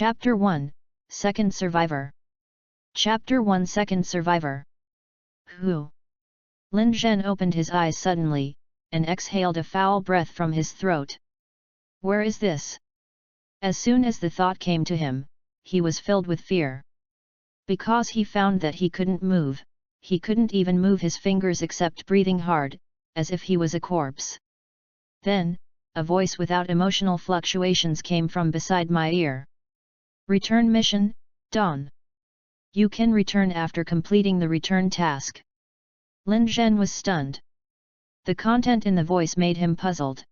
Chapter 1, Second Survivor. Chapter 1 Second Survivor. Who? Lin Zhen opened his eyes suddenly, and exhaled a foul breath from his throat. Where is this? As soon as the thought came to him, he was filled with fear. Because he found that he couldn't move, he couldn't even move his fingers except breathing hard, as if he was a corpse. Then, a voice without emotional fluctuations came from beside my ear. Return mission, Dawn. You can return after completing the return task. Lin Zhen was stunned. The content in the voice made him puzzled.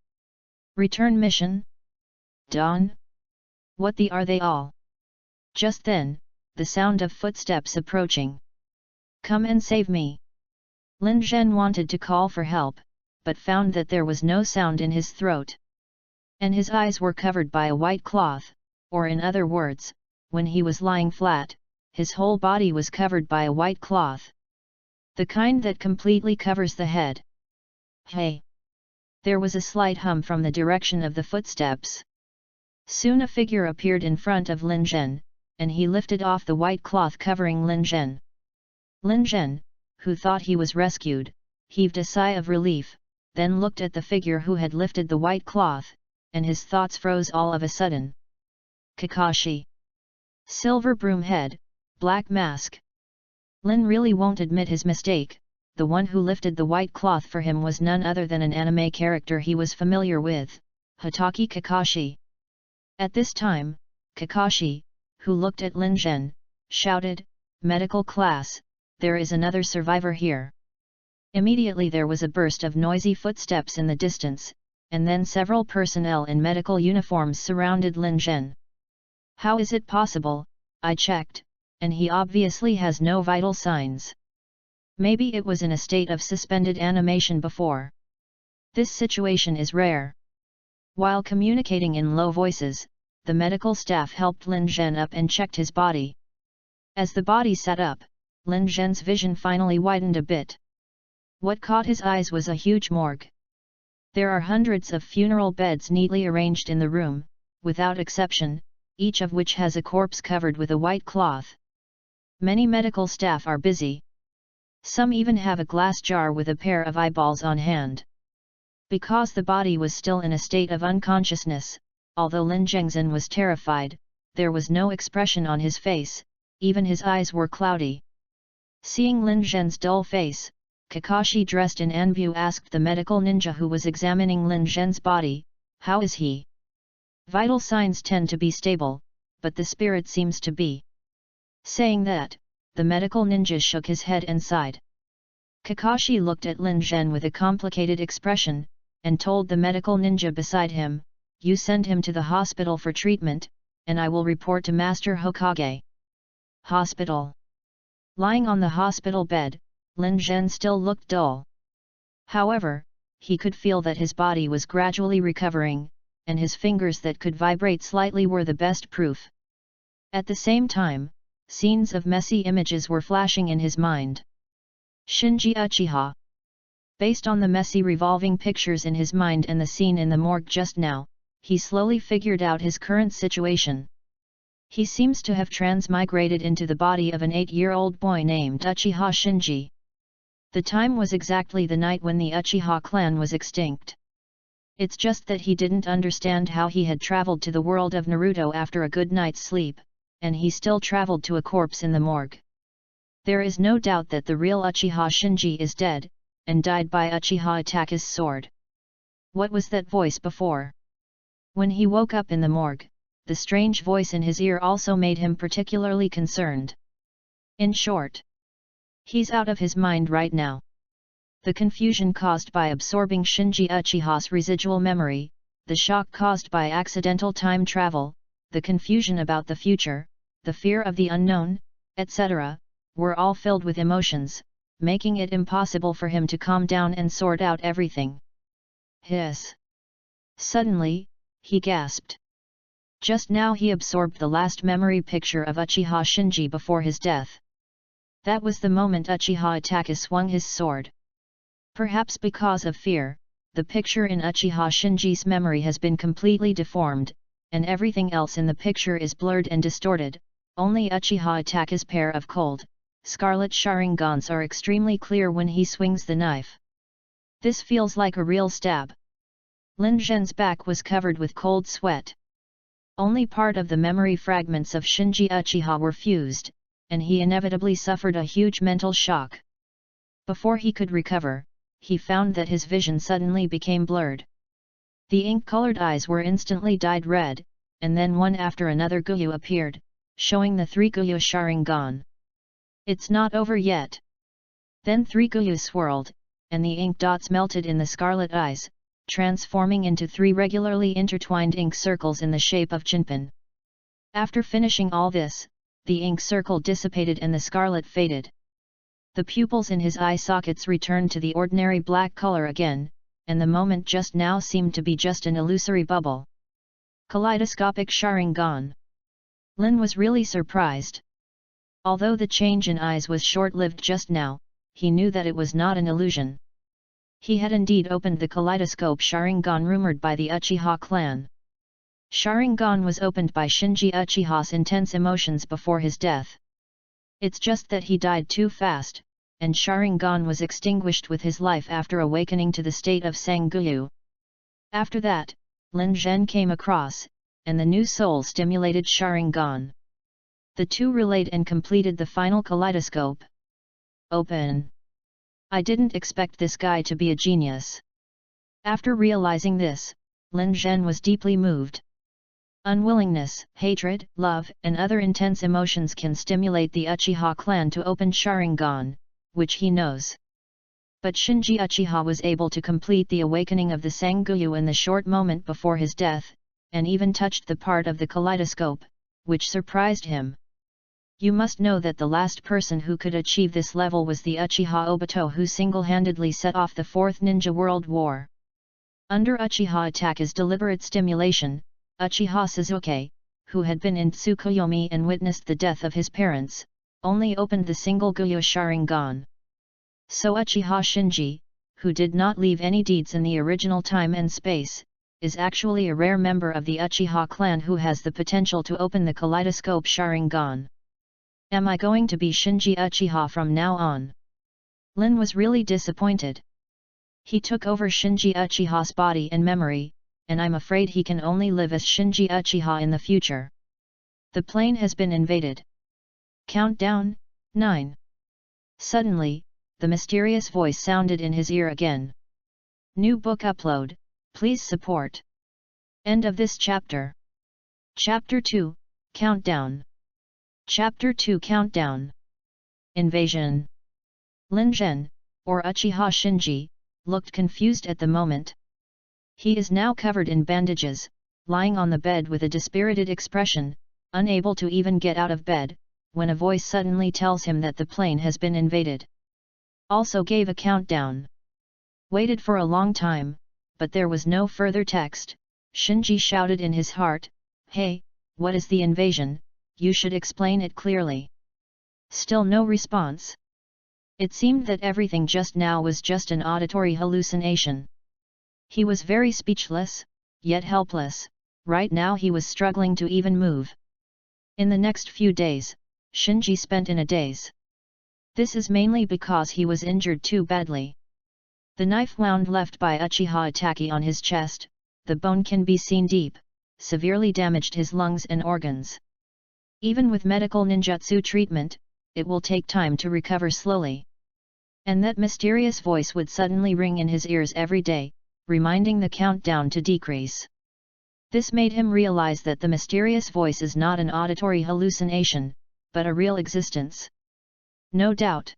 Return mission? Dawn? What the are they all? Just then, the sound of footsteps approaching. Come and save me. Lin Zhen wanted to call for help, but found that there was no sound in his throat. And his eyes were covered by a white cloth, or in other words, when he was lying flat, his whole body was covered by a white cloth. The kind that completely covers the head. Hey! There was a slight hum from the direction of the footsteps. Soon a figure appeared in front of Lin Zhen, and he lifted off the white cloth covering Lin Zhen. Lin Zhen, who thought he was rescued, heaved a sigh of relief, then looked at the figure who had lifted the white cloth, and his thoughts froze all of a sudden. Kakashi. Silver broom head, black mask. Lin really won't admit his mistake. The one who lifted the white cloth for him was none other than an anime character he was familiar with, Hatake Kakashi. At this time, Kakashi, who looked at Lin Zhen, shouted, "Medical class, there is another survivor here." Immediately there was a burst of noisy footsteps in the distance, and then several personnel in medical uniforms surrounded Lin Zhen. How is it possible? I checked, and he obviously has no vital signs. Maybe it was in a state of suspended animation before. This situation is rare. While communicating in low voices, the medical staff helped Lin Zhen up and checked his body. As the body sat up, Lin Zhen's vision finally widened a bit. What caught his eyes was a huge morgue. There are hundreds of funeral beds neatly arranged in the room, without exception, each of which has a corpse covered with a white cloth. Many medical staff are busy. Some even have a glass jar with a pair of eyeballs on hand. Because the body was still in a state of unconsciousness, although Lin Zhengzhen was terrified, there was no expression on his face, even his eyes were cloudy. Seeing Lin Zhen's dull face, Kakashi dressed in Anbu asked the medical ninja who was examining Lin Zhen's body, "How is he?" "Vital signs tend to be stable, but the spirit seems to be." Saying that, the medical ninja shook his head and sighed. Kakashi looked at Lin Zhen with a complicated expression, and told the medical ninja beside him, "You send him to the hospital for treatment, and I will report to Master Hokage." Hospital. Lying on the hospital bed, Lin Zhen still looked dull. However, he could feel that his body was gradually recovering, and his fingers that could vibrate slightly were the best proof. At the same time, scenes of messy images were flashing in his mind. Shinji Uchiha. Based on the messy revolving pictures in his mind and the scene in the morgue just now, he slowly figured out his current situation. He seems to have transmigrated into the body of an 8-year-old boy named Uchiha Shinji. The time was exactly the night when the Uchiha clan was extinct. It's just that he didn't understand how he had traveled to the world of Naruto after a good night's sleep, and he still traveled to a corpse in the morgue. There is no doubt that the real Uchiha Shinji is dead, and died by Uchiha Itachi's sword. What was that voice before? When he woke up in the morgue, the strange voice in his ear also made him particularly concerned. In short, he's out of his mind right now. The confusion caused by absorbing Shinji Uchiha's residual memory, the shock caused by accidental time travel, the confusion about the future, the fear of the unknown, etc., were all filled with emotions, making it impossible for him to calm down and sort out everything. Hiss! Suddenly, he gasped. Just now he absorbed the last memory picture of Uchiha Shinji before his death. That was the moment Uchiha Itachi swung his sword. Perhaps because of fear, the picture in Uchiha Shinji's memory has been completely deformed, and everything else in the picture is blurred and distorted. Only Uchiha Itachi's pair of cold, scarlet Sharingans are extremely clear when he swings the knife. This feels like a real stab. Lin Zhen's back was covered with cold sweat. Only part of the memory fragments of Shinji Uchiha were fused, and he inevitably suffered a huge mental shock. Before he could recover, he found that his vision suddenly became blurred. The ink-colored eyes were instantly dyed red, and then one after another Guyu appeared, showing the 3 Guyu Sharingan. It's not over yet. Then 3 Guyu swirled, and the ink dots melted in the scarlet eyes, transforming into 3 regularly intertwined ink circles in the shape of Jinpin. After finishing all this, the ink circle dissipated and the scarlet faded. The pupils in his eye sockets returned to the ordinary black color again, and the moment just now seemed to be just an illusory bubble. Kaleidoscopic Sharingan. Lin was really surprised. Although the change in eyes was short-lived just now, he knew that it was not an illusion. He had indeed opened the kaleidoscope Sharingan rumored by the Uchiha clan. Sharingan was opened by Shinji Uchiha's intense emotions before his death. It's just that he died too fast, and Sharingan was extinguished with his life after awakening to the state of Sangguyu. After that, Lin Zhen came across, and the new soul stimulated Sharingan. The two relayed and completed the final kaleidoscope. Open. I didn't expect this guy to be a genius. After realizing this, Lin Zhen was deeply moved. Unwillingness, hatred, love, and other intense emotions can stimulate the Uchiha clan to open Sharingan, which he knows. But Shinji Uchiha was able to complete the awakening of the Sangguyu in the short moment before his death, and even touched the part of the kaleidoscope, which surprised him. You must know that the last person who could achieve this level was the Uchiha Obito, who single-handedly set off the Fourth Ninja World War. Under Uchiha Itachi's deliberate stimulation, Uchiha Sasuke, who had been in Tsukuyomi and witnessed the death of his parents, only opened the single Guyu Sharingan. So Uchiha Shinji, who did not leave any deeds in the original time and space, is actually a rare member of the Uchiha clan who has the potential to open the kaleidoscope Sharingan. Am I going to be Shinji Uchiha from now on? Lin was really disappointed. He took over Shinji Uchiha's body and memory, and I'm afraid he can only live as Shinji Uchiha in the future. The plane has been invaded. Countdown, 9. Suddenly, the mysterious voice sounded in his ear again. New book upload, please support. End of this chapter. Chapter 2, Countdown. Chapter 2 Countdown. Invasion. Lin Zhen, or Uchiha Shinji, looked confused at the moment. He is now covered in bandages, lying on the bed with a dispirited expression, unable to even get out of bed, when a voice suddenly tells him that the plane has been invaded. Also gave a countdown. Waited for a long time, but there was no further text. Shinji shouted in his heart, "Hey, what is the invasion? You should explain it clearly." Still no response. It seemed that everything just now was just an auditory hallucination. He was very speechless, yet helpless. Right now he was struggling to even move. In the next few days, Shinji spent in a daze. This is mainly because he was injured too badly. The knife wound left by Uchiha Itachi on his chest, the bone can be seen deep, severely damaged his lungs and organs. Even with medical ninjutsu treatment, it will take time to recover slowly. And that mysterious voice would suddenly ring in his ears every day, reminding the countdown to decrease. This made him realize that the mysterious voice is not an auditory hallucination, but a real existence. No doubt.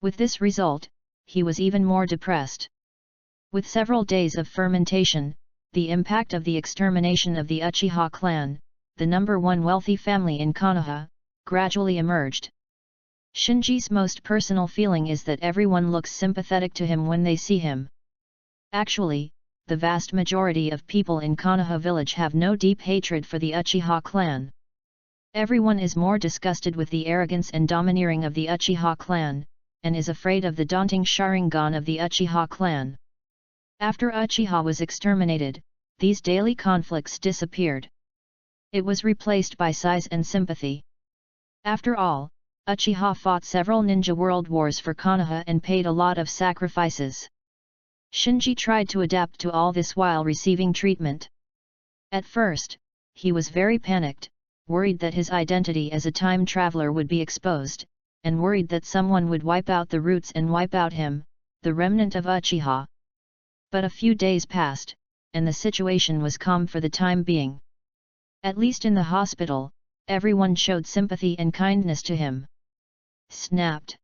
With this result, he was even more depressed. With several days of fermentation, the impact of the extermination of the Uchiha clan, the #1 wealthy family in Konoha, gradually emerged. Shinji's most personal feeling is that everyone looks sympathetic to him when they see him. Actually, the vast majority of people in Konoha village have no deep hatred for the Uchiha clan. Everyone is more disgusted with the arrogance and domineering of the Uchiha clan, and is afraid of the daunting Sharingan of the Uchiha clan. After Uchiha was exterminated, these daily conflicts disappeared. It was replaced by size and sympathy. After all, Uchiha fought several ninja world wars for Konoha and paid a lot of sacrifices. Shinji tried to adapt to all this while receiving treatment. At first, he was very panicked, worried that his identity as a time traveler would be exposed, and worried that someone would wipe out the roots and wipe out him, the remnant of Uchiha. But a few days passed, and the situation was calm for the time being. At least in the hospital, everyone showed sympathy and kindness to him. Snapped.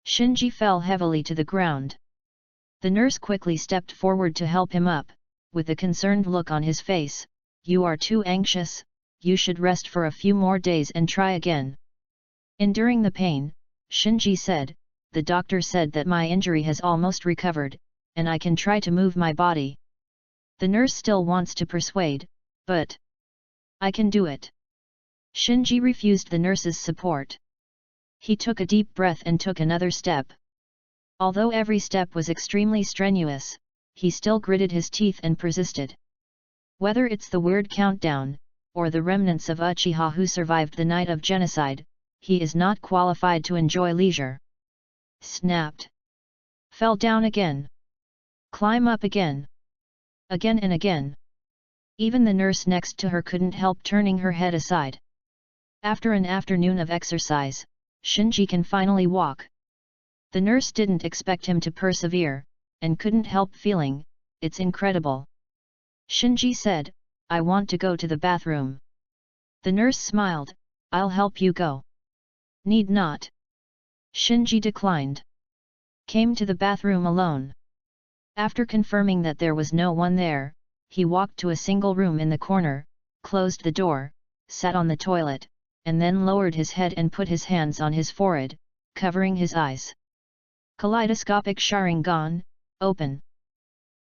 Shinji fell heavily to the ground. The nurse quickly stepped forward to help him up, with a concerned look on his face. "You are too anxious, you should rest for a few more days and try again." Enduring the pain, Shinji said, "The doctor said that my injury has almost recovered, and I can try to move my body." The nurse still wants to persuade, but I can do it. Shinji refused the nurse's support. He took a deep breath and took another step. Although every step was extremely strenuous, he still gritted his teeth and persisted. Whether it's the weird countdown, or the remnants of Uchiha who survived the night of genocide, he is not qualified to enjoy leisure. Snapped. Fell down again. Climb up again. Again and again. Even the nurse next to her couldn't help turning her head aside. After an afternoon of exercise, Shinji can finally walk. The nurse didn't expect him to persevere, and couldn't help feeling, "It's incredible." Shinji said, "I want to go to the bathroom." The nurse smiled, "I'll help you go." "Need not." Shinji declined. Came to the bathroom alone. After confirming that there was no one there, he walked to a single room in the corner, closed the door, sat on the toilet, and then lowered his head and put his hands on his forehead, covering his eyes. Kaleidoscopic Sharingan, open.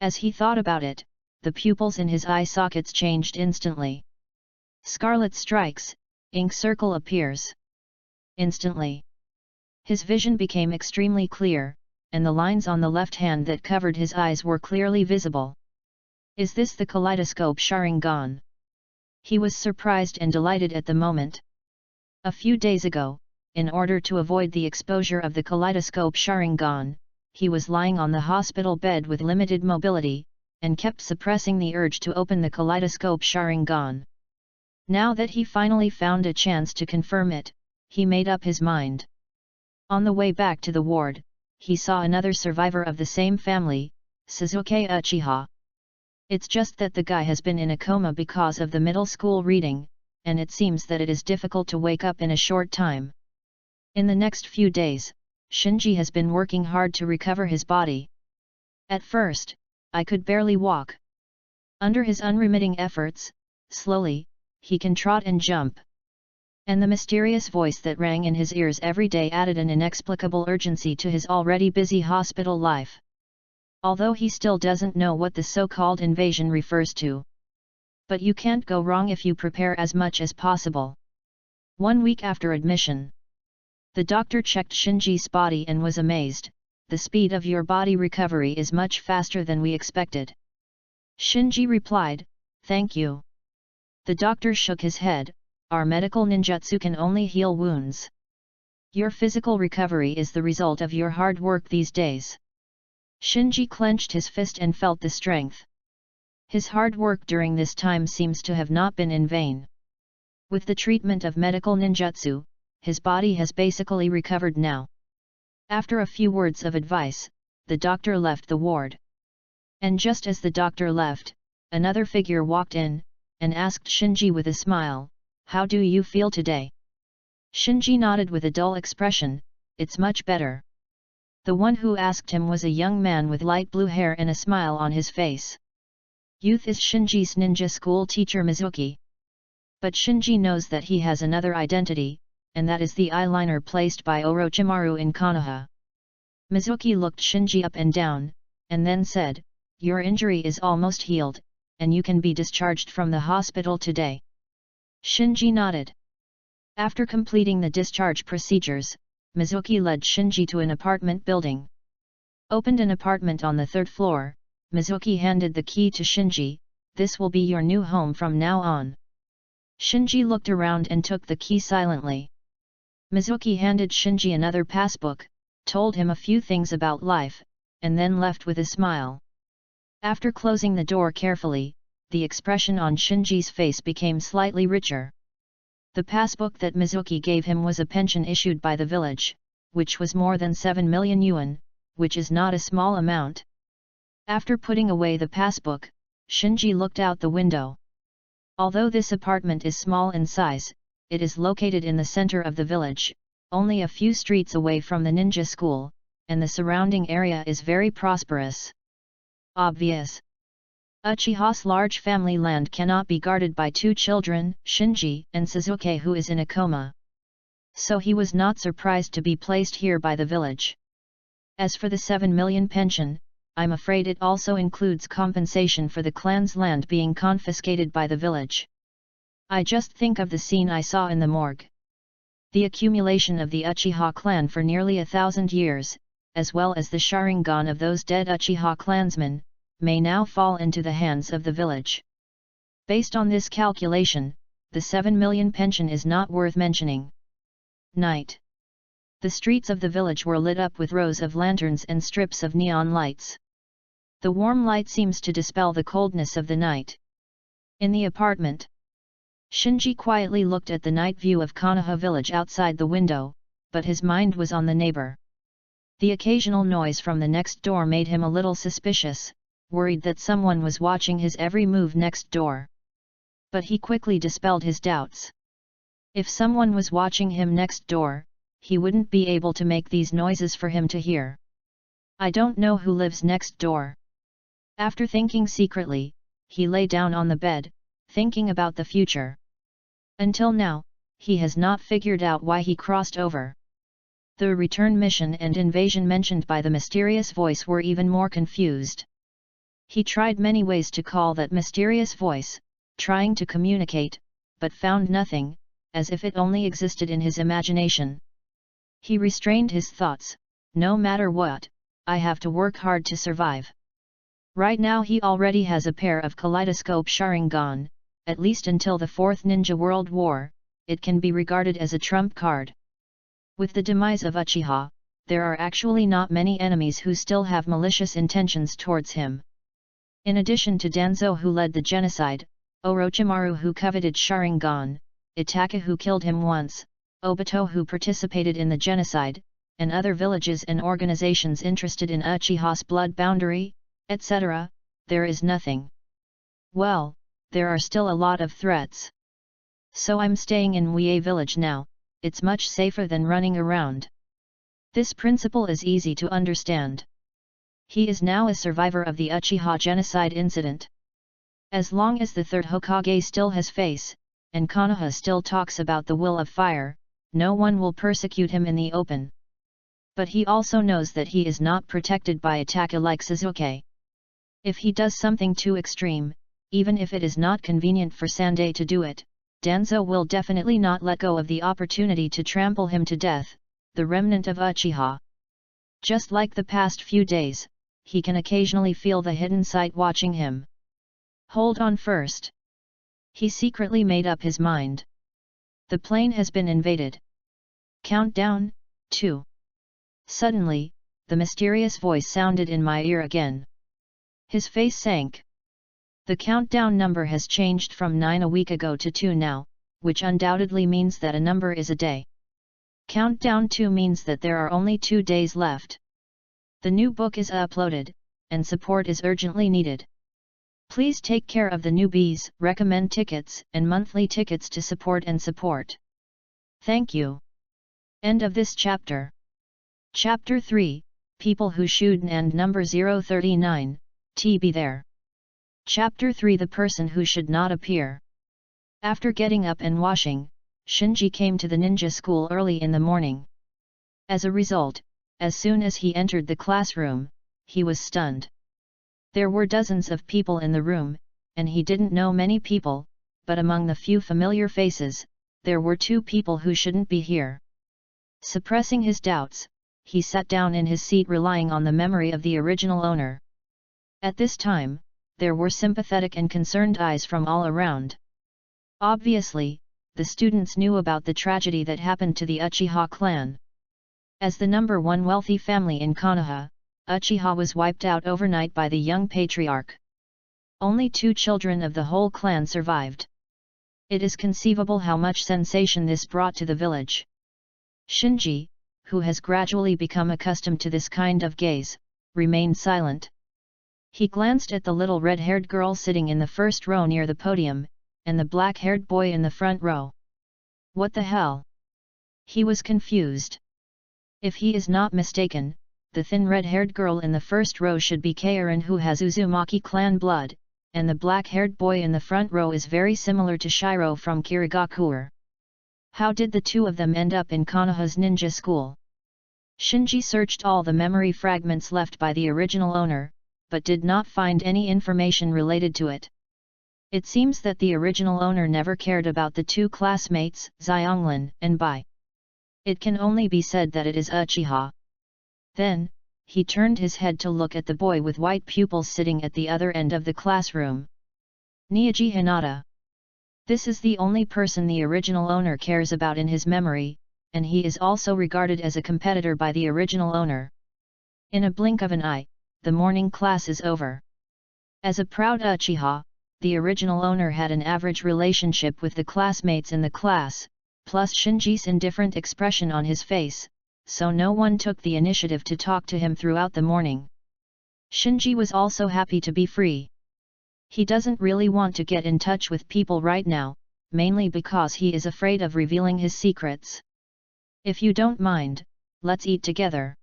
As he thought about it, the pupils in his eye sockets changed instantly. Scarlet strikes, ink circle appears. Instantly. His vision became extremely clear, and the lines on the left hand that covered his eyes were clearly visible. Is this the kaleidoscope Sharingan? He was surprised and delighted at the moment. A few days ago, in order to avoid the exposure of the kaleidoscope Sharingan, he was lying on the hospital bed with limited mobility, and kept suppressing the urge to open the kaleidoscope Sharingan. Now that he finally found a chance to confirm it, he made up his mind. On the way back to the ward, he saw another survivor of the same family, Suzuki Uchiha. It's just that the guy has been in a coma because of the middle school reading, and it seems that it is difficult to wake up in a short time. In the next few days, Shinji has been working hard to recover his body. At first, I could barely walk. Under his unremitting efforts, slowly, he can trot and jump. And the mysterious voice that rang in his ears every day added an inexplicable urgency to his already busy hospital life. Although he still doesn't know what the so-called invasion refers to. But you can't go wrong if you prepare as much as possible. 1 week after admission. The doctor checked Shinji's body and was amazed. "The speed of your body recovery is much faster than we expected." Shinji replied, "Thank you." The doctor shook his head, "Our medical ninjutsu can only heal wounds. Your physical recovery is the result of your hard work these days." Shinji clenched his fist and felt the strength. His hard work during this time seems to have not been in vain. With the treatment of medical ninjutsu, his body has basically recovered now. After a few words of advice, the doctor left the ward. And just as the doctor left, another figure walked in, and asked Shinji with a smile, "How do you feel today?" Shinji nodded with a dull expression, "It's much better." The one who asked him was a young man with light blue hair and a smile on his face. Youth is Shinji's ninja school teacher Mizuki. But Shinji knows that he has another identity, and that is the eyeliner placed by Orochimaru in Konoha. Mizuki looked Shinji up and down, and then said, "Your injury is almost healed, and you can be discharged from the hospital today." Shinji nodded. After completing the discharge procedures, Mizuki led Shinji to an apartment building. Opened an apartment on the 3rd floor, Mizuki handed the key to Shinji, "This will be your new home from now on." Shinji looked around and took the key silently. Mizuki handed Shinji another passbook, told him a few things about life, and then left with a smile. After closing the door carefully, the expression on Shinji's face became slightly richer. The passbook that Mizuki gave him was a pension issued by the village, which was more than 7 million yuan, which is not a small amount. After putting away the passbook, Shinji looked out the window. Although this apartment is small in size, it is located in the center of the village, only a few streets away from the ninja school, and the surrounding area is very prosperous. Obvious. Uchiha's large family land cannot be guarded by two children, Shinji and Suzuki, who is in a coma. So he was not surprised to be placed here by the village. As for the 7 million pension, I'm afraid it also includes compensation for the clan's land being confiscated by the village. I just think of the scene I saw in the morgue. The accumulation of the Uchiha clan for nearly 1,000 years, as well as the Sharingan of those dead Uchiha clansmen, may now fall into the hands of the village. Based on this calculation, the 7 million pension is not worth mentioning. Night. The streets of the village were lit up with rows of lanterns and strips of neon lights. The warm light seems to dispel the coldness of the night. In the apartment, Shinji quietly looked at the night view of Konoha village outside the window, but his mind was on the neighbor. The occasional noise from the next door made him a little suspicious, worried that someone was watching his every move next door. But he quickly dispelled his doubts. If someone was watching him next door, he wouldn't be able to make these noises for him to hear. I don't know who lives next door. After thinking secretly, he lay down on the bed, thinking about the future. Until now, he has not figured out why he crossed over. The return mission and invasion mentioned by the mysterious voice were even more confused. He tried many ways to call that mysterious voice, trying to communicate, but found nothing, as if it only existed in his imagination. He restrained his thoughts. No matter what, I have to work hard to survive. Right now he already has a pair of kaleidoscope Sharingan, at least until the Fourth Ninja World War, it can be regarded as a trump card. With the demise of Uchiha, there are actually not many enemies who still have malicious intentions towards him. In addition to Danzo, who led the genocide, Orochimaru, who coveted Sharingan, Itachi, who killed him once, Obito, who participated in the genocide, and other villages and organizations interested in Uchiha's blood boundary, etc., there is nothing. Well, there are still a lot of threats. So I'm staying in Wei village now, it's much safer than running around. This principle is easy to understand. He is now a survivor of the Uchiha genocide incident. As long as the third Hokage still has face, and Konoha still talks about the will of fire, no one will persecute him in the open. But he also knows that he is not protected by Itachi like Suzuki. If he does something too extreme, even if it is not convenient for Sandai to do it, Danzo will definitely not let go of the opportunity to trample him to death, the remnant of Uchiha. Just like the past few days, he can occasionally feel the hidden sight watching him. Hold on first. He secretly made up his mind. The plane has been invaded. Countdown, 2. Suddenly, the mysterious voice sounded in my ear again. His face sank. The countdown number has changed from 9 a week ago to 2 now, which undoubtedly means that a number is a day. Countdown 2 means that there are only 2 days left. The new book is uploaded, and support is urgently needed. Please take care of the newbies, recommend tickets and monthly tickets to support. Thank you. End of this chapter. Chapter 3, People Who Shoot and number 039, TB there. Chapter 3, The Person Who Should Not Appear. After getting up and washing, Shinji came to the ninja school early in the morning. As a result, as soon as he entered the classroom, he was stunned. There were dozens of people in the room, and he didn't know many people, but among the few familiar faces, there were 2 people who shouldn't be here. Suppressing his doubts, he sat down in his seat, relying on the memory of the original owner. At this time, there were sympathetic and concerned eyes from all around. Obviously, the students knew about the tragedy that happened to the Uchiha clan. As the number one wealthy family in Konoha, Uchiha was wiped out overnight by the young patriarch. Only 2 children of the whole clan survived. It is conceivable how much sensation this brought to the village. Shinji, who has gradually become accustomed to this kind of gaze, remained silent. He glanced at the little red-haired girl sitting in the first row near the podium, and the black-haired boy in the front row. What the hell? He was confused. If he is not mistaken, the thin red-haired girl in the first row should be Kaorin, who has Uzumaki clan blood, and the black-haired boy in the front row is very similar to Shiro from Kirigakure. How did the 2 of them end up in Konoha's ninja school? Shinji searched all the memory fragments left by the original owner, but did not find any information related to it. It seems that the original owner never cared about the 2 classmates, Xianglin and Bai. It can only be said that it is Uchiha. Then, he turned his head to look at the boy with white pupils sitting at the other end of the classroom. Nyaji Hinata. This is the only person the original owner cares about in his memory, and he is also regarded as a competitor by the original owner. In a blink of an eye, the morning class is over. As a proud Uchiha, the original owner had an average relationship with the classmates in the class, plus Shinji's indifferent expression on his face, so no one took the initiative to talk to him throughout the morning. Shinji was also happy to be free. He doesn't really want to get in touch with people right now, mainly because he is afraid of revealing his secrets. If you don't mind, let's eat together.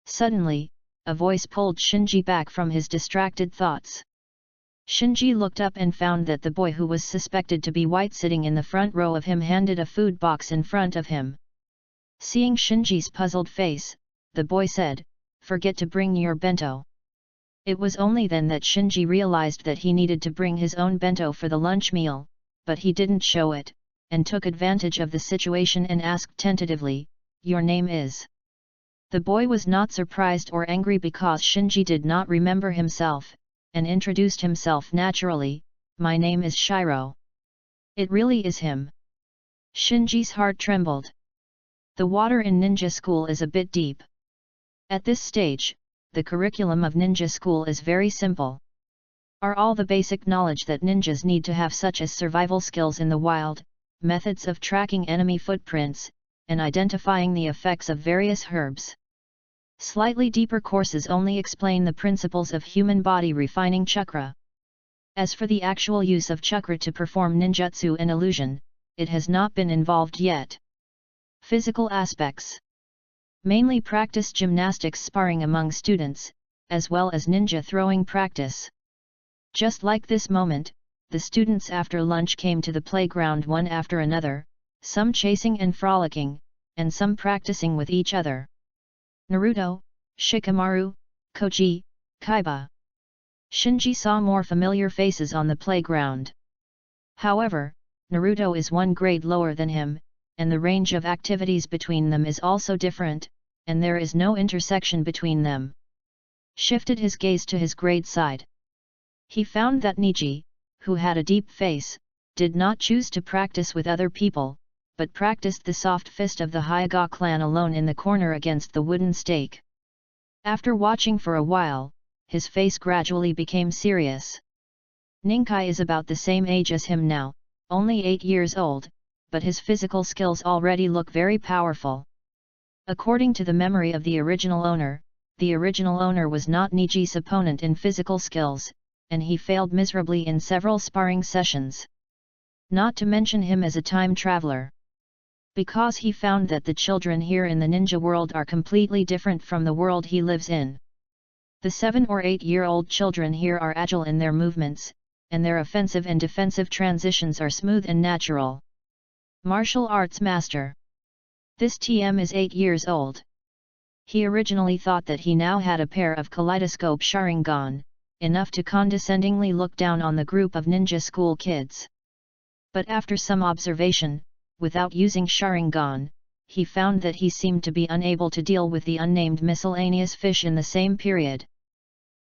Suddenly, a voice pulled Shinji back from his distracted thoughts. Shinji looked up and found that the boy who was suspected to be white sitting in the front row of him handed a food box in front of him. Seeing Shinji's puzzled face, the boy said, "Forget to bring your bento." It was only then that Shinji realized that he needed to bring his own bento for the lunch meal, but he didn't show it, and took advantage of the situation and asked tentatively, "Your name is?" The boy was not surprised or angry because Shinji did not remember himself, and introduced himself naturally, "My name is Shiro." It really is him. Shinji's heart trembled. The water in ninja school is a bit deep. At this stage, the curriculum of ninja school is very simple. Are all the basic knowledge that ninjas need to have, such as survival skills in the wild, methods of tracking enemy footprints, and identifying the effects of various herbs. Slightly deeper courses only explain the principles of human body refining chakra. As for the actual use of chakra to perform ninjutsu and illusion, it has not been involved yet. Physical aspects. Mainly practice gymnastics sparring among students, as well as ninja throwing practice. Just like this moment, the students after lunch came to the playground one after another, some chasing and frolicking, and some practicing with each other. Naruto, Shikamaru, Koji, Kaiba. Shinji saw more familiar faces on the playground. However, Naruto is 1 grade lower than him, and the range of activities between them is also different, and there is no intersection between them. Shifted his gaze to his grade side. He found that Niji, who had a deep face, did not choose to practice with other people, but practiced the soft fist of the Hyuga clan alone in the corner against the wooden stake. After watching for a while, his face gradually became serious. Ninkai is about the same age as him now, only 8 years old, but his physical skills already look very powerful. According to the memory of the original owner was not Niji's opponent in physical skills, and he failed miserably in several sparring sessions. Not to mention him as a time traveler. Because he found that the children here in the ninja world are completely different from the world he lives in. The 7 or 8-year-old children here are agile in their movements, and their offensive and defensive transitions are smooth and natural. Martial arts master. This TM is 8 years old. He originally thought that he now had a pair of kaleidoscope Sharingan, enough to condescendingly look down on the group of ninja school kids. But after some observation, without using Sharingan, he found that he seemed to be unable to deal with the unnamed miscellaneous fish in the same period.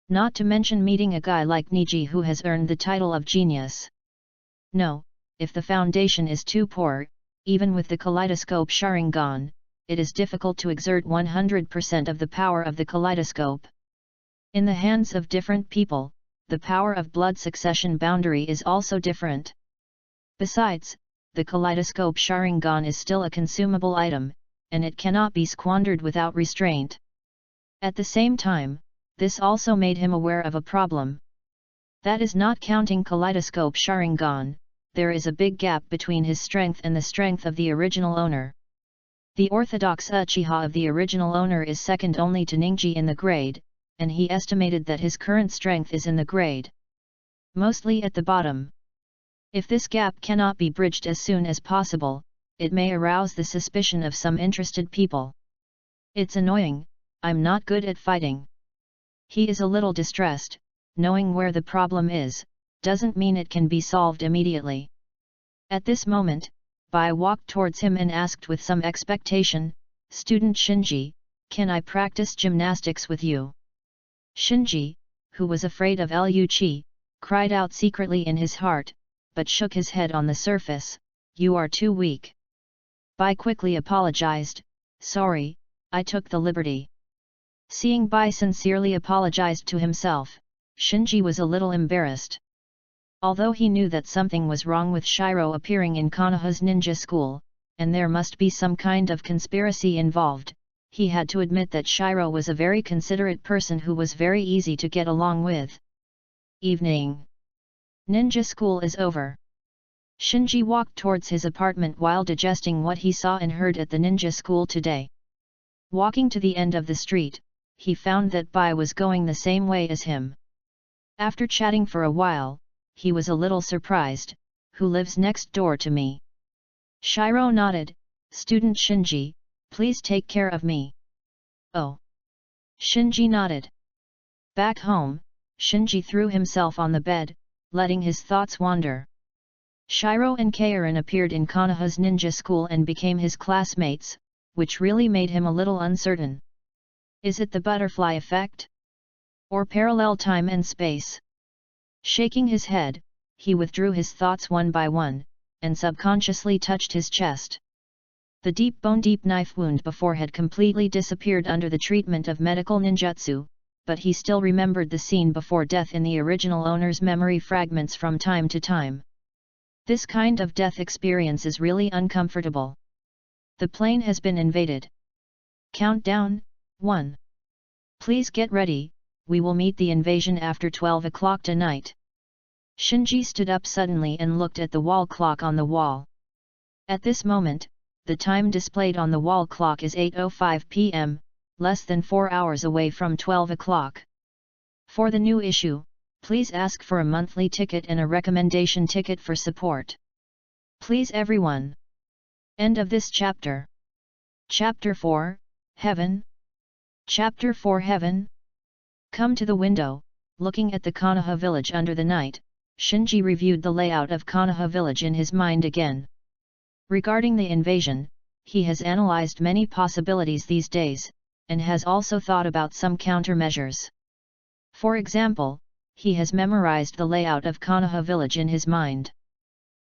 Not to mention meeting a guy like Niji who has earned the title of genius. No, if the foundation is too poor, even with the kaleidoscope Sharingan, it is difficult to exert 100% of the power of the kaleidoscope. In the hands of different people, the power of blood succession boundary is also different. Besides, the kaleidoscope Sharingan is still a consumable item, and it cannot be squandered without restraint. At the same time, this also made him aware of a problem. That is, not counting kaleidoscope Sharingan, there is a big gap between his strength and the strength of the original owner. The orthodox Uchiha of the original owner is second only to Ningji in the grade, and he estimated that his current strength is in the grade mostly at the bottom. If this gap cannot be bridged as soon as possible, it may arouse the suspicion of some interested people. It's annoying, I'm not good at fighting. He is a little distressed. Knowing where the problem is, doesn't mean it can be solved immediately. At this moment, Bai walked towards him and asked with some expectation, "Student Shinji, can I practice gymnastics with you?" Shinji, who was afraid of Uchi, cried out secretly in his heart, but shook his head on the surface, "You are too weak." Bai quickly apologized, "Sorry, I took the liberty." Seeing Bai sincerely apologized to himself, Shinji was a little embarrassed. Although he knew that something was wrong with Shiro appearing in Konoha's ninja school, and there must be some kind of conspiracy involved, he had to admit that Shiro was a very considerate person who was very easy to get along with. Evening. Ninja school is over. Shinji walked towards his apartment while digesting what he saw and heard at the ninja school today. Walking to the end of the street, he found that Bai was going the same way as him. After chatting for a while, he was a little surprised. "Who lives next door to me?" Shiro nodded, "Student Shinji, please take care of me." "Oh." Shinji nodded. Back home, Shinji threw himself on the bed, letting his thoughts wander. Shiro and Keirin appeared in Konoha's ninja school and became his classmates, which really made him a little uncertain. Is it the butterfly effect? Or parallel time and space? Shaking his head, he withdrew his thoughts one by one, and subconsciously touched his chest. The deep knife wound before had completely disappeared under the treatment of medical ninjutsu, but he still remembered the scene before death in the original owner's memory fragments from time to time. This kind of death experience is really uncomfortable. The plane has been invaded. Countdown, 1. Please get ready, we will meet the invasion after 12 o'clock tonight. Shinji stood up suddenly and looked at the wall clock on the wall. At this moment, the time displayed on the wall clock is 8:05 p.m., less than 4 hours away from 12 o'clock. For the new issue, please ask for a monthly ticket and a recommendation ticket for support. Please everyone. End of this chapter. Chapter 4, Heaven. Chapter 4 Heaven. Come to the window, looking at the Konoha village under the night, Shinji reviewed the layout of Konoha village in his mind again. Regarding the invasion, he has analyzed many possibilities these days, and has also thought about some countermeasures. For example, he has memorized the layout of Konoha village in his mind.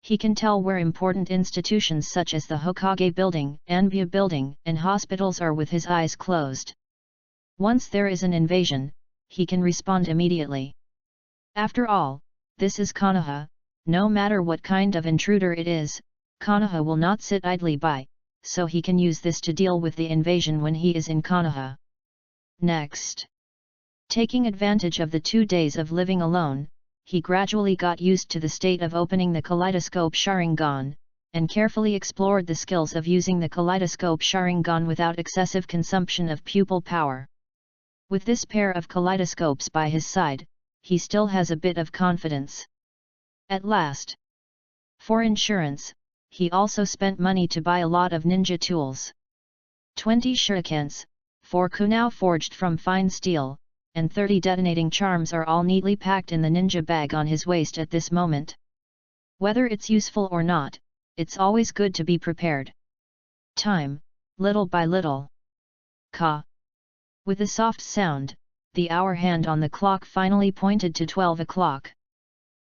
He can tell where important institutions such as the Hokage building, Anbya building, and hospitals are with his eyes closed. Once there is an invasion, he can respond immediately. After all, this is Konoha, no matter what kind of intruder it is, Konoha will not sit idly by, so he can use this to deal with the invasion when he is in Konoha. Next. Taking advantage of the 2 days of living alone, he gradually got used to the state of opening the kaleidoscope Sharingan, and carefully explored the skills of using the kaleidoscope Sharingan without excessive consumption of pupil power. With this pair of kaleidoscopes by his side, he still has a bit of confidence. At last. For insurance, he also spent money to buy a lot of ninja tools. 20 shurikens, 4 kunai forged from fine steel, and 30 detonating charms are all neatly packed in the ninja bag on his waist at this moment. Whether it's useful or not, it's always good to be prepared. Time, little by little. Ka. With a soft sound, the hour hand on the clock finally pointed to 12 o'clock.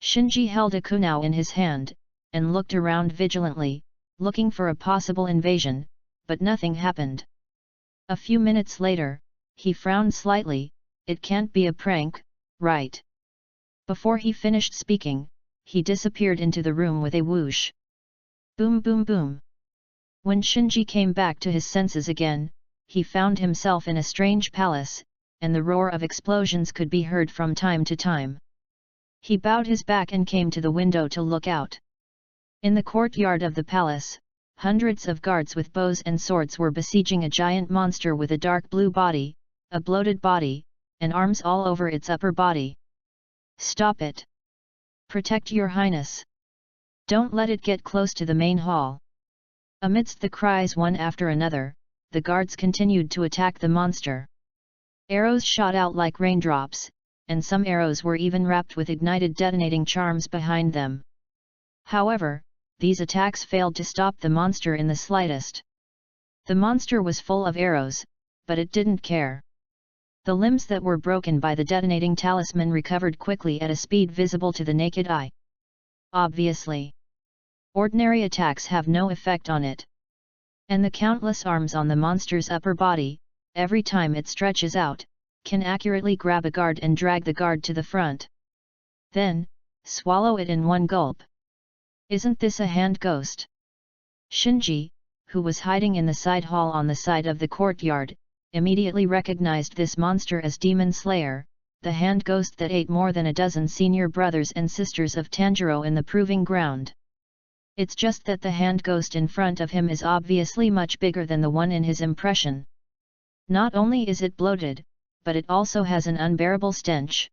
Shinji held a kunai in his hand, and looked around vigilantly, looking for a possible invasion, but nothing happened. A few minutes later, he frowned slightly. It can't be a prank, right? Before he finished speaking, he disappeared into the room with a whoosh. Boom boom boom. When Shinji came back to his senses again, he found himself in a strange palace, and the roar of explosions could be heard from time to time. He bowed his back and came to the window to look out. In the courtyard of the palace, hundreds of guards with bows and swords were besieging a giant monster with a dark blue body, a bloated body, and arms all over its upper body. Stop it! Protect your highness! Don't let it get close to the main hall! Amidst the cries one after another, the guards continued to attack the monster. Arrows shot out like raindrops, and some arrows were even wrapped with ignited detonating charms behind them. However, these attacks failed to stop the monster in the slightest. The monster was full of arrows, but it didn't care. The limbs that were broken by the detonating talisman recovered quickly at a speed visible to the naked eye. Obviously, ordinary attacks have no effect on it. And the countless arms on the monster's upper body, every time it stretches out, can accurately grab a guard and drag the guard to the front. Then, swallow it in one gulp. Isn't this a hand ghost? Shinji, who was hiding in the side hall on the side of the courtyard, immediately recognized this monster as Demon Slayer, the hand ghost that ate more than a dozen senior brothers and sisters of Tanjiro in the proving ground. It's just that the hand ghost in front of him is obviously much bigger than the one in his impression. Not only is it bloated, but it also has an unbearable stench.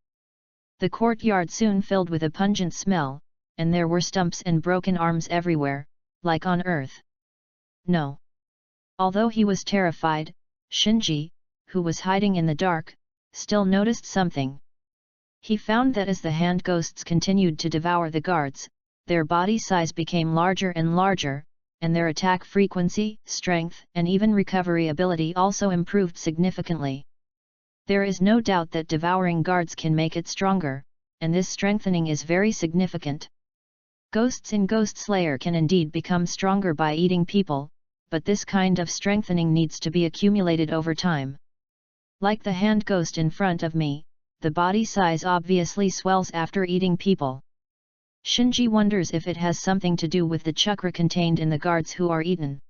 The courtyard soon filled with a pungent smell, and there were stumps and broken arms everywhere, like on earth. No. Although he was terrified, Shinji, who was hiding in the dark, still noticed something. He found that as the hand ghosts continued to devour the guards, their body size became larger and larger, and their attack frequency, strength, and even recovery ability also improved significantly. There is no doubt that devouring guards can make it stronger, and this strengthening is very significant. Ghosts in Ghost Slayer can indeed become stronger by eating people, but this kind of strengthening needs to be accumulated over time. Like the hand ghost in front of me, the body size obviously swells after eating people. Shinji wonders if it has something to do with the chakra contained in the guards who are eaten.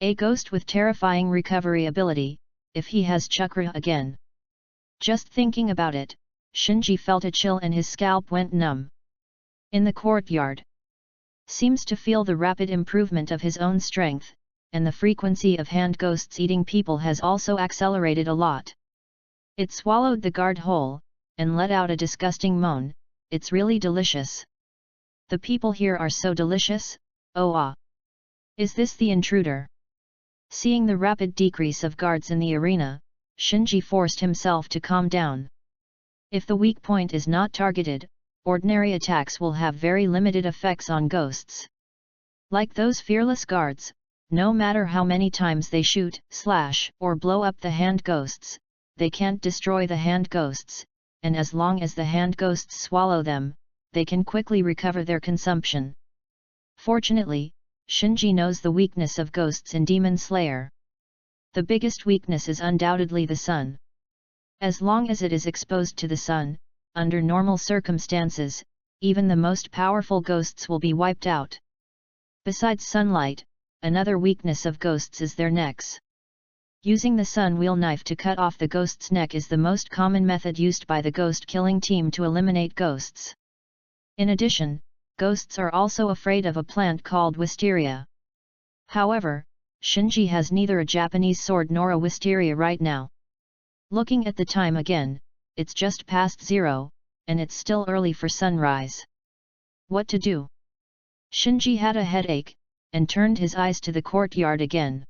A ghost with terrifying recovery ability, if he has chakra again. Just thinking about it, Shinji felt a chill and his scalp went numb. In the courtyard, seems to feel the rapid improvement of his own strength, and the frequency of hand ghosts eating people has also accelerated a lot. It swallowed the guard whole, and let out a disgusting moan. It's really delicious. The people here are so delicious, oh ah! Is this the intruder? Seeing the rapid decrease of guards in the arena, Shinji forced himself to calm down. If the weak point is not targeted, ordinary attacks will have very limited effects on ghosts. Like those fearless guards, no matter how many times they shoot, slash, or blow up the hand ghosts, they can't destroy the hand ghosts, and as long as the hand ghosts swallow them, they can quickly recover their consumption. Fortunately, Shinji knows the weakness of ghosts in Demon Slayer. The biggest weakness is undoubtedly the sun. As long as it is exposed to the sun, under normal circumstances, even the most powerful ghosts will be wiped out. Besides sunlight, another weakness of ghosts is their necks. Using the sun wheel knife to cut off the ghost's neck is the most common method used by the ghost killing team to eliminate ghosts. In addition, ghosts are also afraid of a plant called wisteria. However, Shinji has neither a Japanese sword nor a wisteria right now. Looking at the time again, it's just past 0, and it's still early for sunrise. What to do? Shinji had a headache, and turned his eyes to the courtyard again.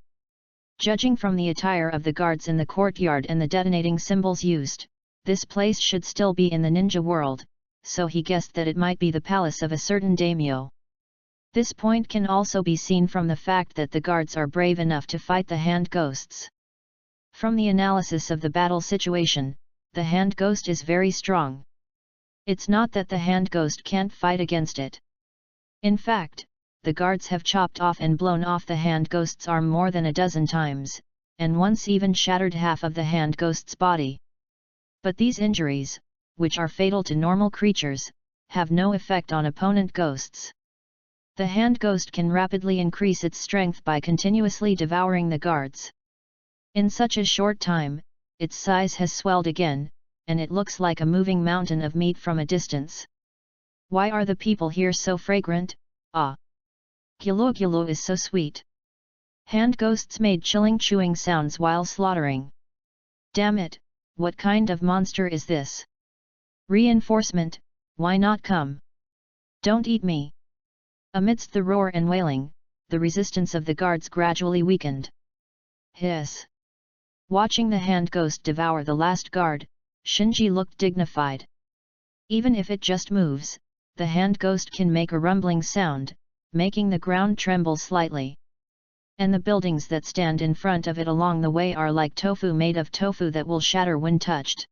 Judging from the attire of the guards in the courtyard and the detonating symbols used, this place should still be in the ninja world, so he guessed that it might be the palace of a certain daimyo. This point can also be seen from the fact that the guards are brave enough to fight the hand ghosts. From the analysis of the battle situation, the hand ghost is very strong. It's not that the hand ghost can't fight against it. In fact, the guards have chopped off and blown off the hand ghost's arm more than a dozen times, and once even shattered half of the hand ghost's body. But these injuries, which are fatal to normal creatures, have no effect on opponent ghosts. The hand ghost can rapidly increase its strength by continuously devouring the guards. In such a short time, its size has swelled again, and it looks like a moving mountain of meat from a distance. Why are the people here so fragrant? Ah! Gulu is so sweet. Hand ghosts made chilling chewing sounds while slaughtering. Damn it, what kind of monster is this? Reinforcement, why not come? Don't eat me! Amidst the roar and wailing, the resistance of the guards gradually weakened. Hiss! Watching the hand ghost devour the last guard, Shinji looked dignified. Even if it just moves, the hand ghost can make a rumbling sound, making the ground tremble slightly. And the buildings that stand in front of it along the way are like tofu made of tofu that will shatter when touched.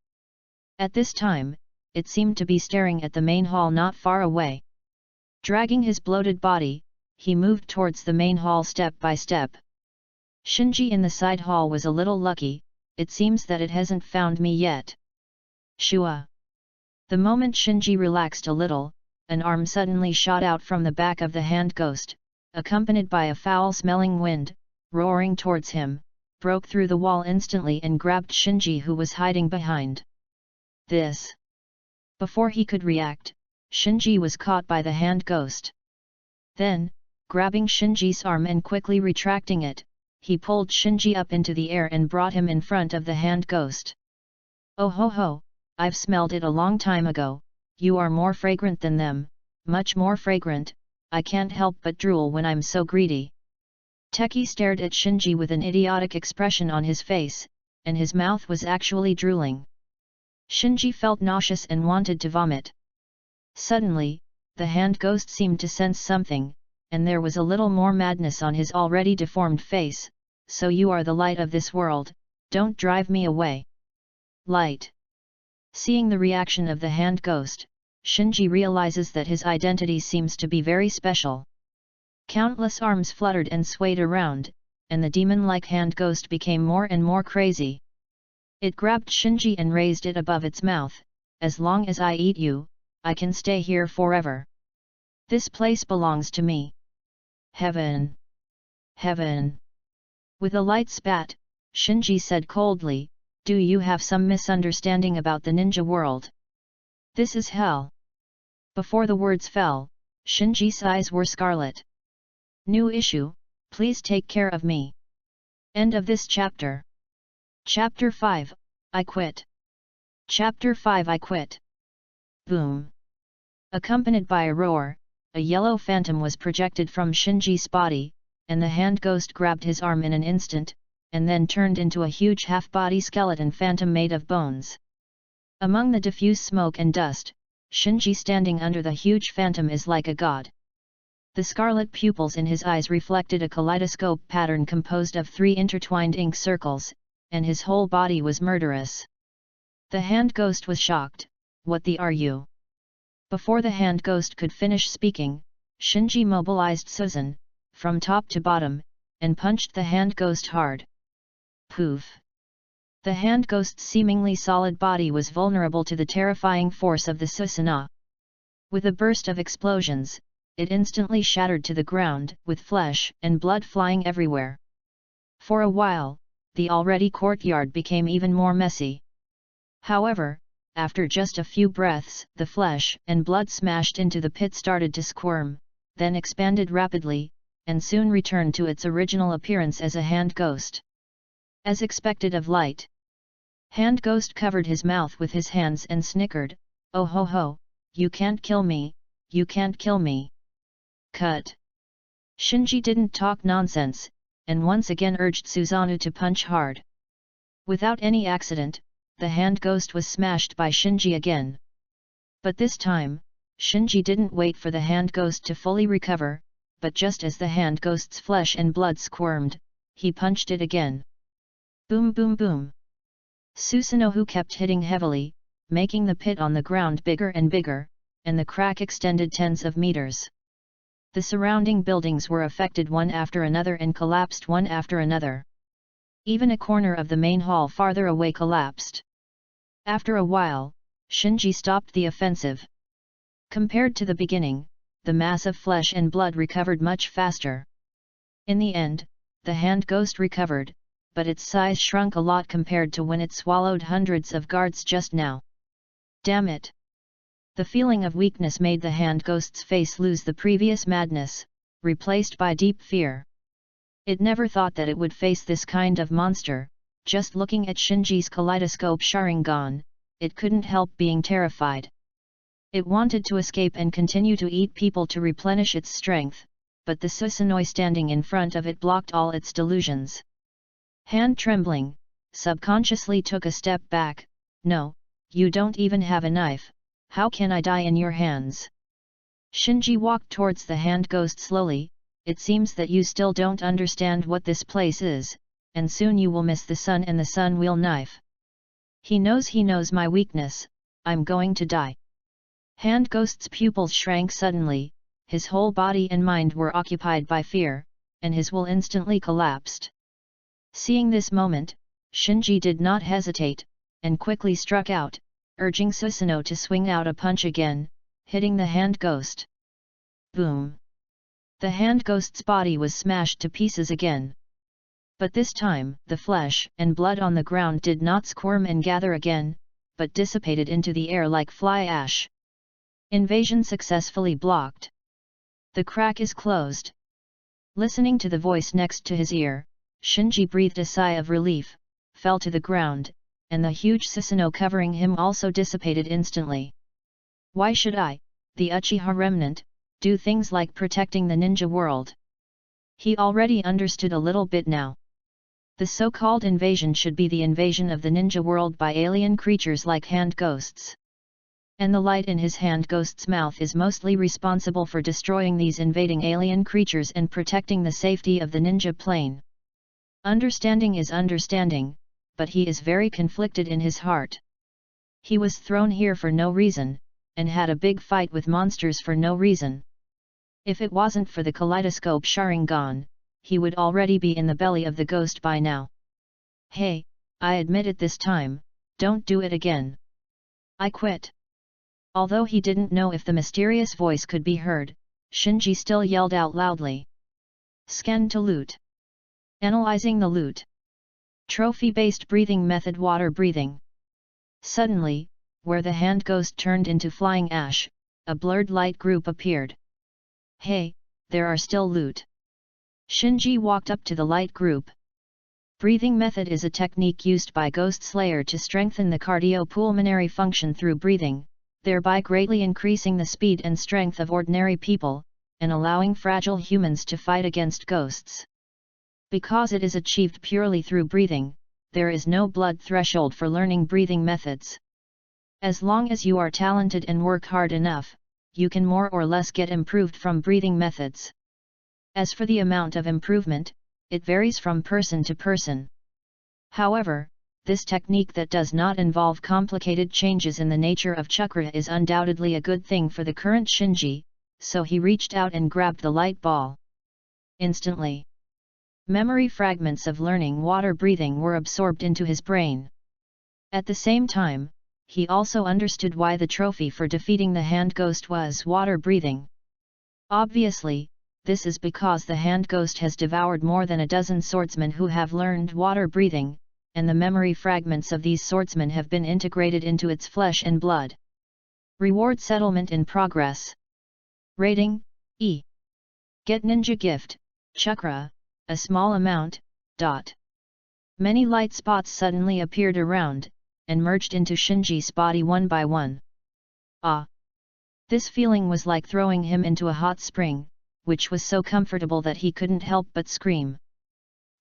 At this time, it seemed to be staring at the main hall not far away. Dragging his bloated body, he moved towards the main hall step by step. Shinji in the side hall was a little lucky, it seems that it hasn't found me yet. Shua! The moment Shinji relaxed a little, an arm suddenly shot out from the back of the hand ghost, accompanied by a foul-smelling wind, roaring towards him, broke through the wall instantly and grabbed Shinji who was hiding behind. This! Before he could react, Shinji was caught by the hand ghost. Then, grabbing Shinji's arm and quickly retracting it, he pulled Shinji up into the air and brought him in front of the hand ghost. Oh ho ho, I've smelled it a long time ago, you are more fragrant than them, much more fragrant, I can't help but drool when I'm so greedy. Teki stared at Shinji with an idiotic expression on his face, and his mouth was actually drooling. Shinji felt nauseous and wanted to vomit. Suddenly, the hand ghost seemed to sense something, and there was a little more madness on his already deformed face. So you are the light of this world, don't drive me away. Light. Seeing the reaction of the hand ghost, Shinji realizes that his identity seems to be very special. Countless arms fluttered and swayed around, and the demon-like hand ghost became more and more crazy. It grabbed Shinji and raised it above its mouth. As long as I eat you, I can stay here forever. This place belongs to me. Heaven! Heaven! With a light spat, Shinji said coldly, do you have some misunderstanding about the ninja world? This is hell. Before the words fell, Shinji's eyes were scarlet. New issue, please take care of me. End of this chapter. Chapter 5, I quit. Chapter 5 I quit. Boom. Accompanied by a roar, a yellow phantom was projected from Shinji's body, and the hand ghost grabbed his arm in an instant, and then turned into a huge half-body skeleton phantom made of bones. Among the diffuse smoke and dust, Shinji standing under the huge phantom is like a god. The scarlet pupils in his eyes reflected a kaleidoscope pattern composed of 3 intertwined ink circles, and his whole body was murderous. The hand ghost was shocked, what the are you? Before the hand ghost could finish speaking, Shinji mobilized Susan, from top to bottom, and punched the hand ghost hard. Poof! The hand ghost's seemingly solid body was vulnerable to the terrifying force of the Susana. With a burst of explosions, it instantly shattered to the ground, with flesh and blood flying everywhere. For a while, the already courtyard became even more messy. However, after just a few breaths, the flesh and blood smashed into the pit started to squirm, then expanded rapidly, and soon returned to its original appearance as a hand ghost. As expected of Light, Hand Ghost covered his mouth with his hands and snickered, "Oh ho ho, you can't kill me, you can't kill me." Cut. Shinji didn't talk nonsense, and once again urged Susanoo to punch hard. Without any accident, the hand ghost was smashed by Shinji again. But this time, Shinji didn't wait for the hand ghost to fully recover, but just as the hand ghost's flesh and blood squirmed, he punched it again. Boom boom boom. Susanoo kept hitting heavily, making the pit on the ground bigger and bigger, and the crack extended tens of meters. The surrounding buildings were affected one after another and collapsed one after another. Even a corner of the main hall farther away collapsed. After a while, Shinji stopped the offensive. Compared to the beginning, the mass of flesh and blood recovered much faster. In the end, the hand ghost recovered, but its size shrunk a lot compared to when it swallowed hundreds of guards just now. Damn it! The feeling of weakness made the hand ghost's face lose the previous madness, replaced by deep fear. It never thought that it would face this kind of monster. Just looking at Shinji's kaleidoscope Sharingan, it couldn't help being terrified. It wanted to escape and continue to eat people to replenish its strength, but the Susanoi standing in front of it blocked all its delusions. Hand trembling, subconsciously took a step back. No, you don't even have a knife. How can I die in your hands? Shinji walked towards the hand ghost slowly. It seems that you still don't understand what this place is, and soon you will miss the sun and the sun wheel knife. He knows my weakness. I'm going to die. Hand ghost's pupils shrank suddenly, his whole body and mind were occupied by fear, and his will instantly collapsed. Seeing this moment, Shinji did not hesitate, and quickly struck out, urging Susanoo to swing out a punch again, hitting the hand ghost. Boom! The hand ghost's body was smashed to pieces again. But this time, the flesh and blood on the ground did not squirm and gather again, but dissipated into the air like fly ash. Invasion successfully blocked. The crack is closed. Listening to the voice next to his ear, Shinji breathed a sigh of relief, fell to the ground, and the huge Susanoo covering him also dissipated instantly. Why should I, the Uchiha remnant, do things like protecting the ninja world? He already understood a little bit now. The so-called invasion should be the invasion of the ninja world by alien creatures like hand ghosts. And the light in his hand ghost's mouth is mostly responsible for destroying these invading alien creatures and protecting the safety of the ninja plane. Understanding is understanding, but he is very conflicted in his heart. He was thrown here for no reason, and had a big fight with monsters for no reason. If it wasn't for the kaleidoscope Sharingan, he would already be in the belly of the ghost by now. Hey, I admit it this time, don't do it again. I quit. Although he didn't know if the mysterious voice could be heard, Shinji still yelled out loudly. Scan to loot. Analyzing the loot. Trophy-based breathing method water breathing. Suddenly, where the hand ghost turned into flying ash, a blurred light group appeared. Hey, there are still loot. Shinji walked up to the light group. Breathing method is a technique used by Ghost Slayer to strengthen the cardiopulmonary function through breathing, thereby greatly increasing the speed and strength of ordinary people, and allowing fragile humans to fight against ghosts. Because it is achieved purely through breathing, there is no blood threshold for learning breathing methods. As long as you are talented and work hard enough, you can more or less get improved from breathing methods. As for the amount of improvement, it varies from person to person. However, this technique that does not involve complicated changes in the nature of chakra is undoubtedly a good thing for the current Shinji, so he reached out and grabbed the light ball. Instantly, memory fragments of learning water breathing were absorbed into his brain. At the same time, he also understood why the trophy for defeating the hand ghost was water breathing. Obviously, this is because the hand ghost has devoured more than a dozen swordsmen who have learned water breathing, and the memory fragments of these swordsmen have been integrated into its flesh and blood. Reward settlement in progress. Rating, E. Get ninja gift, chakra, a small amount, dot. Many light spots suddenly appeared around, and merged into Shinji's body one by one. Ah! This feeling was like throwing him into a hot spring, which was so comfortable that he couldn't help but scream.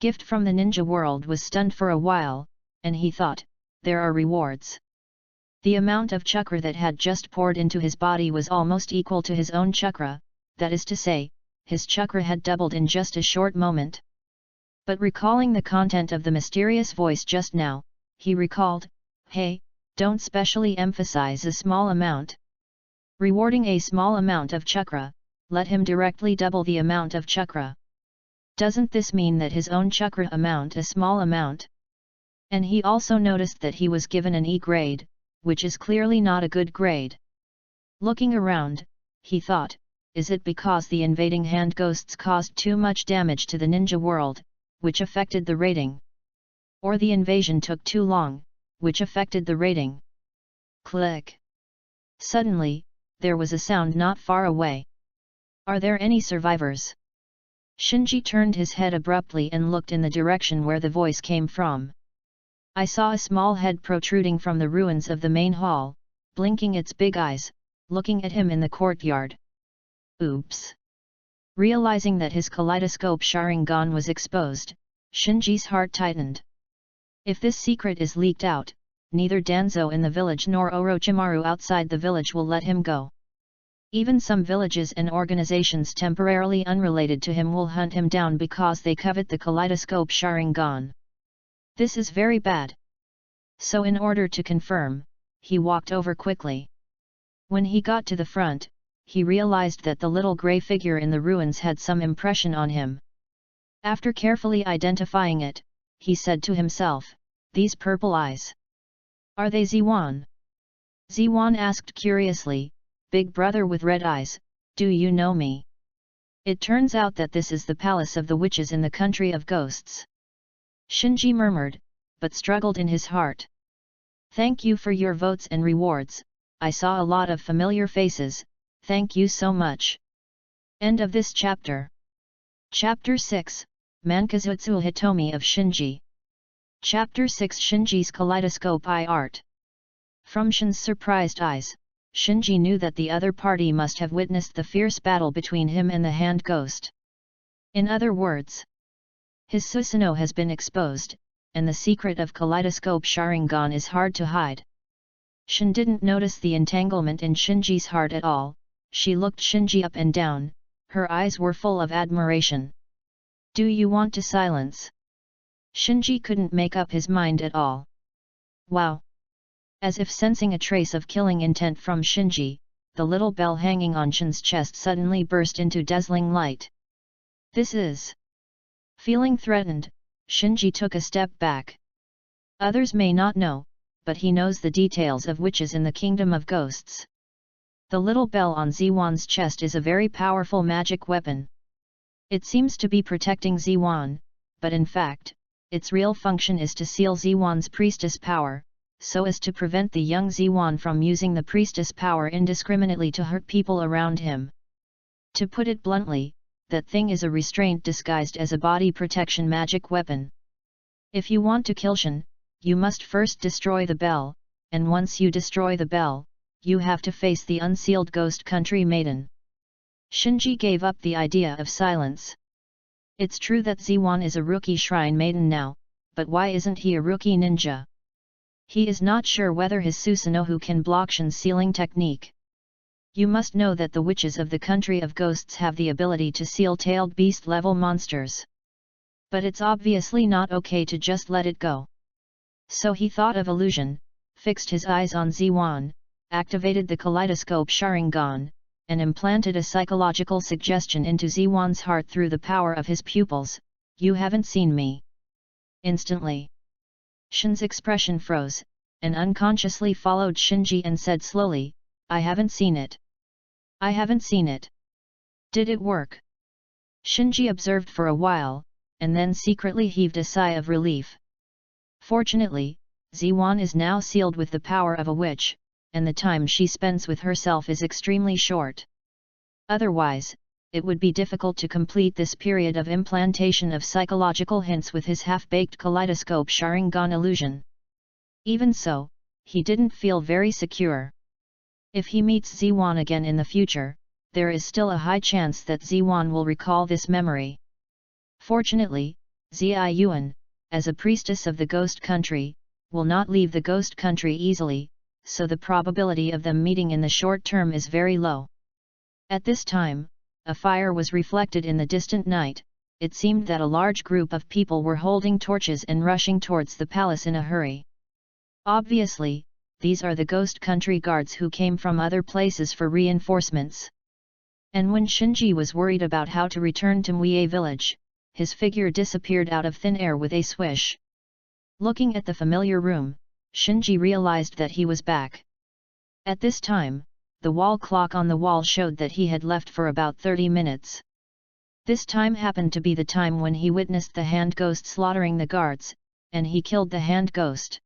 Gift from the ninja world was stunned for a while, and he thought, there are rewards. The amount of chakra that had just poured into his body was almost equal to his own chakra, that is to say, his chakra had doubled in just a short moment. But recalling the content of the mysterious voice just now, he recalled, hey, don't specially emphasize a small amount. Rewarding a small amount of chakra, let him directly double the amount of chakra. Doesn't this mean that his own chakra amount a small amount? And he also noticed that he was given an E grade, which is clearly not a good grade. Looking around, he thought, is it because the invading hand ghosts caused too much damage to the ninja world, which affected the rating? Or the invasion took too long, which affected the rating? Click. Suddenly, there was a sound not far away. Are there any survivors? Shinji turned his head abruptly and looked in the direction where the voice came from. I saw a small head protruding from the ruins of the main hall, blinking its big eyes, looking at him in the courtyard. Oops! Realizing that his kaleidoscope Sharingan was exposed, Shinji's heart tightened. If this secret is leaked out, neither Danzo in the village nor Orochimaru outside the village will let him go. Even some villages and organizations temporarily unrelated to him will hunt him down because they covet the kaleidoscope Sharingan. This is very bad. So in order to confirm, he walked over quickly. When he got to the front, he realized that the little grey figure in the ruins had some impression on him. After carefully identifying it, he said to himself, "These purple eyes. Are they Ziwan?" Ziwan asked curiously, "Big brother with red eyes, do you know me?" It turns out that this is the palace of the witches in the country of ghosts. Shinji murmured, but struggled in his heart. "Thank you for your votes and rewards, I saw a lot of familiar faces, thank you so much." End of this chapter. Chapter 6, Mankazutsu Hitomi of Shinji. Chapter 6 Shinji's Kaleidoscope Eye Art. From Shin's surprised eyes, Shinji knew that the other party must have witnessed the fierce battle between him and the hand ghost. In other words, his Susanoo has been exposed, and the secret of Kaleidoscope Sharingan is hard to hide. Shin didn't notice the entanglement in Shinji's heart at all. She looked Shinji up and down, her eyes were full of admiration. "Do you want to silence?" Shinji couldn't make up his mind at all. "Wow!" As if sensing a trace of killing intent from Shinji, the little bell hanging on Shin's chest suddenly burst into dazzling light. "This is..." Feeling threatened, Shinji took a step back. Others may not know, but he knows the details of witches in the kingdom of ghosts. The little bell on Ziwan's chest is a very powerful magic weapon. It seems to be protecting Ziwan, but in fact, its real function is to seal Ziwan's priestess power, so as to prevent the young Ziwan from using the priestess power indiscriminately to hurt people around him. To put it bluntly, that thing is a restraint disguised as a body protection magic weapon. If you want to kill Shin, you must first destroy the bell, and once you destroy the bell, you have to face the unsealed ghost country maiden. Shinji gave up the idea of silence. It's true that Ziwan is a rookie shrine maiden now, but why isn't he a rookie ninja? He is not sure whether his Susanoo can block Shin's sealing technique. You must know that the witches of the country of ghosts have the ability to seal tailed beast level monsters. But it's obviously not okay to just let it go. So he thought of illusion, fixed his eyes on Ziwan, activated the kaleidoscope Sharingan, and implanted a psychological suggestion into Ziwan's heart through the power of his pupils. "You haven't seen me." Instantly, Shin's expression froze, and unconsciously followed Shinji and said slowly, "I haven't seen it. I haven't seen it. Did it work?" Shinji observed for a while, and then secretly heaved a sigh of relief. Fortunately, Ziwan is now sealed with the power of a witch, and the time she spends with herself is extremely short. Otherwise, it would be difficult to complete this period of implantation of psychological hints with his half-baked kaleidoscope Sharingan illusion. Even so, he didn't feel very secure. If he meets Ziwan again in the future, there is still a high chance that Ziwan will recall this memory. Fortunately, Ziyuan, as a priestess of the ghost country, will not leave the ghost country easily, so the probability of them meeting in the short term is very low. At this time, a fire was reflected in the distant night. It seemed that a large group of people were holding torches and rushing towards the palace in a hurry. Obviously, these are the ghost country guards who came from other places for reinforcements. And when Shinji was worried about how to return to Muie village, his figure disappeared out of thin air with a swish. Looking at the familiar room, Shinji realized that he was back. At this time, the wall clock on the wall showed that he had left for about 30 minutes. This time happened to be the time when he witnessed the hand ghost slaughtering the guards, and he killed the hand ghost.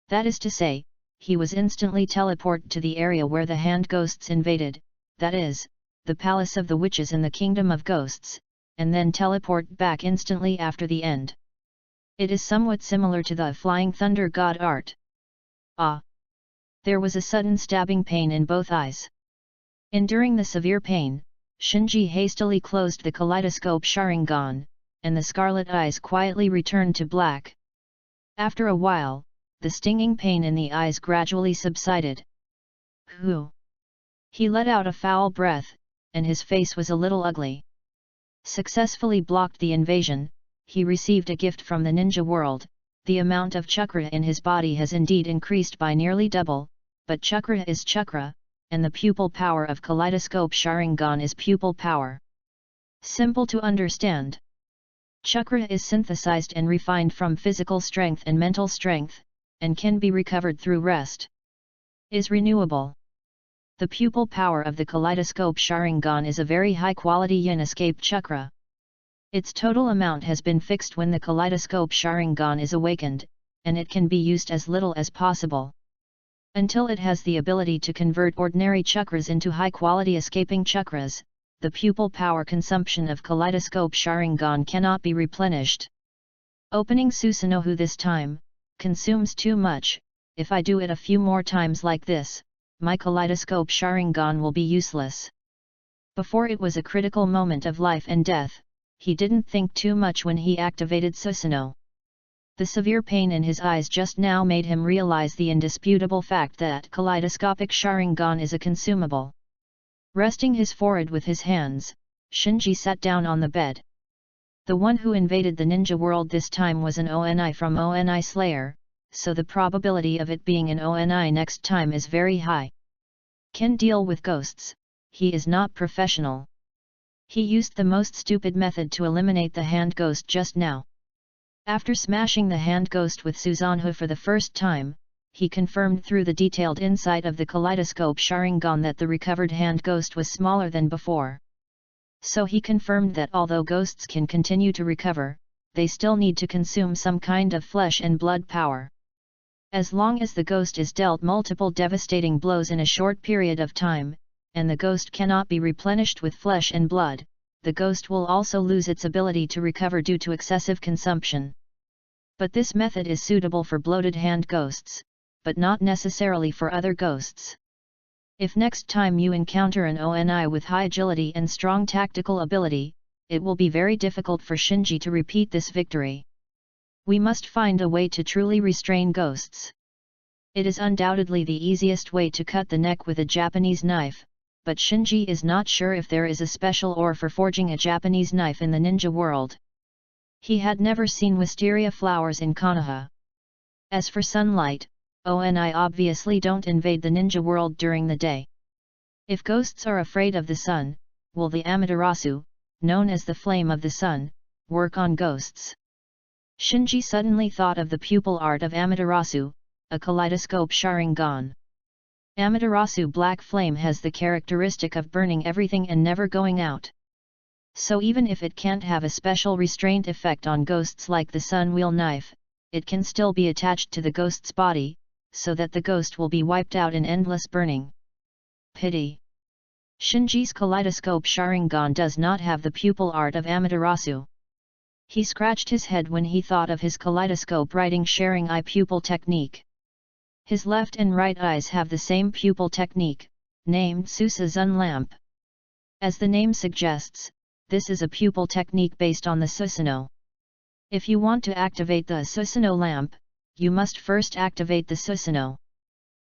That is to say, he was instantly teleported to the area where the hand ghosts invaded, that is, the palace of the witches in the kingdom of ghosts, and then teleport back instantly after the end. It is somewhat similar to the Flying Thunder God art. Ah! There was a sudden stabbing pain in both eyes. Enduring the severe pain, Shinji hastily closed the kaleidoscope Sharingan, and the scarlet eyes quietly returned to black. After a while, the stinging pain in the eyes gradually subsided. Hoo! He let out a foul breath, and his face was a little ugly. Successfully blocked the invasion, he received a gift from the ninja world. The amount of chakra in his body has indeed increased by nearly double, but chakra is chakra, and the pupil power of kaleidoscope Sharingan is pupil power. Simple to understand. Chakra is synthesized and refined from physical strength and mental strength, and can be recovered through rest. Is renewable. The pupil power of the kaleidoscope Sharingan is a very high-quality yin escape chakra. Its total amount has been fixed when the kaleidoscope Sharingan is awakened, and it can be used as little as possible. Until it has the ability to convert ordinary chakras into high-quality escaping chakras, the pupil power consumption of kaleidoscope Sharingan cannot be replenished. Opening Susanoo this time consumes too much. If I do it a few more times like this, my kaleidoscope Sharingan will be useless. Before it was a critical moment of life and death, he didn't think too much when he activated Susanoo. The severe pain in his eyes just now made him realize the indisputable fact that kaleidoscopic Sharingan is a consumable. Resting his forehead with his hands, Shinji sat down on the bed. The one who invaded the ninja world this time was an ONI from ONI Slayer, so the probability of it being an ONI next time is very high. Can deal with ghosts, he is not professional. He used the most stupid method to eliminate the hand ghost just now. After smashing the hand ghost with Susanoo for the first time, he confirmed through the detailed insight of the kaleidoscope Sharingan that the recovered hand ghost was smaller than before. So he confirmed that although ghosts can continue to recover, they still need to consume some kind of flesh and blood power. As long as the ghost is dealt multiple devastating blows in a short period of time, and the ghost cannot be replenished with flesh and blood, the ghost will also lose its ability to recover due to excessive consumption. But this method is suitable for bloated hand ghosts, but not necessarily for other ghosts. If next time you encounter an ONI with high agility and strong tactical ability, it will be very difficult for Shinji to repeat this victory. We must find a way to truly restrain ghosts. It is undoubtedly the easiest way to cut the neck with a Japanese knife, but Shinji is not sure if there is a special ore for forging a Japanese knife in the ninja world. He had never seen wisteria flowers in Konoha. As for sunlight, ONI obviously don't invade the ninja world during the day. If ghosts are afraid of the sun, will the Amaterasu, known as the flame of the sun, work on ghosts? Shinji suddenly thought of the pupil art of Amaterasu, a kaleidoscope Sharingan. Amaterasu black flame has the characteristic of burning everything and never going out. So even if it can't have a special restraint effect on ghosts like the sun wheel knife, it can still be attached to the ghost's body, so that the ghost will be wiped out in endless burning. Pity. Shinji's kaleidoscope Sharingan does not have the pupil art of Amaterasu. He scratched his head when he thought of his kaleidoscope writing sharing eye pupil technique. His left and right eyes have the same pupil technique, named Susa-Zun lamp. As the name suggests, this is a pupil technique based on the Susanoo. If you want to activate the Susanoo lamp, you must first activate the Susanoo.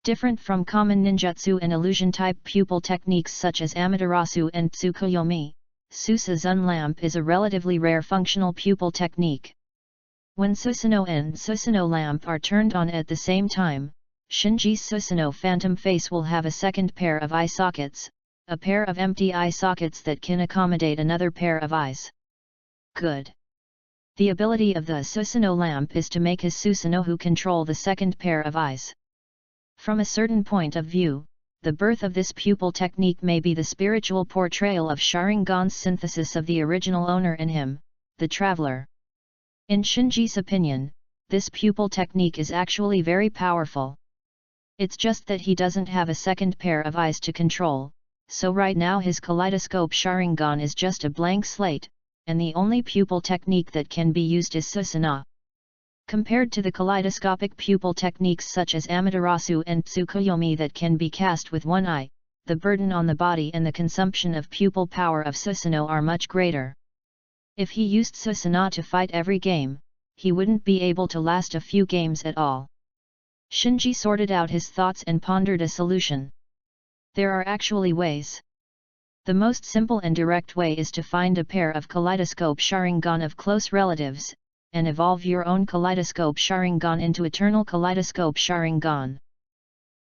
Different from common ninjutsu and illusion-type pupil techniques such as Amaterasu and Tsukuyomi, Susa-Zun lamp is a relatively rare functional pupil technique. When Susanoo and Susanoo lamp are turned on at the same time, Shinji's Susanoo phantom face will have a second pair of eye sockets, a pair of empty eye sockets that can accommodate another pair of eyes. Good. The ability of the Susanoo lamp is to make his Susanoo control the second pair of eyes. From a certain point of view, the birth of this pupil technique may be the spiritual portrayal of Sharingan's synthesis of the original owner in him, the traveler. In Shinji's opinion, this pupil technique is actually very powerful. It's just that he doesn't have a second pair of eyes to control, so right now his kaleidoscope Sharingan is just a blank slate, and the only pupil technique that can be used is Susanoo. Compared to the kaleidoscopic pupil techniques such as Amaterasu and Tsukuyomi that can be cast with one eye, the burden on the body and the consumption of pupil power of Susanoo are much greater. If he used Susanoo to fight every game, he wouldn't be able to last a few games at all. Shinji sorted out his thoughts and pondered a solution. There are actually ways. The most simple and direct way is to find a pair of kaleidoscope Sharingan of close relatives, and evolve your own kaleidoscope Sharingan into eternal kaleidoscope Sharingan.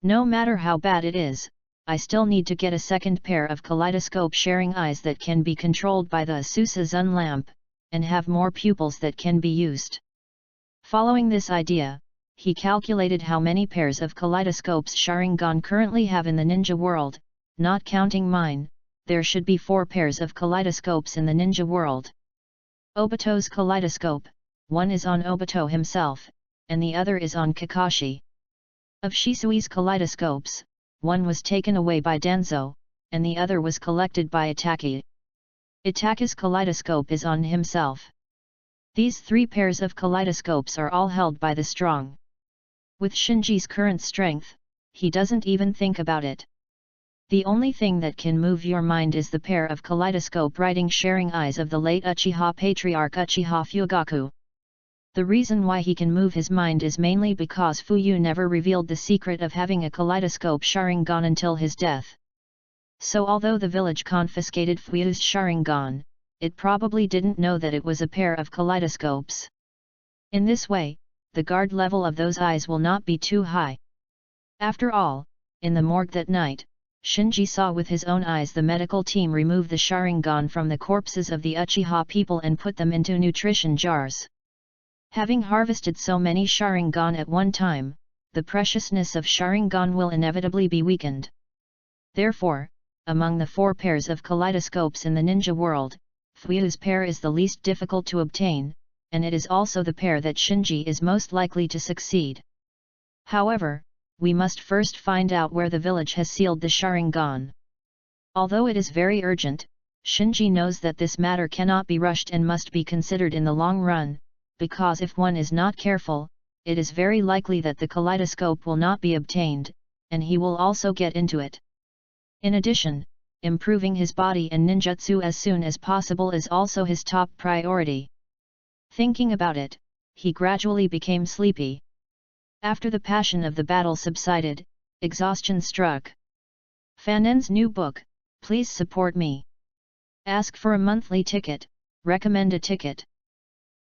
No matter how bad it is, I still need to get a second pair of kaleidoscope sharing eyes that can be controlled by the Susanoo lamp, and have more pupils that can be used. Following this idea, he calculated how many pairs of kaleidoscopes Sharingan currently have in the ninja world, not counting mine. There should be 4 pairs of kaleidoscopes in the ninja world. Obito's kaleidoscope, one is on Obito himself, and the other is on Kakashi. Of Shisui's kaleidoscopes, one was taken away by Danzo, and the other was collected by Itaki. Itaki's kaleidoscope is on himself. These 3 pairs of kaleidoscopes are all held by the strong. With Shinji's current strength, he doesn't even think about it. The only thing that can move your mind is the pair of kaleidoscope writing sharing eyes of the late Uchiha patriarch Uchiha Fugaku. The reason why he can move his mind is mainly because Fuyu never revealed the secret of having a kaleidoscope Sharingan until his death. So although the village confiscated Fuyu's Sharingan, it probably didn't know that it was a pair of kaleidoscopes. In this way, the guard level of those eyes will not be too high. After all, in the morgue that night, Shinji saw with his own eyes the medical team remove the Sharingan from the corpses of the Uchiha people and put them into nutrition jars. Having harvested so many Sharingan at one time, the preciousness of Sharingan will inevitably be weakened. Therefore, among the 4 pairs of kaleidoscopes in the ninja world, Fuyu's pair is the least difficult to obtain, and it is also the pair that Shinji is most likely to succeed. However, we must first find out where the village has sealed the Sharingan. Although it is very urgent, Shinji knows that this matter cannot be rushed and must be considered in the long run, because if one is not careful, it is very likely that the kaleidoscope will not be obtained, and he will also get into it. In addition, improving his body and ninjutsu as soon as possible is also his top priority. Thinking about it, he gradually became sleepy. After the passion of the battle subsided, exhaustion struck. Fanen's new book, Please Support Me. Ask for a monthly ticket, recommend a ticket.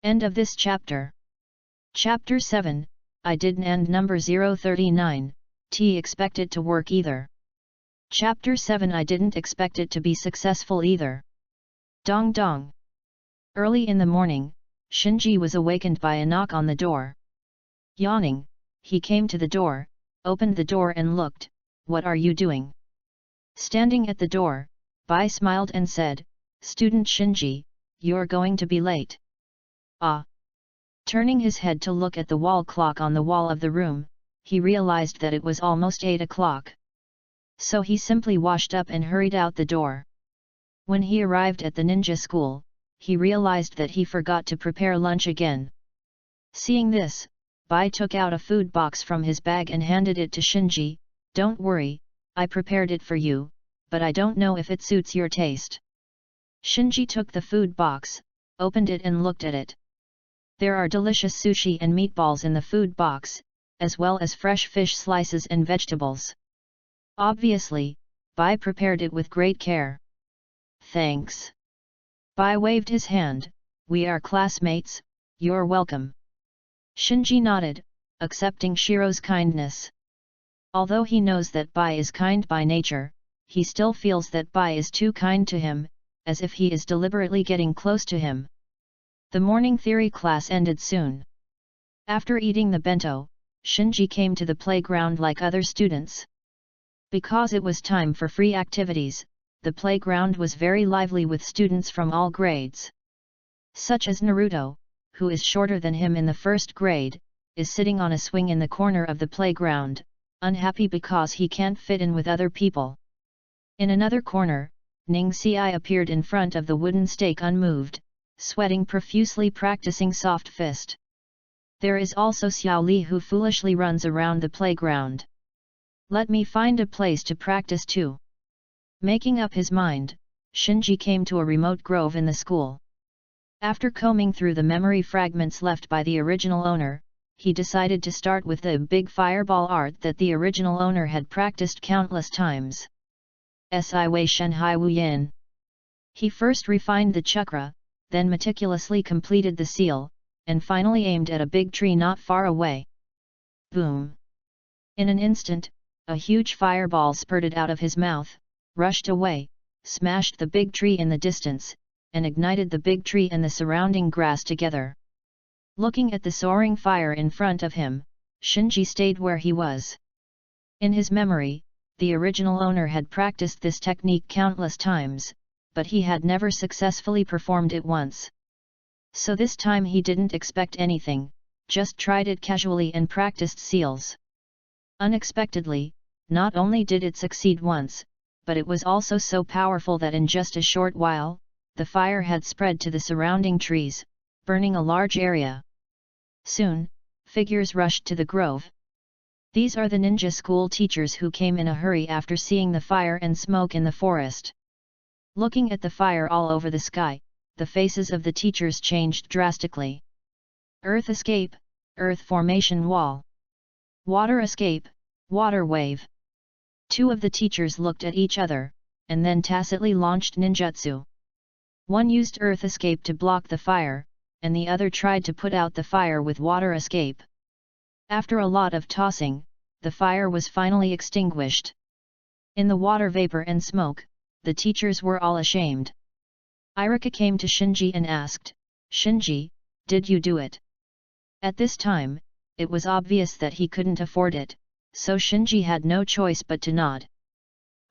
End of this chapter. Chapter 7, I didn't end number 039, expect it to work either. Chapter 7 I didn't expect it to be successful either. Dong dong. Early in the morning, Shinji was awakened by a knock on the door. Yawning, he came to the door, opened the door and looked. What are you doing? Standing at the door, Bai smiled and said, Student Shinji, you're going to be late. Ah. Turning his head to look at the wall clock on the wall of the room, he realized that it was almost 8 o'clock. So he simply washed up and hurried out the door. When he arrived at the ninja school, he realized that he forgot to prepare lunch again. Seeing this, Bai took out a food box from his bag and handed it to Shinji. Don't worry, I prepared it for you, but I don't know if it suits your taste. Shinji took the food box, opened it and looked at it. There are delicious sushi and meatballs in the food box, as well as fresh fish slices and vegetables. Obviously, Bai prepared it with great care. Thanks. Bai waved his hand. We are classmates, you're welcome. Shinji nodded, accepting Shiro's kindness. Although he knows that Bai is kind by nature, he still feels that Bai is too kind to him, as if he is deliberately getting close to him. The morning theory class ended soon. After eating the bento, Shinji came to the playground like other students. Because it was time for free activities, the playground was very lively with students from all grades. Such as Naruto, who is shorter than him in the first grade, is sitting on a swing in the corner of the playground, unhappy because he can't fit in with other people. In another corner, Ning Xiai appeared in front of the wooden stake unmoved, sweating profusely practicing soft fist. There is also Xiao Li who foolishly runs around the playground. Let me find a place to practice too. Making up his mind, Shinji came to a remote grove in the school. After combing through the memory fragments left by the original owner, he decided to start with the big fireball art that the original owner had practiced countless times. Si Wei Shenhai Wu Yin. He first refined the chakra, then meticulously completed the seal, and finally aimed at a big tree not far away. Boom! In an instant, a huge fireball spurted out of his mouth, rushed away, smashed the big tree in the distance, and ignited the big tree and the surrounding grass together. Looking at the soaring fire in front of him, Shinji stayed where he was. In his memory, the original owner had practiced this technique countless times, but he had never successfully performed it once. So this time he didn't expect anything, just tried it casually and practiced seals. Unexpectedly, not only did it succeed once, but it was also so powerful that in just a short while, the fire had spread to the surrounding trees, burning a large area. Soon, figures rushed to the grove. These are the ninja school teachers who came in a hurry after seeing the fire and smoke in the forest. Looking at the fire all over the sky, the faces of the teachers changed drastically. Earth escape, earth formation wall. Water escape, water wave. Two of the teachers looked at each other, and then tacitly launched ninjutsu. One used earth escape to block the fire, and the other tried to put out the fire with water escape. After a lot of tossing, the fire was finally extinguished. In the water vapor and smoke, the teachers were all ashamed. Irika came to Shinji and asked, "Shinji, did you do it?" At this time, it was obvious that he couldn't afford it, so Shinji had no choice but to nod.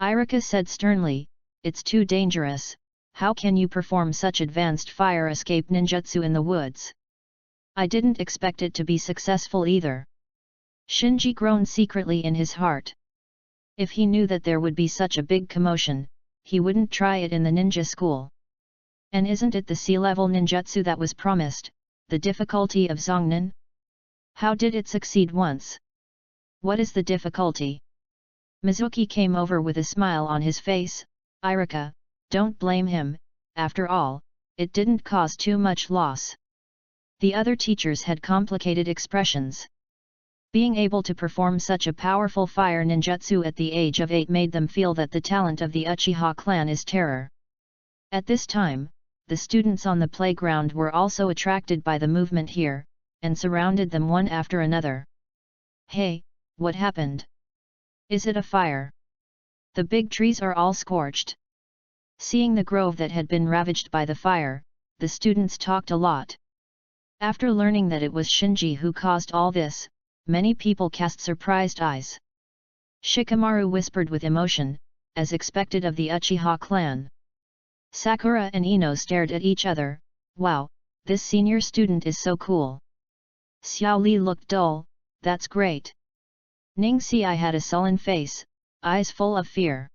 Irika said sternly, "It's too dangerous. How can you perform such advanced fire escape ninjutsu in the woods?" "I didn't expect it to be successful either." Shinji groaned secretly in his heart. If he knew that there would be such a big commotion, he wouldn't try it in the ninja school. And isn't it the sea-level ninjutsu that was promised, the difficulty of Zongnan? How did it succeed once? What is the difficulty? Mizuki came over with a smile on his face. "Irika, don't blame him, after all, it didn't cause too much loss." The other teachers had complicated expressions. Being able to perform such a powerful fire ninjutsu at the age of 8 made them feel that the talent of the Uchiha clan is terror. At this time, the students on the playground were also attracted by the movement here, and surrounded them one after another. "Hey, what happened? Is it a fire? The big trees are all scorched." Seeing the grove that had been ravaged by the fire, the students talked a lot. After learning that it was Shinji who caused all this, many people cast surprised eyes. Shikamaru whispered with emotion, as expected of the Uchiha clan. Sakura and Ino stared at each other. "Wow, this senior student is so cool." Xiao Li looked dull. "That's great." Ning Xiai had a sullen face, eyes full of fear.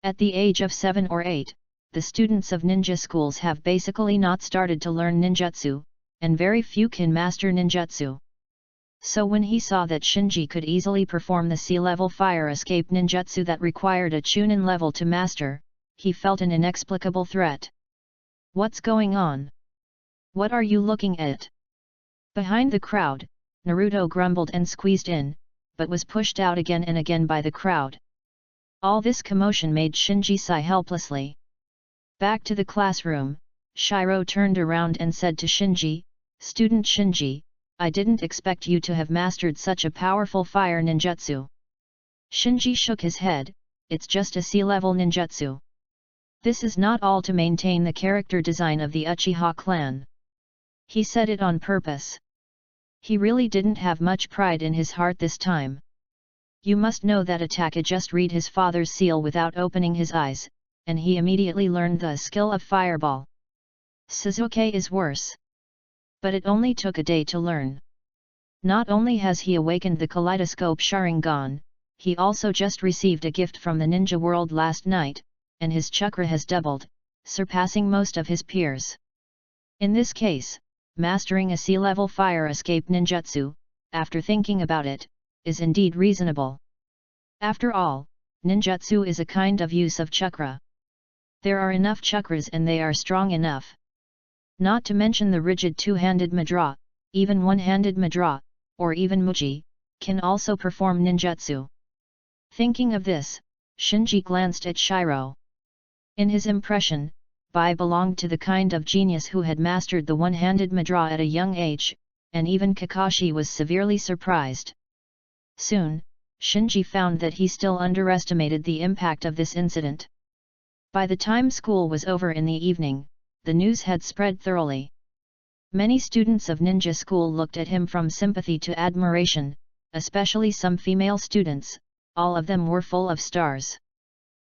At the age of 7 or 8, the students of ninja schools have basically not started to learn ninjutsu, and very few can master ninjutsu. So when he saw that Shinji could easily perform the sea-level fire escape ninjutsu that required a Chunin level to master, he felt an inexplicable threat. "What's going on? What are you looking at?" Behind the crowd, Naruto grumbled and squeezed in, but was pushed out again and again by the crowd. All this commotion made Shinji sigh helplessly. Back to the classroom, Shiro turned around and said to Shinji, "Student Shinji, I didn't expect you to have mastered such a powerful fire ninjutsu." Shinji shook his head, it's just a C-level ninjutsu. This is not all to maintain the character design of the Uchiha clan. He said it on purpose. He really didn't have much pride in his heart this time. You must know that Ataka just read his father's seal without opening his eyes, and he immediately learned the skill of Fireball. Suzuki is worse. But it only took a day to learn. Not only has he awakened the Kaleidoscope Sharingan, he also just received a gift from the ninja world last night, and his chakra has doubled, surpassing most of his peers. In this case, mastering a C-level fire escape ninjutsu, after thinking about it, is indeed reasonable. After all, ninjutsu is a kind of use of chakra. There are enough chakras and they are strong enough. Not to mention the rigid two-handed Madara, even one-handed Madara, or even Muji, can also perform ninjutsu. Thinking of this, Shinji glanced at Shiro. In his impression, Bai belonged to the kind of genius who had mastered the one-handed Madara at a young age, and even Kakashi was severely surprised. Soon, Shinji found that he still underestimated the impact of this incident. By the time school was over in the evening, the news had spread thoroughly. Many students of ninja school looked at him from sympathy to admiration, especially some female students, all of them were full of stars.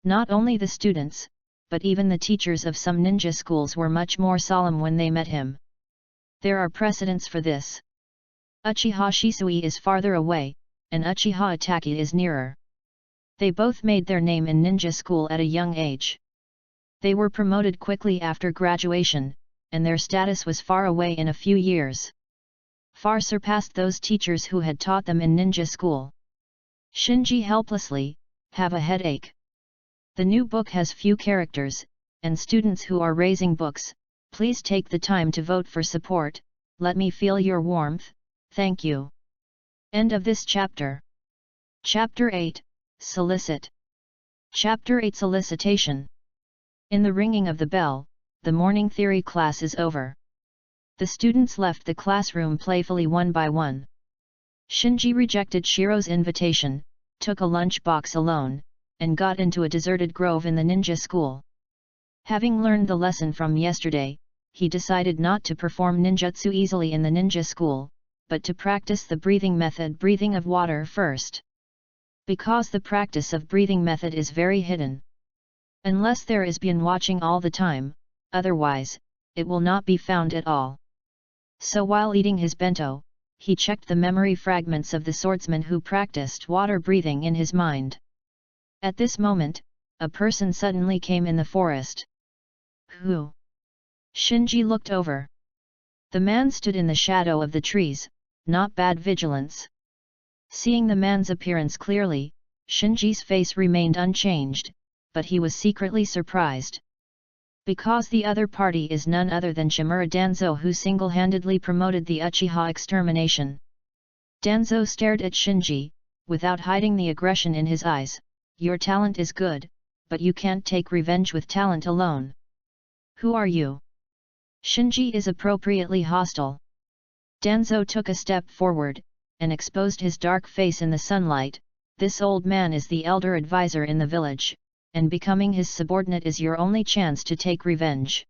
Not only the students, but even the teachers of some ninja schools were much more solemn when they met him. There are precedents for this. Uchiha Shisui is farther away, and Uchiha Itachi is nearer. They both made their name in ninja school at a young age. They were promoted quickly after graduation, and their status was far away in a few years. Far surpassed those teachers who had taught them in ninja school. Shinji helplessly, have a headache. The new book has few characters, and students who are raising books, please take the time to vote for support, let me feel your warmth, thank you. End of this chapter. Chapter 8, Solicit. Chapter 8 Solicitation. In the ringing of the bell, the morning theory class is over. The students left the classroom playfully one by one. Shinji rejected Shiro's invitation, took a lunch box alone, and got into a deserted grove in the ninja school. Having learned the lesson from yesterday, he decided not to perform ninjutsu easily in the ninja school, but to practice the breathing method, breathing of water first. Because the practice of breathing method is very hidden. Unless there is been watching all the time, otherwise, it will not be found at all. So while eating his bento, he checked the memory fragments of the swordsman who practiced water breathing in his mind. At this moment, a person suddenly came in the forest. Who? Shinji looked over. The man stood in the shadow of the trees, not bad vigilance. Seeing the man's appearance clearly, Shinji's face remained unchanged, but he was secretly surprised. Because the other party is none other than Shimura Danzo, who single-handedly promoted the Uchiha extermination. Danzo stared at Shinji, without hiding the aggression in his eyes. Your talent is good, but you can't take revenge with talent alone. Who are you? Shinji is appropriately hostile. Danzo took a step forward, and exposed his dark face in the sunlight. This old man is the elder advisor in the village, and becoming his subordinate is your only chance to take revenge.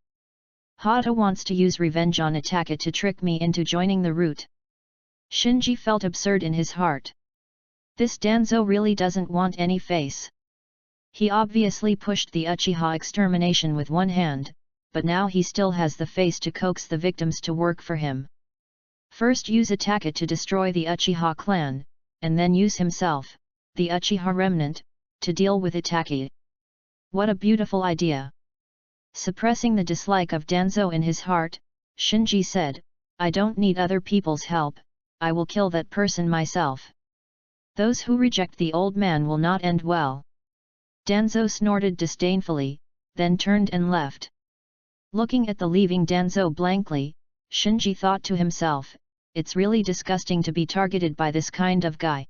Hata wants to use revenge on Ataka to trick me into joining the route. Shinji felt absurd in his heart. This Danzo really doesn't want any face. He obviously pushed the Uchiha extermination with one hand, but now he still has the face to coax the victims to work for him. First use Ataka to destroy the Uchiha clan, and then use himself, the Uchiha remnant, to deal with Itachi. What a beautiful idea! Suppressing the dislike of Danzo in his heart, Shinji said, I don't need other people's help, I will kill that person myself. Those who reject the old man will not end well. Danzo snorted disdainfully, then turned and left. Looking at the leaving Danzo blankly, Shinji thought to himself, it's really disgusting to be targeted by this kind of guy.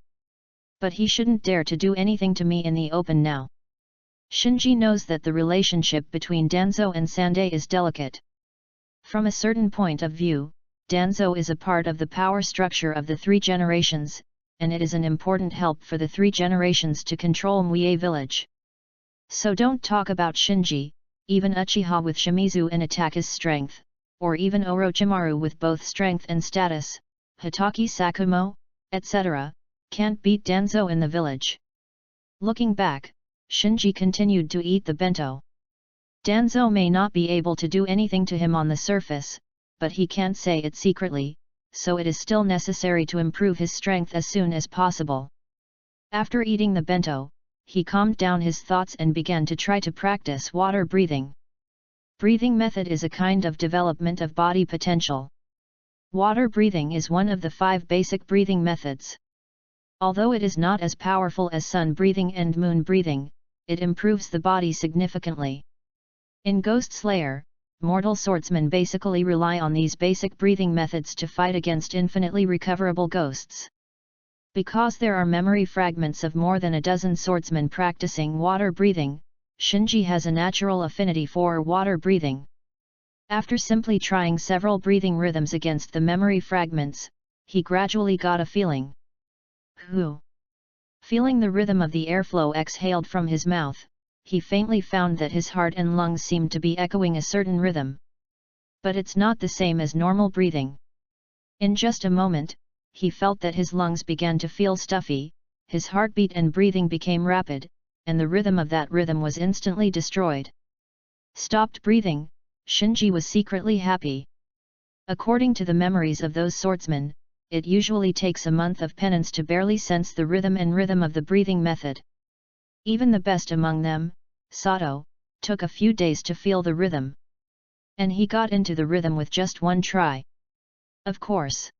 But he shouldn't dare to do anything to me in the open now. Shinji knows that the relationship between Danzo and Sandai is delicate. From a certain point of view, Danzo is a part of the power structure of the three generations, and it is an important help for the three generations to control Mue village. So don't talk about Shinji, even Uchiha with Shimizu and attack his strength, or even Orochimaru with both strength and status, Hitaki Sakumo, etc., can't beat Danzo in the village. Looking back, Shinji continued to eat the bento. Danzo may not be able to do anything to him on the surface, but he can't say it secretly, so it is still necessary to improve his strength as soon as possible. After eating the bento, he calmed down his thoughts and began to try to practice water breathing. Breathing method is a kind of development of body potential. Water breathing is one of the 5 basic breathing methods. Although it is not as powerful as sun breathing and moon breathing, it improves the body significantly. In Ghost Slayer, mortal swordsmen basically rely on these basic breathing methods to fight against infinitely recoverable ghosts. Because there are memory fragments of more than a dozen swordsmen practicing water breathing, Shinji has a natural affinity for water breathing. After simply trying several breathing rhythms against the memory fragments, he gradually got a feeling. Feeling the rhythm of the airflow exhaled from his mouth, he faintly found that his heart and lungs seemed to be echoing a certain rhythm. But it's not the same as normal breathing. In just a moment, he felt that his lungs began to feel stuffy, his heartbeat and breathing became rapid, and the rhythm of that rhythm was instantly destroyed. Stopped breathing, Shinji was secretly happy. According to the memories of those swordsmen, it usually takes a month of penance to barely sense the rhythm of the breathing method. Even the best among them, Sato, took a few days to feel the rhythm. And he got into the rhythm with just one try. Of course.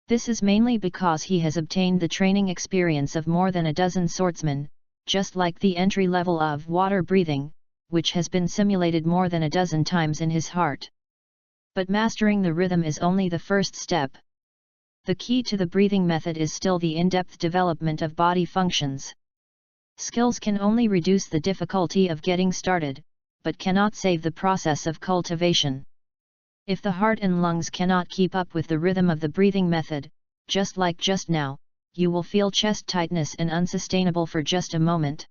This is mainly because he has obtained the training experience of more than a dozen swordsmen, just like the entry level of water breathing, which has been simulated more than a dozen times in his heart. But mastering the rhythm is only the first step. The key to the breathing method is still the in-depth development of body functions. Skills can only reduce the difficulty of getting started, but cannot save the process of cultivation. If the heart and lungs cannot keep up with the rhythm of the breathing method, just like just now, you will feel chest tightness and unsustainable for just a moment.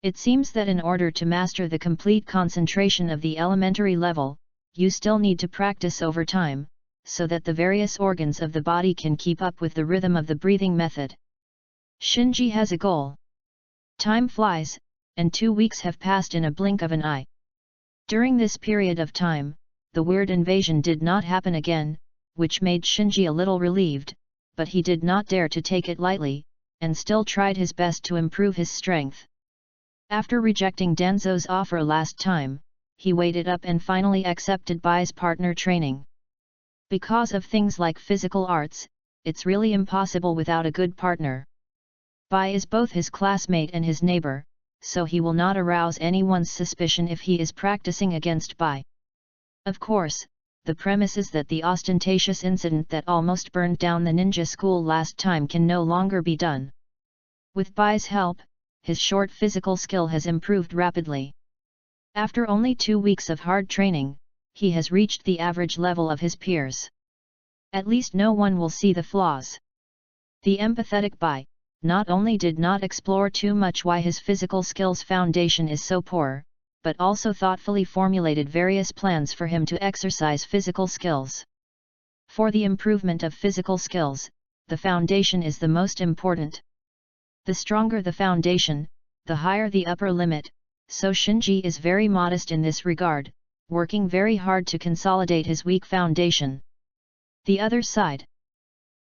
It seems that in order to master the complete concentration of the elementary level, you still need to practice over time, so that the various organs of the body can keep up with the rhythm of the breathing method. Shinji has a goal. Time flies, and 2 weeks have passed in a blink of an eye. During this period of time, the weird invasion did not happen again, which made Shinji a little relieved, but he did not dare to take it lightly, and still tried his best to improve his strength. After rejecting Danzo's offer last time, he waited up and finally accepted Bai's partner training. Because of things like physical arts, it's really impossible without a good partner. Bai is both his classmate and his neighbor, so he will not arouse anyone's suspicion if he is practicing against Bai. Of course, the premise is that the ostentatious incident that almost burned down the ninja school last time can no longer be done. With Bai's help, his short physical skill has improved rapidly. After only 2 weeks of hard training, he has reached the average level of his peers. At least no one will see the flaws. The empathetic Bai, not only did not explore too much why his physical skills foundation is so poor, but also thoughtfully formulated various plans for him to exercise physical skills. For the improvement of physical skills, the foundation is the most important. The stronger the foundation, the higher the upper limit, so Shinji is very modest in this regard, working very hard to consolidate his weak foundation. The other side.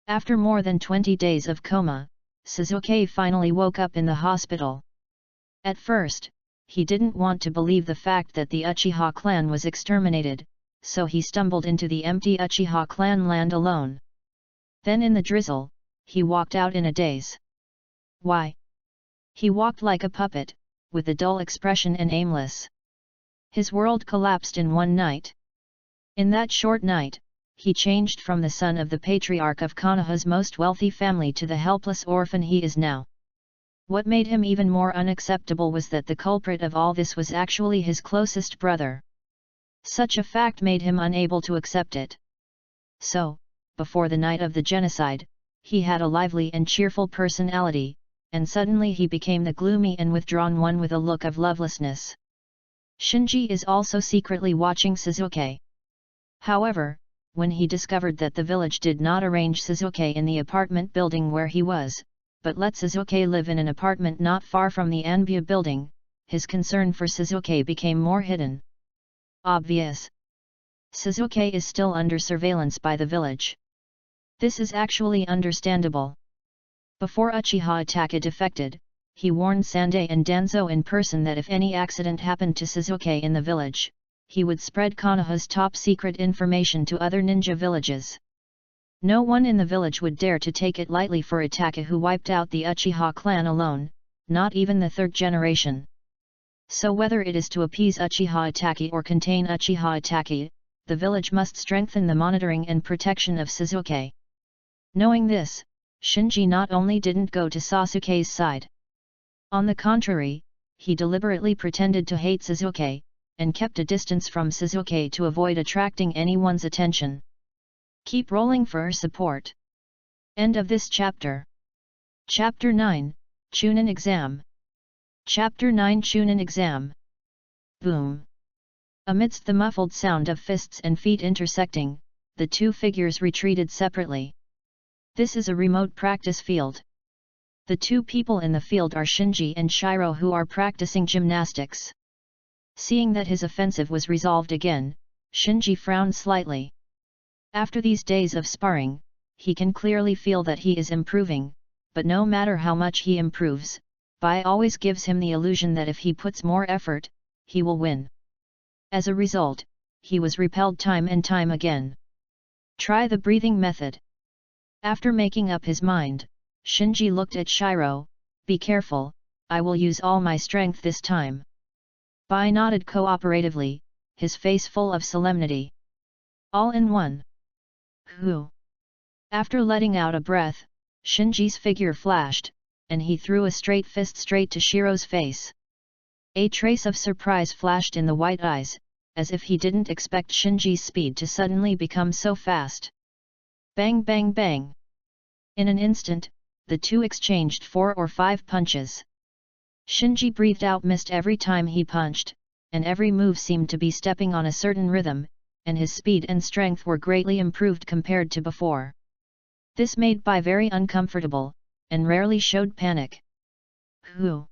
After more than 20 days of coma, Sasuke finally woke up in the hospital. At first, he didn't want to believe the fact that the Uchiha clan was exterminated, so he stumbled into the empty Uchiha clan land alone. Then in the drizzle, he walked out in a daze. Why? He walked like a puppet, with a dull expression and aimless. His world collapsed in one night. In that short night, he changed from the son of the patriarch of Konoha's most wealthy family to the helpless orphan he is now. What made him even more unacceptable was that the culprit of all this was actually his closest brother. Such a fact made him unable to accept it. So, before the night of the genocide, he had a lively and cheerful personality, and suddenly he became the gloomy and withdrawn one with a look of lovelessness. Shinji is also secretly watching Suzuki. However, when he discovered that the village did not arrange Suzuki in the apartment building where he was, but let Suzuki live in an apartment not far from the Anbu building, his concern for Suzuki became more hidden. Obvious. Suzuki is still under surveillance by the village. This is actually understandable. Before Uchiha Ataka defected, he warned Sandai and Danzo in person that if any accident happened to Suzuki in the village, he would spread Konoha's top-secret information to other ninja villages. No one in the village would dare to take it lightly for Ataka, who wiped out the Uchiha clan alone, not even the third generation. So whether it is to appease Uchiha Ataka or contain Uchiha Ataka, the village must strengthen the monitoring and protection of Suzuki. Knowing this, Shinji not only didn't go to Sasuke's side. On the contrary, he deliberately pretended to hate Suzuki, and kept a distance from Suzuki to avoid attracting anyone's attention. Keep rolling for support. End of this chapter. Chapter 9, Chunin Exam. Chapter 9 Chunin Exam. Boom. Amidst the muffled sound of fists and feet intersecting, the two figures retreated separately. This is a remote practice field. The two people in the field are Shinji and Shiro, who are practicing gymnastics. Seeing that his offensive was resolved again, Shinji frowned slightly. After these days of sparring, he can clearly feel that he is improving, but no matter how much he improves, Bai always gives him the illusion that if he puts more effort, he will win. As a result, he was repelled time and time again. Try the breathing method. After making up his mind, Shinji looked at Shiro. Be careful, I will use all my strength this time. Bai nodded cooperatively, his face full of solemnity. All in one. Who? After letting out a breath, Shinji's figure flashed, and he threw a straight fist straight to Shiro's face. A trace of surprise flashed in the white eyes, as if he didn't expect Shinji's speed to suddenly become so fast. Bang bang bang. In an instant, the two exchanged 4 or 5 punches. Shinji breathed out mist every time he punched, and every move seemed to be stepping on a certain rhythm, and his speed and strength were greatly improved compared to before. This made Bai very uncomfortable, and rarely showed panic. Who?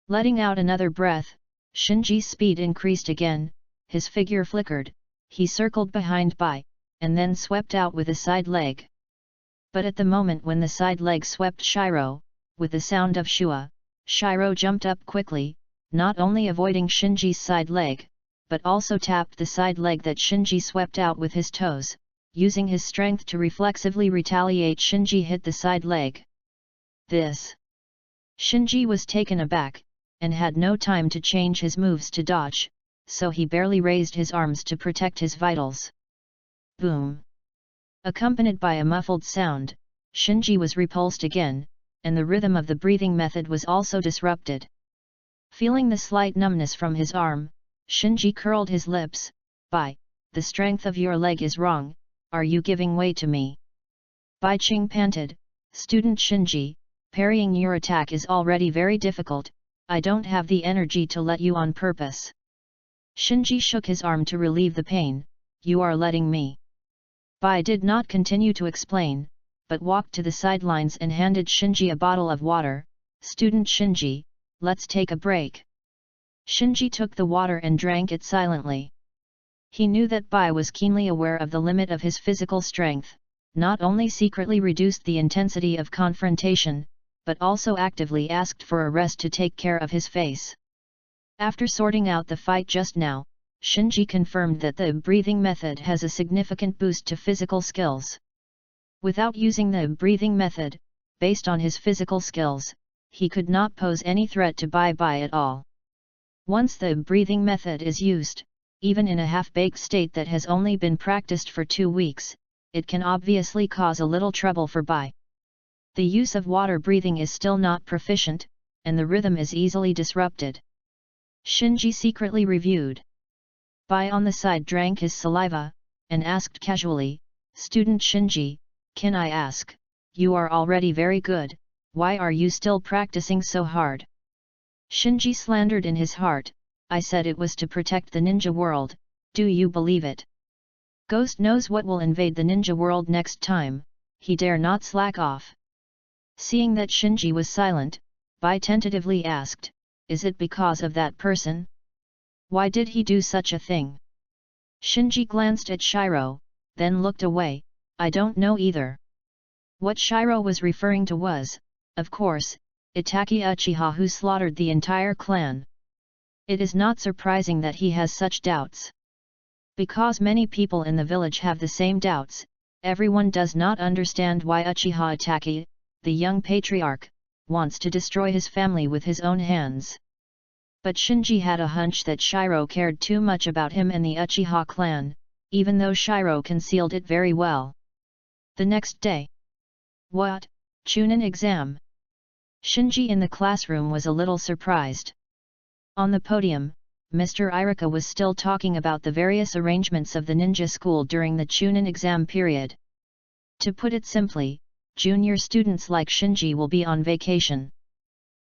Letting out another breath, Shinji's speed increased again, his figure flickered, he circled behind Bai, and then swept out with a side leg. But at the moment when the side leg swept Shiro, with the sound of shua, Shiro jumped up quickly, not only avoiding Shinji's side leg, but also tapped the side leg that Shinji swept out with his toes, using his strength to reflexively retaliate. Shinji hit the side leg. This. Shinji was taken aback, and had no time to change his moves to dodge, so he barely raised his arms to protect his vitals. Boom. Accompanied by a muffled sound, Shinji was repulsed again, and the rhythm of the breathing method was also disrupted. Feeling the slight numbness from his arm, Shinji curled his lips. Bai, the strength of your leg is wrong, are you giving way to me? Bai Qing panted, Student Shinji, parrying your attack is already very difficult, I don't have the energy to let you on purpose. Shinji shook his arm to relieve the pain, you are letting me. Bai did not continue to explain, but walked to the sidelines and handed Shinji a bottle of water. Student Shinji, let's take a break. Shinji took the water and drank it silently. He knew that Bai was keenly aware of the limit of his physical strength, not only secretly reduced the intensity of confrontation, but also actively asked for a rest to take care of his face. After sorting out the fight just now, Shinji confirmed that the breathing method has a significant boost to physical skills. Without using the breathing method, based on his physical skills, he could not pose any threat to Bai at all. Once the breathing method is used, even in a half-baked state that has only been practiced for 2 weeks, it can obviously cause a little trouble for Bai. The use of water breathing is still not proficient, and the rhythm is easily disrupted. Shinji secretly reviewed. Bai on the side drank his saliva, and asked casually, Student Shinji, can I ask, you are already very good, why are you still practicing so hard? Shinji slandered in his heart, I said it was to protect the ninja world, do you believe it? Ghost knows what will invade the ninja world next time, he dare not slack off. Seeing that Shinji was silent, Bai tentatively asked, is it because of that person? Why did he do such a thing? Shinji glanced at Shiro, then looked away, I don't know either. What Shiro was referring to was, of course, Itaki Uchiha, who slaughtered the entire clan. It is not surprising that he has such doubts. Because many people in the village have the same doubts, everyone does not understand why Uchiha Itaki, the young patriarch, wants to destroy his family with his own hands. But Shinji had a hunch that Shiro cared too much about him and the Uchiha clan, even though Shiro concealed it very well. The next day. What, Chunin exam? Shinji in the classroom was a little surprised. On the podium, Mr. Irika was still talking about the various arrangements of the ninja school during the Chunin exam period. To put it simply, junior students like Shinji will be on vacation.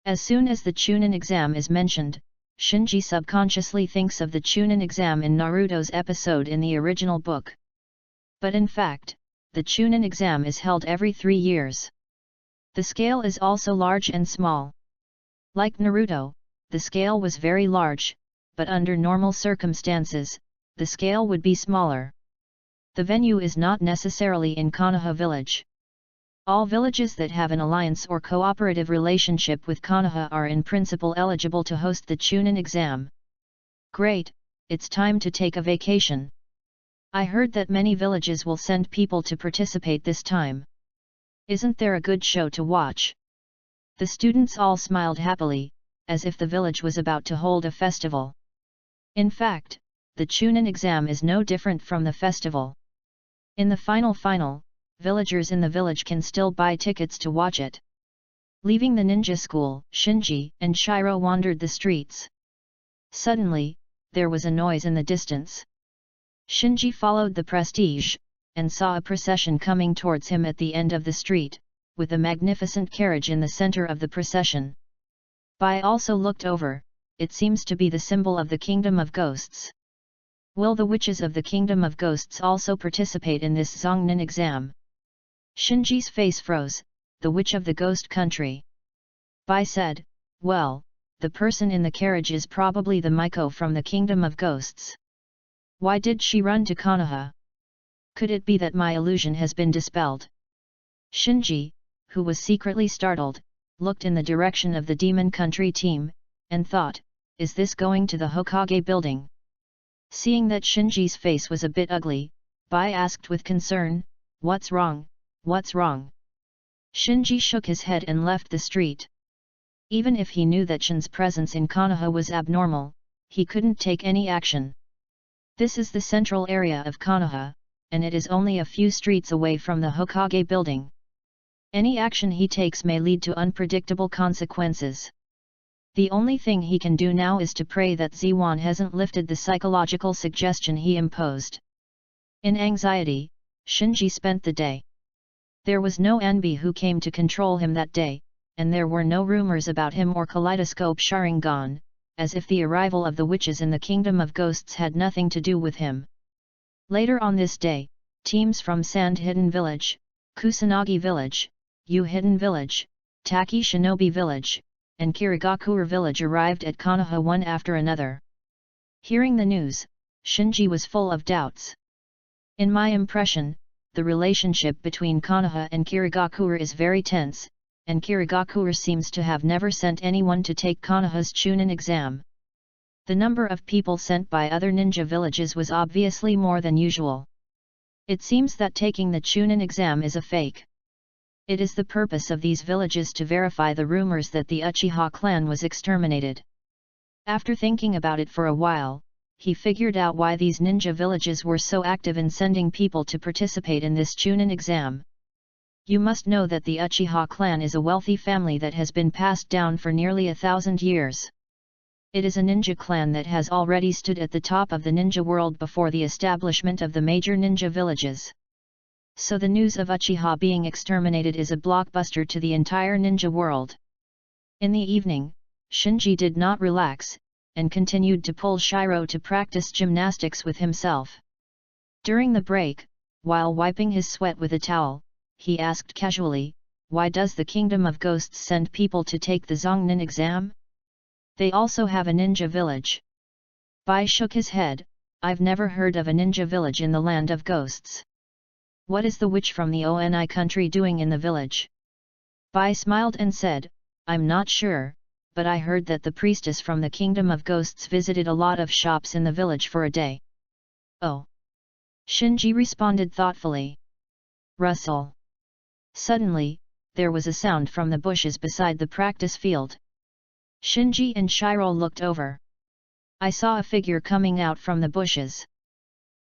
As soon as the Chunin exam is mentioned, Shinji subconsciously thinks of the Chunin exam in Naruto's episode in the original book. But in fact, the Chunin exam is held every 3 years. The scale is also large and small. Like Naruto, the scale was very large, but under normal circumstances, the scale would be smaller. The venue is not necessarily in Konoha village. All villages that have an alliance or cooperative relationship with Konoha are in principle eligible to host the Chunin exam. Great, it's time to take a vacation. I heard that many villages will send people to participate this time. Isn't there a good show to watch? The students all smiled happily, as if the village was about to hold a festival. In fact, the Chunin exam is no different from the festival. In the final, villagers in the village can still buy tickets to watch it. Leaving the ninja school, Shinji and Shiro wandered the streets. Suddenly, there was a noise in the distance. Shinji followed the prestige, and saw a procession coming towards him at the end of the street, with a magnificent carriage in the center of the procession. Bai also looked over, it seems to be the symbol of the Kingdom of Ghosts. Will the witches of the Kingdom of Ghosts also participate in this Zongnin exam? Shinji's face froze, the witch of the ghost country. Bai said, well, the person in the carriage is probably the Miko from the Kingdom of Ghosts. Why did she run to Konoha? Could it be that my illusion has been dispelled? Shinji, who was secretly startled, looked in the direction of the Demon Country team, and thought, is this going to the Hokage building? Seeing that Shinji's face was a bit ugly, Bai asked with concern, what's wrong, what's wrong? Shinji shook his head and left the street. Even if he knew that Shin's presence in Konoha was abnormal, he couldn't take any action. This is the central area of Konoha, and it is only a few streets away from the Hokage building. Any action he takes may lead to unpredictable consequences. The only thing he can do now is to pray that Ziwan hasn't lifted the psychological suggestion he imposed. In anxiety, Shinji spent the day. There was no Anbi who came to control him that day, and there were no rumors about him or Kaleidoscope Sharingan, as if the arrival of the witches in the Kingdom of Ghosts had nothing to do with him. Later on this day, teams from Sand Hidden Village, Kusanagi Village, Yu Hidden Village, Taki Shinobi Village, and Kirigakure Village arrived at Konoha one after another. Hearing the news, Shinji was full of doubts. In my impression, the relationship between Konoha and Kirigakure is very tense, and Kirigakure seems to have never sent anyone to take Konoha's Chunin exam. The number of people sent by other ninja villages was obviously more than usual. It seems that taking the Chunin exam is a fake. It is the purpose of these villages to verify the rumors that the Uchiha clan was exterminated. After thinking about it for a while, he figured out why these ninja villages were so active in sending people to participate in this Chunin exam. You must know that the Uchiha clan is a wealthy family that has been passed down for nearly 1,000 years. It is a ninja clan that has already stood at the top of the ninja world before the establishment of the major ninja villages. So the news of Uchiha being exterminated is a blockbuster to the entire ninja world. In the evening, Shinji did not relax, and continued to pull Shiro to practice gymnastics with himself. During the break, while wiping his sweat with a towel, he asked casually, "Why does the Kingdom of Ghosts send people to take the Zongnin exam? They also have a ninja village." Bai shook his head, "I've never heard of a ninja village in the land of ghosts. What is the witch from the Oni country doing in the village?" Bai smiled and said, "I'm not sure, but I heard that the priestess from the Kingdom of Ghosts visited a lot of shops in the village for a day." "Oh." Shinji responded thoughtfully. Rustle. Suddenly, there was a sound from the bushes beside the practice field. Shinji and Shiro looked over. "I saw a figure coming out from the bushes.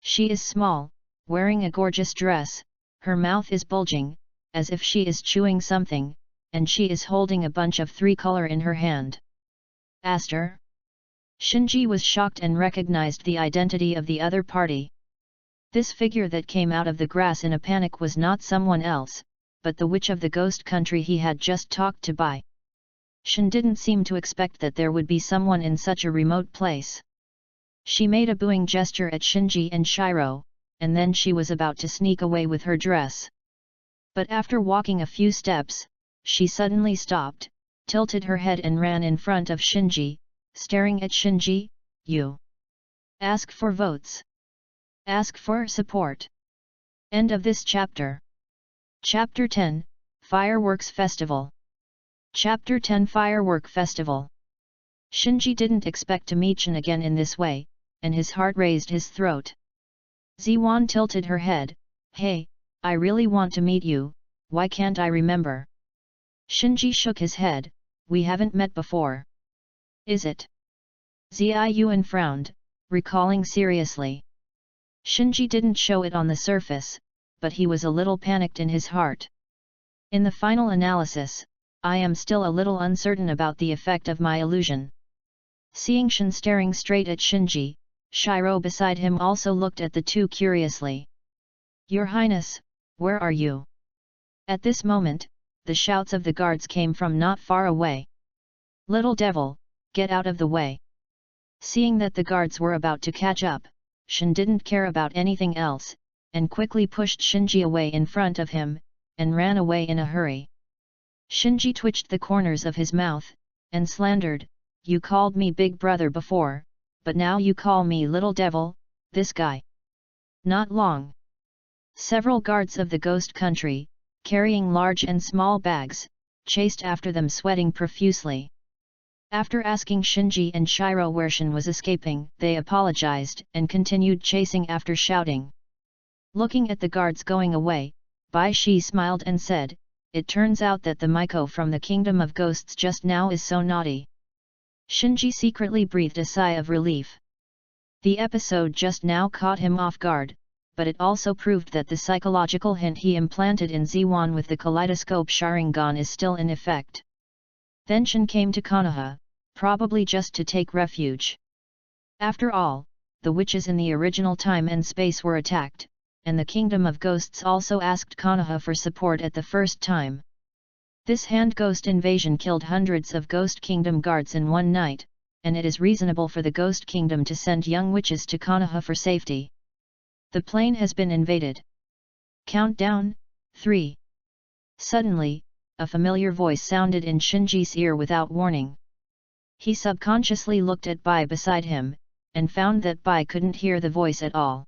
She is small, wearing a gorgeous dress, her mouth is bulging, as if she is chewing something, and she is holding a bunch of three-color in her hand." "Aster?" Shinji was shocked and recognized the identity of the other party. This figure that came out of the grass in a panic was not someone else, but the witch of the ghost country he had just talked to Bai. Shin didn't seem to expect that there would be someone in such a remote place. She made a booing gesture at Shinji and Shiro, and then she was about to sneak away with her dress. But after walking a few steps, she suddenly stopped, tilted her head and ran in front of Shinji, staring at Shinji. "You ask for votes. Ask for support." End of this chapter. Chapter 10, Fireworks Festival. Chapter 10 Firework Festival. Shinji didn't expect to meet Shin again in this way, and his heart raised his throat. Ziwan tilted her head. "Hey, I really want to meet you, why can't I remember?" Shinji shook his head. "We haven't met before." "Is it?" Ziyuan frowned, recalling seriously. Shinji didn't show it on the surface, but he was a little panicked in his heart. "In the final analysis, I am still a little uncertain about the effect of my illusion." Seeing Shin staring straight at Shinji, Shiro beside him also looked at the two curiously. "Your Highness, where are you?" At this moment, the shouts of the guards came from not far away. "Little devil, get out of the way!" Seeing that the guards were about to catch up, Shin didn't care about anything else, and quickly pushed Shinji away in front of him, and ran away in a hurry. Shinji twitched the corners of his mouth, and slandered, "You called me big brother before, but now you call me little devil, this guy." Not long. Several guards of the ghost country, carrying large and small bags, chased after them sweating profusely. After asking Shinji and Shiro where Shin was escaping, they apologized and continued chasing after shouting. Looking at the guards going away, Bai Shi smiled and said, "It turns out that the Miko from the Kingdom of Ghosts just now is so naughty." Shinji secretly breathed a sigh of relief. The episode just now caught him off guard, but it also proved that the psychological hint he implanted in Ziwan with the kaleidoscope Sharingan is still in effect. Then Shin came to Konoha, probably just to take refuge. After all, the witches in the original time and space were attacked, and the Kingdom of Ghosts also asked Konoha for support at the first time. This hand ghost invasion killed hundreds of Ghost Kingdom guards in one night, and it is reasonable for the Ghost Kingdom to send young witches to Konoha for safety. The plane has been invaded. Countdown, 3. Suddenly, a familiar voice sounded in Shinji's ear without warning. He subconsciously looked at Bai beside him, and found that Bai couldn't hear the voice at all.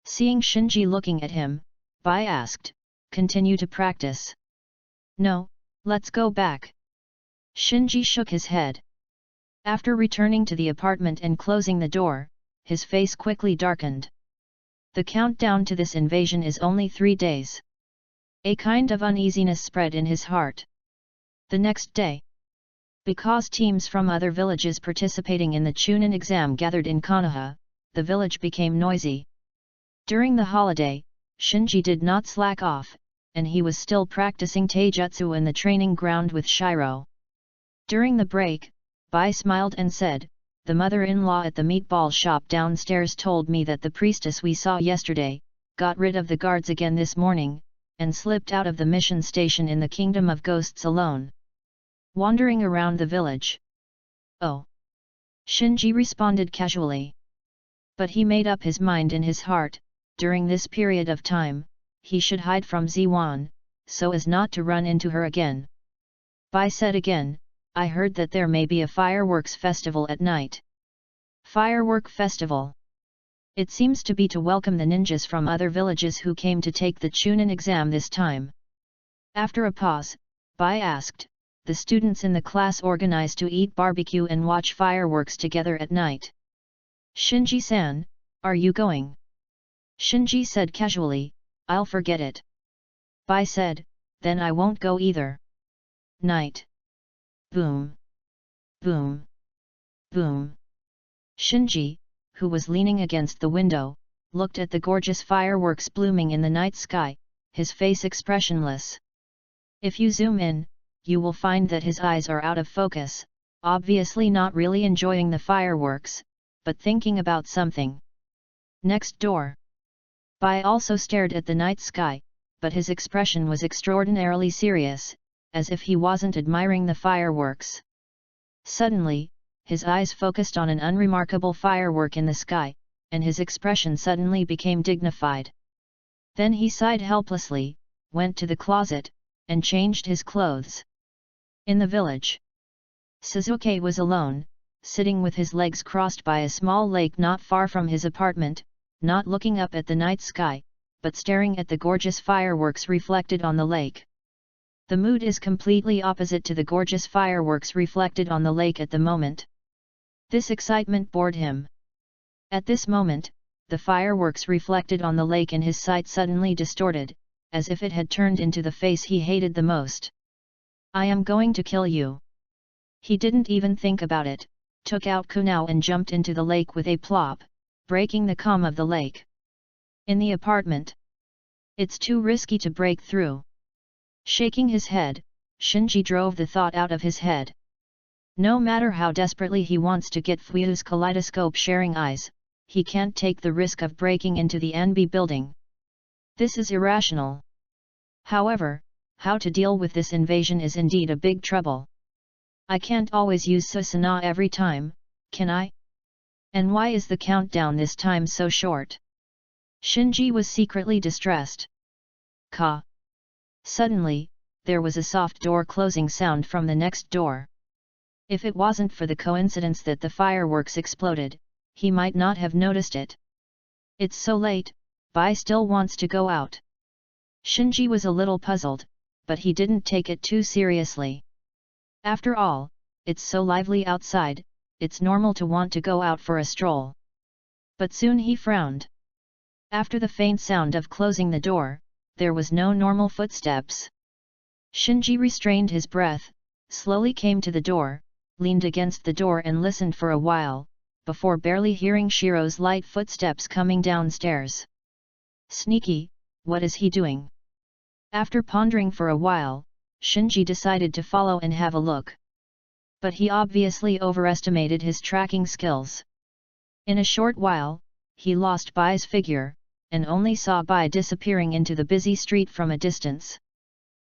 Seeing Shinji looking at him, Bai asked, "Continue to practice?" "No, let's go back." Shinji shook his head. After returning to the apartment and closing the door, his face quickly darkened. The countdown to this invasion is only 3 days. A kind of uneasiness spread in his heart. The next day, because teams from other villages participating in the Chunin exam gathered in Konoha, the village became noisy. During the holiday, Shinji did not slack off, and he was still practicing taijutsu in the training ground with Shiro. During the break, Bai smiled and said, "The mother-in-law at the meatball shop downstairs told me that the priestess we saw yesterday, got rid of the guards again this morning, and slipped out of the mission station in the Kingdom of Ghosts alone. Wandering around the village. Oh. Shinji responded casually. But he made up his mind in his heart, during this period of time, he should hide from Ziwan, so as not to run into her again. Bai said again, I heard that there may be a fireworks festival at night. Firework festival. It seems to be to welcome the ninjas from other villages who came to take the Chunin exam this time. After a pause, Bai asked, the students in the class organized to eat barbecue and watch fireworks together at night. Shinji-san, are you going? Shinji said casually, I'll forget it. Bai said, then I won't go either. Night. Boom. Boom. Boom. Shinji, who was leaning against the window, looked at the gorgeous fireworks blooming in the night sky, his face expressionless. If you zoom in, you will find that his eyes are out of focus, obviously not really enjoying the fireworks, but thinking about something. Next door. Bai also stared at the night sky, but his expression was extraordinarily serious, as if he wasn't admiring the fireworks. Suddenly, his eyes focused on an unremarkable firework in the sky, and his expression suddenly became dignified. Then he sighed helplessly, went to the closet, and changed his clothes. In the village, Suzuki was alone, sitting with his legs crossed by a small lake not far from his apartment, not looking up at the night sky, but staring at the gorgeous fireworks reflected on the lake. The mood is completely opposite to the gorgeous fireworks reflected on the lake at the moment. This excitement bored him. At this moment, the fireworks reflected on the lake in his sight suddenly distorted, as if it had turned into the face he hated the most. I am going to kill you. He didn't even think about it, took out kunao and jumped into the lake with a plop, breaking the calm of the lake. In the apartment. It's too risky to break through. Shaking his head, Shinji drove the thought out of his head. No matter how desperately he wants to get Fuyu's kaleidoscope-sharing eyes, he can't take the risk of breaking into the NB building. This is irrational. However, how to deal with this invasion is indeed a big trouble. I can't always use Susanoo every time, can I? And why is the countdown this time so short? Shinji was secretly distressed. Ka. Suddenly, there was a soft door closing sound from the next door. If it wasn't for the coincidence that the fireworks exploded, he might not have noticed it. It's so late, Bai still wants to go out. Shinji was a little puzzled, but he didn't take it too seriously. After all, it's so lively outside, it's normal to want to go out for a stroll. But soon he frowned. After the faint sound of closing the door, there was no normal footsteps. Shinji restrained his breath, slowly came to the door, leaned against the door and listened for a while, before barely hearing Shiro's light footsteps coming downstairs. Sneaky, what is he doing? After pondering for a while, Shinji decided to follow and have a look. But he obviously overestimated his tracking skills. In a short while, he lost Bai's figure, and only saw Bai disappearing into the busy street from a distance.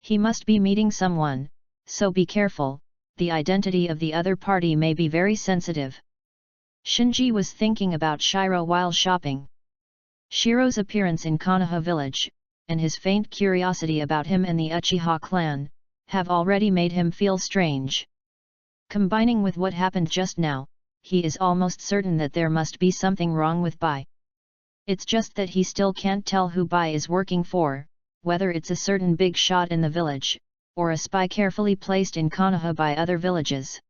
He must be meeting someone, so be careful, the identity of the other party may be very sensitive. Shinji was thinking about Shiro while shopping. Shiro's appearance in Konoha village, and his faint curiosity about him and the Uchiha clan, have already made him feel strange. Combining with what happened just now, he is almost certain that there must be something wrong with Bai. It's just that he still can't tell who Bai is working for, whether it's a certain big shot in the village, or a spy carefully placed in Konoha by other villages.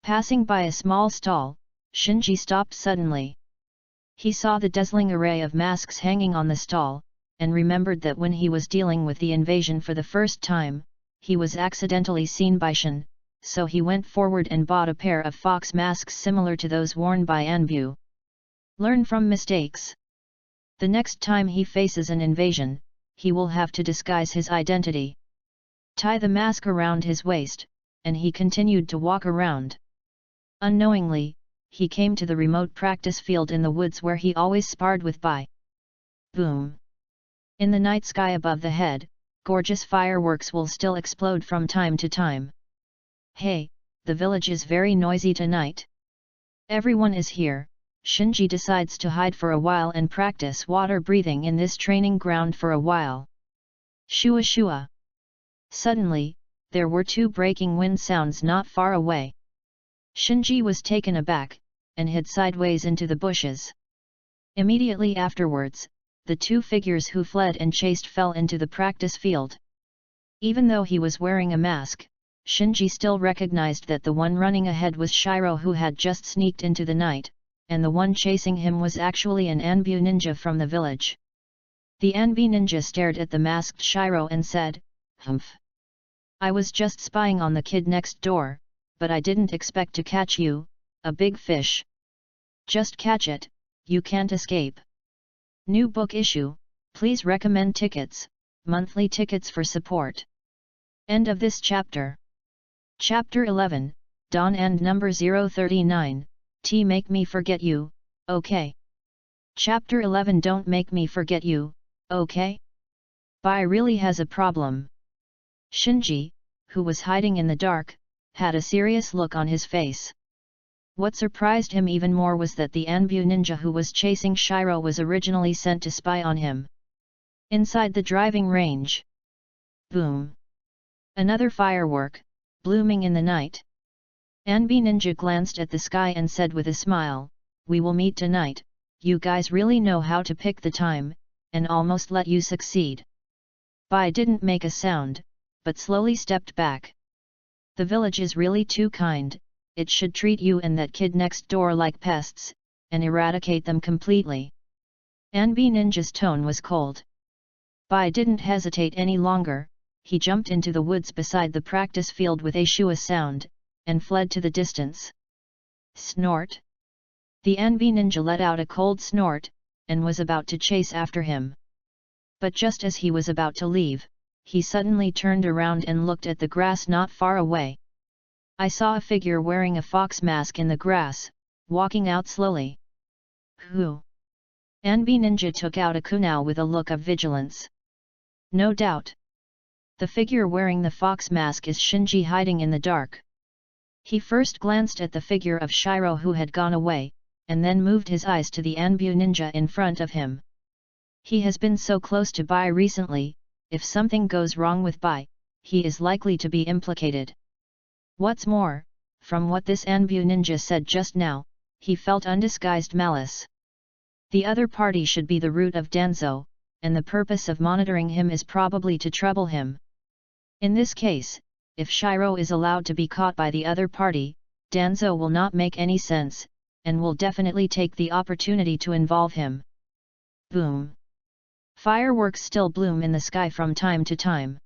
Passing by a small stall, Shinji stopped suddenly. He saw the dazzling array of masks hanging on the stall, and remembered that when he was dealing with the invasion for the first time, he was accidentally seen by Shin, so he went forward and bought a pair of fox masks similar to those worn by Anbu. Learn from mistakes. The next time he faces an invasion, he will have to disguise his identity. Tie the mask around his waist, and he continued to walk around. Unknowingly, he came to the remote practice field in the woods where he always sparred with Bai. Boom! In the night sky above the head, gorgeous fireworks will still explode from time to time. Hey, the village is very noisy tonight. Everyone is here. Shinji decides to hide for a while and practice water breathing in this training ground for a while. Shua shua. Suddenly, there were two breaking wind sounds not far away. Shinji was taken aback, and hid sideways into the bushes. Immediately afterwards, the two figures who fled and chased fell into the practice field. Even though he was wearing a mask, Shinji still recognized that the one running ahead was Shiro, who had just sneaked into the night, and the one chasing him was actually an Anbu ninja from the village. The Anbu ninja stared at the masked Shiro and said, "Humph. I was just spying on the kid next door, but I didn't expect to catch you, a big fish. Just catch it, you can't escape." New book issue, please recommend tickets, monthly tickets for support. End of this chapter. Chapter 11, Dawn and number 039, T make me forget you, okay. Chapter 11 Don't make me forget you, okay? Bai really has a problem. Shinji, who was hiding in the dark, had a serious look on his face. What surprised him even more was that the Anbu ninja who was chasing Shiro was originally sent to spy on him. Inside the driving range. Boom! Another firework, blooming in the night. Anbu ninja glanced at the sky and said with a smile, "We will meet tonight, you guys really know how to pick the time, and almost let you succeed." Bai didn't make a sound, but slowly stepped back. The village is really too kind. It should treat you and that kid next door like pests, and eradicate them completely. Anbu ninja's tone was cold. Bai didn't hesitate any longer, he jumped into the woods beside the practice field with a shua sound, and fled to the distance. Snort! The Anbu ninja let out a cold snort, and was about to chase after him. But just as he was about to leave, he suddenly turned around and looked at the grass not far away. "I saw a figure wearing a fox mask in the grass, walking out slowly." Who? Anbu ninja took out a kunai with a look of vigilance. No doubt. The figure wearing the fox mask is Shinji hiding in the dark. He first glanced at the figure of Shiro who had gone away, and then moved his eyes to the Anbu ninja in front of him. He has been so close to Bai recently, if something goes wrong with Bai, he is likely to be implicated. What's more, from what this Anbu ninja said just now, he felt undisguised malice. The other party should be the root of Danzo, and the purpose of monitoring him is probably to trouble him. In this case, if Shiro is allowed to be caught by the other party, Danzo will not make any sense, and will definitely take the opportunity to involve him. Boom! Fireworks still bloom in the sky from time to time.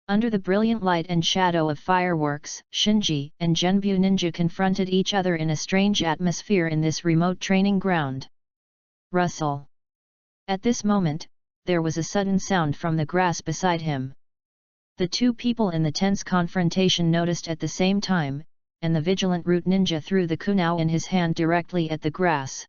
Under the brilliant light and shadow of fireworks, Shinji and Genbu ninja confronted each other in a strange atmosphere in this remote training ground. Rustle! At this moment, there was a sudden sound from the grass beside him. The two people in the tense confrontation noticed at the same time, and the vigilant root ninja threw the kunai in his hand directly at the grass.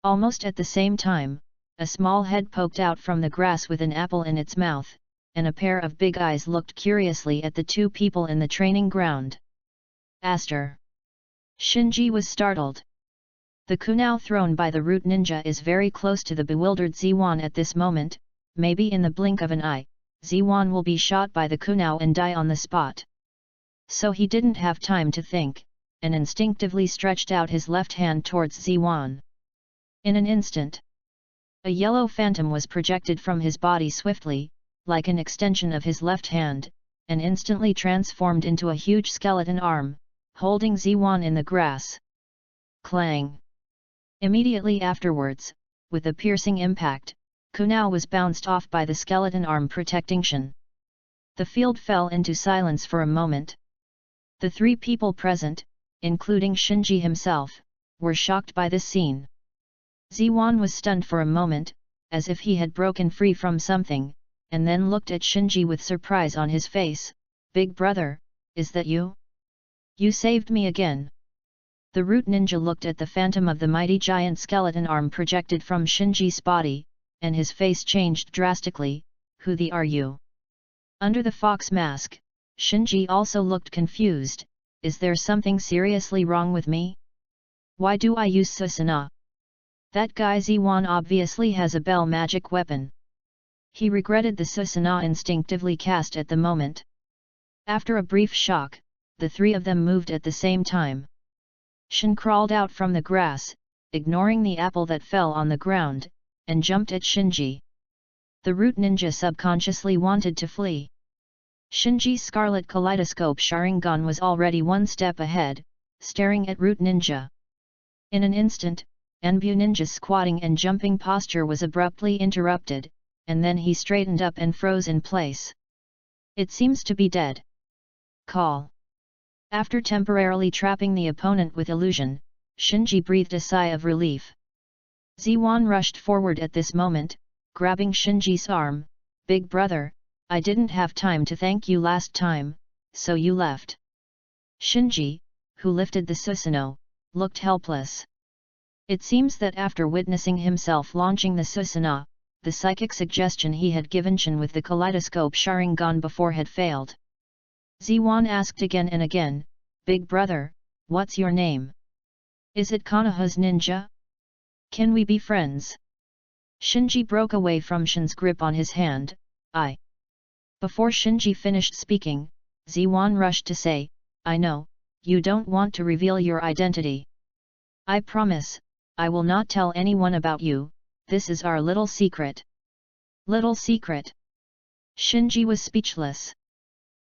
Almost at the same time, a small head poked out from the grass with an apple in its mouth, and a pair of big eyes looked curiously at the two people in the training ground. Aster! Shinji was startled. The kunai thrown by the root ninja is very close to the bewildered Ziwan at this moment, maybe in the blink of an eye, Ziwan will be shot by the kunai and die on the spot. So he didn't have time to think, and instinctively stretched out his left hand towards Ziwan. In an instant, a yellow phantom was projected from his body swiftly, like an extension of his left hand, and instantly transformed into a huge skeleton arm, holding Ziwan in the grass. Clang! Immediately afterwards, with a piercing impact, kunai was bounced off by the skeleton arm protecting Shin. The field fell into silence for a moment. The three people present, including Shinji himself, were shocked by this scene. Ziwan was stunned for a moment, as if he had broken free from something, and then looked at Shinji with surprise on his face. "Big brother, is that you? You saved me again." The root ninja looked at the phantom of the mighty giant skeleton arm projected from Shinji's body, and his face changed drastically. Who the are you? Under the fox mask, Shinji also looked confused. Is there something seriously wrong with me? Why do I use Susanoo? That guy Ziwan obviously has a bell magic weapon. He regretted the Susanoo instinctively cast at the moment. After a brief shock, the three of them moved at the same time. Shin crawled out from the grass, ignoring the apple that fell on the ground, and jumped at Shinji. The root ninja subconsciously wanted to flee. Shinji's scarlet kaleidoscope Sharingan was already one step ahead, staring at root ninja. In an instant, Enbu ninja's squatting and jumping posture was abruptly interrupted, and then he straightened up and froze in place. It seems to be dead. Call. After temporarily trapping the opponent with illusion, Shinji breathed a sigh of relief. Ziwan rushed forward at this moment, grabbing Shinji's arm. Big brother, I didn't have time to thank you last time, so you left. Shinji, who lifted the Susanoo, looked helpless. It seems that after witnessing himself launching the Susanoo, the psychic suggestion he had given Shin with the kaleidoscope Sharingan before had failed. Ziwan asked again and again, Big brother, what's your name? Is it Konoha's ninja? Can we be friends? Shinji broke away from Shin's grip on his hand. Before Shinji finished speaking, Ziwan rushed to say, I know, you don't want to reveal your identity. I promise, I will not tell anyone about you, this is our little secret. Little secret? Shinji was speechless.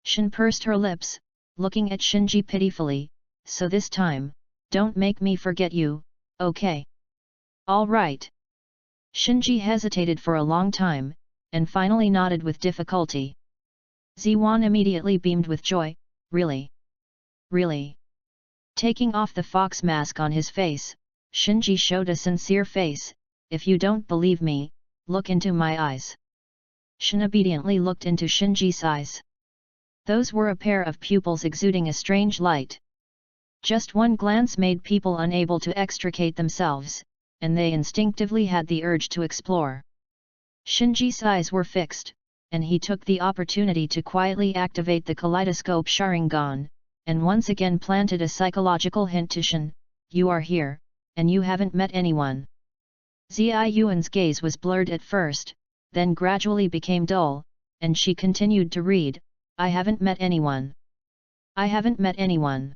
Shin pursed her lips, looking at Shinji pitifully, so this time, don't make me forget you, okay? All right. Shinji hesitated for a long time, and finally nodded with difficulty. Ziwan immediately beamed with joy, really? Really? Taking off the fox mask on his face, Shinji showed a sincere face, if you don't believe me, look into my eyes. Shin obediently looked into Shinji's eyes. Those were a pair of pupils exuding a strange light. Just one glance made people unable to extricate themselves, and they instinctively had the urge to explore. Shinji's eyes were fixed, and he took the opportunity to quietly activate the kaleidoscope Sharingan, and once again planted a psychological hint to Shin, you are here, and you haven't met anyone. Ziyuan's gaze was blurred at first, then gradually became dull, and she continued to read, I haven't met anyone. I haven't met anyone.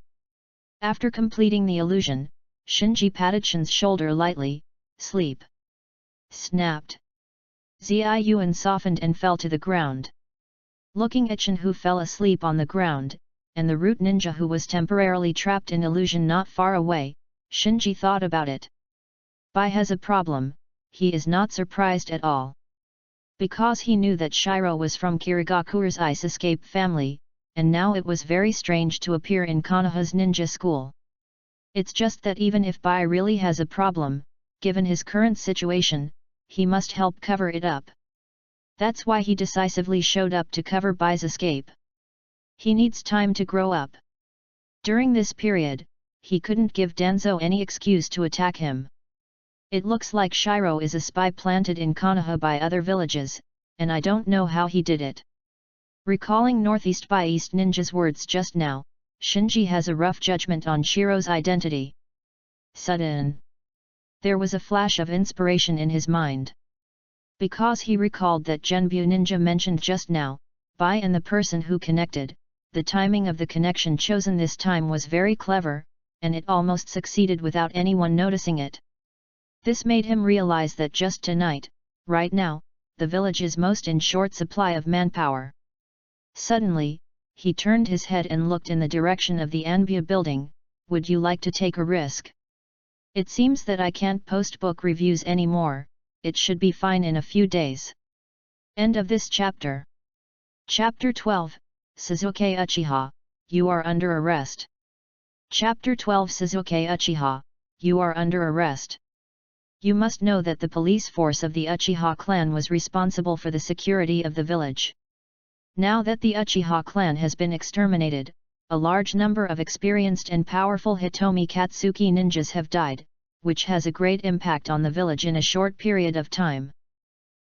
After completing the illusion, Shinji patted Shin's shoulder lightly, sleep. Snapped. Ziyuan softened and fell to the ground. Looking at Shin who fell asleep on the ground, and the root ninja who was temporarily trapped in illusion not far away, Shinji thought about it. Bai has a problem, he is not surprised at all. Because he knew that Shiro was from Kirigakure's ice escape family, and now it was very strange to appear in Konoha's ninja school. It's just that even if Bai really has a problem, given his current situation, he must help cover it up. That's why he decisively showed up to cover Bai's escape. He needs time to grow up. During this period, he couldn't give Danzo any excuse to attack him. It looks like Shiro is a spy planted in Konoha by other villages, and I don't know how he did it. Recalling Northeast by East Ninja's words just now, Shinji has a rough judgment on Shiro's identity. Sudden. There was a flash of inspiration in his mind. Because he recalled that Genbu Ninja mentioned just now, Bai and the person who connected, the timing of the connection chosen this time was very clever, and it almost succeeded without anyone noticing it. This made him realize that just tonight, right now, the village is most in short supply of manpower. Suddenly, he turned his head and looked in the direction of the Anbu building. Would you like to take a risk? It seems that I can't post book reviews anymore, it should be fine in a few days. End of this chapter. Chapter 12, Suzuki Uchiha, you are under arrest. Chapter 12 Suzuki Uchiha, you are under arrest. You must know that the police force of the Uchiha clan was responsible for the security of the village. Now that the Uchiha clan has been exterminated, a large number of experienced and powerful Hitomi Katsuki ninjas have died, which has a great impact on the village in a short period of time.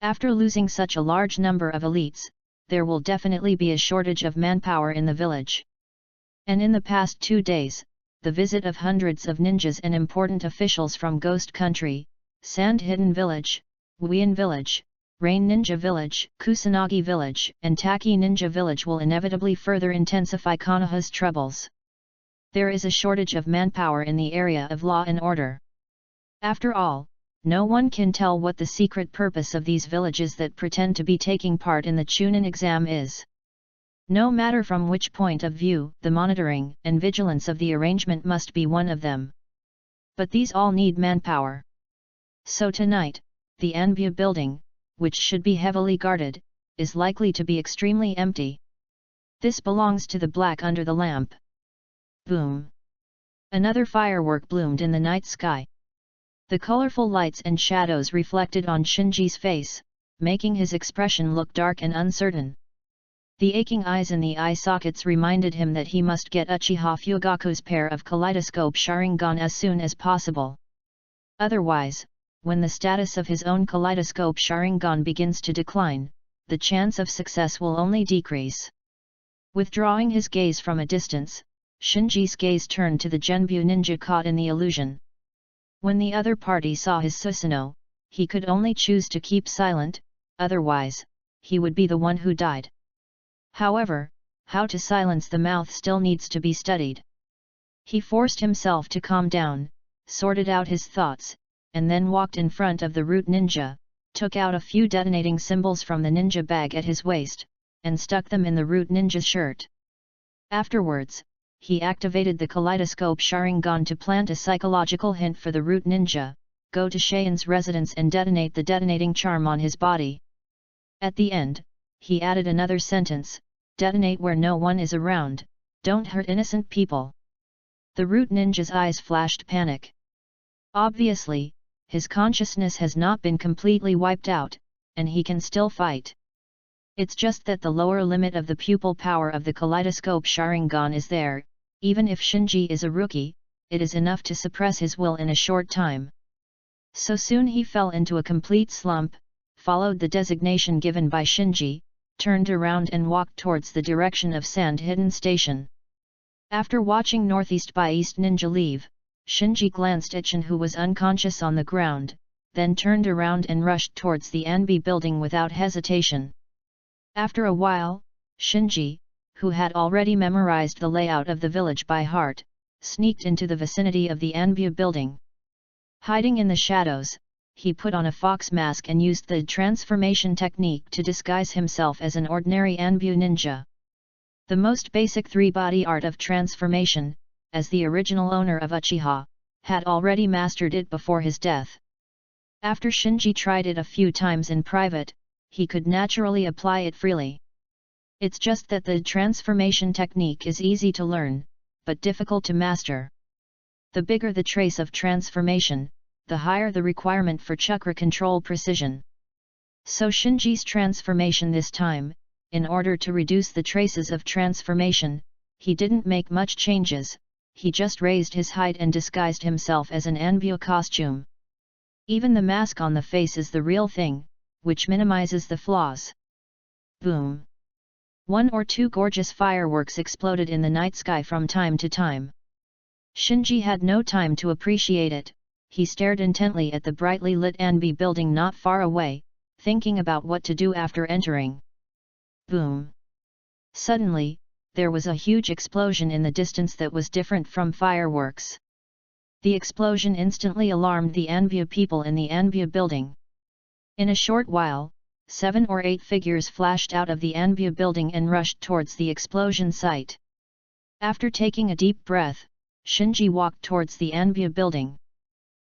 After losing such a large number of elites, there will definitely be a shortage of manpower in the village. And in the past 2 days, the visit of hundreds of ninjas and important officials from Ghost Country, Sand Hidden Village, Wuyan Village, Rain Ninja Village, Kusanagi Village, and Taki Ninja Village will inevitably further intensify Konoha's troubles. There is a shortage of manpower in the area of law and order. After all, no one can tell what the secret purpose of these villages that pretend to be taking part in the Chunin exam is. No matter from which point of view, the monitoring and vigilance of the arrangement must be one of them. But these all need manpower. So tonight, the Anbu building, which should be heavily guarded, is likely to be extremely empty. This belongs to the black under the lamp. Boom! Another firework bloomed in the night sky. The colorful lights and shadows reflected on Shinji's face, making his expression look dark and uncertain. The aching eyes in the eye sockets reminded him that he must get Uchiha Fugaku's pair of kaleidoscope Sharingan as soon as possible. Otherwise, when the status of his own kaleidoscope Sharingan begins to decline, the chance of success will only decrease. Withdrawing his gaze from a distance, Shinji's gaze turned to the Genbu ninja caught in the illusion. When the other party saw his Susanoo, he could only choose to keep silent, otherwise, he would be the one who died. However, how to silence the mouth still needs to be studied. He forced himself to calm down, sorted out his thoughts, and then walked in front of the root ninja, took out a few detonating symbols from the ninja bag at his waist, and stuck them in the root ninja's shirt. Afterwards, he activated the kaleidoscope Sharingan to plant a psychological hint for the root ninja, go to Cheyon's residence and detonate the detonating charm on his body. At the end, he added another sentence, detonate where no one is around, don't hurt innocent people. The root ninja's eyes flashed panic. Obviously, his consciousness has not been completely wiped out, and he can still fight. It's just that the lower limit of the pupil power of the kaleidoscope Sharingan is there. Even if Shinji is a rookie, it is enough to suppress his will in a short time. So soon he fell into a complete slump, followed the designation given by Shinji, turned around and walked towards the direction of Sand Hidden Station. After watching Northeast by East Ninja leave, Shinji glanced at Chen, who was unconscious on the ground, then turned around and rushed towards the Anbi building without hesitation. After a while, Shinji, who had already memorized the layout of the village by heart, sneaked into the vicinity of the Anbu building. Hiding in the shadows, he put on a fox mask and used the transformation technique to disguise himself as an ordinary Anbu ninja. The most basic three-body art of transformation, as the original owner of Uchiha, had already mastered it before his death. After Shinji tried it a few times in private, he could naturally apply it freely. It's just that the transformation technique is easy to learn, but difficult to master. The bigger the trace of transformation, the higher the requirement for chakra control precision. So Shinji's transformation this time, in order to reduce the traces of transformation, he didn't make much changes, he just raised his height and disguised himself as an Anbu costume. Even the mask on the face is the real thing, which minimizes the flaws. Boom! 1 or 2 gorgeous fireworks exploded in the night sky from time to time. Shinji had no time to appreciate it, he stared intently at the brightly lit Anbi building not far away, thinking about what to do after entering. Boom! Suddenly, there was a huge explosion in the distance that was different from fireworks. The explosion instantly alarmed the Anbu people in the Anbu building. In a short while, 7 or 8 figures flashed out of the Anbu building and rushed towards the explosion site. After taking a deep breath, Shinji walked towards the Anbu building.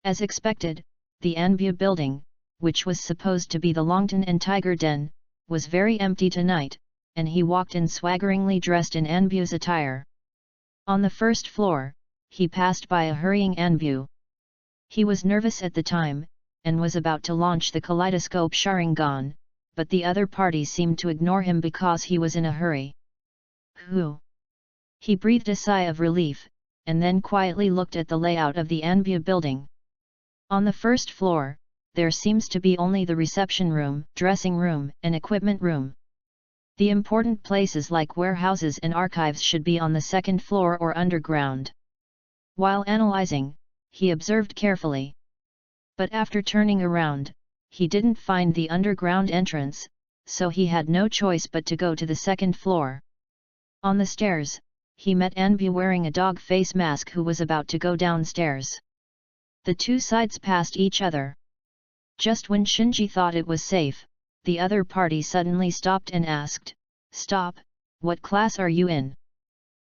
As expected, the Anbu building, which was supposed to be the Longtan and Tiger Den, was very empty tonight, and he walked in swaggeringly dressed in Anbu's attire. On the first floor, he passed by a hurrying Anbu. He was nervous at the time, and was about to launch the kaleidoscope Sharingan, but the other party seemed to ignore him because he was in a hurry. Whew! He breathed a sigh of relief, and then quietly looked at the layout of the Anbu building. On the first floor, there seems to be only the reception room, dressing room, and equipment room. The important places like warehouses and archives should be on the second floor or underground. While analyzing, he observed carefully. But after turning around, he didn't find the underground entrance, so he had no choice but to go to the second floor. On the stairs, he met Anbu wearing a dog face mask who was about to go downstairs. The two sides passed each other. Just when Shinji thought it was safe, the other party suddenly stopped and asked, "Stop, what class are you in?"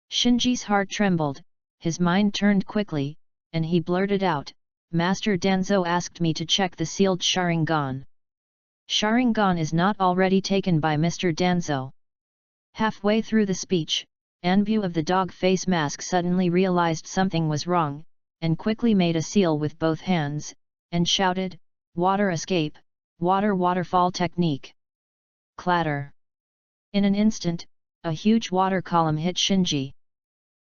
Shinji's heart trembled, his mind turned quickly, and he blurted out, "Master Danzo asked me to check the sealed Sharingan. Sharingan is not already taken by Mr. Danzo." Halfway through the speech, Anbu of the dog face mask suddenly realized something was wrong, and quickly made a seal with both hands, and shouted, "Water escape, waterfall technique." Clatter! In an instant, a huge water column hit Shinji.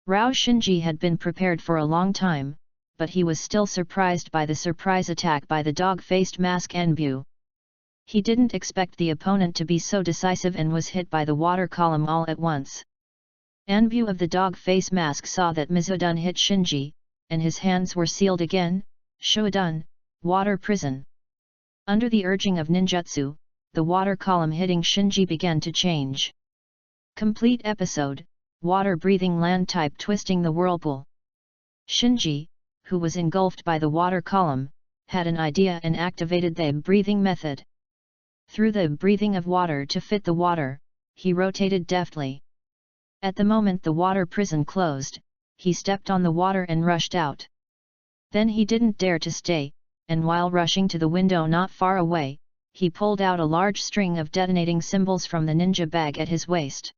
Shinji had been prepared for a long time, but he was still surprised by the surprise attack by the dog-faced mask Anbu. He didn't expect the opponent to be so decisive and was hit by the water column all at once. Anbu of the dog face mask saw that Mizudun hit Shinji, and his hands were sealed again, Shoudun, water prison. Under the urging of ninjutsu, the water column hitting Shinji began to change. Complete episode, water breathing land type twisting the whirlpool. Shinji, who was engulfed by the water column, had an idea and activated the breathing method. Through the breathing of water to fit the water, he rotated deftly. At the moment the water prison closed, he stepped on the water and rushed out. Then he didn't dare to stay, and while rushing to the window not far away, he pulled out a large string of detonating symbols from the ninja bag at his waist.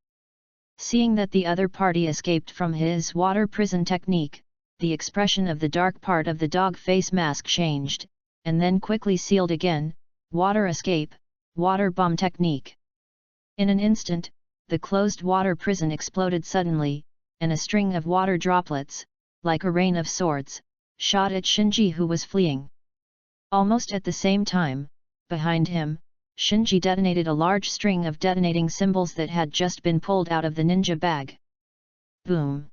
Seeing that the other party escaped from his water prison technique, the expression of the dark part of the dog face mask changed, and then quickly sealed again, water escape, water bomb technique. In an instant, the closed water prison exploded suddenly, and a string of water droplets, like a rain of swords, shot at Shinji who was fleeing. Almost at the same time, behind him, Shinji detonated a large string of detonating symbols that had just been pulled out of the ninja bag. Boom!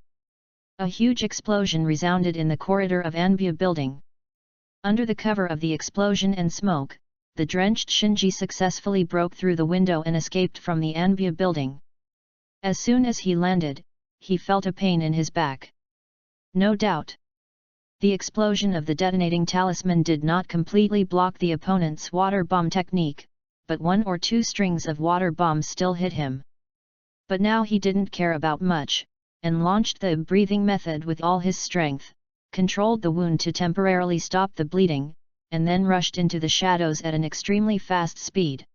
A huge explosion resounded in the corridor of Anbu building. Under the cover of the explosion and smoke, the drenched Shinji successfully broke through the window and escaped from the Anbu building. As soon as he landed, he felt a pain in his back. No doubt. The explosion of the detonating talisman did not completely block the opponent's water bomb technique, but one or two strings of water bombs still hit him. But now he didn't care about much, and launched the breathing method with all his strength, controlled the wound to temporarily stop the bleeding, and then rushed into the shadows at an extremely fast speed.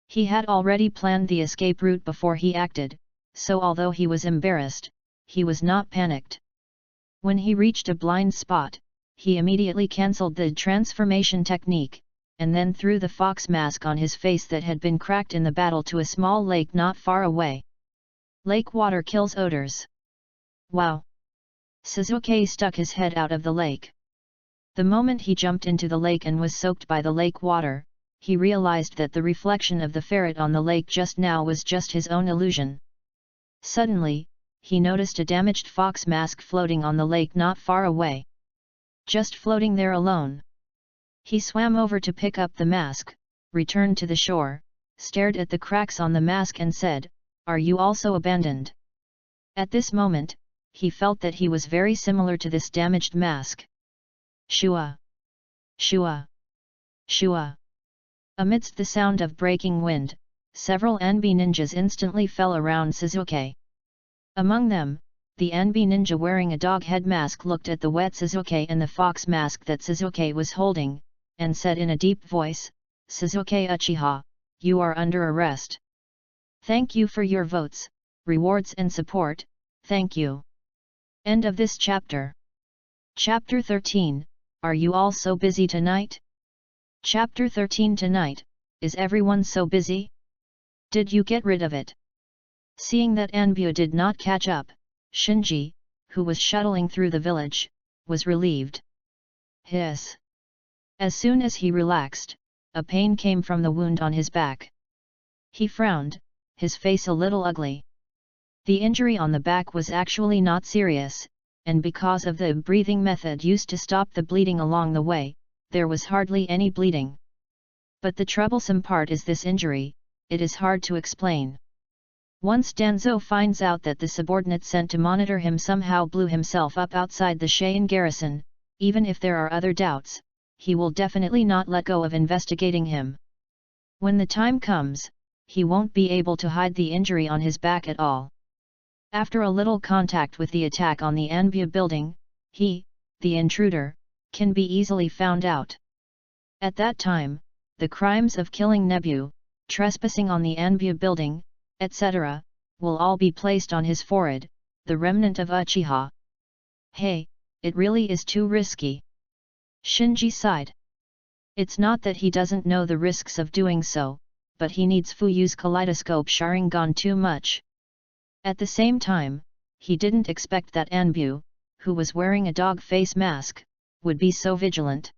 He had already planned the escape route before he acted, so although he was embarrassed, he was not panicked. When he reached a blind spot, he immediately cancelled the transformation technique, and then threw the fox mask on his face that had been cracked in the battle to a small lake not far away. Lake water kills odors. Wow! Sasuke stuck his head out of the lake. The moment he jumped into the lake and was soaked by the lake water, he realized that the reflection of the ferret on the lake just now was just his own illusion. Suddenly, he noticed a damaged fox mask floating on the lake not far away. Just floating there alone. He swam over to pick up the mask, returned to the shore, stared at the cracks on the mask and said, "Are you also abandoned?" At this moment, he felt that he was very similar to this damaged mask. Shua! Shua! Shua! Amidst the sound of breaking wind, several Anbi ninjas instantly fell around Sasuke. Among them, the Anbi ninja wearing a dog head mask looked at the wet Sasuke and the fox mask that Sasuke was holding, and said in a deep voice, "Sasuke Uchiha, you are under arrest. Thank you for your votes, rewards and support, thank you." End of this chapter. Chapter 13, Are you all so busy tonight? Chapter 13 Tonight, is everyone so busy? Did you get rid of it? Seeing that Anbu did not catch up, Shinji, who was shuttling through the village, was relieved. Hiss! As soon as he relaxed, a pain came from the wound on his back. He frowned, his face a little ugly. The injury on the back was actually not serious, and because of the breathing method used to stop the bleeding along the way, there was hardly any bleeding. But the troublesome part is this injury, it is hard to explain. Once Danzo finds out that the subordinate sent to monitor him somehow blew himself up outside the Cheyenne garrison, even if there are other doubts, he will definitely not let go of investigating him. When the time comes, he won't be able to hide the injury on his back at all. After a little contact with the attack on the Anbu building, he, the intruder, can be easily found out. At that time, the crimes of killing Nebu, trespassing on the Anbu building, etc., will all be placed on his forehead, the remnant of Uchiha. Hey, it really is too risky. Shinji sighed. It's not that he doesn't know the risks of doing so, but he needs Fuyu's kaleidoscope Sharingan too much. At the same time, he didn't expect that Anbu, who was wearing a dog face mask, would be so vigilant.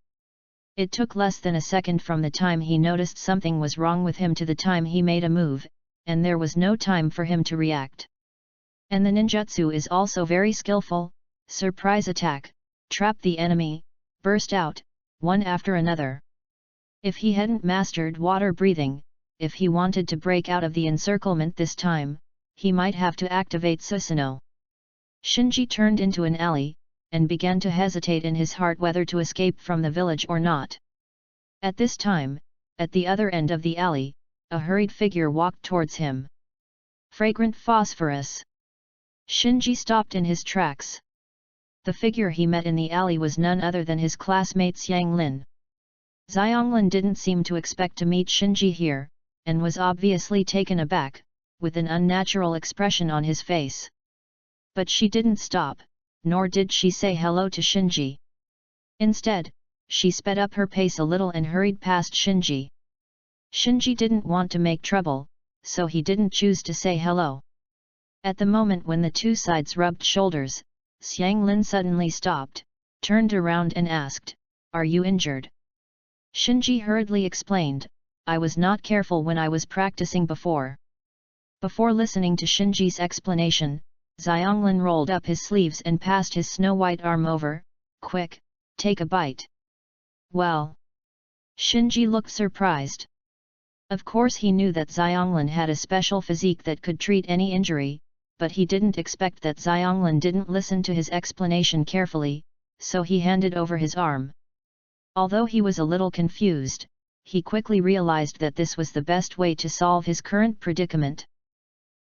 It took less than a second from the time he noticed something was wrong with him to the time he made a move, and there was no time for him to react. And the ninjutsu is also very skillful: surprise attack, trap the enemy, burst out, one after another. If he hadn't mastered water breathing, if he wanted to break out of the encirclement this time, he might have to activate Susanoo. Shinji turned into an alley, and began to hesitate in his heart whether to escape from the village or not. At this time, at the other end of the alley, a hurried figure walked towards him. Fragrant phosphorus. Shinji stopped in his tracks. The figure he met in the alley was none other than his classmate Xianglin. Xianglin didn't seem to expect to meet Shinji here, and was obviously taken aback, with an unnatural expression on his face. But she didn't stop, nor did she say hello to Shinji. Instead, she sped up her pace a little and hurried past Shinji. Shinji didn't want to make trouble, so he didn't choose to say hello. At the moment when the two sides rubbed shoulders, Xianglin suddenly stopped, turned around and asked, "Are you injured?" Shinji hurriedly explained, "I was not careful when I was practicing before." Before listening to Shinji's explanation, Xianglin rolled up his sleeves and passed his snow-white arm over. "Quick, take a bite." "Well?" Shinji looked surprised. Of course he knew that Xianglin had a special physique that could treat any injury, but he didn't expect that Xianglin didn't listen to his explanation carefully, so he handed over his arm. Although he was a little confused, he quickly realized that this was the best way to solve his current predicament.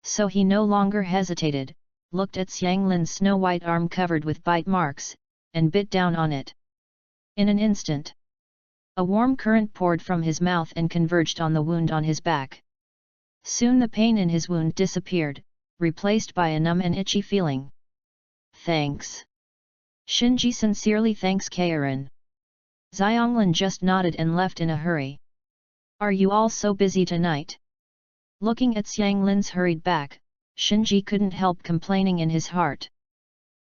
So he no longer hesitated, looked at Xianglin's snow-white arm covered with bite marks, and bit down on it. In an instant, a warm current poured from his mouth and converged on the wound on his back. Soon the pain in his wound disappeared, replaced by a numb and itchy feeling. "Thanks." Shinji sincerely thanks Kairin. Xianglin just nodded and left in a hurry. "Are you all so busy tonight?" Looking at Xianglin's hurried back, Shinji couldn't help complaining in his heart.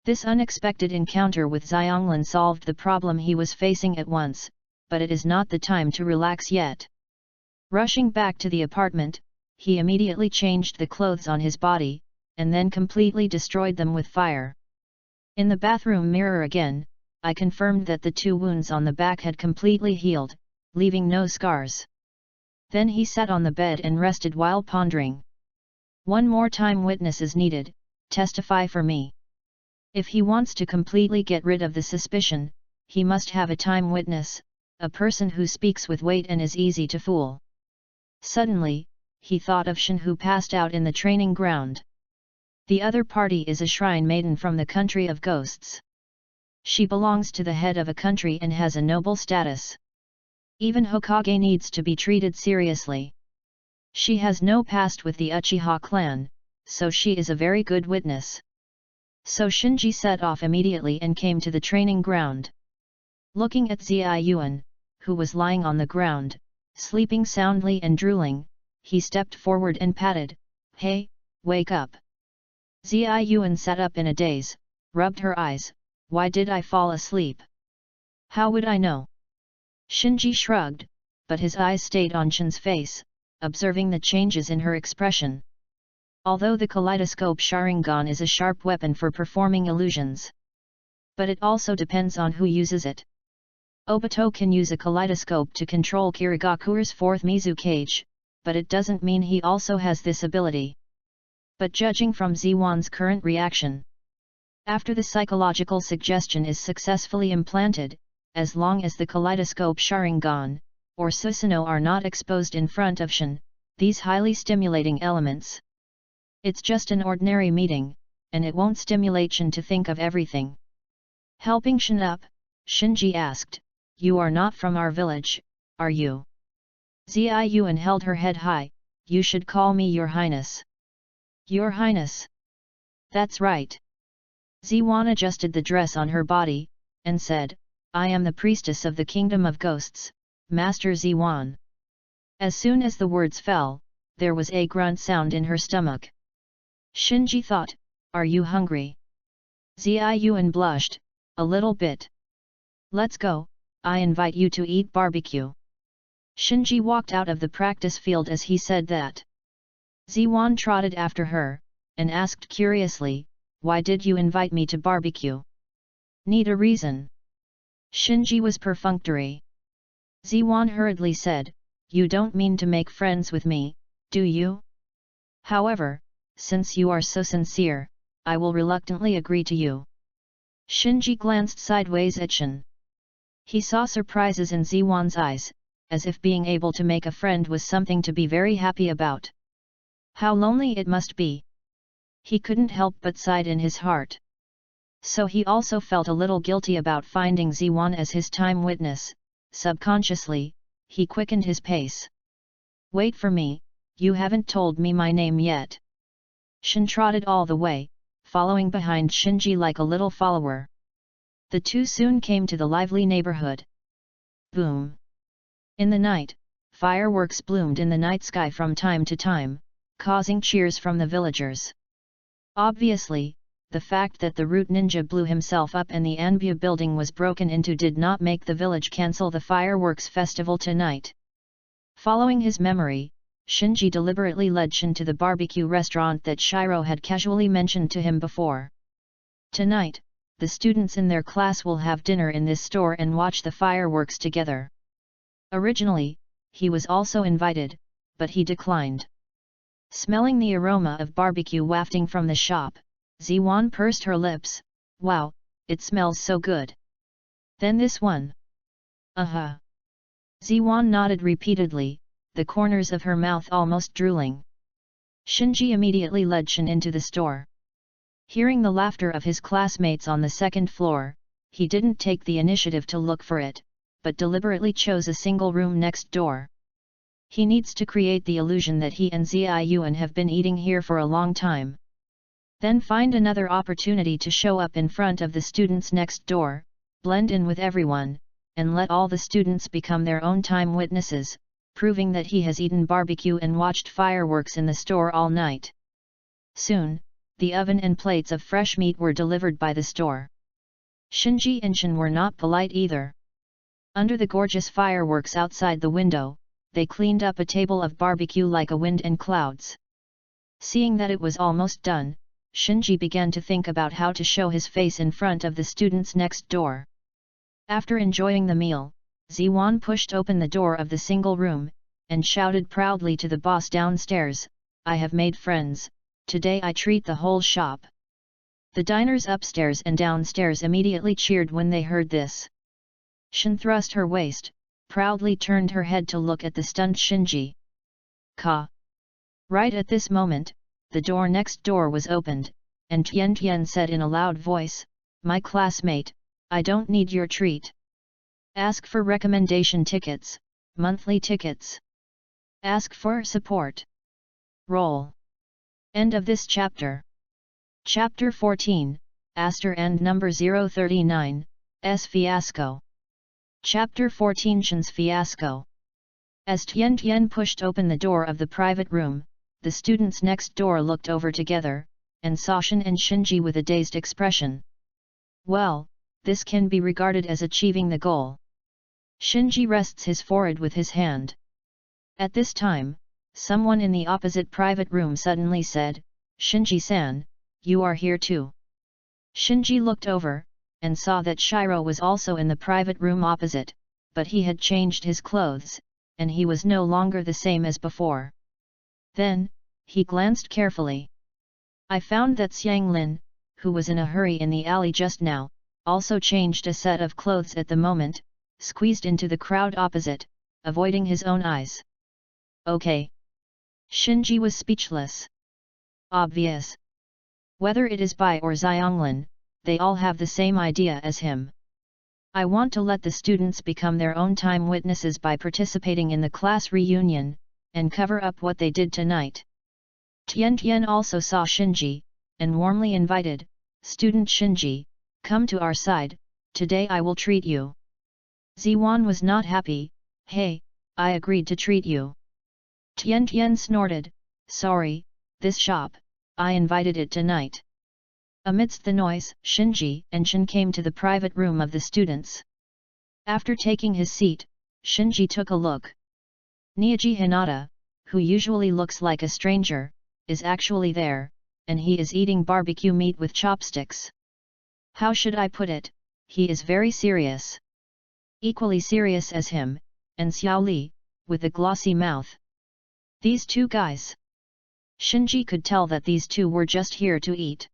This unexpected encounter with Xianglin solved the problem he was facing at once, but it is not the time to relax yet. Rushing back to the apartment, he immediately changed the clothes on his body, and then completely destroyed them with fire. In the bathroom mirror again, I confirmed that the two wounds on the back had completely healed, leaving no scars. Then he sat on the bed and rested while pondering. One more time witness is needed, testify for me. If he wants to completely get rid of the suspicion, he must have a time witness, a person who speaks with weight and is easy to fool. Suddenly, he thought of Shin, who passed out in the training ground. The other party is a shrine maiden from the country of ghosts. She belongs to the head of a country and has a noble status. Even Hokage needs to be treated seriously. She has no past with the Uchiha clan, so she is a very good witness. So Shinji set off immediately and came to the training ground. Looking at Ziyuan, who was lying on the ground, sleeping soundly and drooling, he stepped forward and patted, "Hey, wake up." Ziyuan sat up in a daze, rubbed her eyes. "Why did I fall asleep? How would I know?" Shinji shrugged, but his eyes stayed on Shin's face, observing the changes in her expression. Although the kaleidoscope Sharingan is a sharp weapon for performing illusions, but it also depends on who uses it. Obito can use a kaleidoscope to control Kirigakure's fourth Mizukage, but it doesn't mean he also has this ability. But judging from Ziwan's current reaction, after the psychological suggestion is successfully implanted, as long as the kaleidoscope Sharingan, or Susanoo are not exposed in front of Shin, these highly stimulating elements, it's just an ordinary meeting, and it won't stimulate Shin to think of everything. Helping Shin up, Shinji asked, "You are not from our village, are you?" Ziyuan held her head high. "You should call me Your Highness." "Your Highness." "That's right." Ziwan adjusted the dress on her body, and said, "I am the priestess of the Kingdom of Ghosts, Master Ziwan." As soon as the words fell, there was a grunt sound in her stomach. Shinji thought, "Are you hungry?" Ziyuan blushed, "A little bit." "Let's go, I invite you to eat barbecue." Shinji walked out of the practice field as he said that. Ziwan trotted after her, and asked curiously, "Why did you invite me to barbecue?" "Need a reason?" Shinji was perfunctory. Ziwan hurriedly said, "You don't mean to make friends with me, do you? However, since you are so sincere, I will reluctantly agree to you." Shinji glanced sideways at Shin. He saw surprises in Ziwan's eyes, as if being able to make a friend was something to be very happy about. How lonely it must be! He couldn't help but sighed in his heart. So he also felt a little guilty about finding Ziwan as his time witness. Subconsciously, he quickened his pace. "Wait for me, you haven't told me my name yet." Shin trotted all the way, following behind Shinji like a little follower. The two soon came to the lively neighborhood. Boom! In the night, fireworks bloomed in the night sky from time to time, causing cheers from the villagers. Obviously, the fact that the root ninja blew himself up and the Anbu building was broken into did not make the village cancel the fireworks festival tonight. Following his memory, Shinji deliberately led Shin to the barbecue restaurant that Shiro had casually mentioned to him before. Tonight, the students in their class will have dinner in this store and watch the fireworks together. Originally, he was also invited, but he declined. Smelling the aroma of barbecue wafting from the shop, Ziwan pursed her lips. "Wow, it smells so good." "Then this one." "Uh-huh." Ziwan nodded repeatedly, the corners of her mouth almost drooling. Shinji immediately led Shin into the store. Hearing the laughter of his classmates on the second floor, he didn't take the initiative to look for it, but deliberately chose a single room next door. He needs to create the illusion that he and Ziyuan have been eating here for a long time. Then find another opportunity to show up in front of the students next door, blend in with everyone, and let all the students become their own time witnesses, proving that he has eaten barbecue and watched fireworks in the store all night. Soon, the oven and plates of fresh meat were delivered by the store. Shinji and Shin were not polite either. Under the gorgeous fireworks outside the window, they cleaned up a table of barbecue like a wind and clouds. Seeing that it was almost done, Shinji began to think about how to show his face in front of the students next door. After enjoying the meal, Ziwan pushed open the door of the single room, and shouted proudly to the boss downstairs, "I have made friends, today I treat the whole shop." The diners upstairs and downstairs immediately cheered when they heard this. Shin thrust her waist, proudly turned her head to look at the stunned Shinji. Ka! Right at this moment, the door next door was opened, and Tian said in a loud voice, "My classmate, I don't need your treat. Ask for recommendation tickets, monthly tickets. Ask for support. Roll." End of this chapter. Chapter 14, Aster and number 039, S Fiasco. Chapter 14 Shin's Fiasco. As Tian pushed open the door of the private room, the students next door looked over together, and saw Shin and Shinji with a dazed expression. Well, this can be regarded as achieving the goal. Shinji rests his forehead with his hand. At this time, someone in the opposite private room suddenly said, "Shinji-san, you are here too." Shinji looked over, and saw that Shiro was also in the private room opposite, but he had changed his clothes, and he was no longer the same as before. Then, he glanced carefully. I found that Xianglin, who was in a hurry in the alley just now, also changed a set of clothes at the moment, squeezed into the crowd opposite, avoiding his own eyes. Okay. Shinji was speechless. Obvious. Whether it is Bai or Xianglin, they all have the same idea as him. I want to let the students become their own time witnesses by participating in the class reunion, and cover up what they did tonight. Tian also saw Shinji, and warmly invited, "Student Shinji, come to our side, today I will treat you." Ziwan was not happy. "Hey, I agreed to treat you." Tian snorted, "Sorry, this shop, I invited it tonight." Amidst the noise, Shinji and Shin came to the private room of the students. After taking his seat, Shinji took a look. Nyaji Hinata, who usually looks like a stranger, is actually there, and he is eating barbecue meat with chopsticks. How should I put it, he is very serious. Equally serious as him, and Xiao Li, with a glossy mouth. These two guys. Shinji could tell that these two were just here to eat.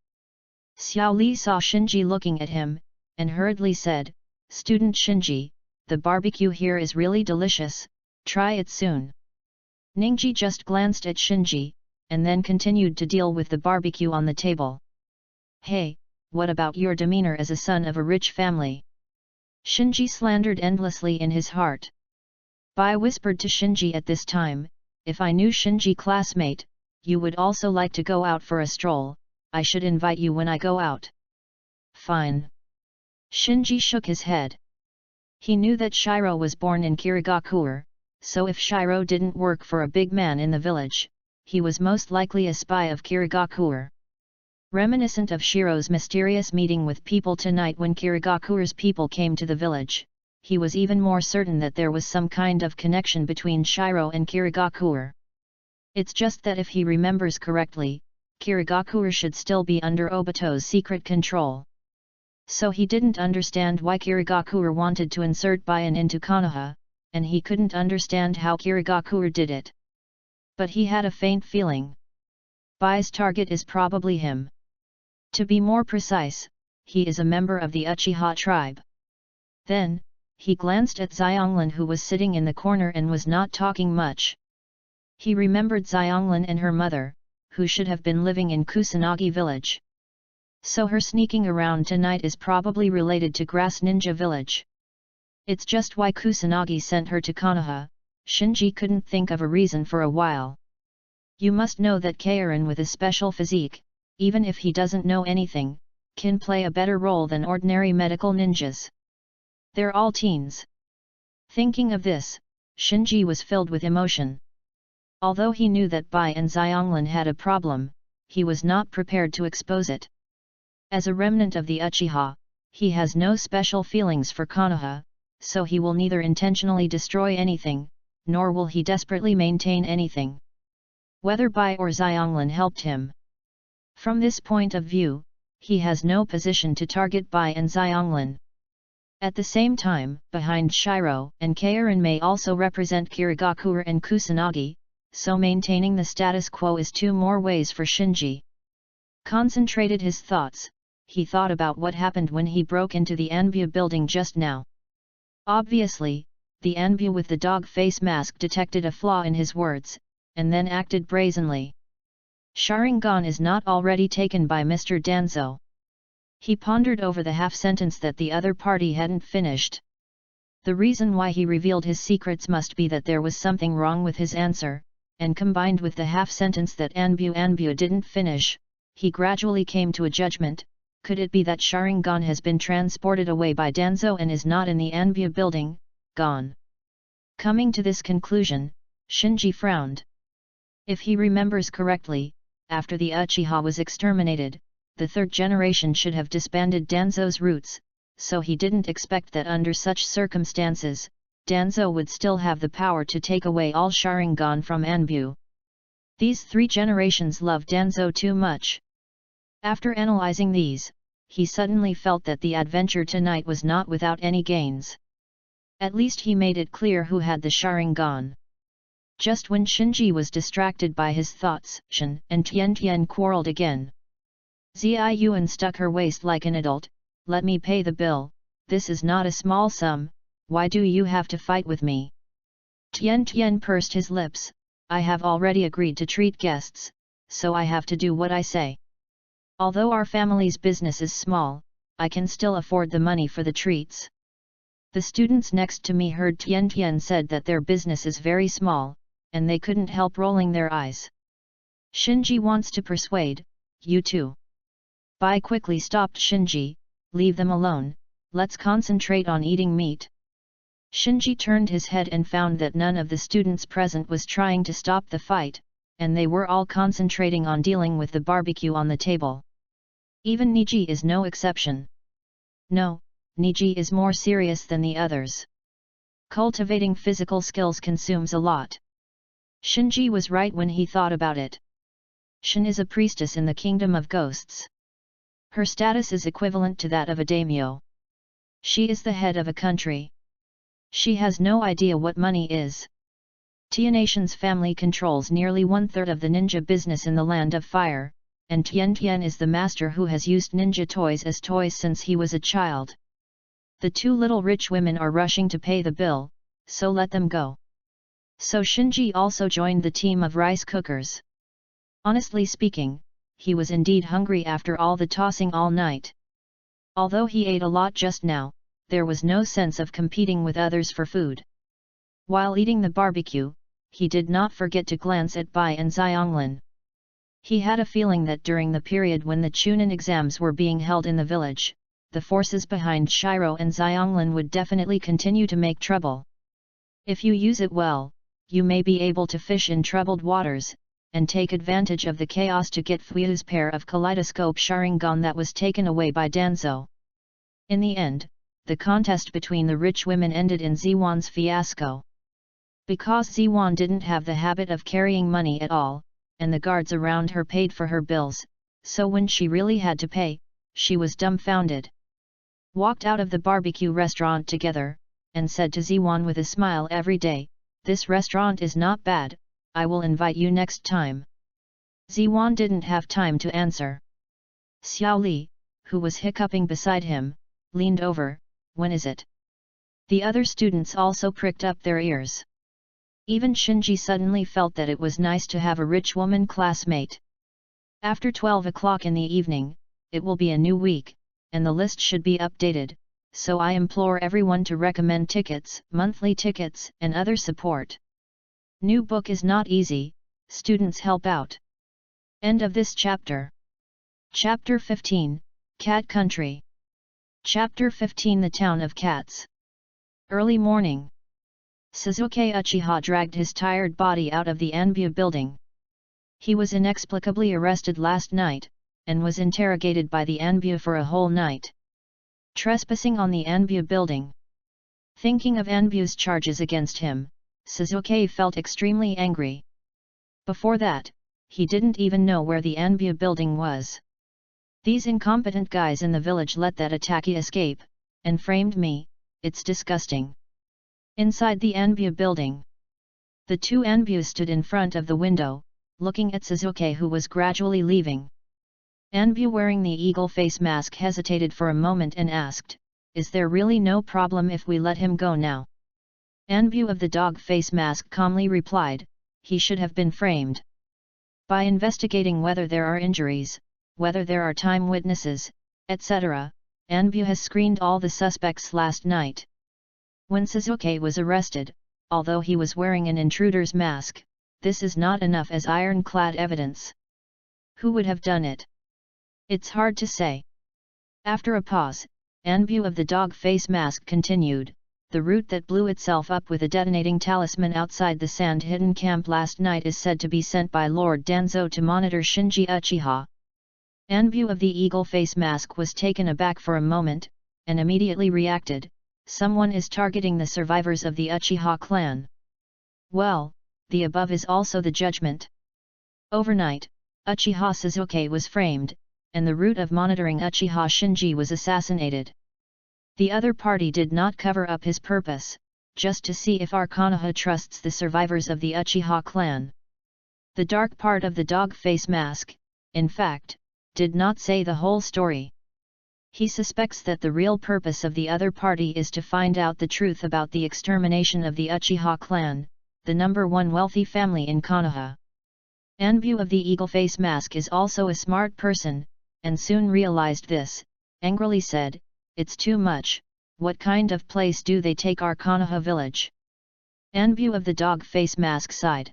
Xiao Li saw Shinji looking at him, and hurriedly said, "Student Shinji, the barbecue here is really delicious, try it soon." Ningji just glanced at Shinji, and then continued to deal with the barbecue on the table. "Hey, what about your demeanor as a son of a rich family?" Shinji slandered endlessly in his heart. Bai whispered to Shinji at this time, "If I knew Shinji classmate, you would also like to go out for a stroll, I should invite you when I go out." "Fine." Shinji shook his head. He knew that Shiro was born in Kirigakure, so if Shiro didn't work for a big man in the village, he was most likely a spy of Kirigakure. Reminiscent of Shiro's mysterious meeting with people tonight when Kirigakure's people came to the village, he was even more certain that there was some kind of connection between Shiro and Kirigakure. It's just that if he remembers correctly, Kirigakure should still be under Obito's secret control. So he didn't understand why Kirigakure wanted to insert Bayan into Konoha, and he couldn't understand how Kirigakure did it. But he had a faint feeling. Bai's target is probably him. To be more precise, he is a member of the Uchiha tribe. Then, he glanced at Xianglin who was sitting in the corner and was not talking much. He remembered Xianglin and her mother, who should have been living in Kusanagi village. So her sneaking around tonight is probably related to Grass Ninja village. It's just why Kusanagi sent her to Konoha. Shinji couldn't think of a reason for a while. You must know that Keirin with a special physique, even if he doesn't know anything, can play a better role than ordinary medical ninjas. They're all teens. Thinking of this, Shinji was filled with emotion. Although he knew that Bai and Xianglin had a problem, he was not prepared to expose it. As a remnant of the Uchiha, he has no special feelings for Konoha, so he will neither intentionally destroy anything, nor will he desperately maintain anything. Whether Bai or Xianglin helped him. From this point of view, he has no position to target Bai and Xianglin. At the same time, behind Shiro and Keirin may also represent Kirigakure and Kusanagi, so maintaining the status quo is two more ways for Shinji. Concentrated his thoughts, he thought about what happened when he broke into the Anbu building just now. Obviously, the Anbu with the dog face mask detected a flaw in his words, and then acted brazenly. Sharingan is not already taken by Mr. Danzo. He pondered over the half-sentence that the other party hadn't finished. The reason why he revealed his secrets must be that there was something wrong with his answer, and combined with the half-sentence that Anbu didn't finish, he gradually came to a judgment. Could it be that Sharingan has been transported away by Danzo and is not in the Anbu building, gone? Coming to this conclusion, Shinji frowned. If he remembers correctly, after the Uchiha was exterminated, the third generation should have disbanded Danzo's roots, so he didn't expect that under such circumstances, Danzo would still have the power to take away all Sharingan from Anbu. These 3 generations loved Danzo too much. After analyzing these, he suddenly felt that the adventure tonight was not without any gains. At least he made it clear who had the Sharingan. Just when Shinji was distracted by his thoughts, Shin and Tian quarreled again. Ziyuan stuck her waist like an adult. Let me pay the bill, this is not a small sum, why do you have to fight with me? Tian pursed his lips, I have already agreed to treat guests, so I have to do what I say. Although our family's business is small, I can still afford the money for the treats. The students next to me heard Tian said that their business is very small, and they couldn't help rolling their eyes. Shinji wants to persuade, you too. Bai quickly stopped Shinji, leave them alone, let's concentrate on eating meat. Shinji turned his head and found that none of the students present was trying to stop the fight, and they were all concentrating on dealing with the barbecue on the table. Even Niji is no exception. No, Niji is more serious than the others. Cultivating physical skills consumes a lot. Shinji was right when he thought about it. Shin is a priestess in the kingdom of ghosts. Her status is equivalent to that of a daimyo. She is the head of a country. She has no idea what money is. Tianatian's family controls nearly 1/3 of the ninja business in the Land of Fire, and Tian is the master who has used ninja toys as toys since he was a child. The 2 little rich women are rushing to pay the bill, so let them go. So Shinji also joined the team of rice cookers. Honestly speaking, he was indeed hungry after all the tossing all night. Although he ate a lot just now, there was no sense of competing with others for food. While eating the barbecue, he did not forget to glance at Bai and Xianglin. He had a feeling that during the period when the Chunin exams were being held in the village, the forces behind Shiro and Xianglin would definitely continue to make trouble. If you use it well, you may be able to fish in troubled waters, and take advantage of the chaos to get Fuiu's pair of kaleidoscope Sharingan that was taken away by Danzo. In the end, the contest between the rich women ended in Ziwan's fiasco. Because Ziwan didn't have the habit of carrying money at all, and the guards around her paid for her bills, so when she really had to pay, she was dumbfounded. Walked out of the barbecue restaurant together, and said to Ziwan with a smile every day, this restaurant is not bad, I will invite you next time. Ziwan didn't have time to answer. Xiao Li, who was hiccuping beside him, leaned over, when is it? The other students also pricked up their ears. Even Shinji suddenly felt that it was nice to have a rich woman classmate. After 12 o'clock in the evening, it will be a new week, and the list should be updated, so I implore everyone to recommend tickets, monthly tickets, and other support. New book is not easy, students help out. End of this chapter. Chapter 15, Cat Country. Chapter 15 The Town of Cats. Early morning. Sasuke Uchiha dragged his tired body out of the Anbu building. He was inexplicably arrested last night, and was interrogated by the Anbu for a whole night. Trespassing on the Anbu building. Thinking of Anbu's charges against him, Sasuke felt extremely angry. Before that, he didn't even know where the Anbu building was. These incompetent guys in the village let that attackee escape, and framed me, it's disgusting. Inside the Anbu building. The 2 Anbus stood in front of the window, looking at Sasuke who was gradually leaving. Anbu wearing the eagle face mask hesitated for a moment and asked, is there really no problem if we let him go now? Anbu of the dog face mask calmly replied, he should have been framed. By investigating whether there are injuries, whether there are time witnesses, etc., Anbu has screened all the suspects last night. When Sasuke was arrested, although he was wearing an intruder's mask, this is not enough as ironclad evidence. Who would have done it? It's hard to say. After a pause, Anbu of the dog face mask continued, the route that blew itself up with a detonating talisman outside the sand-hidden camp last night is said to be sent by Lord Danzo to monitor Shinji Uchiha. Anbu of the eagle face mask was taken aback for a moment, and immediately reacted, someone is targeting the survivors of the Uchiha clan. Well, the above is also the judgment. Overnight, Uchiha Sasuke was framed, and the root of monitoring Uchiha Shinji was assassinated. The other party did not cover up his purpose, just to see if Konoha trusts the survivors of the Uchiha clan. The dark part of the dog face mask, in fact, did not say the whole story. He suspects that the real purpose of the other party is to find out the truth about the extermination of the Uchiha clan, the #1 wealthy family in Konoha. Anbu of the eagle face mask is also a smart person, and soon realized this, angrily said, "It's too much, what kind of place do they take our Konoha village?" Anbu of the dog face mask sighed.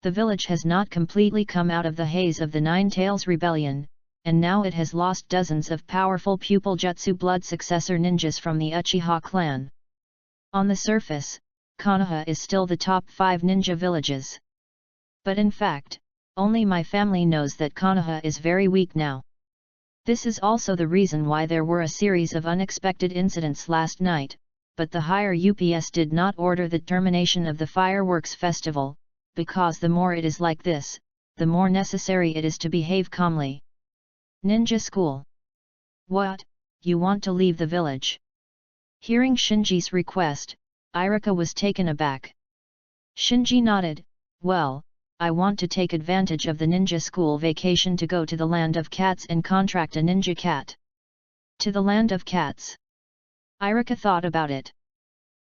The village has not completely come out of the haze of the Nine Tails Rebellion, and now it has lost dozens of powerful pupil jutsu blood successor ninjas from the Uchiha clan. On the surface, Konoha is still the top 5 ninja villages. But in fact, only my family knows that Konoha is very weak now. This is also the reason why there were a series of unexpected incidents last night, but the higher UPS did not order the termination of the fireworks festival, because the more it is like this, the more necessary it is to behave calmly. Ninja school. What, you want to leave the village? Hearing Shinji's request, Irika was taken aback. Shinji nodded, well, I want to take advantage of the ninja school vacation to go to the land of cats and contract a ninja cat. To the land of cats. Irika thought about it.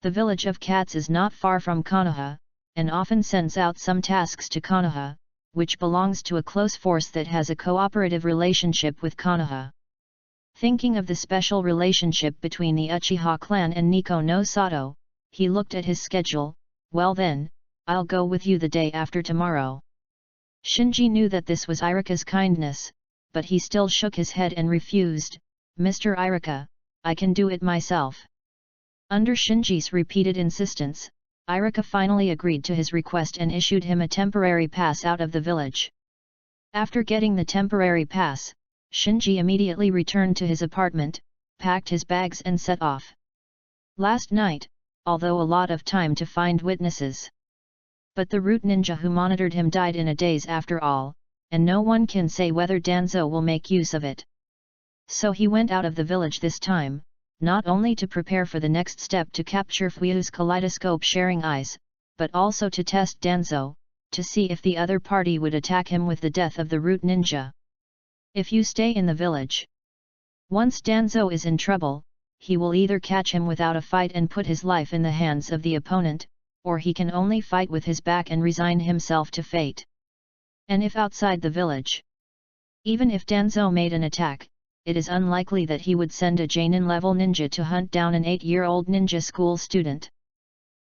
The village of cats is not far from Konoha, and often sends out some tasks to Konoha, which belongs to a close force that has a cooperative relationship with Konoha. Thinking of the special relationship between the Uchiha clan and Nico no Sato, he looked at his schedule, well then, I'll go with you the day after tomorrow. Shinji knew that this was Irika's kindness, but he still shook his head and refused, Mr. Irika, I can do it myself. Under Shinji's repeated insistence, Irika finally agreed to his request and issued him a temporary pass out of the village. After getting the temporary pass, Shinji immediately returned to his apartment, packed his bags and set off. Last night, although a lot of time to find witnesses. But the root ninja who monitored him died in a daze after all, and no one can say whether Danzo will make use of it. So he went out of the village this time, not only to prepare for the next step to capture Fuyu's kaleidoscope-sharing eyes, but also to test Danzo, to see if the other party would attack him with the death of the root ninja. If you stay in the village, once Danzo is in trouble, he will either catch him without a fight and put his life in the hands of the opponent, or he can only fight with his back and resign himself to fate. And if outside the village, even if Danzo made an attack, it is unlikely that he would send a Jonin-level ninja to hunt down an 8-year-old ninja school student.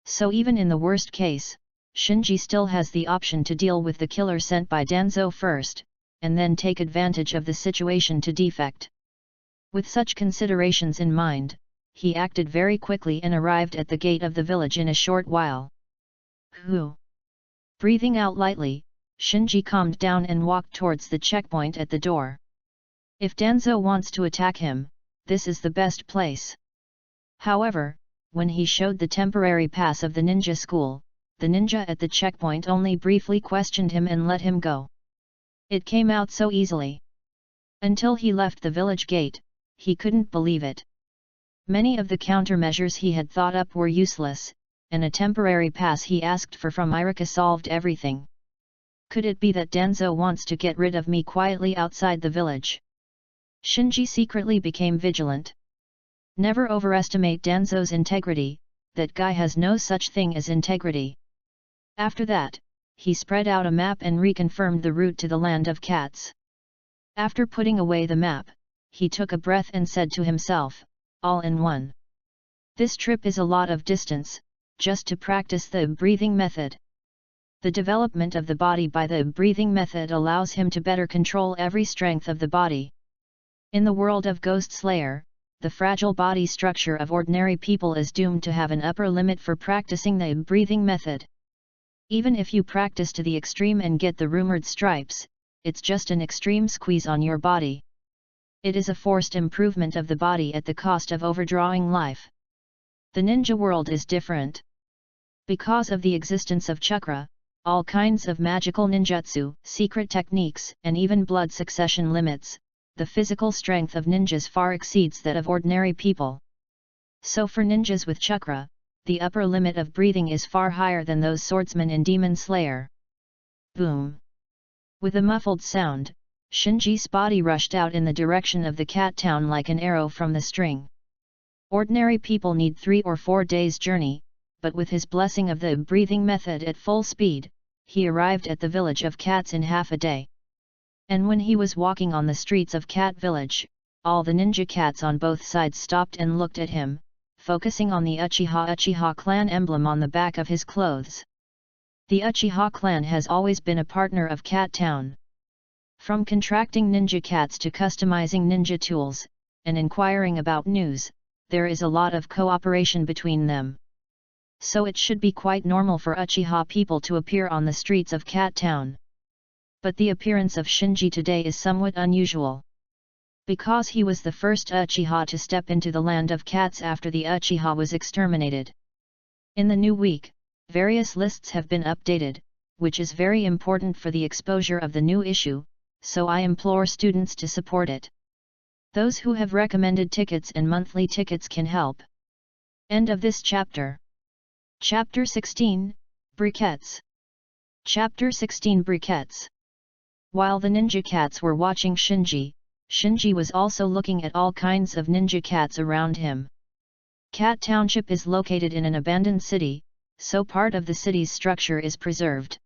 So even in the worst case, Shinji still has the option to deal with the killer sent by Danzo first, and then take advantage of the situation to defect. With such considerations in mind, he acted very quickly and arrived at the gate of the village in a short while. Whew! Breathing out lightly, Shinji calmed down and walked towards the checkpoint at the door. If Danzo wants to attack him, this is the best place. However, when he showed the temporary pass of the ninja school, the ninja at the checkpoint only briefly questioned him and let him go. It came out so easily. Until he left the village gate, he couldn't believe it. Many of the countermeasures he had thought up were useless, and a temporary pass he asked for from Irika solved everything. Could it be that Danzo wants to get rid of me quietly outside the village? Shinji secretly became vigilant. Never overestimate Danzo's integrity, that guy has no such thing as integrity. After that, he spread out a map and reconfirmed the route to the land of cats. After putting away the map, he took a breath and said to himself, all in one. This trip is a lot of distance, just to practice the breathing method. The development of the body by the breathing method allows him to better control every strength of the body. In the world of Ghost Slayer, the fragile body structure of ordinary people is doomed to have an upper limit for practicing the breathing method. Even if you practice to the extreme and get the rumored stripes, it's just an extreme squeeze on your body. It is a forced improvement of the body at the cost of overdrawing life. The ninja world is different. Because of the existence of chakra, all kinds of magical ninjutsu, secret techniques, and even blood succession limits, the physical strength of ninjas far exceeds that of ordinary people. So for ninjas with chakra, the upper limit of breathing is far higher than those swordsmen in Demon Slayer. Boom! With a muffled sound, Shinji's body rushed out in the direction of the cat town like an arrow from the string. Ordinary people need 3 or 4 days' journey, but with his blessing of the breathing method at full speed, he arrived at the village of cats in half a day. And when he was walking on the streets of Cat Village, all the ninja cats on both sides stopped and looked at him, focusing on the Uchiha clan emblem on the back of his clothes. The Uchiha clan has always been a partner of Cat Town. From contracting ninja cats to customizing ninja tools, and inquiring about news, there is a lot of cooperation between them. So it should be quite normal for Uchiha people to appear on the streets of Cat Town. But the appearance of Shinji today is somewhat unusual. Because he was the first Uchiha to step into the land of cats after the Uchiha was exterminated. In the new week, various lists have been updated, which is very important for the exposure of the new issue, so I implore students to support it. Those who have recommended tickets and monthly tickets can help. End of this chapter. Chapter 16, Briquettes. Chapter 16 Briquettes. While the ninja cats were watching Shinji, Shinji was also looking at all kinds of ninja cats around him. Cat Township is located in an abandoned city, so part of the city's structure is preserved.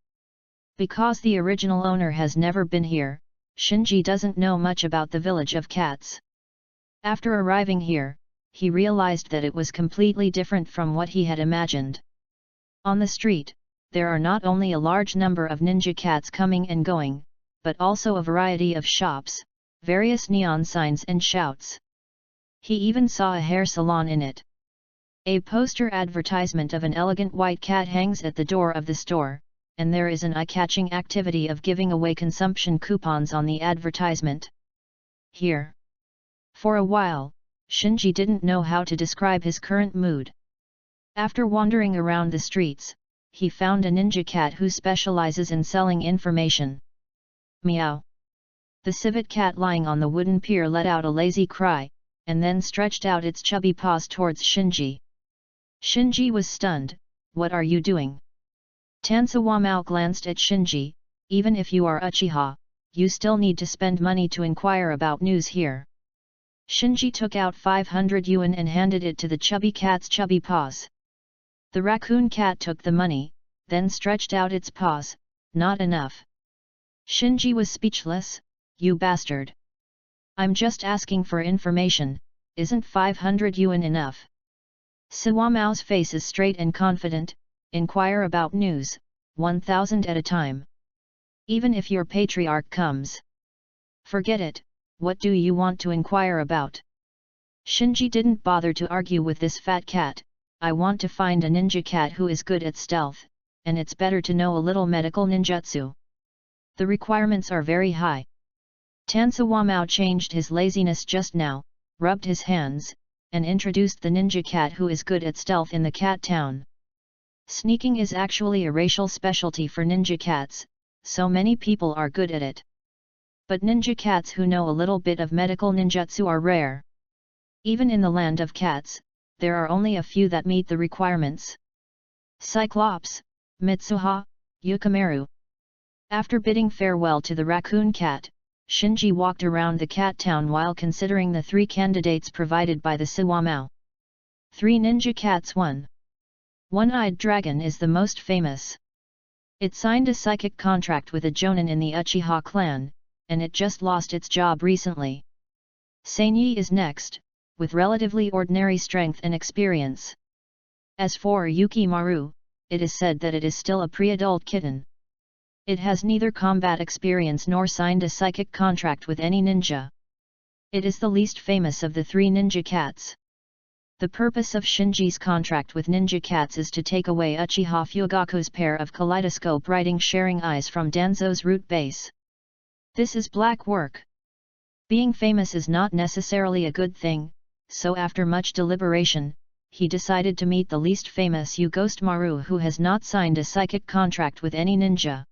Because the original owner has never been here, Shinji doesn't know much about the village of cats. After arriving here, he realized that it was completely different from what he had imagined. On the street, there are not only a large number of ninja cats coming and going, but also a variety of shops, various neon signs and shouts. He even saw a hair salon in it. A poster advertisement of an elegant white cat hangs at the door of the store, and there is an eye-catching activity of giving away consumption coupons on the advertisement. Here. For a while, Shinji didn't know how to describe his current mood. After wandering around the streets, he found a ninja cat who specializes in selling information. Meow. The civet cat lying on the wooden pier let out a lazy cry, and then stretched out its chubby paws towards Shinji. Shinji was stunned. What are you doing? Tansawamao glanced at Shinji. Even if you are Uchiha, you still need to spend money to inquire about news here. Shinji took out 500 yuan and handed it to the chubby cat's chubby paws. The raccoon cat took the money, then stretched out its paws. Not enough. Shinji was speechless. You bastard. I'm just asking for information, isn't 500 yuan enough? Sawamao's face is straight and confident. Inquire about news, 1,000 at a time. Even if your patriarch comes. Forget it, what do you want to inquire about? Shinji didn't bother to argue with this fat cat. I want to find a ninja cat who is good at stealth, and it's better to know a little medical ninjutsu. The requirements are very high. Tansawamao changed his laziness just now, rubbed his hands, and introduced the ninja cat who is good at stealth in the cat town. Sneaking is actually a racial specialty for ninja cats, so many people are good at it. But ninja cats who know a little bit of medical ninjutsu are rare. Even in the land of cats, there are only a few that meet the requirements. Cyclops, Mitsuha, Yukimaru. After bidding farewell to the raccoon cat, Shinji walked around the cat town while considering the 3 candidates provided by the Sawamao. 3 ninja cats. 1. One-Eyed Dragon is the most famous. It signed a psychic contract with a jonin in the Uchiha clan, and it just lost its job recently. Sanyi is next, with relatively ordinary strength and experience. As for Yukimaru, it is said that it is still a pre-adult kitten. It has neither combat experience nor signed a psychic contract with any ninja. It is the least famous of the 3 ninja cats. The purpose of Shinji's contract with ninja cats is to take away Uchiha Fugaku's pair of kaleidoscope writing sharing eyes from Danzo's root base. This is black work. Being famous is not necessarily a good thing, so after much deliberation, he decided to meet the least famous ghost Maru, who has not signed a psychic contract with any ninja.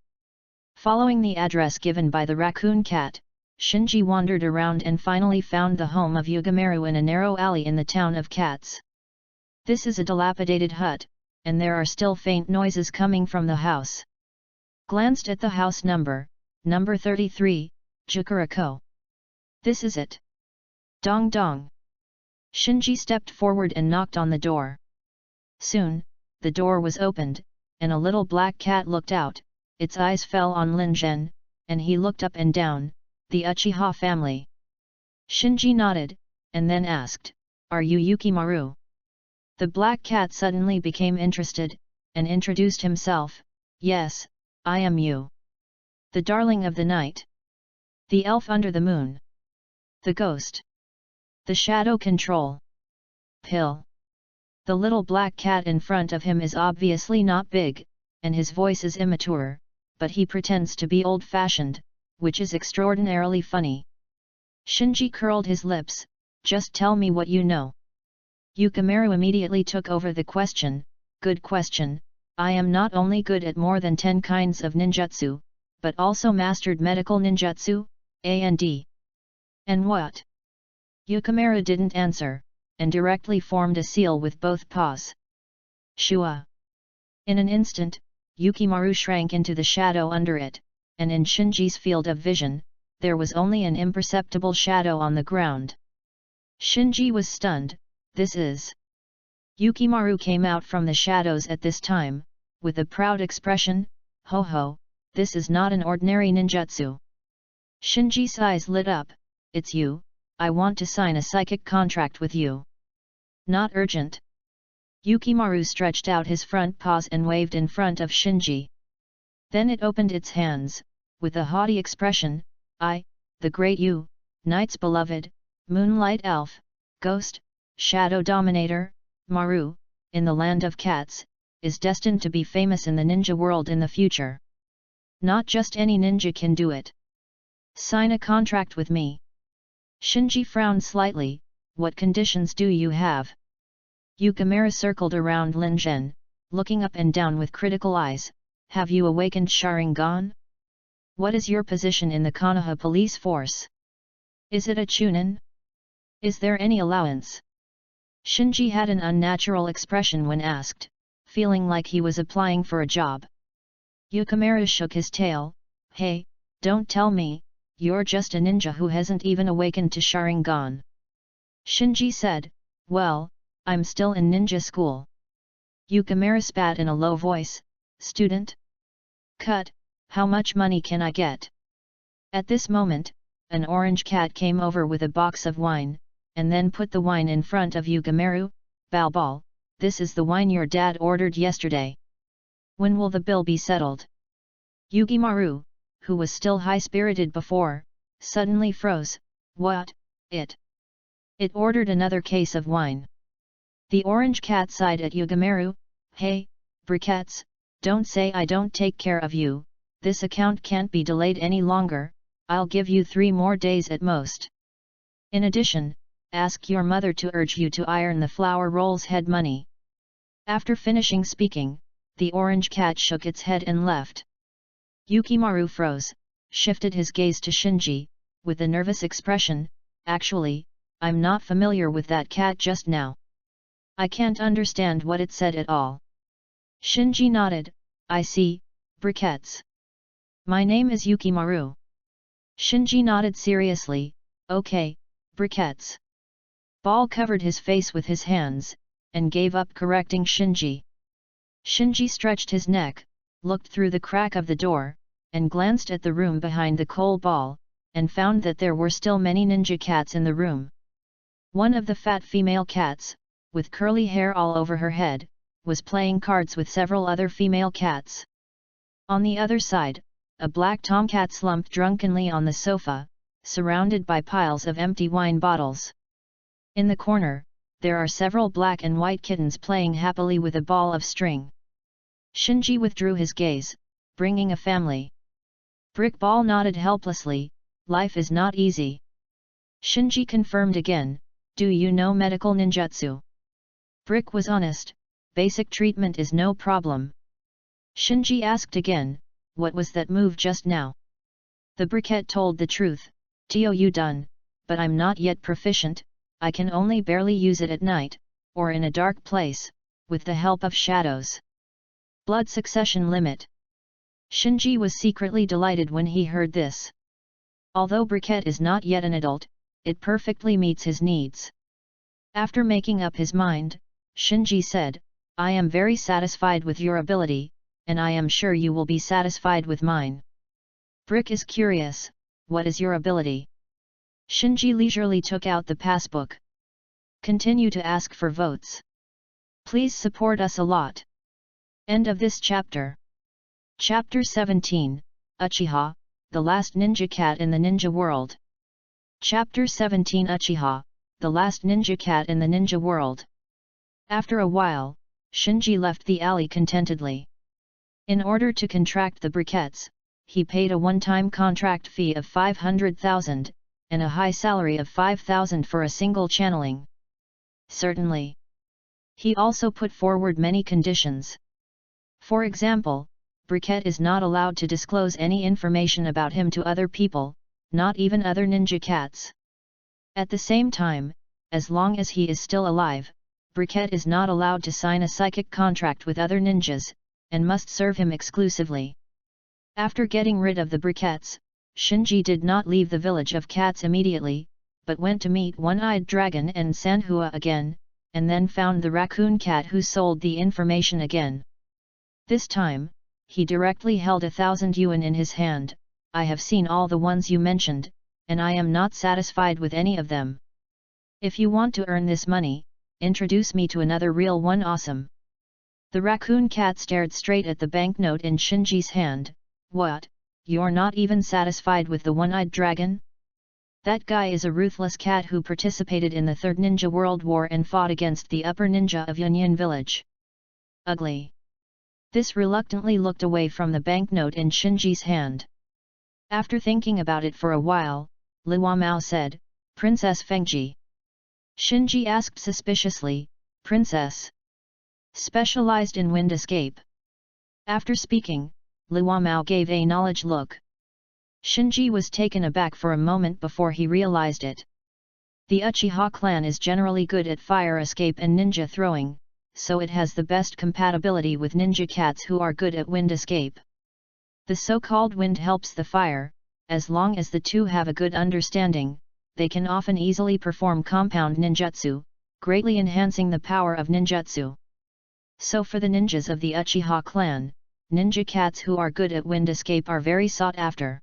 Following the address given by the raccoon cat, Shinji wandered around and finally found the home of Yugamaru in a narrow alley in the town of Cats. This is a dilapidated hut, and there are still faint noises coming from the house. Glanced at the house number 33, Jukurako. This is it. Dong dong. Shinji stepped forward and knocked on the door. Soon, the door was opened, and a little black cat looked out. Its eyes fell on Lin Zhen, and he looked up and down. The Uchiha family. Shinji nodded, and then asked, "Are you Yukimaru?" The black cat suddenly became interested, and introduced himself. "Yes, I am you. The darling of the night. The elf under the moon. The ghost. The shadow control. Pill." The little black cat in front of him is obviously not big, and his voice is immature, but he pretends to be old-fashioned, which is extraordinarily funny. Shinji curled his lips. "Just tell me what you know." Yukamaru immediately took over the question. "Good question. I am not only good at more than 10 kinds of ninjutsu, but also mastered medical ninjutsu, and. And what?" Yukamaru didn't answer, and directly formed a seal with both paws. Shua. In an instant, Yukimaru shrank into the shadow under it, and in Shinji's field of vision, there was only an imperceptible shadow on the ground. Shinji was stunned. "This is..." Yukimaru came out from the shadows at this time, with a proud expression. "Ho ho, this is not an ordinary ninjutsu." Shinji's eyes lit up. "It's you, I want to sign a psychic contract with you." "Not urgent." Yukimaru stretched out his front paws and waved in front of Shinji. Then it opened its hands, with a haughty expression. "I, the great Yu, Night's beloved, Moonlight Elf, Ghost, Shadow Dominator, Maru, in the land of cats, is destined to be famous in the ninja world in the future. Not just any ninja can do it. Sign a contract with me." Shinji frowned slightly. "What conditions do you have?" Yukamaru circled around Lin Zhen, looking up and down with critical eyes. "Have you awakened Sharingan? What is your position in the Konoha police force? Is it a chunin? Is there any allowance?" Shinji had an unnatural expression when asked, feeling like he was applying for a job. Yukamaru shook his tail. "Hey, don't tell me, you're just a ninja who hasn't even awakened to Sharingan." Shinji said, "Well, I'm still in ninja school." Yukamaru spat in a low voice. "Student? Cut, how much money can I get?" At this moment, an orange cat came over with a box of wine, and then put the wine in front of Yukamaru. "Balbal, this is the wine your dad ordered yesterday. When will the bill be settled?" Yukimaru, who was still high-spirited before, suddenly froze. "What? It ordered another case of wine." The orange cat sighed at Yukamaru. "Hey, briquettes, don't say I don't take care of you. This account can't be delayed any longer. I'll give you 3 more days at most. In addition, ask your mother to urge you to iron the flour rolls head money." After finishing speaking, the orange cat shook its head and left. Yukimaru froze, shifted his gaze to Shinji, with a nervous expression. "Actually, I'm not familiar with that cat just now. I can't understand what it said at all." Shinji nodded. "I see, briquettes. My name is Yukimaru." Shinji nodded seriously. "Okay, briquettes." Ball covered his face with his hands, and gave up correcting Shinji. Shinji stretched his neck, looked through the crack of the door, and glanced at the room behind the coal ball, and found that there were still many ninja cats in the room. One of the fat female cats, with curly hair all over her head, was playing cards with several other female cats. On the other side, a black tomcat slumped drunkenly on the sofa, surrounded by piles of empty wine bottles. In the corner, there are several black and white kittens playing happily with a ball of string. Shinji withdrew his gaze, bringing a family. Brickball nodded helplessly. "Life is not easy." Shinji confirmed again. "Do you know medical ninjutsu?" Brick was honest, basic treatment is no problem. Shinji asked again, what was that move just now? The briquette told the truth, "Tou done, but I'm not yet proficient, I can only barely use it at night, or in a dark place, with the help of shadows." Blood succession limit. Shinji was secretly delighted when he heard this. Although briquette is not yet an adult, it perfectly meets his needs. After making up his mind, Shinji said, "I am very satisfied with your ability, and I am sure you will be satisfied with mine." Brick is curious, "What is your ability?" Shinji leisurely took out the passbook. Continue to ask for votes. Please support us a lot. End of this chapter. Chapter 17, Uchiha, the last ninja cat in the ninja world. Chapter 17 Uchiha, the last ninja cat in the ninja world. After a while, Shinji left the alley contentedly. In order to contract the briquettes, he paid a one-time contract fee of 500,000, and a high salary of 5,000 for a single channeling. Certainly. He also put forward many conditions. For example, briquette is not allowed to disclose any information about him to other people, not even other ninja cats. At the same time, as long as he is still alive, briquette is not allowed to sign a psychic contract with other ninjas, and must serve him exclusively. After getting rid of the briquettes, Shinji did not leave the village of cats immediately, but went to meet One-Eyed Dragon and Sanhua again, and then found the raccoon cat who sold the information again. This time, he directly held 1,000 yuan in his hand. "I have seen all the ones you mentioned, and I am not satisfied with any of them. If you want to earn this money, introduce me to another real one." Awesome. The raccoon cat stared straight at the banknote in Shinji's hand. "What, you're not even satisfied with the One-Eyed Dragon? That guy is a ruthless cat who participated in the Third Ninja World War and fought against the upper ninja of Yunyan village. Ugly." This reluctantly looked away from the banknote in Shinji's hand. After thinking about it for a while, Luo Mao said, "Princess Fengji." Shinji asked suspiciously, "Princess? Specialized in wind escape?" After speaking, Luo Mao gave a knowledge look. Shinji was taken aback for a moment before he realized it. The Uchiha clan is generally good at fire escape and ninja throwing, so it has the best compatibility with ninja cats who are good at wind escape. The so-called wind helps the fire. As long as the two have a good understanding, they can often easily perform compound ninjutsu, greatly enhancing the power of ninjutsu. So for the ninjas of the Uchiha clan, ninja cats who are good at wind escape are very sought after.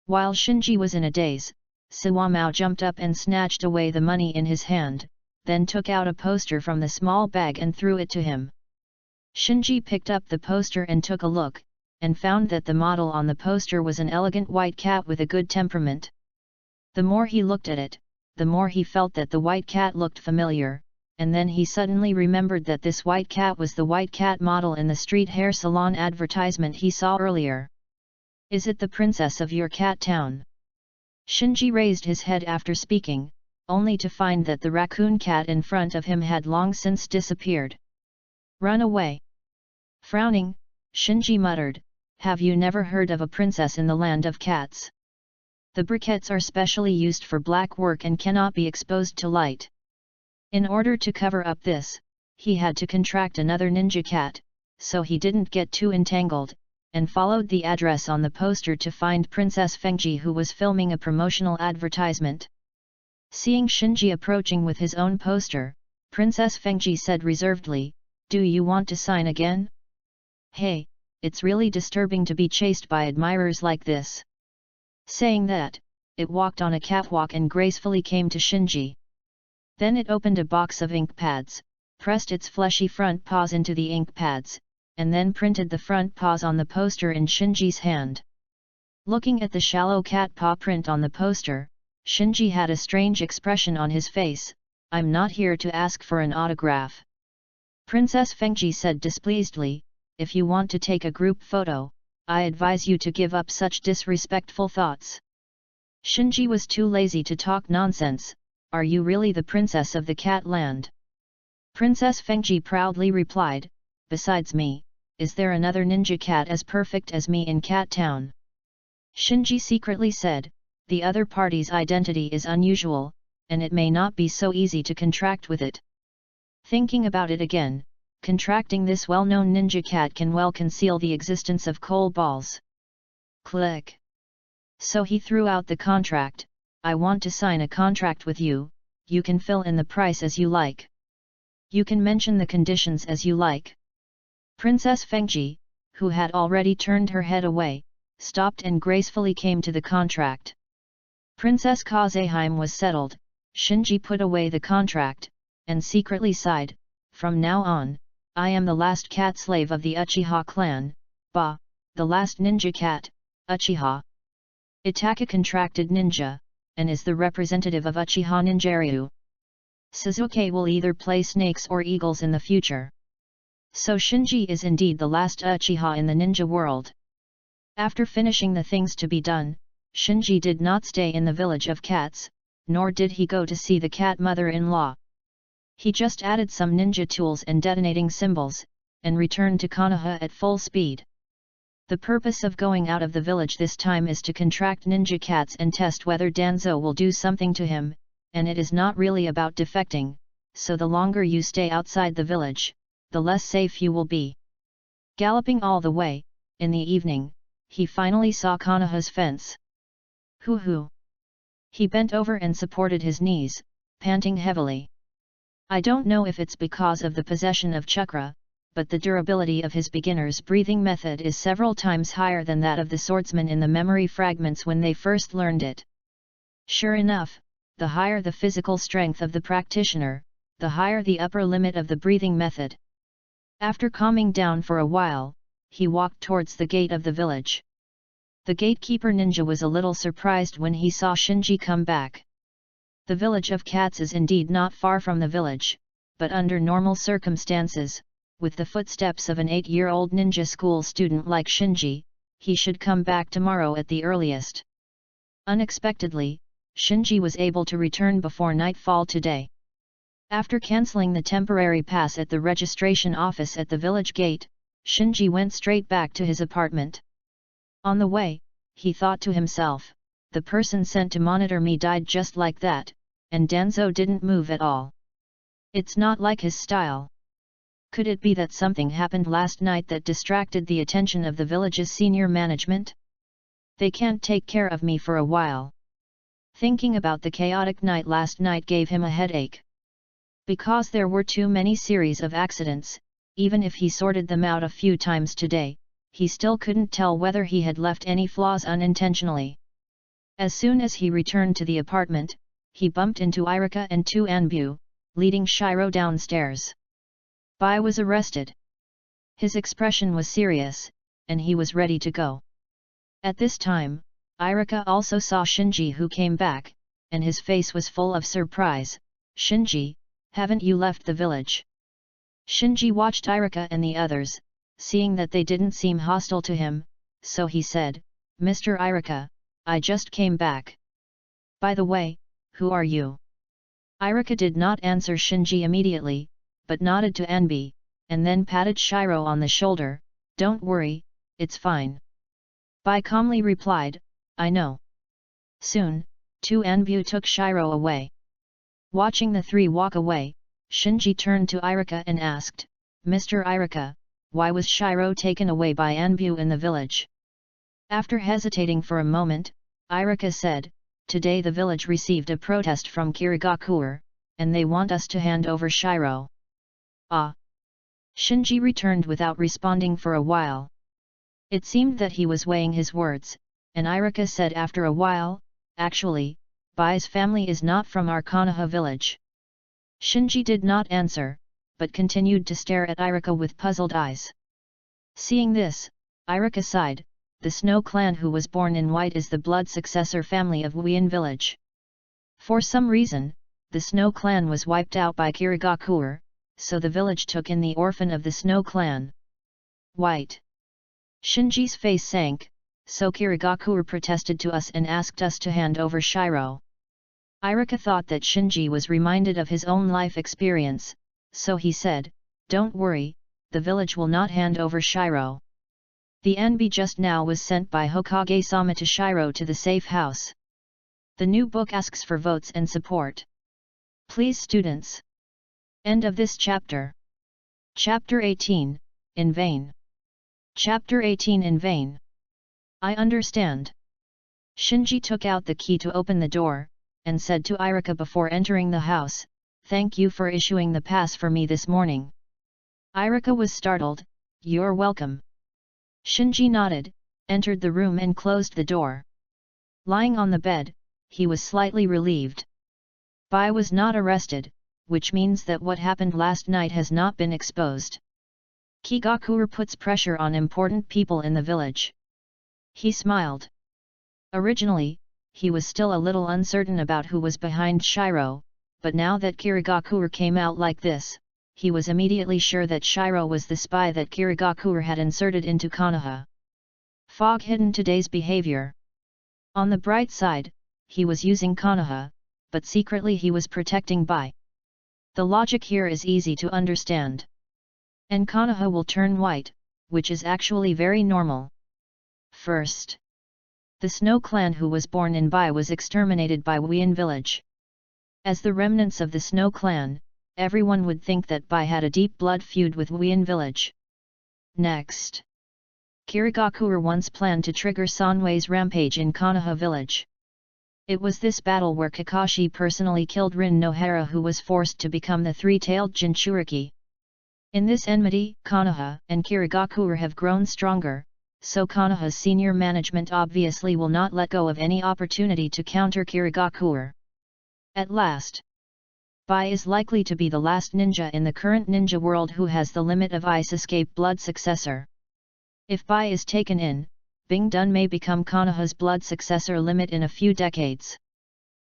While Shinji was in a daze, Luo Mao jumped up and snatched away the money in his hand, then took out a poster from the small bag and threw it to him. Shinji picked up the poster and took a look, and found that the model on the poster was an elegant white cat with a good temperament. The more he looked at it, the more he felt that the white cat looked familiar, and then he suddenly remembered that this white cat was the white cat model in the street hair salon advertisement he saw earlier. "Is it the princess of your cat town?" Shinji raised his head after speaking, only to find that the raccoon cat in front of him had long since disappeared. "Run away!" Frowning, Shinji muttered, "Have you never heard of a princess in the land of cats? The briquettes are specially used for black work and cannot be exposed to light." In order to cover up this, he had to contract another ninja cat, so he didn't get too entangled, and followed the address on the poster to find Princess Fengji, who was filming a promotional advertisement. Seeing Shinji approaching with his own poster, Princess Fengji said reservedly, "Do you want to sign again? Hey, it's really disturbing to be chased by admirers like this." Saying that, it walked on a catwalk and gracefully came to Shinji. Then it opened a box of ink pads, pressed its fleshy front paws into the ink pads, and then printed the front paws on the poster in Shinji's hand. Looking at the shallow cat paw print on the poster, Shinji had a strange expression on his face. "I'm not here to ask for an autograph." Princess Fengji said displeasedly, "If you want to take a group photo, I advise you to give up such disrespectful thoughts." Shinji was too lazy to talk nonsense. "Are you really the princess of the cat land?" Princess Fengji proudly replied, "Besides me, is there another ninja cat as perfect as me in Cat Town?" Shinji secretly said, "The other party's identity is unusual, and it may not be so easy to contract with it. Thinking about it again, contracting this well-known ninja cat can well conceal the existence of coal balls." Click. So he threw out the contract. "I want to sign a contract with you, you can fill in the price as you like. You can mention the conditions as you like." Princess Fengji, who had already turned her head away, stopped and gracefully came to the contract. Princess Kazeheim was settled. Shinji put away the contract, and secretly sighed, "From now on, I am the last cat slave of the Uchiha clan, the last ninja cat, Uchiha. Itaka contracted ninja, and is the representative of Uchiha Ninjaryu. Suzuki will either play snakes or eagles in the future. So Shinji is indeed the last Uchiha in the ninja world." After finishing the things to be done, Shinji did not stay in the village of cats, nor did he go to see the cat mother-in-law. He just added some ninja tools and detonating symbols, and returned to Konoha at full speed. The purpose of going out of the village this time is to contract ninja cats and test whether Danzo will do something to him, and it is not really about defecting, so the longer you stay outside the village, the less safe you will be. Galloping all the way, in the evening, he finally saw Konoha's fence. Hoo-hoo! He bent over and supported his knees, panting heavily. I don't know if it's because of the possession of chakra, but the durability of his beginner's breathing method is several times higher than that of the swordsman in the memory fragments when they first learned it. Sure enough, the higher the physical strength of the practitioner, the higher the upper limit of the breathing method. After calming down for a while, he walked towards the gate of the village. The gatekeeper ninja was a little surprised when he saw Shinji come back. The village of cats is indeed not far from the village, but under normal circumstances, with the footsteps of an 8-year-old ninja school student like Shinji, he should come back tomorrow at the earliest. Unexpectedly, Shinji was able to return before nightfall today. After cancelling the temporary pass at the registration office at the village gate, Shinji went straight back to his apartment. On the way, he thought to himself, the person sent to monitor me died just like that, and Danzo didn't move at all. It's not like his style. Could it be that something happened last night that distracted the attention of the village's senior management? They can't take care of me for a while. Thinking about the chaotic night last night gave him a headache. Because there were too many series of accidents, even if he sorted them out a few times today, he still couldn't tell whether he had left any flaws unintentionally. As soon as he returned to the apartment, he bumped into Irika and Tu Anbu, leading Shiro downstairs. Bai was arrested. His expression was serious, and he was ready to go. At this time, Irika also saw Shinji who came back, and his face was full of surprise. "Shinji, haven't you left the village?" Shinji watched Irika and the others, seeing that they didn't seem hostile to him, so he said, "Mr. Irika, I just came back. By the way, who are you?" Irika did not answer Shinji immediately, but nodded to Anbi, and then patted Shiro on the shoulder. "Don't worry, it's fine." Bai calmly replied, "I know." Soon, Tu Anbu took Shiro away. Watching the three walk away, Shinji turned to Irika and asked, "Mr. Irika, why was Shiro taken away by Anbu in the village?" After hesitating for a moment, Irika said, "Today the village received a protest from Kirigakure, and they want us to hand over Shiro." "Ah!" Shinji returned without responding for a while. It seemed that he was weighing his words, and Irika said after a while, "Actually, Bai's family is not from our Konoha village." Shinji did not answer, but continued to stare at Irika with puzzled eyes. Seeing this, Irika sighed, "The Snow clan who was born in white is the blood successor family of Wuin village. For some reason, the Snow clan was wiped out by Kirigakure, so the village took in the orphan of the Snow clan. White." Shinji's face sank, "So Kirigakure protested to us and asked us to hand over Shiro." Irika thought that Shinji was reminded of his own life experience, so he said, "Don't worry, the village will not hand over Shiro." The NB just now was sent by Hokage-sama to Shiro to the safe house. The new book asks for votes and support. Please students. End of this chapter. Chapter 18, In Vain. Chapter 18 In Vain. I understand. Shinji took out the key to open the door, and said to Irika before entering the house, "Thank you for issuing the pass for me this morning." Irika was startled. "You're welcome." Shinji nodded, entered the room and closed the door. Lying on the bed, he was slightly relieved. Bai was not arrested, which means that what happened last night has not been exposed. Kigakure puts pressure on important people in the village. He smiled. Originally, he was still a little uncertain about who was behind Shiro, but now that Kirigakure came out like this, he was immediately sure that Shiro was the spy that Kirigakure had inserted into Konoha. Fog hidden today's behavior. On the bright side, he was using Konoha, but secretly he was protecting Bai. The logic here is easy to understand. And Konoha will turn white, which is actually very normal. First, the Snow clan who was born in Bai was exterminated by Wien village. As the remnants of the Snow clan, everyone would think that Bai had a deep blood feud with Wien village. Next, Kirigakure once planned to trigger Sanwei's rampage in Konoha village. It was this battle where Kakashi personally killed Rin Nohara, who was forced to become the three-tailed Jinchuriki. In this enmity, Konoha and Kirigakure have grown stronger, so Konoha's senior management obviously will not let go of any opportunity to counter Kirigakure. At last, Bai is likely to be the last ninja in the current ninja world who has the limit of ice escape blood successor. If Bai is taken in, Bing Dun may become Konoha's blood successor limit in a few decades.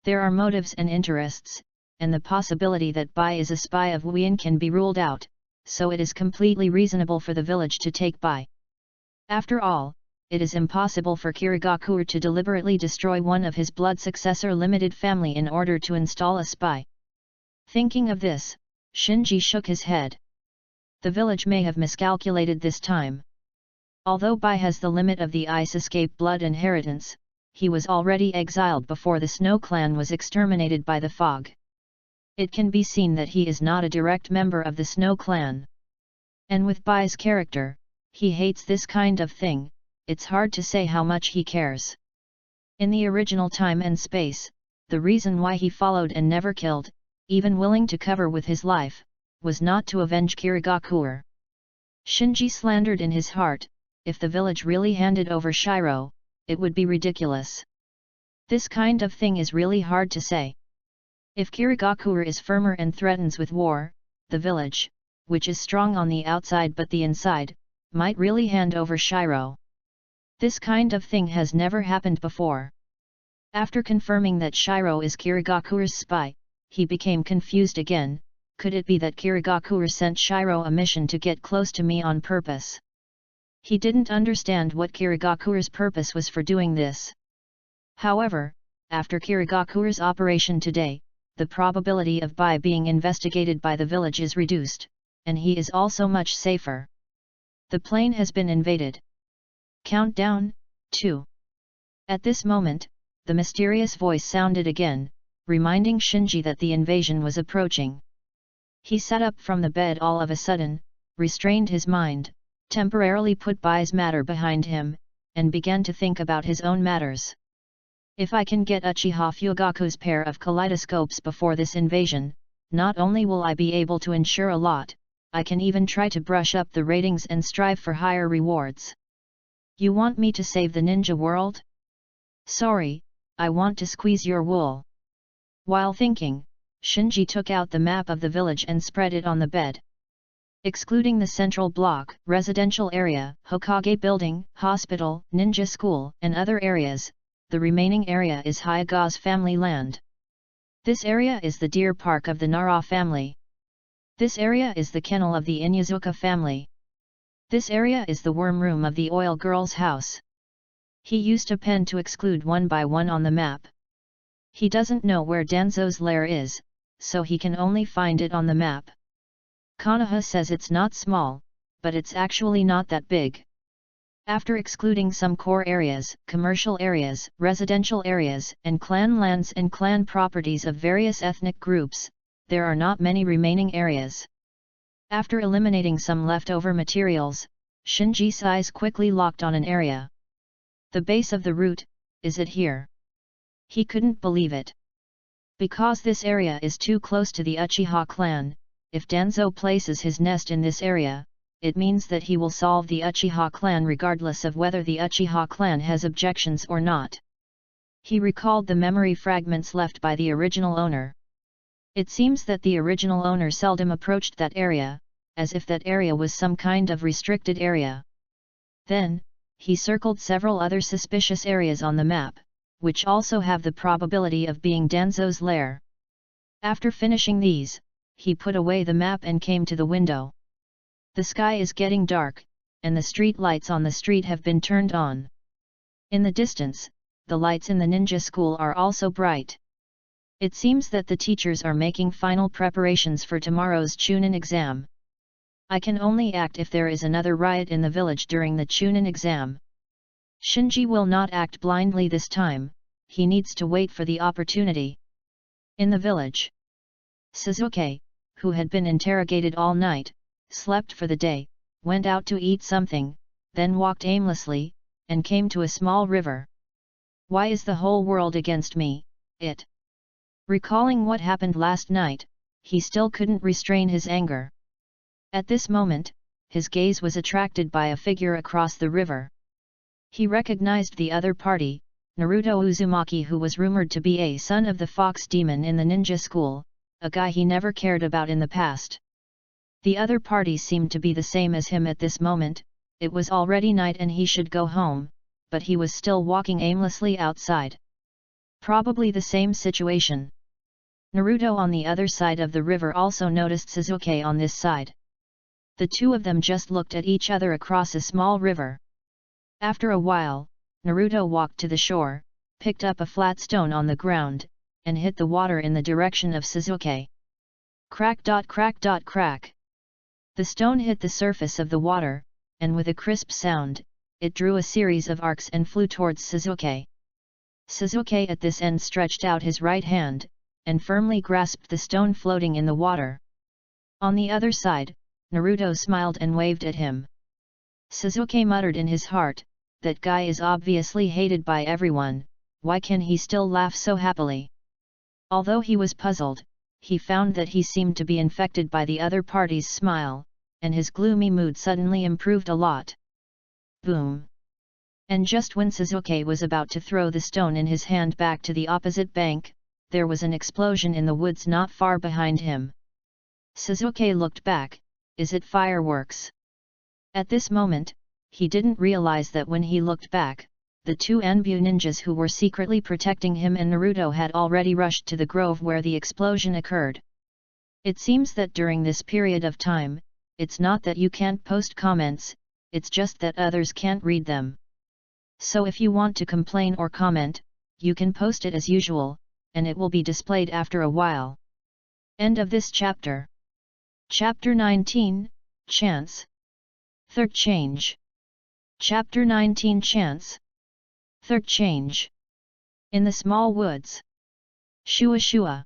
There are motives and interests, and the possibility that Bai is a spy of Wien can be ruled out, so it is completely reasonable for the village to take Bai. After all, it is impossible for Kirigakure to deliberately destroy one of his blood successor limited family in order to install a spy. Thinking of this, Shinji shook his head. The village may have miscalculated this time. Although Bai has the limit of the ice escape blood inheritance, he was already exiled before the Snow clan was exterminated by the fog. It can be seen that he is not a direct member of the Snow clan. And with Bai's character, he hates this kind of thing, it's hard to say how much he cares. In the original time and space, the reason why he followed and never killed, even willing to cover with his life, was not to avenge Kirigakure. Shinji slandered in his heart, if the village really handed over Shiro, it would be ridiculous. This kind of thing is really hard to say. If Kirigakure is firmer and threatens with war, the village, which is strong on the outside but the inside, might really hand over Shiro. This kind of thing has never happened before. After confirming that Shiro is Kirigakure's spy, he became confused again. Could it be that Kirigakure sent Shiro a mission to get close to me on purpose? He didn't understand what Kirigakure's purpose was for doing this. However, after Kirigakure's operation today, the probability of Bai being investigated by the village is reduced, and he is also much safer. The plane has been invaded. Countdown, 2. At this moment, the mysterious voice sounded again, reminding Shinji that the invasion was approaching. He sat up from the bed all of a sudden, restrained his mind, temporarily put Bai's matter behind him, and began to think about his own matters. If I can get Uchiha Fugaku's pair of kaleidoscopes before this invasion, not only will I be able to ensure a lot, I can even try to brush up the ratings and strive for higher rewards. You want me to save the ninja world? Sorry, I want to squeeze your wool. While thinking, Shinji took out the map of the village and spread it on the bed. Excluding the central block, residential area, Hokage building, hospital, ninja school, and other areas, the remaining area is Hyaga's family land. This area is the deer park of the Nara family. This area is the kennel of the Inyazuka family. This area is the worm room of the oil girl's house. He used a pen to exclude one by one on the map. He doesn't know where Danzo's lair is, so he can only find it on the map. Konoha says it's not small, but it's actually not that big. After excluding some core areas, commercial areas, residential areas, and clan lands and clan properties of various ethnic groups, there are not many remaining areas. After eliminating some leftover materials, Shinji's eyes quickly locked on an area. The base of the route, is it here? He couldn't believe it. Because this area is too close to the Uchiha clan, if Danzo places his nest in this area, it means that he will solve the Uchiha clan regardless of whether the Uchiha clan has objections or not. He recalled the memory fragments left by the original owner. It seems that the original owner seldom approached that area, as if that area was some kind of restricted area. Then, he circled several other suspicious areas on the map, which also have the probability of being Danzo's lair. After finishing these, he put away the map and came to the window. The sky is getting dark, and the street lights on the street have been turned on. In the distance, the lights in the ninja school are also bright. It seems that the teachers are making final preparations for tomorrow's Chunin exam. I can only act if there is another riot in the village during the Chunin exam. Shinji will not act blindly this time, he needs to wait for the opportunity. In the village, Suzuki, who had been interrogated all night, slept for the day, went out to eat something, then walked aimlessly, and came to a small river. Why is the whole world against me, it? Recalling what happened last night, he still couldn't restrain his anger. At this moment, his gaze was attracted by a figure across the river. He recognized the other party, Naruto Uzumaki, who was rumored to be a son of the fox demon in the ninja school, a guy he never cared about in the past. The other party seemed to be the same as him at this moment. It was already night and he should go home, but he was still walking aimlessly outside. Probably the same situation. Naruto on the other side of the river also noticed Suzuki on this side. The two of them just looked at each other across a small river. After a while, Naruto walked to the shore, picked up a flat stone on the ground, and hit the water in the direction of Suzuki. Crack dot crack dot crack. The stone hit the surface of the water, and with a crisp sound, it drew a series of arcs and flew towards Suzuki. Suzuki at this end stretched out his right hand, and firmly grasped the stone floating in the water. On the other side, Naruto smiled and waved at him. Suzuki muttered in his heart, that guy is obviously hated by everyone, why can he still laugh so happily? Although he was puzzled, he found that he seemed to be infected by the other party's smile, and his gloomy mood suddenly improved a lot. Boom! And just when Suzuki was about to throw the stone in his hand back to the opposite bank, there was an explosion in the woods not far behind him. Suzuki looked back. Is it fireworks? At this moment, he didn't realize that when he looked back, the two Anbu ninjas who were secretly protecting him and Naruto had already rushed to the grove where the explosion occurred. It seems that during this period of time, it's not that you can't post comments, it's just that others can't read them. So if you want to complain or comment, you can post it as usual, and it will be displayed after a while. End of this chapter. Chapter 19, Chance. Third change. Chapter 19 Chance. Third change. In the small woods. Shua shua.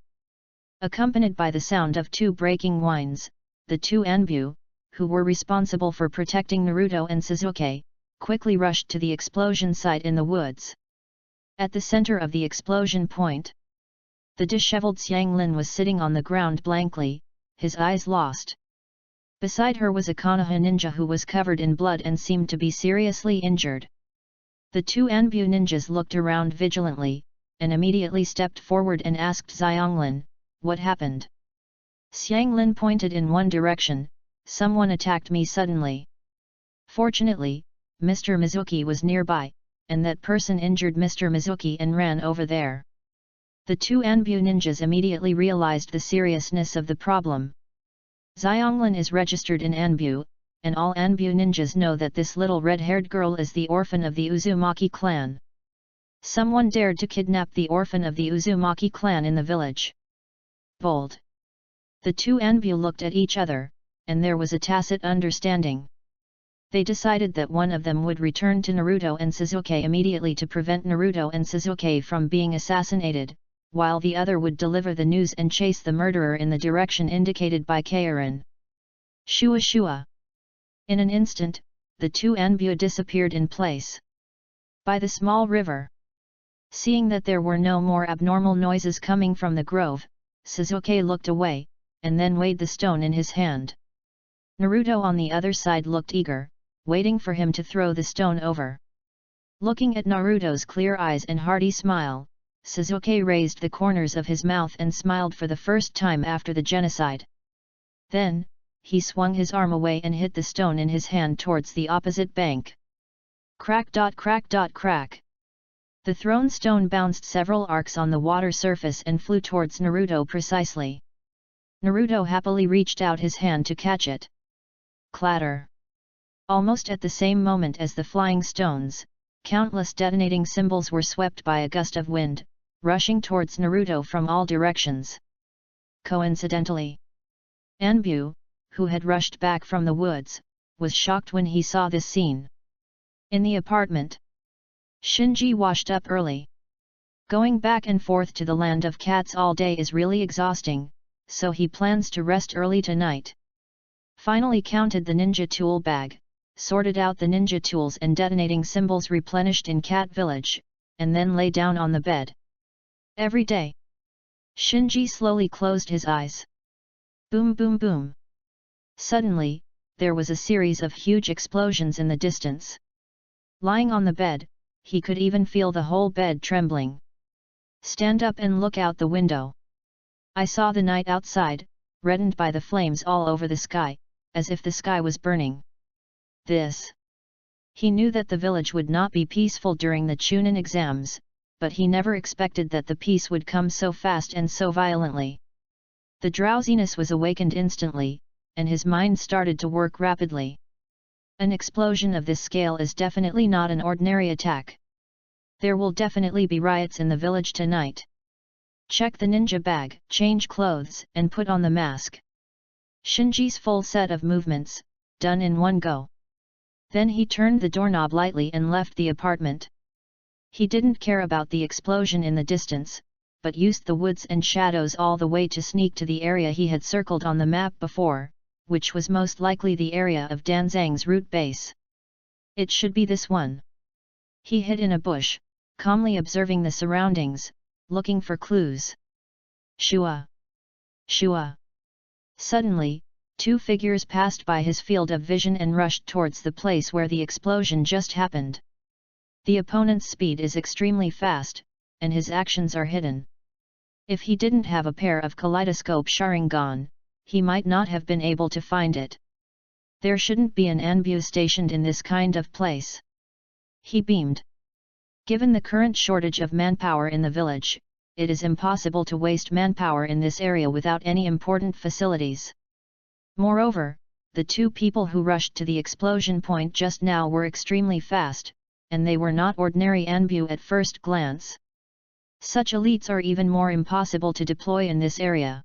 Accompanied by the sound of two breaking wines, the two Anbu, who were responsible for protecting Naruto and Suzuki, quickly rushed to the explosion site in the woods. At the center of the explosion point, the disheveled Xianglin was sitting on the ground blankly, his eyes lost. Beside her was a Konoha ninja who was covered in blood and seemed to be seriously injured. The two Anbu ninjas looked around vigilantly, and immediately stepped forward and asked Xianglin, "What happened?" Xianglin pointed in one direction, "Someone attacked me suddenly. Fortunately, Mr. Mizuki was nearby, and that person injured Mr. Mizuki and ran over there." The two Anbu ninjas immediately realized the seriousness of the problem. Xianglin is registered in Anbu, and all Anbu ninjas know that this little red-haired girl is the orphan of the Uzumaki clan. Someone dared to kidnap the orphan of the Uzumaki clan in the village. Bold. The two Anbu looked at each other, and there was a tacit understanding. They decided that one of them would return to Naruto and Sasuke immediately to prevent Naruto and Sasuke from being assassinated, while the other would deliver the news and chase the murderer in the direction indicated by Kairin. Shua shua. In an instant, the two Anbu disappeared in place. By the small river. Seeing that there were no more abnormal noises coming from the grove, Sasuke looked away, and then weighed the stone in his hand. Naruto on the other side looked eager, waiting for him to throw the stone over. Looking at Naruto's clear eyes and hearty smile, Sasuke raised the corners of his mouth and smiled for the first time after the genocide. Then, he swung his arm away and hit the stone in his hand towards the opposite bank. Crack. Crack. The thrown stone bounced several arcs on the water surface and flew towards Naruto precisely. Naruto happily reached out his hand to catch it. Clatter. Almost at the same moment as the flying stones, countless detonating symbols were swept by a gust of wind, rushing towards Naruto from all directions. Coincidentally, Anbu, who had rushed back from the woods, was shocked when he saw this scene. In the apartment, Shinji washed up early. Going back and forth to the land of cats all day is really exhausting, so he plans to rest early tonight. Finally counted the ninja tool bag, sorted out the ninja tools and detonating symbols replenished in Cat Village, and then lay down on the bed. Every day. Shinji slowly closed his eyes. Boom boom boom. Suddenly, there was a series of huge explosions in the distance. Lying on the bed, he could even feel the whole bed trembling. Stand up and look out the window. I saw the night outside, reddened by the flames all over the sky, as if the sky was burning. He knew that the village would not be peaceful during the Chunin exams, but he never expected that the peace would come so fast and so violently. The drowsiness was awakened instantly, and his mind started to work rapidly. An explosion of this scale is definitely not an ordinary attack. There will definitely be riots in the village tonight. Check the ninja bag, change clothes, and put on the mask. Shinji's full set of movements, done in one go. Then he turned the doorknob lightly and left the apartment. He didn't care about the explosion in the distance, but used the woods and shadows all the way to sneak to the area he had circled on the map before, which was most likely the area of Danzang's root base. It should be this one. He hid in a bush, calmly observing the surroundings, looking for clues. Shua! Shua! Suddenly, two figures passed by his field of vision and rushed towards the place where the explosion just happened. The opponent's speed is extremely fast, and his actions are hidden. If he didn't have a pair of kaleidoscope Sharingan, he might not have been able to find it. There shouldn't be an Anbu stationed in this kind of place. He beamed. Given the current shortage of manpower in the village, it is impossible to waste manpower in this area without any important facilities. Moreover, the two people who rushed to the explosion point just now were extremely fast, and they were not ordinary Anbu at first glance. Such elites are even more impossible to deploy in this area.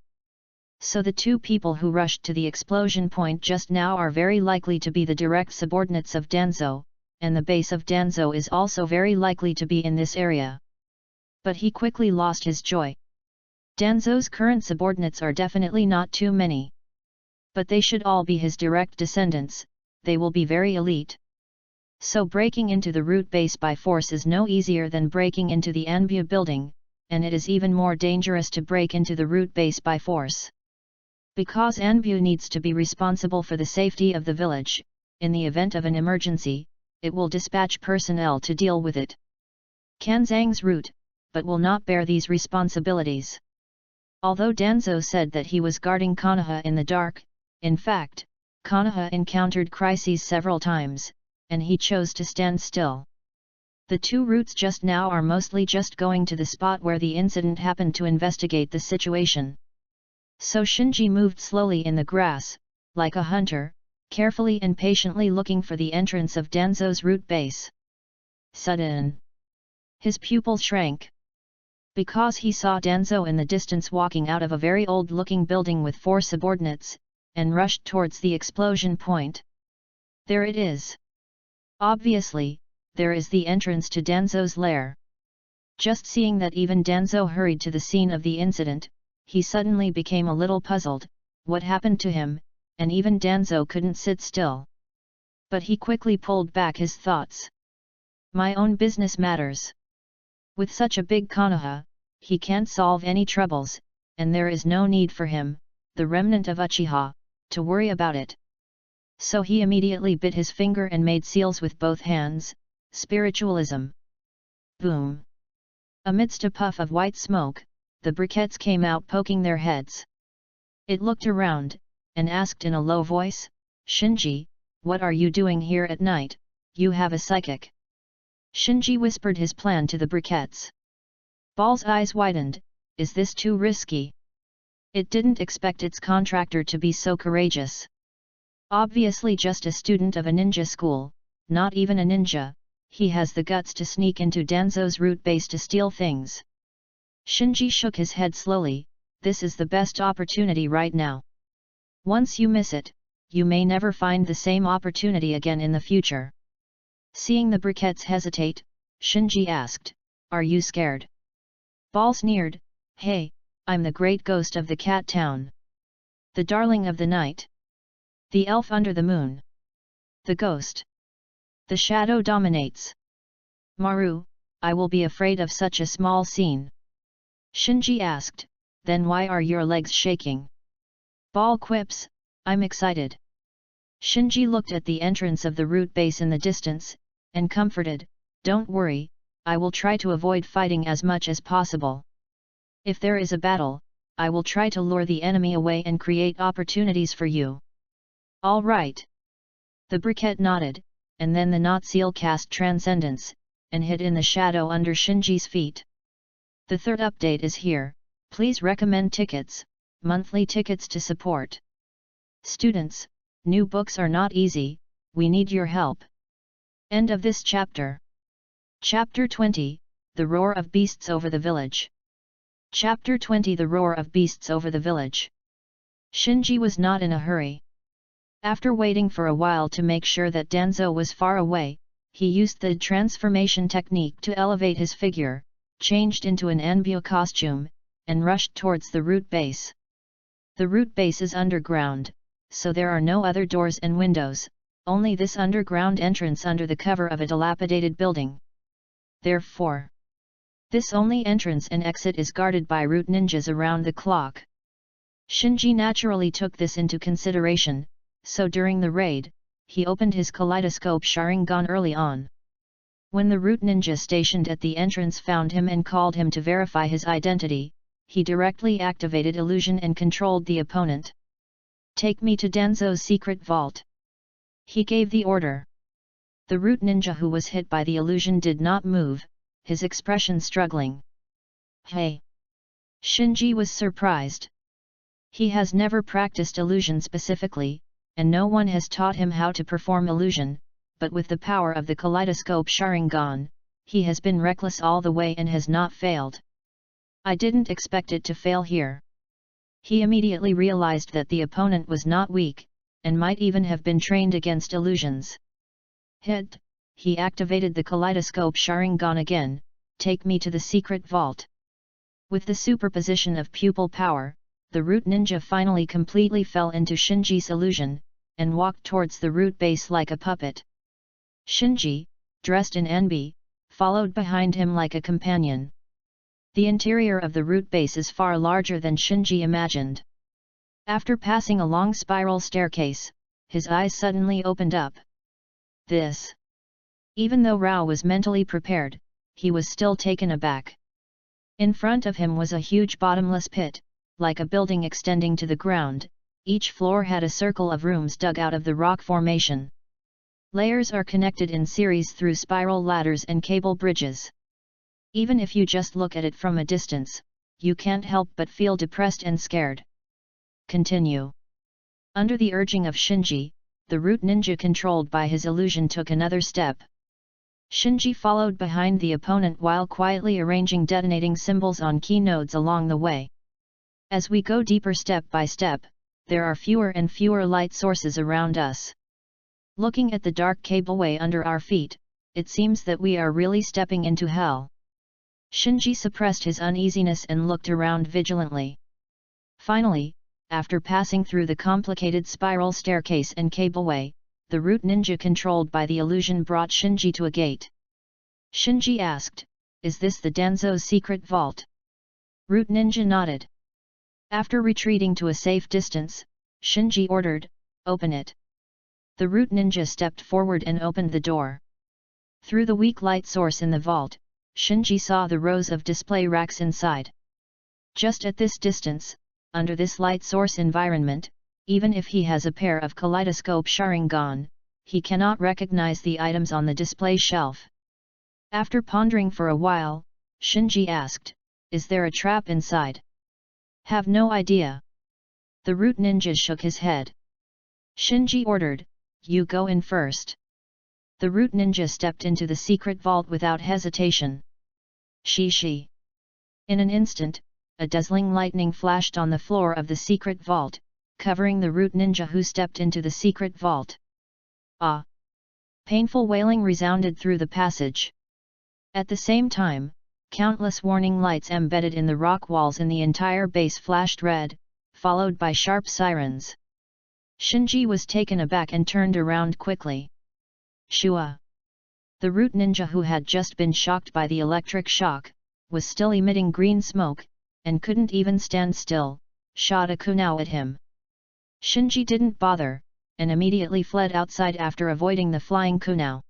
So the two people who rushed to the explosion point just now are very likely to be the direct subordinates of Danzo, and the base of Danzo is also very likely to be in this area. But he quickly lost his joy. Danzo's current subordinates are definitely not too many. But they should all be his direct descendants, they will be very elite. So breaking into the root base by force is no easier than breaking into the Anbu building, and it is even more dangerous to break into the root base by force. Because Anbu needs to be responsible for the safety of the village, in the event of an emergency, it will dispatch personnel to deal with it. Kanzang's route, but will not bear these responsibilities. Although Danzo said that he was guarding Konoha in the dark, in fact, Konoha encountered crises several times, and he chose to stand still. The two routes just now are mostly just going to the spot where the incident happened to investigate the situation. So Shinji moved slowly in the grass, like a hunter, carefully and patiently looking for the entrance of Danzo's root base. Sudden. His pupils shrank. Because he saw Danzo in the distance walking out of a very old-looking building with 4 subordinates, and rushed towards the explosion point. There it is! Obviously, there is the entrance to Danzo's lair. Just seeing that even Danzo hurried to the scene of the incident, he suddenly became a little puzzled, what happened to him, and even Danzo couldn't sit still. But he quickly pulled back his thoughts. My own business matters. With such a big Konoha, he can't solve any troubles, and there is no need for him, the remnant of Uchiha, to worry about it. So he immediately bit his finger and made seals with both hands, spiritualism. Boom! Amidst a puff of white smoke, the briquettes came out poking their heads. It looked around, and asked in a low voice, Shinji, what are you doing here at night, you have a psychic? Shinji whispered his plan to the briquettes. Ball's eyes widened, is this too risky? It didn't expect its contractor to be so courageous. Obviously just a student of a ninja school, not even a ninja, he has the guts to sneak into Danzo's root base to steal things. Shinji shook his head slowly, this is the best opportunity right now. Once you miss it, you may never find the same opportunity again in the future. Seeing the briquettes hesitate, Shinji asked, are you scared? Ball sneered, hey, I'm the great ghost of the cat town. The darling of the night. The elf under the moon. The ghost. The shadow dominates. Maru, I will be afraid of such a small scene. Shinji asked, then why are your legs shaking? Ball quips, I'm excited. Shinji looked at the entrance of the root base in the distance, and comforted, don't worry, I will try to avoid fighting as much as possible. If there is a battle, I will try to lure the enemy away and create opportunities for you. All right. The briquette nodded, and then the knot seal cast transcendence, and hid in the shadow under Shinji's feet. The third update is here, please recommend tickets, monthly tickets to support. Students, new books are not easy, we need your help. End of this chapter. Chapter 20, The Roar of Beasts Over the Village. Chapter 20 The Roar of Beasts Over the Village. Shinji was not in a hurry. After waiting for a while to make sure that Danzo was far away, he used the transformation technique to elevate his figure, changed into an Anbyo costume, and rushed towards the root base. The root base is underground, so there are no other doors and windows, only this underground entrance under the cover of a dilapidated building. Therefore, this only entrance and exit is guarded by root ninjas around the clock. Shinji naturally took this into consideration, so during the raid, he opened his kaleidoscope Sharingan early on. When the root ninja stationed at the entrance found him and called him to verify his identity, he directly activated illusion and controlled the opponent. Take me to Danzo's secret vault. He gave the order. The root ninja who was hit by the illusion did not move, his expression struggling. Hey! Shinji was surprised. He has never practiced illusion specifically, and no one has taught him how to perform illusion, but with the power of the kaleidoscope Sharingan, he has been reckless all the way and has not failed. I didn't expect it to fail here. He immediately realized that the opponent was not weak, and might even have been trained against illusions. Hit! He activated the kaleidoscope Sharingan again, take me to the secret vault. With the superposition of pupil power, the root ninja finally completely fell into Shinji's illusion, and walked towards the root base like a puppet. Shinji, dressed in Anbi, followed behind him like a companion. The interior of the root base is far larger than Shinji imagined. After passing a long spiral staircase, his eyes suddenly opened up. This. Even though Rao was mentally prepared, he was still taken aback. In front of him was a huge bottomless pit, like a building extending to the ground. Each floor had a circle of rooms dug out of the rock formation. Layers are connected in series through spiral ladders and cable bridges. Even if you just look at it from a distance, you can't help but feel depressed and scared. Continue. Under the urging of Shinji, the root ninja controlled by his illusion took another step. Shinji followed behind the opponent while quietly arranging detonating symbols on key nodes along the way. As we go deeper step by step, there are fewer and fewer light sources around us. Looking at the dark cableway under our feet, it seems that we are really stepping into hell. Shinji suppressed his uneasiness and looked around vigilantly. Finally, after passing through the complicated spiral staircase and cableway, the root ninja controlled by the illusion brought Shinji to a gate. Shinji asked, "Is this the Danzo's secret vault?" Root ninja nodded. After retreating to a safe distance, Shinji ordered, "Open it." The root ninja stepped forward and opened the door. Through the weak light source in the vault, Shinji saw the rows of display racks inside. Just at this distance, under this light source environment, even if he has a pair of kaleidoscope Sharingan, he cannot recognize the items on the display shelf. After pondering for a while, Shinji asked, "Is there a trap inside?" "Have no idea." The root ninja shook his head. Shinji ordered, "You go in first." The root ninja stepped into the secret vault without hesitation. Shi. In an instant, a dazzling lightning flashed on the floor of the secret vault, covering the root ninja who stepped into the secret vault. Ah! Painful wailing resounded through the passage. At the same time, countless warning lights embedded in the rock walls in the entire base flashed red, followed by sharp sirens. Shinji was taken aback and turned around quickly. Shua! The root ninja who had just been shocked by the electric shock, was still emitting green smoke, and couldn't even stand still, shot a kunao at him. Shinji didn't bother, and immediately fled outside after avoiding the flying kunao.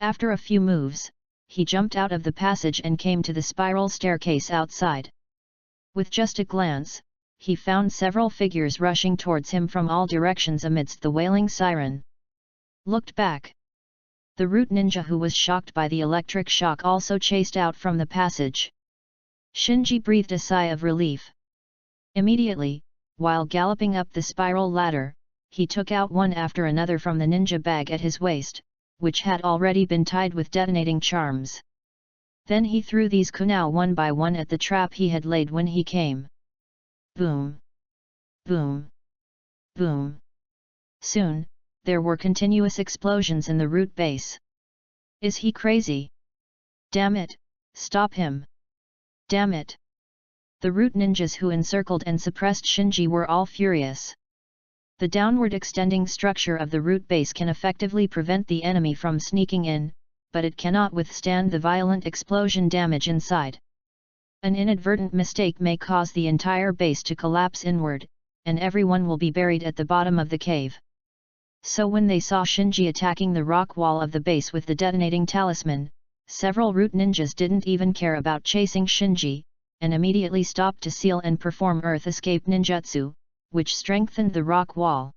After a few moves, he jumped out of the passage and came to the spiral staircase outside. With just a glance, he found several figures rushing towards him from all directions amidst the wailing siren. Looked back. The root ninja who was shocked by the electric shock also chased out from the passage. Shinji breathed a sigh of relief. Immediately, while galloping up the spiral ladder, he took out one after another from the ninja bag at his waist, which had already been tied with detonating charms. Then he threw these kunao one by one at the trap he had laid when he came. Boom! Boom! Boom! Soon, there were continuous explosions in the root base. Is he crazy? Damn it, stop him! Damn it! The root ninjas who encircled and suppressed Shinji were all furious. The downward extending structure of the root base can effectively prevent the enemy from sneaking in, but it cannot withstand the violent explosion damage inside. An inadvertent mistake may cause the entire base to collapse inward, and everyone will be buried at the bottom of the cave. So when they saw Shinji attacking the rock wall of the base with the detonating talisman, several root ninjas didn't even care about chasing Shinji, and immediately stopped to seal and perform earth escape ninjutsu, which strengthened the rock wall.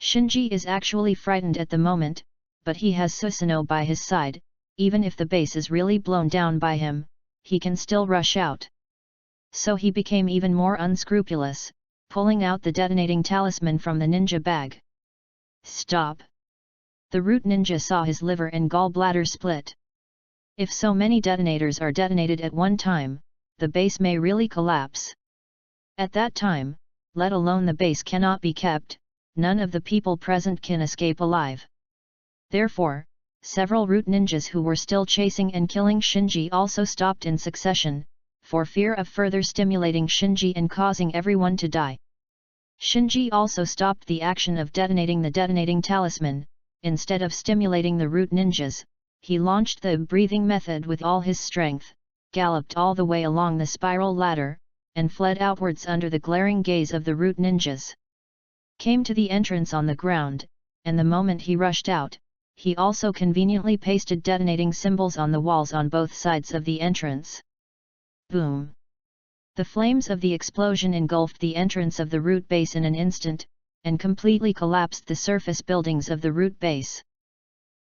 Shinji is actually frightened at the moment, but he has Susanoo by his side. Even if the base is really blown down by him, he can still rush out. So he became even more unscrupulous, pulling out the detonating talisman from the ninja bag. Stop! The root ninja saw his liver and gallbladder split. If so many detonators are detonated at one time, the base may really collapse. At that time, let alone the base cannot be kept, none of the people present can escape alive. Therefore, several root ninjas who were still chasing and killing Shinji also stopped in succession, for fear of further stimulating Shinji and causing everyone to die. Shinji also stopped the action of detonating the detonating talisman. Instead of stimulating the root ninjas, he launched the breathing method with all his strength, galloped all the way along the spiral ladder, and fled outwards under the glaring gaze of the root ninjas. Came to the entrance on the ground, and the moment he rushed out, he also conveniently pasted detonating symbols on the walls on both sides of the entrance. Boom! The flames of the explosion engulfed the entrance of the root base in an instant, and completely collapsed the surface buildings of the root base.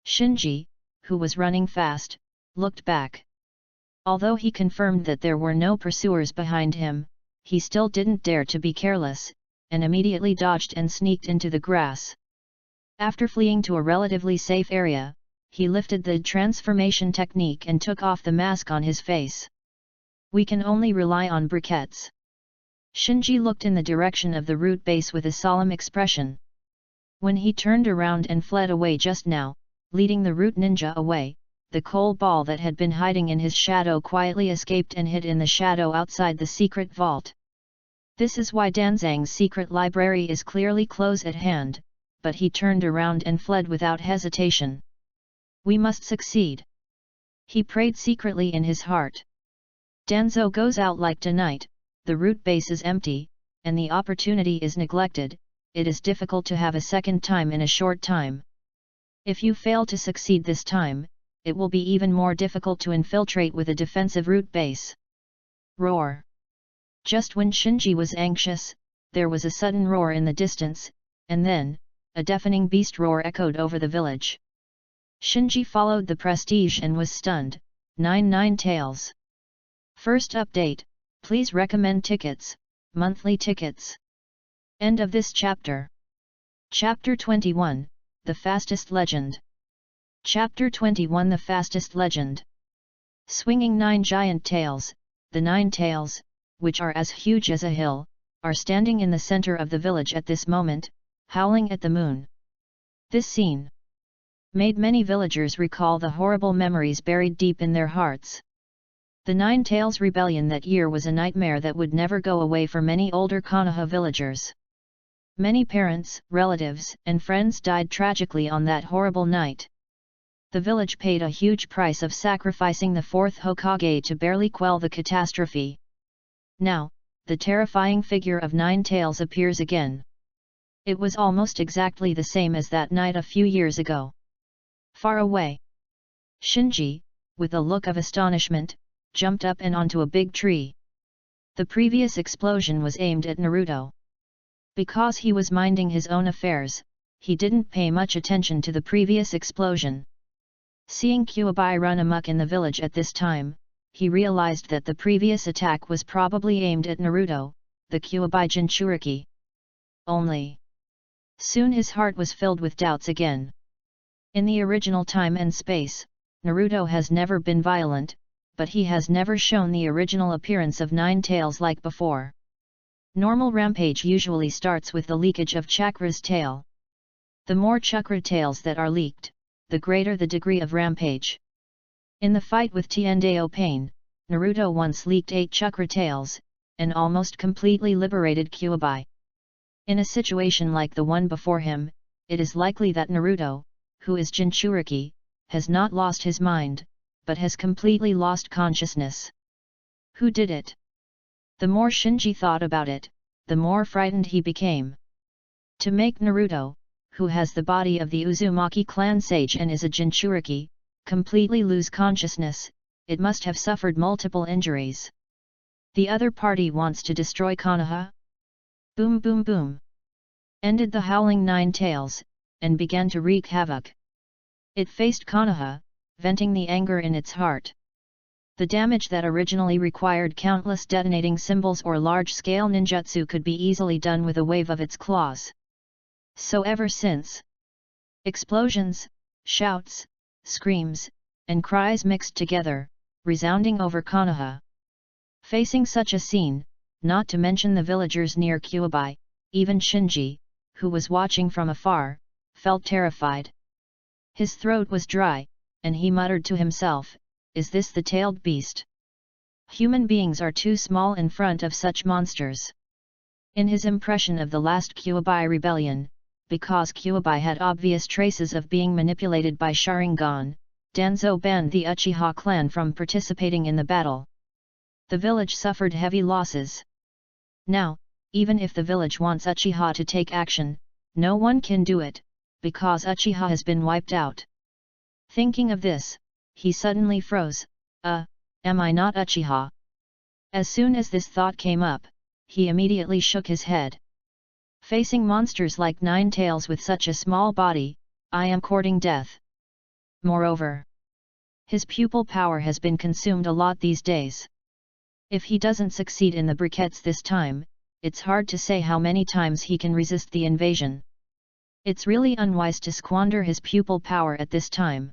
Shinji, who was running fast, looked back. Although he confirmed that there were no pursuers behind him, he still didn't dare to be careless, and immediately dodged and sneaked into the grass. After fleeing to a relatively safe area, he lifted the transformation technique and took off the mask on his face. We can only rely on briquettes. Shinji looked in the direction of the root base with a solemn expression. When he turned around and fled away just now, leading the root ninja away, the coal ball that had been hiding in his shadow quietly escaped and hid in the shadow outside the secret vault. This is why Danzang's secret library is clearly close at hand, but he turned around and fled without hesitation. We must succeed. He prayed secretly in his heart. Danzo goes out like tonight, the root base is empty, and the opportunity is neglected. It is difficult to have a second time in a short time. If you fail to succeed this time, it will be even more difficult to infiltrate with a defensive root base. Roar! Just when Shinji was anxious, there was a sudden roar in the distance, and then, a deafening beast roar echoed over the village. Shinji followed the prestige and was stunned. 99 tails. First update, please recommend tickets, monthly tickets. End of this chapter. Chapter 21, The Fastest Legend. Chapter 21 The Fastest Legend. Swinging 9 giant tails, the 9 tails, which are as huge as a hill, are standing in the center of the village at this moment, howling at the moon. This scene made many villagers recall the horrible memories buried deep in their hearts. The Nine Tails rebellion that year was a nightmare that would never go away for many older Konoha villagers. Many parents, relatives, and friends died tragically on that horrible night. The village paid a huge price of sacrificing the fourth Hokage to barely quell the catastrophe. Now, the terrifying figure of Nine Tails appears again. It was almost exactly the same as that night a few years ago. Far away, Shinji, with a look of astonishment, jumped up and onto a big tree. The previous explosion was aimed at Naruto. Because he was minding his own affairs, he didn't pay much attention to the previous explosion. Seeing Kyuubi run amok in the village at this time, he realized that the previous attack was probably aimed at Naruto, the Kyuubi Jinchuriki. Only. Soon his heart was filled with doubts again. In the original time and space, Naruto has never been violent, but he has never shown the original appearance of Nine Tails like before. Normal rampage usually starts with the leakage of Chakra's tail. The more chakra tails that are leaked, the greater the degree of rampage. In the fight with Tiendao Pain, Naruto once leaked 8 chakra tails, and almost completely liberated Kyuubi. In a situation like the one before him, it is likely that Naruto, who is Jinchuriki, has not lost his mind, but has completely lost consciousness. Who did it? The more Shinji thought about it, the more frightened he became. To make Naruto, who has the body of the Uzumaki clan sage and is a Jinchuriki, completely lose consciousness, it must have suffered multiple injuries. The other party wants to destroy Konoha? Boom boom boom! Ended the howling Nine Tails, and began to wreak havoc. It faced Konoha, venting the anger in its heart. The damage that originally required countless detonating symbols or large-scale ninjutsu could be easily done with a wave of its claws. So ever since, explosions, shouts, screams, and cries mixed together, resounding over Konoha. Facing such a scene, not to mention the villagers near Kyuubi, even Shinji, who was watching from afar, felt terrified. His throat was dry, and he muttered to himself, "Is this the tailed beast? Human beings are too small in front of such monsters." In his impression of the last Kyuubi rebellion, because Kyuubi had obvious traces of being manipulated by Sharingan, Danzo banned the Uchiha clan from participating in the battle. The village suffered heavy losses. Now, even if the village wants Uchiha to take action, no one can do it, because Uchiha has been wiped out. Thinking of this, he suddenly froze. Am I not Uchiha? As soon as this thought came up, he immediately shook his head. Facing monsters like Nine Tails with such a small body, I am courting death. Moreover, his pupil power has been consumed a lot these days. If he doesn't succeed in the briquettes this time, it's hard to say how many times he can resist the invasion. It's really unwise to squander his pupil power at this time.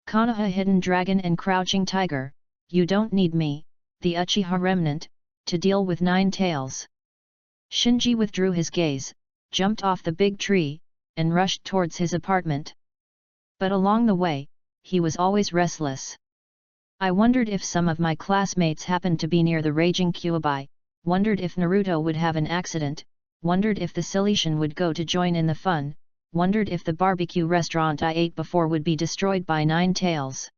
Konoha Hidden Dragon and Crouching Tiger, you don't need me, the Uchiha remnant, to deal with Nine Tails. Shinji withdrew his gaze, jumped off the big tree, and rushed towards his apartment. But along the way, he was always restless. I wondered if some of my classmates happened to be near the raging Kyuubi, wondered if Naruto would have an accident, wondered if the Siletian would go to join in the fun, wondered if the barbecue restaurant I ate before would be destroyed by Nine Tails.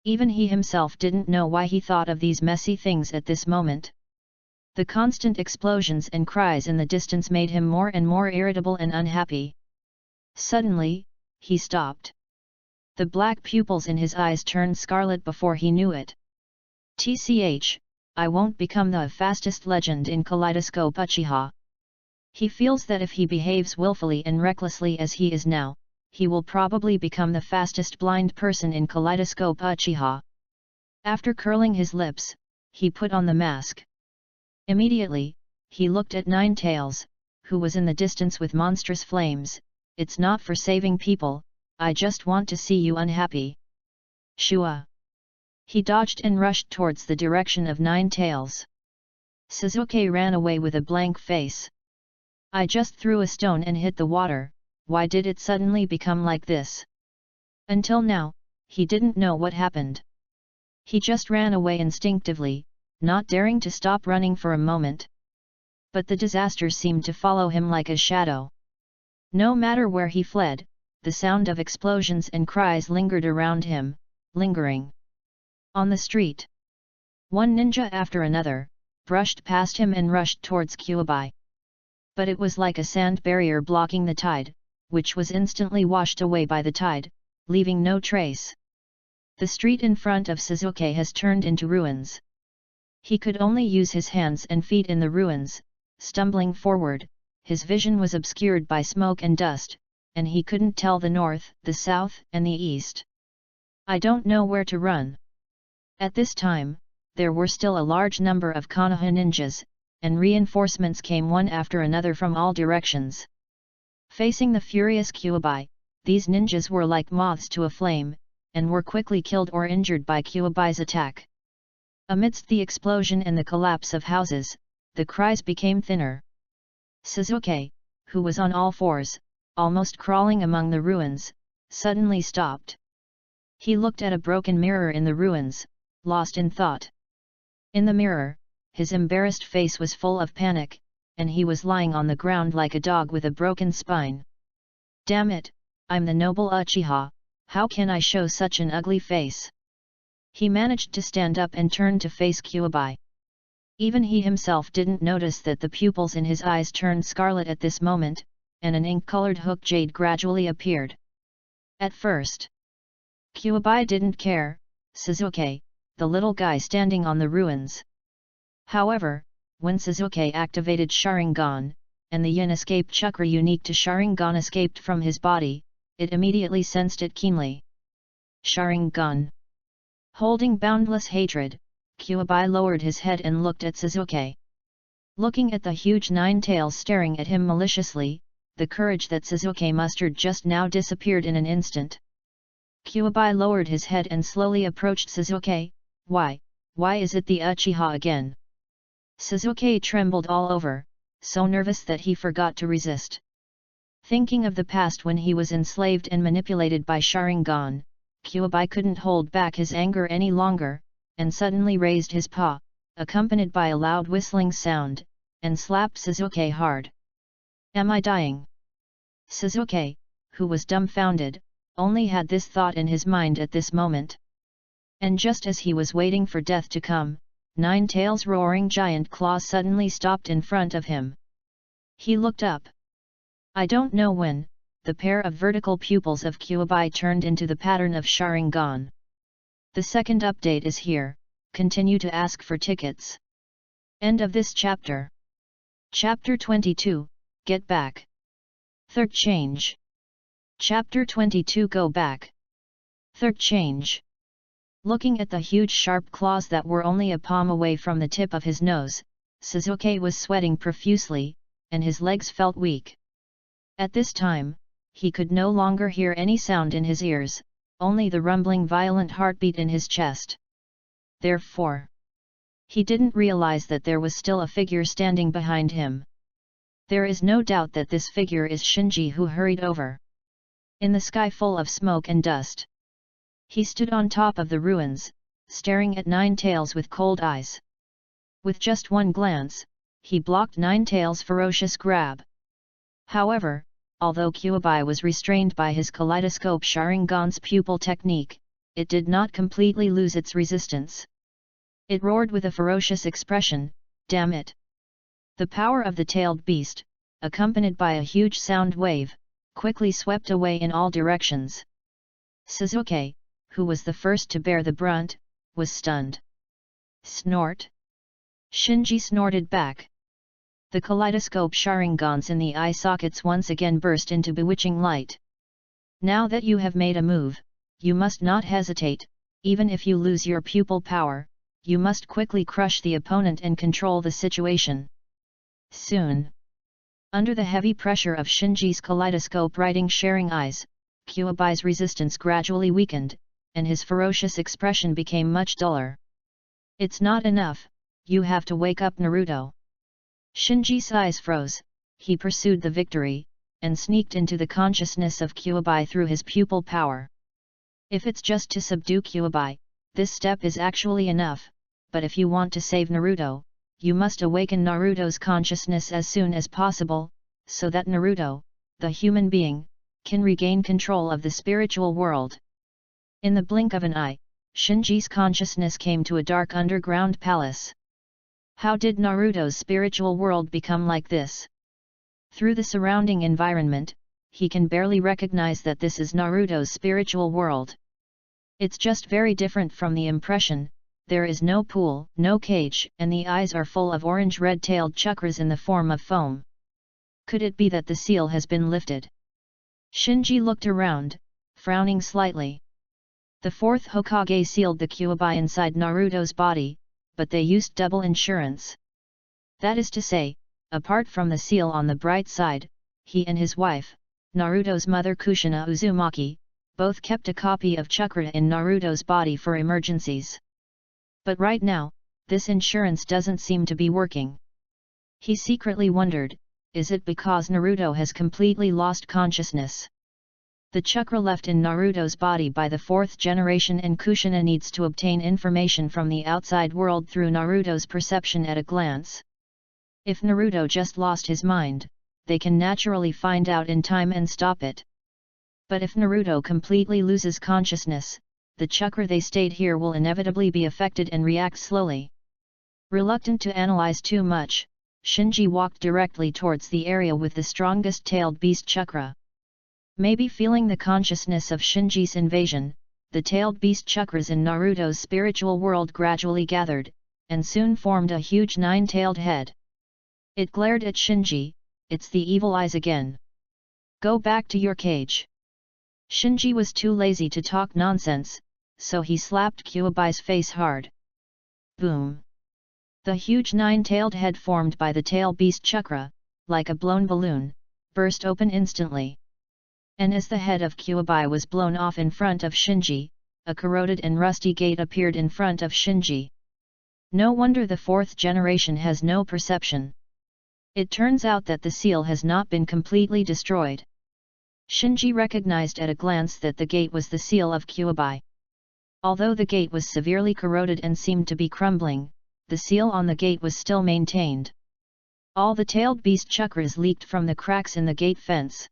Even he himself didn't know why he thought of these messy things at this moment. The constant explosions and cries in the distance made him more and more irritable and unhappy. Suddenly, he stopped. The black pupils in his eyes turned scarlet before he knew it. TCH, I won't become the fastest legend in Kaleidoscope Uchiha. He feels that if he behaves willfully and recklessly as he is now, he will probably become the fastest blind person in Kaleidoscope Uchiha. After curling his lips, he put on the mask. Immediately, he looked at Nine Tails, who was in the distance with monstrous flames. It's not for saving people, I just want to see you unhappy. Shua. He dodged and rushed towards the direction of Nine Tails. Sasuke ran away with a blank face. I just threw a stone and hit the water, why did it suddenly become like this? Until now, he didn't know what happened. He just ran away instinctively, not daring to stop running for a moment. But the disaster seemed to follow him like a shadow. No matter where he fled, the sound of explosions and cries lingered around him, lingering. On the street, one ninja after another brushed past him and rushed towards Kyuubi. But it was like a sand barrier blocking the tide, which was instantly washed away by the tide, leaving no trace. The street in front of Sasuke has turned into ruins. He could only use his hands and feet in the ruins. Stumbling forward, his vision was obscured by smoke and dust, and he couldn't tell the north, the south, and the east. I don't know where to run. At this time, there were still a large number of Konoha ninjas, and reinforcements came one after another from all directions. Facing the furious Kyuubi, these ninjas were like moths to a flame, and were quickly killed or injured by Kyuubi's attack. Amidst the explosion and the collapse of houses, the cries became thinner. Sasuke, who was on all fours, almost crawling among the ruins, suddenly stopped. He looked at a broken mirror in the ruins, lost in thought. In the mirror, his embarrassed face was full of panic, and he was lying on the ground like a dog with a broken spine. Damn it, I'm the noble Uchiha, how can I show such an ugly face? He managed to stand up and turn to face Kyuubi. Even he himself didn't notice that the pupils in his eyes turned scarlet at this moment, and an ink-colored hook jade gradually appeared. At first, Kyuubi didn't care, Sasuke, the little guy standing on the ruins. However, when Sasuke activated Sharingan, and the yin escape chakra unique to Sharingan escaped from his body, it immediately sensed it keenly. Sharingan. Holding boundless hatred, Kyuubi lowered his head and looked at Sasuke. Looking at the huge Nine Tails staring at him maliciously, the courage that Sasuke mustered just now disappeared in an instant. Kyuubi lowered his head and slowly approached Sasuke. Why is it the Uchiha again? Sasuke trembled all over, so nervous that he forgot to resist. Thinking of the past when he was enslaved and manipulated by Sharingan, Kyuubi couldn't hold back his anger any longer, and suddenly raised his paw, accompanied by a loud whistling sound, and slapped Sasuke hard. Am I dying? Sasuke, who was dumbfounded, only had this thought in his mind at this moment. And just as he was waiting for death to come, Nine Tails' roaring giant claws suddenly stopped in front of him. He looked up. I don't know when, the pair of vertical pupils of Kyuubi turned into the pattern of Sharingan. The second update is here, continue to ask for tickets. End of this chapter. Chapter 22, Get Back. Third change. Chapter 22 Go Back. Third change. Looking at the huge sharp claws that were only a palm away from the tip of his nose, Sasuke was sweating profusely, and his legs felt weak. At this time, he could no longer hear any sound in his ears, only the rumbling violent heartbeat in his chest. Therefore, he didn't realize that there was still a figure standing behind him. There is no doubt that this figure is Shinji, who hurried over. In the sky full of smoke and dust, he stood on top of the ruins, staring at Nine Tails with cold eyes. With just one glance, he blocked Nine Tails' ferocious grab. However, although Kyuubi was restrained by his kaleidoscope Sharingan's pupil technique, it did not completely lose its resistance. It roared with a ferocious expression, "Damn it!" The power of the tailed beast, accompanied by a huge sound wave, quickly swept away in all directions. Suzuki, who was the first to bear the brunt, was stunned. Snort! Shinji snorted back. The kaleidoscope Sharingans in the eye sockets once again burst into bewitching light. Now that you have made a move, you must not hesitate. Even if you lose your pupil power, you must quickly crush the opponent and control the situation. Soon, under the heavy pressure of Shinji's kaleidoscope writing sharing eyes, Kyuubi's resistance gradually weakened, and his ferocious expression became much duller. "It's not enough, you have to wake up Naruto." Shinji's eyes froze. He pursued the victory, and sneaked into the consciousness of Kyuubi through his pupil power. If it's just to subdue Kyuubi, this step is actually enough, but if you want to save Naruto, you must awaken Naruto's consciousness as soon as possible, so that Naruto, the human being, can regain control of the spiritual world. In the blink of an eye, Shinji's consciousness came to a dark underground palace. How did Naruto's spiritual world become like this? Through the surrounding environment, he can barely recognize that this is Naruto's spiritual world. It's just very different from the impression. There is no pool, no cage, and the eyes are full of orange red-tailed chakras in the form of foam. Could it be that the seal has been lifted? Shinji looked around, frowning slightly. The fourth Hokage sealed the Kyuubi inside Naruto's body, but they used double insurance. That is to say, apart from the seal on the bright side, he and his wife, Naruto's mother Kushina Uzumaki, both kept a copy of chakra in Naruto's body for emergencies. But right now, this insurance doesn't seem to be working. He secretly wondered, is it because Naruto has completely lost consciousness? The chakra left in Naruto's body by the fourth generation, and Kushina needs to obtain information from the outside world through Naruto's perception at a glance. If Naruto just lost his mind, they can naturally find out in time and stop it. But if Naruto completely loses consciousness, the chakra they stayed here will inevitably be affected and react slowly. Reluctant to analyze too much, Shinji walked directly towards the area with the strongest tailed beast chakra. Maybe feeling the consciousness of Shinji's invasion, the tailed beast chakras in Naruto's spiritual world gradually gathered, and soon formed a huge nine-tailed head. It glared at Shinji. "It's the evil eyes again. Go back to your cage." Shinji was too lazy to talk nonsense, so he slapped Kyuubi's face hard. Boom! The huge nine-tailed head formed by the tail beast chakra, like a blown balloon, burst open instantly. And as the head of Kyuubi was blown off in front of Shinji, a corroded and rusty gate appeared in front of Shinji. No wonder the fourth generation has no perception. It turns out that the seal has not been completely destroyed. Shinji recognized at a glance that the gate was the seal of Kyuubi. Although the gate was severely corroded and seemed to be crumbling, the seal on the gate was still maintained. All the tailed beast chakras leaked from the cracks in the gate fence.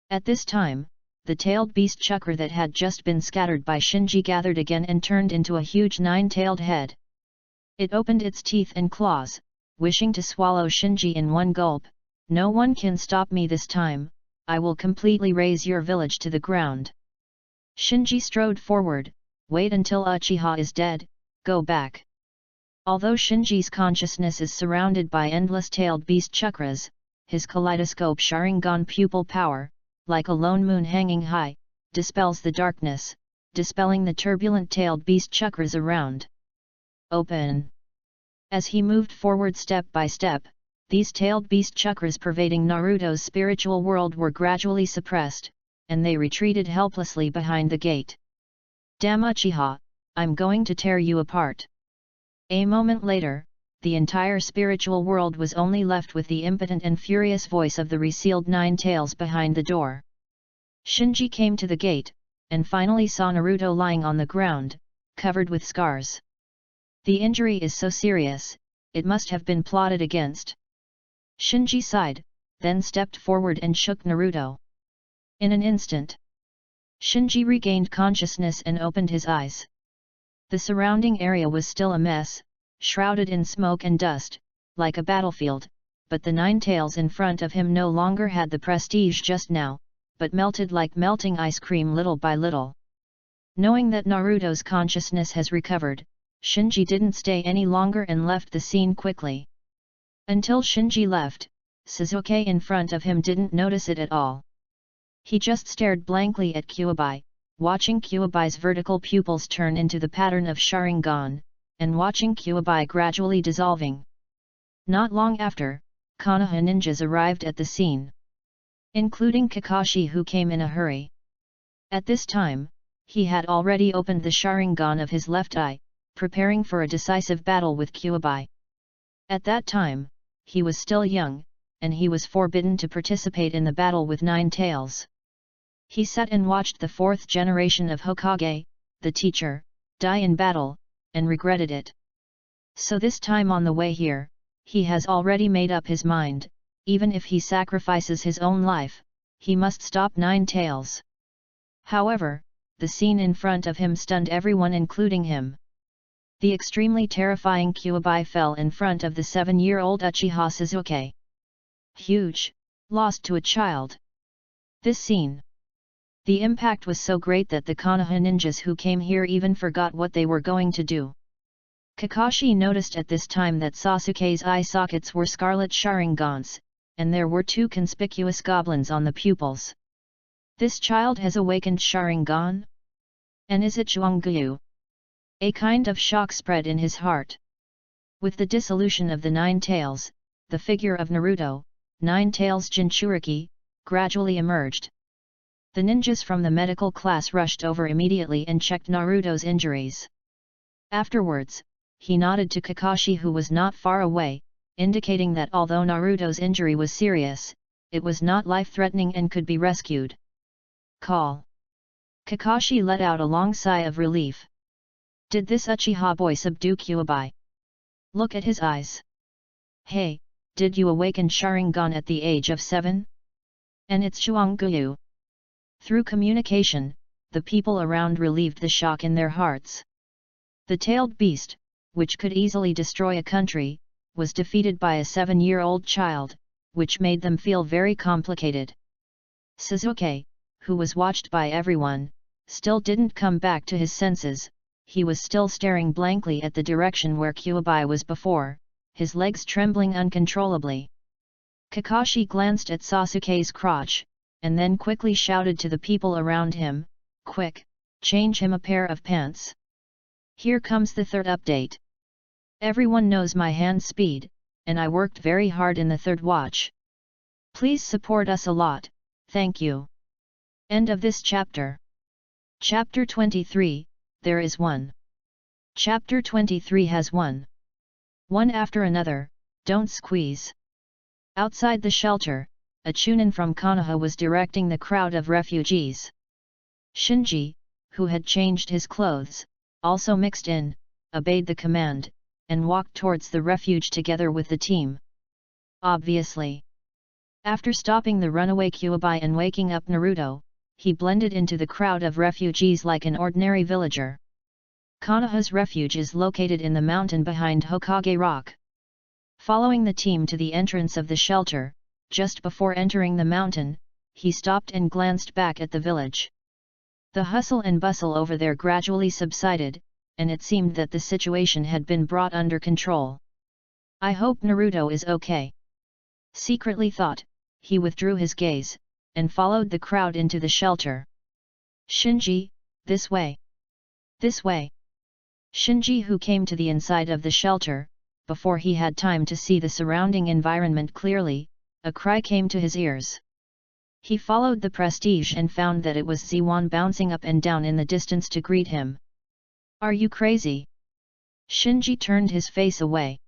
At this time, the tailed beast chakra that had just been scattered by Shinji gathered again and turned into a huge nine-tailed head. It opened its teeth and claws, wishing to swallow Shinji in one gulp. "No one can stop me this time, I will completely raze your village to the ground." Shinji strode forward. "Wait until Uchiha is dead, go back." Although Shinji's consciousness is surrounded by endless tailed beast chakras, his kaleidoscope Sharingan pupil power, like a lone moon hanging high, dispels the darkness, dispelling the turbulent tailed beast chakras around. Open! As he moved forward step by step, these tailed beast chakras pervading Naruto's spiritual world were gradually suppressed, and they retreated helplessly behind the gate. "Damn Uchiha, I'm going to tear you apart." A moment later, the entire spiritual world was only left with the impotent and furious voice of the resealed Nine Tails behind the door. Shinji came to the gate, and finally saw Naruto lying on the ground, covered with scars. The injury is so serious, it must have been plotted against. Shinji sighed, then stepped forward and shook Naruto. In an instant, Shinji regained consciousness and opened his eyes. The surrounding area was still a mess, shrouded in smoke and dust, like a battlefield, but the Nine Tails in front of him no longer had the prestige just now, but melted like melting ice cream little by little. Knowing that Naruto's consciousness has recovered, Shinji didn't stay any longer and left the scene quickly. Until Shinji left, Sasuke in front of him didn't notice it at all. He just stared blankly at Kyuubi, watching Kyuubi's vertical pupils turn into the pattern of Sharingan, and watching Kyuubi gradually dissolving. Not long after, Konoha ninjas arrived at the scene, including Kakashi, who came in a hurry. At this time, he had already opened the Sharingan of his left eye, preparing for a decisive battle with Kyuubi. At that time, he was still young, and he was forbidden to participate in the battle with Nine Tails. He sat and watched the fourth generation of Hokage, the teacher, die in battle, and regretted it. So this time on the way here, he has already made up his mind, even if he sacrifices his own life, he must stop Nine Tails. However, the scene in front of him stunned everyone, including him. The extremely terrifying Kyuubi fell in front of the 7-year-old Uchiha Sasuke. Huge, lost to a child. This scene. The impact was so great that the Konoha ninjas who came here even forgot what they were going to do. Kakashi noticed at this time that Sasuke's eye sockets were scarlet Sharingans, and there were 2 conspicuous goblins on the pupils. This child has awakened Sharingan? And is it Zhuangguyu? A kind of shock spread in his heart. With the dissolution of the Nine Tails, the figure of Naruto, Nine Tails Jinchuriki, gradually emerged. The ninjas from the medical class rushed over immediately and checked Naruto's injuries. Afterwards, he nodded to Kakashi, who was not far away, indicating that although Naruto's injury was serious, it was not life-threatening and could be rescued. Call. Kakashi let out a long sigh of relief. Did this Uchiha boy subdue Kyuubi? Look at his eyes. Hey, did you awaken Sharingan at the age of 7? And it's Zhuangguyu. Through communication, the people around relieved the shock in their hearts. The tailed beast, which could easily destroy a country, was defeated by a 7-year-old child, which made them feel very complicated. Sasuke, who was watched by everyone, still didn't come back to his senses. He was still staring blankly at the direction where Kyuubi was before, his legs trembling uncontrollably. Kakashi glanced at Sasuke's crotch, and then quickly shouted to the people around him, "Quick, change him a pair of pants. Here comes the third update. Everyone knows my hand speed, and I worked very hard in the third watch. Please support us a lot, thank you." End of this chapter. Chapter 23, There is one. Chapter 23 has one after another, don't squeeze. Outside the shelter, a chunin from Konoha was directing the crowd of refugees. Shinji, who had changed his clothes, also mixed in, obeyed the command, and walked towards the refuge together with the team. Obviously. After stopping the runaway Kyuubi and waking up Naruto, he blended into the crowd of refugees like an ordinary villager. Konoha's refuge is located in the mountain behind Hokage Rock. Following the team to the entrance of the shelter, just before entering the mountain, he stopped and glanced back at the village. The hustle and bustle over there gradually subsided, and it seemed that the situation had been brought under control. I hope Naruto is okay. Secretly thought, he withdrew his gaze, and followed the crowd into the shelter. Shinji, this way. This way. Shinji, who came to the inside of the shelter, before he had time to see the surrounding environment clearly, a cry came to his ears. He followed the prestige and found that it was Ziwan bouncing up and down in the distance to greet him. Are you crazy? Shinji turned his face away.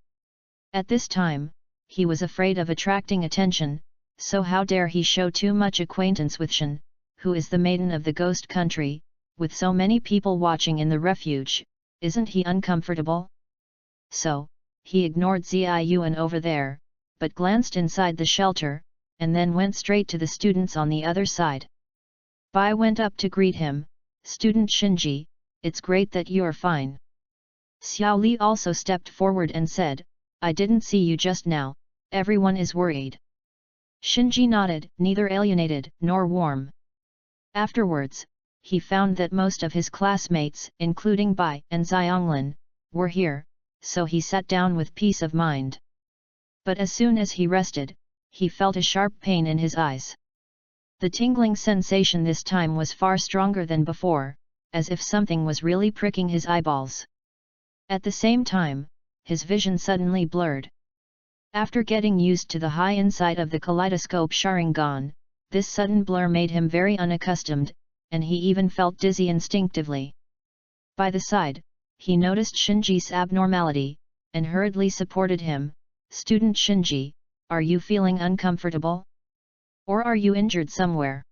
At this time, he was afraid of attracting attention, so how dare he show too much acquaintance with Shen, who is the maiden of the ghost country, with so many people watching in the refuge, isn't he uncomfortable? So, he ignored Ziyuan over there, but glanced inside the shelter, and then went straight to the students on the other side. Bai went up to greet him, "Student Shinji, it's great that you're fine." Xiao Li also stepped forward and said, "I didn't see you just now, everyone is worried." Shinji nodded, neither alienated nor warm. Afterwards, he found that most of his classmates, including Bai and Xianglin, were here, so he sat down with peace of mind. But as soon as he rested, he felt a sharp pain in his eyes. The tingling sensation this time was far stronger than before, as if something was really pricking his eyeballs. At the same time, his vision suddenly blurred. After getting used to the high insight of the kaleidoscope Sharingan, this sudden blur made him very unaccustomed, and he even felt dizzy instinctively. By the side, he noticed Shinji's abnormality, and hurriedly supported him. "Student Shinji, are you feeling uncomfortable? Or are you injured somewhere?"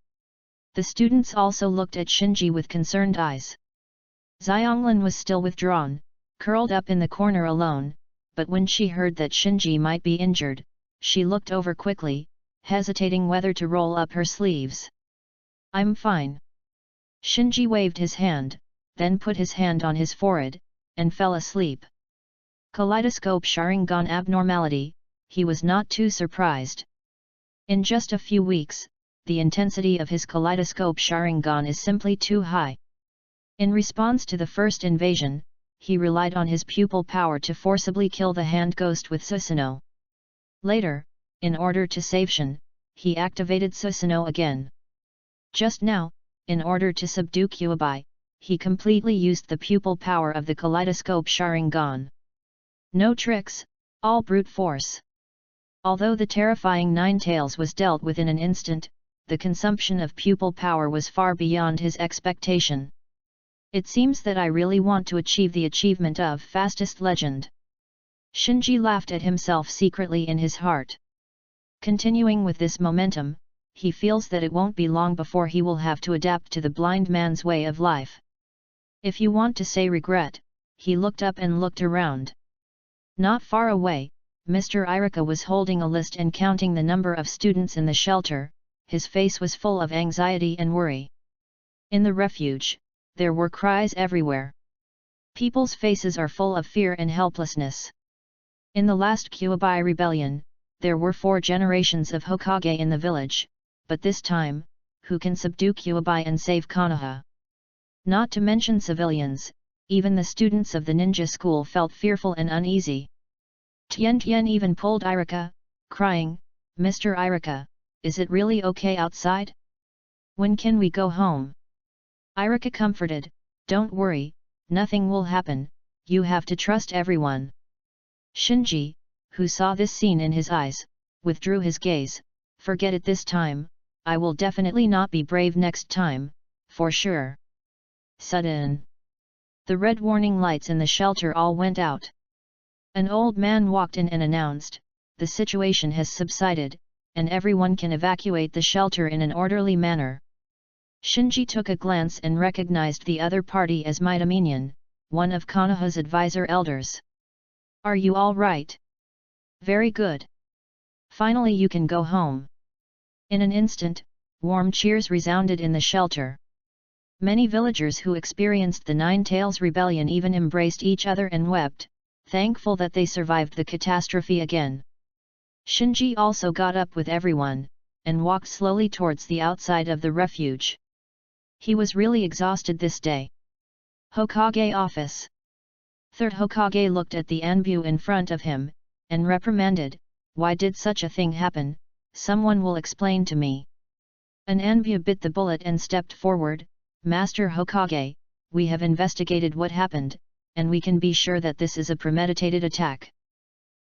The students also looked at Shinji with concerned eyes. Xianglin was still withdrawn, curled up in the corner alone, but when she heard that Shinji might be injured, she looked over quickly, hesitating whether to roll up her sleeves. "I'm fine." Shinji waved his hand, then put his hand on his forehead, and fell asleep. Kaleidoscope Sharingan abnormality, he was not too surprised. In just a few weeks, the intensity of his kaleidoscope Sharingan is simply too high. In response to the first invasion, he relied on his pupil power to forcibly kill the hand ghost with Susanoo. Later, in order to save Shen, he activated Susanoo again. Just now, in order to subdue Kuabai, he completely used the pupil power of the kaleidoscope Sharingan. No tricks, all brute force. Although the terrifying Nine Tails was dealt with in an instant, the consumption of pupil power was far beyond his expectation. "It seems that I really want to achieve the achievement of fastest legend." Shinji laughed at himself secretly in his heart. Continuing with this momentum, he feels that it won't be long before he will have to adapt to the blind man's way of life. If you want to say regret, he looked up and looked around. Not far away, Mr. Irika was holding a list and counting the number of students in the shelter. His face was full of anxiety and worry. In the refuge, there were cries everywhere. People's faces are full of fear and helplessness. In the last Kuabai rebellion, there were 4 generations of Hokage in the village, but this time, who can subdue Kuabai and save Konoha? Not to mention civilians, even the students of the ninja school felt fearful and uneasy. Tian even pulled Irika, crying, "Mr. Irika, is it really okay outside? When can we go home?" Irika comforted, "Don't worry, nothing will happen, you have to trust everyone." Shinji, who saw this scene in his eyes, withdrew his gaze. "Forget it this time, I will definitely not be brave next time, for sure." Sudden. The red warning lights in the shelter all went out. An old man walked in and announced, "The situation has subsided, and everyone can evacuate the shelter in an orderly manner." Shinji took a glance and recognized the other party as Midaminian, one of Konoha's advisor elders. "Are you all right? Very good. Finally you can go home." In an instant, warm cheers resounded in the shelter. Many villagers who experienced the Nine Tails rebellion even embraced each other and wept, thankful that they survived the catastrophe again. Shinji also got up with everyone, and walked slowly towards the outside of the refuge. He was really exhausted this day. Hokage office. Third Hokage looked at the Anbu in front of him, and reprimanded, "Why did such a thing happen? Someone will explain to me." An Anbu bit the bullet and stepped forward, "Master Hokage, we have investigated what happened, and we can be sure that this is a premeditated attack."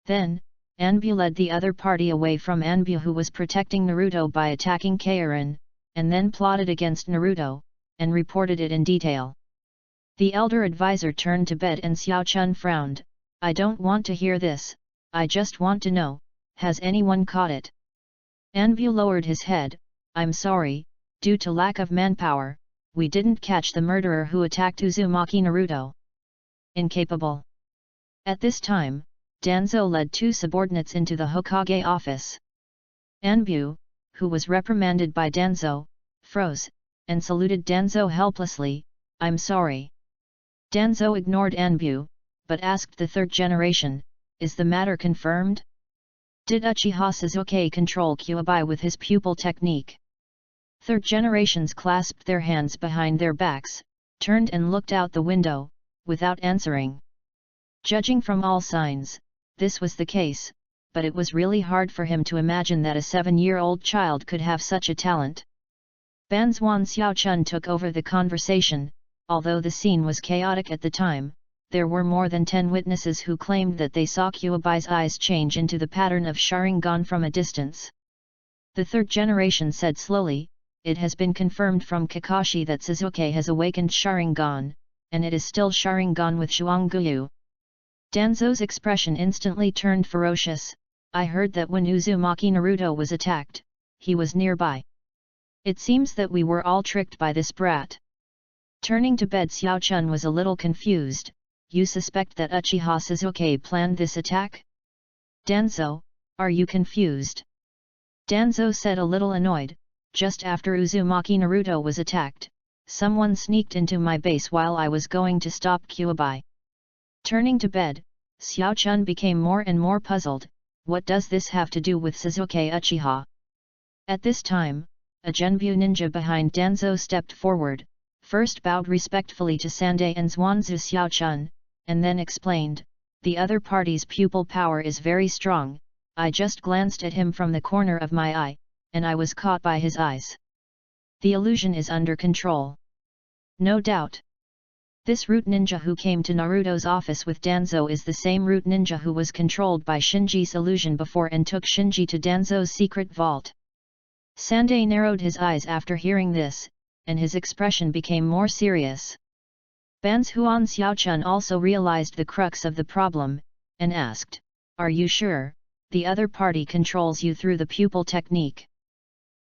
Then, Anbu led the other party away from Anbu, who was protecting Naruto by attacking Kairin, and then plotted against Naruto, and reported it in detail. The elder advisor turned to bed and Xiao Chun frowned, "I don't want to hear this, I just want to know, has anyone caught it? Anbu lowered his head. I'm sorry, due to lack of manpower, we didn't catch the murderer who attacked Uzumaki Naruto. Incapable. At this time, Danzo led two subordinates into the Hokage office. Anbu, who was reprimanded by Danzo, froze, and saluted Danzo helplessly. I'm sorry. Danzo ignored Anbu, but asked the third generation, is the matter confirmed? Did Uchiha Sasuke control Kyuubi with his pupil technique? Third generations clasped their hands behind their backs, turned and looked out the window, without answering. Judging from all signs, this was the case, but it was really hard for him to imagine that a 7-year-old child could have such a talent. Banzwan Xiaochun took over the conversation. Although the scene was chaotic at the time, there were more than 10 witnesses who claimed that they saw Kyuubi's eyes change into the pattern of Sharingan from a distance. The third generation said slowly, it has been confirmed from Kakashi that Sasuke has awakened Sharingan, and it is still Sharingan with Zhuangguyu. Danzo's expression instantly turned ferocious. I heard that when Uzumaki Naruto was attacked, he was nearby. It seems that we were all tricked by this brat. Turning to bed, Xiaochun was a little confused. You suspect that Uchiha Sasuke planned this attack? Danzo, are you confused? Danzo said a little annoyed. Just after Uzumaki Naruto was attacked, someone sneaked into my base while I was going to stop Kyuubi. Turning to bed, Xiaochun became more and more puzzled. What does this have to do with Sasuke Uchiha? At this time, a Genbu ninja behind Danzo stepped forward, first bowed respectfully to Sandai and Zhuanzu Xiaochun, and then explained, the other party's pupil power is very strong. I just glanced at him from the corner of my eye, and I was caught by his eyes. The illusion is under control. No doubt. This root ninja who came to Naruto's office with Danzo is the same root ninja who was controlled by Shinji's illusion before and took Shinji to Danzo's secret vault. Sandai narrowed his eyes after hearing this, and his expression became more serious. Banzhuan Xiaochun also realized the crux of the problem, and asked, are you sure, the other party controls you through the pupil technique?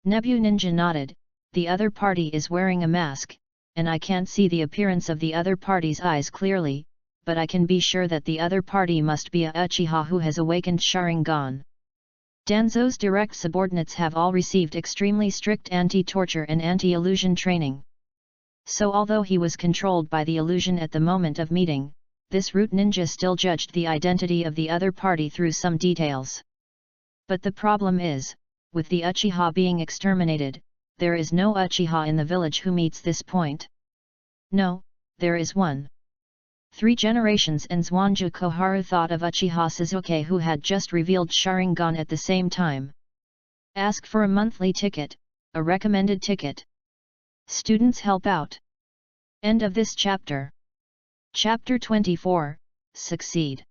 Nebu Ninja nodded, the other party is wearing a mask, and I can't see the appearance of the other party's eyes clearly, but I can be sure that the other party must be a Uchiha who has awakened Sharingan. Danzo's direct subordinates have all received extremely strict anti-torture and anti-illusion training. So although he was controlled by the illusion at the moment of meeting, this root ninja still judged the identity of the other party through some details. But the problem is, with the Uchiha being exterminated, there is no Uchiha in the village who meets this point. No, there is one. 3 generations and Zhuangju Koharu thought of Uchiha Sasuke who had just revealed Sharingan at the same time. Ask for a monthly ticket, a recommended ticket. Students help out. End of this chapter. Chapter 24, Succeed.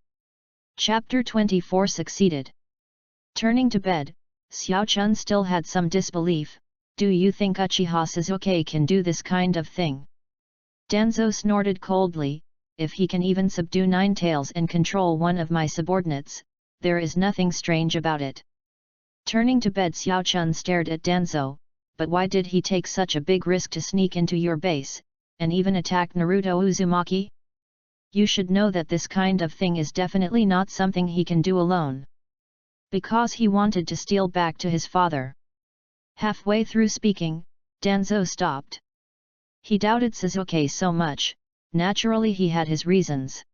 Chapter 24 Succeeded. Turning to bed, Xiaochun still had some disbelief. Do you think Uchiha Sasuke can do this kind of thing? Danzo snorted coldly, if he can even subdue 9 tails and control one of my subordinates, there is nothing strange about it. Turning to bed, Xiaochun stared at Danzo, but why did he take such a big risk to sneak into your base, and even attack Naruto Uzumaki? You should know that this kind of thing is definitely not something he can do alone. Because he wanted to steal back to his father. Halfway through speaking, Danzo stopped. He doubted Sasuke so much, naturally he had his reasons.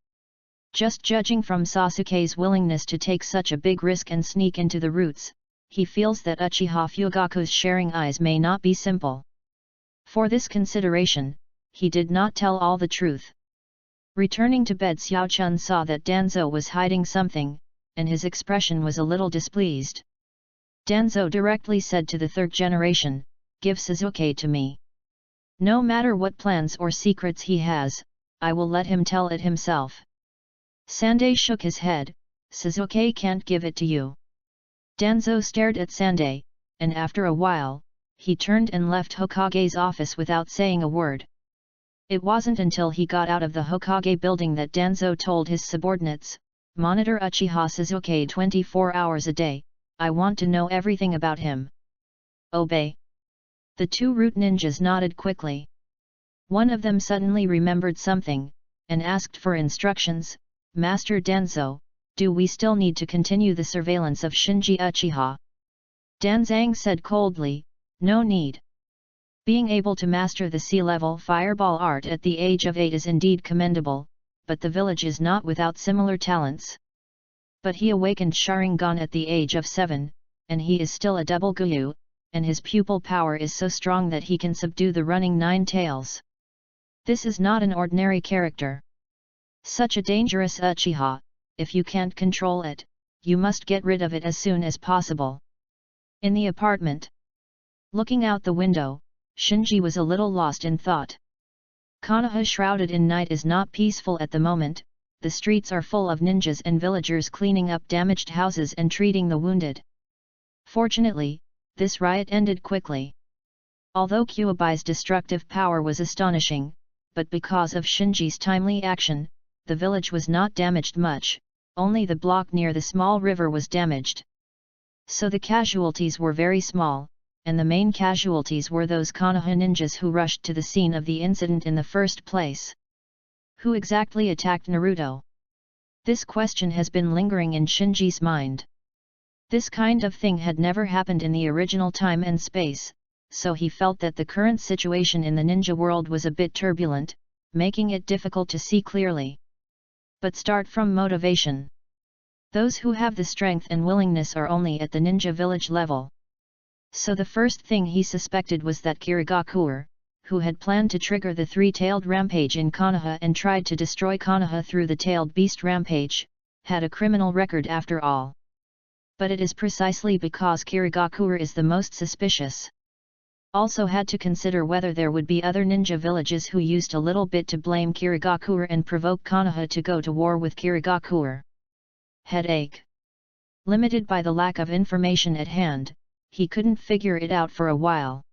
Just judging from Sasuke's willingness to take such a big risk and sneak into the roots, he feels that Uchiha Fugaku's sharing eyes may not be simple. For this consideration, he did not tell all the truth. Returning to bed, Xiaochun saw that Danzo was hiding something, and his expression was a little displeased. Danzo directly said to the third generation, give Sasuke to me. No matter what plans or secrets he has, I will let him tell it himself. Sandai shook his head, Sasuke can't give it to you. Danzo stared at Sandai, and after a while, he turned and left Hokage's office without saying a word. It wasn't until he got out of the Hokage building that Danzo told his subordinates, monitor Uchiha Sasuke 24 hours a day, I want to know everything about him. Obey. The two root ninjas nodded quickly. One of them suddenly remembered something, and asked for instructions. Master Danzo, do we still need to continue the surveillance of Shinji Uchiha? Danzang said coldly, no need. Being able to master the sea-level fireball art at the age of 8 is indeed commendable, but the village is not without similar talents. But he awakened Sharingan at the age of 7, and he is still a double Gyu, and his pupil power is so strong that he can subdue the running 9 tails. This is not an ordinary character. Such a dangerous Uchiha, if you can't control it, you must get rid of it as soon as possible. In the apartment, looking out the window, Shinji was a little lost in thought. Konoha shrouded in night is not peaceful at the moment. The streets are full of ninjas and villagers cleaning up damaged houses and treating the wounded. Fortunately, this riot ended quickly. Although Kyubai's destructive power was astonishing, but because of Shinji's timely action, the village was not damaged much, only the block near the small river was damaged. So the casualties were very small, and the main casualties were those Konoha ninjas who rushed to the scene of the incident in the first place. Who exactly attacked Naruto? This question has been lingering in Shinji's mind. This kind of thing had never happened in the original time and space, so he felt that the current situation in the ninja world was a bit turbulent, making it difficult to see clearly. But start from motivation. Those who have the strength and willingness are only at the ninja village level. So the first thing he suspected was that Kirigakure, who had planned to trigger the three-tailed rampage in Konoha and tried to destroy Konoha through the tailed beast rampage, had a criminal record after all. But it is precisely because Kirigakure is the most suspicious. Also had to consider whether there would be other ninja villages who used a little bit to blame Kirigakure and provoke Konoha to go to war with Kirigakure. Headache. Limited by the lack of information at hand, he couldn't figure it out for a while.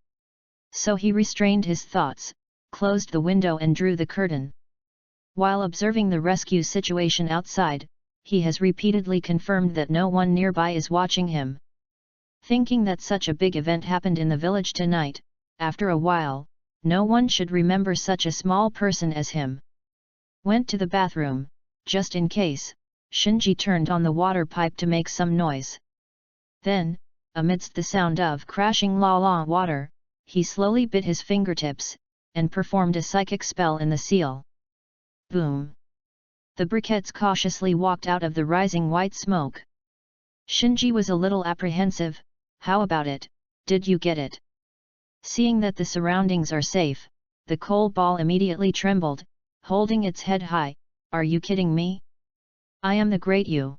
So he restrained his thoughts, closed the window and drew the curtain. While observing the rescue situation outside, he has repeatedly confirmed that no one nearby is watching him. Thinking that such a big event happened in the village tonight, after a while, no one should remember such a small person as him. Went to the bathroom, just in case. Shinji turned on the water pipe to make some noise. Then, amidst the sound of crashing la water, he slowly bit his fingertips, and performed a psychic spell in the seal. Boom! The briquettes cautiously walked out of the rising white smoke. Shinji was a little apprehensive. How about it, did you get it? Seeing that the surroundings are safe, the coal ball immediately trembled, holding its head high. Are you kidding me? I am the great Yu.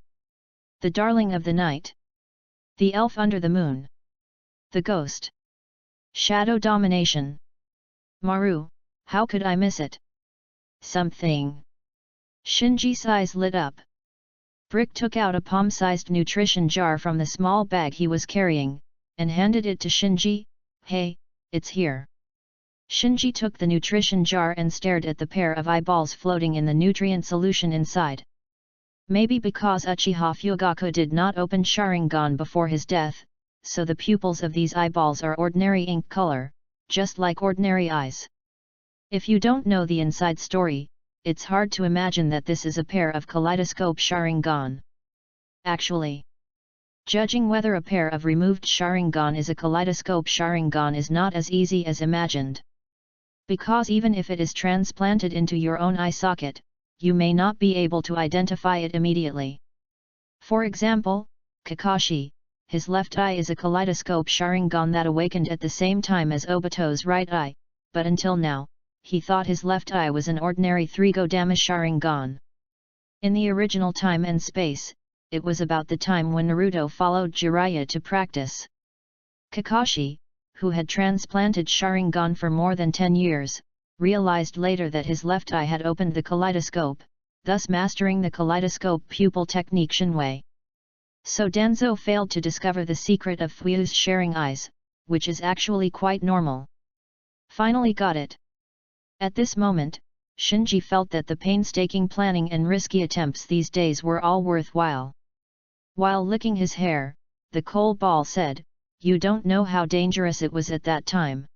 The darling of the night. The elf under the moon. The ghost. Shadow domination. Maru, how could I miss it? Something. Shinji's eyes lit up. Brick took out a palm-sized nutrition jar from the small bag he was carrying, and handed it to Shinji. Hey, it's here. Shinji took the nutrition jar and stared at the pair of eyeballs floating in the nutrient solution inside. Maybe because Uchiha Fugaku did not open Sharingan before his death, so the pupils of these eyeballs are ordinary ink color, just like ordinary eyes. If you don't know the inside story, it's hard to imagine that this is a pair of kaleidoscope Sharingan. Actually, judging whether a pair of removed Sharingan is a kaleidoscope Sharingan is not as easy as imagined. Because even if it is transplanted into your own eye socket, you may not be able to identify it immediately. For example, Kakashi, his left eye is a kaleidoscope Sharingan that awakened at the same time as Obito's right eye, but until now, he thought his left eye was an ordinary 3-Godama Sharingan. In the original time and space, it was about the time when Naruto followed Jiraiya to practice. Kakashi, who had transplanted Sharingan for more than 10 years, realized later that his left eye had opened the kaleidoscope, thus mastering the kaleidoscope pupil technique Shinwei. So Danzo failed to discover the secret of Fuyu's sharing eyes, which is actually quite normal. Finally got it. At this moment, Shinji felt that the painstaking planning and risky attempts these days were all worthwhile. While licking his hair, the coal ball said, "You don't know how dangerous it was at that time.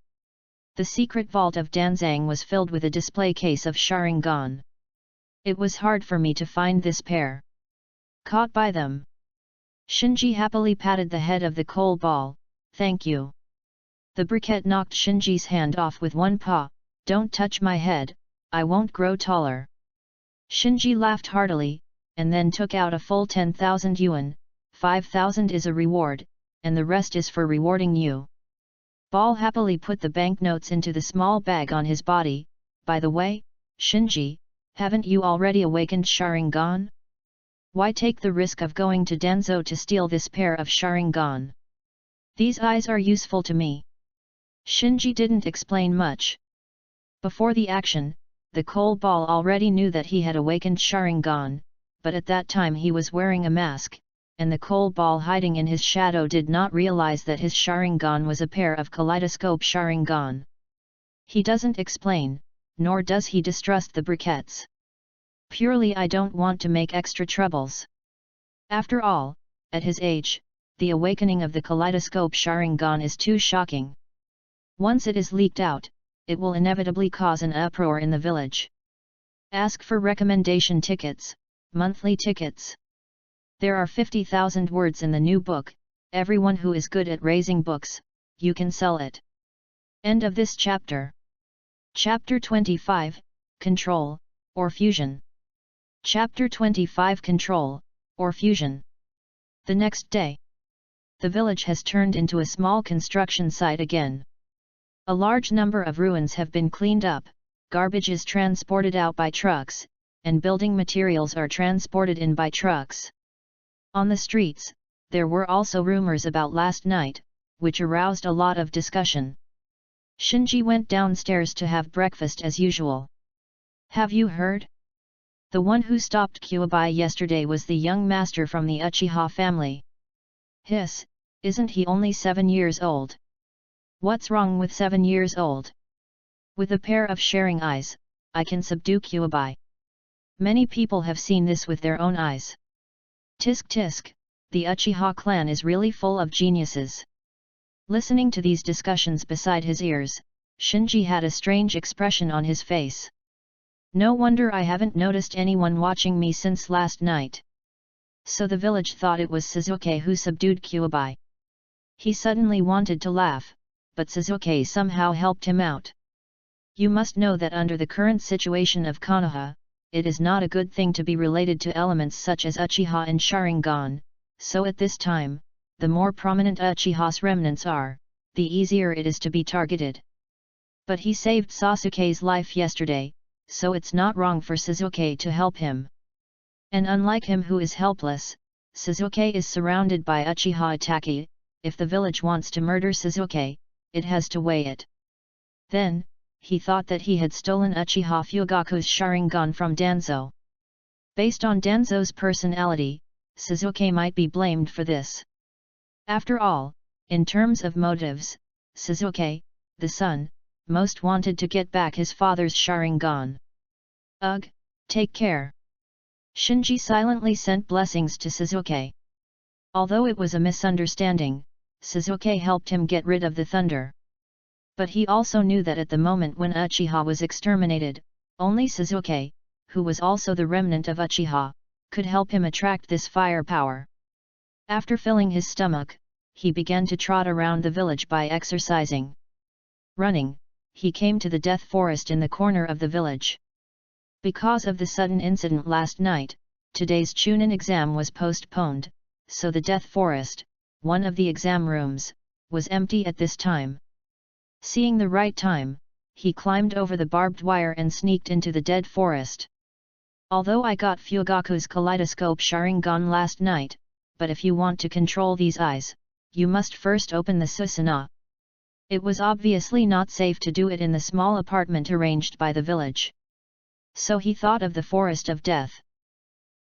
The secret vault of Danzang was filled with a display case of Sharingan. It was hard for me to find this pair. Caught by them." Shinji happily patted the head of the coal ball. "Thank you." The briquette knocked Shinji's hand off with one paw. "Don't touch my head, I won't grow taller." Shinji laughed heartily, and then took out a full 10,000 yuan, 5,000 is a reward, and the rest is for rewarding you. Ball happily put the banknotes into the small bag on his body. "By the way, Shinji, haven't you already awakened Sharingan? Why take the risk of going to Danzo to steal this pair of Sharingan? These eyes are useful to me." Shinji didn't explain much. Before the action, the coal ball already knew that he had awakened Sharingan, but at that time he was wearing a mask, and the coal ball hiding in his shadow did not realize that his Sharingan was a pair of kaleidoscope Sharingan. He doesn't explain, nor does he distrust the briquettes. "Purely I don't want to make extra troubles. After all, at his age, the awakening of the kaleidoscope Sharingan is too shocking. Once it is leaked out, it will inevitably cause an uproar in the village. Ask for recommendation tickets, monthly tickets. There are 50,000 words in the new book, everyone who is good at raising books, you can sell it." End of this chapter. Chapter 25, Control, or Fusion. Chapter 25 Control, or Fusion. The next day. The village has turned into a small construction site again. A large number of ruins have been cleaned up, garbage is transported out by trucks, and building materials are transported in by trucks. On the streets, there were also rumors about last night, which aroused a lot of discussion. Shinji went downstairs to have breakfast as usual. "Have you heard? The one who stopped Kyuubi yesterday was the young master from the Uchiha family. Hiss, isn't he only 7 years old? What's wrong with 7 years old? With a pair of sharing eyes, I can subdue Kyuubi. Many people have seen this with their own eyes. Tisk tisk, the Uchiha clan is really full of geniuses." Listening to these discussions beside his ears, Shinji had a strange expression on his face. "No wonder I haven't noticed anyone watching me since last night. So the village thought it was Suzuki who subdued Kyuubi." He suddenly wanted to laugh, but Suzuki somehow helped him out. "You must know that under the current situation of Konoha, it is not a good thing to be related to elements such as Uchiha and Sharingan, so at this time, the more prominent Uchiha's remnants are, the easier it is to be targeted. But he saved Sasuke's life yesterday, so it's not wrong for Suzuki to help him. And unlike him who is helpless, Suzuki is surrounded by Uchiha Itaki. If the village wants to murder Suzuki, it has to weigh it." Then, he thought that he had stolen Uchiha Fugaku's Sharingan from Danzo. Based on Danzo's personality, Suzuki might be blamed for this. After all, in terms of motives, Suzuki, the son, most wanted to get back his father's Sharingan. "Ugh, take care." Shinji silently sent blessings to Suzuki. Although it was a misunderstanding, Suzuki helped him get rid of the thunder. But he also knew that at the moment when Uchiha was exterminated, only Suzuki, who was also the remnant of Uchiha, could help him attract this firepower. After filling his stomach, he began to trot around the village by exercising. Running, he came to the death forest in the corner of the village. Because of the sudden incident last night, today's Chunin exam was postponed, so the death forest, one of the exam rooms, was empty at this time. Seeing the right time, he climbed over the barbed wire and sneaked into the dead forest. "Although I got Fugaku's kaleidoscope Sharingan last night, but if you want to control these eyes, you must first open the Susanoo." It was obviously not safe to do it in the small apartment arranged by the village. So he thought of the Forest of Death.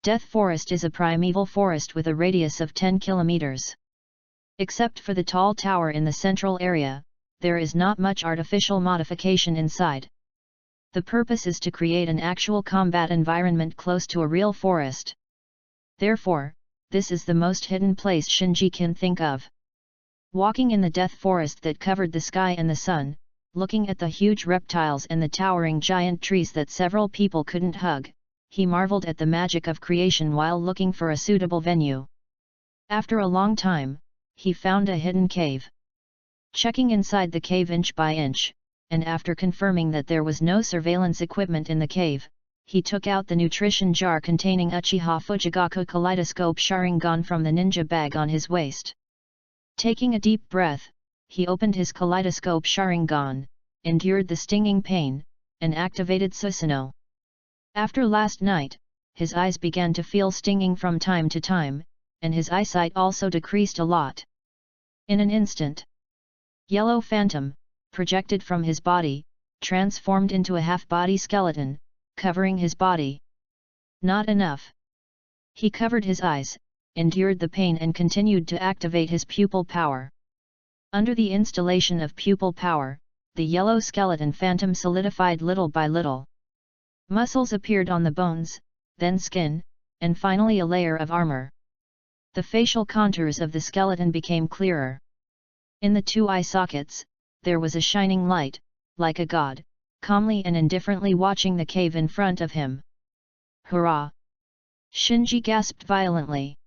Death Forest is a primeval forest with a radius of 10 kilometers. Except for the tall tower in the central area, there is not much artificial modification inside. The purpose is to create an actual combat environment close to a real forest. Therefore, this is the most hidden place Shinji can think of. Walking in the death forest that covered the sky and the sun, looking at the huge reptiles and the towering giant trees that several people couldn't hug, he marveled at the magic of creation while looking for a suitable venue. After a long time, he found a hidden cave. Checking inside the cave inch by inch, and after confirming that there was no surveillance equipment in the cave, he took out the nutrition jar containing Uchiha Fujigaku kaleidoscope Sharingan from the ninja bag on his waist. Taking a deep breath, he opened his kaleidoscope Sharingan, endured the stinging pain, and activated Susanoo. After last night, his eyes began to feel stinging from time to time, and his eyesight also decreased a lot. In an instant, Yellow Phantom, projected from his body, transformed into a half-body skeleton, covering his body. Not enough. He covered his eyes, endured the pain and continued to activate his pupil power. Under the installation of pupil power, the yellow skeleton phantom solidified little by little. Muscles appeared on the bones, then skin, and finally a layer of armor. The facial contours of the skeleton became clearer. In the two eye sockets, there was a shining light, like a god, calmly and indifferently watching the cave in front of him. Hurrah! Shinji gasped violently.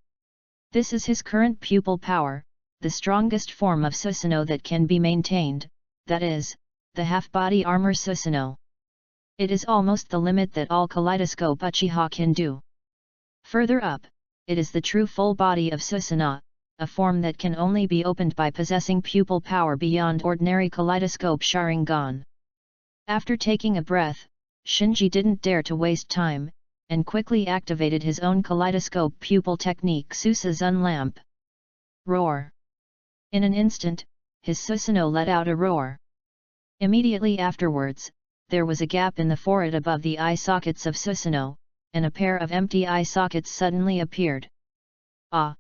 This is his current pupil power, the strongest form of Susanoo that can be maintained, that is, the half-body armor Susanoo. It is almost the limit that all kaleidoscope Uchiha can do. Further up, it is the true full body of Susanoo, a form that can only be opened by possessing pupil power beyond ordinary kaleidoscope Sharingan. After taking a breath, Shinji didn't dare to waste time, and quickly activated his own kaleidoscope pupil technique Susanoo lamp. Roar! In an instant, his Susanoo let out a roar. Immediately afterwards, there was a gap in the forehead above the eye sockets of Susanoo, and a pair of empty eye sockets suddenly appeared. Ah!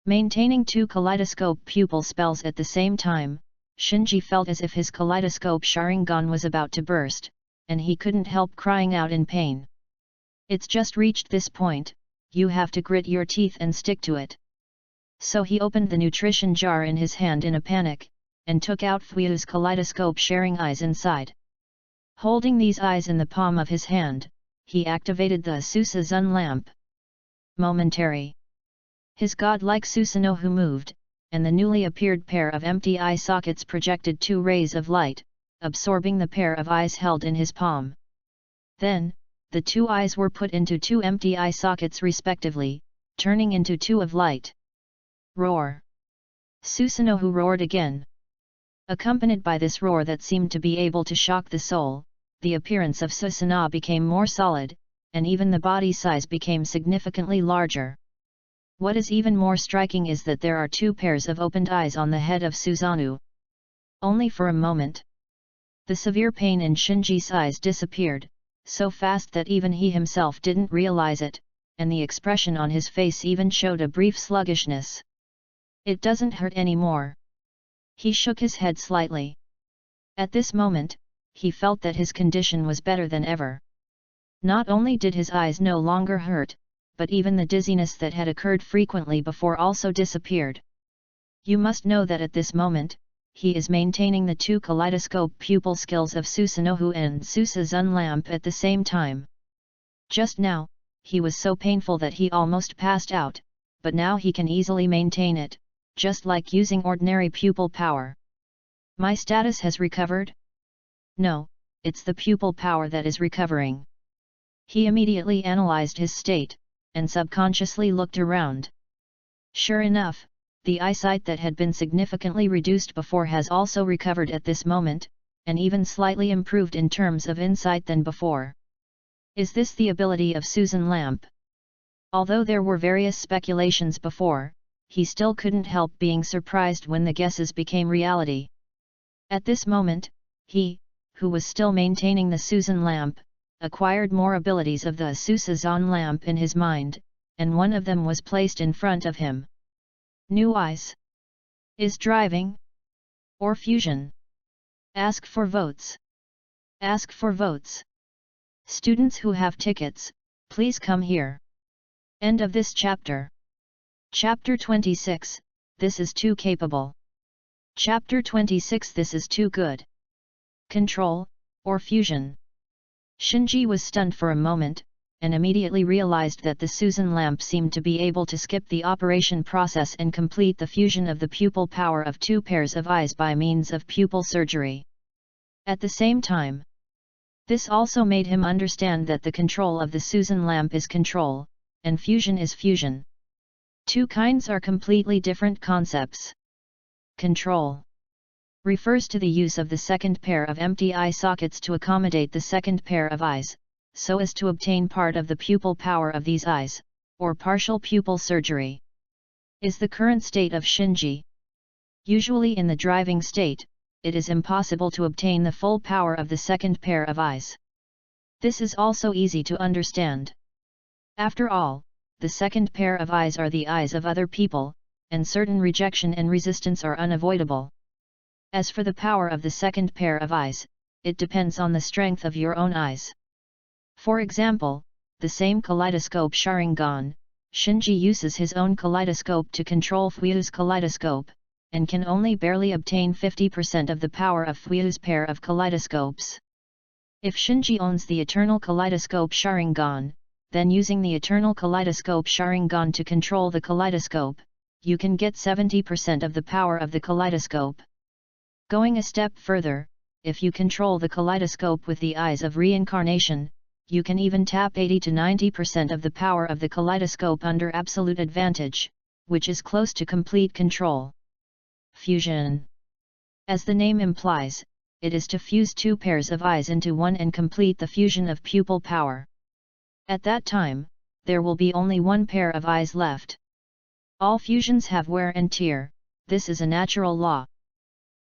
Maintaining two kaleidoscope pupil spells at the same time, Shinji felt as if his kaleidoscope Sharingan was about to burst, and he couldn't help crying out in pain. It's just reached this point, you have to grit your teeth and stick to it. So he opened the nutrition jar in his hand in a panic, and took out Fuyu's kaleidoscope sharing eyes inside. Holding these eyes in the palm of his hand, he activated the Susanoo lamp. Momentary. His godlike Susanoo moved, and the newly appeared pair of empty eye sockets projected two rays of light, absorbing the pair of eyes held in his palm. Then, the two eyes were put into two empty eye sockets respectively, turning into two of light. Roar! Susanoo roared again. Accompanied by this roar that seemed to be able to shock the soul, the appearance of Susanoo became more solid, and even the body size became significantly larger. What is even more striking is that there are two pairs of opened eyes on the head of Susanoo. Only for a moment. The severe pain in Shinji's eyes disappeared, so fast that even he himself didn't realize it, and the expression on his face even showed a brief sluggishness. It doesn't hurt anymore. He shook his head slightly. At this moment, he felt that his condition was better than ever. Not only did his eyes no longer hurt, but even the dizziness that had occurred frequently before also disappeared. You must know that at this moment, he is maintaining the two kaleidoscope pupil skills of Susanoo and Susanoo lamp at the same time. Just now, he was so painful that he almost passed out, but now he can easily maintain it, just like using ordinary pupil power. My status has recovered? No, it's the pupil power that is recovering. He immediately analyzed his state, and subconsciously looked around. Sure enough, the eyesight that had been significantly reduced before has also recovered at this moment, and even slightly improved in terms of insight than before. Is this the ability of Susanoo lamp? Although there were various speculations before, he still couldn't help being surprised when the guesses became reality. At this moment, he, who was still maintaining the Susanoo lamp, acquired more abilities of the Susanoo lamp in his mind, and one of them was placed in front of him. New eyes. Is driving? Or fusion? Ask for votes. Ask for votes. Students who have tickets, please come here. End of this chapter. Chapter 26, This is too capable. Chapter 26, This is too good. Control, or fusion. Shinji was stunned for a moment, and immediately realized that the Susan lamp seemed to be able to skip the operation process and complete the fusion of the pupil power of two pairs of eyes by means of pupil surgery. At the same time, this also made him understand that the control of the Susan lamp is control, and fusion is fusion. Two kinds are completely different concepts. Control refers to the use of the second pair of empty eye sockets to accommodate the second pair of eyes, so as to obtain part of the pupil power of these eyes, or partial pupil surgery. Is the current state of Shinji. Usually in the driving state, it is impossible to obtain the full power of the second pair of eyes. This is also easy to understand. After all, the second pair of eyes are the eyes of other people, and certain rejection and resistance are unavoidable. As for the power of the second pair of eyes, it depends on the strength of your own eyes. For example, the same kaleidoscope Sharingan, Shinji uses his own kaleidoscope to control Fuyu's kaleidoscope, and can only barely obtain 50% of the power of Fuyu's pair of kaleidoscopes. If Shinji owns the eternal kaleidoscope Sharingan, then using the eternal kaleidoscope Sharingan to control the kaleidoscope, you can get 70% of the power of the kaleidoscope. Going a step further, if you control the kaleidoscope with the eyes of reincarnation, you can even tap 80 to 90% of the power of the kaleidoscope under absolute advantage, which is close to complete control. Fusion. As the name implies, it is to fuse two pairs of eyes into one and complete the fusion of pupil power. At that time, there will be only one pair of eyes left. All fusions have wear and tear, this is a natural law.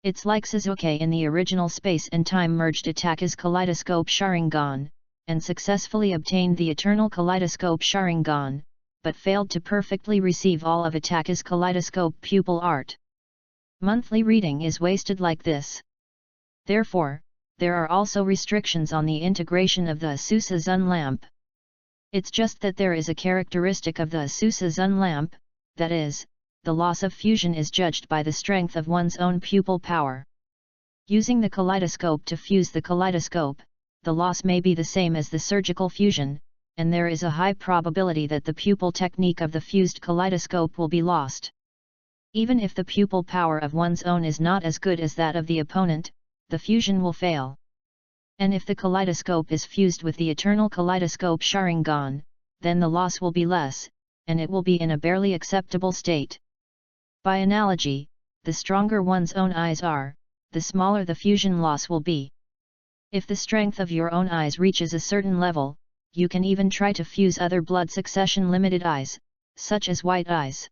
It's like Sasuke in the original Space and Time merged Ataka's kaleidoscope Sharingan, and successfully obtained the eternal kaleidoscope Sharingan, but failed to perfectly receive all of Ataka's kaleidoscope pupil art. Monthly reading is wasted like this. Therefore, there are also restrictions on the integration of the Asusa Zun lamp. It's just that there is a characteristic of the Asusa Zun lamp, that is, the loss of fusion is judged by the strength of one's own pupil power. Using the kaleidoscope to fuse the kaleidoscope, the loss may be the same as the surgical fusion, and there is a high probability that the pupil technique of the fused kaleidoscope will be lost. Even if the pupil power of one's own is not as good as that of the opponent, the fusion will fail. And if the kaleidoscope is fused with the eternal kaleidoscope Sharingan, then the loss will be less, and it will be in a barely acceptable state. By analogy, the stronger one's own eyes are, the smaller the fusion loss will be. If the strength of your own eyes reaches a certain level, you can even try to fuse other blood succession limited eyes, such as white eyes.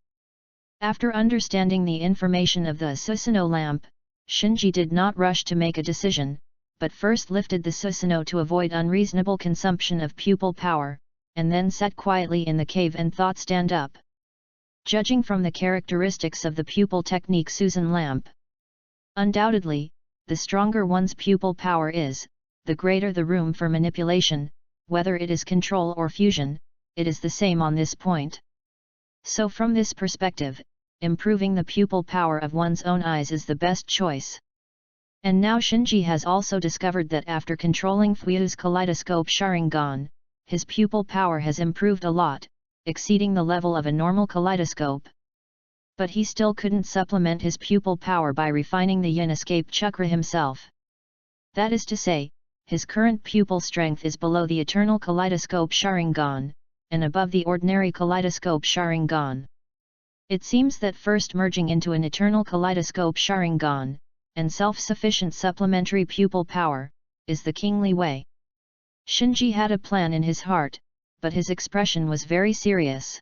After understanding the information of the Susanoo lamp, Shinji did not rush to make a decision, but first lifted the Susanoo to avoid unreasonable consumption of pupil power, and then sat quietly in the cave and thought stand up. Judging from the characteristics of the pupil technique Susan lamp, undoubtedly, the stronger one's pupil power is, the greater the room for manipulation, whether it is control or fusion, it is the same on this point. So from this perspective, improving the pupil power of one's own eyes is the best choice. And now Shinji has also discovered that after controlling Fuyu's kaleidoscope Sharingan, his pupil power has improved a lot, exceeding the level of a normal kaleidoscope. But he still couldn't supplement his pupil power by refining the yin escape chakra himself. That is to say, his current pupil strength is below the eternal kaleidoscope Sharingan, and above the ordinary kaleidoscope Sharingan. It seems that first merging into an eternal kaleidoscope Sharingan, and self-sufficient supplementary pupil power, is the kingly way. Shinji had a plan in his heart, but his expression was very serious.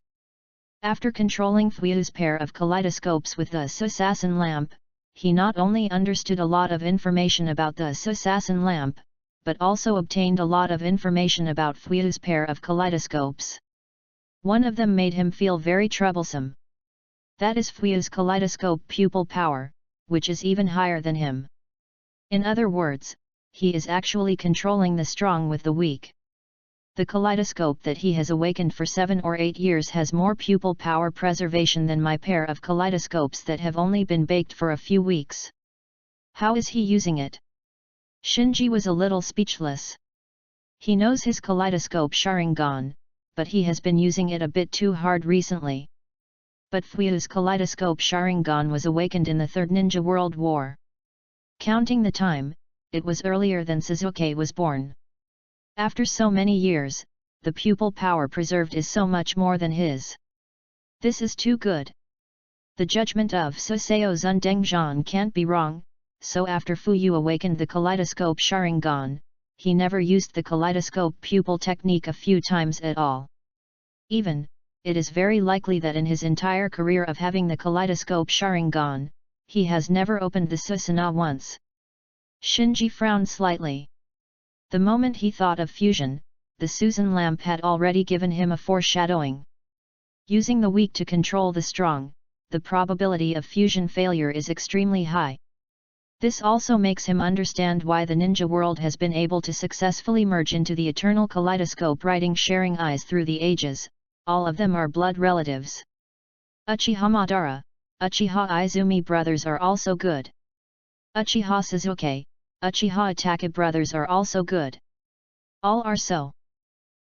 After controlling Fuyu's pair of kaleidoscopes with the Susasan lamp, he not only understood a lot of information about the Susasan lamp, but also obtained a lot of information about Fuyu's pair of kaleidoscopes. One of them made him feel very troublesome. That is Fuyu's kaleidoscope pupil power, which is even higher than him. In other words, he is actually controlling the strong with the weak. The kaleidoscope that he has awakened for 7 or 8 years has more pupil power preservation than my pair of kaleidoscopes that have only been baked for a few weeks. How is he using it? Shinji was a little speechless. He knows his kaleidoscope Sharingan, but he has been using it a bit too hard recently. But Fuyu's kaleidoscope Sharingan was awakened in the Third Ninja World War. Counting the time, it was earlier than Sasuke was born. After so many years, the pupil power preserved is so much more than his. This is too good. The judgment of Suseo Zundengjang can't be wrong, so after Fuyu awakened the kaleidoscope Sharingan, he never used the kaleidoscope pupil technique a few times at all. Even, it is very likely that in his entire career of having the kaleidoscope Sharingan, he has never opened the Susanoo once. Shinji frowned slightly. The moment he thought of fusion, the Susan lamp had already given him a foreshadowing. Using the weak to control the strong, the probability of fusion failure is extremely high. This also makes him understand why the ninja world has been able to successfully merge into the eternal kaleidoscope writing sharing eyes through the ages. All of them are blood relatives. Uchiha Madara, Uchiha Izumi brothers are also good. Uchiha Sasuke, Uchiha Itachi brothers are also good. All are so.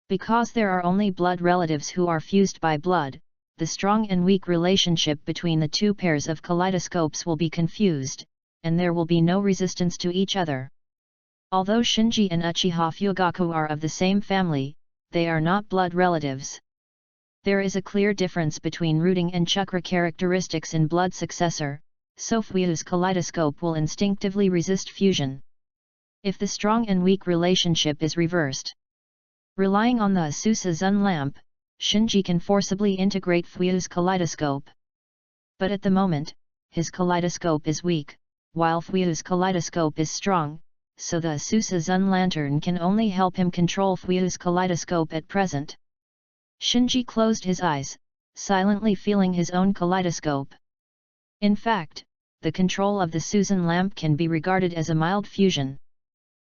Because there are only blood relatives who are fused by blood, the strong and weak relationship between the two pairs of kaleidoscopes will be confused, and there will be no resistance to each other. Although Shinji and Uchiha Fugaku are of the same family, they are not blood relatives. There is a clear difference between rooting and chakra characteristics in blood successor, so Fuyu's kaleidoscope will instinctively resist fusion. If the strong and weak relationship is reversed, relying on the Asusa Zun lamp, Shinji can forcibly integrate Fuyu's kaleidoscope. But at the moment, his kaleidoscope is weak, while Fuyu's kaleidoscope is strong, so the Asusa Zun lantern can only help him control Fuyu's kaleidoscope at present. Shinji closed his eyes, silently feeling his own kaleidoscope. In fact, the control of the Susan lamp can be regarded as a mild fusion.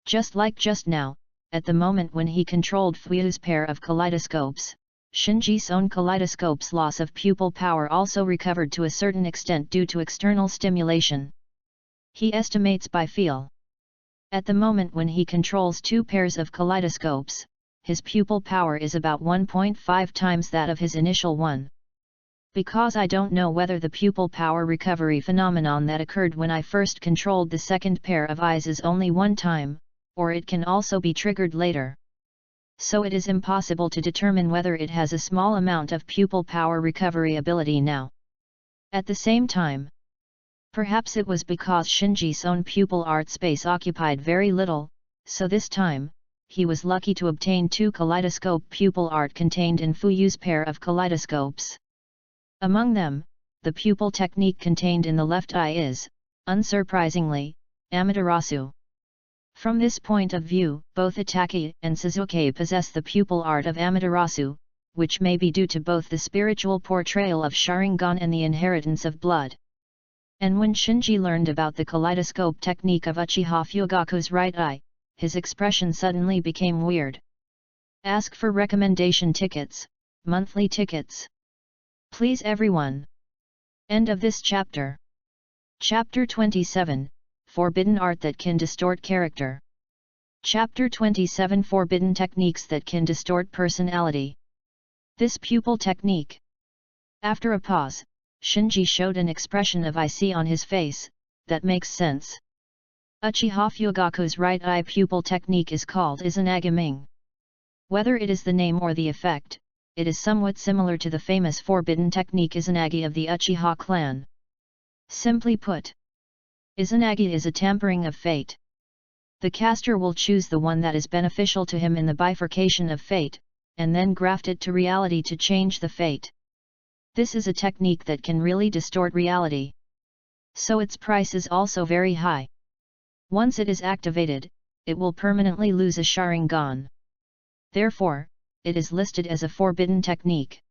Just like just now, at the moment when he controlled Fuyu's pair of kaleidoscopes, Shinji's own kaleidoscope's loss of pupil power also recovered to a certain extent due to external stimulation. He estimates by feel. At the moment when he controls two pairs of kaleidoscopes, his pupil power is about 1.5 times that of his initial one. Because I don't know whether the pupil power recovery phenomenon that occurred when I first controlled the second pair of eyes is only one time, or it can also be triggered later. So it is impossible to determine whether it has a small amount of pupil power recovery ability now. At the same time, perhaps it was because Shinji's own pupil art space occupied very little, so this time, he was lucky to obtain two kaleidoscope pupil art contained in Fuyu's pair of kaleidoscopes. Among them, the pupil technique contained in the left eye is, unsurprisingly, Amaterasu. From this point of view, both Itachi and Sasuke possess the pupil art of Amaterasu, which may be due to both the spiritual portrayal of Sharingan and the inheritance of blood. And when Shinji learned about the kaleidoscope technique of Uchiha Fugaku's right eye, his expression suddenly became weird. Ask for recommendation tickets, monthly tickets. Please everyone. End of this chapter. Chapter 27, Forbidden Art that can distort character. Chapter 27 Forbidden Techniques that can distort personality. This pupil technique. After a pause, Shinji showed an expression of I see on his face, that makes sense. Uchiha Fugaku's right eye pupil technique is called Izanagi. Whether it is the name or the effect, it is somewhat similar to the famous forbidden technique Izanagi of the Uchiha clan. Simply put, Izanagi is a tampering of fate. The caster will choose the one that is beneficial to him in the bifurcation of fate, and then graft it to reality to change the fate. This is a technique that can really distort reality. So its price is also very high. Once it is activated, it will permanently lose a Sharingan. Therefore, it is listed as a forbidden technique.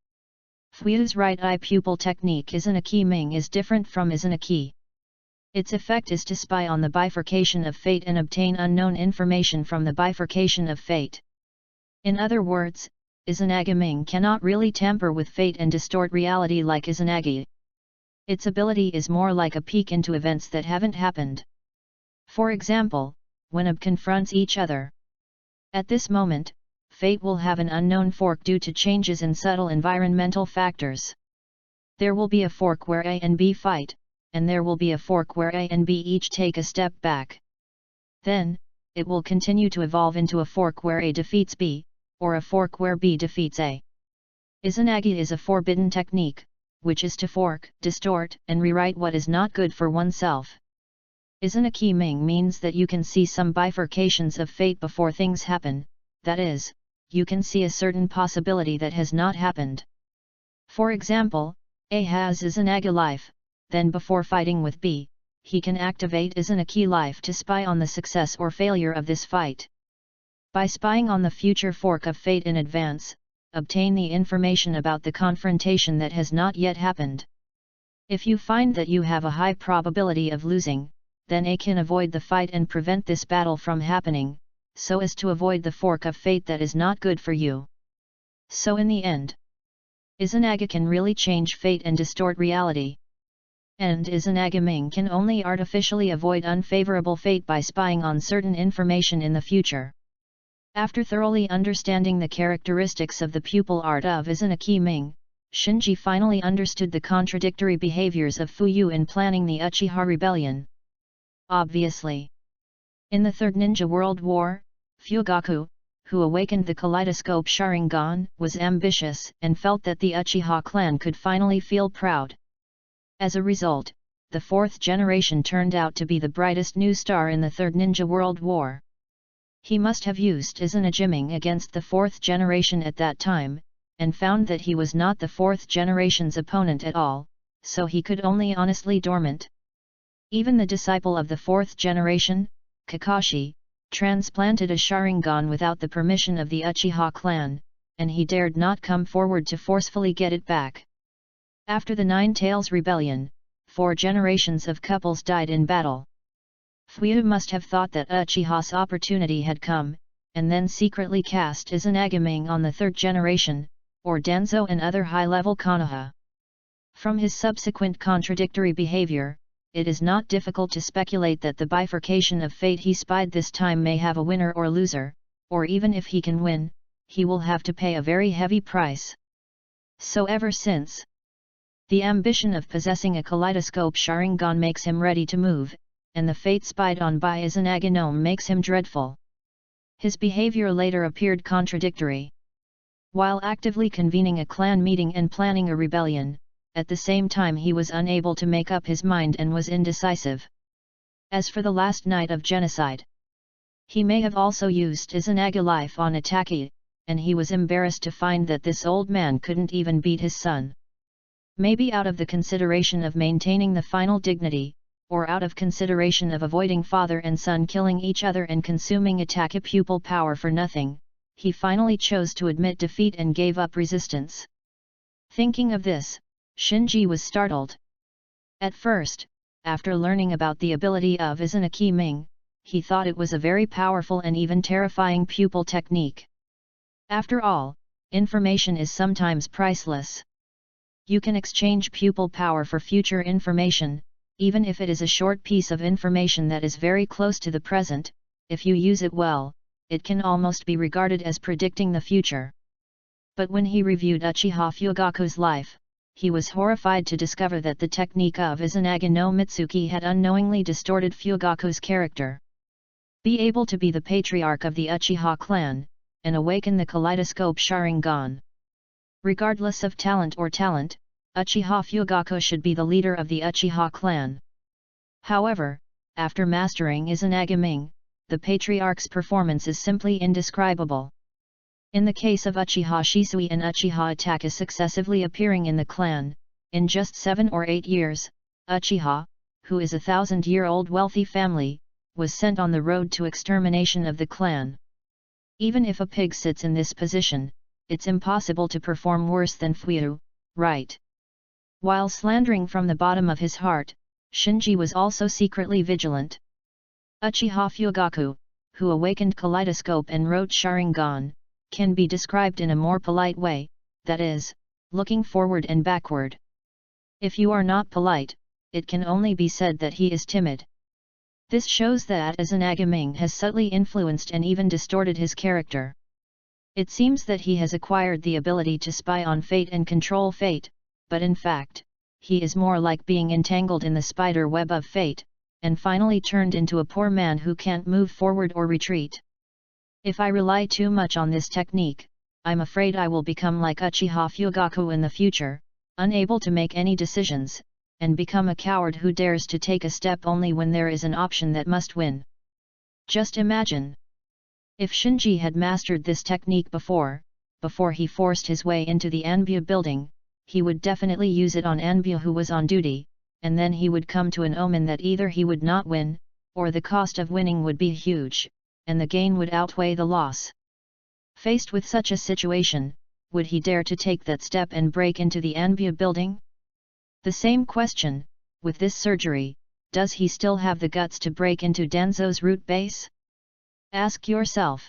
Fuyu's right eye pupil technique Izanagi is different from Izanagi. Its effect is to spy on the bifurcation of fate and obtain unknown information from the bifurcation of fate. In other words, Izanagi cannot really tamper with fate and distort reality like Izanagi. Its ability is more like a peek into events that haven't happened. For example, when AB confronts each other. At this moment, fate will have an unknown fork due to changes in subtle environmental factors. There will be a fork where A and B fight, and there will be a fork where A and B each take a step back. Then, it will continue to evolve into a fork where A defeats B, or a fork where B defeats A. Izanagi is a forbidden technique, which is to fork, distort, and rewrite what is not good for oneself. Izanagi means that you can see some bifurcations of fate before things happen, that is, you can see a certain possibility that has not happened. For example, A has Izanagi life, then before fighting with B, he can activate Izanagi life to spy on the success or failure of this fight. By spying on the future fork of fate in advance, obtain the information about the confrontation that has not yet happened. If you find that you have a high probability of losing, then A can avoid the fight and prevent this battle from happening, so as to avoid the fork of fate that is not good for you. So in the end, Izanagi can really change fate and distort reality. And Izanagi can only artificially avoid unfavorable fate by spying on certain information in the future. After thoroughly understanding the characteristics of the pupil art of Izanagi, Shinji finally understood the contradictory behaviors of Fuyu in planning the Uchiha rebellion. Obviously, in the Third Ninja World War, Fugaku, who awakened the Kaleidoscope Sharingan, was ambitious and felt that the Uchiha clan could finally feel proud. As a result, the fourth generation turned out to be the brightest new star in the Third Ninja World War. He must have used Izanagi against the fourth generation at that time, and found that he was not the fourth generation's opponent at all, so he could only honestly dormant. Even the disciple of the fourth generation, Kakashi, transplanted a Sharingan without the permission of the Uchiha clan, and he dared not come forward to forcefully get it back. After the Nine Tails Rebellion, 4 generations of couples died in battle. Fuyu must have thought that Uchiha's opportunity had come, and then secretly cast Izanagi on the third generation, or Danzo and other high-level Konoha. From his subsequent contradictory behavior, it is not difficult to speculate that the bifurcation of fate he spied this time may have a winner or loser, or even if he can win, he will have to pay a very heavy price. So ever since, the ambition of possessing a kaleidoscope Sharingan makes him ready to move, and the fate spied on by Izanagi makes him dreadful. His behavior later appeared contradictory. While actively convening a clan meeting and planning a rebellion, at the same time he was unable to make up his mind and was indecisive. As for the last night of genocide, he may have also used Izanagi life on Itaki, and he was embarrassed to find that this old man couldn't even beat his son. Maybe out of the consideration of maintaining the final dignity, or out of consideration of avoiding father and son killing each other and consuming Itaki pupil power for nothing, he finally chose to admit defeat and gave up resistance. Thinking of this, Shinji was startled. At first, after learning about the ability of Izanagi, he thought it was a very powerful and even terrifying pupil technique. After all, information is sometimes priceless. You can exchange pupil power for future information, even if it is a short piece of information that is very close to the present. If you use it well, it can almost be regarded as predicting the future. But when he reviewed Uchiha Fugaku's life, he was horrified to discover that the technique of Izanagi no Mitsuki had unknowingly distorted Fugaku's character. Be able to be the patriarch of the Uchiha clan, and awaken the kaleidoscope Sharingan. Regardless of talent, Uchiha Fugaku should be the leader of the Uchiha clan. However, after mastering Izanagi, the patriarch's performance is simply indescribable. In the case of Uchiha Shisui and Uchiha Itachi successively appearing in the clan, in just 7 or 8 years, Uchiha, who is a 1,000-year-old wealthy family, was sent on the road to extermination of the clan. Even if a pig sits in this position, it's impossible to perform worse than Fuyu, right? While slandering from the bottom of his heart, Shinji was also secretly vigilant. Uchiha Fugaku, who awakened Kaleidoscope and wrote Sharingan, can be described in a more polite way, that is, looking forward and backward. If you are not polite, it can only be said that he is timid. This shows that Izanagi Ming has subtly influenced and even distorted his character. It seems that he has acquired the ability to spy on fate and control fate, but in fact, he is more like being entangled in the spider web of fate, and finally turned into a poor man who can't move forward or retreat. If I rely too much on this technique, I'm afraid I will become like Uchiha Fugaku in the future, unable to make any decisions, and become a coward who dares to take a step only when there is an option that must win. Just imagine. If Shinji had mastered this technique before he forced his way into the Anbu building, he would definitely use it on Anbu who was on duty, and then he would come to an omen that either he would not win, or the cost of winning would be huge, and the gain would outweigh the loss. Faced with such a situation, would he dare to take that step and break into the Anbu building? The same question, with this surgery, does he still have the guts to break into Danzo's root base? Ask yourself.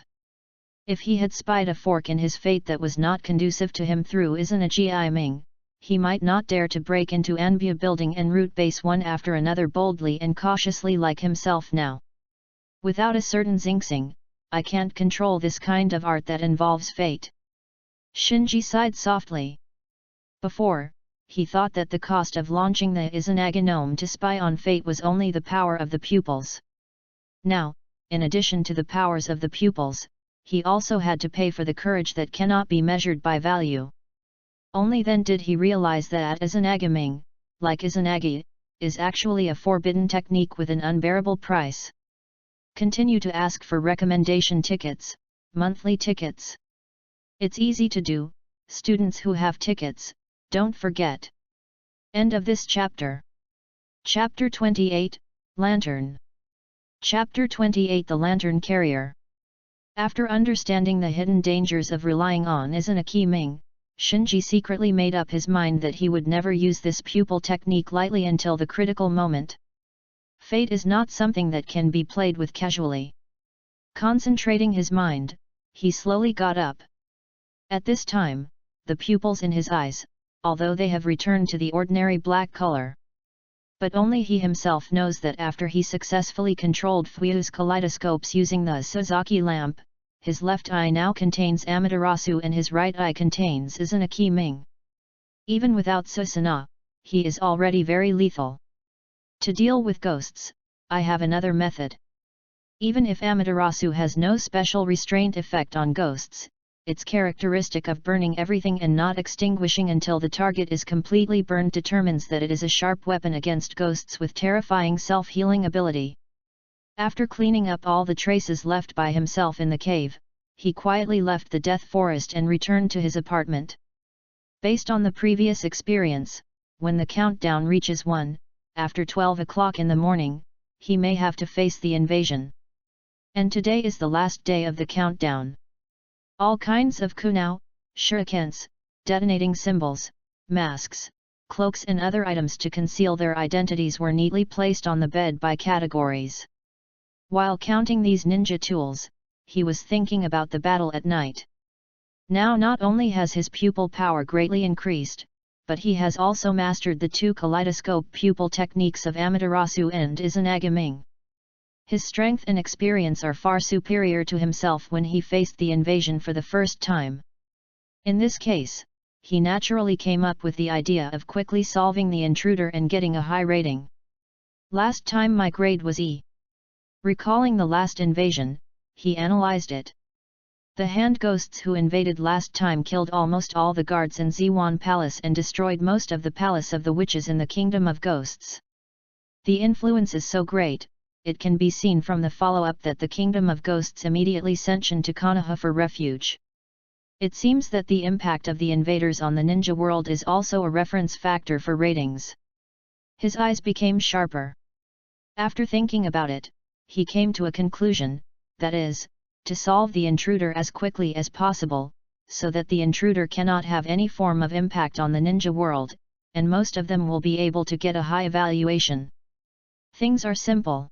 If he had spied a fork in his fate that was not conducive to him through Izanagi Ming, he might not dare to break into Anbu building and root base one after another boldly and cautiously like himself now. Without a certain Xingxing, I can't control this kind of art that involves fate. Shinji sighed softly. Before, he thought that the cost of launching the Izanagi Gnome to spy on fate was only the power of the pupils. Now, in addition to the powers of the pupils, he also had to pay for the courage that cannot be measured by value. Only then did he realize that Izanagi Ming, like Izanagi, is actually a forbidden technique with an unbearable price. Continue to ask for recommendation tickets, monthly tickets. It's easy to do, students who have tickets, don't forget. End of this chapter. Chapter 28, Lantern. Chapter 28 The Lantern Carrier. After understanding the hidden dangers of relying on Izanagi Ming, Shinji secretly made up his mind that he would never use this pupil technique lightly until the critical moment. Fate is not something that can be played with casually. Concentrating his mind, he slowly got up. At this time, the pupils in his eyes, although they have returned to the ordinary black color. But only he himself knows that after he successfully controlled Fuyu's kaleidoscopes using the Suzaki lamp, his left eye now contains Amaterasu and his right eye contains Izanagi Ming. Even without Susanoo, he is already very lethal. To deal with ghosts, I have another method. Even if Amaterasu has no special restraint effect on ghosts, its characteristic of burning everything and not extinguishing until the target is completely burned determines that it is a sharp weapon against ghosts with terrifying self-healing ability. After cleaning up all the traces left by himself in the cave, he quietly left the Death Forest and returned to his apartment. Based on the previous experience, when the countdown reaches 1, after 12 o'clock in the morning, he may have to face the invasion. And today is the last day of the countdown. All kinds of kunao, shurikens, detonating symbols, masks, cloaks and other items to conceal their identities were neatly placed on the bed by categories. While counting these ninja tools, he was thinking about the battle at night. Now not only has his pupil power greatly increased, but he has also mastered the two kaleidoscope pupil techniques of Amaterasu and Izanagi Ming. His strength and experience are far superior to himself when he faced the invasion for the first time. In this case, he naturally came up with the idea of quickly solving the intruder and getting a high rating. Last time my grade was E. Recalling the last invasion, he analyzed it. The hand ghosts who invaded last time killed almost all the guards in Ziwan Palace and destroyed most of the palace of the witches in the Kingdom of Ghosts. The influence is so great, it can be seen from the follow-up that the Kingdom of Ghosts immediately sent Shin to Konoha for refuge. It seems that the impact of the invaders on the ninja world is also a reference factor for ratings. His eyes became sharper. After thinking about it, he came to a conclusion, that is, to solve the intruder as quickly as possible, so that the intruder cannot have any form of impact on the ninja world, and most of them will be able to get a high evaluation. Things are simple.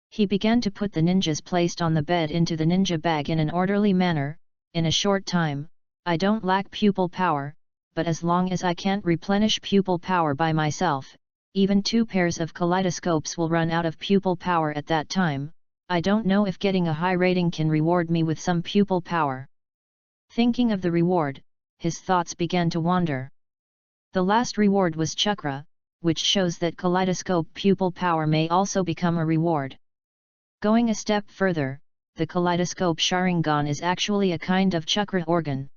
He began to put the ninjas placed on the bed into the ninja bag in an orderly manner. In a short time, I don't lack pupil power, but as long as I can't replenish pupil power by myself, even 2 pairs of kaleidoscopes will run out of pupil power at that time. I don't know if getting a high rating can reward me with some pupil power. Thinking of the reward, his thoughts began to wander. The last reward was chakra, which shows that kaleidoscope pupil power may also become a reward. Going a step further, the kaleidoscope Sharingan is actually a kind of chakra organ.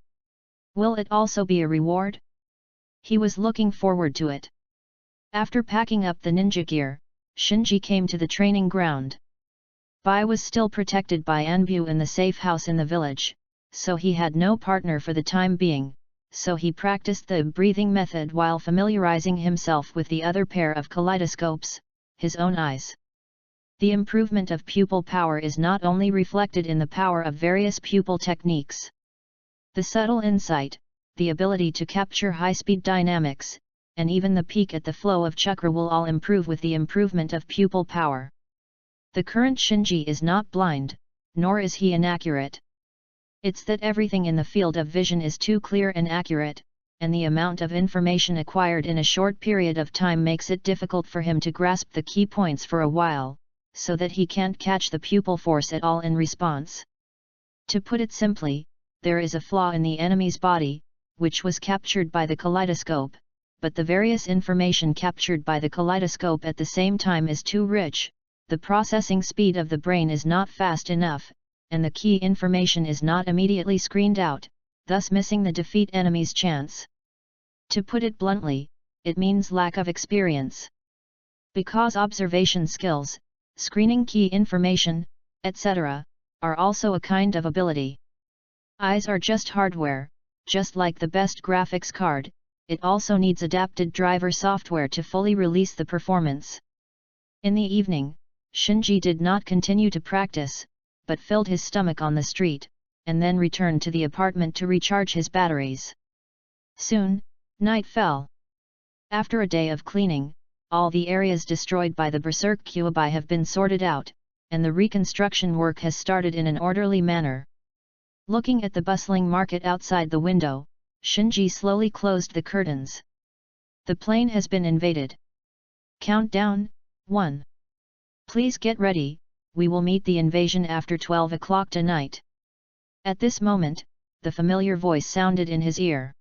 Will it also be a reward? He was looking forward to it. After packing up the ninja gear, Shinji came to the training ground. Bai was still protected by Anbu in the safe house in the village, so he had no partner for the time being, so he practiced the breathing method while familiarizing himself with the other pair of kaleidoscopes, his own eyes. The improvement of pupil power is not only reflected in the power of various pupil techniques. The subtle insight, the ability to capture high-speed dynamics, and even the peak at the flow of chakra will all improve with the improvement of pupil power. The current Shinji is not blind, nor is he inaccurate. It's that everything in the field of vision is too clear and accurate, and the amount of information acquired in a short period of time makes it difficult for him to grasp the key points for a while, so that he can't catch the pupil force at all in response. To put it simply, there is a flaw in the enemy's body, which was captured by the kaleidoscope, but the various information captured by the kaleidoscope at the same time is too rich, the processing speed of the brain is not fast enough, and the key information is not immediately screened out, thus missing the defeat enemy's chance. To put it bluntly, it means lack of experience. Because observation skills, screening key information, etc., are also a kind of ability. Eyes are just hardware, just like the best graphics card, it also needs adapted driver software to fully release the performance. In the evening, Shinji did not continue to practice, but filled his stomach on the street, and then returned to the apartment to recharge his batteries. Soon, night fell. After a day of cleaning, all the areas destroyed by the Berserk Kyuubi have been sorted out, and the reconstruction work has started in an orderly manner. Looking at the bustling market outside the window, Shinji slowly closed the curtains. The plane has been invaded. Countdown, 1. Please get ready, we will meet the invasion after 12 o'clock tonight. At this moment, the familiar voice sounded in his ear.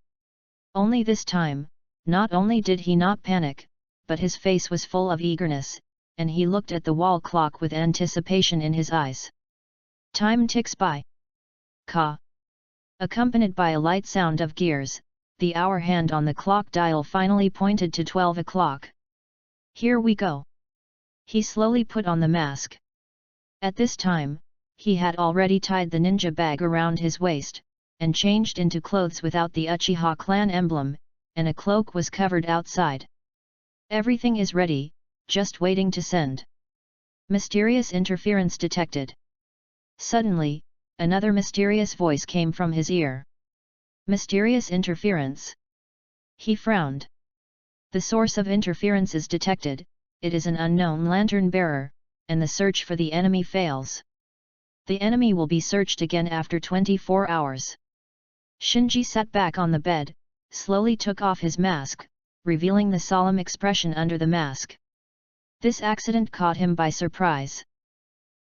Only this time, not only did he not panic, but his face was full of eagerness, and he looked at the wall clock with anticipation in his eyes. Time ticks by. Ka. Accompanied by a light sound of gears, the hour hand on the clock dial finally pointed to 12 o'clock. Here we go. He slowly put on the mask. At this time, he had already tied the ninja bag around his waist, and changed into clothes without the Uchiha clan emblem, and a cloak was covered outside. Everything is ready, just waiting to send. Mysterious interference detected. Suddenly, another mysterious voice came from his ear. Mysterious interference. He frowned. The source of interference is detected, it is an unknown lantern bearer, and the search for the enemy fails. The enemy will be searched again after 24 hours. Shinji sat back on the bed, slowly took off his mask, revealing the solemn expression under the mask. This accident caught him by surprise.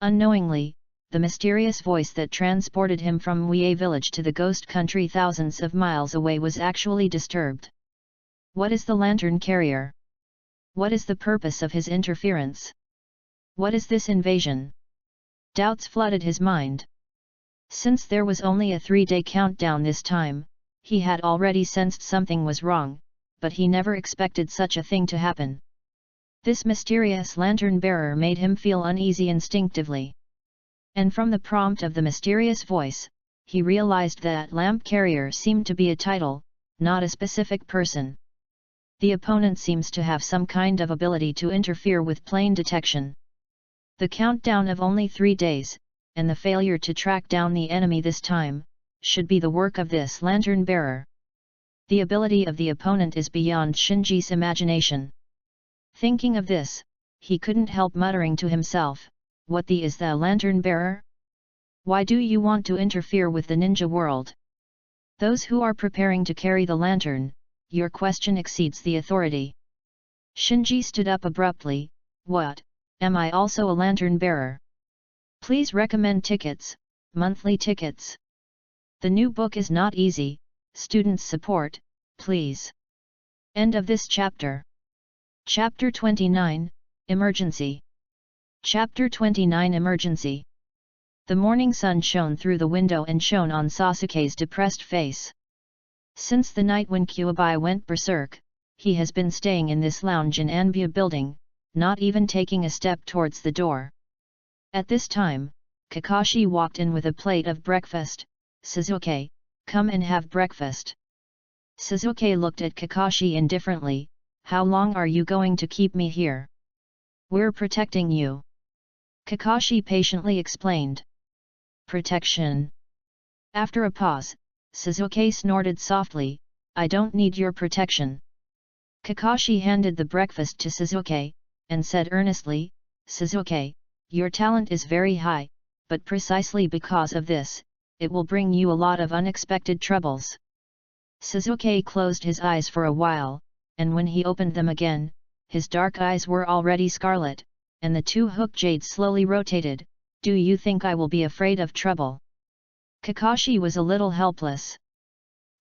Unknowingly, the mysterious voice that transported him from Wei village to the ghost country thousands of miles away was actually disturbed. What is the lantern carrier? What is the purpose of his interference? What is this invasion? Doubts flooded his mind. Since there was only a 3-day countdown this time, he had already sensed something was wrong, but he never expected such a thing to happen. This mysterious lantern bearer made him feel uneasy instinctively. And from the prompt of the mysterious voice, he realized that lamp carrier seemed to be a title, not a specific person. The opponent seems to have some kind of ability to interfere with plane detection. The countdown of only 3 days, and the failure to track down the enemy this time, should be the work of this lantern bearer. The ability of the opponent is beyond Shinji's imagination. Thinking of this, he couldn't help muttering to himself, "What the is thou lantern bearer? Why do you want to interfere with the ninja world? Those who are preparing to carry the lantern, your question exceeds the authority." Shinji stood up abruptly. "What, am I also a lantern bearer? Please recommend tickets, monthly tickets. The new book is not easy, students support, please." End of this chapter. Chapter 29, Emergency. Chapter 29 Emergency. The morning sun shone through the window and shone on Sasuke's depressed face. Since the night when Kyuubi went berserk, he has been staying in this lounge in Anbu building, not even taking a step towards the door. At this time, Kakashi walked in with a plate of breakfast. "Sasuke, come and have breakfast." Sasuke looked at Kakashi indifferently. "How long are you going to keep me here?" "We're protecting you," Kakashi patiently explained. "Protection?" After a pause, Sasuke snorted softly, "I don't need your protection." Kakashi handed the breakfast to Sasuke, and said earnestly, "Sasuke, your talent is very high, but precisely because of this, it will bring you a lot of unexpected troubles." Sasuke closed his eyes for a while, and when he opened them again, his dark eyes were already scarlet, and the two hook jades slowly rotated. "Do you think I will be afraid of trouble?" Kakashi was a little helpless.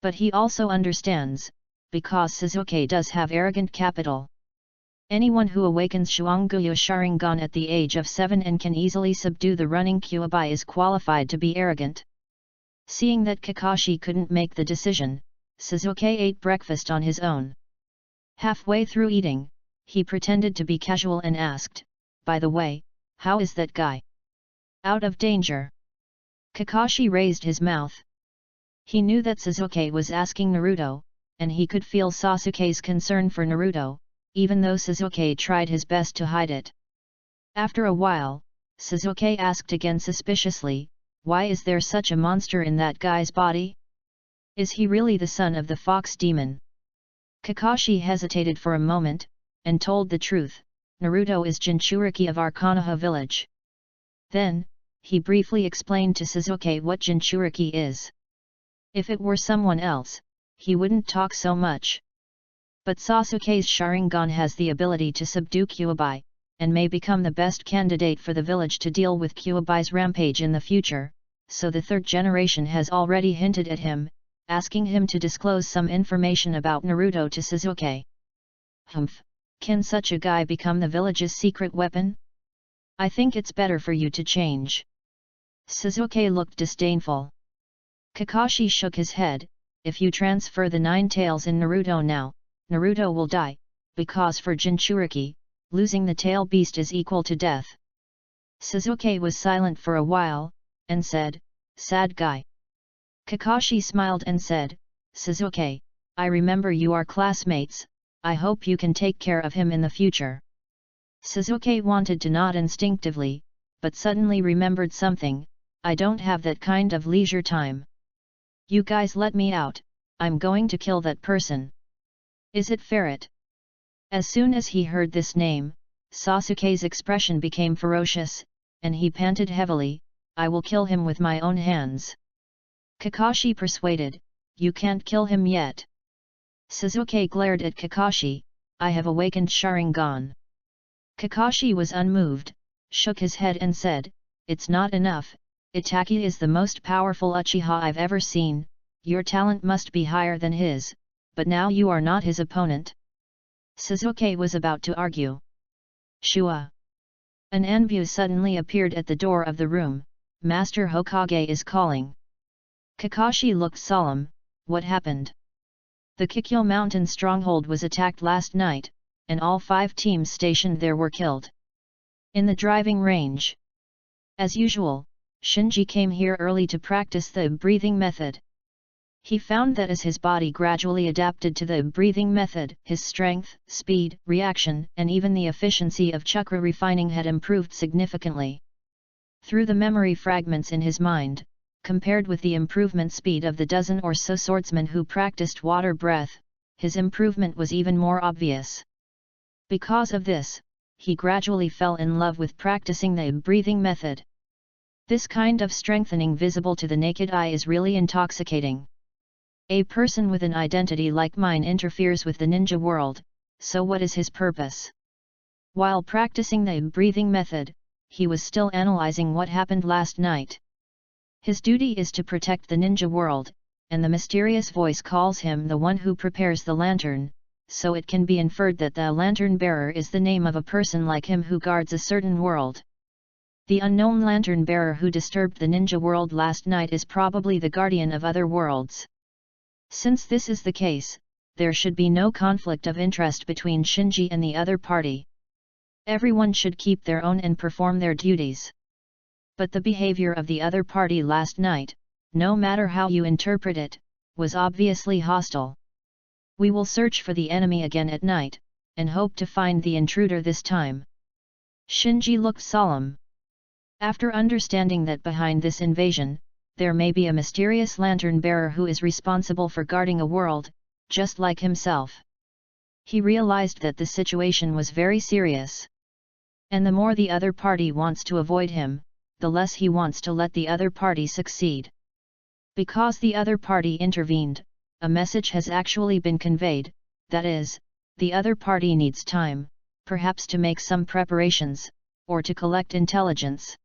But he also understands, because Sasuke does have arrogant capital. Anyone who awakens Shuangguya Sharingan at the age of 7 and can easily subdue the running Kyuubi is qualified to be arrogant. Seeing that Kakashi couldn't make the decision, Sasuke ate breakfast on his own. Halfway through eating, he pretended to be casual and asked, "By the way, how is that guy? Out of danger?" Kakashi raised his mouth. He knew that Sasuke was asking Naruto, and he could feel Sasuke's concern for Naruto, even though Sasuke tried his best to hide it. After a while, Sasuke asked again suspiciously, "Why is there such a monster in that guy's body? Is he really the son of the fox demon?" Kakashi hesitated for a moment, and told the truth, "Naruto is Jinchuriki of our Konoha village." Then, he briefly explained to Sasuke what Jinchuriki is. If it were someone else, he wouldn't talk so much. But Sasuke's Sharingan has the ability to subdue Kyuubi, and may become the best candidate for the village to deal with Kyuubi's rampage in the future, so the third generation has already hinted at him, asking him to disclose some information about Naruto to Sasuke. Humph, can such a guy become the village's secret weapon? I think it's better for you to change. Sasuke looked disdainful. Kakashi shook his head. If you transfer the 9 tails in Naruto now, Naruto will die, because for Jinchuriki, losing the tail beast is equal to death. Sasuke was silent for a while, and said, "Sad guy." Kakashi smiled and said, "Sasuke, I remember you are classmates, I hope you can take care of him in the future." Sasuke wanted to nod instinctively, but suddenly remembered something, "I don't have that kind of leisure time. You guys let me out, I'm going to kill that person." "Is it Ferret?" As soon as he heard this name, Sasuke's expression became ferocious, and he panted heavily, "I will kill him with my own hands." Kakashi persuaded, "You can't kill him yet." Sasuke glared at Kakashi, "I have awakened Sharingan." Kakashi was unmoved, shook his head and said, "It's not enough, Itachi is the most powerful Uchiha I've ever seen, your talent must be higher than his, but now you are not his opponent." Sasuke was about to argue. Shua! An Anbu suddenly appeared at the door of the room. "Master Hokage is calling." Kakashi looked solemn. "What happened?" "The Kikyo Mountain stronghold was attacked last night, and all 5 teams stationed there were killed. In the driving range. As usual, Shinji came here early to practice the breathing method. He found that as his body gradually adapted to the breathing method, his strength, speed, reaction, and even the efficiency of chakra refining had improved significantly. Through the memory fragments in his mind, compared with the improvement speed of the dozen or so swordsmen who practiced water breath, his improvement was even more obvious. Because of this, he gradually fell in love with practicing the breathing method. This kind of strengthening visible to the naked eye is really intoxicating. A person with an identity like mine interferes with the ninja world, so what is his purpose? While practicing the breathing method, he was still analyzing what happened last night. His duty is to protect the ninja world, and the mysterious voice calls him the one who prepares the lantern, so it can be inferred that the lantern bearer is the name of a person like him who guards a certain world. The unknown lantern bearer who disturbed the ninja world last night is probably the guardian of other worlds. Since this is the case, there should be no conflict of interest between Shinji and the other party. Everyone should keep their own and perform their duties. But the behavior of the other party last night, no matter how you interpret it, was obviously hostile. We will search for the enemy again at night, and hope to find the intruder this time. Shinji looked solemn. After understanding that behind this invasion, there may be a mysterious lantern bearer who is responsible for guarding a world, just like himself. He realized that the situation was very serious. And the more the other party wants to avoid him, the less he wants to let the other party succeed. Because the other party intervened, a message has actually been conveyed, that is, the other party needs time, perhaps to make some preparations, or to collect intelligence.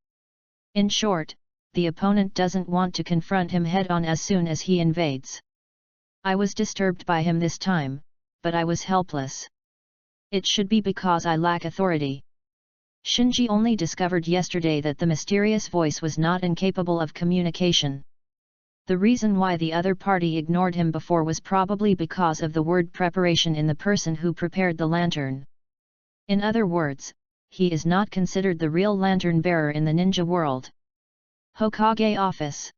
In short, the opponent doesn't want to confront him head-on as soon as he invades. I was disturbed by him this time, but I was helpless. It should be because I lack authority. Shinji only discovered yesterday that the mysterious voice was not incapable of communication. The reason why the other party ignored him before was probably because of the word preparation in the person who prepared the lantern. In other words, he is not considered the real lantern bearer in the ninja world. Hokage Office.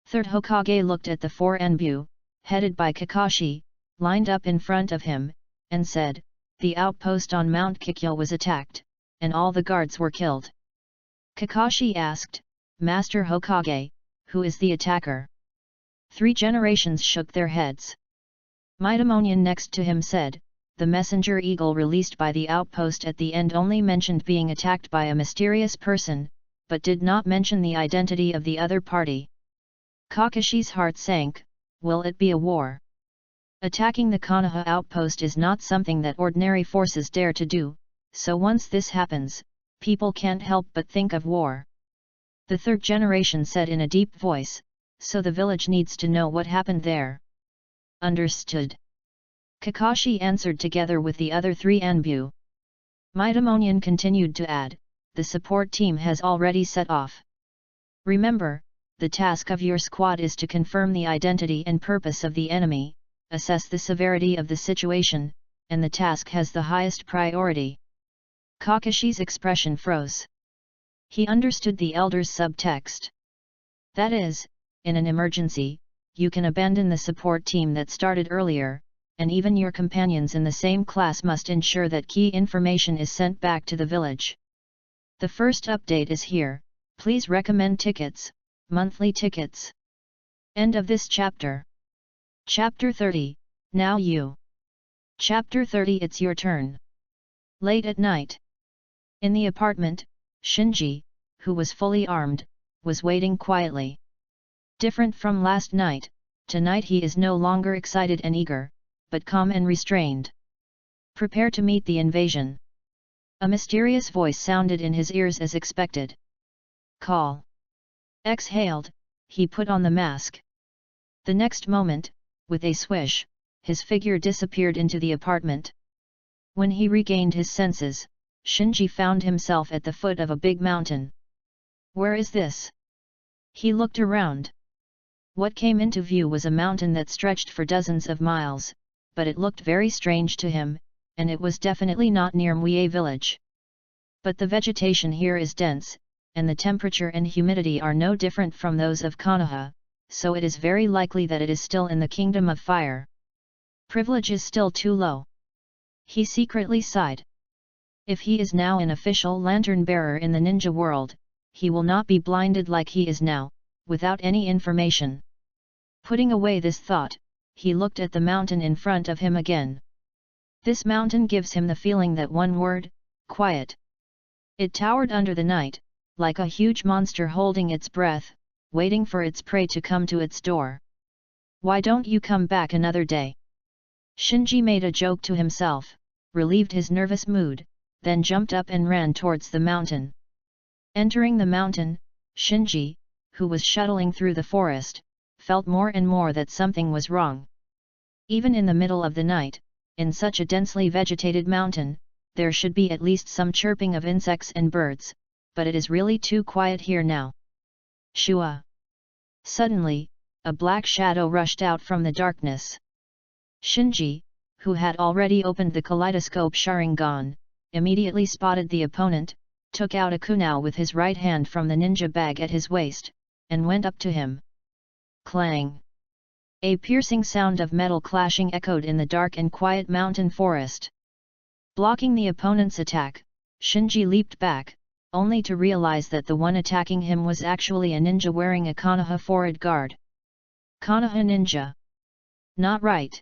Third Hokage looked at the 4 Anbu, headed by Kakashi, lined up in front of him, and said, "The outpost on Mount Kikyo was attacked, and all the guards were killed." Kakashi asked, "Master Hokage, who is the attacker?" 3 generations shook their heads. Maidomonian next to him said, "The messenger eagle released by the outpost at the end only mentioned being attacked by a mysterious person, but did not mention the identity of the other party." Kakashi's heart sank. Will it be a war? Attacking the Konoha outpost is not something that ordinary forces dare to do, so once this happens, people can't help but think of war. The 3rd generation said in a deep voice, "So the village needs to know what happened there." Understood. Kakashi answered together with the other 3 Anbu. Maidomonian continued to add, "The support team has already set off. Remember, the task of your squad is to confirm the identity and purpose of the enemy, assess the severity of the situation, and the task has the highest priority." Kakashi's expression froze. He understood the elder's subtext. That is, in an emergency, you can abandon the support team that started earlier, and even your companions in the same class must ensure that key information is sent back to the village. The first update is here, please recommend tickets, monthly tickets. End of this chapter. Chapter 30, now you. Chapter 30, it's your turn. Late at night. In the apartment, Shinji, who was fully armed, was waiting quietly. Different from last night, tonight he is no longer excited and eager, but calm and restrained. Prepare to meet the invasion. A mysterious voice sounded in his ears as expected. Call. Exhaled, he put on the mask. The next moment, with a swish, his figure disappeared into the apartment. When he regained his senses, Shinji found himself at the foot of a big mountain. Where is this? He looked around. What came into view was a mountain that stretched for dozens of miles, but it looked very strange to him, and it was definitely not near Mue village. But the vegetation here is dense, and the temperature and humidity are no different from those of Konoha, so it is very likely that it is still in the Kingdom of Fire. Privilege is still too low. He secretly sighed. If he is now an official lantern bearer in the ninja world, he will not be blinded like he is now, without any information. Putting away this thought, he looked at the mountain in front of him again. This mountain gives him the feeling that one word, quiet. It towered under the night, like a huge monster holding its breath, waiting for its prey to come to its door. "Why don't you come back another day?" Shinji made a joke to himself, relieved his nervous mood, then jumped up and ran towards the mountain. Entering the mountain, Shinji, who was shuttling through the forest, felt more and more that something was wrong. Even in the middle of the night, in such a densely vegetated mountain, there should be at least some chirping of insects and birds, but it is really too quiet here now. Shua! Suddenly, a black shadow rushed out from the darkness. Shinji, who had already opened the kaleidoscope Sharingan, immediately spotted the opponent, took out a kunai with his right hand from the ninja bag at his waist, and went up to him. Clang! A piercing sound of metal clashing echoed in the dark and quiet mountain forest. Blocking the opponent's attack, Shinji leaped back, only to realize that the one attacking him was actually a ninja wearing a Konoha forward guard. Konoha ninja. Not right.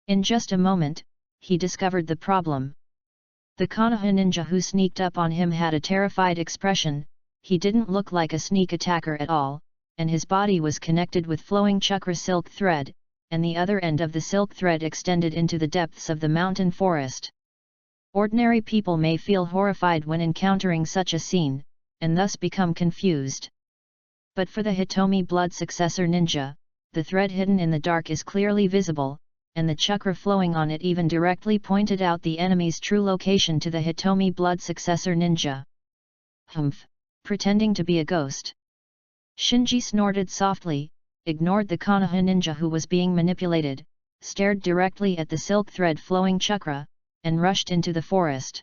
In just a moment, he discovered the problem. The Konoha ninja who sneaked up on him had a terrified expression. He didn't look like a sneak attacker at all, and his body was connected with flowing chakra silk thread, and the other end of the silk thread extended into the depths of the mountain forest. Ordinary people may feel horrified when encountering such a scene, and thus become confused. But for the Hitomi blood successor ninja, the thread hidden in the dark is clearly visible, and the chakra flowing on it even directly pointed out the enemy's true location to the Hitomi blood successor ninja. Humph! Pretending to be a ghost. Shinji snorted softly, ignored the Konoha ninja who was being manipulated, stared directly at the silk thread flowing chakra, and rushed into the forest.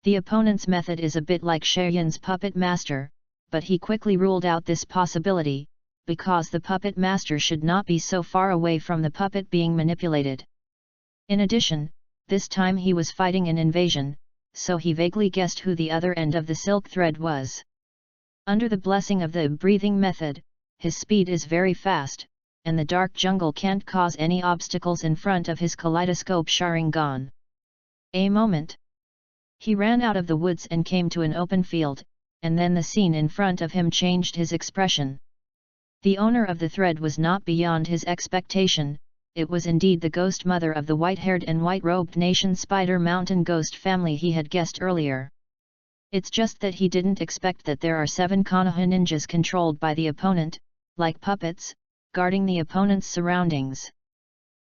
The opponent's method is a bit like Shaoyun's puppet master, but he quickly ruled out this possibility, because the puppet master should not be so far away from the puppet being manipulated. In addition, this time he was fighting an invasion, so he vaguely guessed who the other end of the silk thread was. Under the blessing of the breathing method, his speed is very fast, and the dark jungle can't cause any obstacles in front of his kaleidoscope Sharingan. A moment. He ran out of the woods and came to an open field, and then the scene in front of him changed his expression. The owner of the thread was not beyond his expectation. It was indeed the ghost mother of the white-haired and white-robed Nation Spider Mountain ghost family he had guessed earlier. It's just that he didn't expect that there are 7 Konoha ninjas controlled by the opponent, like puppets, guarding the opponent's surroundings.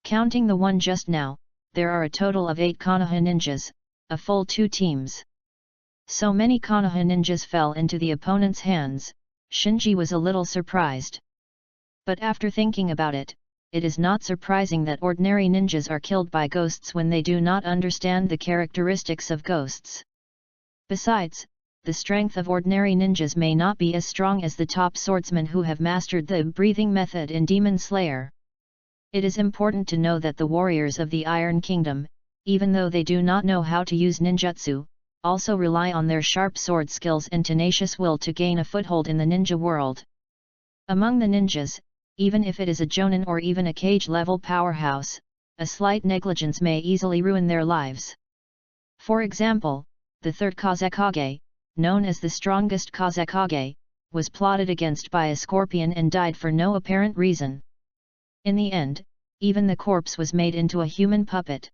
Counting the one just now, there are a total of 8 Konoha ninjas, a full 2 teams. So many Konoha ninjas fell into the opponent's hands. Shinji was a little surprised. But after thinking about it, it is not surprising that ordinary ninjas are killed by ghosts when they do not understand the characteristics of ghosts. Besides, the strength of ordinary ninjas may not be as strong as the top swordsmen who have mastered the breathing method in Demon Slayer. It is important to know that the warriors of the Iron Kingdom, even though they do not know how to use ninjutsu, also rely on their sharp sword skills and tenacious will to gain a foothold in the ninja world. Among the ninjas, even if it is a jonin or even a cage-level powerhouse, a slight negligence may easily ruin their lives. For example, the third Kazekage, known as the strongest Kazekage, was plotted against by a scorpion and died for no apparent reason. In the end, even the corpse was made into a human puppet.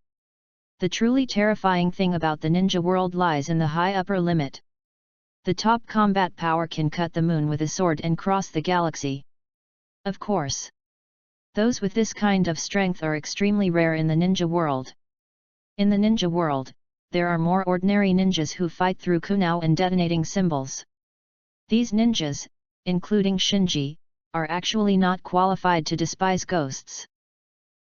The truly terrifying thing about the ninja world lies in the high upper limit. The top combat power can cut the moon with a sword and cross the galaxy. Of course, those with this kind of strength are extremely rare in the ninja world. In the ninja world, there are more ordinary ninjas who fight through kunai and detonating symbols. These ninjas, including Shinji, are actually not qualified to despise ghosts.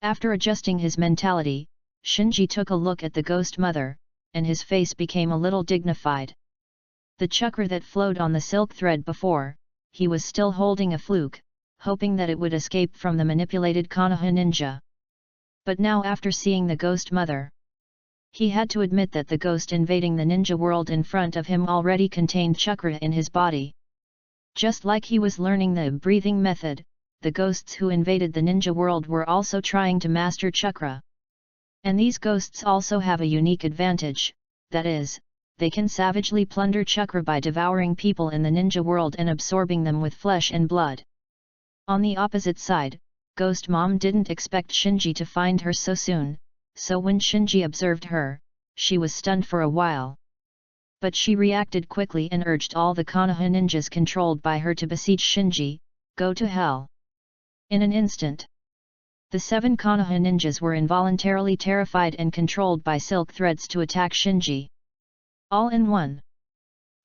After adjusting his mentality, Shinji took a look at the ghost mother, and his face became a little dignified. The chakra that flowed on the silk thread before, he was still holding a fluke, hoping that it would escape from the manipulated Konoha ninja. But now after seeing the ghost mother, he had to admit that the ghost invading the ninja world in front of him already contained chakra in his body. Just like he was learning the breathing method, the ghosts who invaded the ninja world were also trying to master chakra. And these ghosts also have a unique advantage, that is, they can savagely plunder chakra by devouring people in the ninja world and absorbing them with flesh and blood. On the opposite side, Ghost Mom didn't expect Shinji to find her so soon, so when Shinji observed her, she was stunned for a while. But she reacted quickly and urged all the Konoha ninjas controlled by her to beseech Shinji, go to hell. In an instant, the 7 Konoha ninjas were involuntarily terrified and controlled by silk threads to attack Shinji. All in one.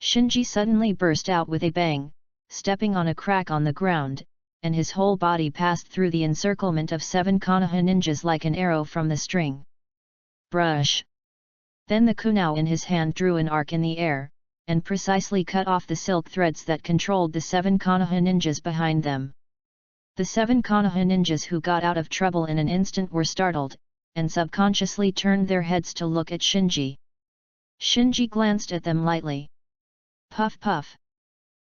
Shinji suddenly burst out with a bang, stepping on a crack on the ground, and his whole body passed through the encirclement of 7 Konoha ninjas like an arrow from the string. Brush! Then the kunao in his hand drew an arc in the air, and precisely cut off the silk threads that controlled the 7 Konoha ninjas behind them. The 7 Konoha ninjas who got out of trouble in an instant were startled, and subconsciously turned their heads to look at Shinji. Shinji glanced at them lightly. Puff puff.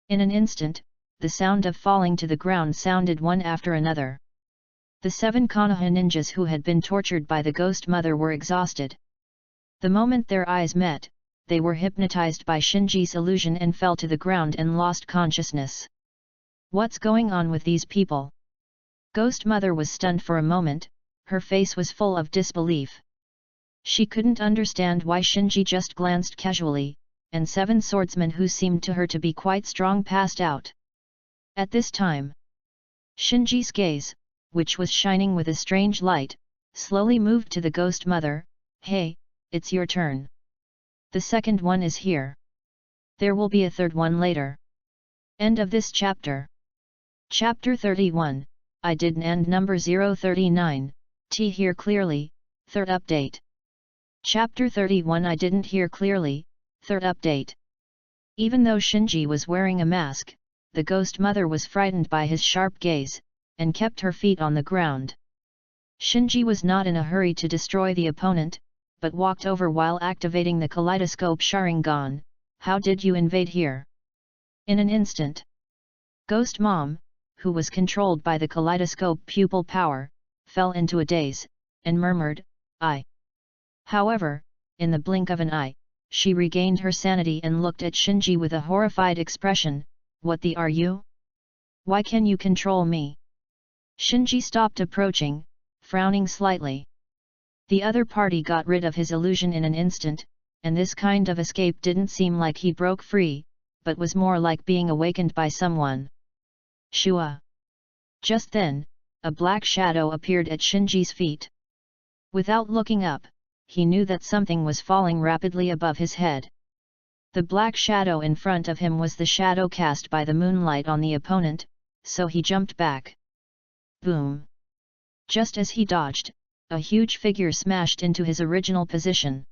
In an instant, the sound of falling to the ground sounded one after another. The 7 Konoha ninjas who had been tortured by the Ghost Mother were exhausted. The moment their eyes met, they were hypnotized by Shinji's illusion and fell to the ground and lost consciousness. What's going on with these people? Ghost Mother was stunned for a moment, her face was full of disbelief. She couldn't understand why Shinji just glanced casually, and 7 swordsmen who seemed to her to be quite strong passed out. At this time, Shinji's gaze, which was shining with a strange light, slowly moved to the Ghost Mother. Hey, it's your turn. The second one is here. There will be a third one later. End of this chapter. Chapter 31, I didn't end number 039, T hear clearly, third update. Chapter 31 I didn't hear clearly, third update. Even though Shinji was wearing a mask, the Ghost Mother was frightened by his sharp gaze, and kept her feet on the ground. Shinji was not in a hurry to destroy the opponent, but walked over while activating the kaleidoscope Sharingan. How did you invade here? In an instant, Ghost Mom, who was controlled by the kaleidoscope pupil power, fell into a daze, and murmured, I. However, in the blink of an eye, she regained her sanity and looked at Shinji with a horrified expression. What the are you? Why can you control me? Shinji stopped approaching, frowning slightly. The other party got rid of his illusion in an instant, and this kind of escape didn't seem like he broke free, but was more like being awakened by someone. Shua! Just then, a black shadow appeared at Shinji's feet. Without looking up, he knew that something was falling rapidly above his head. The black shadow in front of him was the shadow cast by the moonlight on the opponent, so he jumped back. Boom! Just as he dodged, a huge figure smashed into his original position.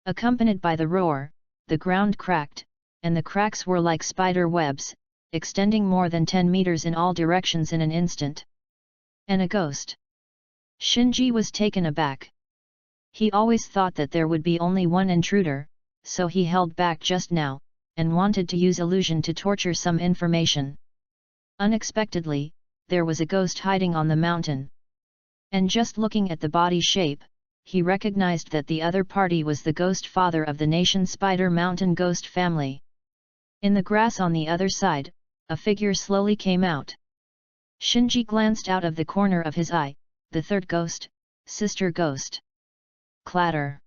Accompanied by the roar, the ground cracked, and the cracks were like spider webs, extending more than 10 meters in all directions in an instant. And a ghost. Shinji was taken aback. He always thought that there would be only one intruder, so he held back just now, and wanted to use illusion to torture some information. Unexpectedly, there was a ghost hiding on the mountain. And just looking at the body shape, he recognized that the other party was the ghost father of the nation Spider Mountain ghost family. In the grass on the other side, a figure slowly came out. Shinji glanced out of the corner of his eye, the third ghost, Sister Ghost. Clatter!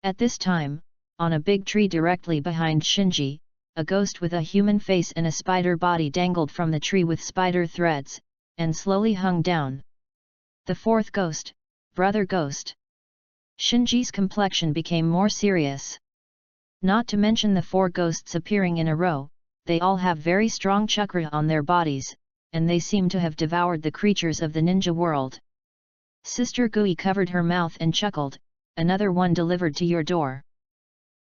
At this time, on a big tree directly behind Shinji, a ghost with a human face and a spider body dangled from the tree with spider threads, and slowly hung down. The fourth ghost, Brother Ghost. Shinji's complexion became more serious. Not to mention the 4 ghosts appearing in a row, they all have very strong chakra on their bodies, and they seem to have devoured the creatures of the ninja world. Sister Gui covered her mouth and chuckled, another one delivered to your door.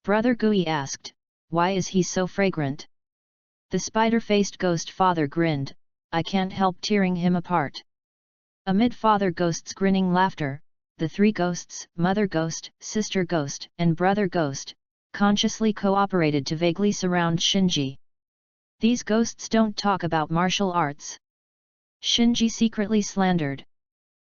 Brother Gui asked, why is he so fragrant? The spider-faced ghost father grinned, I can't help tearing him apart. Amid Father Ghost's grinning laughter, the 3 ghosts, Mother Ghost, Sister Ghost, and Brother Ghost, consciously cooperated to vaguely surround Shinji. These ghosts don't talk about martial arts. Shinji secretly slandered.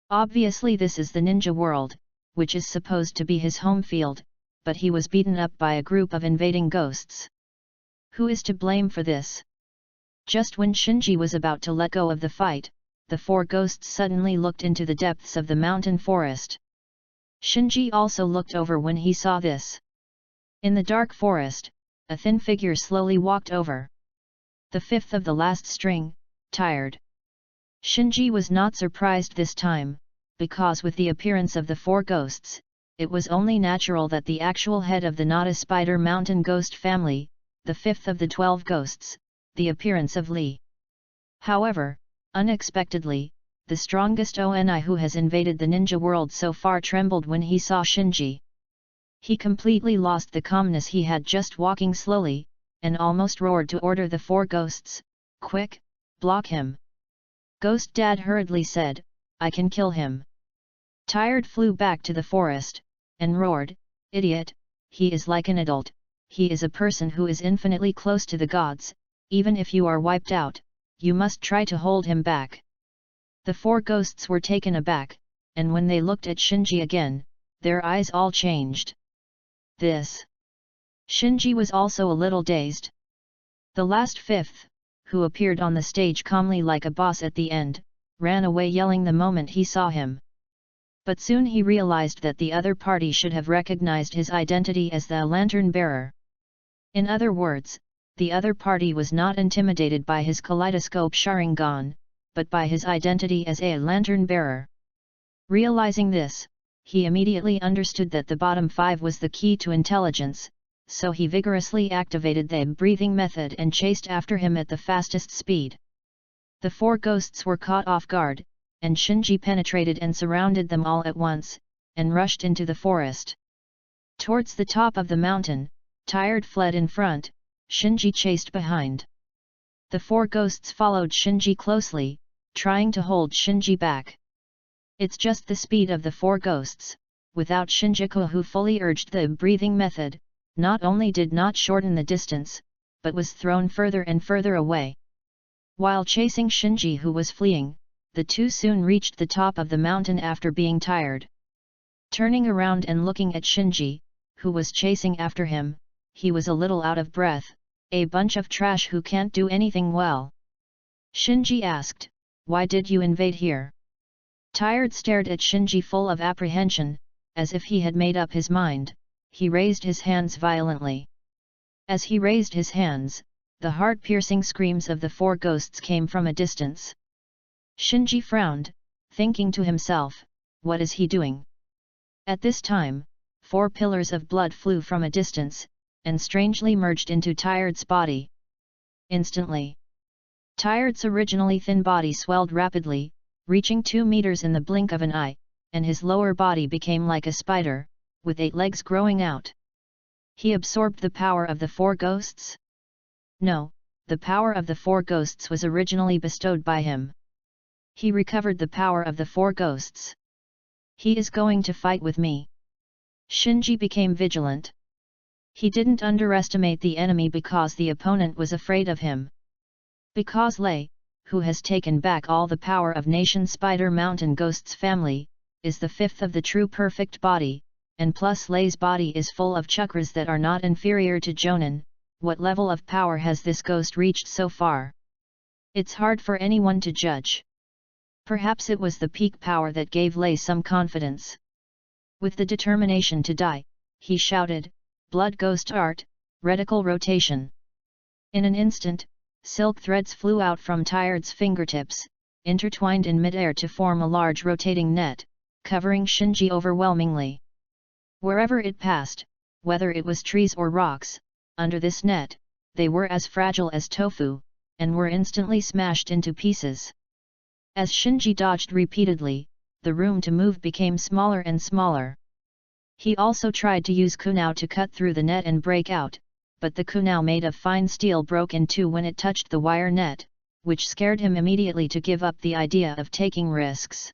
Obviously this is the ninja world, which is supposed to be his home field, but he was beaten up by a group of invading ghosts. Who is to blame for this? Just when Shinji was about to let go of the fight, the four ghosts suddenly looked into the depths of the mountain forest. Shinji also looked over when he saw this. In the dark forest, a thin figure slowly walked over. The fifth of the last string, tired. Shinji was not surprised this time, because with the appearance of the four ghosts, it was only natural that the actual head of the Nada Spider Mountain ghost family, the fifth of the 12 ghosts, the appearance of Li. However, unexpectedly, the strongest Oni who has invaded the ninja world so far trembled when he saw Shinji. He completely lost the calmness he had just walking slowly, and almost roared to order the four ghosts, "Quick, block him!" Ghost Dad hurriedly said, "I can kill him." Tired flew back to the forest, and roared, "Idiot, he is like an adult, he is a person who is infinitely close to the gods, even if you are wiped out, you must try to hold him back." The four ghosts were taken aback, and when they looked at Shinji again, their eyes all changed. This. Shinji was also a little dazed. The last fifth, who appeared on the stage calmly like a boss at the end, ran away yelling the moment he saw him. But soon he realized that the other party should have recognized his identity as the lantern bearer. In other words, the other party was not intimidated by his kaleidoscope Sharingan, but by his identity as a lantern bearer. Realizing this, he immediately understood that the bottom 5 was the key to intelligence, so he vigorously activated the breathing method and chased after him at the fastest speed. The four ghosts were caught off guard, and Shinji penetrated and surrounded them all at once, and rushed into the forest. Towards the top of the mountain, Tired fled in front, Shinji chased behind. The four ghosts followed Shinji closely, trying to hold Shinji back. It's just the speed of the four ghosts, without Shinjuku who fully urged the breathing method, not only did not shorten the distance, but was thrown further and further away. While chasing Shinji who was fleeing, the two soon reached the top of the mountain after being tired. Turning around and looking at Shinji, who was chasing after him, he was a little out of breath, "A bunch of trash who can't do anything well." Shinji asked, "Why did you invade here?" Tired stared at Shinji full of apprehension, as if he had made up his mind. He raised his hands violently. As he raised his hands, the heart-piercing screams of the four ghosts came from a distance. Shinji frowned, thinking to himself, what is he doing? At this time, 4 pillars of blood flew from a distance, and strangely merged into Tired's body. Instantly, Tired's originally thin body swelled rapidly, reaching 2 meters in the blink of an eye, and his lower body became like a spider, with 8 legs growing out. He absorbed the power of the four ghosts? No, the power of the four ghosts was originally bestowed by him. He recovered the power of the four ghosts. He is going to fight with me. Shinji became vigilant. He didn't underestimate the enemy because the opponent was afraid of him. Because Lei, who has taken back all the power of Nation Spider Mountain Ghost's family, is the 5th of the true perfect body, and plus Lei's body is full of chakras that are not inferior to Jonin. What level of power has this ghost reached so far? It's hard for anyone to judge. Perhaps it was the peak power that gave Lei some confidence. With the determination to die, he shouted, "Blood Ghost Art, Reticle Rotation." In an instant, silk threads flew out from Tired's fingertips, intertwined in midair to form a large rotating net, covering Shinji overwhelmingly. Wherever it passed, whether it was trees or rocks, under this net, they were as fragile as tofu, and were instantly smashed into pieces. As Shinji dodged repeatedly, the room to move became smaller and smaller. He also tried to use kunao to cut through the net and break out, but the kunao made of fine steel broke in two when it touched the wire net, which scared him immediately to give up the idea of taking risks.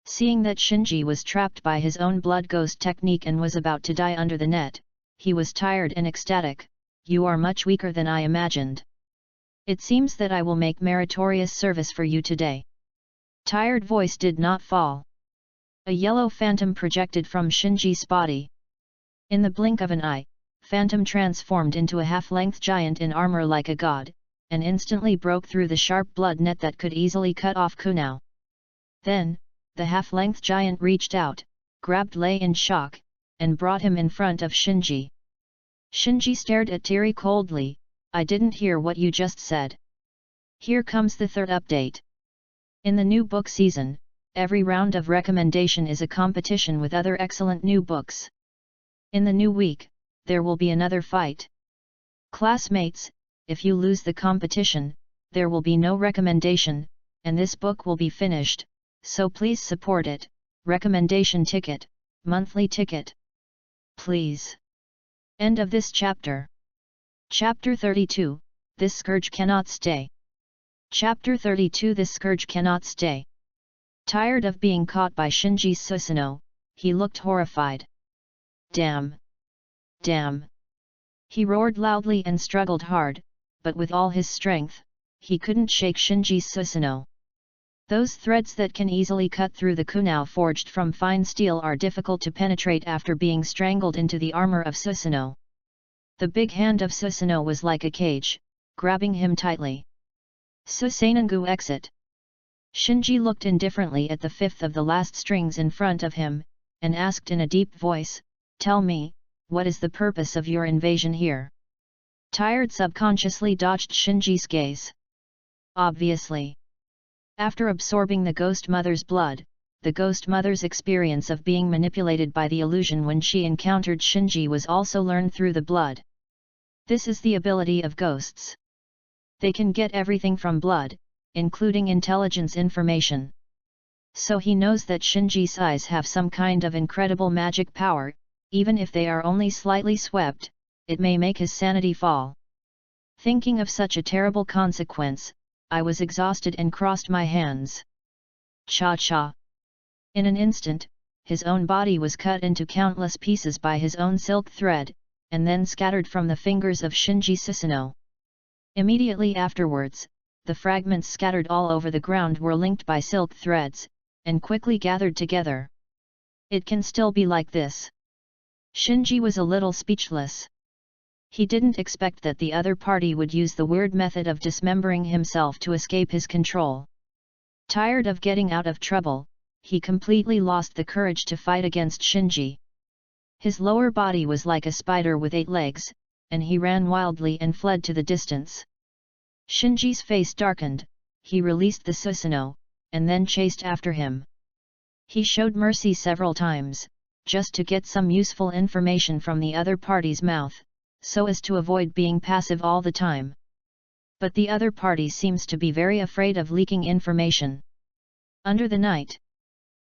Seeing that Shinji was trapped by his own blood ghost technique and was about to die under the net, he was tired and ecstatic. "You are much weaker than I imagined. It seems that I will make meritorious service for you today." Tired voice did not fall. A yellow phantom projected from Shinji's body. In the blink of an eye, Phantom transformed into a half-length giant in armor like a god, and instantly broke through the sharp blood net that could easily cut off Kunao. Then, the half-length giant reached out, grabbed Lei in shock, and brought him in front of Shinji. Shinji stared at Teary coldly. "I didn't hear what you just said." Here comes the third update. In the new book season, every round of recommendation is a competition with other excellent new books. In the new week, there will be another fight. Classmates, if you lose the competition, there will be no recommendation, and this book will be finished, so please support it. Recommendation ticket, monthly ticket. Please. End of this chapter. Chapter 32, This Scourge Cannot Stay. Chapter 32 This Scourge Cannot Stay. Tired of being caught by Shinji's Susanoo, he looked horrified. Damn! Damn! He roared loudly and struggled hard, but with all his strength, he couldn't shake Shinji's Susanoo. Those threads that can easily cut through the kunao forged from fine steel are difficult to penetrate after being strangled into the armor of Susanoo. The big hand of Susanoo was like a cage, grabbing him tightly. Susanoo exit. Shinji looked indifferently at the fifth of the last strings in front of him, and asked in a deep voice, "Tell me, what is the purpose of your invasion here?" Tired subconsciously dodged Shinji's gaze. Obviously. After absorbing the Ghost Mother's blood, the Ghost Mother's experience of being manipulated by the illusion when she encountered Shinji was also learned through the blood. This is the ability of ghosts. They can get everything from blood, including intelligence information. So he knows that Shinji's eyes have some kind of incredible magic power. Even if they are only slightly swept, it may make his sanity fall. Thinking of such a terrible consequence, I was exhausted and crossed my hands. Cha-cha! In an instant, his own body was cut into countless pieces by his own silk thread, and then scattered from the fingers of Shinji Susanoo. Immediately afterwards, the fragments scattered all over the ground were linked by silk threads, and quickly gathered together. It can still be like this. Shinji was a little speechless. He didn't expect that the other party would use the weird method of dismembering himself to escape his control. Tired of getting out of trouble, he completely lost the courage to fight against Shinji. His lower body was like a spider with 8 legs, and he ran wildly and fled to the distance. Shinji's face darkened, he released the Susanoo, and then chased after him. He showed mercy several times, just to get some useful information from the other party's mouth, so as to avoid being passive all the time. But the other party seems to be very afraid of leaking information. Under the night,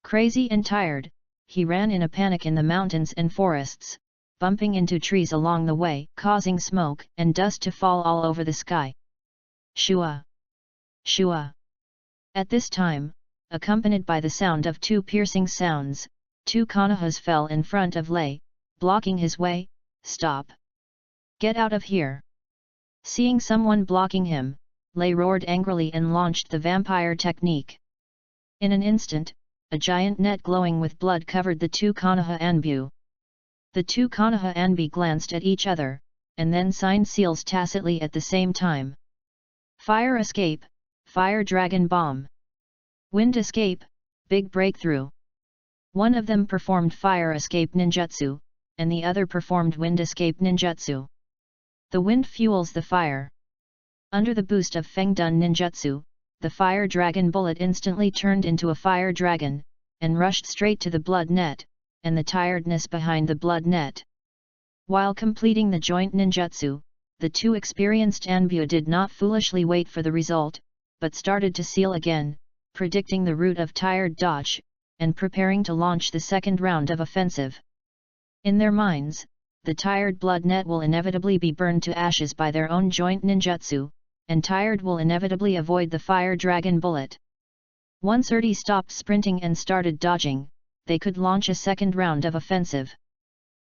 crazy and tired, he ran in a panic in the mountains and forests, bumping into trees along the way, causing smoke and dust to fall all over the sky. Shua! Shua! At this time, accompanied by the sound of 2 piercing sounds, 2 Konohas fell in front of Lei, blocking his way. "Stop! Get out of here!" Seeing someone blocking him, Lei roared angrily and launched the vampire technique. In an instant, a giant net glowing with blood covered the 2 Konoha Anbu. The 2 Konoha Anbi glanced at each other, and then signed seals tacitly at the same time. Fire escape, fire dragon bomb. Wind escape, big breakthrough. One of them performed fire escape ninjutsu, and the other performed wind escape ninjutsu. The wind fuels the fire. Under the boost of Fengdun ninjutsu, the fire dragon bullet instantly turned into a fire dragon, and rushed straight to the blood net, and the tiredness behind the blood net. While completing the joint ninjutsu, the 2 experienced Anbu did not foolishly wait for the result, but started to seal again, predicting the route of tired dodge, and preparing to launch the second round of offensive. In their minds, the tired blood net will inevitably be burned to ashes by their own joint ninjutsu, and tired will inevitably avoid the fire dragon bullet. Once Erty stopped sprinting and started dodging, they could launch a second round of offensive.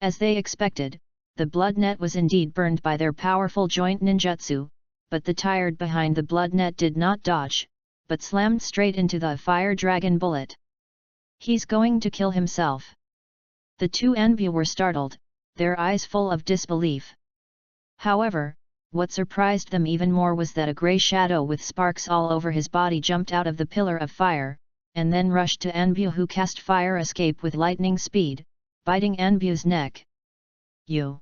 As they expected, the blood net was indeed burned by their powerful joint ninjutsu, but the tired behind the blood net did not dodge, but slammed straight into the fire dragon bullet. "He's going to kill himself." The 2 Anbu were startled, their eyes full of disbelief. However, what surprised them even more was that a grey shadow with sparks all over his body jumped out of the pillar of fire, and then rushed to Anbu, who cast fire escape with lightning speed, biting Anbu's neck. You!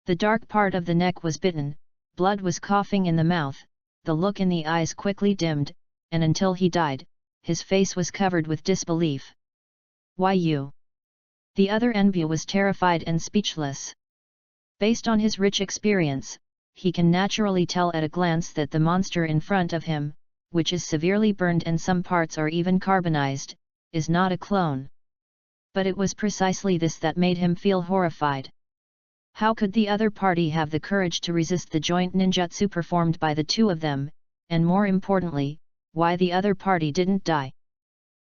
The dark part of the neck was bitten, blood was coughing in the mouth, the look in the eyes quickly dimmed, and until he died, his face was covered with disbelief. Why you? The other Anbu was terrified and speechless. Based on his rich experience, he can naturally tell at a glance that the monster in front of him, which is severely burned and some parts are even carbonized, is not a clone. But it was precisely this that made him feel horrified. How could the other party have the courage to resist the joint ninjutsu performed by the two of them, and more importantly, why the other party didn't die?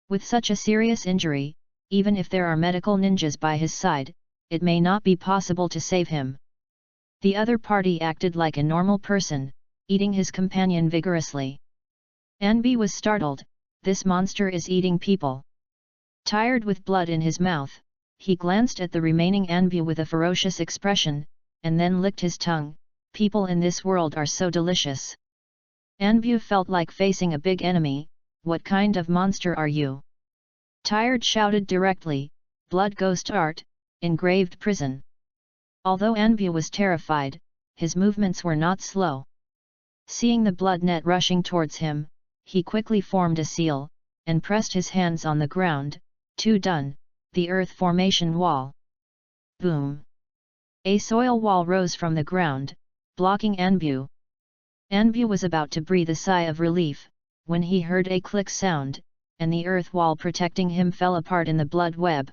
With such a serious injury, even if there are medical ninjas by his side, it may not be possible to save him. The other party acted like a normal person, eating his companion vigorously. Anbu was startled. This monster is eating people. Tired with blood in his mouth, he glanced at the remaining Anbu with a ferocious expression, and then licked his tongue. People in this world are so delicious. Anbu felt like facing a big enemy. What kind of monster are you? Tired shouted directly, Blood Ghost Art, engraved prison. Although Anbu was terrified, his movements were not slow. Seeing the blood net rushing towards him, he quickly formed a seal, and pressed his hands on the ground. Done, the earth formation wall. Boom! A soil wall rose from the ground, blocking Anbu. Anbu was about to breathe a sigh of relief, when he heard a click sound, and the earth wall protecting him fell apart in the blood web.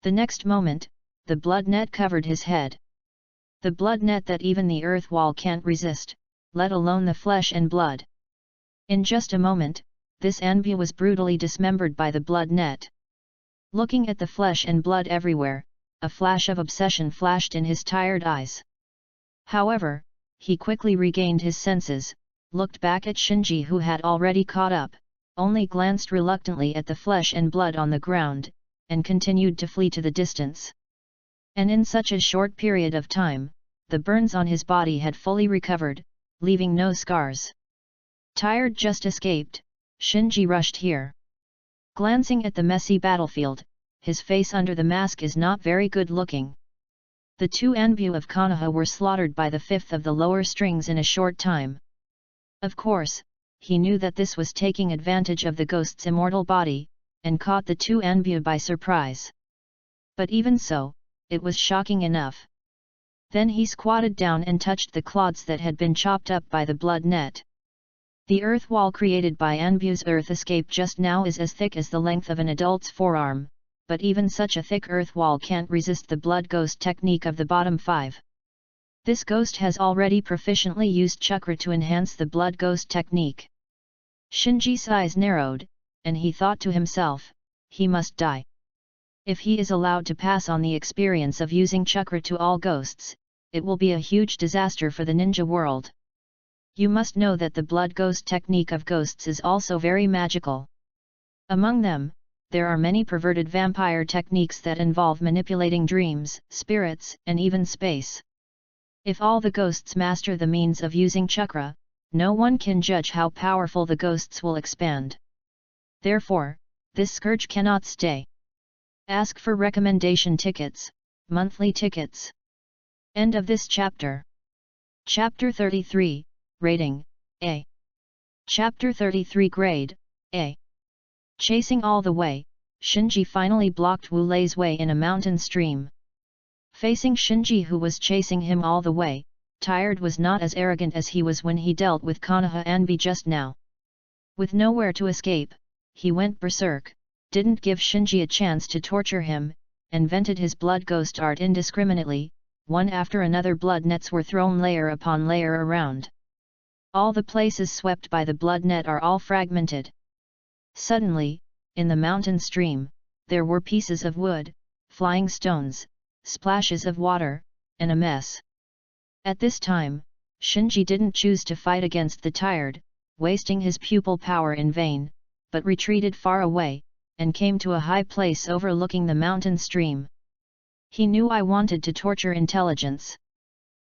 The next moment, the blood net covered his head. The blood net that even the earth wall can't resist, let alone the flesh and blood. In just a moment, this Anbu was brutally dismembered by the blood net. Looking at the flesh and blood everywhere, a flash of obsession flashed in his tired eyes. However, he quickly regained his senses, looked back at Shinji, who had already caught up, only glanced reluctantly at the flesh and blood on the ground, and continued to flee to the distance. And in such a short period of time, the burns on his body had fully recovered, leaving no scars. Tired just escaped, Shinji rushed here. Glancing at the messy battlefield, his face under the mask is not very good looking. The two Anbu of Konoha were slaughtered by the fifth of the lower strings in a short time. Of course, he knew that this was taking advantage of the ghost's immortal body, and caught the two Anbu by surprise. But even so, it was shocking enough. Then he squatted down and touched the clods that had been chopped up by the blood net. The earth wall created by Anbu's earth escape just now is as thick as the length of an adult's forearm, but even such a thick earth wall can't resist the blood ghost technique of the bottom five. This ghost has already proficiently used chakra to enhance the blood ghost technique. Shinji's eyes narrowed, and he thought to himself, he must die. If he is allowed to pass on the experience of using chakra to all ghosts, it will be a huge disaster for the ninja world. You must know that the blood ghost technique of ghosts is also very magical. Among them, there are many perverted vampire techniques that involve manipulating dreams, spirits, and even space. If all the ghosts master the means of using chakra, no one can judge how powerful the ghosts will expand. Therefore, this scourge cannot stay. Ask for recommendation tickets, monthly tickets. End of this chapter. Chapter 33, Rating, A. Chapter 33 Grade, A. Chasing all the way, Shinji finally blocked Wu Lei's way in a mountain stream. Facing Shinji, who was chasing him all the way, Tired was not as arrogant as he was when he dealt with Konoha Anbi just now. With nowhere to escape, he went berserk, didn't give Shinji a chance to torture him, and vented his blood ghost art indiscriminately. One after another blood nets were thrown layer upon layer around. All the places swept by the blood net are all fragmented. Suddenly, in the mountain stream, there were pieces of wood, flying stones, splashes of water, and a mess. At this time, Shinji didn't choose to fight against the Tired, wasting his pupil power in vain, but retreated far away, and came to a high place overlooking the mountain stream. He knew I wanted to torture intelligence.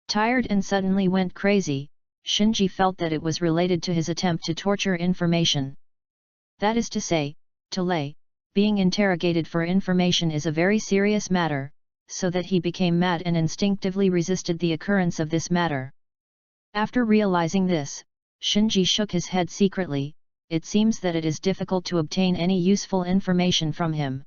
Tired and suddenly went crazy, Shinji felt that it was related to his attempt to torture information. That is to say, to Lei, being interrogated for information is a very serious matter, so that he became mad and instinctively resisted the occurrence of this matter. After realizing this, Shinji shook his head secretly. It seems that it is difficult to obtain any useful information from him.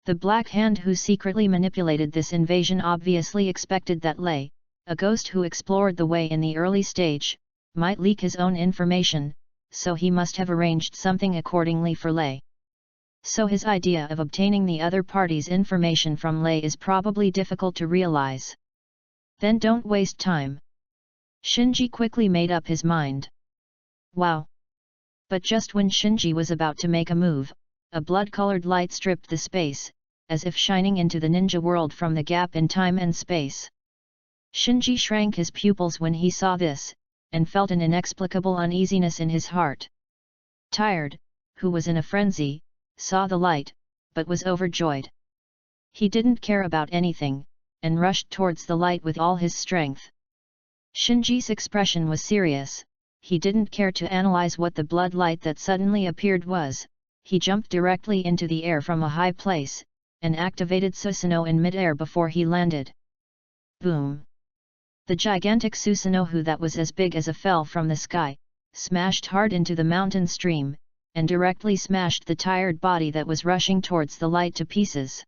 The Black Hand who secretly manipulated this invasion obviously expected that Lei, a ghost who explored the way in the early stage, might leak his own information, so he must have arranged something accordingly for Lei. So his idea of obtaining the other party's information from Lei is probably difficult to realize. Then don't waste time. Shinji quickly made up his mind. Wow! But just when Shinji was about to make a move, a blood-colored light stripped the space, as if shining into the ninja world from the gap in time and space. Shinji shrank his pupils when he saw this, and felt an inexplicable uneasiness in his heart. Tired, who was in a frenzy, saw the light, but was overjoyed. He didn't care about anything, and rushed towards the light with all his strength. Shinji's expression was serious. He didn't care to analyze what the blood light that suddenly appeared was. He jumped directly into the air from a high place, and activated Susanoo in mid-air before he landed. Boom! The gigantic Susanoo that was as big as a fell from the sky, smashed hard into the mountain stream, and directly smashed the tired body that was rushing towards the light to pieces.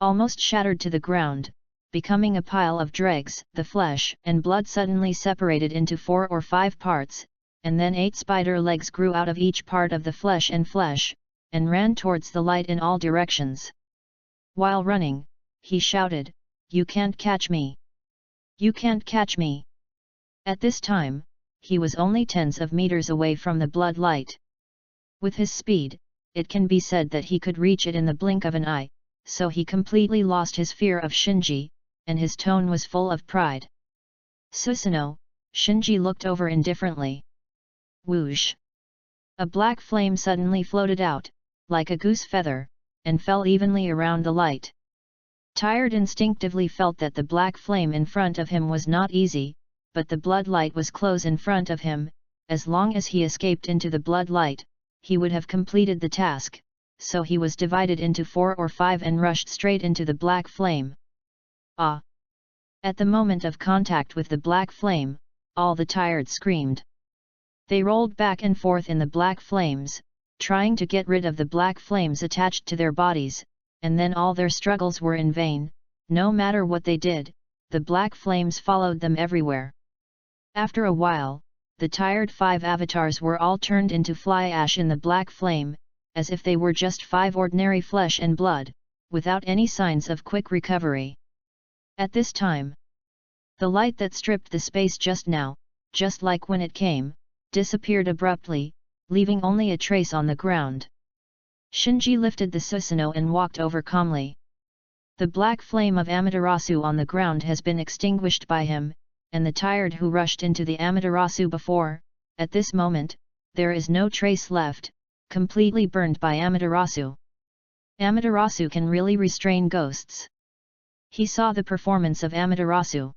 Almost shattered to the ground, becoming a pile of dregs, the flesh and blood suddenly separated into 4 or 5 parts, and then 8 spider legs grew out of each part of the flesh, and ran towards the light in all directions. While running, he shouted, "You can't catch me! You can't catch me!" At this time, he was only tens of meters away from the blood light. With his speed, it can be said that he could reach it in the blink of an eye, so he completely lost his fear of Shinji, and his tone was full of pride. Susanoo, Shinji looked over indifferently. Whoosh! A black flame suddenly floated out, like a goose feather, and fell evenly around the light. Tired instinctively felt that the black flame in front of him was not easy, but the blood light was close in front of him. As long as he escaped into the blood light, he would have completed the task, so he was divided into 4 or 5 and rushed straight into the black flame. Ah! At the moment of contact with the black flame, all the tired screamed. They rolled back and forth in the black flames, trying to get rid of the black flames attached to their bodies, and then all their struggles were in vain. No matter what they did, the black flames followed them everywhere. After a while, the tired 5 avatars were all turned into fly ash in the black flame, as if they were just 5 ordinary flesh and blood, without any signs of quick recovery. At this time, the light that stripped the space just now, just like when it came, disappeared abruptly, leaving only a trace on the ground. Shinji lifted the Susanoo and walked over calmly. The black flame of Amaterasu on the ground has been extinguished by him, and the tired who rushed into the Amaterasu before, at this moment, there is no trace left, completely burned by Amaterasu. Amaterasu can really restrain ghosts. He saw the performance of Amaterasu.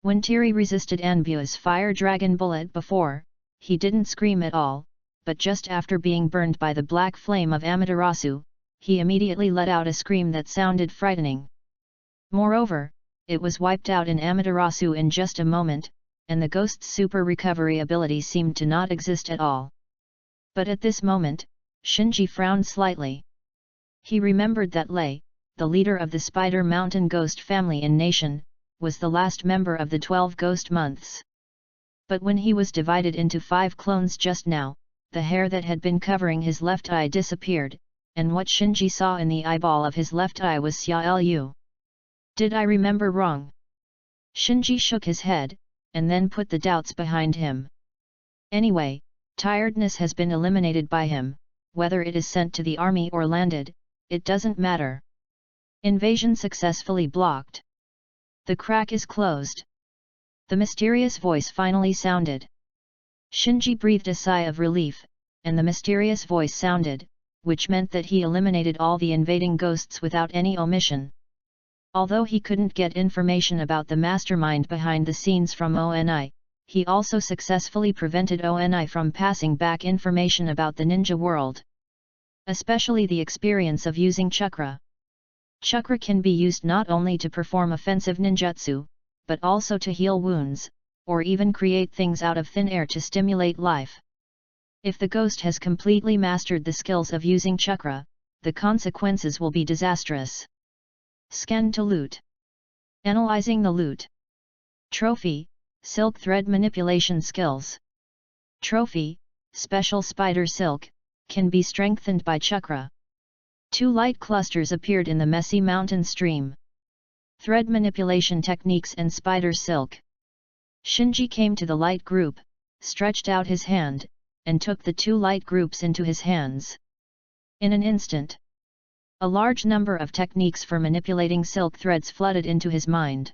When Tiri resisted Anbu's fire dragon bullet before, he didn't scream at all, but just after being burned by the black flame of Amaterasu, he immediately let out a scream that sounded frightening. Moreover, it was wiped out in Amaterasu in just a moment, and the ghost's super recovery ability seemed to not exist at all. But at this moment, Shinji frowned slightly. He remembered that Lei, the leader of the Spider Mountain ghost family in Nation, was the last member of the 12 ghost months. But when he was divided into 5 clones just now, the hair that had been covering his left eye disappeared, and what Shinji saw in the eyeball of his left eye was Xiaolu. Did I remember wrong? Shinji shook his head, and then put the doubts behind him. Anyway, tiredness has been eliminated by him, whether it is sent to the army or landed, it doesn't matter. Invasion successfully blocked. The crack is closed. The mysterious voice finally sounded. Shinji breathed a sigh of relief, and the mysterious voice sounded, which meant that he eliminated all the invading ghosts without any omission. Although he couldn't get information about the mastermind behind the scenes from ONI, he also successfully prevented ONI from passing back information about the ninja world. Especially the experience of using chakra. Chakra can be used not only to perform offensive ninjutsu, but also to heal wounds, or even create things out of thin air to stimulate life. If the ghost has completely mastered the skills of using chakra, the consequences will be disastrous. Scan to loot. Analyzing the loot. Trophy, silk thread manipulation skills. Trophy, special spider silk, can be strengthened by chakra. 2 light clusters appeared in the messy mountain stream. Thread manipulation techniques and spider silk. Shinji came to the light group, stretched out his hand, and took the 2 light groups into his hands. In an instant, a large number of techniques for manipulating silk threads flooded into his mind.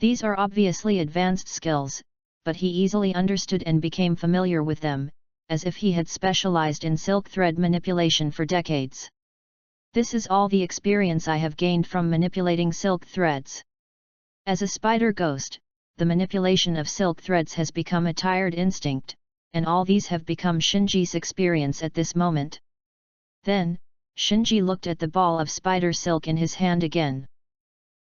These are obviously advanced skills, but he easily understood and became familiar with them, as if he had specialized in silk thread manipulation for decades. This is all the experience I have gained from manipulating silk threads. As a spider ghost, the manipulation of silk threads has become a tired instinct, and all these have become Shinji's experience at this moment. Then, Shinji looked at the ball of spider silk in his hand again.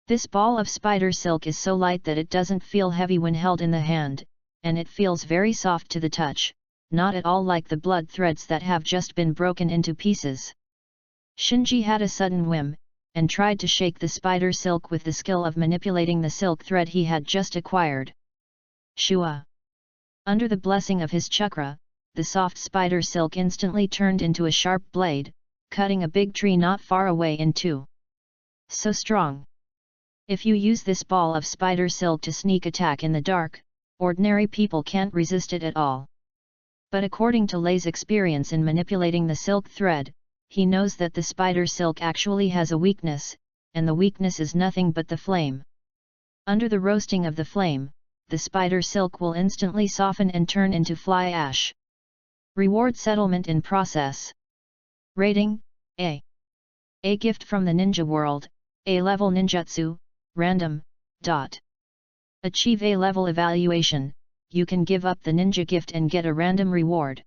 This ball of spider silk is so light that it doesn't feel heavy when held in the hand, and it feels very soft to the touch, not at all like the blood threads that have just been broken into pieces. Shinji had a sudden whim, and tried to shake the spider silk with the skill of manipulating the silk thread he had just acquired. Shua! Under the blessing of his chakra, the soft spider silk instantly turned into a sharp blade, cutting a big tree not far away in 2. So strong! If you use this ball of spider silk to sneak attack in the dark, ordinary people can't resist it at all. But according to Lei's experience in manipulating the silk thread, he knows that the spider silk actually has a weakness, and the weakness is nothing but the flame. Under the roasting of the flame, the spider silk will instantly soften and turn into fly ash. Reward settlement in process. Rating, A. A gift from the ninja world, A level ninjutsu, random, dot. Achieve A level evaluation, you can give up the ninja gift and get a random reward.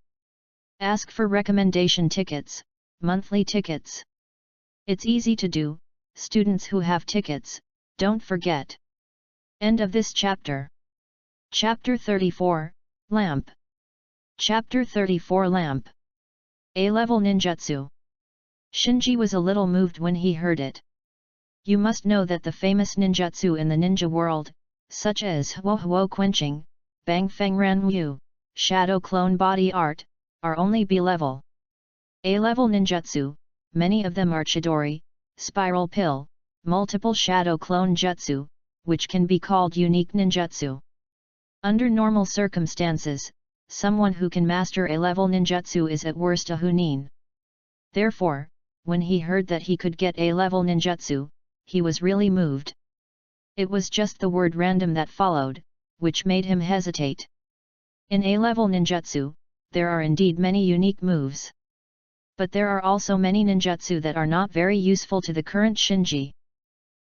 Ask for recommendation tickets, monthly tickets. It's easy to do, students who have tickets, don't forget. End of this chapter. Chapter 34, Lamp. Chapter 34 Lamp. A-level ninjutsu. Shinji was a little moved when he heard it. You must know that the famous ninjutsu in the ninja world, such as Huo Quenching, Bang Feng Ran Wu, Shadow Clone Body Art, are only B-level. A-level ninjutsu, many of them are Chidori, Spiral Pill, Multiple Shadow Clone Jutsu, which can be called unique ninjutsu. Under normal circumstances, someone who can master A-level ninjutsu is at worst a Hunin. Therefore, when he heard that he could get A-level ninjutsu, he was really moved. It was just the word random that followed, which made him hesitate. In A-level ninjutsu, there are indeed many unique moves. But there are also many ninjutsu that are not very useful to the current Shinji.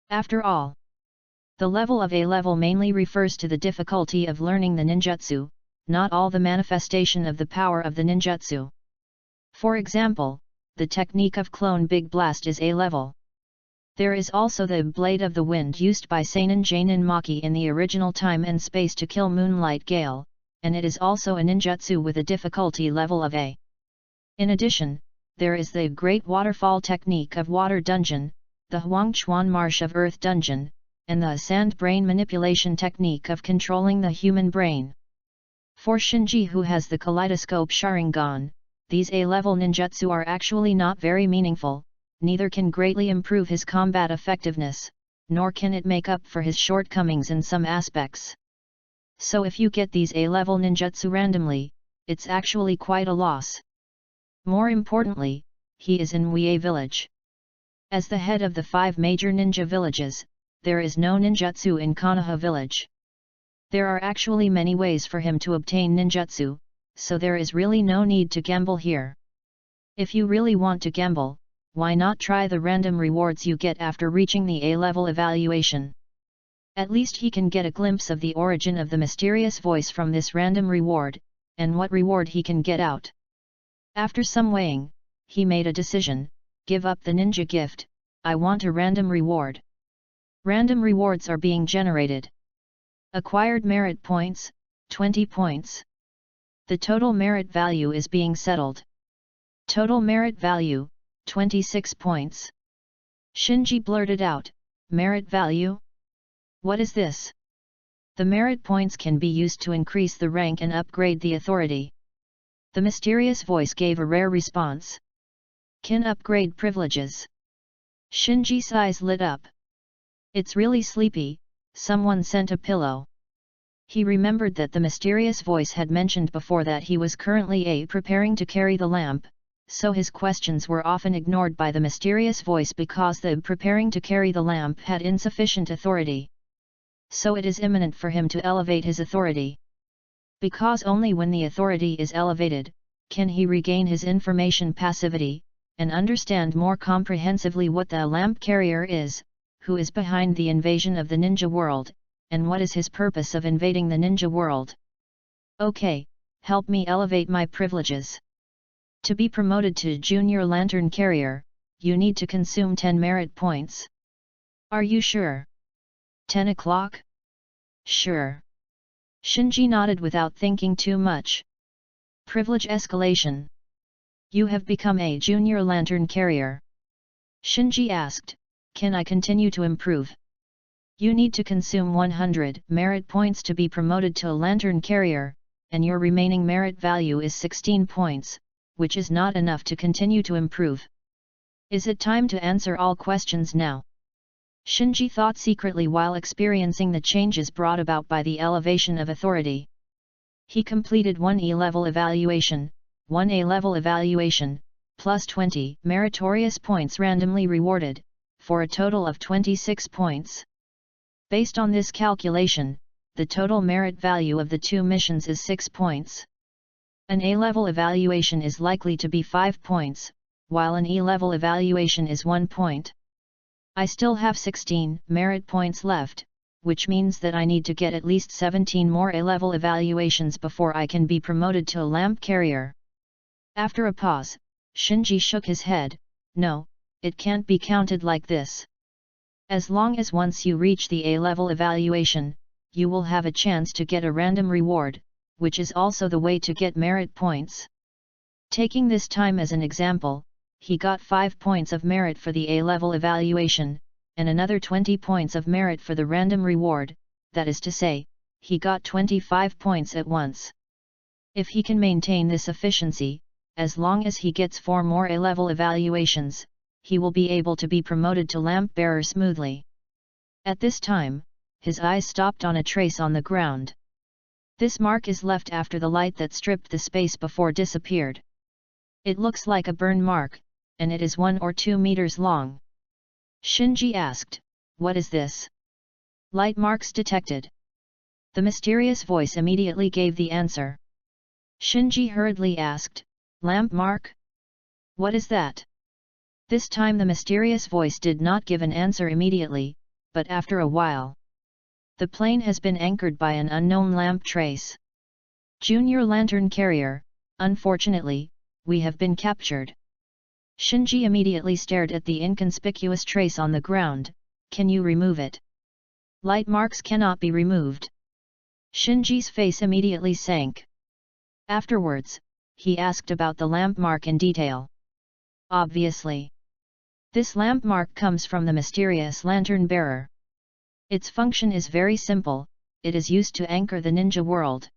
After all, the level of A-level mainly refers to the difficulty of learning the ninjutsu, not all the manifestation of the power of the ninjutsu. For example, the technique of Clone Big Blast is A-level. There is also the Blade of the Wind used by Seinen Jainin Maki in the original Time and Space to kill Moonlight Gale, and it is also a ninjutsu with a difficulty level of A. In addition, there is the Great Waterfall technique of Water Dungeon, the Huangchuan Marsh of Earth Dungeon, and the Sand Brain Manipulation technique of controlling the human brain. For Shinji, who has the Kaleidoscope Sharingan, these A-level ninjutsu are actually not very meaningful, neither can greatly improve his combat effectiveness, nor can it make up for his shortcomings in some aspects. So if you get these A-level ninjutsu randomly, it's actually quite a loss. More importantly, he is in Wei village. As the head of the 5 major ninja villages, there is no ninjutsu in Konoha village. There are actually many ways for him to obtain ninjutsu, so there is really no need to gamble here. If you really want to gamble, why not try the random rewards you get after reaching the A-level evaluation? At least he can get a glimpse of the origin of the mysterious voice from this random reward, and what reward he can get out. After some weighing, he made a decision: give up the ninja gift, I want a random reward. Random rewards are being generated. Acquired merit points, 20 points. The total merit value is being settled. Total merit value, 26 points. Shinji blurted out, merit value? What is this? The merit points can be used to increase the rank and upgrade the authority. The mysterious voice gave a rare response. Can upgrade privileges. Shinji's eyes lit up. It's really sleepy, someone sent a pillow. He remembered that the mysterious voice had mentioned before that he was currently preparing to carry the lamp, so his questions were often ignored by the mysterious voice because the preparing to carry the lamp had insufficient authority. So it is imminent for him to elevate his authority. Because only when the authority is elevated, can he regain his information passivity, and understand more comprehensively what the lamp carrier is, who is behind the invasion of the ninja world, and what is his purpose of invading the ninja world. Okay, help me elevate my privileges. To be promoted to Junior Lantern Carrier, you need to consume 10 merit points. Are you sure? 10 o'clock? Sure. Shinji nodded without thinking too much. Privilege escalation. You have become a Junior Lantern Carrier. Shinji asked, can I continue to improve? You need to consume 100 merit points to be promoted to a Lantern Carrier, and your remaining merit value is 16 points, which is not enough to continue to improve. Is it time to answer all questions now? Shinji thought secretly while experiencing the changes brought about by the elevation of authority. He completed 1 E-level evaluation, 1 A-level evaluation, plus 20 meritorious points randomly rewarded, for a total of 26 points. Based on this calculation, the total merit value of the 2 missions is 6 points. An A-level evaluation is likely to be 5 points, while an E-level evaluation is 1 point. I still have 16 merit points left, which means that I need to get at least 17 more A-level evaluations before I can be promoted to a lamp carrier. After a pause, Shinji shook his head. No, it can't be counted like this. As long as once you reach the A-level evaluation, you will have a chance to get a random reward, which is also the way to get merit points. Taking this time as an example, he got 5 points of merit for the A-level evaluation, and another 20 points of merit for the random reward, that is to say, he got 25 points at once. If he can maintain this efficiency, as long as he gets 4 more A-level evaluations, he will be able to be promoted to lamp bearer smoothly. At this time, his eyes stopped on a trace on the ground. This mark is left after the light that stripped the space before disappeared. It looks like a burn mark, and it is 1 or 2 meters long. Shinji asked, what is this? Light marks detected. The mysterious voice immediately gave the answer. Shinji hurriedly asked, lamp mark? What is that? This time the mysterious voice did not give an answer immediately, but after a while. The plane has been anchored by an unknown lamp trace. Junior Lantern Carrier, unfortunately, we have been captured. Shinji immediately stared at the inconspicuous trace on the ground. Can you remove it? Light marks cannot be removed. Shinji's face immediately sank. Afterwards, he asked about the lamp mark in detail. Obviously. This lamp mark comes from the mysterious lantern bearer. Its function is very simple, it is used to anchor the ninja world.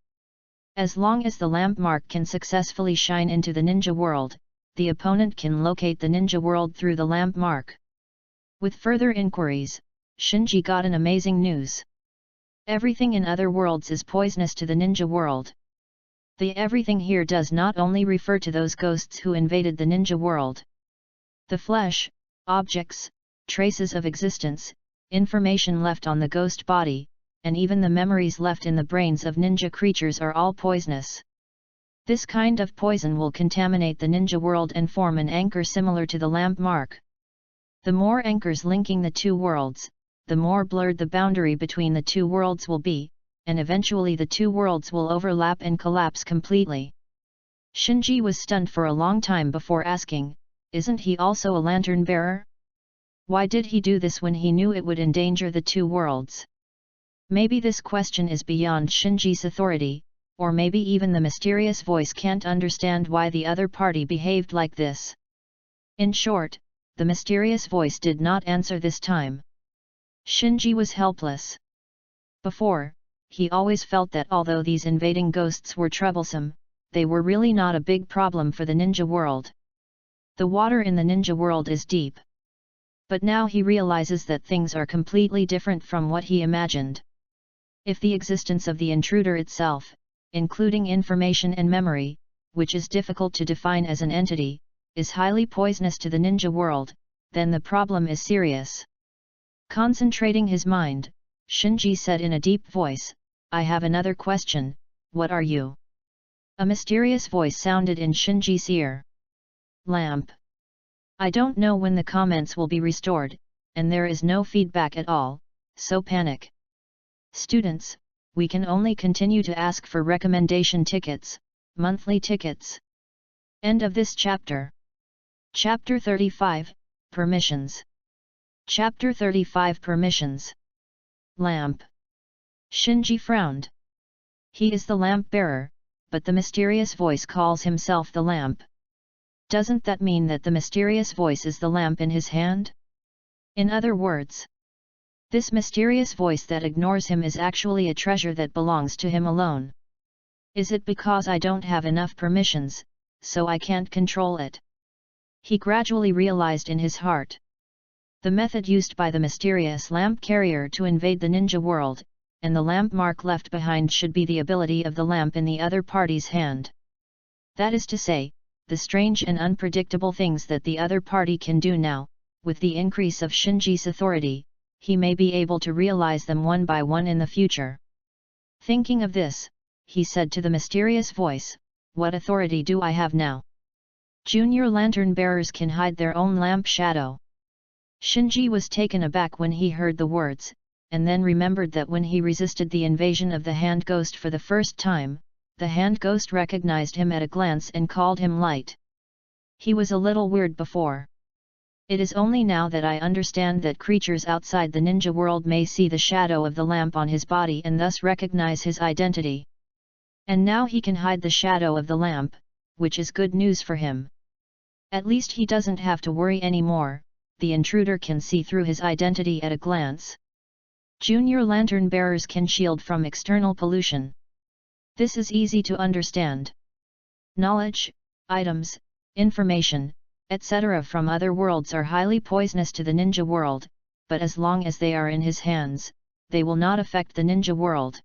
As long as the lamp mark can successfully shine into the ninja world, the opponent can locate the ninja world through the lamp mark. With further inquiries, Shinji got an amazing news. Everything in other worlds is poisonous to the ninja world. The everything here does not only refer to those ghosts who invaded the ninja world. The flesh, objects, traces of existence, information left on the ghost body, and even the memories left in the brains of ninja creatures are all poisonous. This kind of poison will contaminate the ninja world and form an anchor similar to the lamp mark. The more anchors linking the two worlds, the more blurred the boundary between the two worlds will be, and eventually the two worlds will overlap and collapse completely. Shinji was stunned for a long time before asking, "Isn't he also a lantern bearer? Why did he do this when he knew it would endanger the two worlds?" Maybe this question is beyond Shinji's authority, or maybe even the mysterious voice can't understand why the other party behaved like this. In short, the mysterious voice did not answer this time. Shinji was helpless. Before, he always felt that although these invading ghosts were troublesome, they were really not a big problem for the ninja world. The water in the ninja world is deep. But now he realizes that things are completely different from what he imagined. If the existence of the intruder itself, including information and memory, which is difficult to define as an entity, is highly poisonous to the ninja world, then the problem is serious. Concentrating his mind, Shinji said in a deep voice, "I have another question, what are you?" A mysterious voice sounded in Shinji's ear. "Lamp. I don't know when the comments will be restored, and there is no feedback at all, so panic. Students, we can only continue to ask for recommendation tickets, monthly tickets." End of this chapter. Chapter 35, Permissions. Chapter 35 Permissions. Lamp. Shinji frowned. He is the lamp bearer, but the mysterious voice calls himself the lamp. Doesn't that mean that the mysterious voice is the lamp in his hand? In other words, this mysterious voice that ignores him is actually a treasure that belongs to him alone. Is it because I don't have enough permissions, so I can't control it? He gradually realized in his heart. The method used by the mysterious lamp carrier to invade the ninja world, and the lamp mark left behind should be the ability of the lamp in the other party's hand. That is to say, the strange and unpredictable things that the other party can do now, with the increase of Shinji's authority, he may be able to realize them one by one in the future. Thinking of this, he said to the mysterious voice, "What authority do I have now?" Junior lantern bearers can hide their own lamp shadow. Shinji was taken aback when he heard the words, and then remembered that when he resisted the invasion of the hand ghost for the first time, the hand ghost recognized him at a glance and called him Light. He was a little weird before. It is only now that I understand that creatures outside the ninja world may see the shadow of the lamp on his body and thus recognize his identity. And now he can hide the shadow of the lamp, which is good news for him. At least he doesn't have to worry anymore, the intruder can see through his identity at a glance. Junior lantern bearers can shield from external pollution. This is easy to understand. Knowledge, items, information, etc. from other worlds are highly poisonous to the ninja world, but as long as they are in his hands, they will not affect the ninja world.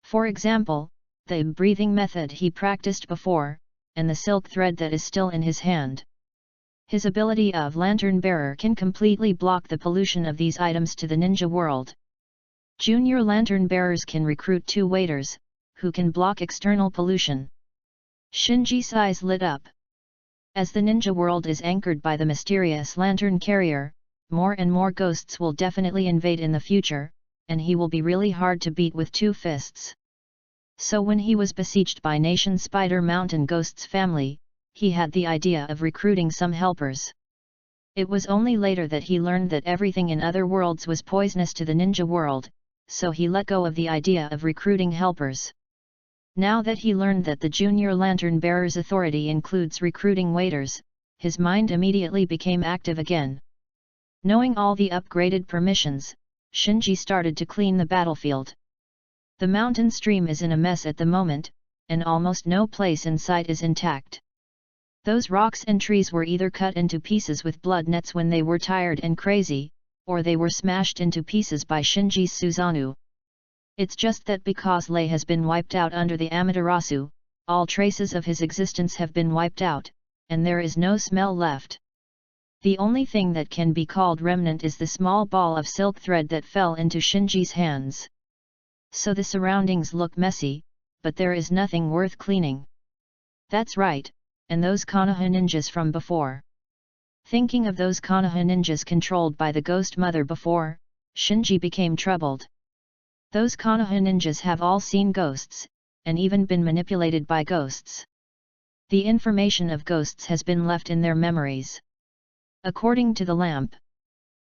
For example, the breathing method he practiced before, and the silk thread that is still in his hand. His ability of lantern bearer can completely block the pollution of these items to the ninja world. Junior lantern bearers can recruit 2 waiters, who can block external pollution. Shinji's eyes lit up. As the ninja world is anchored by the mysterious lantern carrier, more and more ghosts will definitely invade in the future, and he will be really hard to beat with 2 fists. So when he was besieged by Nation Spider Mountain Ghost's family, he had the idea of recruiting some helpers. It was only later that he learned that everything in other worlds was poisonous to the ninja world, so he let go of the idea of recruiting helpers. Now that he learned that the junior lantern bearer's authority includes recruiting waiters, his mind immediately became active again. Knowing all the upgraded permissions, Shinji started to clean the battlefield. The mountain stream is in a mess at the moment, and almost no place in sight is intact. Those rocks and trees were either cut into pieces with blood nets when they were tired and crazy, or they were smashed into pieces by Shinji's Susanoo. It's just that because Lei has been wiped out under the Amaterasu, all traces of his existence have been wiped out, and there is no smell left. The only thing that can be called remnant is the small ball of silk thread that fell into Shinji's hands. So the surroundings look messy, but there is nothing worth cleaning. That's right, and those Konoha ninjas from before. Thinking of those Konoha ninjas controlled by the ghost mother before, Shinji became troubled. Those Konoha ninjas have all seen ghosts, and even been manipulated by ghosts. The information of ghosts has been left in their memories. According to the lamp,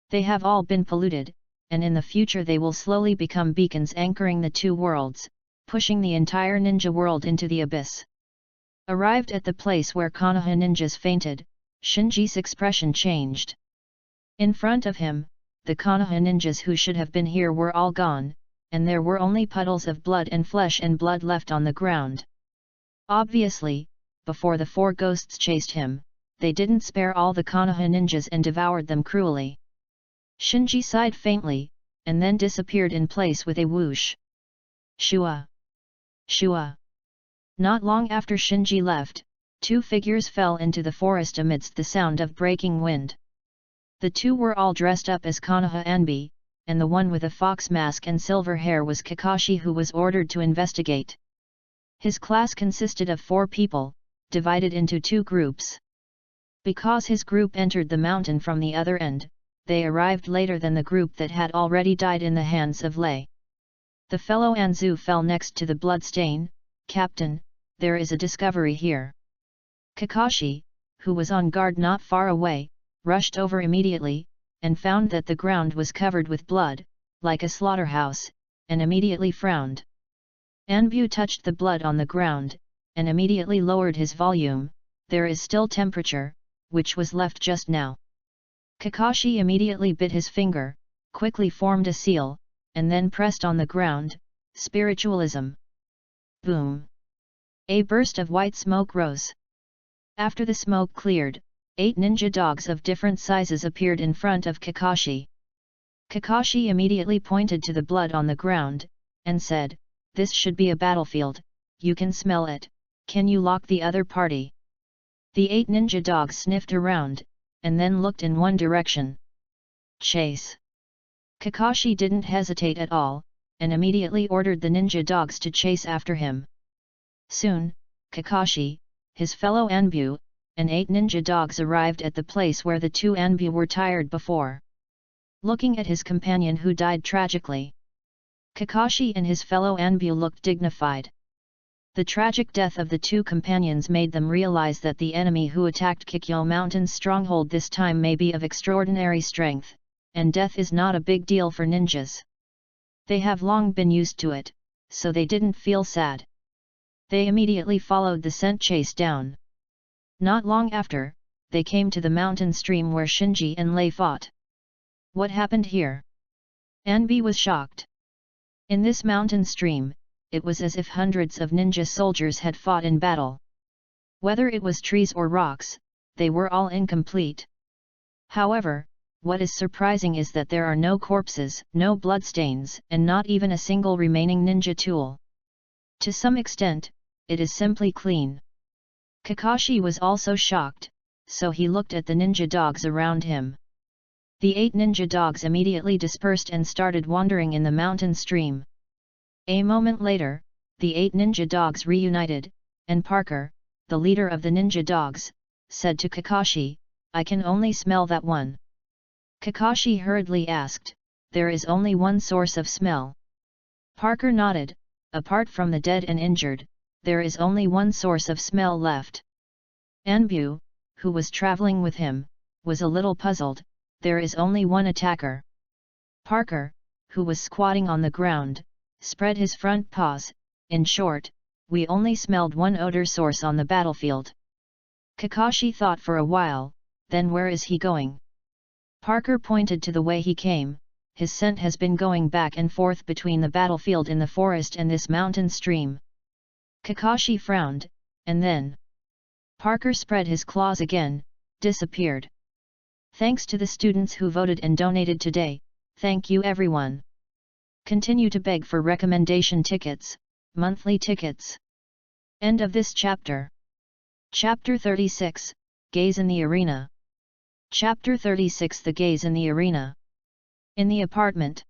they have all been polluted, and in the future they will slowly become beacons anchoring the two worlds, pushing the entire ninja world into the abyss. Arrived at the place where Konoha ninjas fainted, Shinji's expression changed. In front of him, the Konoha ninjas who should have been here were all gone, and there were only puddles of blood and flesh and blood left on the ground. Obviously, before the four ghosts chased him, they didn't spare all the Konoha ninjas and devoured them cruelly. Shinji sighed faintly, and then disappeared in place with a whoosh. Shua! Shua! Not long after Shinji left, two figures fell into the forest amidst the sound of breaking wind. The two were all dressed up as Konoha Anbi, and the one with a fox mask and silver hair was Kakashi, who was ordered to investigate. His class consisted of 4 people, divided into 2 groups. Because his group entered the mountain from the other end, they arrived later than the group that had already died in the hands of Lei. The fellow Anzu fell next to the bloodstain. Captain, there is a discovery here. Kakashi, who was on guard not far away, rushed over immediately, and found that the ground was covered with blood, like a slaughterhouse, and immediately frowned. Anbu touched the blood on the ground, and immediately lowered his volume. There is still temperature, which was left just now. Kakashi immediately bit his finger, quickly formed a seal, and then pressed on the ground. Spiritualism. Boom! A burst of white smoke rose. After the smoke cleared, 8 ninja dogs of different sizes appeared in front of Kakashi. Kakashi immediately pointed to the blood on the ground, and said, "This should be a battlefield, you can smell it, can you lock the other party?" The 8 ninja dogs sniffed around, and then looked in one direction. Chase! Kakashi didn't hesitate at all, and immediately ordered the ninja dogs to chase after him. Soon, Kakashi, his fellow Anbu, and 8 ninja dogs arrived at the place where the 2 Anbu were tired before. Looking at his companion who died tragically, Kakashi and his fellow Anbu looked dignified. The tragic death of the 2 companions made them realize that the enemy who attacked Kikyo Mountain's stronghold this time may be of extraordinary strength, and death is not a big deal for ninjas. They have long been used to it, so they didn't feel sad. They immediately followed the scent chase down. Not long after, they came to the mountain stream where Shinji and Lei fought. What happened here? Anbi was shocked. In this mountain stream, it was as if hundreds of ninja soldiers had fought in battle. Whether it was trees or rocks, they were all incomplete. However, what is surprising is that there are no corpses, no bloodstains, and not even a single remaining ninja tool. To some extent, it is simply clean. Kakashi was also shocked, so he looked at the ninja dogs around him. The 8 ninja dogs immediately dispersed and started wandering in the mountain stream. A moment later, the 8 ninja dogs reunited, and Parker, the leader of the ninja dogs, said to Kakashi, "I can only smell that one." Kakashi hurriedly asked, "There is only one source of smell?" Parker nodded, "Apart from the dead and injured, there is only one source of smell left." Anbu, who was traveling with him, was a little puzzled. There is only one attacker. Parker, who was squatting on the ground, spread his front paws. In short, we only smelled one odor source on the battlefield. Kakashi thought for a while, then where is he going? Parker pointed to the way he came. His scent has been going back and forth between the battlefield in the forest and this mountain stream. Kakashi frowned, and then Parker spread his claws again, disappeared. Thanks to the students who voted and donated today, thank you everyone. Continue to beg for recommendation tickets, monthly tickets. End of this chapter. Chapter 36, Gaze in the Arena. Chapter 36, The Gaze in the Arena. In the apartment.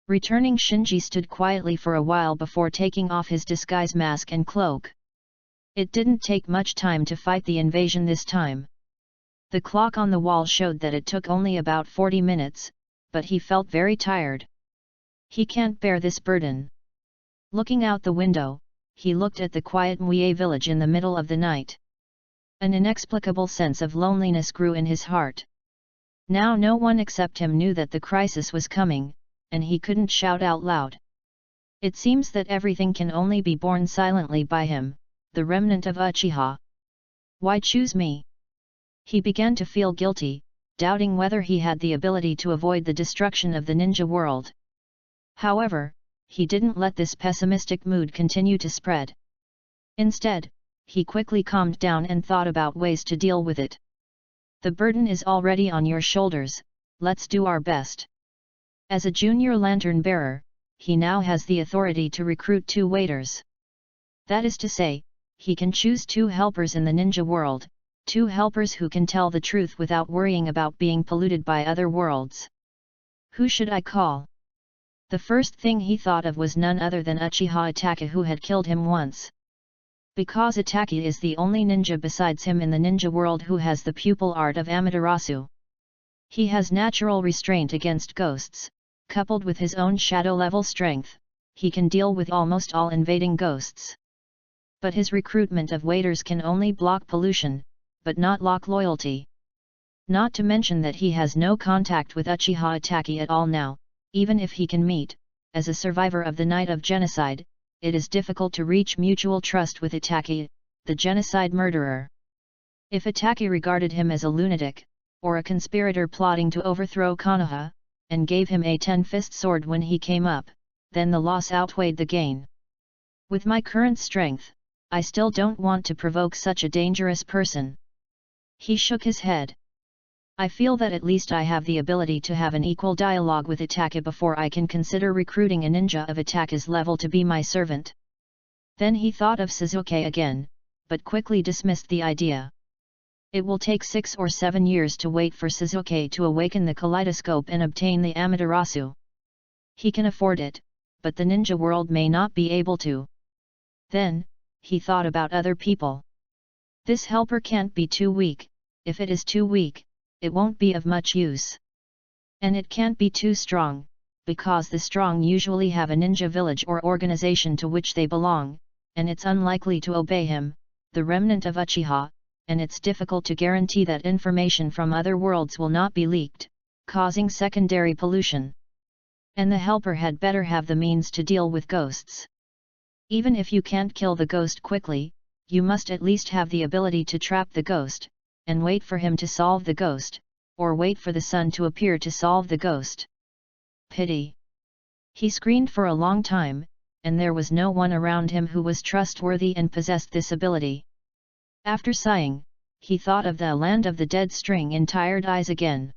Returning Shinji stood quietly for a while before taking off his disguise mask and cloak. It didn't take much time to fight the invasion this time. The clock on the wall showed that it took only about 40 minutes, but he felt very tired. He can't bear this burden. Looking out the window, he looked at the quiet Mue village in the middle of the night. An inexplicable sense of loneliness grew in his heart. Now no one except him knew that the crisis was coming, and he couldn't shout out loud. It seems that everything can only be borne silently by him, the remnant of Uchiha. Why choose me? He began to feel guilty, doubting whether he had the ability to avoid the destruction of the ninja world. However, he didn't let this pessimistic mood continue to spread. Instead, he quickly calmed down and thought about ways to deal with it. The burden is already on your shoulders, let's do our best. As a junior lantern bearer, he now has the authority to recruit 2 waiters. That is to say, he can choose 2 helpers in the ninja world, 2 helpers who can tell the truth without worrying about being polluted by other worlds. Who should I call? The first thing he thought of was none other than Uchiha Itachi, who had killed him once. Because Itachi is the only ninja besides him in the ninja world who has the pupil art of Amaterasu. He has natural restraint against ghosts, coupled with his own shadow-level strength, he can deal with almost all invading ghosts. But his recruitment of waiters can only block pollution, but not lock loyalty. Not to mention that he has no contact with Uchiha Itachi at all now, even if he can meet, as a survivor of the night of genocide, it is difficult to reach mutual trust with Itachi, the genocide murderer. If Itachi regarded him as a lunatic, or a conspirator plotting to overthrow Konoha, and gave him a 10-fist sword when he came up, then the loss outweighed the gain. With my current strength, I still don't want to provoke such a dangerous person. He shook his head. I feel that at least I have the ability to have an equal dialogue with Itachi before I can consider recruiting a ninja of Itachi's level to be my servant. Then he thought of Sasuke again, but quickly dismissed the idea. It will take 6 or 7 years to wait for Sasuke to awaken the kaleidoscope and obtain the Amaterasu. He can afford it, but the ninja world may not be able to. Then, he thought about other people. This helper can't be too weak. If it is too weak, it won't be of much use. And it can't be too strong, because the strong usually have a ninja village or organization to which they belong, and it's unlikely to obey him, the remnant of Uchiha, and it's difficult to guarantee that information from other worlds will not be leaked, causing secondary pollution. And the helper had better have the means to deal with ghosts. Even if you can't kill the ghost quickly, you must at least have the ability to trap the ghost, and wait for him to solve the ghost, or wait for the sun to appear to solve the ghost. Pity. He screened for a long time, and there was no one around him who was trustworthy and possessed this ability. After sighing, he thought of the land of the dead string in tired eyes again.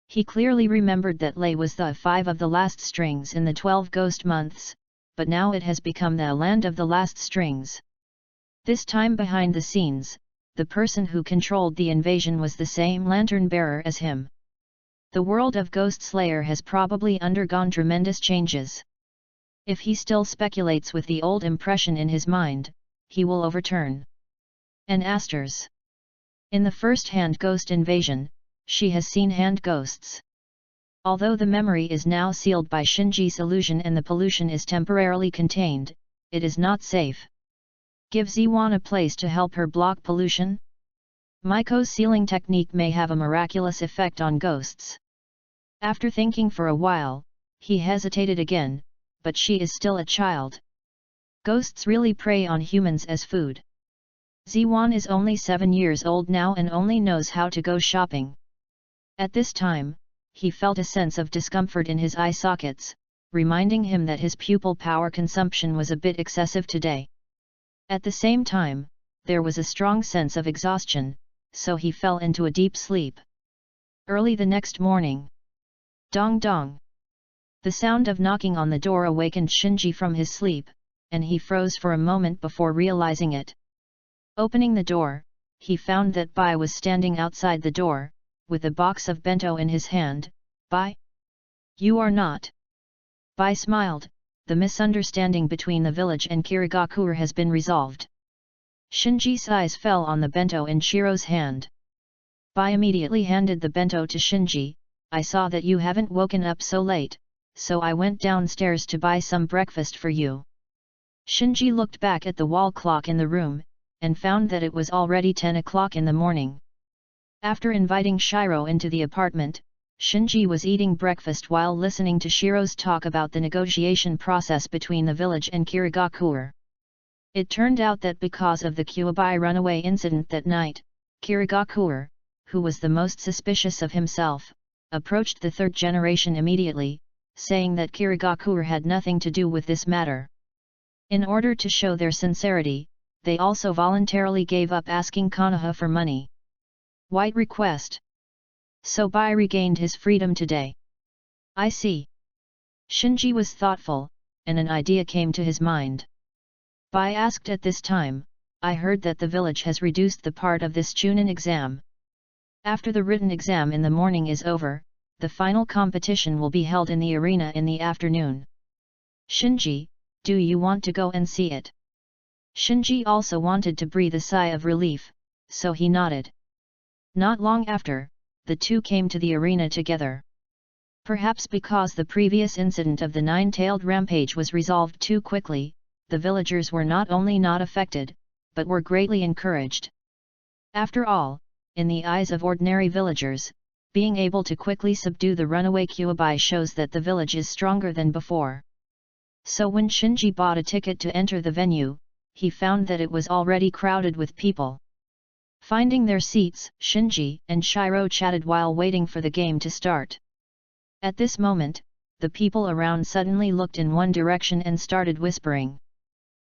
He clearly remembered that Lei was the 5 of the last strings in the 12 ghost months, but now it has become the land of the last strings. This time behind the scenes, the person who controlled the invasion was the same lantern bearer as him. The world of Ghost Slayer has probably undergone tremendous changes. If he still speculates with the old impression in his mind, he will overturn. And Asters. In the first-hand ghost invasion, she has seen hand ghosts. Although the memory is now sealed by Shinji's illusion and the pollution is temporarily contained, it is not safe. Give Ziwan a place to help her block pollution? Maiko's sealing technique may have a miraculous effect on ghosts. After thinking for a while, he hesitated again, but she is still a child. Ghosts really prey on humans as food. Ziwan is only 7 years old now and only knows how to go shopping. At this time, he felt a sense of discomfort in his eye sockets, reminding him that his pupil power consumption was a bit excessive today. At the same time, there was a strong sense of exhaustion, so he fell into a deep sleep. Early the next morning. Dong dong. The sound of knocking on the door awakened Shinji from his sleep, and he froze for a moment before realizing it. Opening the door, he found that Bai was standing outside the door, with a box of bento in his hand. Bai? You are not. Bai smiled, the misunderstanding between the village and Kirigakure has been resolved. Shinji's eyes fell on the bento in Shiro's hand. Bai immediately handed the bento to Shinji. I saw that you haven't woken up so late, so I went downstairs to buy some breakfast for you. Shinji looked back at the wall clock in the room, and found that it was already 10 o'clock in the morning. After inviting Shiro into the apartment, Shinji was eating breakfast while listening to Shiro's talk about the negotiation process between the village and Kirigakure. It turned out that because of the Kyuubi runaway incident that night, Kirigakure, who was the most suspicious of himself, approached the third generation immediately, saying that Kirigakure had nothing to do with this matter. In order to show their sincerity, they also voluntarily gave up asking Konoha for money. White request. So Bai regained his freedom today. I see. Shinji was thoughtful, and an idea came to his mind. Bai asked at this time, I heard that the village has reduced the part of this Chunin exam. After the written exam in the morning is over, the final competition will be held in the arena in the afternoon. Shinji, do you want to go and see it? Shinji also wanted to breathe a sigh of relief, so he nodded. Not long after, the two came to the arena together. Perhaps because the previous incident of the nine-tailed rampage was resolved too quickly, the villagers were not only not affected, but were greatly encouraged. After all, in the eyes of ordinary villagers, being able to quickly subdue the runaway Kyuubi shows that the village is stronger than before. So when Shinji bought a ticket to enter the venue, he found that it was already crowded with people. Finding their seats, Shinji and Shiro chatted while waiting for the game to start. At this moment, the people around suddenly looked in one direction and started whispering.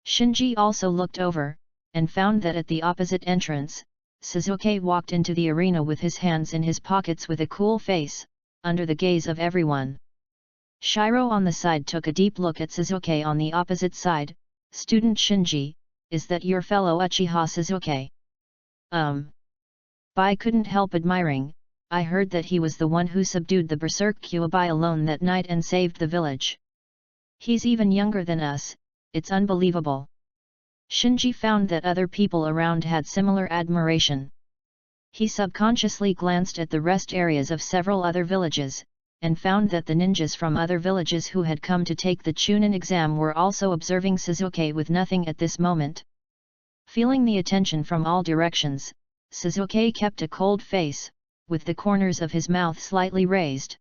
Shinji also looked over, and found that at the opposite entrance, Suzuki walked into the arena with his hands in his pockets with a cool face, under the gaze of everyone. Shiro on the side took a deep look at Suzuki on the opposite side. Student Shinji, is that your fellow Uchiha Suzuki? Bai couldn't help admiring. I heard that he was the one who subdued the berserk Kyuubi alone that night and saved the village. He's even younger than us, it's unbelievable. Shinji found that other people around had similar admiration. He subconsciously glanced at the rest areas of several other villages, and found that the ninjas from other villages who had come to take the Chunin exam were also observing Suzuki with nothing at this moment. Feeling the attention from all directions, Suzuki kept a cold face, with the corners of his mouth slightly raised.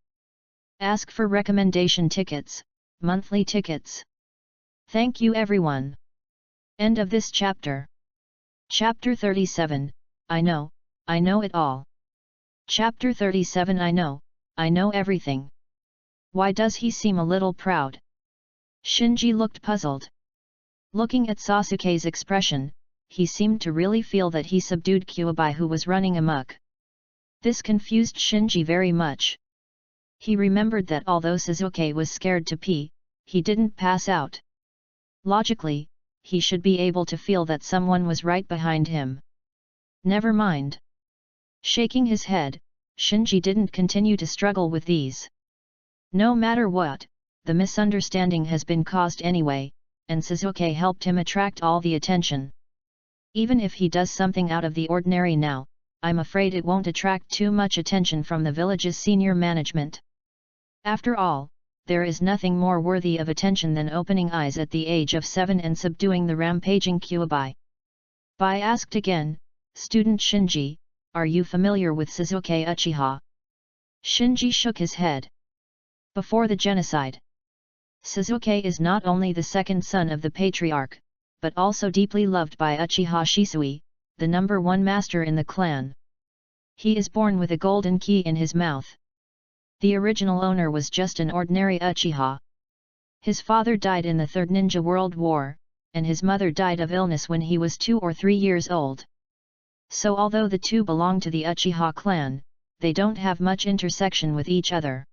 Ask for recommendation tickets, monthly tickets. Thank you everyone. End of this chapter. Chapter 37, I know it all. Chapter 37 I know everything. Why does he seem a little proud? Shinji looked puzzled. Looking at Sasuke's expression, he seemed to really feel that he subdued Kyuubi who was running amok. This confused Shinji very much. He remembered that although Suzuki was scared to pee, he didn't pass out. Logically, he should be able to feel that someone was right behind him. Never mind. Shaking his head, Shinji didn't continue to struggle with these. No matter what, the misunderstanding has been caused anyway, and Suzuki helped him attract all the attention. Even if he does something out of the ordinary now, I'm afraid it won't attract too much attention from the village's senior management. After all, there is nothing more worthy of attention than opening eyes at the age of 7 and subduing the rampaging Kyuubi. Bai asked again, Student Shinji, are you familiar with Suzuki Uchiha? Shinji shook his head. Before the genocide, Suzuki is not only the second son of the patriarch, but also deeply loved by Uchiha Shisui, the number one master in the clan. He is born with a golden key in his mouth. The original owner was just an ordinary Uchiha. His father died in the Third Ninja World War, and his mother died of illness when he was 2 or 3 years old. So although the two belong to the Uchiha clan, they don't have much intersection with each other.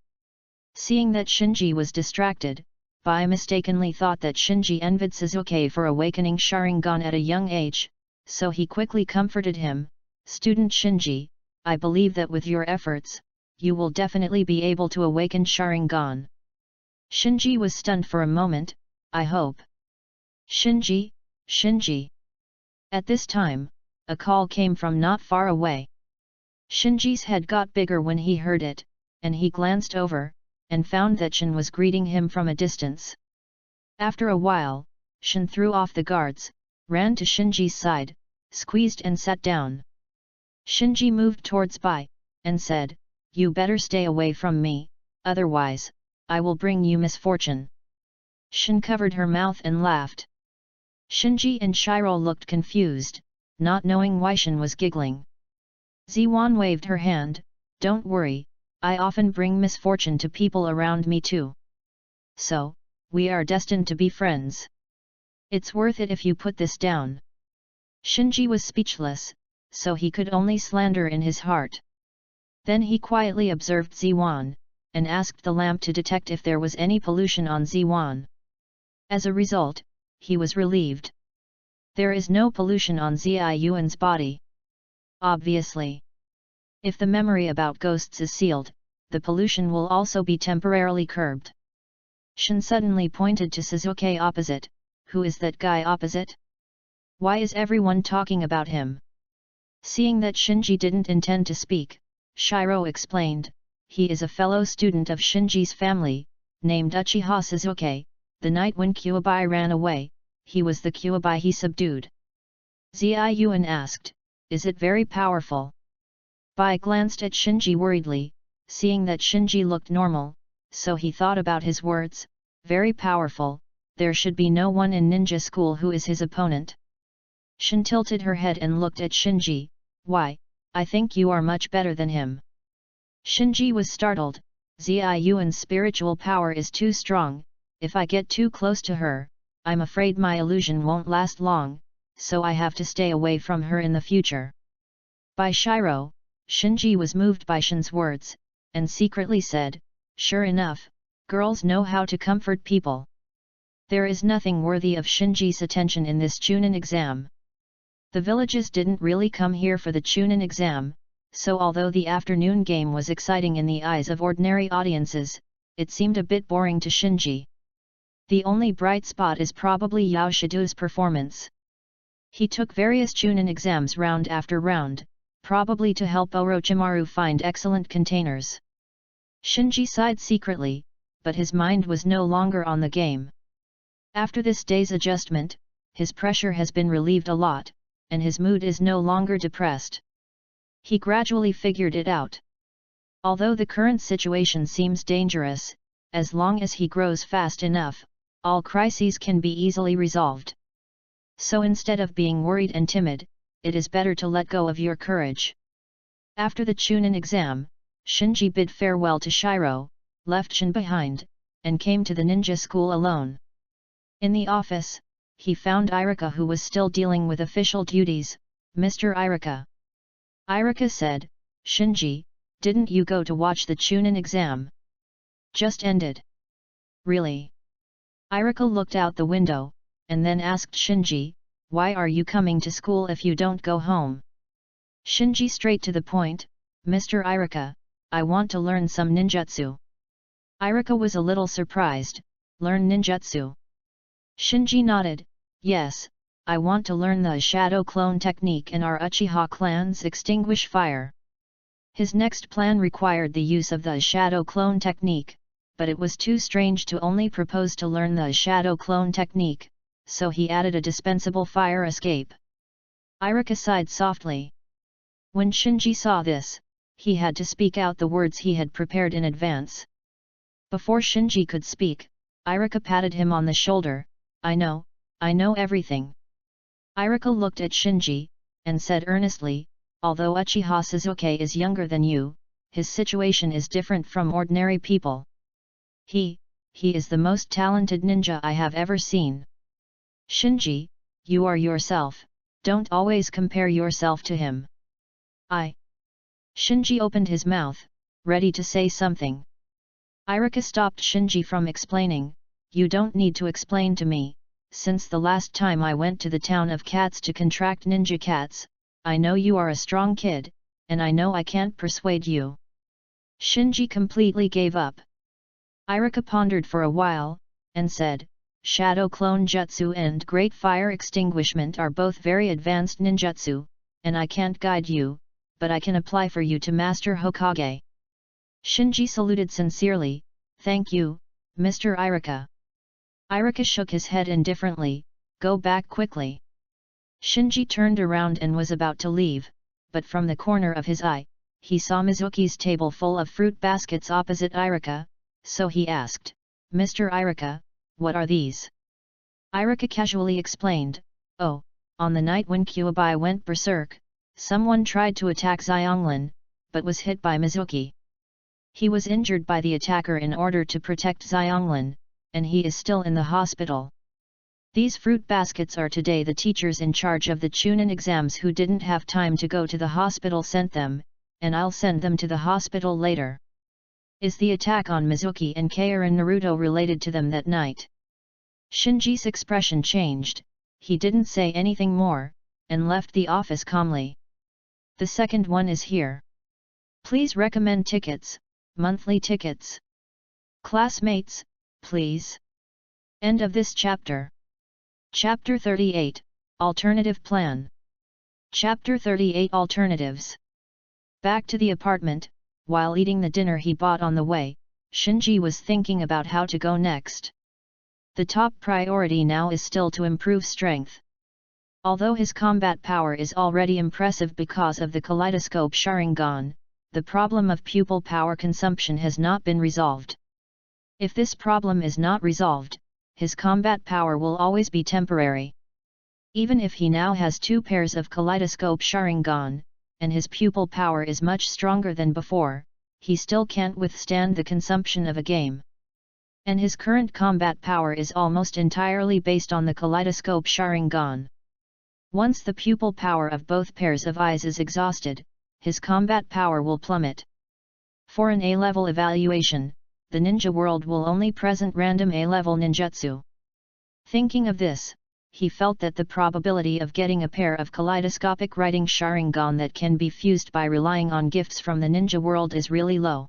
Seeing that Shinji was distracted, Bai mistakenly thought that Shinji envied Suzuki for awakening Sharingan at a young age, so he quickly comforted him, Student Shinji, I believe that with your efforts, you will definitely be able to awaken Sharingan. Shinji was stunned for a moment, I hope. Shinji. At this time, a call came from not far away. Shinji's head got bigger when he heard it, and he glanced over, and found that Shin was greeting him from a distance. After a while, Shin threw off the guards, ran to Shinji's side, squeezed and sat down. Shinji moved towards Bai, and said, "You better stay away from me, otherwise, I will bring you misfortune." Shin covered her mouth and laughed. Shinji and Shiro looked confused, not knowing why Shin was giggling. Ziwan waved her hand, "Don't worry, I often bring misfortune to people around me too. So, we are destined to be friends. It's worth it if you put this down." Shinji was speechless, so he could only slander in his heart. Then he quietly observed Ziwan, and asked the lamp to detect if there was any pollution on Ziwan. As a result, he was relieved. There is no pollution on Ziyuan's body. Obviously. If the memory about ghosts is sealed, the pollution will also be temporarily curbed. Shin suddenly pointed to Suzuki opposite. "Who is that guy opposite? Why is everyone talking about him?" Seeing that Shinji didn't intend to speak, Shiro explained, "He is a fellow student of Shinji's family, named Uchiha Suzuki. The night when Kuwabai ran away, he was the Kuwabai he subdued." Ziyuan asked, "Is it very powerful?" Bai glanced at Shinji worriedly, seeing that Shinji looked normal, so he thought about his words, "Very powerful, there should be no one in ninja school who is his opponent." Shin tilted her head and looked at Shinji, "Why, I think you are much better than him." Shinji was startled, "Ziyuan's spiritual power is too strong, if I get too close to her, I'm afraid my illusion won't last long, so I have to stay away from her in the future." By Shiro, Shinji was moved by Shin's words, and secretly said, "Sure enough, girls know how to comfort people. There is nothing worthy of Shinji's attention in this Chunin exam." The villages didn't really come here for the Chunin exam, so although the afternoon game was exciting in the eyes of ordinary audiences, it seemed a bit boring to Shinji. The only bright spot is probably Yao Shidu's performance. He took various Chunin exams round after round, probably to help Orochimaru find excellent containers. Shinji sighed secretly, but his mind was no longer on the game. After this day's adjustment, his pressure has been relieved a lot, and his mood is no longer depressed. He gradually figured it out. Although the current situation seems dangerous, as long as he grows fast enough, all crises can be easily resolved. So instead of being worried and timid, it is better to let go of your courage. After the Chunin exam, Shinji bid farewell to Shiro, left Shin behind, and came to the ninja school alone. In the office, he found Irika, who was still dealing with official duties. "Mr. Irika." Irika said, "Shinji, didn't you go to watch the Chunin exam? Just ended." "Really?" Irika looked out the window, and then asked Shinji, "Why are you coming to school if you don't go home?" Shinji straight to the point, "Mr. Irika, I want to learn some ninjutsu." Irika was a little surprised, "Learn ninjutsu?" Shinji nodded, "Yes, I want to learn the shadow clone technique in our Uchiha clan's extinguish fire." His next plan required the use of the shadow clone technique, but it was too strange to only propose to learn the shadow clone technique, so he added a dispensable fire escape. Irika sighed softly. When Shinji saw this, he had to speak out the words he had prepared in advance. Before Shinji could speak, Irika patted him on the shoulder, I know everything." Irika looked at Shinji, and said earnestly, "Although Uchiha Suzuki is younger than you, his situation is different from ordinary people. He is the most talented ninja I have ever seen. Shinji, you are yourself, don't always compare yourself to him." Shinji opened his mouth, ready to say something. Irika stopped Shinji from explaining, "You don't need to explain to me, since the last time I went to the town of cats to contract ninja cats, I know you are a strong kid, and I know I can't persuade you." Shinji completely gave up. Irika pondered for a while, and said, Shadow Clone Jutsu and Great Fire Extinguishment are both very advanced ninjutsu, and I can't guide you, but I can apply for you to Master Hokage. Shinji saluted sincerely, "Thank you, Mr. Irika." Irika shook his head indifferently, "Go back quickly." Shinji turned around and was about to leave, but from the corner of his eye, he saw Mizuki's table full of fruit baskets opposite Irika, so he asked, "Mr. Irika, what are these?" Irika casually explained, "Oh, on the night when Kyuubi went berserk, someone tried to attack Xianglin, but was hit by Mizuki. He was injured by the attacker in order to protect Xianglin, and he is still in the hospital. These fruit baskets are today the teachers in charge of the Chunin exams who didn't have time to go to the hospital sent them, and I'll send them to the hospital later." "Is the attack on Mizuki and Keirin Naruto related to them that night?" Shinji's expression changed, he didn't say anything more, and left the office calmly. "The second one is here. Please recommend tickets, monthly tickets. Classmates, please." End of this chapter. Chapter 38, Alternative Plan. Chapter 38 Alternatives. Back to the apartment, while eating the dinner he bought on the way, Shinji was thinking about how to go next. The top priority now is still to improve strength. Although his combat power is already impressive because of the Kaleidoscope Sharingan, the problem of pupil power consumption has not been resolved. If this problem is not resolved, his combat power will always be temporary. Even if he now has 2 pairs of Kaleidoscope Sharingan, and his pupil power is much stronger than before, he still can't withstand the consumption of a game. And his current combat power is almost entirely based on the Kaleidoscope Sharingan. Once the pupil power of both pairs of eyes is exhausted, his combat power will plummet. For an A-level evaluation, the ninja world will only present random A-level ninjutsu. Thinking of this, he felt that the probability of getting a pair of kaleidoscopic writing Sharingan that can be fused by relying on gifts from the ninja world is really low.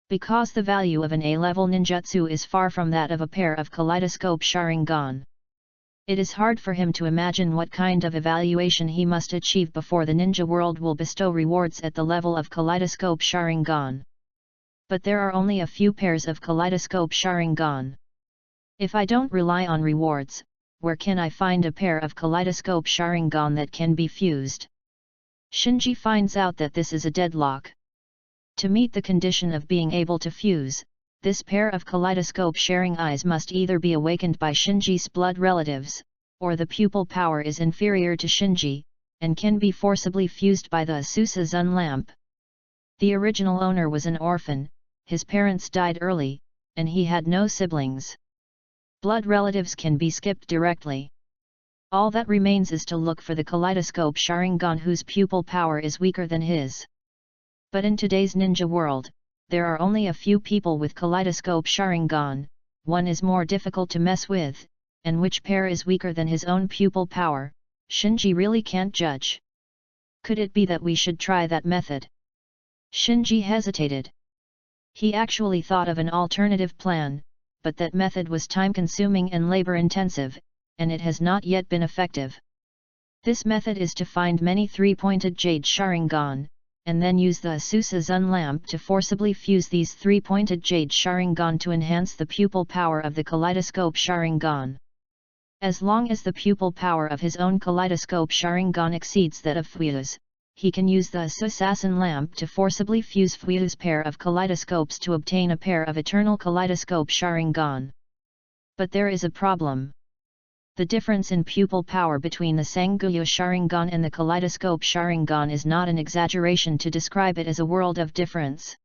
Because the value of an A-level ninjutsu is far from that of a pair of kaleidoscope Sharingan. It is hard for him to imagine what kind of evaluation he must achieve before the ninja world will bestow rewards at the level of Kaleidoscope Sharingan. But there are only a few pairs of Kaleidoscope Sharingan. If I don't rely on rewards, where can I find a pair of Kaleidoscope Sharingan that can be fused? Shinji finds out that this is a deadlock. To meet the condition of being able to fuse, this pair of kaleidoscope sharing eyes must either be awakened by Shinji's blood relatives, or the pupil power is inferior to Shinji, and can be forcibly fused by the Asusa Zun lamp. The original owner was an orphan, his parents died early, and he had no siblings. Blood relatives can be skipped directly. All that remains is to look for the kaleidoscope Sharingan whose pupil power is weaker than his. But in today's ninja world, there are only a few people with kaleidoscope Sharingan, one is more difficult to mess with, and which pair is weaker than his own pupil power, Shinji really can't judge. Could it be that we should try that method? Shinji hesitated. He actually thought of an alternative plan, but that method was time-consuming and labor-intensive, and it has not yet been effective. This method is to find many 3-pointed jade Sharingan, and then use the Asusa Zun lamp to forcibly fuse these 3-pointed jade Sharingan to enhance the pupil power of the kaleidoscope Sharingan. As long as the pupil power of his own kaleidoscope Sharingan exceeds that of Fuyu's, he can use the Asusasan lamp to forcibly fuse Fuyu's pair of kaleidoscopes to obtain a pair of eternal kaleidoscope Sharingan. But there is a problem. The difference in pupil power between the Sanguya Sharingan and the Kaleidoscope Sharingan is not an exaggeration to describe it as a world of difference.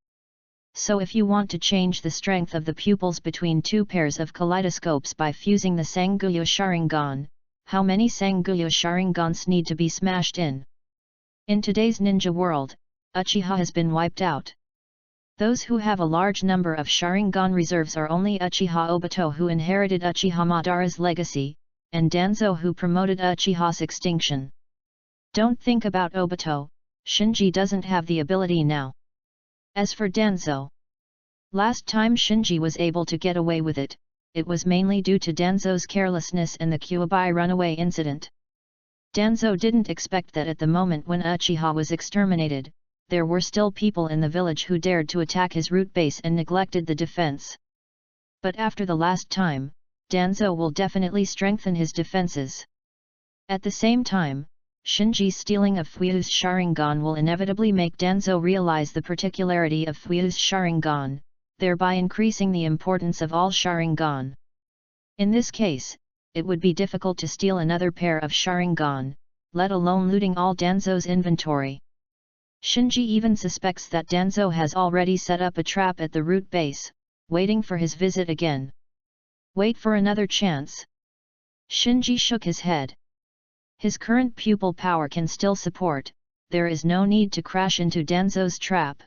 So if you want to change the strength of the pupils between 2 pairs of kaleidoscopes by fusing the Sanguya Sharingan, how many Sanguya Sharingans need to be smashed in? In today's ninja world, Uchiha has been wiped out. Those who have a large number of Sharingan reserves are only Uchiha Obito, who inherited Uchiha Madara's legacy, and Danzo, who promoted Uchiha's extinction. Don't think about Obito, Shinji doesn't have the ability now. As for Danzo, last time Shinji was able to get away with it, it was mainly due to Danzo's carelessness and the Kuabai runaway incident. Danzo didn't expect that at the moment when Uchiha was exterminated, there were still people in the village who dared to attack his root base and neglected the defense. But after the last time, Danzo will definitely strengthen his defenses. At the same time, Shinji's stealing of Fuyu's Sharingan will inevitably make Danzo realize the particularity of Fuyu's Sharingan, thereby increasing the importance of all Sharingan. In this case, it would be difficult to steal another pair of Sharingan, let alone looting all Danzo's inventory. Shinji even suspects that Danzo has already set up a trap at the root base, waiting for his visit again. Wait for another chance. Shinji shook his head. His current pupil power can still support, there is no need to crash into Danzo's trap.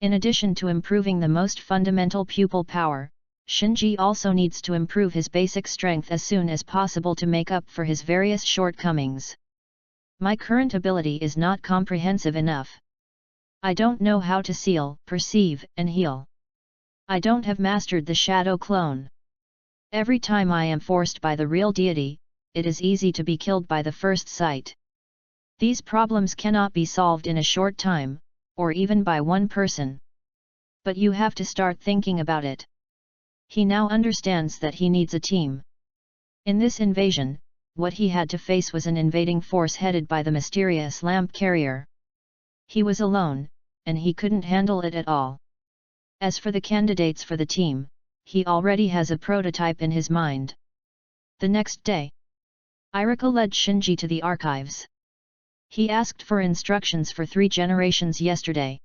In addition to improving the most fundamental pupil power, Shinji also needs to improve his basic strength as soon as possible to make up for his various shortcomings. My current ability is not comprehensive enough. I don't know how to seal, perceive, and heal. I don't have mastered the shadow clone. Every time I am forced by the real deity, it is easy to be killed by the first sight. These problems cannot be solved in a short time, or even by one person. But you have to start thinking about it. He now understands that he needs a team. In this invasion, what he had to face was an invading force headed by the mysterious lamp carrier. He was alone, and he couldn't handle it at all. As for the candidates for the team, he already has a prototype in his mind. The next day, Irika led Shinji to the archives. He asked for instructions for 3 generations yesterday.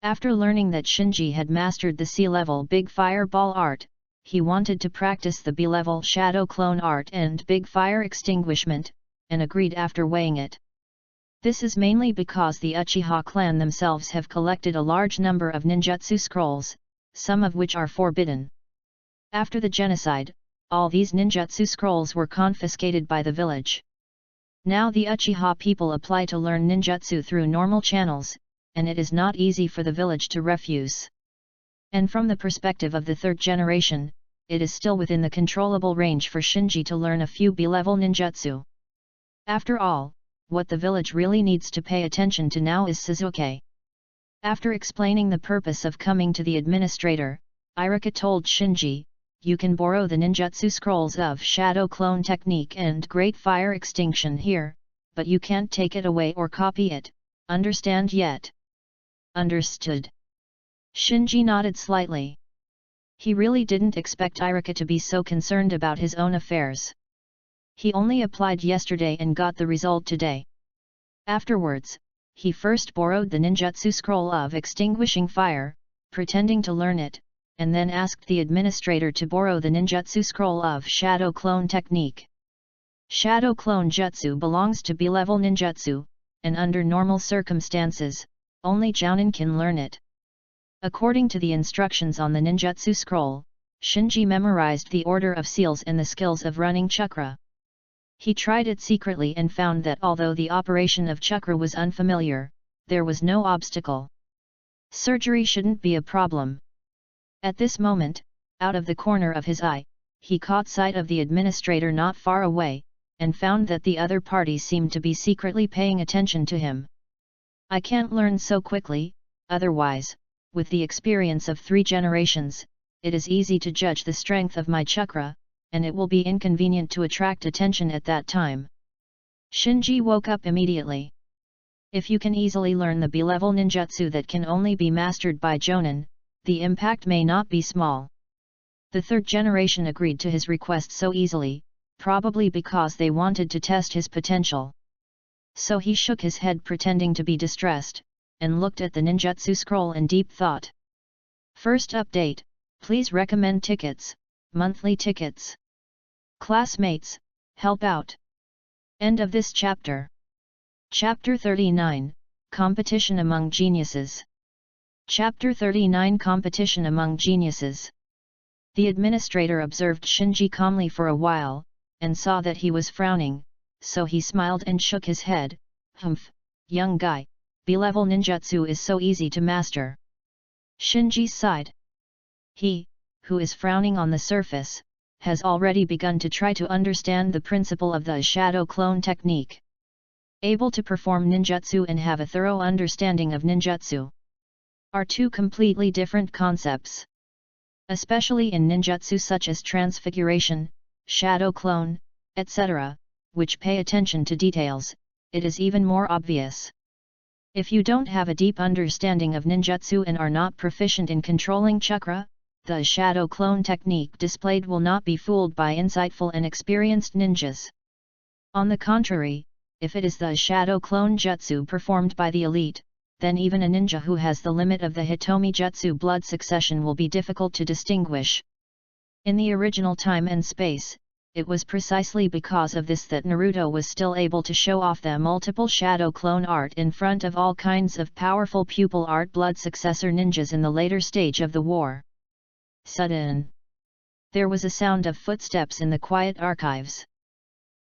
After learning that Shinji had mastered the C-level Big Fireball art, he wanted to practice the B-level Shadow Clone art and Big Fire Extinguishment, and agreed after weighing it. This is mainly because the Uchiha clan themselves have collected a large number of ninjutsu scrolls, some of which are forbidden. After the genocide, all these ninjutsu scrolls were confiscated by the village. Now the Uchiha people apply to learn ninjutsu through normal channels, and it is not easy for the village to refuse. And from the perspective of the 3rd generation, it is still within the controllable range for Shinji to learn a few B-level ninjutsu. After all, what the village really needs to pay attention to now is Suzuki. After explaining the purpose of coming to the administrator, Irika told Shinji, "You can borrow the ninjutsu scrolls of Shadow Clone Technique and Great Fire Extinction here, but you can't take it away or copy it, understand yet?" Understood. Shinji nodded slightly. He really didn't expect Irika to be so concerned about his own affairs. He only applied yesterday and got the result today. Afterwards, he first borrowed the ninjutsu scroll of Extinguishing Fire, pretending to learn it, and then asked the administrator to borrow the ninjutsu scroll of Shadow Clone Technique. Shadow Clone Jutsu belongs to B-level ninjutsu, and under normal circumstances, only Jounin can learn it. According to the instructions on the ninjutsu scroll, Shinji memorized the order of seals and the skills of running chakra. He tried it secretly and found that although the operation of chakra was unfamiliar, there was no obstacle. Surgery shouldn't be a problem. At this moment, out of the corner of his eye, he caught sight of the administrator not far away, and found that the other party seemed to be secretly paying attention to him. "I can't learn so quickly, otherwise, with the experience of 3 generations, it is easy to judge the strength of my chakra, and it will be inconvenient to attract attention at that time." Shinji woke up immediately. If you can easily learn the B-level ninjutsu that can only be mastered by Jounin, the impact may not be small. The 3rd generation agreed to his request so easily, probably because they wanted to test his potential. So he shook his head pretending to be distressed, and looked at the ninjutsu scroll in deep thought. First update, please recommend tickets, monthly tickets. Classmates, help out. End of this chapter. Chapter 39, Competition Among Geniuses. Chapter 39 Competition Among Geniuses. The administrator observed Shinji calmly for a while, and saw that he was frowning, so he smiled and shook his head. "Humph, young guy, B-level ninjutsu is so easy to master." Shinji sighed. who is frowning on the surface, has already begun to try to understand the principle of the shadow clone technique. Able to perform ninjutsu and have a thorough understanding of ninjutsu are two completely different concepts. Especially in ninjutsu such as transfiguration, shadow clone, etc., which pay attention to details, it is even more obvious. If you don't have a deep understanding of ninjutsu and are not proficient in controlling chakra, the shadow clone technique displayed will not be fooled by insightful and experienced ninjas. On the contrary, if it is the shadow clone jutsu performed by the elite, then even a ninja who has the limit of the Hitomi jutsu blood succession will be difficult to distinguish. In the original time and space, it was precisely because of this that Naruto was still able to show off the multiple shadow clone art in front of all kinds of powerful pupil art blood successor ninjas in the later stage of the war. Sudden. There was a sound of footsteps in the quiet archives.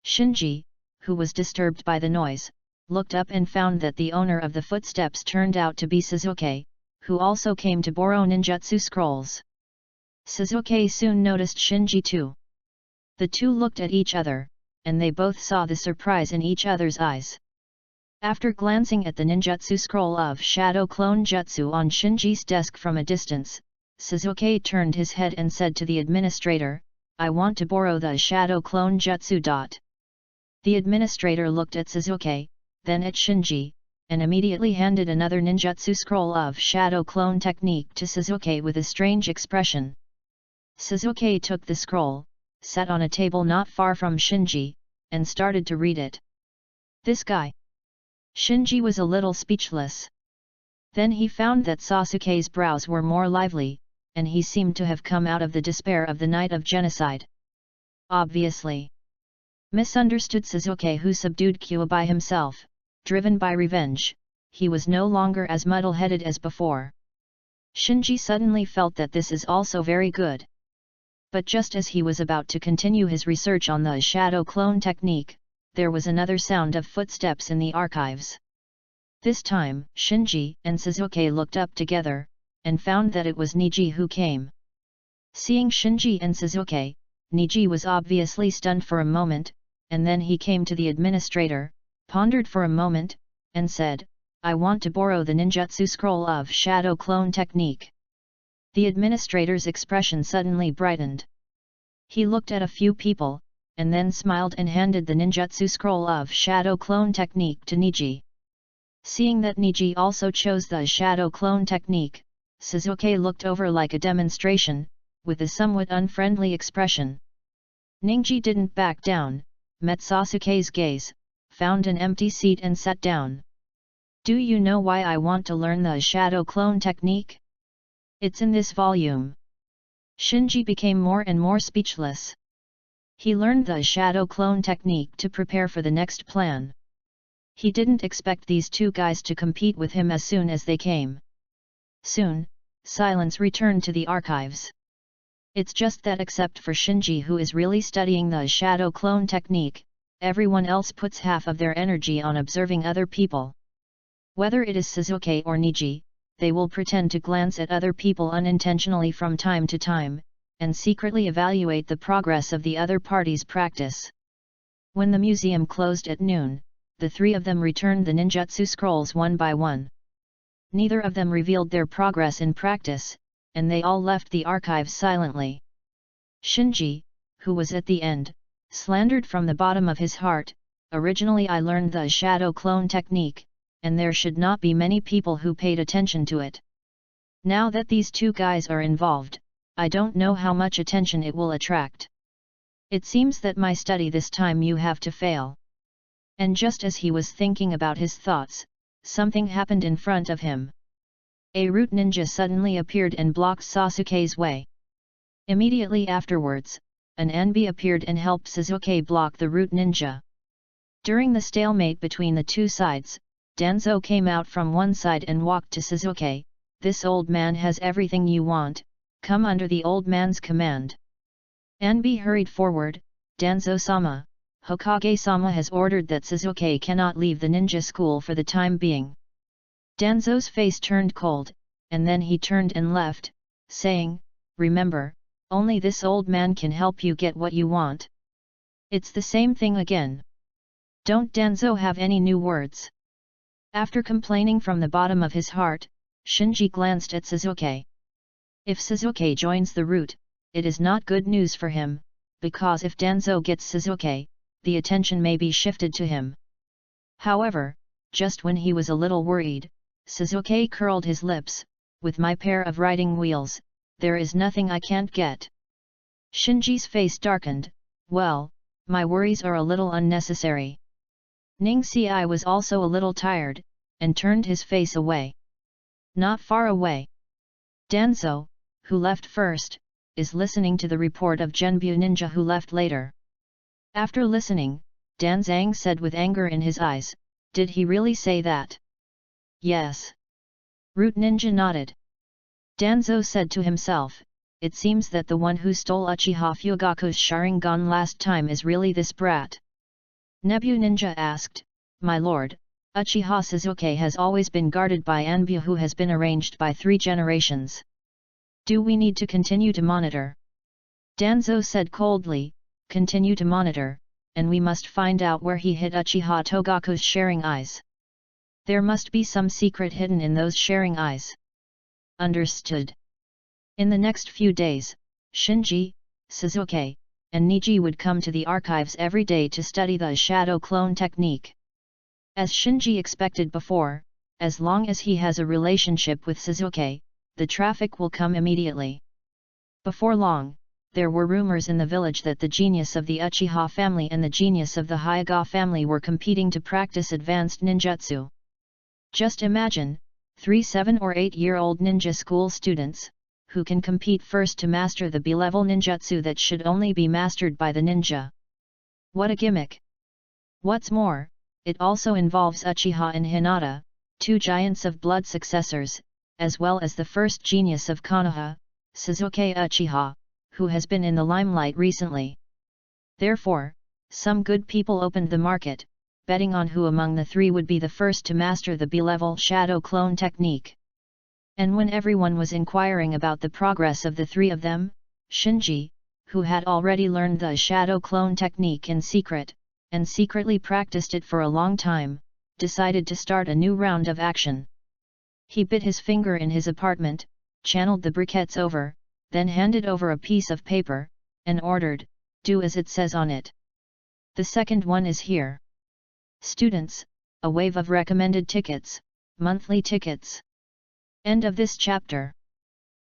Shinji, who was disturbed by the noise, looked up and found that the owner of the footsteps turned out to be Sasuke, who also came to borrow ninjutsu scrolls. Sasuke soon noticed Shinji too. The two looked at each other, and they both saw the surprise in each other's eyes. After glancing at the ninjutsu scroll of Shadow Clone Jutsu on Shinji's desk from a distance, Sasuke turned his head and said to the administrator, "I want to borrow the Shadow Clone Jutsu." The administrator looked at Sasuke, then at Shinji, and immediately handed another ninjutsu scroll of Shadow Clone Technique to Sasuke with a strange expression. Sasuke took the scroll, sat on a table not far from Shinji, and started to read it. This guy. Shinji was a little speechless. Then he found that Sasuke's brows were more lively, and he seemed to have come out of the despair of the night of genocide. Obviously. Misunderstood Sasuke, who subdued Kyo by himself, driven by revenge, he was no longer as muddle-headed as before. Shinji suddenly felt that this is also very good. But just as he was about to continue his research on the shadow clone technique, there was another sound of footsteps in the archives. This time, Shinji and Sasuke looked up together, and found that it was Niji who came. Seeing Shinji and Sasuke, Niji was obviously stunned for a moment, and then he came to the administrator, pondered for a moment, and said, "I want to borrow the ninjutsu scroll of shadow clone technique." The administrator's expression suddenly brightened. He looked at a few people, and then smiled and handed the ninjutsu scroll of shadow clone technique to Niji. Seeing that Niji also chose the shadow clone technique, Sasuke looked over like a demonstration, with a somewhat unfriendly expression. Niji didn't back down, met Sasuke's gaze, found an empty seat and sat down. "Do you know why I want to learn the shadow clone technique? It's in this volume." Shinji became more and more speechless. He learned the shadow clone technique to prepare for the next plan. He didn't expect these two guys to compete with him as soon as they came. Soon, silence returned to the archives. It's just that except for Shinji, who is really studying the shadow clone technique, everyone else puts half of their energy on observing other people. Whether it is Sasuke or Niji, they will pretend to glance at other people unintentionally from time to time, and secretly evaluate the progress of the other party's practice. When the museum closed at noon, the three of them returned the ninjutsu scrolls one by one. Neither of them revealed their progress in practice, and they all left the archive silently. Shinji, who was at the end, slandered from the bottom of his heart, "Originally I learned the shadow clone technique, and there should not be many people who paid attention to it. Now that these two guys are involved, I don't know how much attention it will attract. It seems that my study this time you have to fail." And just as he was thinking about his thoughts, something happened in front of him. A root ninja suddenly appeared and blocked Sasuke's way. Immediately afterwards, an Anbi appeared and helped Sasuke block the root ninja. During the stalemate between the two sides, Danzo came out from one side and walked to Sasuke. "This old man has everything you want, come under the old man's command." Anbi hurried forward, "Danzo-sama, Hokage-sama has ordered that Sasuke cannot leave the ninja school for the time being." Danzo's face turned cold, and then he turned and left, saying, "Remember, Only this old man can help you get what you want. It's the same thing again. Don't Danzo have any new words? After complaining from the bottom of his heart, Shinji glanced at Suzuki. If Suzuki joins the route, it is not good news for him, because if Danzo gets Suzuki, the attention may be shifted to him. However, just when he was a little worried, Suzuki curled his lips, with my pair of riding wheels, there is nothing I can't get. Shinji's face darkened, well, my worries are a little unnecessary. Ningxi was also a little tired, and turned his face away. Not far away. Danzo, who left first, is listening to the report of Genbu Ninja who left later. After listening, Danzang said with anger in his eyes, did he really say that? Yes. Root Ninja nodded. Danzo said to himself, it seems that the one who stole Uchiha Fugaku's Sharingan last time is really this brat. Nebu Ninja asked, my lord, Uchiha Suzuki has always been guarded by Anbu who has been arranged by 3 generations. Do we need to continue to monitor? Danzo said coldly, continue to monitor, and we must find out where he hid Uchiha Togaku's sharing eyes. There must be some secret hidden in those sharing eyes. Understood. In the next few days, Shinji, Suzuki, and Niji would come to the archives every day to study the shadow clone technique. As Shinji expected before, as long as he has a relationship with Suzuki, the traffic will come immediately. Before long, there were rumors in the village that the genius of the Uchiha family and the genius of the Hyuga family were competing to practice advanced ninjutsu. Just imagine, 3 7 or 8-year-old ninja school students, who can compete first to master the B-level ninjutsu that should only be mastered by the ninja. What a gimmick! What's more, it also involves Uchiha and Hinata, 2 giants of blood successors, as well as the first genius of Konoha, Suzuki Uchiha, who has been in the limelight recently. Therefore, some good people opened the market, betting on who among the 3 would be the first to master the B-level shadow clone technique. And when everyone was inquiring about the progress of the 3 of them, Shinji, who had already learned the shadow clone technique in secret, and secretly practiced it for a long time, decided to start a new round of action. He bit his finger in his apartment, channeled the briquettes over, then handed over a piece of paper, and ordered, do as it says on it. The second one is here. Students, a wave of recommended tickets, monthly tickets. End of this chapter.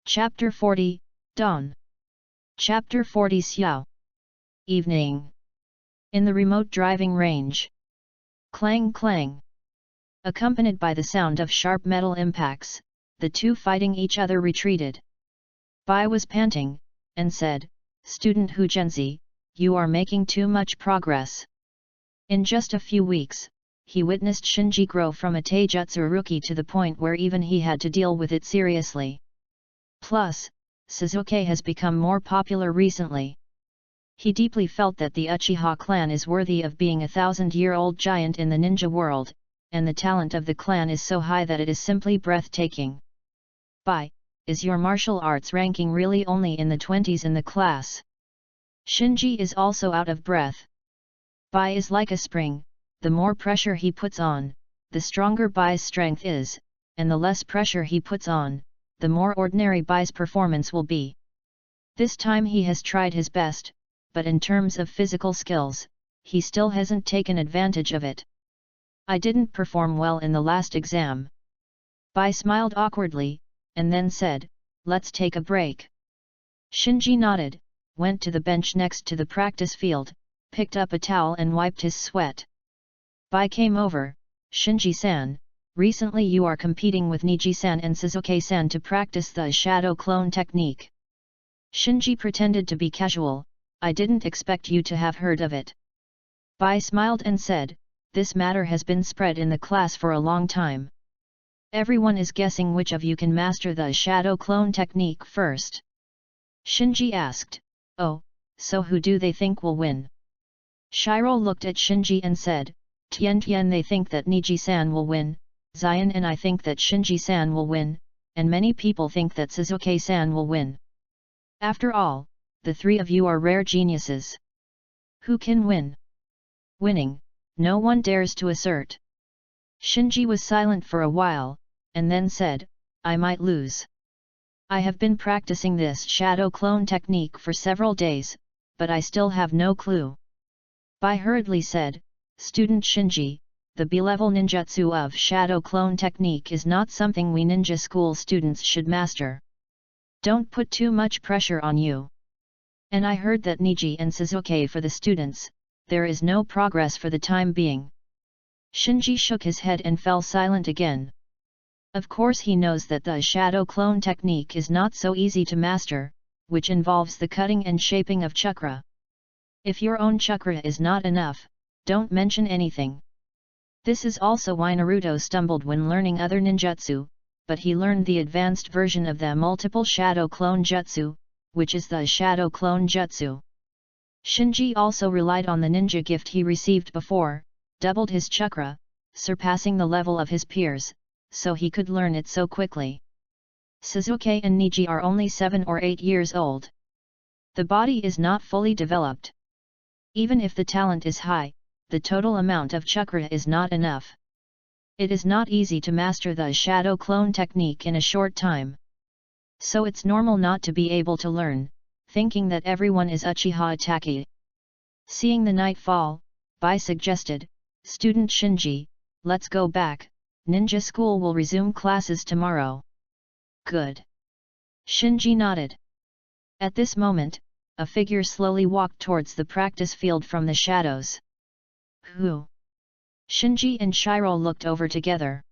Chapter 40, Dawn. Chapter 40 Xiao. Evening. In the remote driving range. Clang clang. Accompanied by the sound of sharp metal impacts, the 2 fighting each other retreated. Bai was panting, and said, Student Hu Genzi, you are making too much progress. In just a few weeks, he witnessed Shinji grow from a taijutsu rookie to the point where even he had to deal with it seriously. Plus, Suzuki has become more popular recently. He deeply felt that the Uchiha clan is worthy of being a 1,000-year-old giant in the ninja world, and the talent of the clan is so high that it is simply breathtaking. Bai, is your martial arts ranking really only in the 20s in the class? Shinji is also out of breath. Bai is like a spring, the more pressure he puts on, the stronger Bai's strength is, and the less pressure he puts on, the more ordinary Bai's performance will be. This time he has tried his best, but in terms of physical skills, he still hasn't taken advantage of it. I didn't perform well in the last exam. Bai smiled awkwardly, and then said, let's take a break. Shinji nodded, went to the bench next to the practice field, picked up a towel and wiped his sweat. Bai came over, Shinji-san, recently you are competing with Niji-san and Suzuki-san to practice the shadow clone technique. Shinji pretended to be casual, I didn't expect you to have heard of it. Bai smiled and said, this matter has been spread in the class for a long time. Everyone is guessing which of you can master the shadow clone technique first. Shinji asked, oh, so who do they think will win? Shiro looked at Shinji and said, Tian they think that Niji-san will win, Zion and I think that Shinji-san will win, and many people think that Suzuki-san will win. After all, the three of you are rare geniuses. Who can win? Winning, no one dares to assert. Shinji was silent for a while, and then said, I might lose. I have been practicing this shadow clone technique for several days, but I still have no clue. Bai hurriedly said, Student Shinji, the B-level ninjutsu of shadow clone technique is not something we ninja school students should master. Don't put too much pressure on you. And I heard that Niji and Suzuki for the students, there is no progress for the time being. Shinji shook his head and fell silent again. Of course he knows that the shadow clone technique is not so easy to master, which involves the cutting and shaping of chakra. If your own chakra is not enough, don't mention anything. This is also why Naruto stumbled when learning other ninjutsu, but he learned the advanced version of the multiple shadow clone jutsu, which is the shadow clone jutsu. Shinji also relied on the ninja gift he received before, doubled his chakra, surpassing the level of his peers, so he could learn it so quickly. Suzuki and Niji are only 7 or 8 years old. The body is not fully developed. Even if the talent is high, the total amount of chakra is not enough. It is not easy to master the shadow clone technique in a short time. So it's normal not to be able to learn, thinking that everyone is Uchiha Itachi. Seeing the night fall, Bai suggested, Student Shinji, let's go back, ninja school will resume classes tomorrow. Good. Shinji nodded. At this moment, a figure slowly walked towards the practice field from the shadows. Who? Shinji and Shiro looked over together.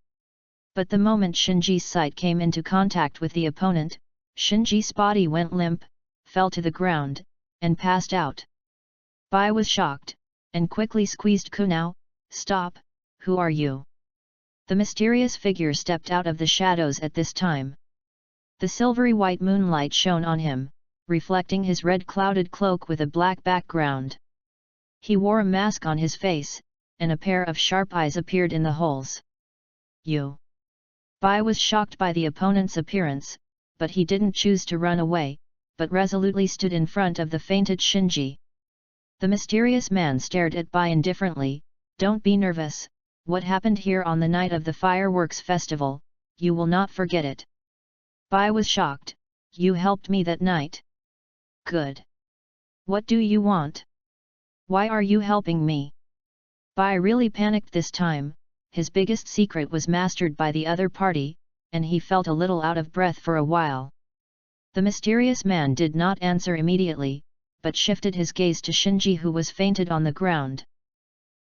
But the moment Shinji's sight came into contact with the opponent, Shinji's body went limp, fell to the ground, and passed out. Bai was shocked, and quickly squeezed Kunao. Stop, who are you? The mysterious figure stepped out of the shadows at this time. The silvery white moonlight shone on him, reflecting his red clouded cloak with a black background. He wore a mask on his face, and a pair of sharp eyes appeared in the holes. You? Bai was shocked by the opponent's appearance, but he didn't choose to run away, but resolutely stood in front of the fainted Shinji. The mysterious man stared at Bai indifferently. Don't be nervous, what happened here on the night of the fireworks festival, you will not forget it. Bai was shocked. You helped me that night. Good. What do you want? Why are you helping me? Bai really panicked this time. His biggest secret was mastered by the other party, and he felt a little out of breath for a while. The mysterious man did not answer immediately, but shifted his gaze to Shinji who was fainted on the ground.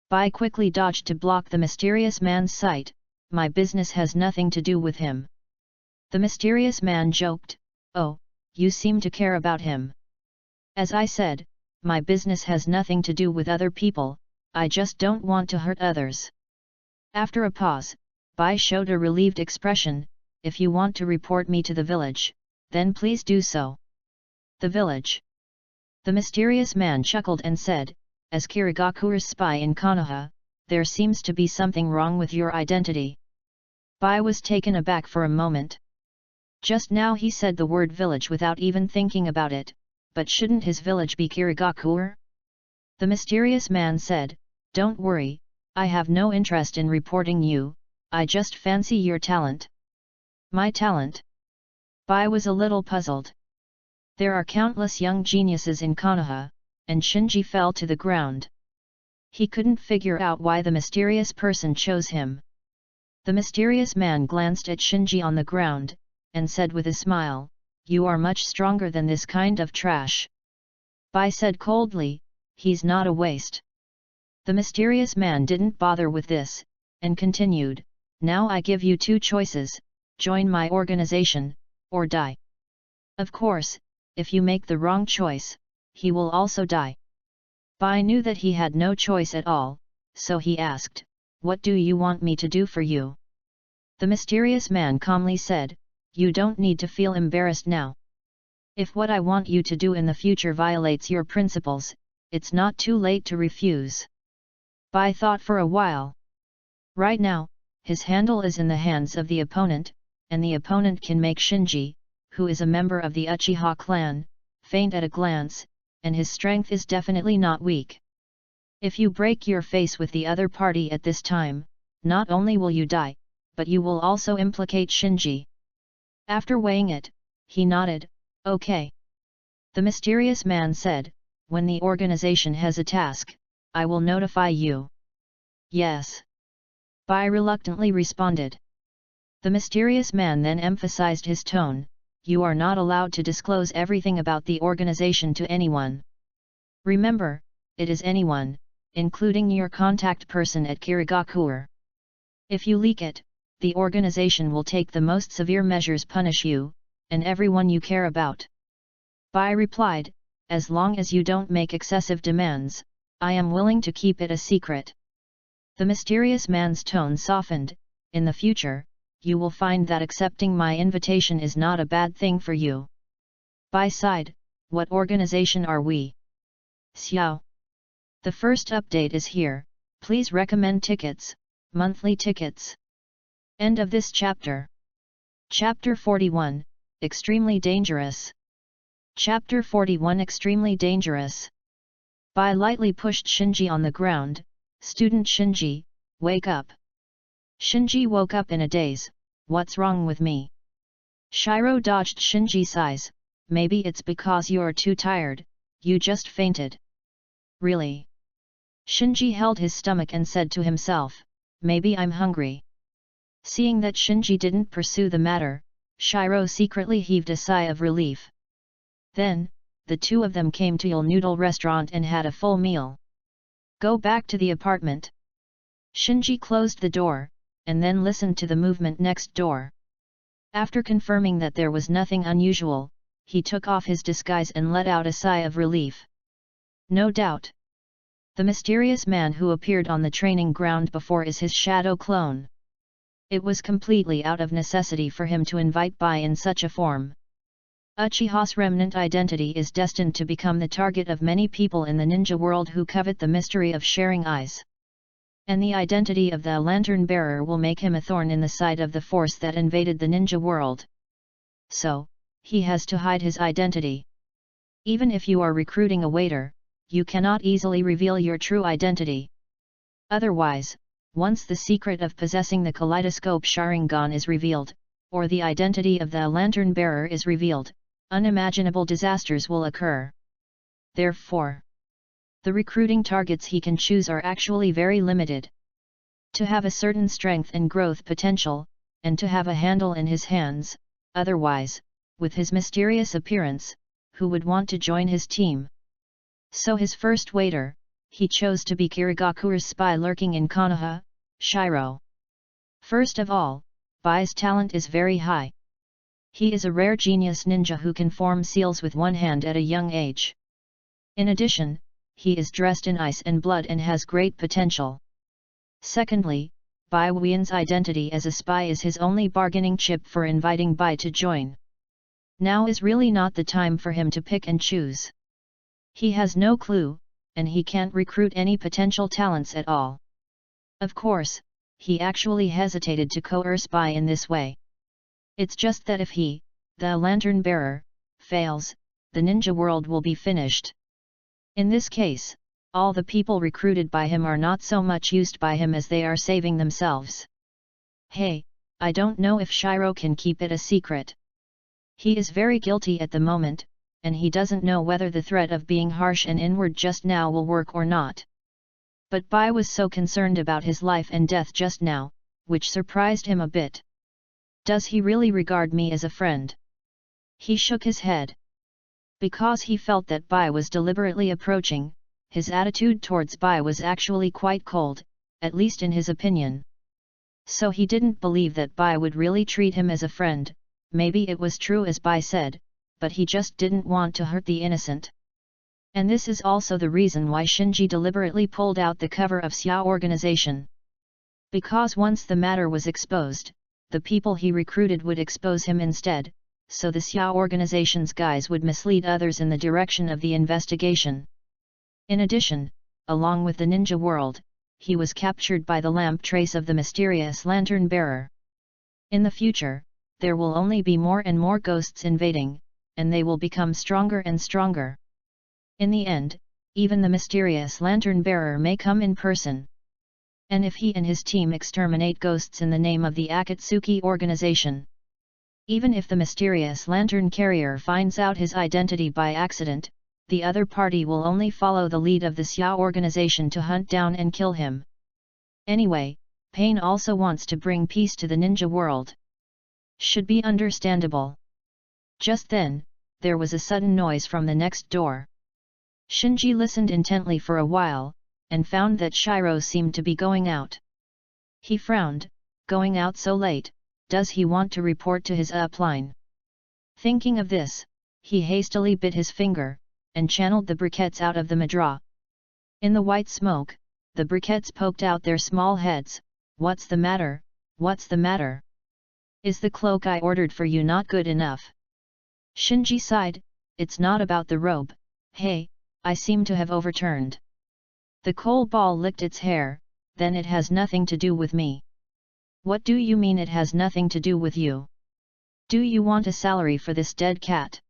Bai quickly dodged to block the mysterious man's sight. My business has nothing to do with him. The mysterious man joked, oh, you seem to care about him. As I said, my business has nothing to do with other people, I just don't want to hurt others. After a pause, Bai showed a relieved expression, if you want to report me to the village, then please do so. The village. The mysterious man chuckled and said, as Kirigaku's spy in Konoha, there seems to be something wrong with your identity. Bai was taken aback for a moment. Just now he said the word village without even thinking about it, but shouldn't his village be Kirigaku? The mysterious man said, don't worry, I have no interest in reporting you, I just fancy your talent. My talent? Bai was a little puzzled. There are countless young geniuses in Konoha, and Shinji fell to the ground. He couldn't figure out why the mysterious person chose him. The mysterious man glanced at Shinji on the ground, and said with a smile, you are much stronger than this kind of trash. Bai said coldly, he's not a waste. The mysterious man didn't bother with this, and continued, now I give you two choices, join my organization, or die. Of course, if you make the wrong choice, he will also die. Bai knew that he had no choice at all, so he asked, what do you want me to do for you? The mysterious man calmly said, you don't need to feel embarrassed now. If what I want you to do in the future violates your principles, it's not too late to refuse. Bai thought for a while. Right now, his handle is in the hands of the opponent, and the opponent can make Shinji, who is a member of the Uchiha clan, faint at a glance, and his strength is definitely not weak. If you break your face with the other party at this time, not only will you die, but you will also implicate Shinji. After weighing it, he nodded, okay. The mysterious man said, when the organization has a task, I will notify you. Yes. Bai reluctantly responded. The mysterious man then emphasized his tone, you are not allowed to disclose everything about the organization to anyone. Remember, it is anyone, including your contact person at Kirigakure. If you leak it, the organization will take the most severe measures, punish you, and everyone you care about. Bai replied, as long as you don't make excessive demands, I am willing to keep it a secret. The mysterious man's tone softened, in the future, you will find that accepting my invitation is not a bad thing for you. Bai sighed, what organization are we? Xiao. The first update is here, please recommend tickets, monthly tickets. End of this chapter. Chapter 41, Extremely Dangerous. Chapter 41 Extremely Dangerous. Bai lightly pushed Shinji on the ground, student Shinji, wake up. Shinji woke up in a daze, what's wrong with me? Shiro dodged Shinji's eyes, maybe it's because you're too tired, you just fainted. Really? Shinji held his stomach and said to himself, maybe I'm hungry. Seeing that Shinji didn't pursue the matter, Shiro secretly heaved a sigh of relief. Then, the two of them came to Il Noodle restaurant and had a full meal. Go back to the apartment. Shinji closed the door, and then listened to the movement next door. After confirming that there was nothing unusual, he took off his disguise and let out a sigh of relief. No doubt. The mysterious man who appeared on the training ground before is his shadow clone. It was completely out of necessity for him to invite Bai in such a form. Uchiha's remnant identity is destined to become the target of many people in the ninja world who covet the mystery of sharing eyes. And the identity of the lantern bearer will make him a thorn in the side of the force that invaded the ninja world. So, he has to hide his identity. Even if you are recruiting a waiter, you cannot easily reveal your true identity. Otherwise, once the secret of possessing the kaleidoscope Sharingan is revealed, or the identity of the lantern bearer is revealed, unimaginable disasters will occur. Therefore, the recruiting targets he can choose are actually very limited. To have a certain strength and growth potential, and to have a handle in his hands, otherwise, with his mysterious appearance, who would want to join his team? So his first waiter, he chose to be Kirigakure's spy lurking in Konoha, Shiro. First of all, Bai's talent is very high. He is a rare genius ninja who can form seals with one hand at a young age. In addition, he is dressed in ice and blood and has great potential. Secondly, Bai Wen's identity as a spy is his only bargaining chip for inviting Bai to join. Now is really not the time for him to pick and choose. He has no clue, and he can't recruit any potential talents at all. Of course, he actually hesitated to coerce Bai in this way. It's just that if he, the lantern bearer, fails, the ninja world will be finished. In this case, all the people recruited by him are not so much used by him as they are saving themselves. Hey, I don't know if Shiro can keep it a secret. He is very guilty at the moment, and he doesn't know whether the threat of being harsh and inward just now will work or not. But Bai was so concerned about his life and death just now, which surprised him a bit. Does he really regard me as a friend? He shook his head. Because he felt that Bai was deliberately approaching, his attitude towards Bai was actually quite cold, at least in his opinion. So he didn't believe that Bai would really treat him as a friend. Maybe it was true as Bai said, but he just didn't want to hurt the innocent. And this is also the reason why Shinji deliberately pulled out the cover of Xiao organization. Because once the matter was exposed, the people he recruited would expose him instead, so the Xiao organization's guys would mislead others in the direction of the investigation. In addition, along with the ninja world, he was captured by the lamp trace of the mysterious lantern bearer. In the future, there will only be more and more ghosts invading, and they will become stronger and stronger. In the end, even the mysterious lantern bearer may come in person. And if he and his team exterminate ghosts in the name of the Akatsuki organization, even if the mysterious lantern carrier finds out his identity by accident, the other party will only follow the lead of the Xiao organization to hunt down and kill him. Anyway, Pain also wants to bring peace to the ninja world. Should be understandable. Just then, there was a sudden noise from the next door. Shinji listened intently for a while, and found that Shiro seemed to be going out. He frowned, going out so late, does he want to report to his upline? Thinking of this, he hastily bit his finger, and channeled the briquettes out of the madra. In the white smoke, the briquettes poked out their small heads. What's the matter, what's the matter? Is the cloak I ordered for you not good enough? Shinji sighed, it's not about the robe, hey, I seem to have overturned. The coal ball licked its hair, then it has nothing to do with me. What do you mean it has nothing to do with you? Do you want a salary for this dead cat?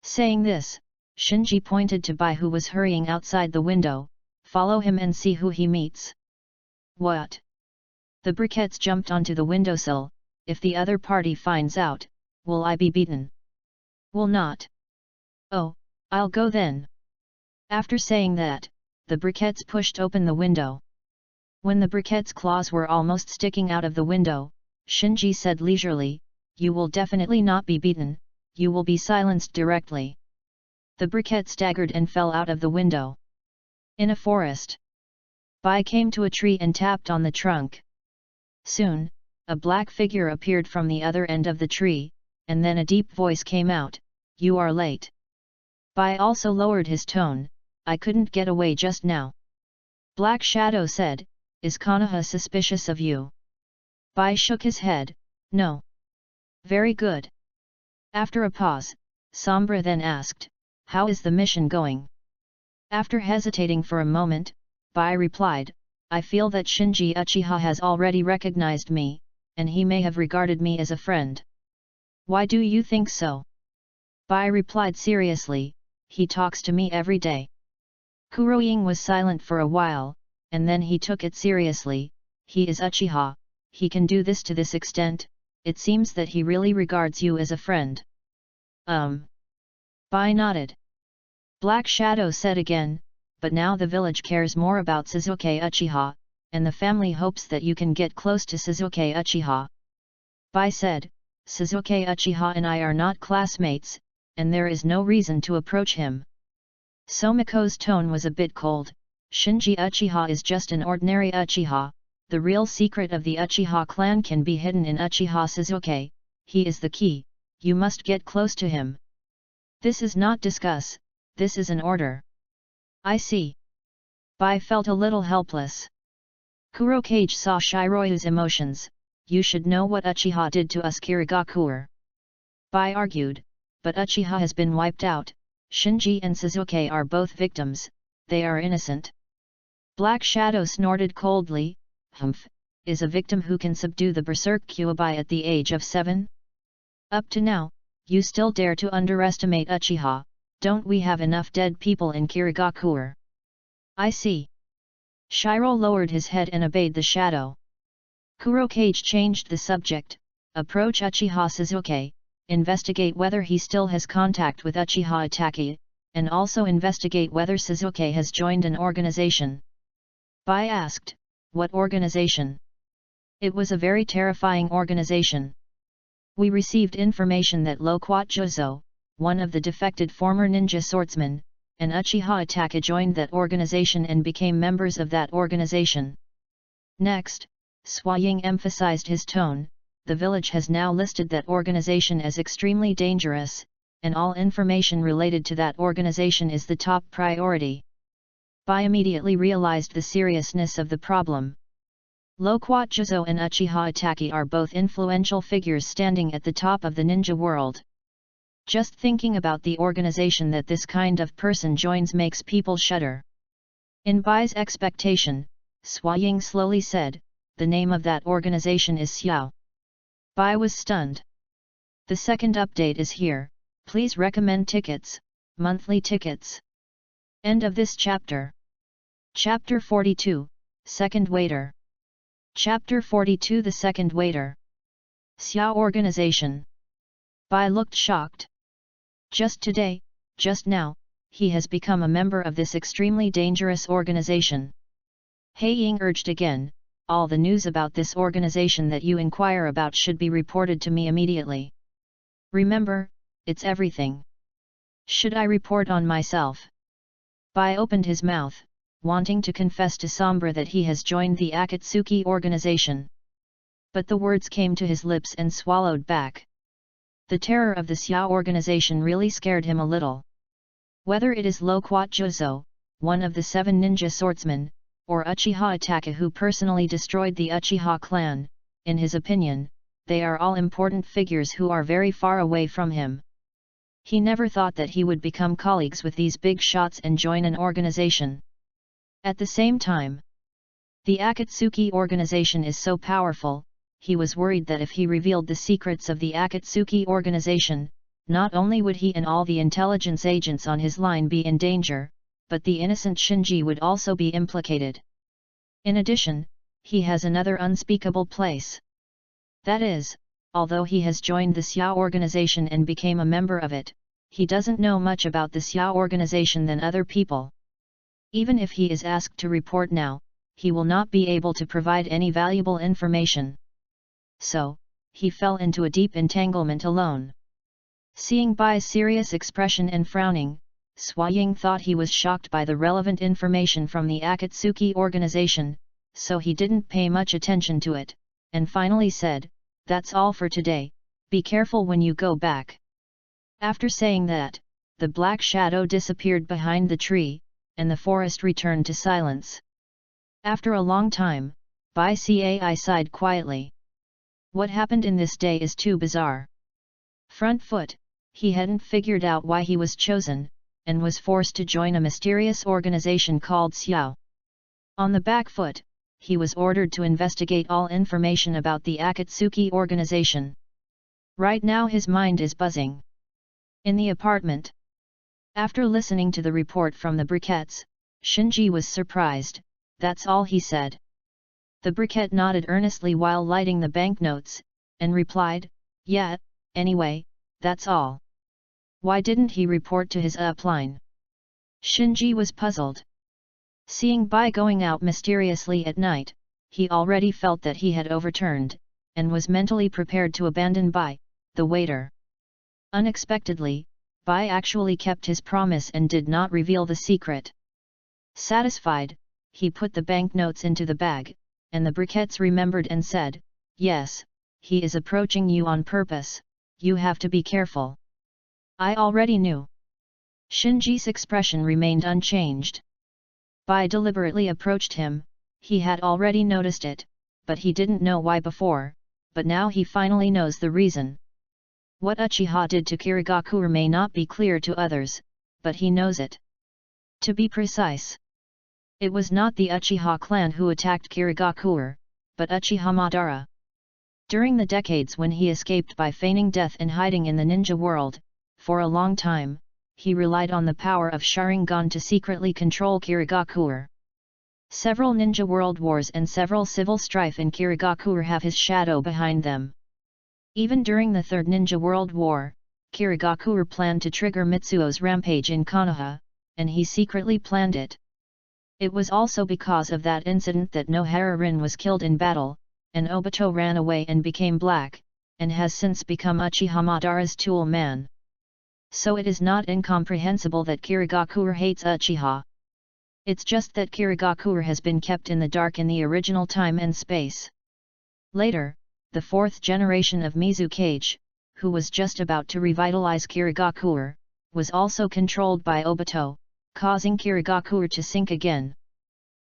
Saying this, Shinji pointed to Bai who was hurrying outside the window, follow him and see who he meets. What? The briquettes jumped onto the windowsill, if the other party finds out, will I be beaten? Will not. Oh, I'll go then. After saying that, the briquettes pushed open the window. When the briquettes' claws were almost sticking out of the window, Shinji said leisurely, you will definitely not be beaten, you will be silenced directly. The briquette staggered and fell out of the window. In a forest. Bai came to a tree and tapped on the trunk. Soon, a black figure appeared from the other end of the tree, and then a deep voice came out, you are late. Bai also lowered his tone, I couldn't get away just now. Black Shadow said, is Konoha suspicious of you? Bai shook his head, no. Very good. After a pause, Sombra then asked, how is the mission going? After hesitating for a moment, Bai replied, I feel that Shinji Uchiha has already recognized me, and he may have regarded me as a friend. Why do you think so? Bai replied seriously, he talks to me every day. Kuroying was silent for a while, and then he took it seriously, he is Uchiha, he can do this to this extent, it seems that he really regards you as a friend. Bai nodded. Black Shadow said again, but now the village cares more about Sasuke Uchiha, and the family hopes that you can get close to Sasuke Uchiha. Bai said, Sasuke Uchiha and I are not classmates, and there is no reason to approach him. Somako's tone was a bit cold, Shinji Uchiha is just an ordinary Uchiha, the real secret of the Uchiha clan can be hidden in Uchiha Sasuke, he is the key, you must get close to him. This is not discuss, this is an order. I see. Bai felt a little helpless. Kurokage saw Shiroyu's emotions, you should know what Uchiha did to us Kirigakure. Bai argued, but Uchiha has been wiped out, Shinji and Sasuke are both victims, they are innocent. Black Shadow snorted coldly, humph, is a victim who can subdue the berserk Kyuubi at the age of 7? Up to now, you still dare to underestimate Uchiha, don't we have enough dead people in Kirigakure? I see. Shiro lowered his head and obeyed the shadow. Kurokage changed the subject, approach Uchiha Sasuke, investigate whether he still has contact with Uchiha Itachi, and also investigate whether Sasuke has joined an organization. Bai asked, what organization? It was a very terrifying organization. We received information that Loquat Jozo, one of the defected former ninja swordsmen, and Uchiha Itachi joined that organization and became members of that organization. Next, Swaying emphasized his tone, the village has now listed that organization as extremely dangerous, and all information related to that organization is the top priority. Bai immediately realized the seriousness of the problem. Loquat Jozo and Uchiha Itachi are both influential figures standing at the top of the ninja world. Just thinking about the organization that this kind of person joins makes people shudder. In Bai's expectation, Swaying slowly said, the name of that organization is Xiao. Bai was stunned. The second update is here, Please recommend tickets, monthly tickets. End of this chapter. Chapter 42, Second Waiter. Chapter 42 The Second Waiter. Xiao Organization. Bai looked shocked. Just today, just now, he has become a member of this extremely dangerous organization. He Ying urged again, all the news about this organization that you inquire about should be reported to me immediately. Remember, it's everything. Should I report on myself? Bai opened his mouth, wanting to confess to Sombra that he has joined the Akatsuki organization. But the words came to his lips and swallowed back. The terror of the Xiao organization really scared him a little. Whether it is Lo Kuat Juzo, one of the 7 ninja swordsmen, or Uchiha Itachi who personally destroyed the Uchiha clan, in his opinion, they are all important figures who are very far away from him. He never thought that he would become colleagues with these big shots and join an organization. At the same time, the Akatsuki organization is so powerful, he was worried that if he revealed the secrets of the Akatsuki organization, not only would he and all the intelligence agents on his line be in danger, but the innocent Shinji would also be implicated. In addition, he has another unspeakable place. That is, although he has joined the Xiao organization and became a member of it, he doesn't know much about the Xiao organization than other people. Even if he is asked to report now, he will not be able to provide any valuable information. So, he fell into a deep entanglement alone. Seeing Bai's serious expression and frowning, Sua Ying thought he was shocked by the relevant information from the Akatsuki organization, so he didn't pay much attention to it, and finally said, "That's all for today, be careful when you go back." After saying that, the black shadow disappeared behind the tree, and the forest returned to silence. After a long time, Bai Cai sighed quietly. What happened in this day is too bizarre. Front foot, he hadn't figured out why he was chosen, and was forced to join a mysterious organization called Xiao. On the back foot, he was ordered to investigate all information about the Akatsuki organization. Right now his mind is buzzing. In the apartment. After listening to the report from the briquettes, Shinji was surprised, that's all he said. The briquette nodded earnestly while lighting the banknotes, and replied, "Yeah, anyway, that's all." Why didn't he report to his upline? Shinji was puzzled. Seeing Bai going out mysteriously at night, he already felt that he had overturned, and was mentally prepared to abandon Bai, the waiter. Unexpectedly, Bai actually kept his promise and did not reveal the secret. Satisfied, he put the banknotes into the bag, and the briquettes remembered and said, "Yes, he is approaching you on purpose, you have to be careful." I already knew. Shinji's expression remained unchanged. Bai deliberately approached him, he had already noticed it, but he didn't know why before, but now he finally knows the reason. What Uchiha did to Kirigakure may not be clear to others, but he knows it. To be precise, it was not the Uchiha clan who attacked Kirigakure, but Uchiha Madara. During the decades when he escaped by feigning death and hiding in the ninja world, for a long time, he relied on the power of Sharingan to secretly control Kirigakure. Several ninja world wars and several civil strife in Kirigakure have his shadow behind them. Even during the Third Ninja World War, Kirigakure planned to trigger Mitsuo's rampage in Konoha, and he secretly planned it. It was also because of that incident that Nohara Rin was killed in battle, and Obito ran away and became black, and has since become Uchiha Madara's tool man. So it is not incomprehensible that Kirigakure hates Uchiha. It's just that Kirigakure has been kept in the dark in the original time and space. Later, the fourth generation of Mizukage, who was just about to revitalize Kirigakure, was also controlled by Obito, causing Kirigakure to sink again.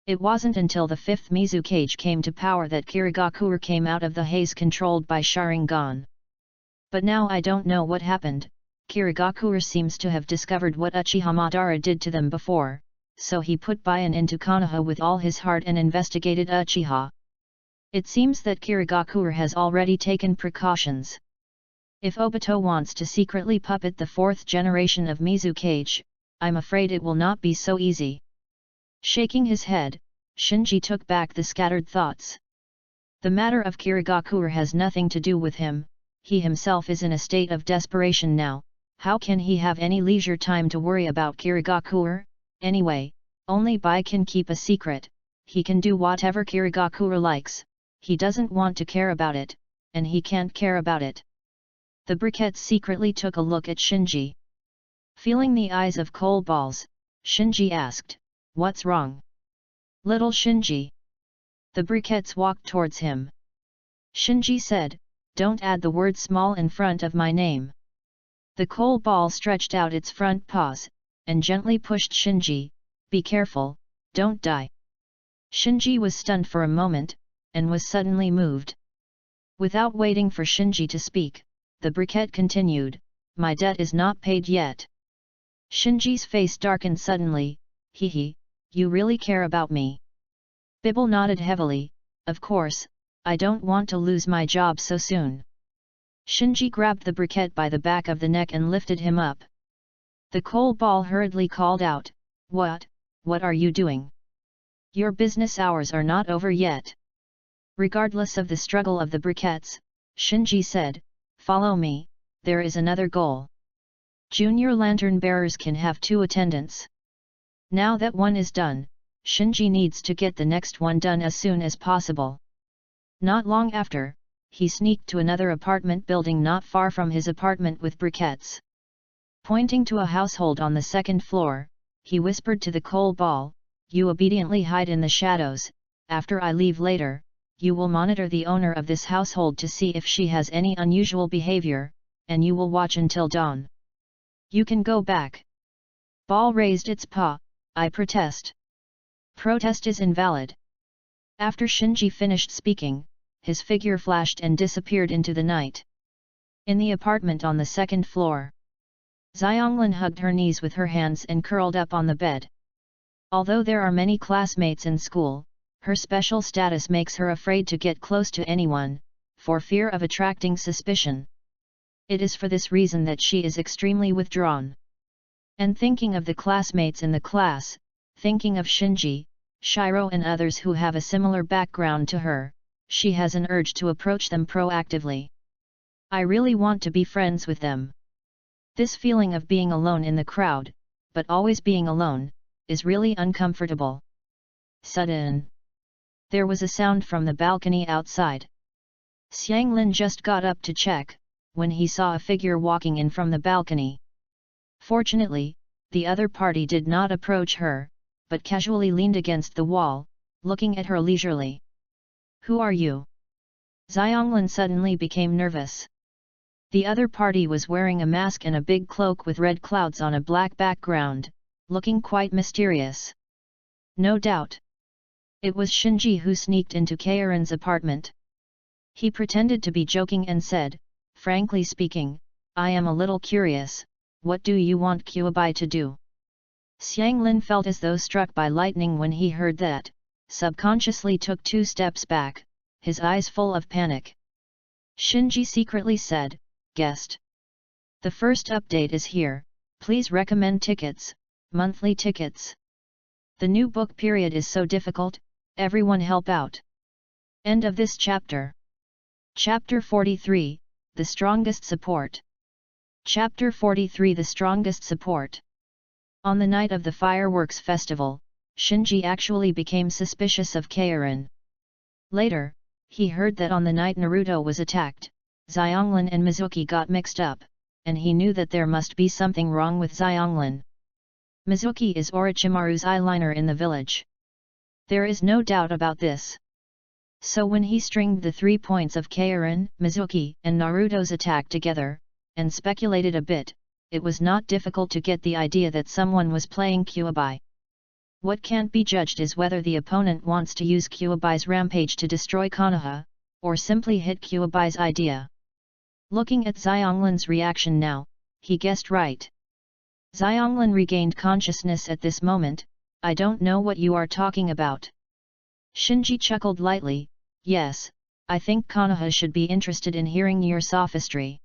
It wasn't until the fifth Mizukage came to power that Kirigakure came out of the haze controlled by Sharingan. But now I don't know what happened. Kirigakure seems to have discovered what Uchiha Madara did to them before, so he put Bayan into Konoha with all his heart and investigated Uchiha. It seems that Kirigakure has already taken precautions. If Obito wants to secretly puppet the 4th generation of Mizukage, I'm afraid it will not be so easy. Shaking his head, Shinji took back the scattered thoughts. The matter of Kirigakure has nothing to do with him, he himself is in a state of desperation now, how can he have any leisure time to worry about Kirigakure? Anyway, only Bai can keep a secret, he can do whatever Kirigakure likes, he doesn't want to care about it, and he can't care about it. The briquettes secretly took a look at Shinji. Feeling the eyes of coal balls, Shinji asked, "What's wrong?" "Little Shinji." The briquettes walked towards him. Shinji said, "Don't add the word small in front of my name." The coal ball stretched out its front paws, and gently pushed Shinji, "Be careful, don't die." Shinji was stunned for a moment, and was suddenly moved. Without waiting for Shinji to speak, the briquette continued, "My debt is not paid yet." Shinji's face darkened suddenly, "Hee, you really care about me?" Bibble nodded heavily, "Of course, I don't want to lose my job so soon." Shinji grabbed the briquette by the back of the neck and lifted him up. The coal ball hurriedly called out, What are you doing? Your business hours are not over yet." Regardless of the struggle of the briquettes, Shinji said, "Follow me, there is another goal. Junior lantern bearers can have 2 attendants. Now that one is done, Shinji needs to get the next one done as soon as possible." Not long after, he sneaked to another apartment building not far from his apartment with briquettes. Pointing to a household on the 2nd floor, he whispered to the coal ball, "You obediently hide in the shadows, after I leave later, you will monitor the owner of this household to see if she has any unusual behavior, and you will watch until dawn. You can go back." Ball raised its paw, "I protest." "Protest is invalid." After Shinji finished speaking, his figure flashed and disappeared into the night. In the apartment on the 2nd floor, Xianglin hugged her knees with her hands and curled up on the bed. Although there are many classmates in school, her special status makes her afraid to get close to anyone, for fear of attracting suspicion. It is for this reason that she is extremely withdrawn. And thinking of the classmates in the class, thinking of Shinji, Shiro and others who have a similar background to her, she has an urge to approach them proactively. "I really want to be friends with them." This feeling of being alone in the crowd, but always being alone, is really uncomfortable. Sudden. There was a sound from the balcony outside. Xianglin just got up to check, when he saw a figure walking in from the balcony. Fortunately, the other party did not approach her, but casually leaned against the wall, looking at her leisurely. "Who are you?" Xianglin suddenly became nervous. The other party was wearing a mask and a big cloak with red clouds on a black background, looking quite mysterious. No doubt. It was Shinji who sneaked into Keirin's apartment. He pretended to be joking and said, "Frankly speaking, I am a little curious, what do you want Kyuubi to do?" Xianglin felt as though struck by lightning when he heard that, subconsciously took 2 steps back, his eyes full of panic. Shinji secretly said, "Guest. The first update is here, please recommend tickets, monthly tickets. The new book period is so difficult, everyone help out." End of this chapter. Chapter 43, The Strongest Support. Chapter 43, The Strongest Support. On the night of the fireworks festival, Shinji actually became suspicious of Keirin. Later, he heard that on the night Naruto was attacked, Xianglin and Mizuki got mixed up, and he knew that there must be something wrong with Xianglin. Mizuki is Orochimaru's eyeliner in the village. There is no doubt about this. So when he stringed the 3 points of Keirin, Mizuki, and Naruto's attack together, and speculated a bit, it was not difficult to get the idea that someone was playing Kyuubi. What can't be judged is whether the opponent wants to use Kyuubi's rampage to destroy Konoha, or simply hit Kyuubi's idea. Looking at Xianglin's reaction now, he guessed right. Xianglin regained consciousness at this moment. "I don't know what you are talking about." Shinji chuckled lightly, "Yes, I think Konoha should be interested in hearing your sophistry."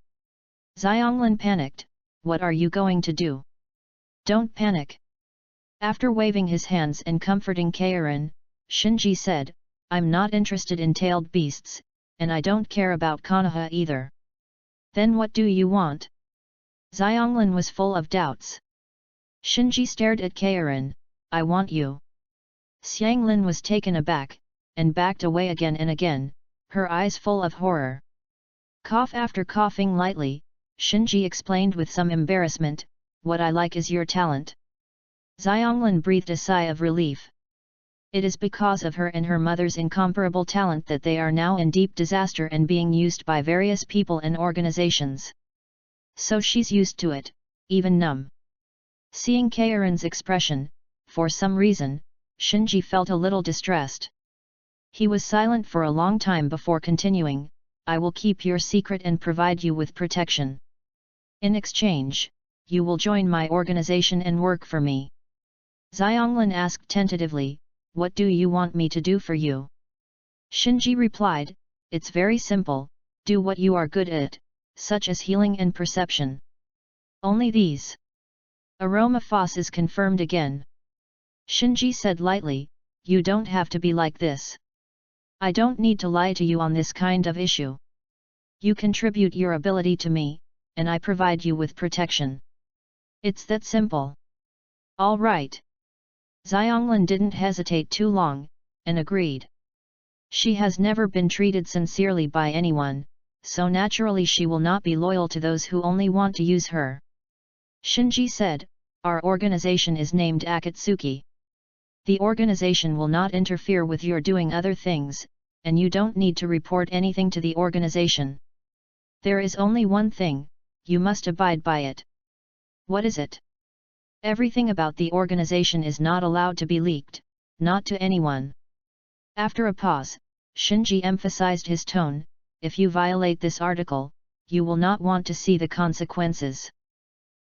Xianglin panicked. What are you going to do? Don't panic. After waving his hands and comforting Kairan, Shinji said, I'm not interested in tailed beasts, and I don't care about Konoha either. Then what do you want? Xianglin was full of doubts. Shinji stared at Kairan. I want you. Xianglin was taken aback, and backed away again and again, her eyes full of horror. Cough after coughing lightly, Shinji explained with some embarrassment, what I like is your talent. Xianglin breathed a sigh of relief. It is because of her and her mother's incomparable talent that they are now in deep disaster and being used by various people and organizations. So she's used to it, even numb. Seeing Kairan's expression, for some reason, Shinji felt a little distressed. He was silent for a long time before continuing, I will keep your secret and provide you with protection. In exchange, you will join my organization and work for me. Xianglin asked tentatively, what do you want me to do for you? Shinji replied, it's very simple, do what you are good at, such as healing and perception. Only these. Aroma Foss is confirmed again. Shinji said lightly, you don't have to be like this. I don't need to lie to you on this kind of issue. You contribute your ability to me, and I provide you with protection. It's that simple. All right. Xianglin didn't hesitate too long, and agreed. She has never been treated sincerely by anyone, so naturally she will not be loyal to those who only want to use her. Shinji said, our organization is named Akatsuki. The organization will not interfere with your doing other things, and you don't need to report anything to the organization. There is only one thing, you must abide by it. What is it? Everything about the organization is not allowed to be leaked, not to anyone. After a pause, Shinji emphasized his tone, if you violate this article, you will not want to see the consequences.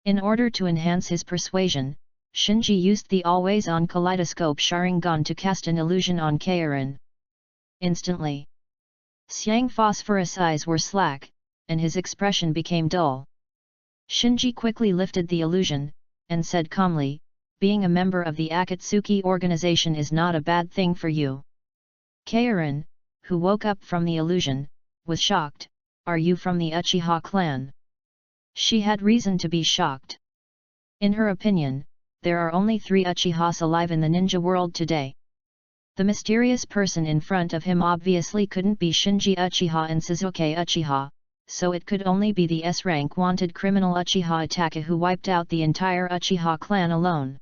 In order to enhance his persuasion, Shinji used the always-on kaleidoscope Sharingan to cast an illusion on Kairan. Instantly, Xiang Phosphorus' eyes were slack, and his expression became dull. Shinji quickly lifted the illusion, and said calmly, being a member of the Akatsuki organization is not a bad thing for you. Kairan, who woke up from the illusion, was shocked, are you from the Uchiha clan? She had reason to be shocked. In her opinion, there are only 3 Uchihas alive in the ninja world today. The mysterious person in front of him obviously couldn't be Shinji Uchiha and Suzuki Uchiha, so it could only be the S-rank wanted criminal Uchiha Itachi who wiped out the entire Uchiha clan alone.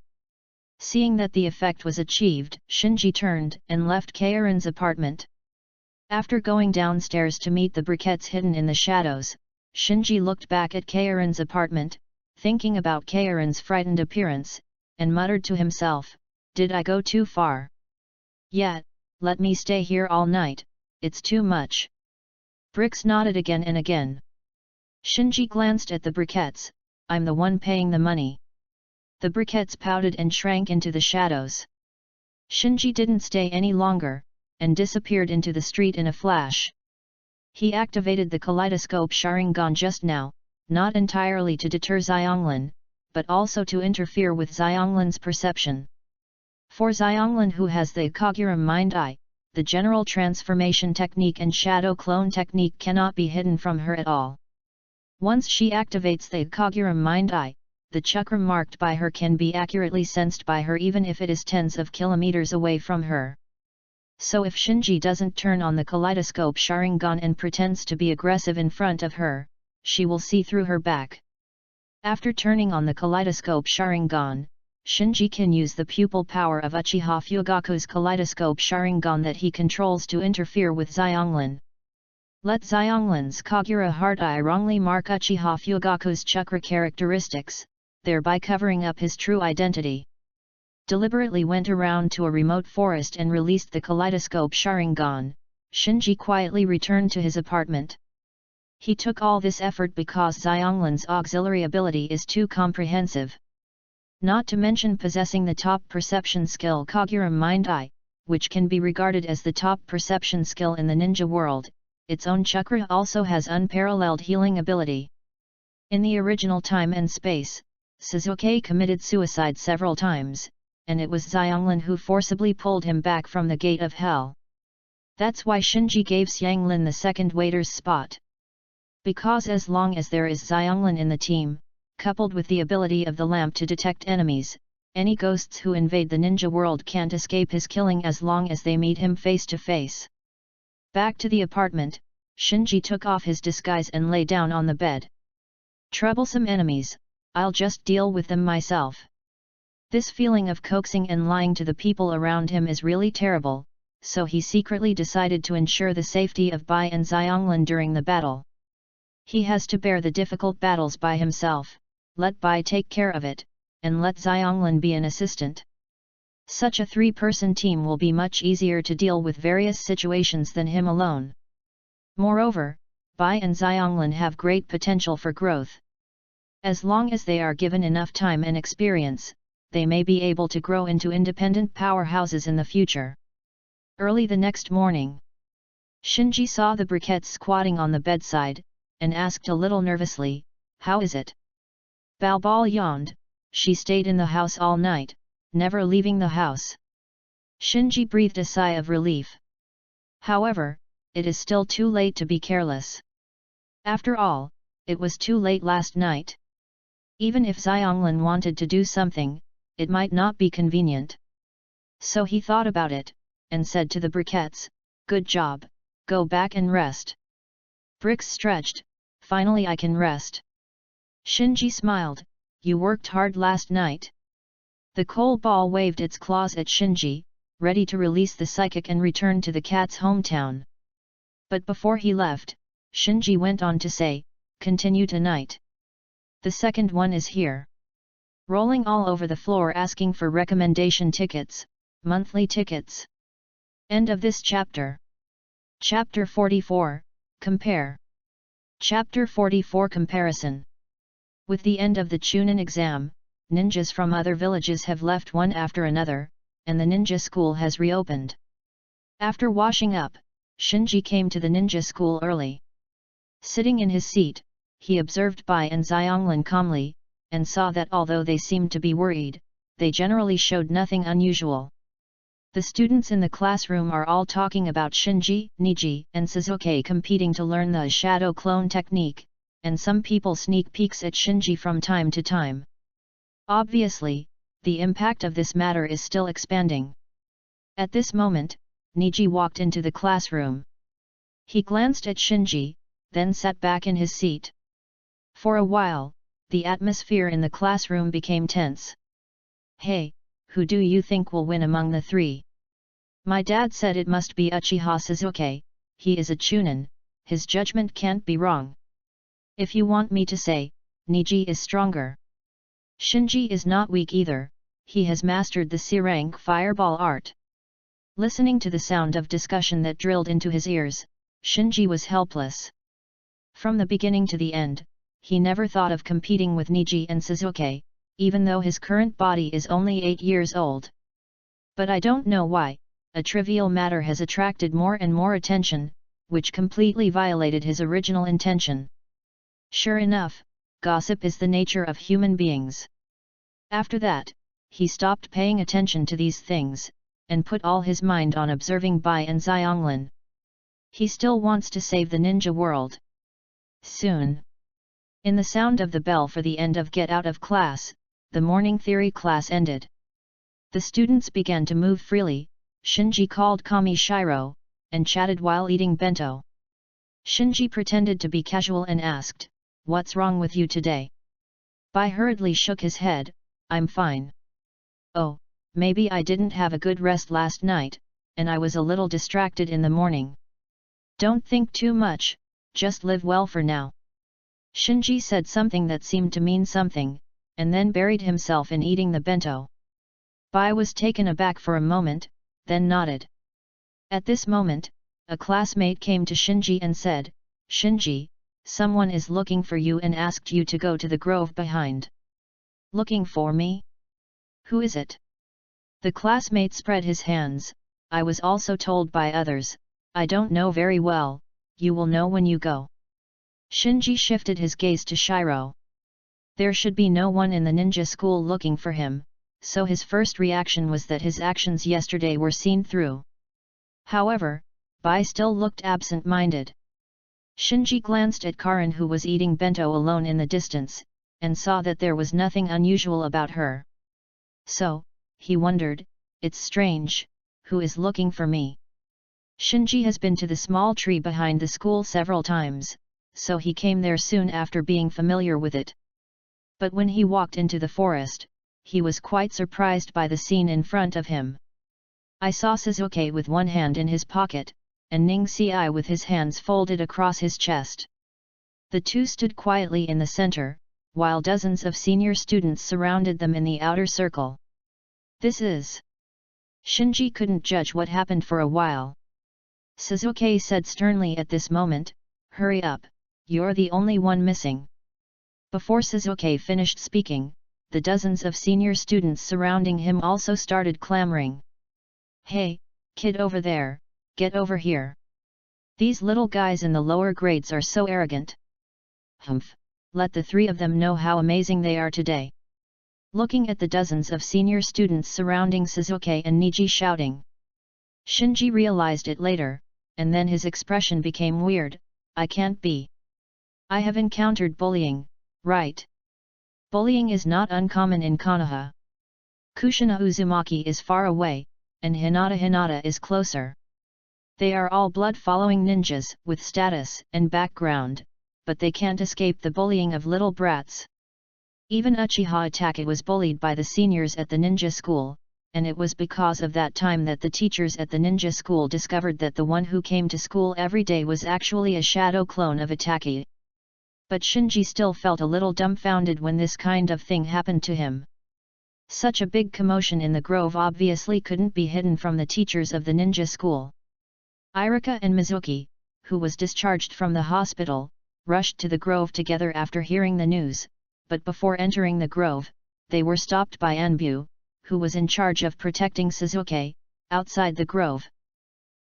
Seeing that the effect was achieved, Shinji turned and left Kairan's apartment. After going downstairs to meet the briquettes hidden in the shadows, Shinji looked back at Kairan's apartment, thinking about Kairan's frightened appearance, and muttered to himself, did I go too far? Yet, let me stay here all night, it's too much. Bricks nodded again and again. Shinji glanced at the briquettes, I'm the one paying the money. The briquettes pouted and shrank into the shadows. Shinji didn't stay any longer, and disappeared into the street in a flash. He activated the kaleidoscope Sharingan just now, not entirely to deter Xianglin, but also to interfere with Xianglin's perception. For Xianglin, who has the Kagura Mind Eye, the general transformation technique and shadow clone technique cannot be hidden from her at all. Once she activates the Kagura Mind Eye, the chakra marked by her can be accurately sensed by her even if it is tens of kilometers away from her. So if Shinji doesn't turn on the kaleidoscope Sharingan and pretends to be aggressive in front of her, she will see through her back. After turning on the kaleidoscope Sharingan, Shinji can use the pupil power of Uchiha Fugaku's kaleidoscope Sharingan that he controls to interfere with Xianglin. Let Xianglin's Kagura Heart Eye wrongly mark Uchiha Fugaku's chakra characteristics, thereby covering up his true identity. Deliberately went around to a remote forest and released the kaleidoscope Sharingan, Shinji quietly returned to his apartment. He took all this effort because Xianglin's auxiliary ability is too comprehensive. Not to mention possessing the top perception skill Kagura Mind Eye, which can be regarded as the top perception skill in the ninja world, its own chakra also has unparalleled healing ability. In the original time and space, Sasuke committed suicide several times, and it was Xianglin who forcibly pulled him back from the gate of hell. That's why Shinji gave Xianglin the second waiter's spot. Because as long as there is Xianglin in the team, coupled with the ability of the lamp to detect enemies, any ghosts who invade the ninja world can't escape his killing as long as they meet him face to face. Back to the apartment, Shinji took off his disguise and lay down on the bed. Troublesome enemies, I'll just deal with them myself. This feeling of coaxing and lying to the people around him is really terrible, so he secretly decided to ensure the safety of Bai and Xianglin during the battle. He has to bear the difficult battles by himself, let Bai take care of it, and let Xianglin be an assistant. Such a three-person team will be much easier to deal with various situations than him alone. Moreover, Bai and Xianglin have great potential for growth. As long as they are given enough time and experience, they may be able to grow into independent powerhouses in the future. Early the next morning, Shinji saw the briquettes squatting on the bedside, and asked a little nervously, "How is it?" Balbal yawned, "She stayed in the house all night, never leaving the house." Shinji breathed a sigh of relief. However, it is still too late to be careless. After all, it was too late last night. Even if Xianglin wanted to do something, it might not be convenient. So he thought about it, and said to the briquettes, "Good job, go back and rest." Bricks stretched, "Finally I can rest." Shinji smiled, "You worked hard last night." The coal ball waved its claws at Shinji, ready to release the psychic and return to the cat's hometown. But before he left, Shinji went on to say, "Continue tonight. The second one is here." Rolling all over the floor asking for recommendation tickets, monthly tickets. End of this chapter. Chapter 44, Compare. Chapter 44 Comparison. With the end of the Chunin exam, ninjas from other villages have left one after another, and the ninja school has reopened. After washing up, Shinji came to the ninja school early. Sitting in his seat, he observed Bai and Xianglin calmly, and saw that although they seemed to be worried, they generally showed nothing unusual. The students in the classroom are all talking about Shinji, Niji, and Sasuke competing to learn the shadow clone technique, and some people sneak peeks at Shinji from time to time. Obviously, the impact of this matter is still expanding. At this moment, Niji walked into the classroom. He glanced at Shinji, then sat back in his seat. For a while, the atmosphere in the classroom became tense. "Hey, who do you think will win among the three?" "My dad said it must be Uchiha Sasuke, he is a Chunin, his judgment can't be wrong. If you want me to say, Niji is stronger. Shinji is not weak either, he has mastered the C-rank fireball art." Listening to the sound of discussion that drilled into his ears, Shinji was helpless. From the beginning to the end, he never thought of competing with Niji and Sasuke, even though his current body is only 8 years old. But I don't know why, a trivial matter has attracted more and more attention, which completely violated his original intention. Sure enough, gossip is the nature of human beings. After that, he stopped paying attention to these things, and put all his mind on observing Bai and Xianglin. He still wants to save the ninja world. Soon. In the sound of the bell for the end of get out of class, the morning theory class ended. The students began to move freely. Shinji called Kami Shiro, and chatted while eating bento. Shinji pretended to be casual and asked, "What's wrong with you today?" Bai hurriedly shook his head, "I'm fine." "Oh, maybe I didn't have a good rest last night, and I was a little distracted in the morning." "Don't think too much, just live well for now." Shinji said something that seemed to mean something, and then buried himself in eating the bento. Bai was taken aback for a moment, then nodded. At this moment, a classmate came to Shinji and said, "Shinji, someone is looking for you and asked you to go to the grove behind." "Looking for me? Who is it?" The classmate spread his hands, "I was also told by others, I don't know very well, you will know when you go." Shinji shifted his gaze to Shiro. There should be no one in the ninja school looking for him, so his first reaction was that his actions yesterday were seen through. However, Bai still looked absent-minded. Shinji glanced at Karin, who was eating bento alone in the distance, and saw that there was nothing unusual about her. So, he wondered, it's strange, who is looking for me? Shinji has been to the small tree behind the school several times, so he came there soon after being familiar with it. But when he walked into the forest, he was quite surprised by the scene in front of him. I saw Sasuke with one hand in his pocket, and Ning Ci with his hands folded across his chest. The two stood quietly in the center, while dozens of senior students surrounded them in the outer circle. This is... Shinji couldn't judge what happened for a while. Sasuke said sternly at this moment, "Hurry up, you're the only one missing." Before Sasuke finished speaking, the dozens of senior students surrounding him also started clamoring. "Hey, kid over there, get over here. These little guys in the lower grades are so arrogant. Humph, let the three of them know how amazing they are today." Looking at the dozens of senior students surrounding Sasuke and Niji shouting, Shinji realized it later, and then his expression became weird. "I can't be. I have encountered bullying, right? Bullying is not uncommon in Konoha. Kushina Uzumaki is far away, and Hinata is closer. They are all blood-following ninjas with status and background, but they can't escape the bullying of little brats. Even Uchiha Itachi was bullied by the seniors at the ninja school, and it was because of that time that the teachers at the ninja school discovered that the one who came to school every day was actually a shadow clone of Itachi. But Shinji still felt a little dumbfounded when this kind of thing happened to him. Such a big commotion in the grove obviously couldn't be hidden from the teachers of the ninja school. Irika and Mizuki, who was discharged from the hospital, rushed to the grove together after hearing the news, but before entering the grove, they were stopped by Anbu, who was in charge of protecting Sasuke, outside the grove.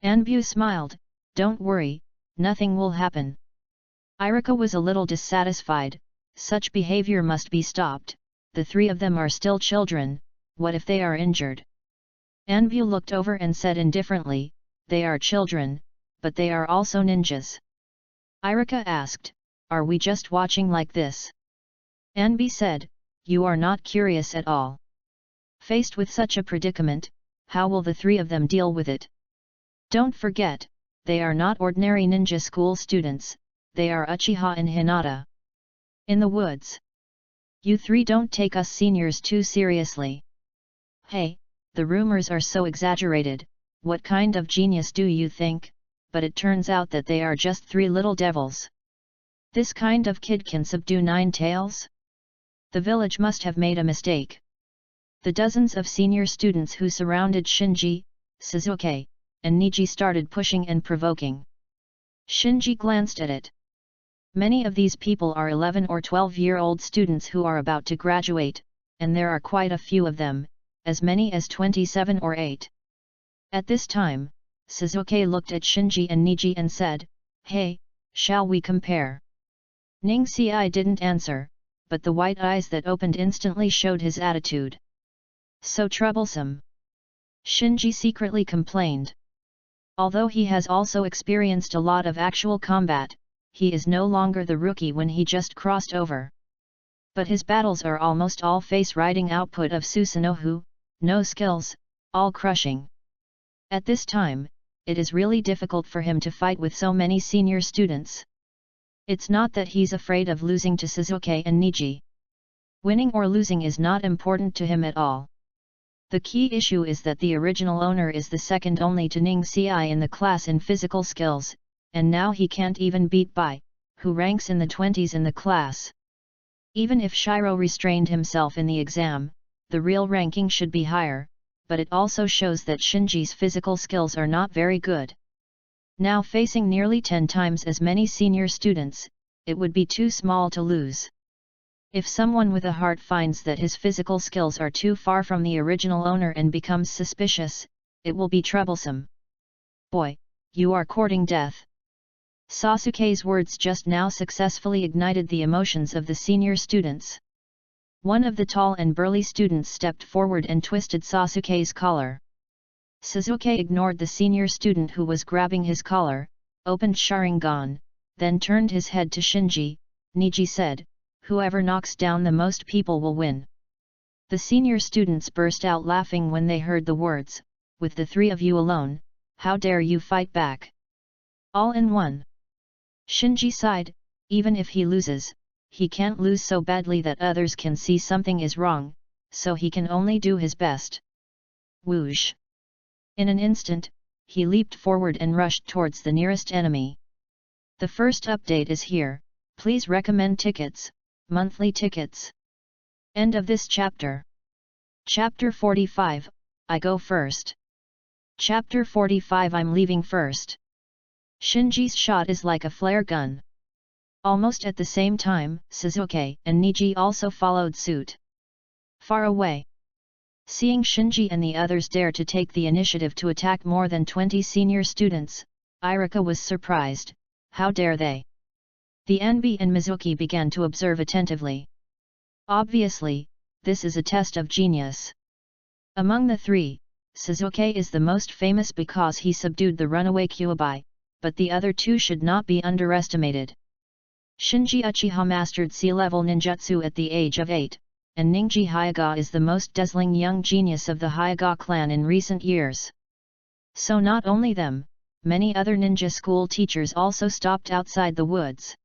Anbu smiled, "Don't worry, nothing will happen." Irika was a little dissatisfied. Such behavior must be stopped. The three of them are still children, what if they are injured? Anbu looked over and said indifferently, "They are children, but they are also ninjas." Irika asked, "Are we just watching like this?" Anbu said, "You are not curious at all. Faced with such a predicament, how will the three of them deal with it? Don't forget, they are not ordinary ninja school students, they are Uchiha and Hinata. In the woods. You three don't take us seniors too seriously. Hey, the rumors are so exaggerated, what kind of genius do you think? But it turns out that they are just three little devils. This kind of kid can subdue 9 tails? The village must have made a mistake." The dozens of senior students who surrounded Shinji, Sasuke, and Niji started pushing and provoking. Shinji glanced at it. Many of these people are 11 or 12-year-old students who are about to graduate, and there are quite a few of them, as many as 27 or 8. At this time, Sasuke looked at Shinji and Niji and said, "Hey, shall we compare?" Ning Ci didn't answer, but the white eyes that opened instantly showed his attitude. "So troublesome," Shinji secretly complained. Although he has also experienced a lot of actual combat, he is no longer the rookie when he just crossed over. But his battles are almost all face-riding output of Susanoo, no skills, all crushing. At this time, it is really difficult for him to fight with so many senior students. It's not that he's afraid of losing to Sasuke and Niji. Winning or losing is not important to him at all. The key issue is that the original owner is the second only to Ning Ci in the class in physical skills, and now he can't even beat Bai, who ranks in the 20s in the class. Even if Shiro restrained himself in the exam, the real ranking should be higher, but it also shows that Shinji's physical skills are not very good. Now facing nearly 10 times as many senior students, it would be too small to lose. If someone with a heart finds that his physical skills are too far from the original owner and becomes suspicious, it will be troublesome. "Boy, you are courting death." Sasuke's words just now successfully ignited the emotions of the senior students. One of the tall and burly students stepped forward and twisted Sasuke's collar. Sasuke ignored the senior student who was grabbing his collar, opened Sharingan, then turned his head to Shinji. Niji said, "Whoever knocks down the most people will win." The senior students burst out laughing when they heard the words, "With the three of you alone, how dare you fight back? All in one." Shinji sighed, even if he loses, he can't lose so badly that others can see something is wrong, so he can only do his best. Whoosh! In an instant, he leaped forward and rushed towards the nearest enemy. The first update is here, please recommend tickets, monthly tickets. End of this chapter. Chapter 45, I go first. Chapter 45, I'm leaving first. Shinji's shot is like a flare gun. Almost at the same time, Sasuke and Niji also followed suit. Far away. Seeing Shinji and the others dare to take the initiative to attack more than 20 senior students, Iruka was surprised. How dare they? The Anbi and Mizuki began to observe attentively. Obviously, this is a test of genius. Among the three, Sasuke is the most famous because he subdued the runaway Kyuubi, but the other two should not be underestimated. Shinji Uchiha mastered sea-level ninjutsu at the age of 8, and Ningji Hyuga is the most dazzling young genius of the Hyuga clan in recent years. So not only them, many other ninja school teachers also stopped outside the woods.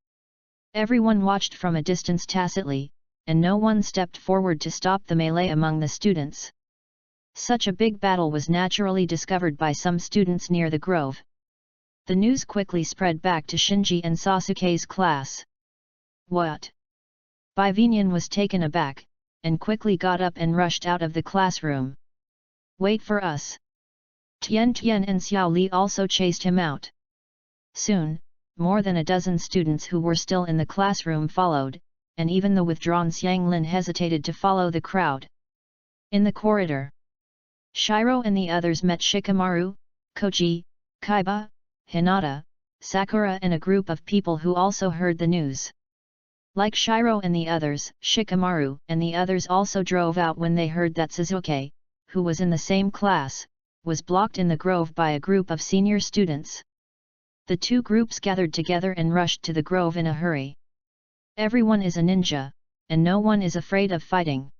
Everyone watched from a distance tacitly, and no one stepped forward to stop the melee among the students. Such a big battle was naturally discovered by some students near the grove. The news quickly spread back to Shinji and Sasuke's class. What? Bivinian was taken aback, and quickly got up and rushed out of the classroom. Wait for us. Tian and Xiao Li also chased him out. Soon, more than a dozen students who were still in the classroom followed, and even the withdrawn Xianglin hesitated to follow the crowd. In the corridor, Shiro and the others met Shikamaru, Koji, Kaiba, Hinata, Sakura and a group of people who also heard the news. Like Shiro and the others, Shikamaru and the others also drove out when they heard that Sasuke, who was in the same class, was blocked in the grove by a group of senior students. The two groups gathered together and rushed to the grove in a hurry. Everyone is a ninja, and no one is afraid of fighting.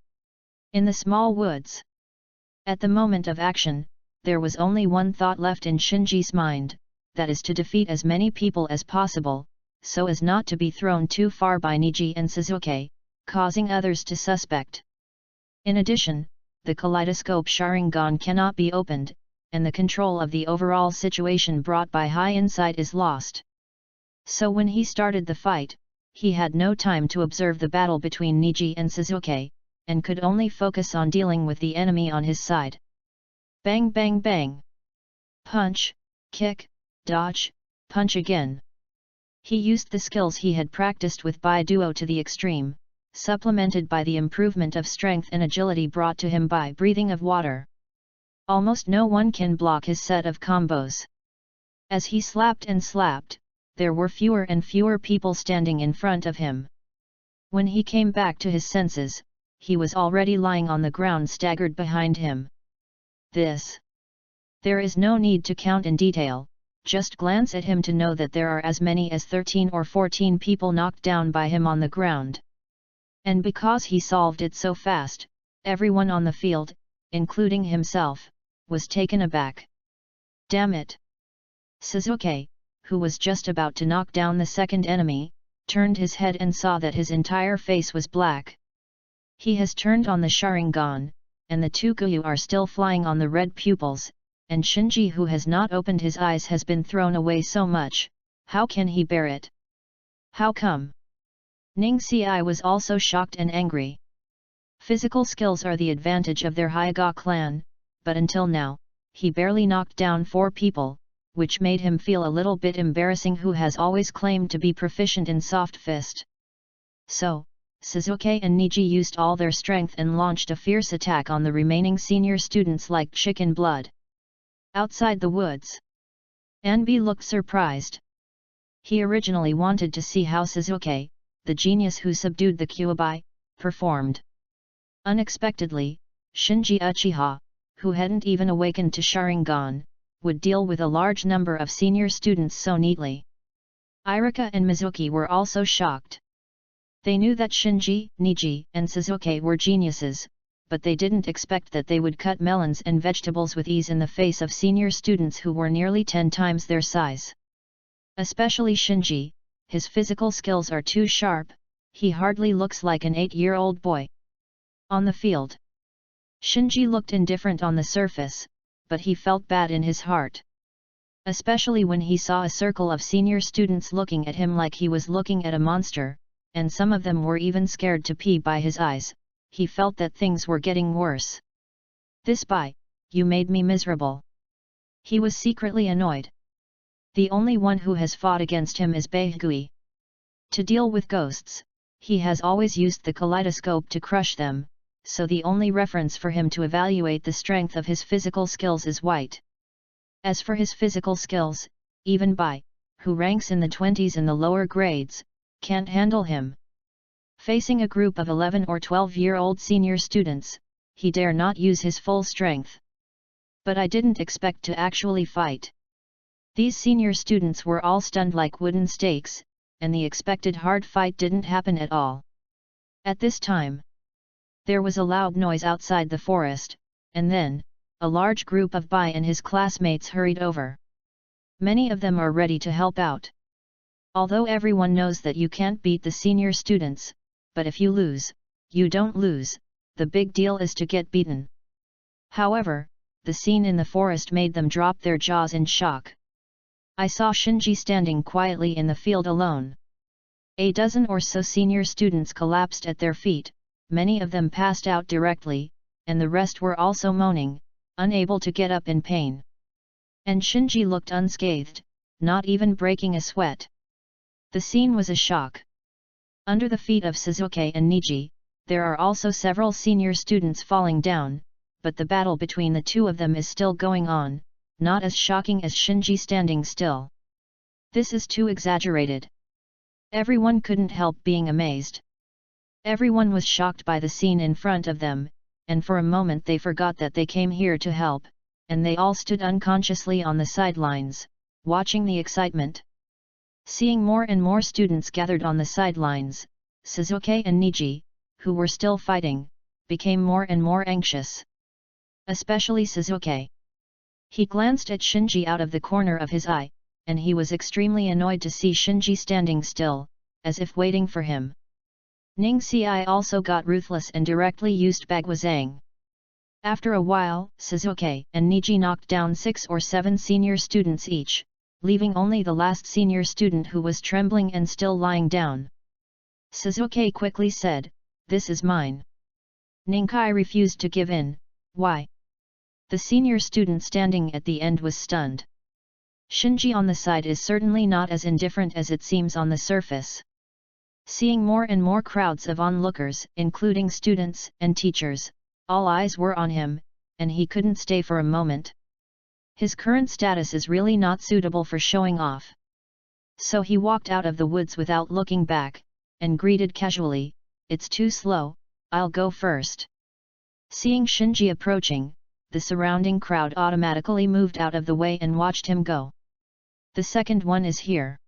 In the small woods. At the moment of action, there was only one thought left in Shinji's mind, that is to defeat as many people as possible, so as not to be thrown too far by Niji and Sasuke, causing others to suspect. In addition, the kaleidoscope Sharingan cannot be opened, and the control of the overall situation brought by high insight is lost. So when he started the fight, he had no time to observe the battle between Niji and Sasuke, and could only focus on dealing with the enemy on his side. Bang bang bang! Punch, kick, dodge, punch again. He used the skills he had practiced with Baiduo to the extreme, supplemented by the improvement of strength and agility brought to him by breathing of water. Almost no one can block his set of combos. As he slapped and slapped, there were fewer and fewer people standing in front of him. When he came back to his senses, he was already lying on the ground staggered behind him. There is no need to count in detail, just glance at him to know that there are as many as 13 or 14 people knocked down by him on the ground. And because he solved it so fast, everyone on the field, including himself, was taken aback. Damn it! Sasuke, who was just about to knock down the second enemy, turned his head and saw that his entire face was black. He has turned on the Sharingan, and the two Guyu are still flying on the red pupils, and Shinji who has not opened his eyes has been thrown away so much, how can he bear it? How come? Ning Xi was also shocked and angry. Physical skills are the advantage of their Hyuga clan, but until now, he barely knocked down 4 people, which made him feel a little bit embarrassing who has always claimed to be proficient in soft fist. So, Sasuke and Niji used all their strength and launched a fierce attack on the remaining senior students like chicken blood. Outside the woods, Anbi looked surprised. He originally wanted to see how Sasuke, the genius who subdued the Kyuubi, performed. Unexpectedly, Shinji Uchiha, who hadn't even awakened to Sharingan, would deal with a large number of senior students so neatly. Irika and Mizuki were also shocked. They knew that Shinji, Niji, and Suzuki were geniuses, but they didn't expect that they would cut melons and vegetables with ease in the face of senior students who were nearly 10 times their size. Especially Shinji, his physical skills are too sharp, he hardly looks like an 8-year-old boy. On the field, Shinji looked indifferent on the surface, but he felt bad in his heart. Especially when he saw a circle of senior students looking at him like he was looking at a monster, and some of them were even scared to pee by his eyes, he felt that things were getting worse. "This boy, you made me miserable." He was secretly annoyed. The only one who has fought against him is Baigui. To deal with ghosts, he has always used the kaleidoscope to crush them, so the only reference for him to evaluate the strength of his physical skills is white. As for his physical skills, even Bai, who ranks in the 20s in the lower grades, can't handle him. Facing a group of 11 or 12-year-old senior students, he dare not use his full strength. But I didn't expect to actually fight. These senior students were all stunned like wooden stakes, and the expected hard fight didn't happen at all. At this time, there was a loud noise outside the forest, and then, a large group of Bai and his classmates hurried over. Many of them are ready to help out. Although everyone knows that you can't beat the senior students, but if you lose, you don't lose, the big deal is to get beaten. However, the scene in the forest made them drop their jaws in shock. I saw Shinji standing quietly in the field alone. A dozen or so senior students collapsed at their feet, many of them passed out directly, and the rest were also moaning, unable to get up in pain. And Shinji looked unscathed, not even breaking a sweat. The scene was a shock. Under the feet of Suzuki and Niji, there are also several senior students falling down, but the battle between the two of them is still going on, not as shocking as Shinji standing still. This is too exaggerated. Everyone couldn't help being amazed. Everyone was shocked by the scene in front of them, and for a moment they forgot that they came here to help, and they all stood unconsciously on the sidelines, watching the excitement. Seeing more and more students gathered on the sidelines, Suzuki and Niji, who were still fighting, became more and more anxious. Especially Suzuki. He glanced at Shinji out of the corner of his eye, and he was extremely annoyed to see Shinji standing still, as if waiting for him. Ning Xi also got ruthless and directly used Bagwazang. After a while, Suzuki and Niji knocked down 6 or 7 senior students each, leaving only the last senior student who was trembling and still lying down. Suzuki quickly said, "This is mine." Ninkai refused to give in. Why? The senior student standing at the end was stunned. Shinji on the side is certainly not as indifferent as it seems on the surface. Seeing more and more crowds of onlookers, including students and teachers, all eyes were on him, and he couldn't stay for a moment. His current status is really not suitable for showing off. So he walked out of the woods without looking back, and greeted casually, "It's too slow, I'll go first." Seeing Shinji approaching, the surrounding crowd automatically moved out of the way and watched him go. The second one is here.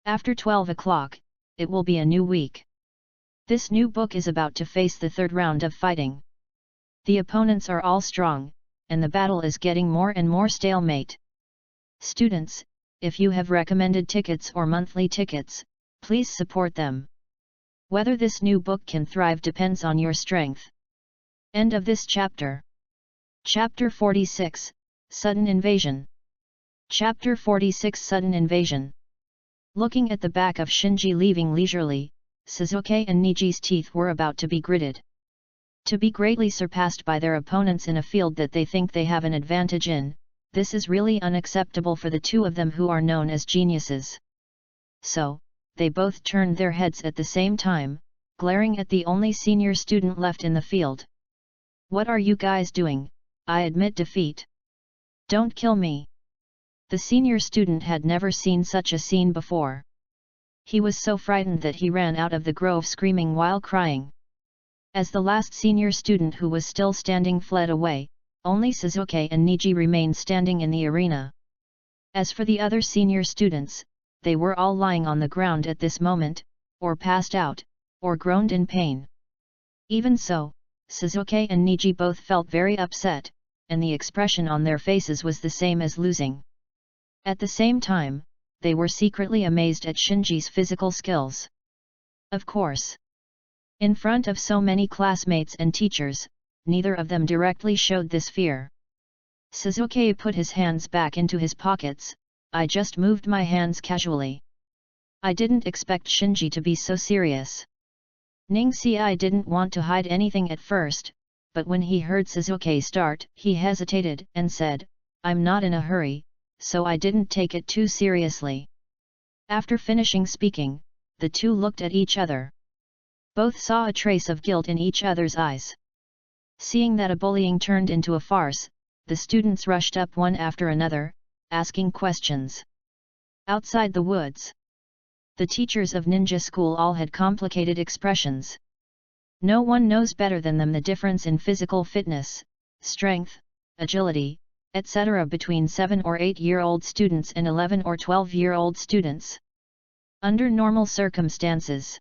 After 12 o'clock, it will be a new week. This new book is about to face the third round of fighting. The opponents are all strong, and the battle is getting more and more stalemate. Students, if you have recommended tickets or monthly tickets, please support them. Whether this new book can thrive depends on your strength. End of this chapter. Chapter 46, Sudden Invasion. Chapter 46 Sudden Invasion. Looking at the back of Shinji leaving leisurely, Suzuki and Niji's teeth were about to be gritted. To be greatly surpassed by their opponents in a field that they think they have an advantage in, this is really unacceptable for the two of them who are known as geniuses. So, they both turned their heads at the same time, glaring at the only senior student left in the field. "What are you guys doing? I admit defeat. Don't kill me." The senior student had never seen such a scene before. He was so frightened that he ran out of the grove screaming while crying. As the last senior student who was still standing fled away, only Suzuki and Niji remained standing in the arena. As for the other senior students, they were all lying on the ground at this moment, or passed out, or groaned in pain. Even so, Suzuki and Niji both felt very upset, and the expression on their faces was the same as losing. At the same time, they were secretly amazed at Shinji's physical skills. Of course, in front of so many classmates and teachers, neither of them directly showed this fear. Suzuki put his hands back into his pockets. I just moved my hands casually. I didn't expect Shinji to be so serious. Ningxi didn't want to hide anything at first, but when he heard Suzuki start, he hesitated and said, "I'm not in a hurry, so I didn't take it too seriously." After finishing speaking, the two looked at each other. Both saw a trace of guilt in each other's eyes. Seeing that a bullying turned into a farce, the students rushed up one after another, asking questions. Outside the woods, the teachers of ninja school all had complicated expressions. No one knows better than them the difference in physical fitness, strength, agility, etc. between 7 or 8-year-old students and 11 or 12-year-old students. Under normal circumstances,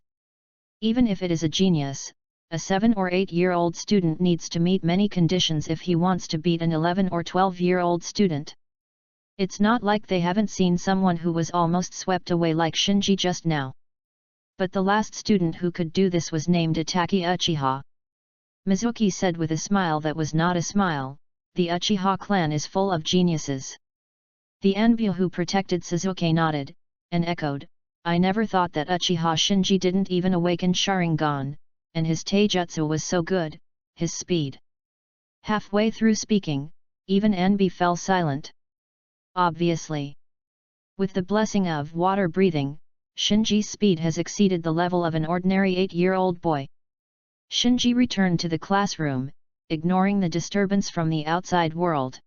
even if it is a genius, a 7 or 8-year-old student needs to meet many conditions if he wants to beat an 11 or 12-year-old student. It's not like they haven't seen someone who was almost swept away like Shinji just now. But the last student who could do this was named Itaki Uchiha. Mizuki said with a smile that was not a smile, "The Uchiha clan is full of geniuses." The Anbu who protected Suzuki nodded, and echoed, "I never thought that Uchiha Shinji didn't even awaken Sharingan, and his taijutsu was so good, his speed." Halfway through speaking, even Anbu fell silent. Obviously, with the blessing of water breathing, Shinji's speed has exceeded the level of an ordinary 8-year-old boy. Shinji returned to the classroom, ignoring the disturbance from the outside world.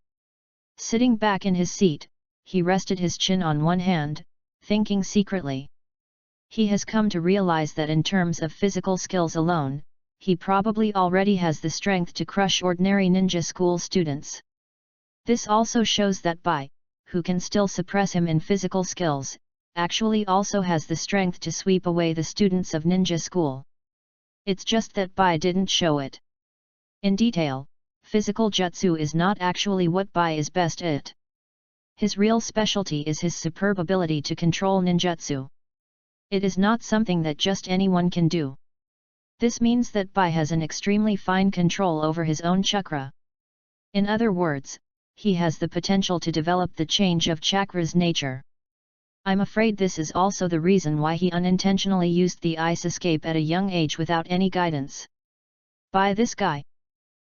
Sitting back in his seat, he rested his chin on one hand, thinking secretly. He has come to realize that in terms of physical skills alone, he probably already has the strength to crush ordinary ninja school students. This also shows that Bai, who can still suppress him in physical skills, actually also has the strength to sweep away the students of ninja school. It's just that Bai didn't show it. In detail, physical jutsu is not actually what Bai is best at. His real specialty is his superb ability to control ninjutsu. It is not something that just anyone can do. This means that Bai has an extremely fine control over his own chakra. In other words, he has the potential to develop the change of chakra's nature. I'm afraid this is also the reason why he unintentionally used the ice escape at a young age without any guidance. By this guy.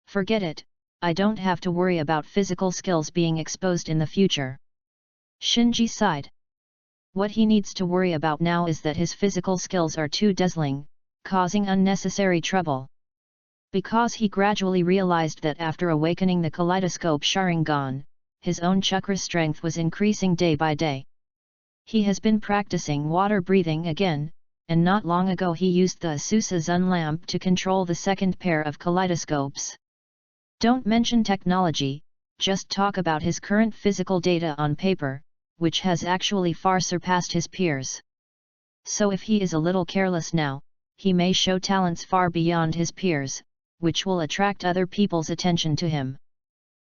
Forget it, I don't have to worry about physical skills being exposed in the future. Shinji sighed. What he needs to worry about now is that his physical skills are too dazzling, causing unnecessary trouble. Because he gradually realized that after awakening the kaleidoscope Sharingan, his own chakra strength was increasing day by day. He has been practicing water breathing again, and not long ago he used the Asusa Zun lamp to control the second pair of kaleidoscopes. Don't mention technology, just talk about his current physical data on paper, which has actually far surpassed his peers. So if he is a little careless now, he may show talents far beyond his peers, which will attract other people's attention to him.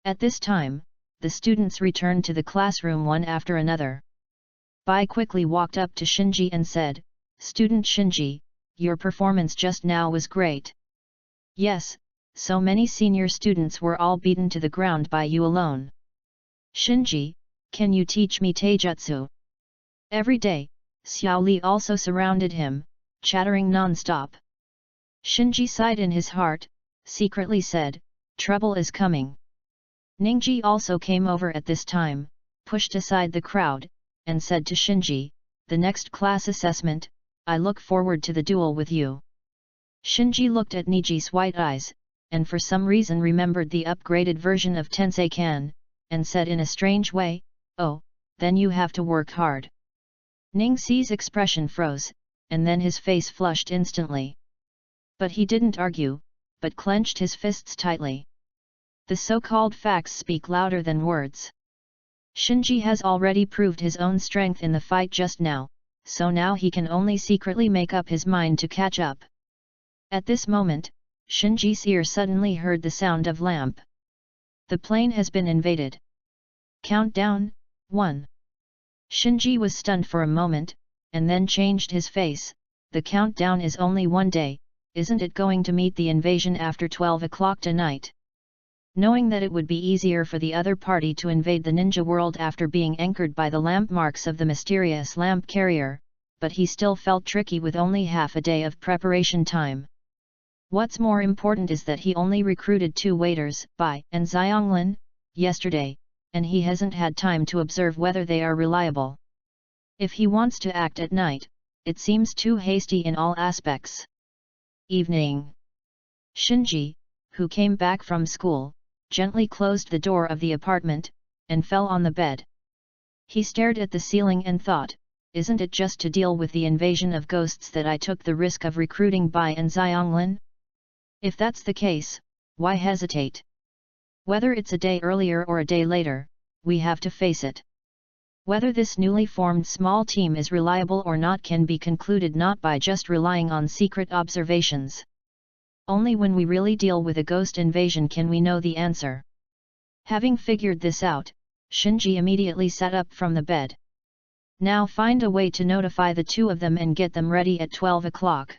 At this time, the students returned to the classroom one after another. Bai quickly walked up to Shinji and said, "Student Shinji, your performance just now was great." "Yes, so many senior students were all beaten to the ground by you alone." "Shinji, can you teach me taijutsu?" Every day, Xiao Li also surrounded him, chattering non-stop. Shinji sighed in his heart, secretly said, "Trouble is coming." Ningji also came over at this time, pushed aside the crowd, and said to Shinji, "The next class assessment, I look forward to the duel with you." Shinji looked at Niji's white eyes, and for some reason remembered the upgraded version of Tenseikan, and said in a strange way, "Oh, then you have to work hard." Ningxi's expression froze, and then his face flushed instantly. But he didn't argue, but clenched his fists tightly. The so-called facts speak louder than words. Shinji has already proved his own strength in the fight just now, so now he can only secretly make up his mind to catch up. At this moment, Shinji's ear suddenly heard the sound of lamp. The plane has been invaded. Countdown, 1. Shinji was stunned for a moment, and then changed his face. The countdown is only 1 day, isn't it going to meet the invasion after 12 o'clock tonight? Knowing that it would be easier for the other party to invade the ninja world after being anchored by the lamp marks of the mysterious lamp carrier, but he still felt tricky with only half a day of preparation time. What's more important is that he only recruited 2 waiters, Bai and Xianglin, yesterday, and he hasn't had time to observe whether they are reliable. If he wants to act at night, it seems too hasty in all aspects. Evening. Shinji, who came back from school, gently closed the door of the apartment, and fell on the bed. He stared at the ceiling and thought, isn't it just to deal with the invasion of ghosts that I took the risk of recruiting Bai and Xianglin? If that's the case, why hesitate? Whether it's a day earlier or a day later, we have to face it. Whether this newly formed small team is reliable or not can be concluded not by just relying on secret observations. Only when we really deal with a ghost invasion can we know the answer. Having figured this out, Shinji immediately sat up from the bed. Now find a way to notify the 2 of them and get them ready at 12 o'clock.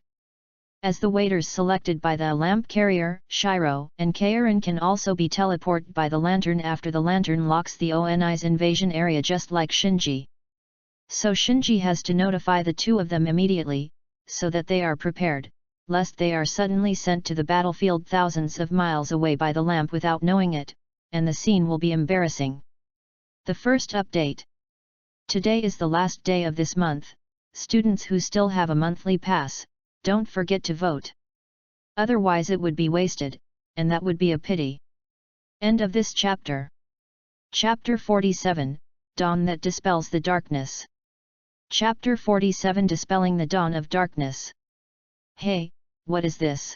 As the waiters selected by the lamp carrier, Shiro and Kairin can also be teleported by the lantern after the lantern locks the ONI's invasion area just like Shinji. So Shinji has to notify the 2 of them immediately, so that they are prepared, lest they are suddenly sent to the battlefield thousands of miles away by the lamp without knowing it, and the scene will be embarrassing. The first update. Today is the last day of this month. Students who still have a monthly pass, don't forget to vote. Otherwise it would be wasted, and that would be a pity. End of this chapter. Chapter 47, Dawn that Dispels the Darkness. Chapter 47 Dispelling the Dawn of Darkness. Hey, what is this?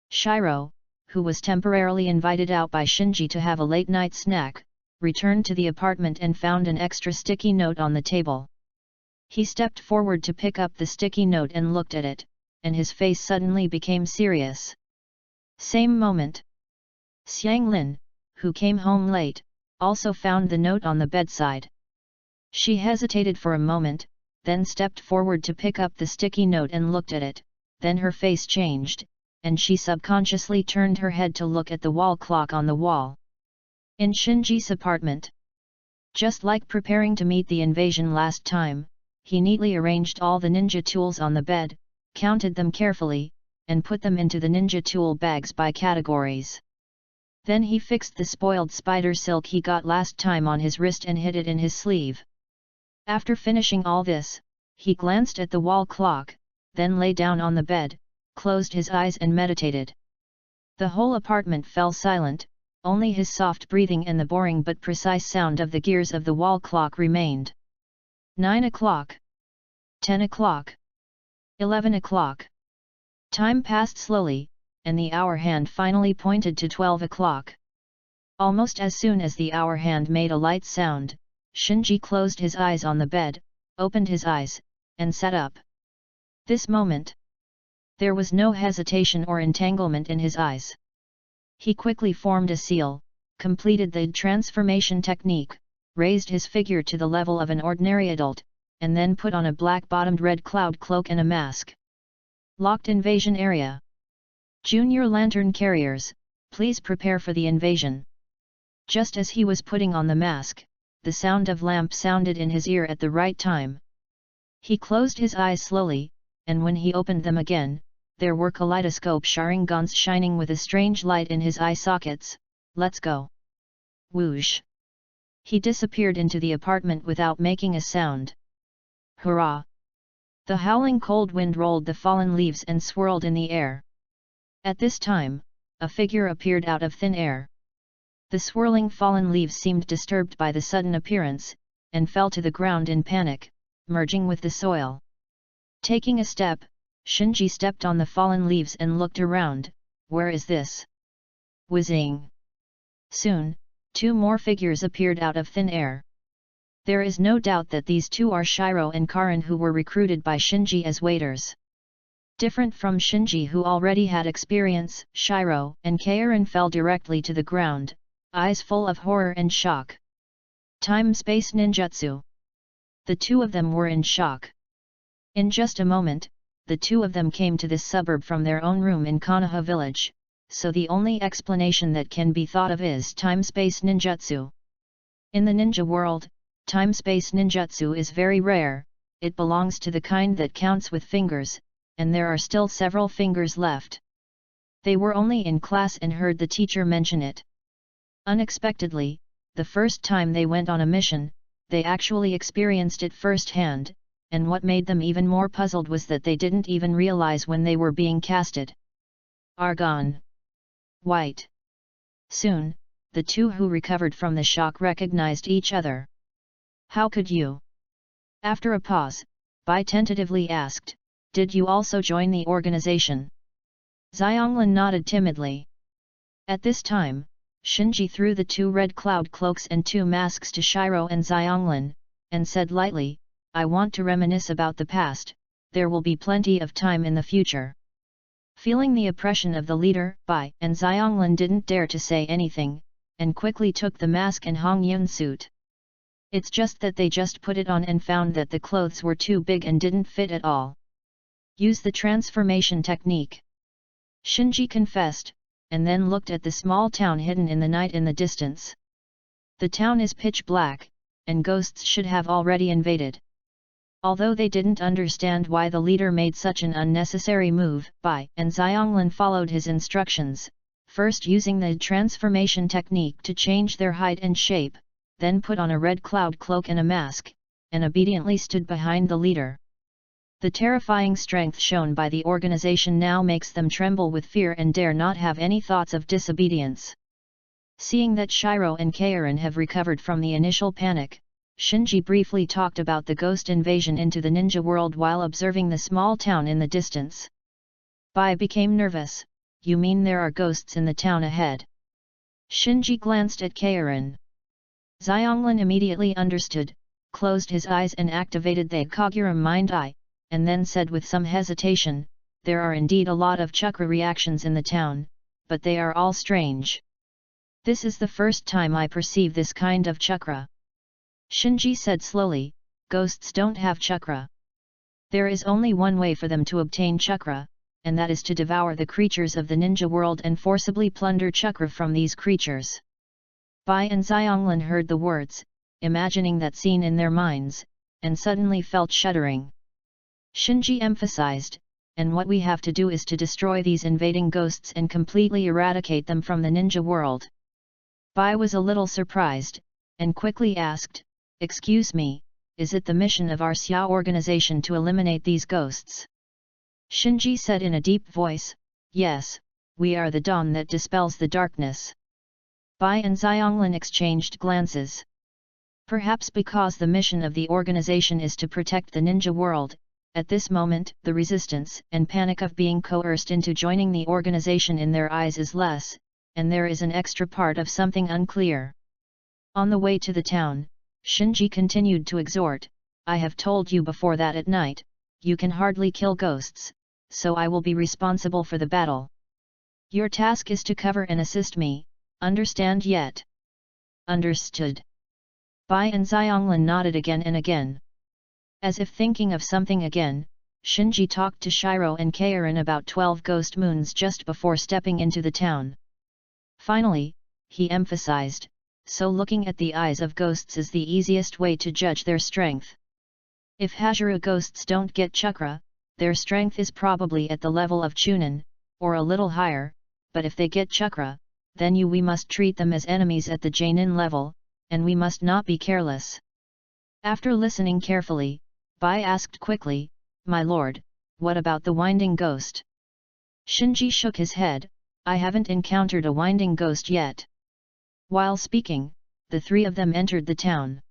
Shiro, who was temporarily invited out by Shinji to have a late-night snack, returned to the apartment and found an extra sticky note on the table. He stepped forward to pick up the sticky note and looked at it, and his face suddenly became serious. Same moment. Xianglin, who came home late, also found the note on the bedside. She hesitated for a moment, then stepped forward to pick up the sticky note and looked at it, then her face changed, and she subconsciously turned her head to look at the wall clock on the wall. In Shinji's apartment. Just like preparing to meet the invasion last time, he neatly arranged all the ninja tools on the bed, counted them carefully, and put them into the ninja tool bags by categories. Then he fixed the spoiled spider silk he got last time on his wrist and hid it in his sleeve. After finishing all this, he glanced at the wall clock, then lay down on the bed, closed his eyes and meditated. The whole apartment fell silent, only his soft breathing and the boring but precise sound of the gears of the wall clock remained. 9 o'clock. 10 o'clock. 11 o'clock. Time passed slowly, and the hour hand finally pointed to 12 o'clock. Almost as soon as the hour hand made a light sound, Shinji closed his eyes on the bed, opened his eyes, and sat up. This moment. There was no hesitation or entanglement in his eyes. He quickly formed a seal, completed the transformation technique, raised his figure to the level of an ordinary adult, and then put on a black-bottomed red cloud cloak and a mask. Locked invasion area. Junior lantern carriers, please prepare for the invasion. Just as he was putting on the mask, the sound of lamp sounded in his ear at the right time. He closed his eyes slowly, and when he opened them again, there were kaleidoscope sharingans shining with a strange light in his eye sockets. Let's go. Whoosh! He disappeared into the apartment without making a sound. Hurrah! The howling cold wind rolled the fallen leaves and swirled in the air. At this time, a figure appeared out of thin air. The swirling fallen leaves seemed disturbed by the sudden appearance, and fell to the ground in panic, merging with the soil. Taking a step, Shinji stepped on the fallen leaves and looked around. Where is this? Whizzing! Soon, 2 more figures appeared out of thin air. There is no doubt that these 2 are Shiro and Karin, who were recruited by Shinji as waiters. Different from Shinji, who already had experience, Shiro and Karin fell directly to the ground, eyes full of horror and shock. Time-space ninjutsu. The 2 of them were in shock. In just a moment, the 2 of them came to this suburb from their own room in Konoha village, so the only explanation that can be thought of is time-space ninjutsu. In the ninja world, time-space ninjutsu is very rare. It belongs to the kind that counts with fingers, and there are still several fingers left. They were only in class and heard the teacher mention it. Unexpectedly, the first time they went on a mission, they actually experienced it firsthand, and what made them even more puzzled was that they didn't even realize when they were being casted. Argon. White. Soon, the 2 who recovered from the shock recognized each other. How could you? After a pause, Bai tentatively asked, did you also join the organization? Xianglin nodded timidly. At this time, Shinji threw the 2 red cloud cloaks and 2 masks to Shiro and Xianglin, and said lightly, I want to reminisce about the past, there will be plenty of time in the future. Feeling the oppression of the leader, Bai and Xianglin didn't dare to say anything, and quickly took the mask and Hongyun suit. It's just that they just put it on and found that the clothes were too big and didn't fit at all. Use the transformation technique. Shinji confessed, and then looked at the small town hidden in the night in the distance. The town is pitch black, and ghosts should have already invaded. Although they didn't understand why the leader made such an unnecessary move, Bai and Xianglin followed his instructions, first using the transformation technique to change their height and shape, then put on a red cloud cloak and a mask, and obediently stood behind the leader. The terrifying strength shown by the organization now makes them tremble with fear and dare not have any thoughts of disobedience. Seeing that Shiro and Karin have recovered from the initial panic, Shinji briefly talked about the ghost invasion into the ninja world while observing the small town in the distance. Bai became nervous. You mean there are ghosts in the town ahead? Shinji glanced at Karin. Xianglin immediately understood, closed his eyes and activated the Kagura Mind Eye, and then said with some hesitation, there are indeed a lot of chakra reactions in the town, but they are all strange. This is the first time I perceive this kind of chakra. Shinji said slowly, ghosts don't have chakra. There is only one way for them to obtain chakra, and that is to devour the creatures of the ninja world and forcibly plunder chakra from these creatures. Bai and Xianglin heard the words, imagining that scene in their minds, and suddenly felt shuddering. Shinji emphasized, and what we have to do is to destroy these invading ghosts and completely eradicate them from the ninja world. Bai was a little surprised, and quickly asked, excuse me, is it the mission of our Xiao organization to eliminate these ghosts? Shinji said in a deep voice, yes, we are the dawn that dispels the darkness. Bai and Xianglin exchanged glances. Perhaps because the mission of the organization is to protect the ninja world, at this moment the resistance and panic of being coerced into joining the organization in their eyes is less, and there is an extra part of something unclear. On the way to the town, Shinji continued to exhort, I have told you before that at night, you can hardly kill ghosts, so I will be responsible for the battle. Your task is to cover and assist me, understand yet? Understood. Bai and Xianglin nodded again and again. As if thinking of something again, Shinji talked to Shiro and Karin about 12 ghost moons just before stepping into the town. Finally, he emphasized, so looking at the eyes of ghosts is the easiest way to judge their strength. If Hajira ghosts don't get chakra, their strength is probably at the level of Chunin, or a little higher, but if they get chakra, then we must treat them as enemies at the Jainin level, and we must not be careless. After listening carefully, Bai asked quickly, my lord, what about the winding ghost? Shinji shook his head, I haven't encountered a winding ghost yet. While speaking, the 3 of them entered the town.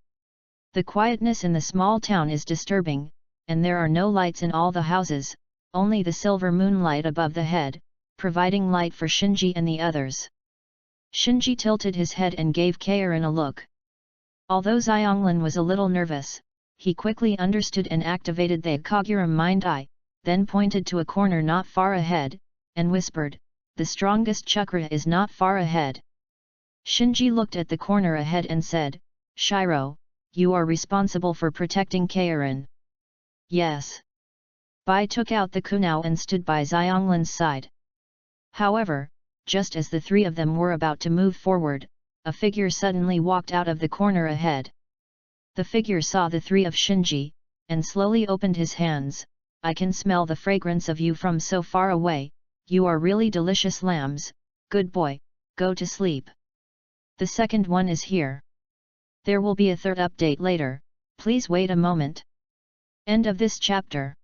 The quietness in the small town is disturbing, and there are no lights in all the houses, only the silver moonlight above the head, providing light for Shinji and the others. Shinji tilted his head and gave Kairin a look. Although Xianglin was a little nervous, he quickly understood and activated the Kagura Mind Eye, then pointed to a corner not far ahead, and whispered, "The strongest chakra is not far ahead." Shinji looked at the corner ahead and said, "Shiro, you are responsible for protecting Kairin." "Yes." Bai took out the kunao and stood by Xianglin's side. However, just as the three of them were about to move forward, a figure suddenly walked out of the corner ahead. The figure saw the three of Shinji, and slowly opened his hands. "I can smell the fragrance of you from so far away, you are really delicious lambs, good boy, go to sleep. The second one is here. There will be a third update later, please wait a moment." End of this chapter.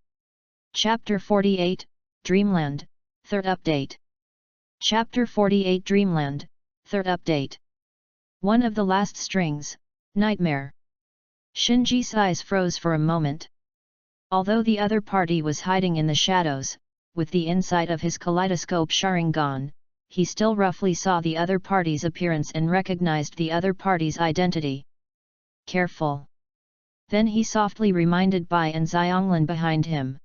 Chapter 48, Dreamland, third update. Chapter 48 Dreamland, third update. One of the last strings, Nightmare. Shinji's eyes froze for a moment. Although the other party was hiding in the shadows, with the insight of his kaleidoscope Sharingan, he still roughly saw the other party's appearance and recognized the other party's identity. "Careful!" Then he softly reminded Bai and Xianglin behind him.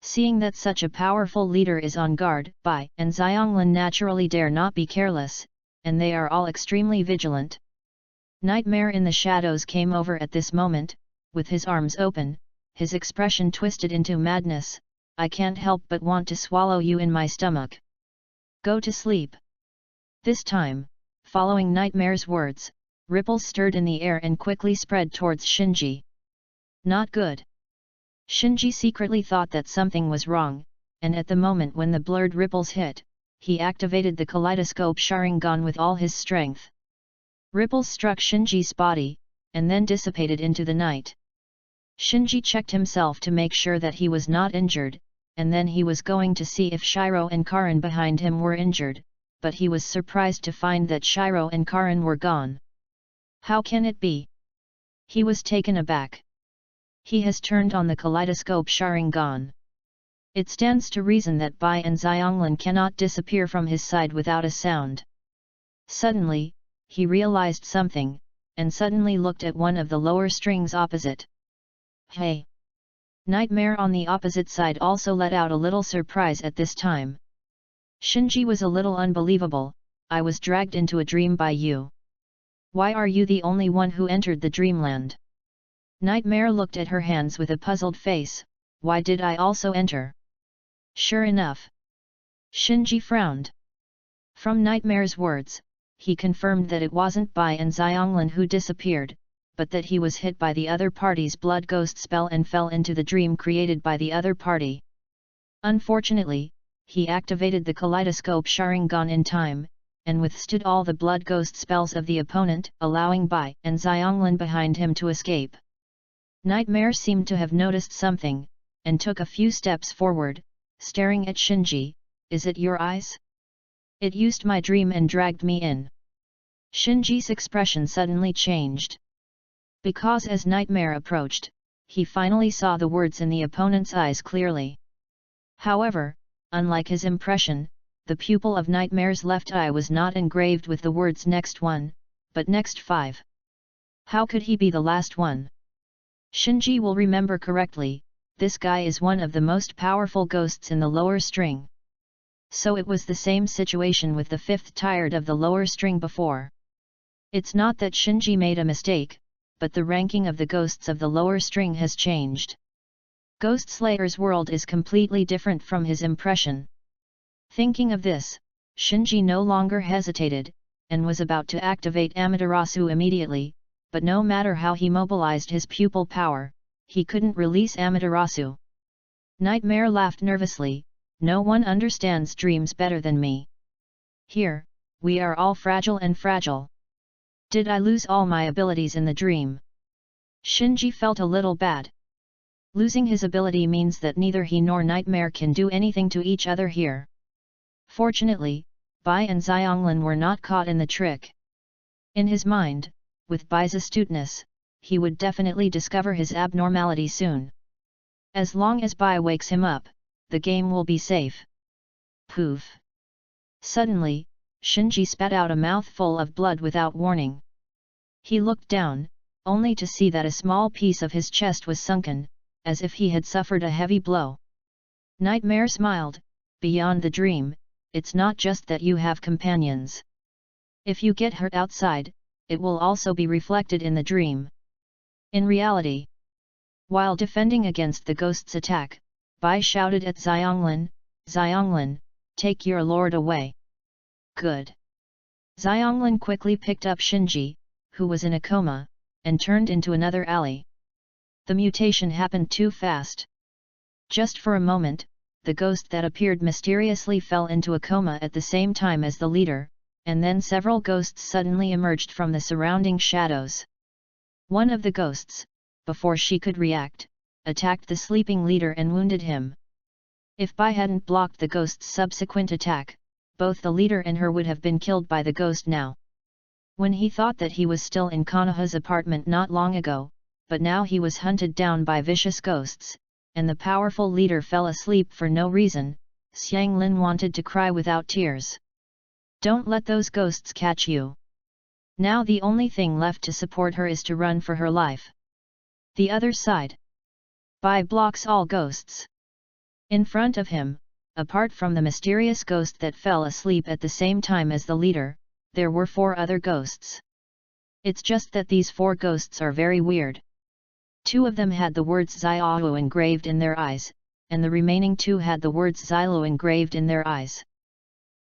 Seeing that such a powerful leader is on guard, Bai and Xianglin naturally dare not be careless, and they are all extremely vigilant. Nightmare in the shadows came over at this moment, with his arms open, his expression twisted into madness. "I can't help but want to swallow you in my stomach. Go to sleep." This time, following Nightmare's words, ripples stirred in the air and quickly spread towards Shinji. Not good. Shinji secretly thought that something was wrong, and at the moment when the blurred ripples hit, he activated the kaleidoscope Sharingan with all his strength. Ripples struck Shinji's body, and then dissipated into the night. Shinji checked himself to make sure that he was not injured, and then he was going to see if Shiro and Karin behind him were injured, but he was surprised to find that Shiro and Karin were gone. How can it be? He was taken aback. He has turned on the kaleidoscope Sharingan. It stands to reason that Bai and Xianglin cannot disappear from his side without a sound. Suddenly, he realized something, and suddenly looked at one of the lower strings opposite. "Hey!" Nightmare on the opposite side also let out a little surprise at this time. Shinji was a little unbelievable. "I was dragged into a dream by you. Why are you the only one who entered the dreamland?" Nightmare looked at her hands with a puzzled face. "Why did I also enter?" Sure enough. Shinji frowned. From Nightmare's words, he confirmed that it wasn't Bai and Xianglin who disappeared, but that he was hit by the other party's blood ghost spell and fell into the dream created by the other party. Unfortunately, he activated the kaleidoscope Sharingan in time, and withstood all the blood ghost spells of the opponent, allowing Bai and Xianglin behind him to escape. Nightmare seemed to have noticed something, and took a few steps forward, staring at Shinji. "Is it your eyes? It used my dream and dragged me in." Shinji's expression suddenly changed. Because as Nightmare approached, he finally saw the words in the opponent's eyes clearly. However, unlike his impression, the pupil of Nightmare's left eye was not engraved with the words "next one," but "next 5." How could he be the last one? Shinji will remember correctly, this guy is one of the most powerful ghosts in the lower string. So it was the same situation with the fifth tired of the lower string before. It's not that Shinji made a mistake, but the ranking of the ghosts of the lower string has changed. Ghost Slayer's world is completely different from his impression. Thinking of this, Shinji no longer hesitated, and was about to activate Amaterasu immediately, but no matter how he mobilized his pupil power, he couldn't release Amaterasu. Nightmare laughed nervously. "No one understands dreams better than me. Here, we are all fragile and fragile. Did I lose all my abilities in the dream?" Shinji felt a little bad. Losing his ability means that neither he nor Nightmare can do anything to each other here. Fortunately, Bai and Xianglin were not caught in the trick. In his mind, with Bai's astuteness, he would definitely discover his abnormality soon. As long as Bai wakes him up, the game will be safe. Poof! Suddenly, Shinji spat out a mouthful of blood without warning. He looked down, only to see that a small piece of his chest was sunken, as if he had suffered a heavy blow. Nightmare smiled, beyond the dream, it's not just that you have companions. If you get hurt outside, it will also be reflected in the dream. In reality, while defending against the ghost's attack, Bai shouted at Xianglin, "Xianglin, take your lord away." Good. Xianglin quickly picked up Shinji, who was in a coma, and turned into another alley. The mutation happened too fast. Just for a moment, the ghost that appeared mysteriously fell into a coma at the same time as the leader, and then several ghosts suddenly emerged from the surrounding shadows. One of the ghosts, before she could react, attacked the sleeping leader and wounded him. If Bai hadn't blocked the ghost's subsequent attack, both the leader and her would have been killed by the ghost now. When he thought that he was still in Konoha's apartment not long ago, but now he was hunted down by vicious ghosts, and the powerful leader fell asleep for no reason, Xianglin wanted to cry without tears. Don't let those ghosts catch you. Now the only thing left to support her is to run for her life. The other side. Bai blocks all ghosts. In front of him, apart from the mysterious ghost that fell asleep at the same time as the leader, there were 4 other ghosts. It's just that these 4 ghosts are very weird. 2 of them had the words Xiao engraved in their eyes, and the remaining 2 had the words Xilo engraved in their eyes.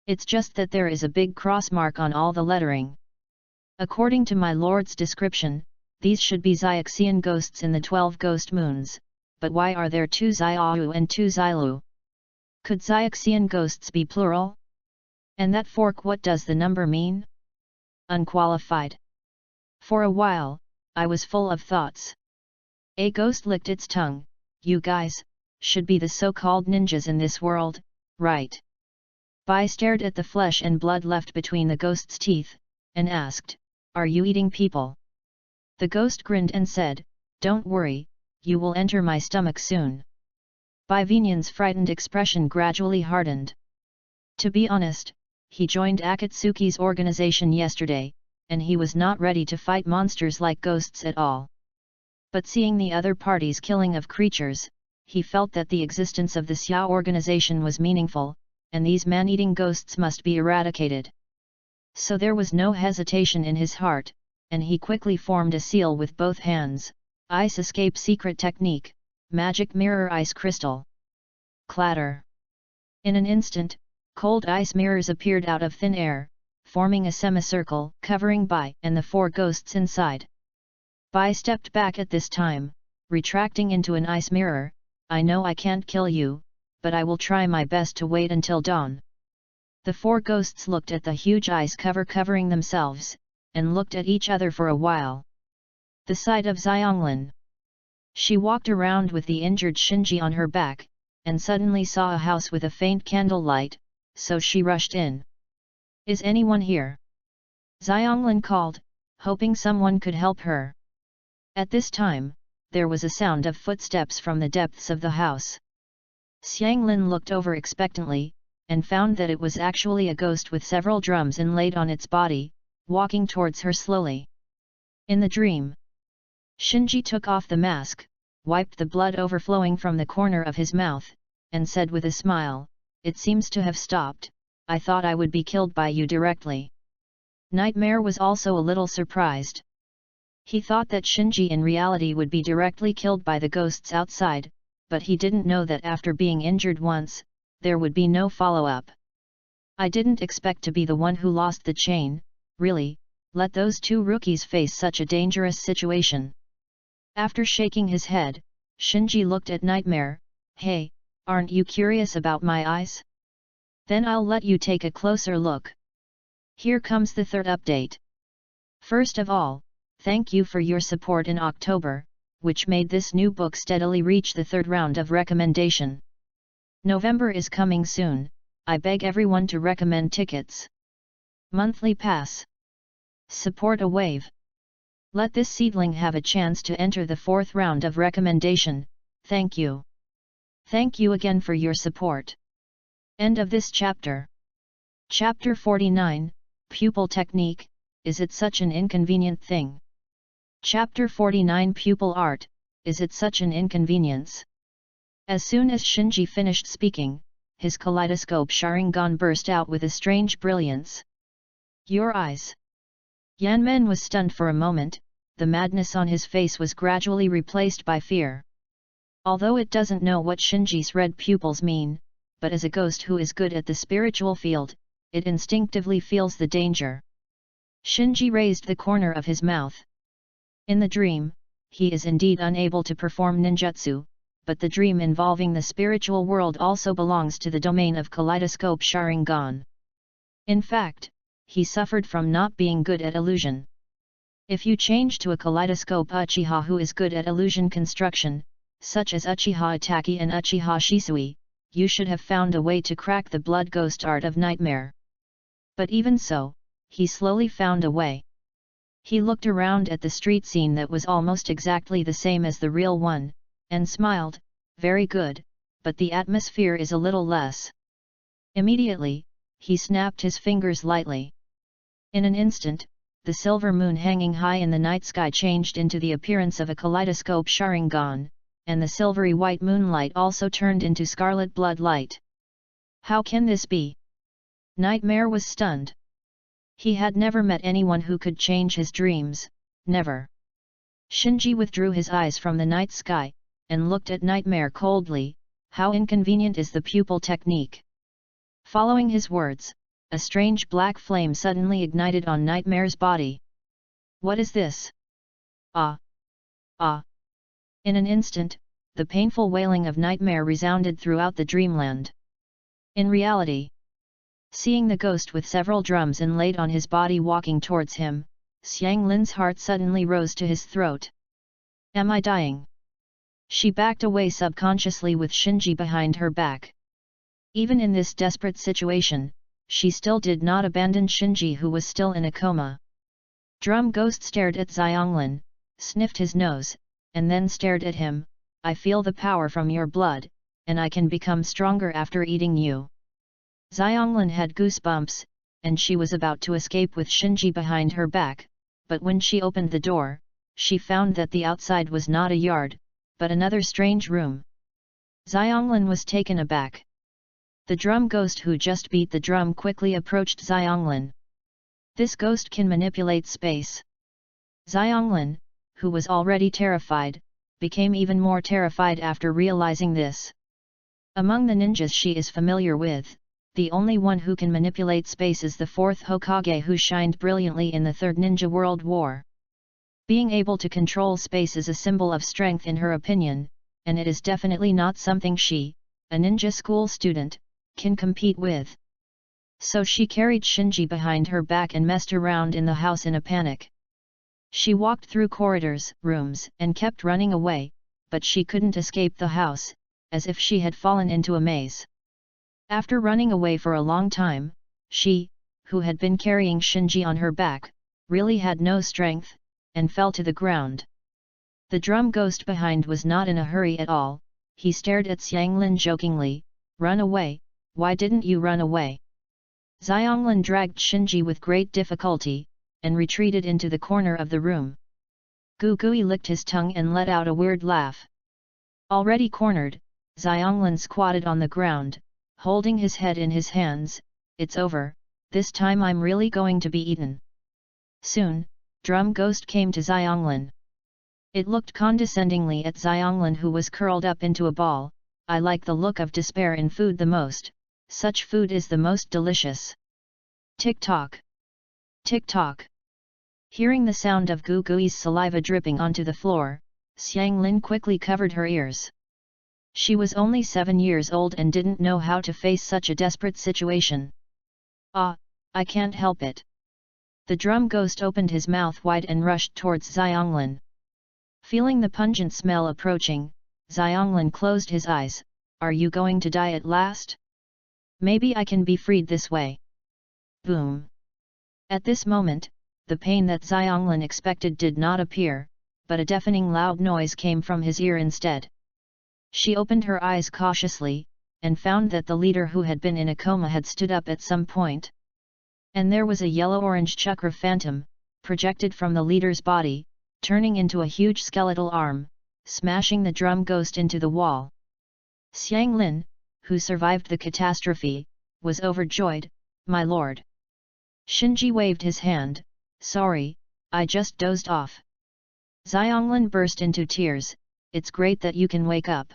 It's just that there is a big cross mark on all the lettering. According to my lord's description, these should be Xiaxian ghosts in the 12 ghost moons, but why are there 2 Xiao and 2 Xilu? Could Xiaxian ghosts be plural? And that fork, what does the number mean? Unqualified. For a while, I was full of thoughts. A ghost licked its tongue. You guys, should be the so-called ninjas in this world, right? Bai stared at the flesh and blood left between the ghost's teeth, and asked, "Are you eating people?" The ghost grinned and said, "Don't worry, you will enter my stomach soon." Bai Vinyan's frightened expression gradually hardened. To be honest, he joined Akatsuki's organization yesterday, and he was not ready to fight monsters like ghosts at all. But seeing the other party's killing of creatures, he felt that the existence of the Xiao organization was meaningful, and these man-eating ghosts must be eradicated. So there was no hesitation in his heart, and he quickly formed a seal with both hands, Ice Escape Secret Technique, Magic Mirror Ice Crystal. Clatter! In an instant, cold ice mirrors appeared out of thin air, forming a semicircle covering Bai and the 4 ghosts inside. Bai stepped back at this time, retracting into an ice mirror. "I know I can't kill you, but I will try my best to wait until dawn." The 4 ghosts looked at the huge ice cover covering themselves, and looked at each other for a while. The sight of Xianglin. She walked around with the injured Shinji on her back, and suddenly saw a house with a faint candlelight, so she rushed in. "Is anyone here?" Xianglin called, hoping someone could help her. At this time, there was a sound of footsteps from the depths of the house. Xianglin looked over expectantly, and found that it was actually a ghost with several drums inlaid on its body, walking towards her slowly. In the dream, Shinji took off the mask, wiped the blood overflowing from the corner of his mouth, and said with a smile, "It seems to have stopped. I thought I would be killed by you directly." Nightmare was also a little surprised. He thought that Shinji in reality would be directly killed by the ghosts outside, but he didn't know that after being injured once, there would be no follow-up. "I didn't expect to be the one who lost the chain, really, let those 2 rookies face such a dangerous situation." After shaking his head, Shinji looked at Nightmare. "Hey, aren't you curious about my eyes? Then I'll let you take a closer look. Here comes the 3rd update. First of all, thank you for your support in October, which made this new book steadily reach the 3rd round of recommendation. November is coming soon, I beg everyone to recommend tickets. Monthly pass. Support a wave. Let this seedling have a chance to enter the 4th round of recommendation, thank you. Thank you again for your support. End of this chapter. Chapter 49, Pupil Technique, Is it such an inconvenient thing? Chapter 49 Pupil Art, Is it such an inconvenience? As soon as Shinji finished speaking, his kaleidoscope Sharingan burst out with a strange brilliance. Your eyes! Yanmen was stunned for a moment. The madness on his face was gradually replaced by fear. Although it doesn't know what Shinji's red pupils mean, but as a ghost who is good at the spiritual field, it instinctively feels the danger. Shinji raised the corner of his mouth. In the dream, he is indeed unable to perform ninjutsu, but the dream involving the spiritual world also belongs to the domain of kaleidoscope Sharingan. In fact, he suffered from not being good at illusion. If you change to a kaleidoscope Uchiha who is good at illusion construction, such as Uchiha Itaki and Uchiha Shisui, you should have found a way to crack the blood ghost art of nightmare. But even so, he slowly found a way. He looked around at the street scene that was almost exactly the same as the real one, and smiled, very good, but the atmosphere is a little less. Immediately, he snapped his fingers lightly. In an instant, the silver moon hanging high in the night sky changed into the appearance of a kaleidoscope Sharingan, and the silvery white moonlight also turned into scarlet blood light. How can this be? Nightmare was stunned. He had never met anyone who could change his dreams, never. Shinji withdrew his eyes from the night sky, and looked at Nightmare coldly. How inconvenient is the pupil technique? Following his words, a strange black flame suddenly ignited on Nightmare's body. What is this? Ah! Ah! In an instant, the painful wailing of Nightmare resounded throughout the dreamland. In reality, seeing the ghost with several drums inlaid on his body walking towards him, Xianglin's heart suddenly rose to his throat. Am I dying? She backed away subconsciously with Shinji behind her back. Even in this desperate situation, she still did not abandon Shinji who was still in a coma. Drum Ghost stared at Xianglin, sniffed his nose, and then stared at him. I feel the power from your blood, and I can become stronger after eating you. Xianglin had goosebumps, and she was about to escape with Shinji behind her back, but when she opened the door, she found that the outside was not a yard, but another strange room. Xianglin was taken aback. The drum ghost who just beat the drum quickly approached Xianglin. This ghost can manipulate space. Xianglin, who was already terrified, became even more terrified after realizing this. Among the ninjas she is familiar with, the only one who can manipulate space is the fourth Hokage who shined brilliantly in the Third Ninja World War. Being able to control space is a symbol of strength in her opinion, and it is definitely not something she, a ninja school student, can compete with. So she carried Shinji behind her back and messed around in the house in a panic. She walked through corridors, rooms, and kept running away, but she couldn't escape the house, as if she had fallen into a maze. After running away for a long time, she, who had been carrying Shinji on her back, really had no strength, and fell to the ground. The drum ghost behind was not in a hurry at all. He stared at Xianglin jokingly. Run away, why didn't you run away? Xianglin dragged Shinji with great difficulty, and retreated into the corner of the room. Gugui licked his tongue and let out a weird laugh. Already cornered, Xianglin squatted on the ground, holding his head in his hands. It's over, this time I'm really going to be eaten. Soon, Drum Ghost came to Xianglin. It looked condescendingly at Xianglin who was curled up into a ball. I like the look of despair in food the most, such food is the most delicious. Tick-tock! Tick-tock! Hearing the sound of Gugui's saliva dripping onto the floor, Xianglin quickly covered her ears. She was only 7 years old and didn't know how to face such a desperate situation. Ah, I can't help it. The drum ghost opened his mouth wide and rushed towards Xianglin. Feeling the pungent smell approaching, Xianglin closed his eyes. Are you going to die at last? Maybe I can be freed this way. Boom! At this moment, the pain that Xianglin expected did not appear, but a deafening loud noise came from his ear instead. She opened her eyes cautiously, and found that the leader who had been in a coma had stood up at some point. And there was a yellow-orange chakra phantom, projected from the leader's body, turning into a huge skeletal arm, smashing the drum ghost into the wall. Xiang Lin, who survived the catastrophe, was overjoyed. "My lord." Shinji waved his hand. "Sorry, I just dozed off." Xianglin burst into tears. "It's great that you can wake up."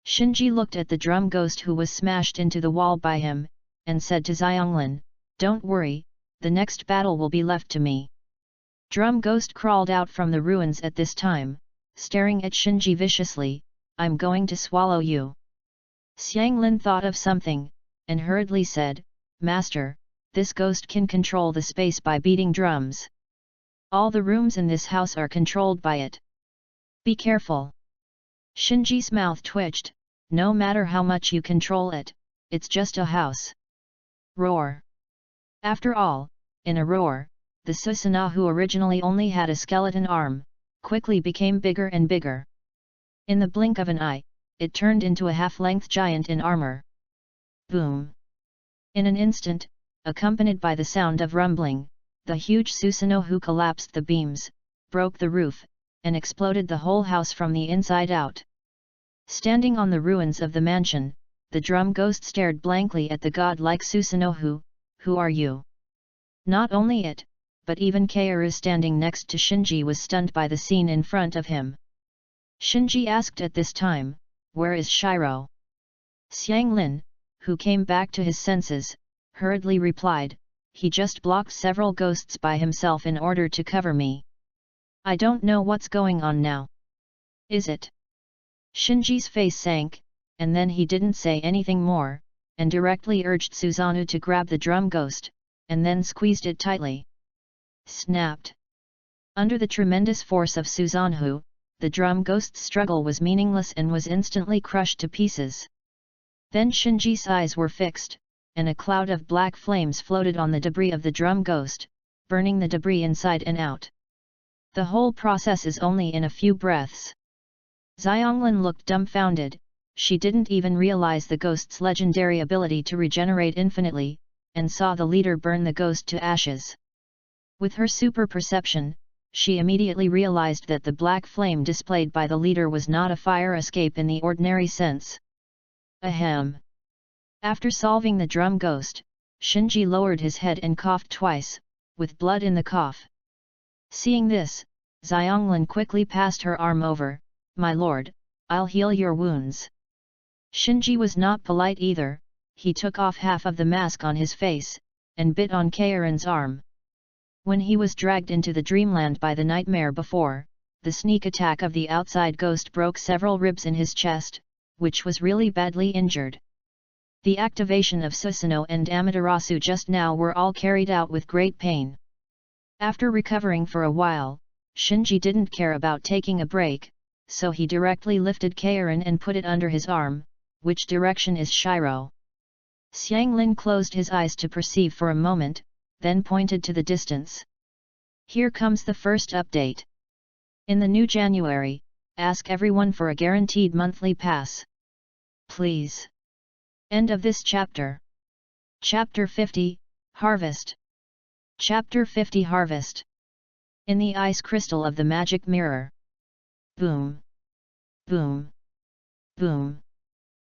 Shinji looked at the drum ghost who was smashed into the wall by him, and said to Xianglin, "Don't worry, the next battle will be left to me." Drum ghost crawled out from the ruins at this time, staring at Shinji viciously. "I'm going to swallow you." Xianglin thought of something, and hurriedly said, "Master, this ghost can control the space by beating drums. All the rooms in this house are controlled by it. Be careful." Shinji's mouth twitched. "No matter how much you control it, it's just a house." Roar. After all, in a roar, the Susanoo who originally only had a skeleton arm, quickly became bigger and bigger. In the blink of an eye, it turned into a half-length giant in armor. Boom! In an instant, accompanied by the sound of rumbling, the huge Susanoo collapsed the beams, broke the roof, and exploded the whole house from the inside out. Standing on the ruins of the mansion, the drum ghost stared blankly at the god-like Susanoo. "Who are you?" Not only it, but even Kaoru standing next to Shinji was stunned by the scene in front of him. Shinji asked at this time, "Where is Shiro?" Xianglin, who came back to his senses, hurriedly replied, "He just blocked several ghosts by himself in order to cover me. I don't know what's going on now." "Is it?" Shinji's face sank, and then he didn't say anything more, and directly urged Susanoo to grab the drum ghost, and then squeezed it tightly. Snapped. Under the tremendous force of Susanoo, the drum ghost's struggle was meaningless and was instantly crushed to pieces. Then Shinji's eyes were fixed, and a cloud of black flames floated on the debris of the drum ghost, burning the debris inside and out. The whole process is only in a few breaths. Xianglin looked dumbfounded. She didn't even realize the ghost's legendary ability to regenerate infinitely, and saw the leader burn the ghost to ashes. With her super perception, she immediately realized that the black flame displayed by the leader was not a fire escape in the ordinary sense. Ahem! After solving the drum ghost, Shinji lowered his head and coughed twice, with blood in the cough. Seeing this, Xianglin quickly passed her arm over. "My lord, I'll heal your wounds." Shinji was not polite either. He took off half of the mask on his face, and bit on Kaoru's arm. When he was dragged into the dreamland by the nightmare before, the sneak attack of the outside ghost broke several ribs in his chest, which was really badly injured. The activation of Susanoo and Amaterasu just now were all carried out with great pain. After recovering for a while, Shinji didn't care about taking a break, so he directly lifted Kaoru and put it under his arm. "Which direction is Shiro?" Xianglin closed his eyes to perceive for a moment, then pointed to the distance. "Here comes the first update. In the new January, ask everyone for a guaranteed monthly pass. Please." End of this chapter. Chapter 50, Harvest. Chapter 50 Harvest. In the ice crystal of the magic mirror. Boom! Boom! Boom!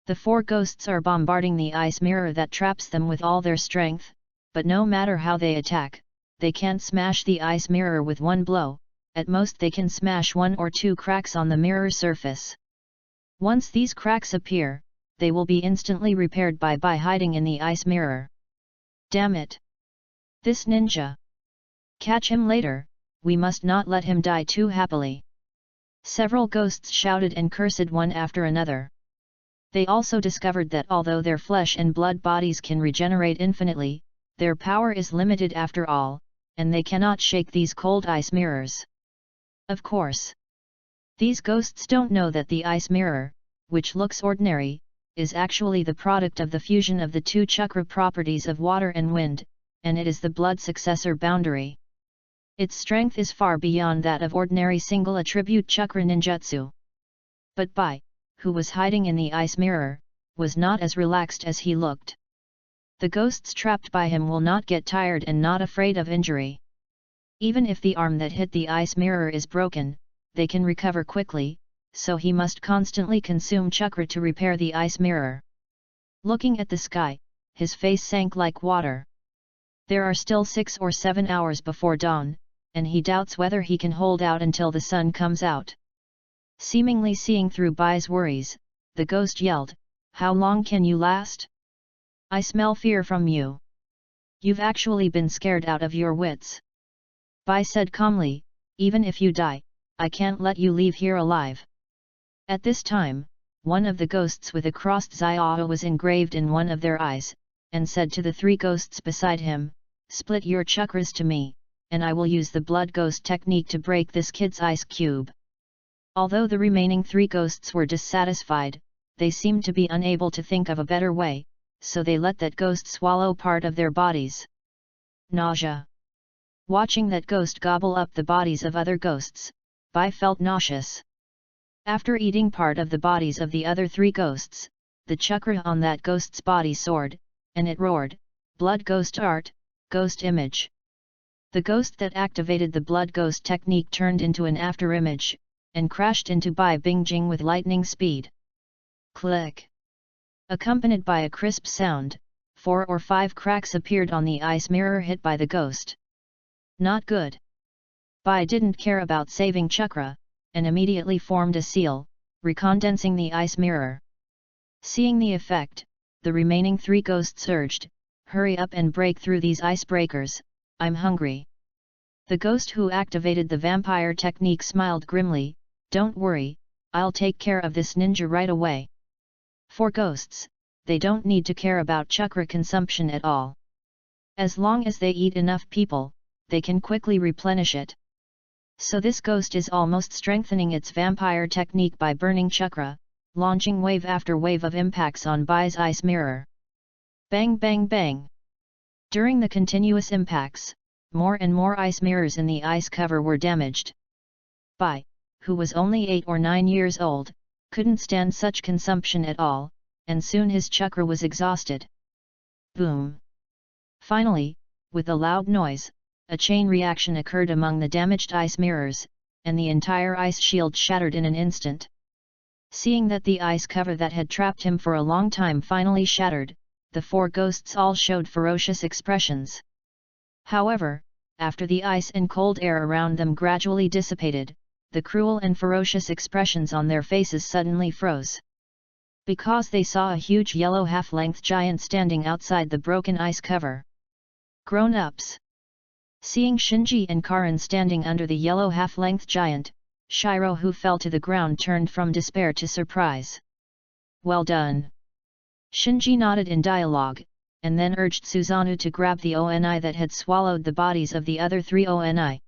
The four ghosts are bombarding the ice mirror that traps them with all their strength, but no matter how they attack, they can't smash the ice mirror with one blow. At most they can smash one or two cracks on the mirror surface. Once these cracks appear, they will be instantly repaired by hiding in the ice mirror. Damn it! This ninja! Catch him later, we must not let him die too happily. Several ghosts shouted and cursed one after another. They also discovered that although their flesh and blood bodies can regenerate infinitely, their power is limited after all, and they cannot shake these cold ice mirrors. Of course, these ghosts don't know that the ice mirror, which looks ordinary, is actually the product of the fusion of the two chakra properties of water and wind, and it is the blood successor boundary. Its strength is far beyond that of ordinary single attribute chakra ninjutsu. But by who was hiding in the ice mirror, was not as relaxed as he looked. The ghosts trapped by him will not get tired and not afraid of injury. Even if the arm that hit the ice mirror is broken, they can recover quickly, so he must constantly consume chakra to repair the ice mirror. Looking at the sky, his face sank like water. There are still 6 or 7 hours before dawn, and he doubts whether he can hold out until the sun comes out. Seemingly seeing through Bai's worries, the ghost yelled, "How long can you last? I smell fear from you. You've actually been scared out of your wits." Bai said calmly, "Even if you die, I can't let you leave here alive." At this time, one of the ghosts with a crossed Xiao was engraved in one of their eyes, and said to the 3 ghosts beside him, "Split your chakras to me, and I will use the blood ghost technique to break this kid's ice cube." Although the remaining 3 ghosts were dissatisfied, they seemed to be unable to think of a better way, so they let that ghost swallow part of their bodies. Nausea. Watching that ghost gobble up the bodies of other ghosts, Bai felt nauseous. After eating part of the bodies of the other 3 ghosts, the chakra on that ghost's body soared, and it roared, "Blood ghost art, ghost image." The ghost that activated the blood ghost technique turned into an afterimage, and crashed into Bai Bingjing with lightning speed. Click! Accompanied by a crisp sound, 4 or 5 cracks appeared on the ice mirror hit by the ghost. Not good. Bai didn't care about saving chakra, and immediately formed a seal, recondensing the ice mirror. Seeing the effect, the remaining 3 ghosts urged, "Hurry up and break through these icebreakers, I'm hungry." The ghost who activated the vampire technique smiled grimly, "Don't worry, I'll take care of this ninja right away." For ghosts, they don't need to care about chakra consumption at all. As long as they eat enough people, they can quickly replenish it. So this ghost is almost strengthening its vampire technique by burning chakra, launching wave after wave of impacts on Bai's ice mirror. Bang bang bang! During the continuous impacts, more and more ice mirrors in the ice cover were damaged. Bai, who was only 8 or 9 years old, couldn't stand such consumption at all, and soon his chakra was exhausted. Boom! Finally, with a loud noise, a chain reaction occurred among the damaged ice mirrors, and the entire ice shield shattered in an instant. Seeing that the ice cover that had trapped him for a long time finally shattered, the 4 ghosts all showed ferocious expressions. However, after the ice and cold air around them gradually dissipated, the cruel and ferocious expressions on their faces suddenly froze. Because they saw a huge yellow half-length giant standing outside the broken ice cover. Grown-ups. Seeing Shinji and Karin standing under the yellow half-length giant, Shiro, who fell to the ground, turned from despair to surprise. "Well done." Shinji nodded in dialogue, and then urged Susanoo to grab the ONI that had swallowed the bodies of the other 3 ONI.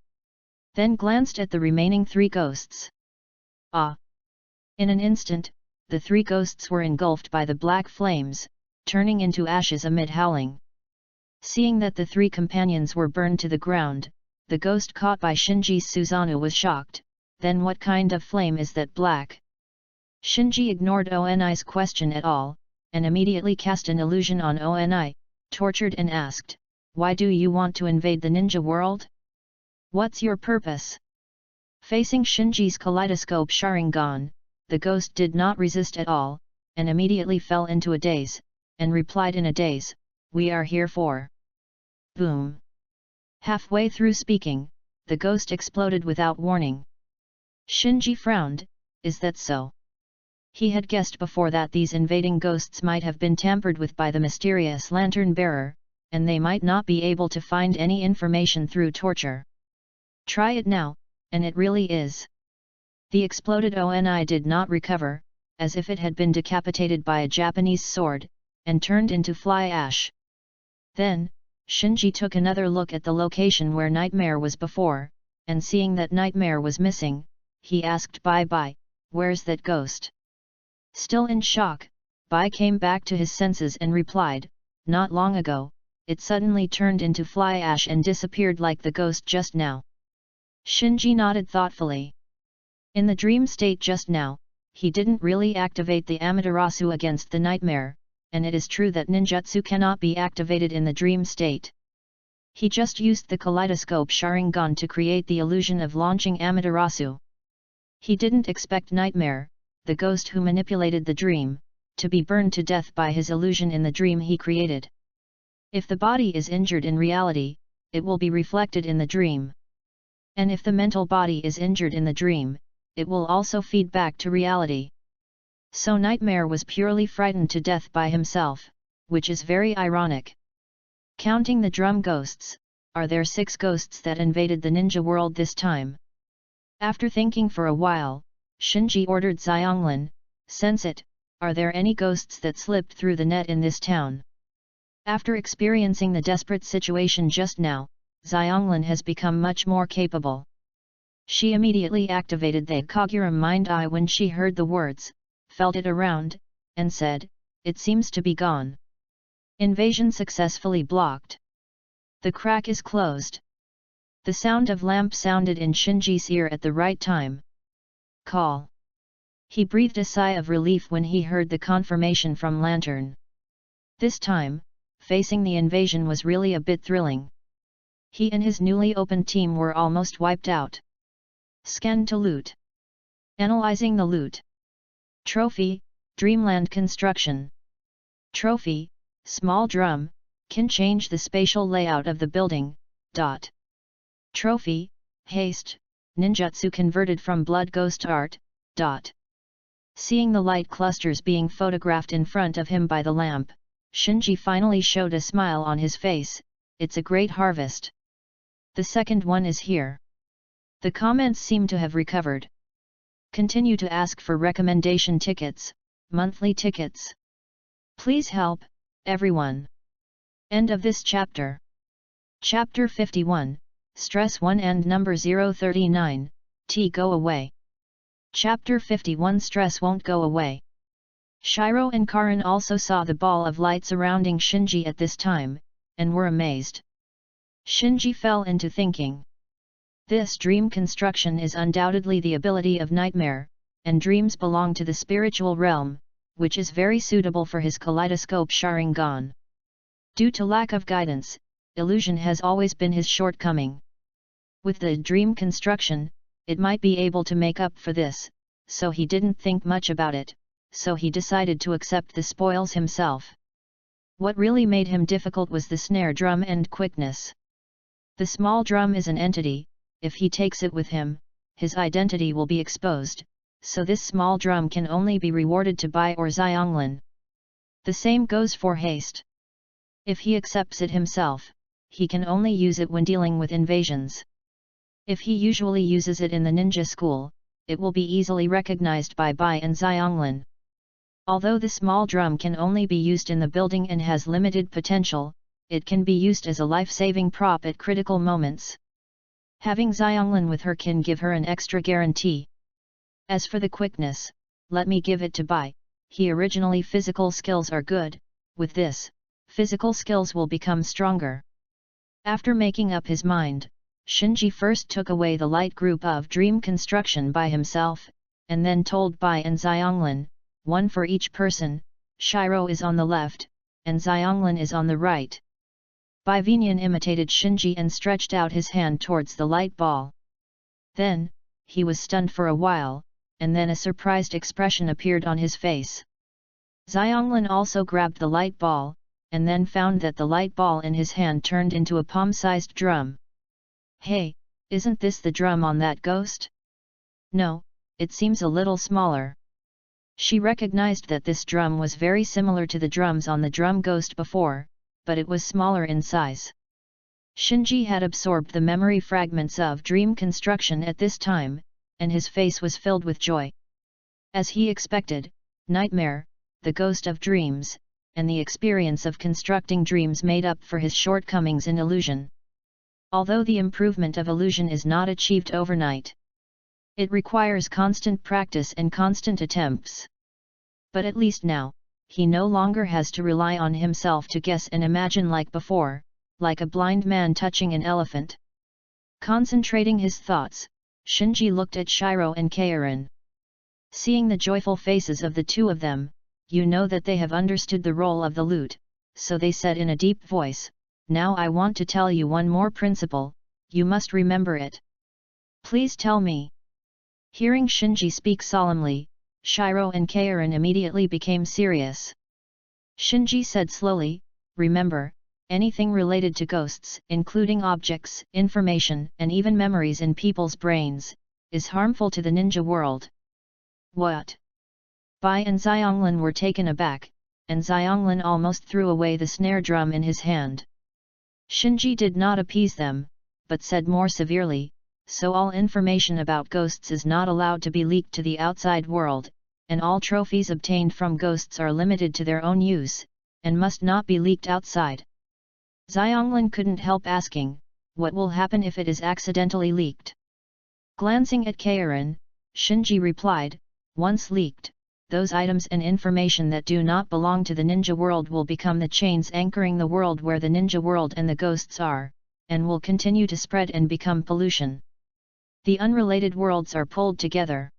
Then glanced at the remaining 3 ghosts. Ah! In an instant, the 3 ghosts were engulfed by the black flames, turning into ashes amid howling. Seeing that the 3 companions were burned to the ground, the ghost caught by Shinji's Susanoo was shocked. "Then what kind of flame is that black?" Shinji ignored ONI's question at all, and immediately cast an illusion on ONI, tortured, and asked, "Why do you want to invade the ninja world? What's your purpose?" Facing Shinji's kaleidoscope Sharingan, the ghost did not resist at all, and immediately fell into a daze, and replied in a daze, "We are here for..." Boom! Halfway through speaking, the ghost exploded without warning. Shinji frowned, "Is that so?" He had guessed before that these invading ghosts might have been tampered with by the mysterious lantern bearer, and they might not be able to find any information through torture. Try it now, and it really is. The exploded ONI did not recover, as if it had been decapitated by a Japanese sword, and turned into fly ash. Then, Shinji took another look at the location where Nightmare was before, and seeing that Nightmare was missing, he asked Bai, "Where's that ghost?" Still in shock, Bai came back to his senses and replied, "Not long ago, it suddenly turned into fly ash and disappeared like the ghost just now." Shinji nodded thoughtfully. In the dream state just now, he didn't really activate the Amaterasu against the nightmare, and it is true that ninjutsu cannot be activated in the dream state. He just used the kaleidoscope Sharingan to create the illusion of launching Amaterasu. He didn't expect Nightmare, the ghost who manipulated the dream, to be burned to death by his illusion in the dream he created. If the body is injured in reality, it will be reflected in the dream. And if the mental body is injured in the dream, it will also feed back to reality. So Nightmare was purely frightened to death by himself, which is very ironic. Counting the drum ghosts, are there 6 ghosts that invaded the ninja world this time? After thinking for a while, Shinji ordered Xianglin, "Sense it, are there any ghosts that slipped through the net in this town?" After experiencing the desperate situation just now, Xianglin has become much more capable. She immediately activated the Kagura Mind Eye when she heard the words, felt it around, and said, "It seems to be gone. Invasion successfully blocked. The crack is closed." The sound of lamp sounded in Shinji's ear at the right time. Call. He breathed a sigh of relief when he heard the confirmation from Lantern. This time, facing the invasion was really a bit thrilling. He and his newly opened team were almost wiped out. Scan to loot. Analyzing the loot. Trophy, Dreamland Construction. Trophy, Small Drum, can change the spatial layout of the building. Trophy, Haste, Ninjutsu converted from Blood Ghost Art. Seeing the light clusters being photographed in front of him by the lamp, Shinji finally showed a smile on his face. It's a great harvest. The second one is here. The comments seem to have recovered. Continue to ask for recommendation tickets, monthly tickets. Please help, everyone. End of this chapter. Chapter 51, Stress 1 and number 039, T go away. Chapter 51 Stress won't go away. Shiro and Karin also saw the ball of light surrounding Shinji at this time, and were amazed. Shinji fell into thinking. This dream construction is undoubtedly the ability of Nightmare, and dreams belong to the spiritual realm, which is very suitable for his kaleidoscope Sharingan. Due to lack of guidance, illusion has always been his shortcoming. With the dream construction, it might be able to make up for this, so he didn't think much about it, so he decided to accept the spoils himself. What really made him difficult was the snare drum and quickness. The small drum is an entity. If he takes it with him, his identity will be exposed, so this small drum can only be rewarded to Bai or Xianglin. The same goes for haste. If he accepts it himself, he can only use it when dealing with invasions. If he usually uses it in the ninja school, it will be easily recognized by Bai and Xianglin. Although the small drum can only be used in the building and has limited potential, it can be used as a life-saving prop at critical moments. Having Xianglin with her can give her an extra guarantee. As for the quickness, let me give it to Bai. He originally physical skills are good, with this, physical skills will become stronger. After making up his mind, Shinji first took away the light group of dream construction by himself, and then told Bai and Xianglin, one for each person, Shiro is on the left, and Xianglin is on the right. Bai Vinian imitated Shinji and stretched out his hand towards the light ball. Then, he was stunned for a while, and then a surprised expression appeared on his face. Xianglin also grabbed the light ball, and then found that the light ball in his hand turned into a palm-sized drum. Hey, isn't this the drum on that ghost? No, it seems a little smaller. She recognized that this drum was very similar to the drums on the drum ghost before, but it was smaller in size. Shinji had absorbed the memory fragments of dream construction at this time, and his face was filled with joy. As he expected, Nightmare, the ghost of dreams, and the experience of constructing dreams made up for his shortcomings in illusion. Although the improvement of illusion is not achieved overnight, it requires constant practice and constant attempts. But at least now, he no longer has to rely on himself to guess and imagine like before, like a blind man touching an elephant. Concentrating his thoughts, Shinji looked at Shiro and Kaorin. Seeing the joyful faces of the two of them, you know that they have understood the role of the lute, so they said in a deep voice, "Now I want to tell you one more principle, you must remember it. Please tell me." Hearing Shinji speak solemnly, Shiro and Keirin immediately became serious. Shinji said slowly, "Remember, anything related to ghosts, including objects, information, and even memories in people's brains, is harmful to the ninja world." What? Bai and Xianglin were taken aback, and Xianglin almost threw away the snare drum in his hand. Shinji did not appease them, but said more severely, "So all information about ghosts is not allowed to be leaked to the outside world, and all trophies obtained from ghosts are limited to their own use, and must not be leaked outside." Xianglin couldn't help asking, "What will happen if it is accidentally leaked?" Glancing at Keirin, Shinji replied, "Once leaked, those items and information that do not belong to the ninja world will become the chains anchoring the world where the ninja world and the ghosts are, and will continue to spread and become pollution. The unrelated worlds are pulled together."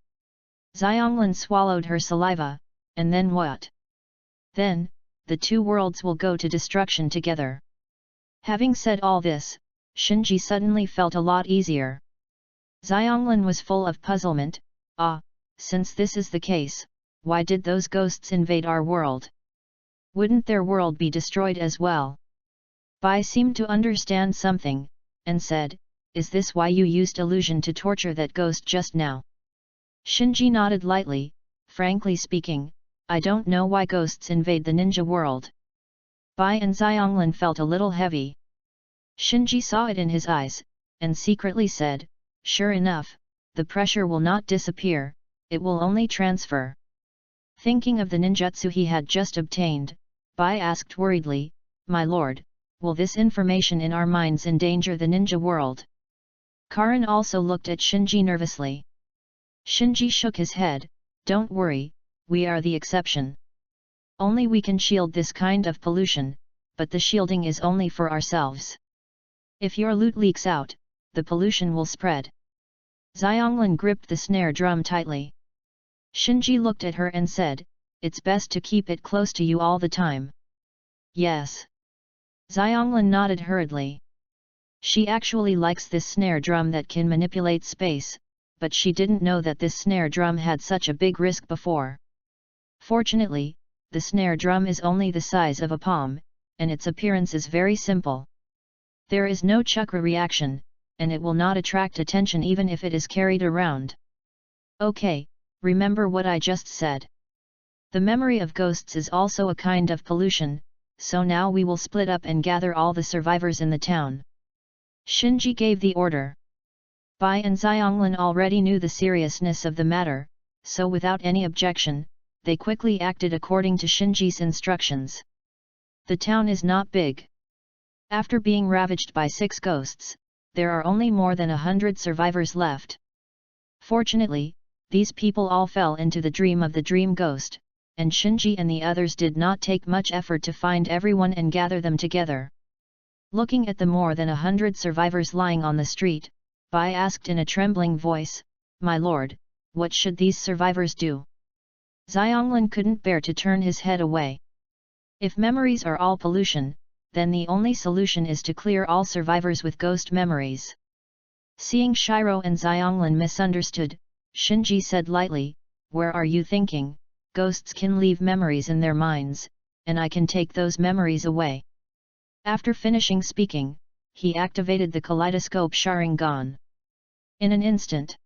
Xianglin swallowed her saliva, "And then what?" "Then, the two worlds will go to destruction together." Having said all this, Shinji suddenly felt a lot easier. Xianglin was full of puzzlement. Since this is the case, why did those ghosts invade our world? Wouldn't their world be destroyed as well? Bai seemed to understand something, and said, "Is this why you used illusion to torture that ghost just now?" Shinji nodded lightly, "Frankly speaking, I don't know why ghosts invade the ninja world." Bai and Xianglin felt a little heavy. Shinji saw it in his eyes, and secretly said, "Sure enough, the pressure will not disappear, it will only transfer." Thinking of the ninjutsu he had just obtained, Bai asked worriedly, "My lord, will this information in our minds endanger the ninja world?" Karin also looked at Shinji nervously. Shinji shook his head, "Don't worry, we are the exception. Only we can shield this kind of pollution, but the shielding is only for ourselves. If your loot leaks out, the pollution will spread." Xianglin gripped the snare drum tightly. Shinji looked at her and said, "It's best to keep it close to you all the time." "Yes." Xianglin nodded hurriedly. She actually likes this snare drum that can manipulate space, but she didn't know that this snare drum had such a big risk before. Fortunately, the snare drum is only the size of a palm, and its appearance is very simple. There is no chakra reaction, and it will not attract attention even if it is carried around. Okay, remember what I just said. The memory of ghosts is also a kind of pollution, so now we will split up and gather all the survivors in the town." Shinji gave the order. Bai and Xianglin already knew the seriousness of the matter, so without any objection, they quickly acted according to Shinji's instructions. The town is not big. After being ravaged by 6 ghosts, there are only more than 100 survivors left. Fortunately, these people all fell into the dream of the dream ghost, and Shinji and the others did not take much effort to find everyone and gather them together. Looking at the more than 100 survivors lying on the street, Bai asked in a trembling voice, "My lord, what should these survivors do?" Xianglin couldn't bear to turn his head away. If memories are all pollution, then the only solution is to clear all survivors with ghost memories. Seeing Shiro and Xianglin misunderstood, Shinji said lightly, "Where are you thinking? Ghosts can leave memories in their minds, and I can take those memories away." After finishing speaking, he activated the kaleidoscope Sharingan. In an instant,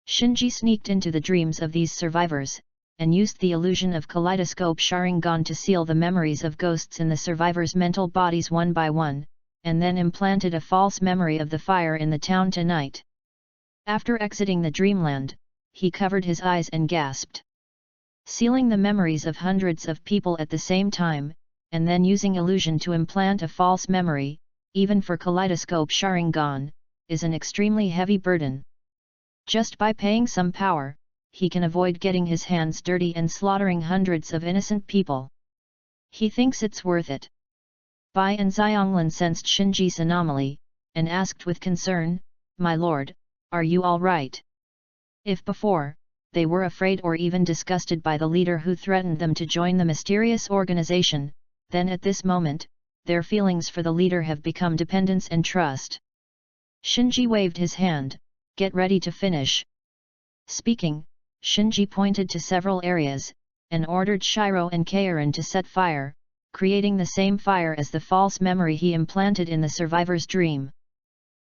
Shinji sneaked into the dreams of these survivors, and used the illusion of kaleidoscope Sharingan to seal the memories of ghosts in the survivors' mental bodies one by one, and then implanted a false memory of the fire in the town tonight. After exiting the dreamland, he covered his eyes and gasped. Sealing the memories of hundreds of people at the same time, and then using illusion to implant a false memory, even for kaleidoscope Sharingan, is an extremely heavy burden. Just by paying some power, he can avoid getting his hands dirty and slaughtering hundreds of innocent people. He thinks it's worth it. Bai and Xianglin sensed Shinji's anomaly, and asked with concern, "My lord, are you all right?" If before, they were afraid or even disgusted by the leader who threatened them to join the mysterious organization. Then at this moment, their feelings for the leader have become dependence and trust. Shinji waved his hand. Get ready to finish. Speaking, Shinji pointed to several areas, and ordered Shiro and Keirin to set fire, creating the same fire as the false memory he implanted in the survivor's dream.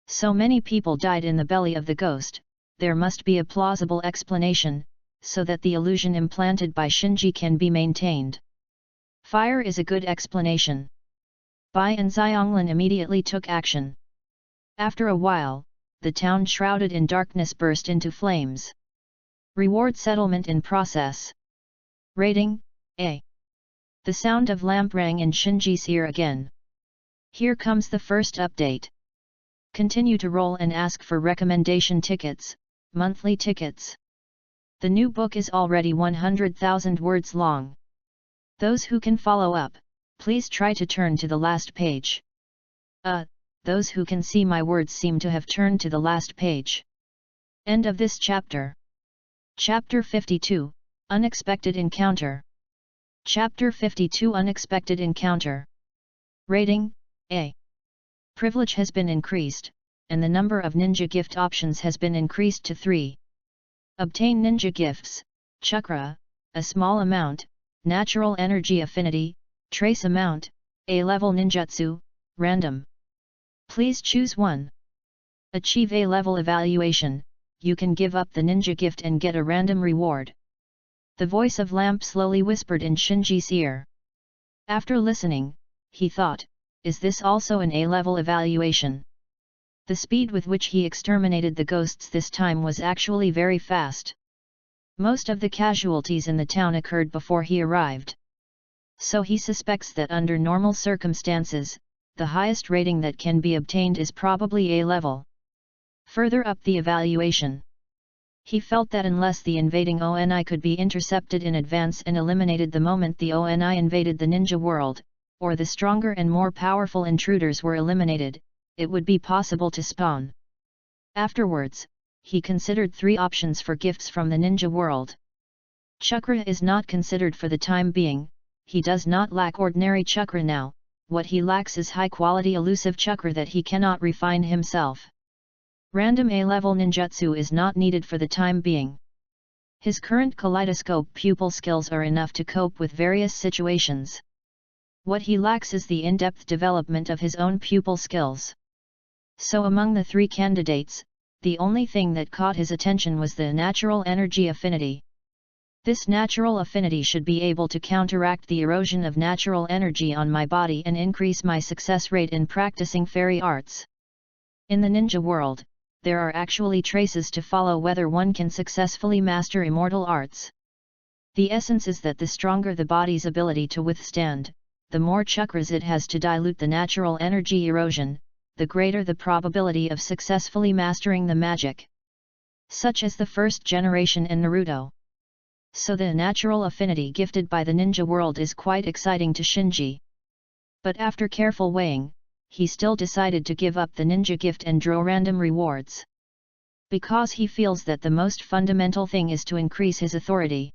So many people died in the belly of the ghost, there must be a plausible explanation, so that the illusion implanted by Shinji can be maintained. Fire is a good explanation. Bai and Xianglin immediately took action. After a while, the town shrouded in darkness burst into flames. Reward settlement in process. Rating, A. The sound of lamp rang in Shinji's ear again. Here comes the first update. Continue to roll and ask for recommendation tickets, monthly tickets. The new book is already 100,000 words long. Those who can follow up, please try to turn to the last page. Those who can see my words seem to have turned to the last page. End of this chapter. Chapter 52, Unexpected Encounter. Chapter 52 Unexpected Encounter. Rating, A. Privilege has been increased, and the number of ninja gift options has been increased to 3. Obtain ninja gifts, chakra, a small amount, natural energy affinity, trace amount, A-level ninjutsu, random. Please choose one. Achieve A-level evaluation, you can give up the ninja gift and get a random reward. The voice of Lamp slowly whispered in Shinji's ear. After listening, he thought, is this also an A-level evaluation? The speed with which he exterminated the ghosts this time was actually very fast. Most of the casualties in the town occurred before he arrived. So he suspects that under normal circumstances, the highest rating that can be obtained is probably A-level. Further up the evaluation. He felt that unless the invading ONI could be intercepted in advance and eliminated the moment the ONI invaded the ninja world, or the stronger and more powerful intruders were eliminated, it would be possible to spawn. Afterwards, he considered 3 options for gifts from the ninja world. Chakra is not considered for the time being, he does not lack ordinary chakra now, what he lacks is high-quality elusive chakra that he cannot refine himself. Random A-level ninjutsu is not needed for the time being. His current kaleidoscope pupil skills are enough to cope with various situations. What he lacks is the in-depth development of his own pupil skills. So among the 3 candidates, the only thing that caught his attention was the natural energy affinity. This natural affinity should be able to counteract the erosion of natural energy on my body and increase my success rate in practicing fairy arts. In the ninja world, there are actually traces to follow whether one can successfully master immortal arts. The essence is that the stronger the body's ability to withstand, the more chakras it has to dilute the natural energy erosion, the greater the probability of successfully mastering the magic. Such as the first generation in Naruto. So the natural affinity gifted by the ninja world is quite exciting to Shinji. But after careful weighing, he still decided to give up the ninja gift and draw random rewards. Because he feels that the most fundamental thing is to increase his authority.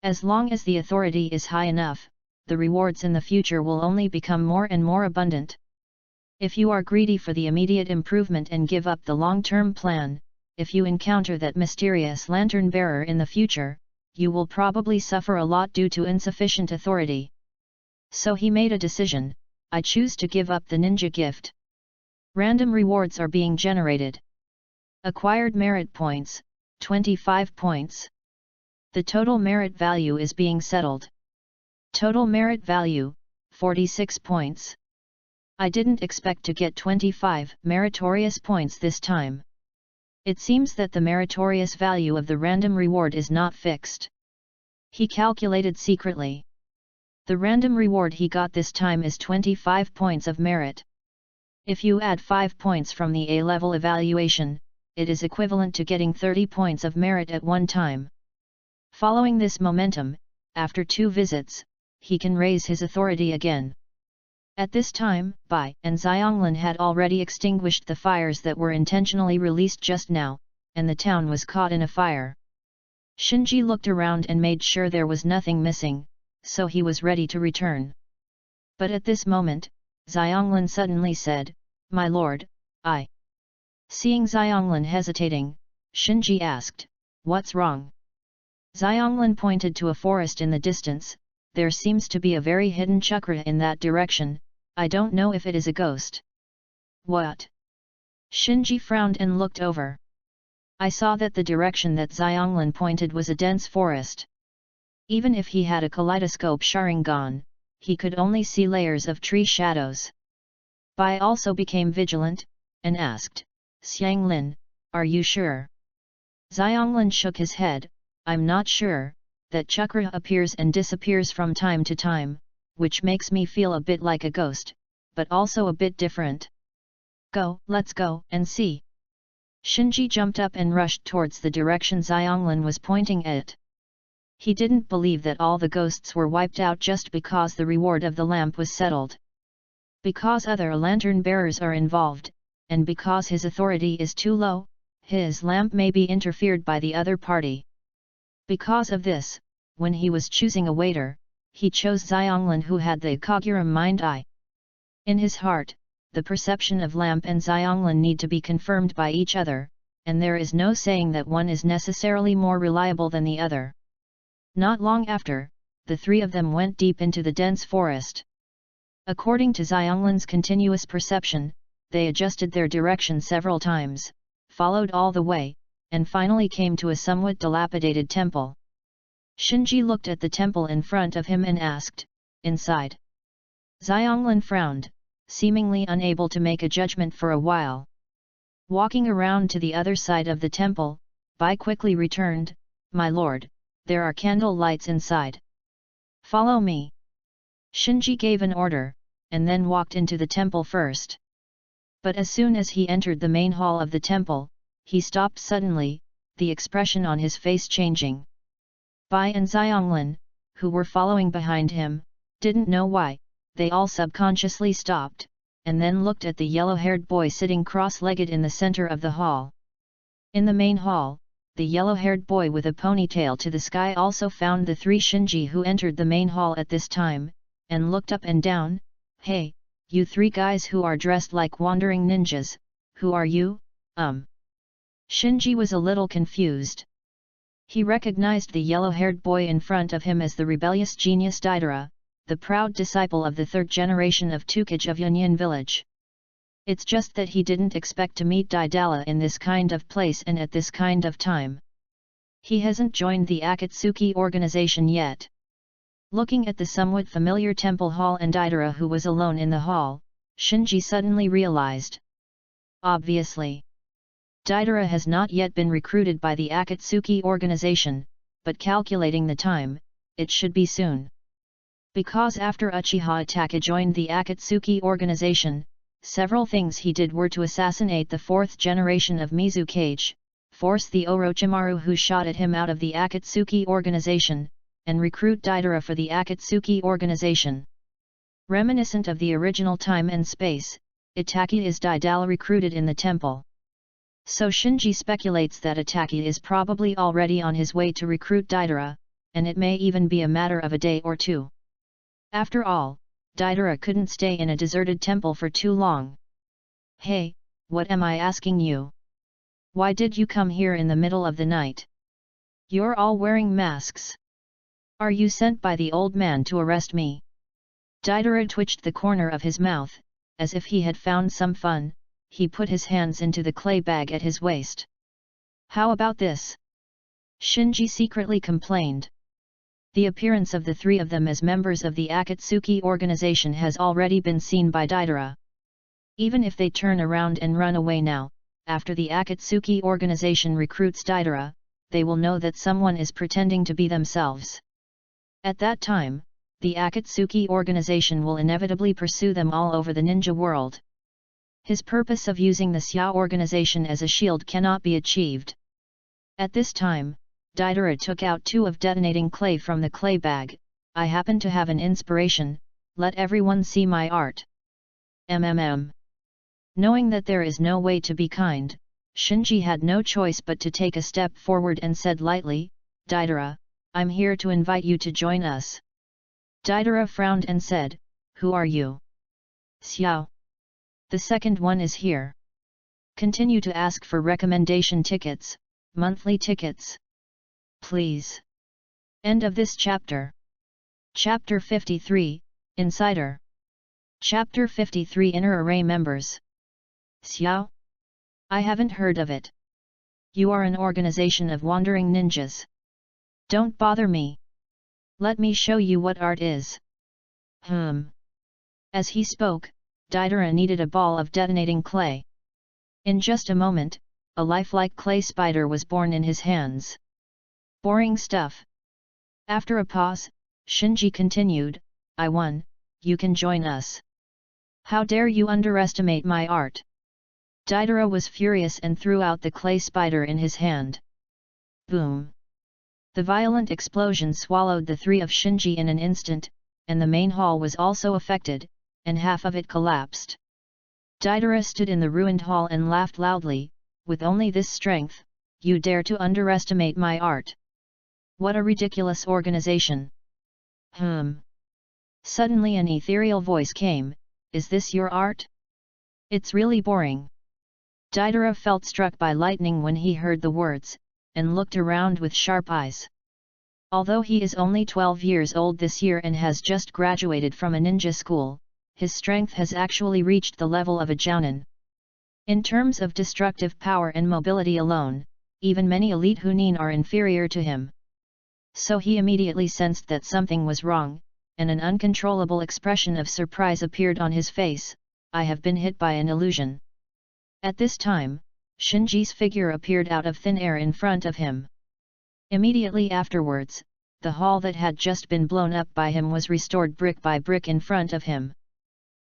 As long as the authority is high enough, the rewards in the future will only become more and more abundant. If you are greedy for the immediate improvement and give up the long-term plan, if you encounter that mysterious lantern bearer in the future, you will probably suffer a lot due to insufficient authority. So he made a decision, I choose to give up the ninja gift. Random rewards are being generated. Acquired merit points, 25 points. The total merit value is being settled. Total merit value, 46 points. I didn't expect to get 25 meritorious points this time. It seems that the meritorious value of the random reward is not fixed. He calculated secretly. The random reward he got this time is 25 points of merit. If you add 5 points from the A-level evaluation, it is equivalent to getting 30 points of merit at one time. Following this momentum, after 2 visits, he can raise his authority again. At this time, Bai and Xianglin had already extinguished the fires that were intentionally released just now, and the town was caught in a fire. Shinji looked around and made sure there was nothing missing, so he was ready to return. But at this moment, Xianglin suddenly said, "My lord, I..." Seeing Xianglin hesitating, Shinji asked, "What's wrong?" Xianglin pointed to a forest in the distance. "There seems to be a very hidden chakra in that direction, I don't know if it is a ghost." "What?" Shinji frowned and looked over. I saw that the direction that Xianglin pointed was a dense forest. Even if he had a kaleidoscope Sharingan, he could only see layers of tree shadows. Bai also became vigilant, and asked, "Xianglin, are you sure?" Xianglin shook his head, "I'm not sure, that chakra appears and disappears from time to time, which makes me feel a bit like a ghost, but also a bit different." Let's go and see." Shinji jumped up and rushed towards the direction Xianglin was pointing at. He didn't believe that all the ghosts were wiped out just because the reward of the lamp was settled. Because other lantern bearers are involved, and because his authority is too low, his lamp may be interfered by the other party. Because of this, when he was choosing a waiter, he chose Xianglin who had the Kagura mind-eye. In his heart, the perception of lamp and Xianglin need to be confirmed by each other, and there is no saying that one is necessarily more reliable than the other. Not long after, the three of them went deep into the dense forest. According to Xianglin's continuous perception, they adjusted their direction several times, followed all the way, and finally came to a somewhat dilapidated temple. Shinji looked at the temple in front of him and asked, "Inside?" Xianglin frowned, seemingly unable to make a judgment for a while. Walking around to the other side of the temple, Bai quickly returned, "My lord, there are candle lights inside. Follow me." Shinji gave an order, and then walked into the temple first. But as soon as he entered the main hall of the temple, he stopped suddenly, the expression on his face changing. Bai and Xianglin, who were following behind him, didn't know why. They all subconsciously stopped, and then looked at the yellow-haired boy sitting cross-legged in the center of the hall. In the main hall, the yellow-haired boy with a ponytail to the sky also found the three Shinji who entered the main hall at this time, and looked up and down. "Hey, you three guys who are dressed like wandering ninjas, who are you?" Shinji was a little confused. He recognized the yellow-haired boy in front of him as the rebellious genius Daidara, the proud disciple of the third generation of Tukage of Yunyan village. It's just that he didn't expect to meet Daidala in this kind of place and at this kind of time. He hasn't joined the Akatsuki organization yet. Looking at the somewhat familiar temple hall and Daidara who was alone in the hall, Shinji suddenly realized. Obviously, Daidara has not yet been recruited by the Akatsuki organization, but calculating the time, it should be soon. Because after Uchiha Itaka joined the Akatsuki organization, several things he did were to assassinate the fourth generation of Mizukage, force the Orochimaru who shot at him out of the Akatsuki organization, and recruit Daidara for the Akatsuki organization. Reminiscent of the original time and space, Itaki is Daidala recruited in the temple. So Shinji speculates that Itaki is probably already on his way to recruit Daidara, and it may even be a matter of a day or two. After all, Daidara couldn't stay in a deserted temple for too long. "Hey, what am I asking you? Why did you come here in the middle of the night? You're all wearing masks. Are you sent by the old man to arrest me?" Daidara twitched the corner of his mouth, as if he had found some fun. He put his hands into the clay bag at his waist. "How about this?" Shinji secretly complained. The appearance of the three of them as members of the Akatsuki organization has already been seen by Daidara. Even if they turn around and run away now, after the Akatsuki organization recruits Daidara, they will know that someone is pretending to be themselves. At that time, the Akatsuki organization will inevitably pursue them all over the ninja world. His purpose of using the Xia organization as a shield cannot be achieved. At this time, Daidara took out 2 of detonating clay from the clay bag. "I happen to have an inspiration, let everyone see my art." Knowing that there is no way to be kind, Shinji had no choice but to take a step forward and said lightly, Deidara, I'm here to invite you to join us. Deidara frowned and said, who are you? Xiao. The second one is here. Continue to ask for recommendation tickets, monthly tickets. Please. End of this chapter. Chapter 53, Insider. Chapter 53 Inner Array Members. Xiao? I haven't heard of it. You are an organization of wandering ninjas. Don't bother me. Let me show you what art is. As he spoke, Deidara kneaded a ball of detonating clay. In just a moment, a lifelike clay spider was born in his hands. Boring stuff. After a pause, Shinji continued, I won, you can join us. How dare you underestimate my art? Deidara was furious and threw out the clay spider in his hand. Boom! The violent explosion swallowed the three of Shinji in an instant, and the main hall was also affected, and half of it collapsed. Deidara stood in the ruined hall and laughed loudly, with only this strength, you dare to underestimate my art. What a ridiculous organization. Suddenly an ethereal voice came, is this your art? It's really boring. Deidara felt struck by lightning when he heard the words, and looked around with sharp eyes. Although he is only 12 years old this year and has just graduated from a ninja school, his strength has actually reached the level of a jounin. In terms of destructive power and mobility alone, even many elite Hunin are inferior to him. So he immediately sensed that something was wrong, and an uncontrollable expression of surprise appeared on his face. I have been hit by an illusion. At this time, Shinji's figure appeared out of thin air in front of him. Immediately afterwards, the hall that had just been blown up by him was restored brick by brick in front of him.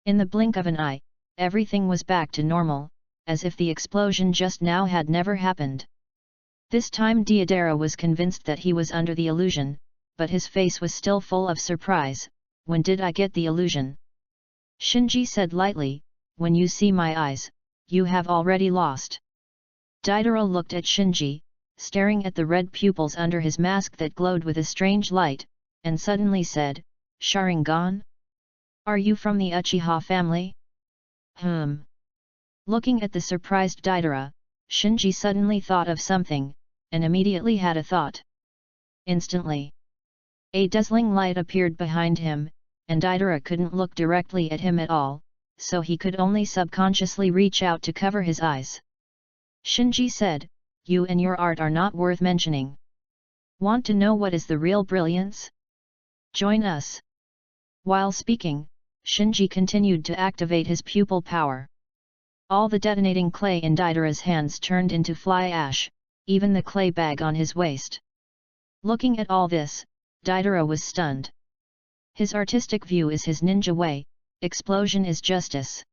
In the blink of an eye, everything was back to normal, as if the explosion just now had never happened. This time Deidara was convinced that he was under the illusion, but his face was still full of surprise. When did I get the illusion? Shinji said lightly, when you see my eyes, you have already lost. Deidara looked at Shinji, staring at the red pupils under his mask that glowed with a strange light, and suddenly said, Sharingan? Are you from the Uchiha family? Looking at the surprised Deidara, Shinji suddenly thought of something, and immediately had a thought. Instantly, a dazzling light appeared behind him, and Deidara couldn't look directly at him at all, so he could only subconsciously reach out to cover his eyes. Shinji said, you and your art are not worth mentioning. Want to know what is the real brilliance? Join us. While speaking, Shinji continued to activate his pupil power. All the detonating clay in Deidara's hands turned into fly ash, even the clay bag on his waist. Looking at all this, Deidara was stunned. His artistic view is his ninja way, explosion is justice.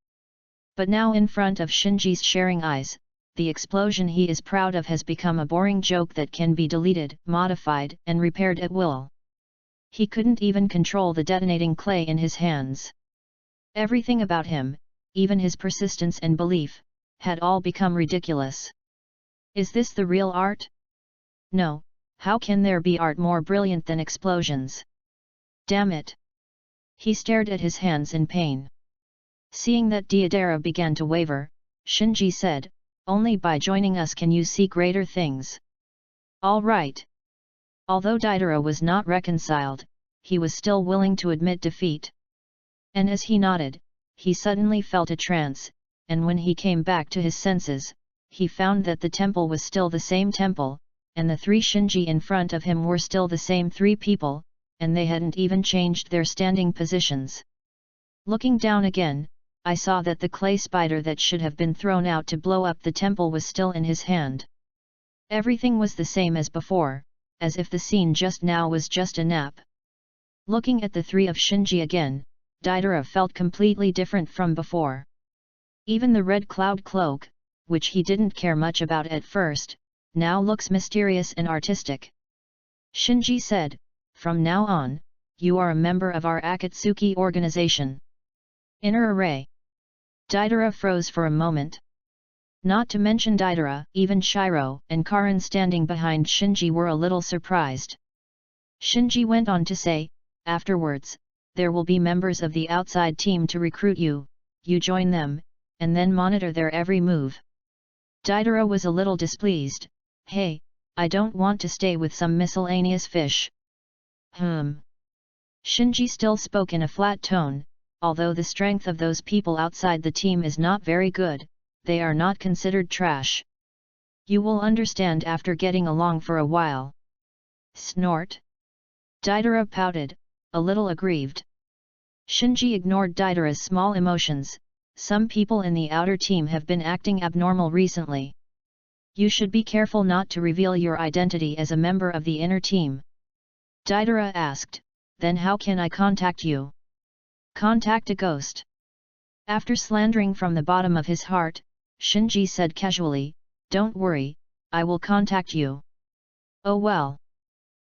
But now in front of Shinji's sharing eyes, the explosion he is proud of has become a boring joke that can be deleted, modified, and repaired at will. He couldn't even control the detonating clay in his hands. Everything about him, even his persistence and belief, had all become ridiculous. Is this the real art? No, how can there be art more brilliant than explosions? Damn it! He stared at his hands in pain. Seeing that Deidara began to waver, Shinji said, only by joining us can you see greater things. All right. Although Deidara was not reconciled, he was still willing to admit defeat. And as he nodded, he suddenly felt a trance, and when he came back to his senses, he found that the temple was still the same temple, and the three Shinji in front of him were still the same three people, and they hadn't even changed their standing positions. Looking down again, I saw that the clay spider that should have been thrown out to blow up the temple was still in his hand. Everything was the same as before, as if the scene just now was just a nap. Looking at the three of Shinji again, Deidara felt completely different from before. Even the red cloud cloak, which he didn't care much about at first, now looks mysterious and artistic. Shinji said, from now on, you are a member of our Akatsuki organization. Inner Array. Deidara froze for a moment. Not to mention Deidara, even Shiro and Karin standing behind Shinji were a little surprised. Shinji went on to say, afterwards, there will be members of the outside team to recruit you, you join them, and then monitor their every move. Deidara was a little displeased. Hey, I don't want to stay with some miscellaneous fish. Shinji still spoke in a flat tone, although the strength of those people outside the team is not very good, they are not considered trash. You will understand after getting along for a while. Snort. Deidara pouted, a little aggrieved. Shinji ignored Deidara's small emotions. Some people in the outer team have been acting abnormal recently. You should be careful not to reveal your identity as a member of the inner team. Deidara asked, then how can I contact you? Contact a ghost. After slandering from the bottom of his heart, Shinji said casually, don't worry, I will contact you. Oh well.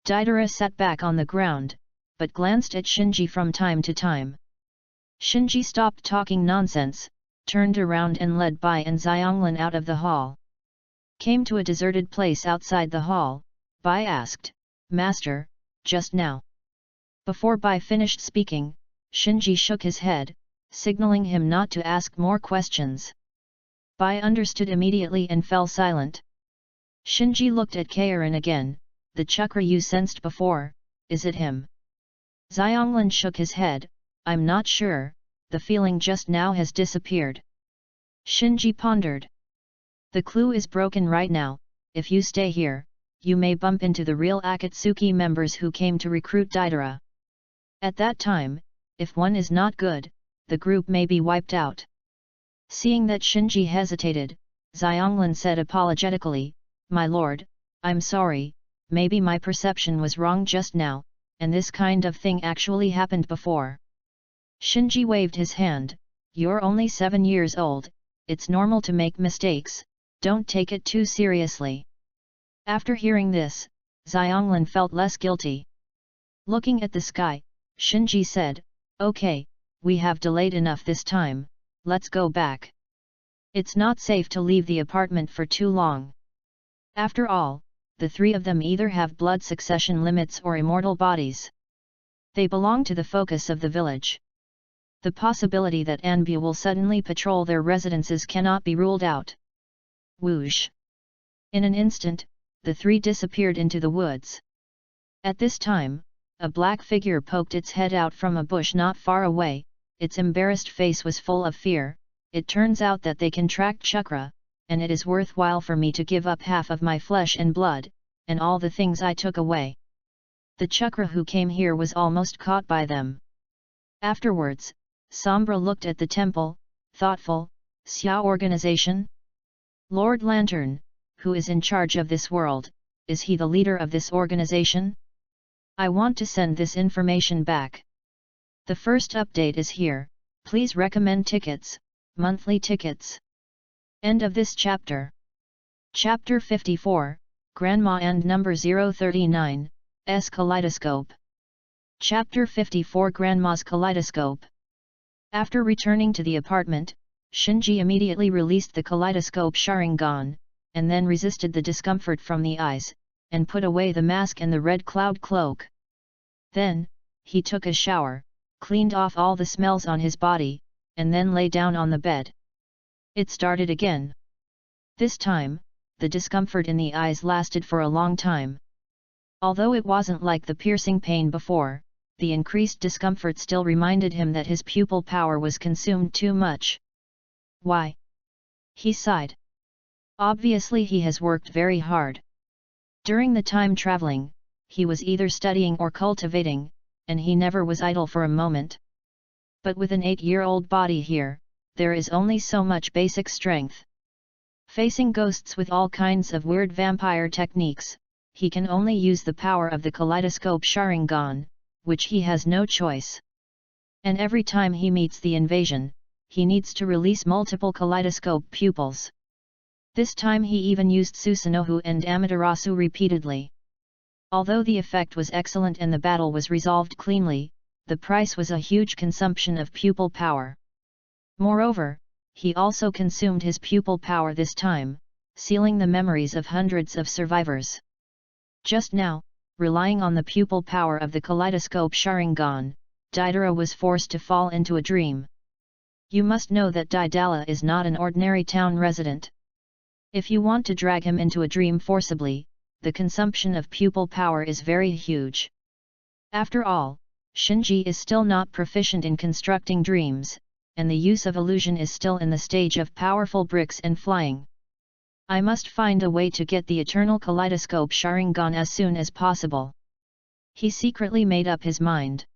Deidara sat back on the ground, but glanced at Shinji from time to time. Shinji stopped talking nonsense, turned around and led Bai and Xianglin out of the hall. Came to a deserted place outside the hall, Bai asked, Master, just now. Before Bai finished speaking, Shinji shook his head, signaling him not to ask more questions. Bai understood immediately and fell silent. Shinji looked at Kaorin again, the chakra you sensed before, is it him? Xianglin shook his head, I'm not sure, the feeling just now has disappeared. Shinji pondered. The clue is broken right now, if you stay here, you may bump into the real Akatsuki members who came to recruit Deidara. At that time, if one is not good, the group may be wiped out. Seeing that Shinji hesitated, Xianglin said apologetically, My lord, I'm sorry, maybe my perception was wrong just now, and this kind of thing actually happened before. Shinji waved his hand, you're only 7 years old, it's normal to make mistakes, don't take it too seriously. After hearing this, Xianglin felt less guilty. Looking at the sky, Shinji said, Okay, we have delayed enough this time, let's go back. It's not safe to leave the apartment for too long. After all, the three of them either have blood succession limits or immortal bodies. They belong to the focus of the village. The possibility that Anbu will suddenly patrol their residences cannot be ruled out. Whoosh! In an instant, the three disappeared into the woods. At this time, a black figure poked its head out from a bush not far away, its embarrassed face was full of fear. It turns out that they can track chakra, and it is worthwhile for me to give up half of my flesh and blood, and all the things I took away. The chakra who came here was almost caught by them. Afterwards, Sombra looked at the temple, thoughtful, Xia organization? Lord Lantern, who is in charge of this world, is he the leader of this organization? I want to send this information back. The first update is here, please recommend tickets, monthly tickets. End of this chapter. Chapter 54, Grandma and Number 039, S Kaleidoscope. Chapter 54 Grandma's Kaleidoscope. After returning to the apartment, Shinji immediately released the kaleidoscope Sharingan, and then resisted the discomfort from the eyes, and put away the mask and the red cloud cloak. Then, he took a shower, cleaned off all the smells on his body, and then lay down on the bed. It started again. This time, the discomfort in the eyes lasted for a long time. Although it wasn't like the piercing pain before, the increased discomfort still reminded him that his pupil power was consumed too much. Why? He sighed. Obviously he has worked very hard. During the time traveling, he was either studying or cultivating, and he never was idle for a moment. But with an 8-year-old body here, there is only so much basic strength. Facing ghosts with all kinds of weird vampire techniques, he can only use the power of the kaleidoscope Sharingan, which he has no choice. And every time he meets the invasion, he needs to release multiple kaleidoscope pupils. This time he even used Susanoo and Amaterasu repeatedly. Although the effect was excellent and the battle was resolved cleanly, the price was a huge consumption of pupil power. Moreover, he also consumed his pupil power this time, sealing the memories of hundreds of survivors. Just now, relying on the pupil power of the kaleidoscope Sharingan, Deidara was forced to fall into a dream. You must know that Daidala is not an ordinary town resident. If you want to drag him into a dream forcibly, the consumption of pupil power is very huge. After all, Shinji is still not proficient in constructing dreams, and the use of illusion is still in the stage of powerful bricks and flying. I must find a way to get the eternal kaleidoscope Sharingan as soon as possible. He secretly made up his mind.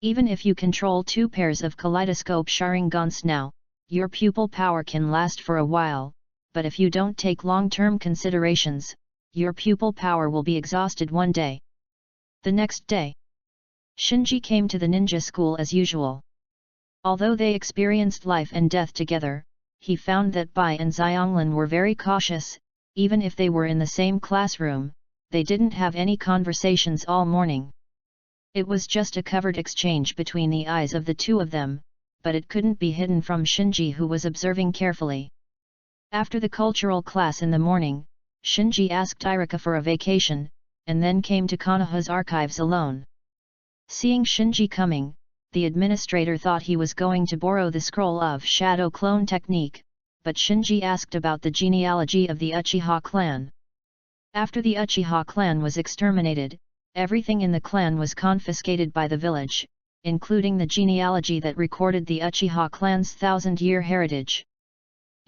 Even if you control 2 pairs of kaleidoscope Sharingans now, your pupil power can last for a while, but if you don't take long-term considerations, your pupil power will be exhausted one day. The next day, Shinji came to the ninja school as usual. Although they experienced life and death together, he found that Bai and Xianglin were very cautious. Even if they were in the same classroom, they didn't have any conversations all morning. It was just a covered exchange between the eyes of the two of them, but it couldn't be hidden from Shinji, who was observing carefully. After the cultural class in the morning, Shinji asked Irika for a vacation, and then came to Konoha's archives alone. Seeing Shinji coming, the administrator thought he was going to borrow the scroll of shadow clone technique, but Shinji asked about the genealogy of the Uchiha clan. After the Uchiha clan was exterminated, everything in the clan was confiscated by the village, including the genealogy that recorded the Uchiha clan's 1000-year heritage.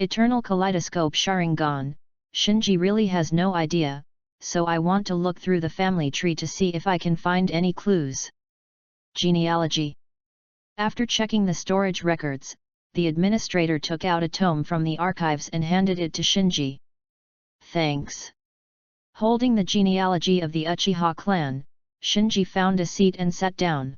Eternal Kaleidoscope Sharingan, Shinji really has no idea, so I want to look through the family tree to see if I can find any clues. Genealogy. After checking the storage records, the administrator took out a tome from the archives and handed it to Shinji. Thanks. Holding the genealogy of the Uchiha clan, Shinji found a seat and sat down.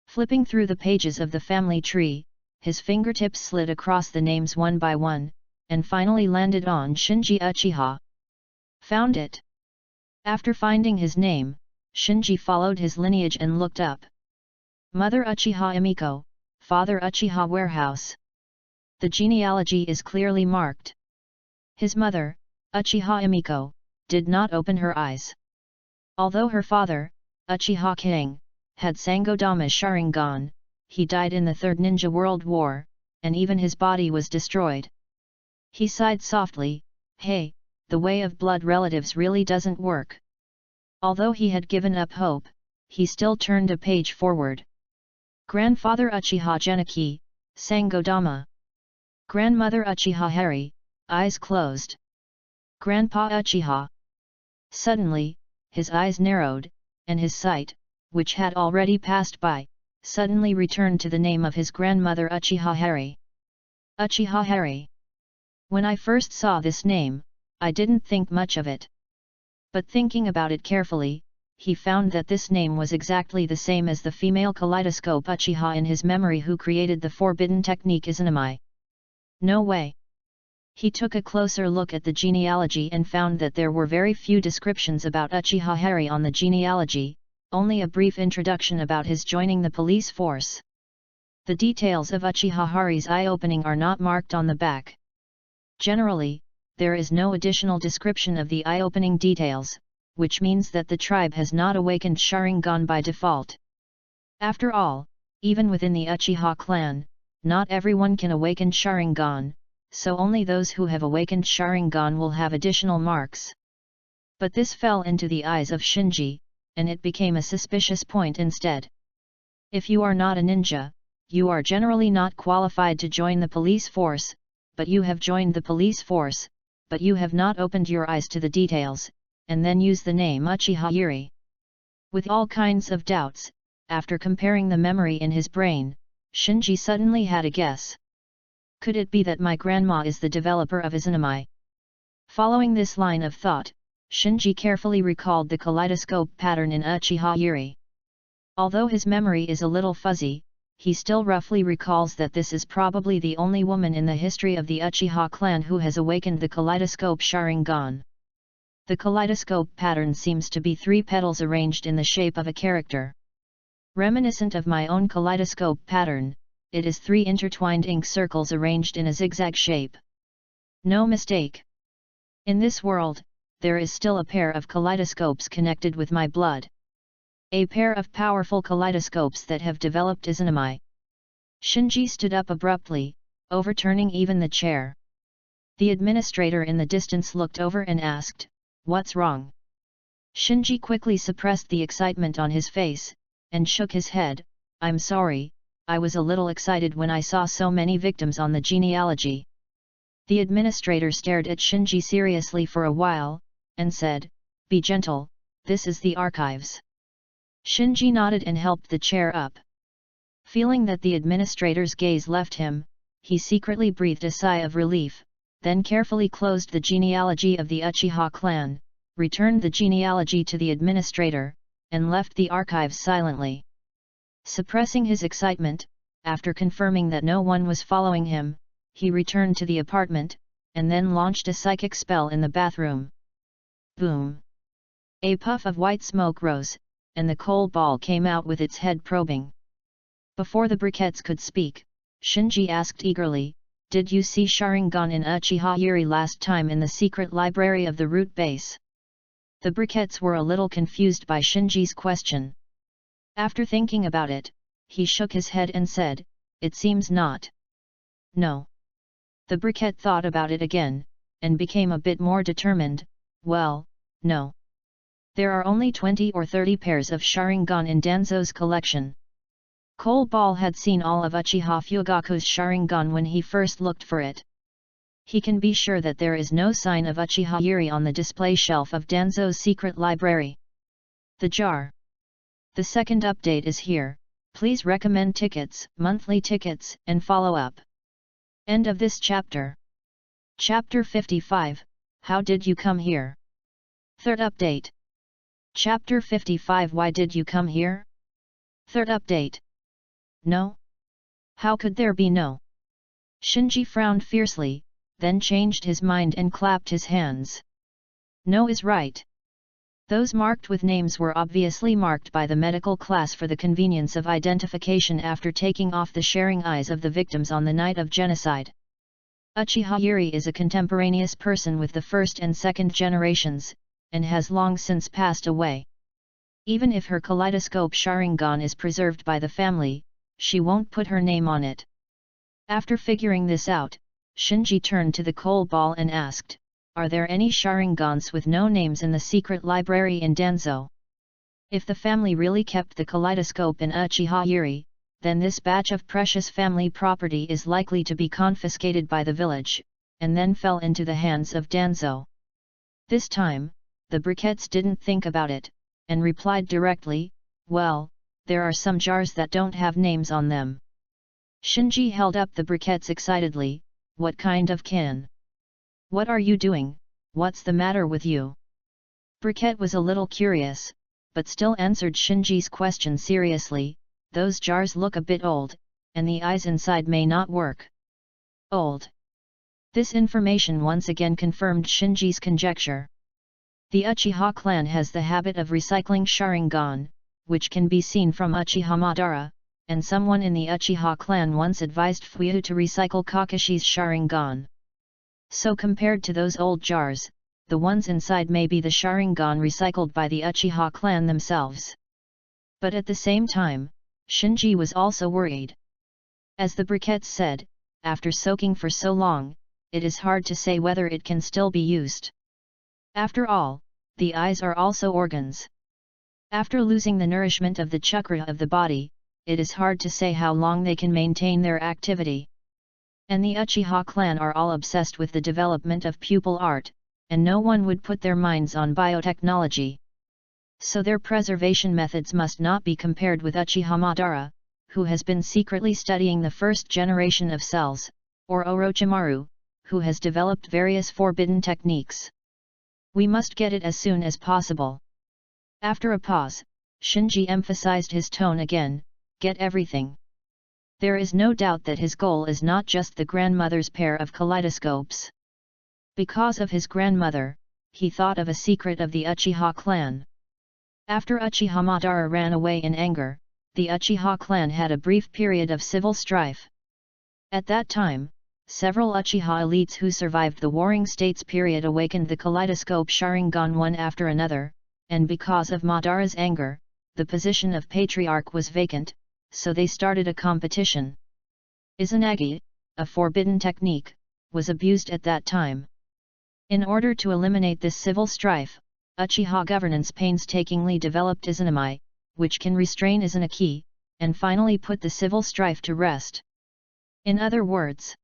Flipping through the pages of the family tree, his fingertips slid across the names one by one, and finally landed on Shinji Uchiha. Found it. After finding his name, Shinji followed his lineage and looked up. Mother Uchiha Emiko, Father Uchiha Warehouse. The genealogy is clearly marked. His mother, Uchiha Emiko, did not open her eyes. Although her father, Uchiha King, had Sangodama's Sharingan, he died in the Third Ninja World War, and even his body was destroyed. He sighed softly, "Hey, the way of blood relatives really doesn't work." Although he had given up hope, he still turned a page forward. Grandfather Uchiha Geniki, Sangodama. Grandmother Uchiha Hari, eyes closed. Grandpa Uchiha. Suddenly, his eyes narrowed, and his sight, which had already passed by, suddenly returned to the name of his grandmother Uchiha Hari. Uchiha Hari. When I first saw this name, I didn't think much of it. But thinking about it carefully, he found that this name was exactly the same as the female kaleidoscope Uchiha in his memory who created the forbidden technique Izanami. No way. He took a closer look at the genealogy and found that there were very few descriptions about Uchiha Hari on the genealogy, only a brief introduction about his joining the police force. The details of Uchiha Hari's eye-opening are not marked on the back. Generally, there is no additional description of the eye-opening details, which means that the tribe has not awakened Sharingan by default. After all, even within the Uchiha clan, not everyone can awaken Sharingan, so only those who have awakened Sharingan will have additional marks. But this fell into the eyes of Shinji, and it became a suspicious point instead. If you are not a ninja, you are generally not qualified to join the police force, but you have joined the police force, but you have not opened your eyes to the details, and then use the name Uchiha Yuri. With all kinds of doubts, after comparing the memory in his brain, Shinji suddenly had a guess. Could it be that my grandma is the developer of Izanami? Following this line of thought, Shinji carefully recalled the kaleidoscope pattern in Uchiha Yuri. Although his memory is a little fuzzy, he still roughly recalls that this is probably the only woman in the history of the Uchiha clan who has awakened the kaleidoscope Sharingan. The kaleidoscope pattern seems to be 3 petals arranged in the shape of a character. Reminiscent of my own kaleidoscope pattern, it is 3 intertwined ink circles arranged in a zigzag shape. No mistake. In this world, there is still a pair of kaleidoscopes connected with my blood. A pair of powerful kaleidoscopes that have developed Izanami. Shinji stood up abruptly, overturning even the chair. The administrator in the distance looked over and asked, "What's wrong?" Shinji quickly suppressed the excitement on his face, and shook his head. "I'm sorry, I was a little excited when I saw so many victims on the genealogy." The administrator stared at Shinji seriously for a while, and said, "Be gentle, this is the archives." Shinji nodded and helped the chair up. Feeling that the administrator's gaze left him, he secretly breathed a sigh of relief, then carefully closed the genealogy of the Uchiha clan, returned the genealogy to the administrator, and left the archives silently. Suppressing his excitement, after confirming that no one was following him, he returned to the apartment, and then launched a psychic spell in the bathroom. Boom! A puff of white smoke rose, and the coal ball came out with its head probing. Before the briquettes could speak, Shinji asked eagerly, "Did you see Sharingan in Uchiha Yuri last time in the secret library of the root base?" The briquettes were a little confused by Shinji's question. After thinking about it, he shook his head and said, "It seems not." "No." The briquette thought about it again, and became a bit more determined. "Well, no. There are only 20 or 30 pairs of Sharingan in Danzo's collection." Coal Ball had seen all of Uchiha Fugaku's Sharingan when he first looked for it. He can be sure that there is no sign of Uchiha Yuri on the display shelf of Danzo's secret library. The jar. The second update is here. Please recommend tickets, monthly tickets, and follow up. End of this chapter. Chapter 55, How Did You Come Here? Third update. Chapter 55, Why Did You Come Here? Third update. No? How could there be no? Shinji frowned fiercely, then changed his mind and clapped his hands. No is right. Those marked with names were obviously marked by the medical class for the convenience of identification after taking off the sharing eyes of the victims on the night of genocide. Uchiha Yuri is a contemporaneous person with the first and second generations, and has long since passed away. Even if her kaleidoscope Sharingan is preserved by the family, she won't put her name on it. After figuring this out, Shinji turned to the coal ball and asked, "Are there any Sharingans with no names in the secret library in Danzo?" If the family really kept the kaleidoscope in Uchiha Yuri, then this batch of precious family property is likely to be confiscated by the village, and then fell into the hands of Danzo. This time, the briquettes didn't think about it, and replied directly, "Well, there are some jars that don't have names on them." Shinji held up the briquettes excitedly. "What kind of can? What are you doing? What's the matter with you?" Briquette was a little curious, but still answered Shinji's question seriously. "Those jars look a bit old, and the eyes inside may not work." Old. This information once again confirmed Shinji's conjecture. The Uchiha clan has the habit of recycling Sharingan, which can be seen from Uchiha Madara, and someone in the Uchiha clan once advised Fuyu to recycle Kakashi's Sharingan. So compared to those old jars, the ones inside may be the Sharingan recycled by the Uchiha clan themselves. But at the same time, Shinji was also worried. As the briquettes said, after soaking for so long, it is hard to say whether it can still be used. After all, the eyes are also organs. After losing the nourishment of the chakra of the body, it is hard to say how long they can maintain their activity. And the Uchiha clan are all obsessed with the development of pupil art, and no one would put their minds on biotechnology. So their preservation methods must not be compared with Uchiha Madara, who has been secretly studying the first generation of cells, or Orochimaru, who has developed various forbidden techniques. We must get it as soon as possible. After a pause, Shinji emphasized his tone again, "Get everything." There is no doubt that his goal is not just the grandmother's pair of kaleidoscopes. Because of his grandmother, he thought of a secret of the Uchiha clan. After Uchiha Madara ran away in anger, the Uchiha clan had a brief period of civil strife. At that time, several Uchiha elites who survived the Warring States period awakened the kaleidoscope Sharingan one after another, and because of Madara's anger, the position of Patriarch was vacant, so they started a competition. Izanagi, a forbidden technique, was abused at that time. In order to eliminate this civil strife, Uchiha governance painstakingly developed Izanami, which can restrain Izanaki, and finally put the civil strife to rest. In other words,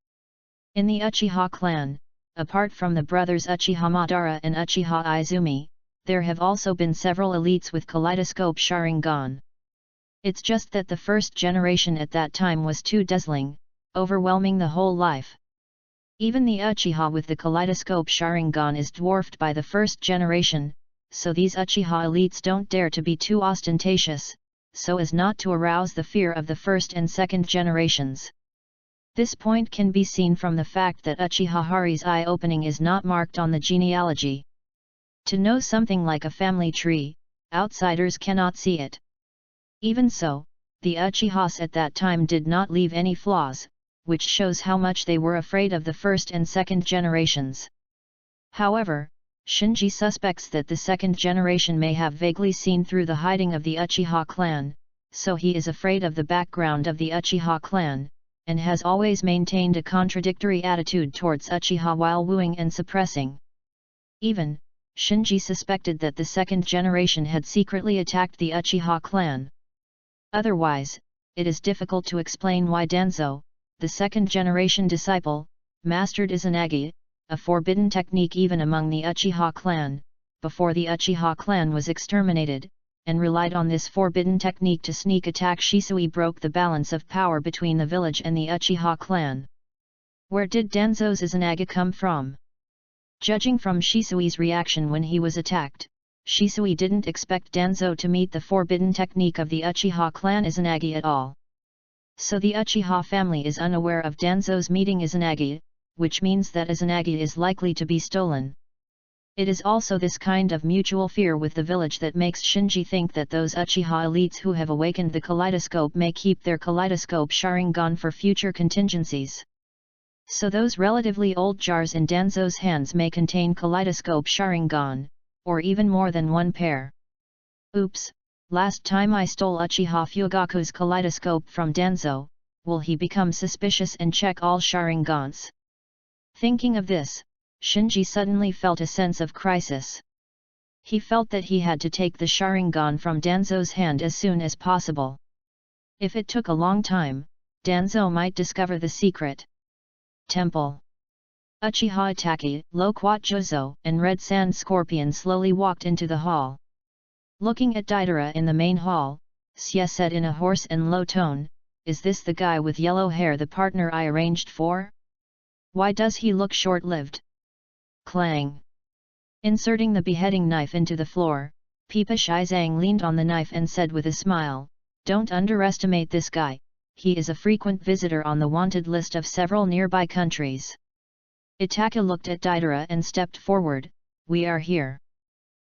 in the Uchiha clan, apart from the brothers Uchiha Madara and Uchiha Izumi, there have also been several elites with kaleidoscope Sharingan. It's just that the first generation at that time was too dazzling, overwhelming the whole life. Even the Uchiha with the kaleidoscope Sharingan is dwarfed by the first generation, so these Uchiha elites don't dare to be too ostentatious, so as not to arouse the fear of the first and second generations. This point can be seen from the fact that Uchiha Hari's eye-opening is not marked on the genealogy. To know something like a family tree, outsiders cannot see it. Even so, the Uchihas at that time did not leave any flaws, which shows how much they were afraid of the first and second generations. However, Shinji suspects that the second generation may have vaguely seen through the hiding of the Uchiha clan, so he is afraid of the background of the Uchiha clan, and has always maintained a contradictory attitude towards Uchiha while wooing and suppressing. Even, Shinji suspected that the second generation had secretly attacked the Uchiha clan. Otherwise, it is difficult to explain why Danzo, the second generation disciple, mastered Izanagi, a forbidden technique even among the Uchiha clan, before the Uchiha clan was exterminated, and relied on this forbidden technique to sneak attack Shisui broke the balance of power between the village and the Uchiha clan. Where did Danzo's Izanagi come from? Judging from Shisui's reaction when he was attacked, Shisui didn't expect Danzo to meet the forbidden technique of the Uchiha clan Izanagi at all. So the Uchiha family is unaware of Danzo's meeting Izanagi, which means that Izanagi is likely to be stolen. It is also this kind of mutual fear with the village that makes Shinji think that those Uchiha elites who have awakened the kaleidoscope may keep their kaleidoscope Sharingan for future contingencies. So those relatively old jars in Danzo's hands may contain kaleidoscope Sharingan, or even more than one pair. Oops, last time I stole Uchiha Fugaku's kaleidoscope from Danzo, will he become suspicious and check all Sharingans? Thinking of this, Shinji suddenly felt a sense of crisis. He felt that he had to take the Sharingan from Danzo's hand as soon as possible. If it took a long time, Danzo might discover the secret. Temple. Uchiha Itaki, Loquat Jozo, and Red Sand Scorpion slowly walked into the hall. Looking at Deidara in the main hall, Xie said in a hoarse and low tone, "Is this the guy with yellow hair the partner I arranged for? Why does he look short-lived?" Clang! Inserting the beheading knife into the floor, Pipa Shizang leaned on the knife and said with a smile, "Don't underestimate this guy, he is a frequent visitor on the wanted list of several nearby countries." Itaka looked at Deidara and stepped forward, "We are here."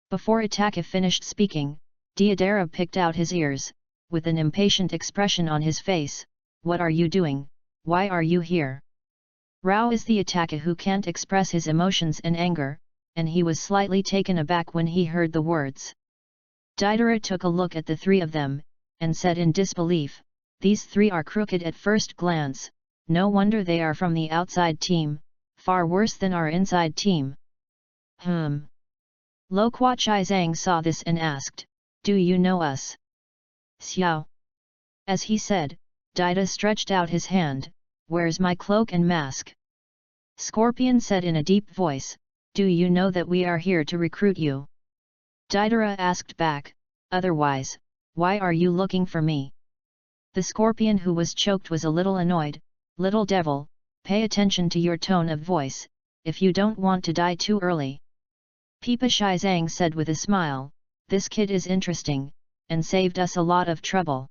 Before Itaka finished speaking, Deidara picked out his ears, with an impatient expression on his face. "What are you doing? Why are you here?" Rao is the Itaka who can't express his emotions and anger, and he was slightly taken aback when he heard the words. Deidara took a look at the three of them, and said in disbelief, "These three are crooked at first glance, no wonder they are from the outside team, far worse than our inside team." Loquat Shizang saw this and asked, "Do you know us?" "Xiao." As he said, Deida stretched out his hand, "Where's my cloak and mask?" Scorpion said in a deep voice, "Do you know that we are here to recruit you?" Deidara asked back, "Otherwise, why are you looking for me?" The scorpion who was choked was a little annoyed. "Little devil, pay attention to your tone of voice, if you don't want to die too early." Pipa Shizang said with a smile, "This kid is interesting, and saved us a lot of trouble."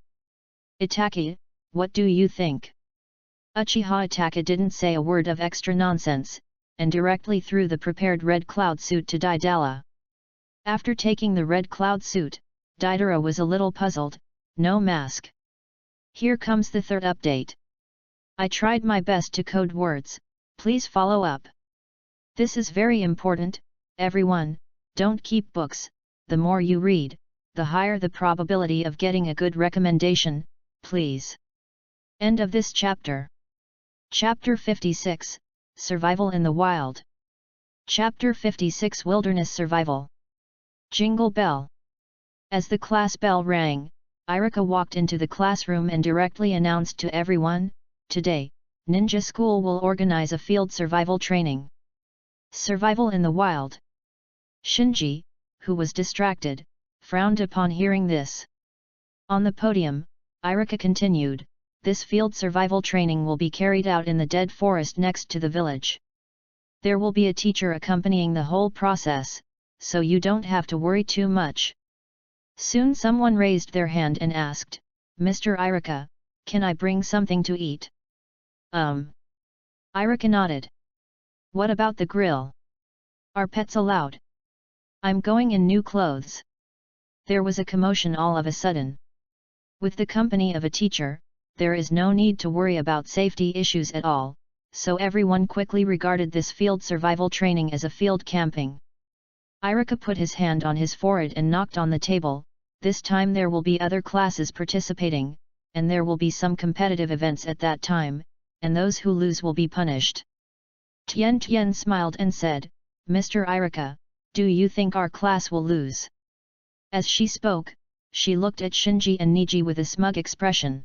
"Itaki, what do you think?" Uchiha Itaka didn't say a word of extra nonsense, and directly threw the prepared red cloud suit to Deidara. After taking the red cloud suit, Deidara was a little puzzled. "No mask. Here comes the third update. I tried my best to code words, please follow up. This is very important, everyone, don't keep books, the more you read, the higher the probability of getting a good recommendation, please. End of this chapter. Chapter 56, Survival in the Wild. Chapter 56 Wilderness Survival. Jingle Bell. As the class bell rang, Irika walked into the classroom and directly announced to everyone, "Today, Ninja School will organize a field survival training. Survival in the Wild." Shinji, who was distracted, frowned upon hearing this. On the podium, Irika continued, "This field survival training will be carried out in the dead forest next to the village. There will be a teacher accompanying the whole process, so you don't have to worry too much." Soon someone raised their hand and asked, "Mr. Irika, can I bring something to eat?" Irika nodded. "What about the grill? Are pets allowed? I'm going in new clothes." There was a commotion all of a sudden. With the company of a teacher, there is no need to worry about safety issues at all, so everyone quickly regarded this field survival training as a field camping. Irika put his hand on his forehead and knocked on the table. This time there will be other classes participating, and there will be some competitive events at that time, and those who lose will be punished. Tian smiled and said, "Mr. Irika, do you think our class will lose?" As she spoke, she looked at Shinji and Niji with a smug expression.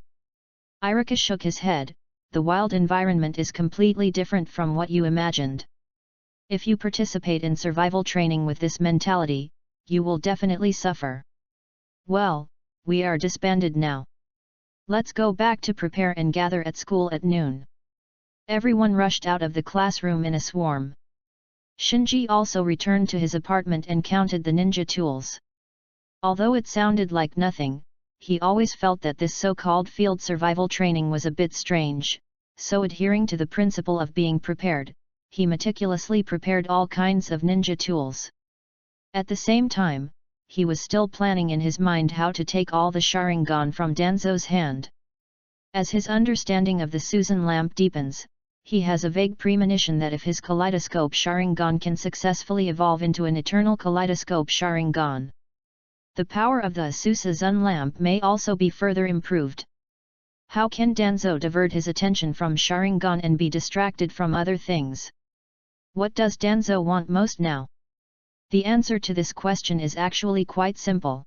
Irika shook his head, "The wild environment is completely different from what you imagined. If you participate in survival training with this mentality, you will definitely suffer. Well, we are disbanded now. Let's go back to prepare and gather at school at noon." Everyone rushed out of the classroom in a swarm. Shinji also returned to his apartment and counted the ninja tools. Although it sounded like nothing, he always felt that this so-called field survival training was a bit strange, so adhering to the principle of being prepared, he meticulously prepared all kinds of ninja tools. At the same time, he was still planning in his mind how to take all the Sharingan from Danzo's hand. As his understanding of the Susan lamp deepens, he has a vague premonition that if his kaleidoscope Sharingan can successfully evolve into an eternal kaleidoscope Sharingan, the power of the Susan lamp may also be further improved. How can Danzo divert his attention from Sharingan and be distracted from other things? What does Danzo want most now? The answer to this question is actually quite simple.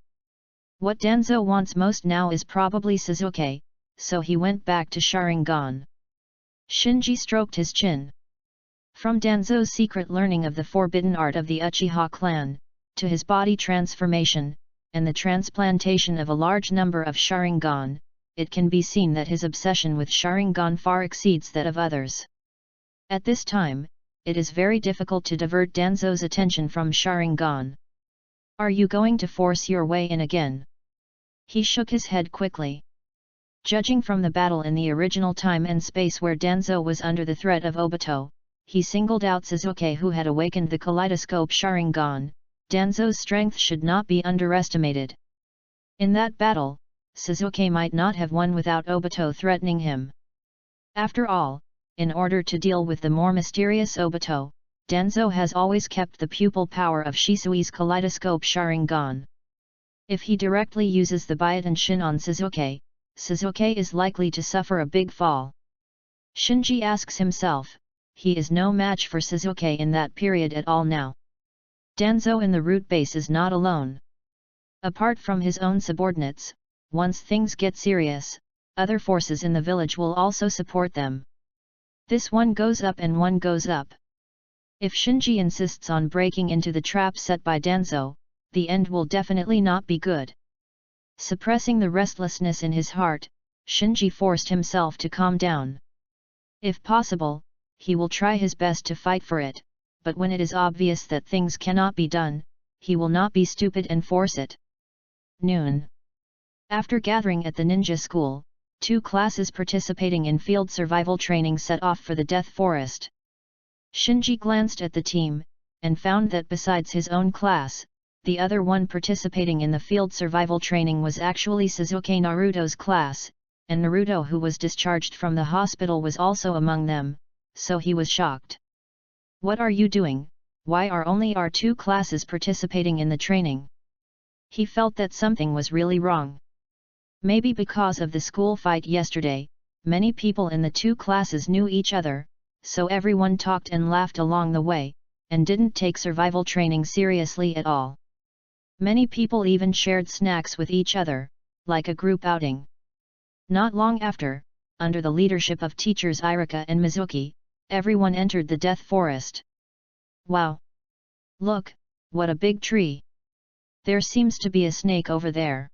What Danzo wants most now is probably Sasuke, so he went back to Sharingan. Shinji stroked his chin. From Danzo's secret learning of the forbidden art of the Uchiha clan, to his body transformation, and the transplantation of a large number of Sharingan, it can be seen that his obsession with Sharingan far exceeds that of others. At this time, it is very difficult to divert Danzo's attention from Sharingan. Are you going to force your way in again? He shook his head quickly. Judging from the battle in the original time and space where Danzo was under the threat of Obito, he singled out Sasuke who had awakened the kaleidoscope Sharingan. Danzo's strength should not be underestimated. In that battle, Sasuke might not have won without Obito threatening him. After all, in order to deal with the more mysterious Obito, Danzo has always kept the pupil power of Shisui's kaleidoscope Sharingan. If he directly uses the Byakugan Shin on Sasuke, Sasuke is likely to suffer a big fall. Shinji asks himself, he is no match for Sasuke in that period at all now. Danzo in the root base is not alone. Apart from his own subordinates, once things get serious, other forces in the village will also support them. This one goes up and one goes up. If Shinji insists on breaking into the trap set by Danzo, the end will definitely not be good. Suppressing the restlessness in his heart, Shinji forced himself to calm down. If possible, he will try his best to fight for it, but when it is obvious that things cannot be done, he will not be stupid and force it. Noon. After gathering at the ninja school, 2 classes participating in field survival training set off for the Death Forest. Shinji glanced at the team, and found that besides his own class, the other one participating in the field survival training was actually Sasuke Naruto's class, and Naruto, who was discharged from the hospital, was also among them, so he was shocked. "What are you doing? Why are only our 2 classes participating in the training?" He felt that something was really wrong. Maybe because of the school fight yesterday, many people in the 2 classes knew each other, so everyone talked and laughed along the way, and didn't take survival training seriously at all. Many people even shared snacks with each other, like a group outing. Not long after, under the leadership of teachers Irika and Mizuki, everyone entered the Death Forest. "Wow! Look, what a big tree! There seems to be a snake over there."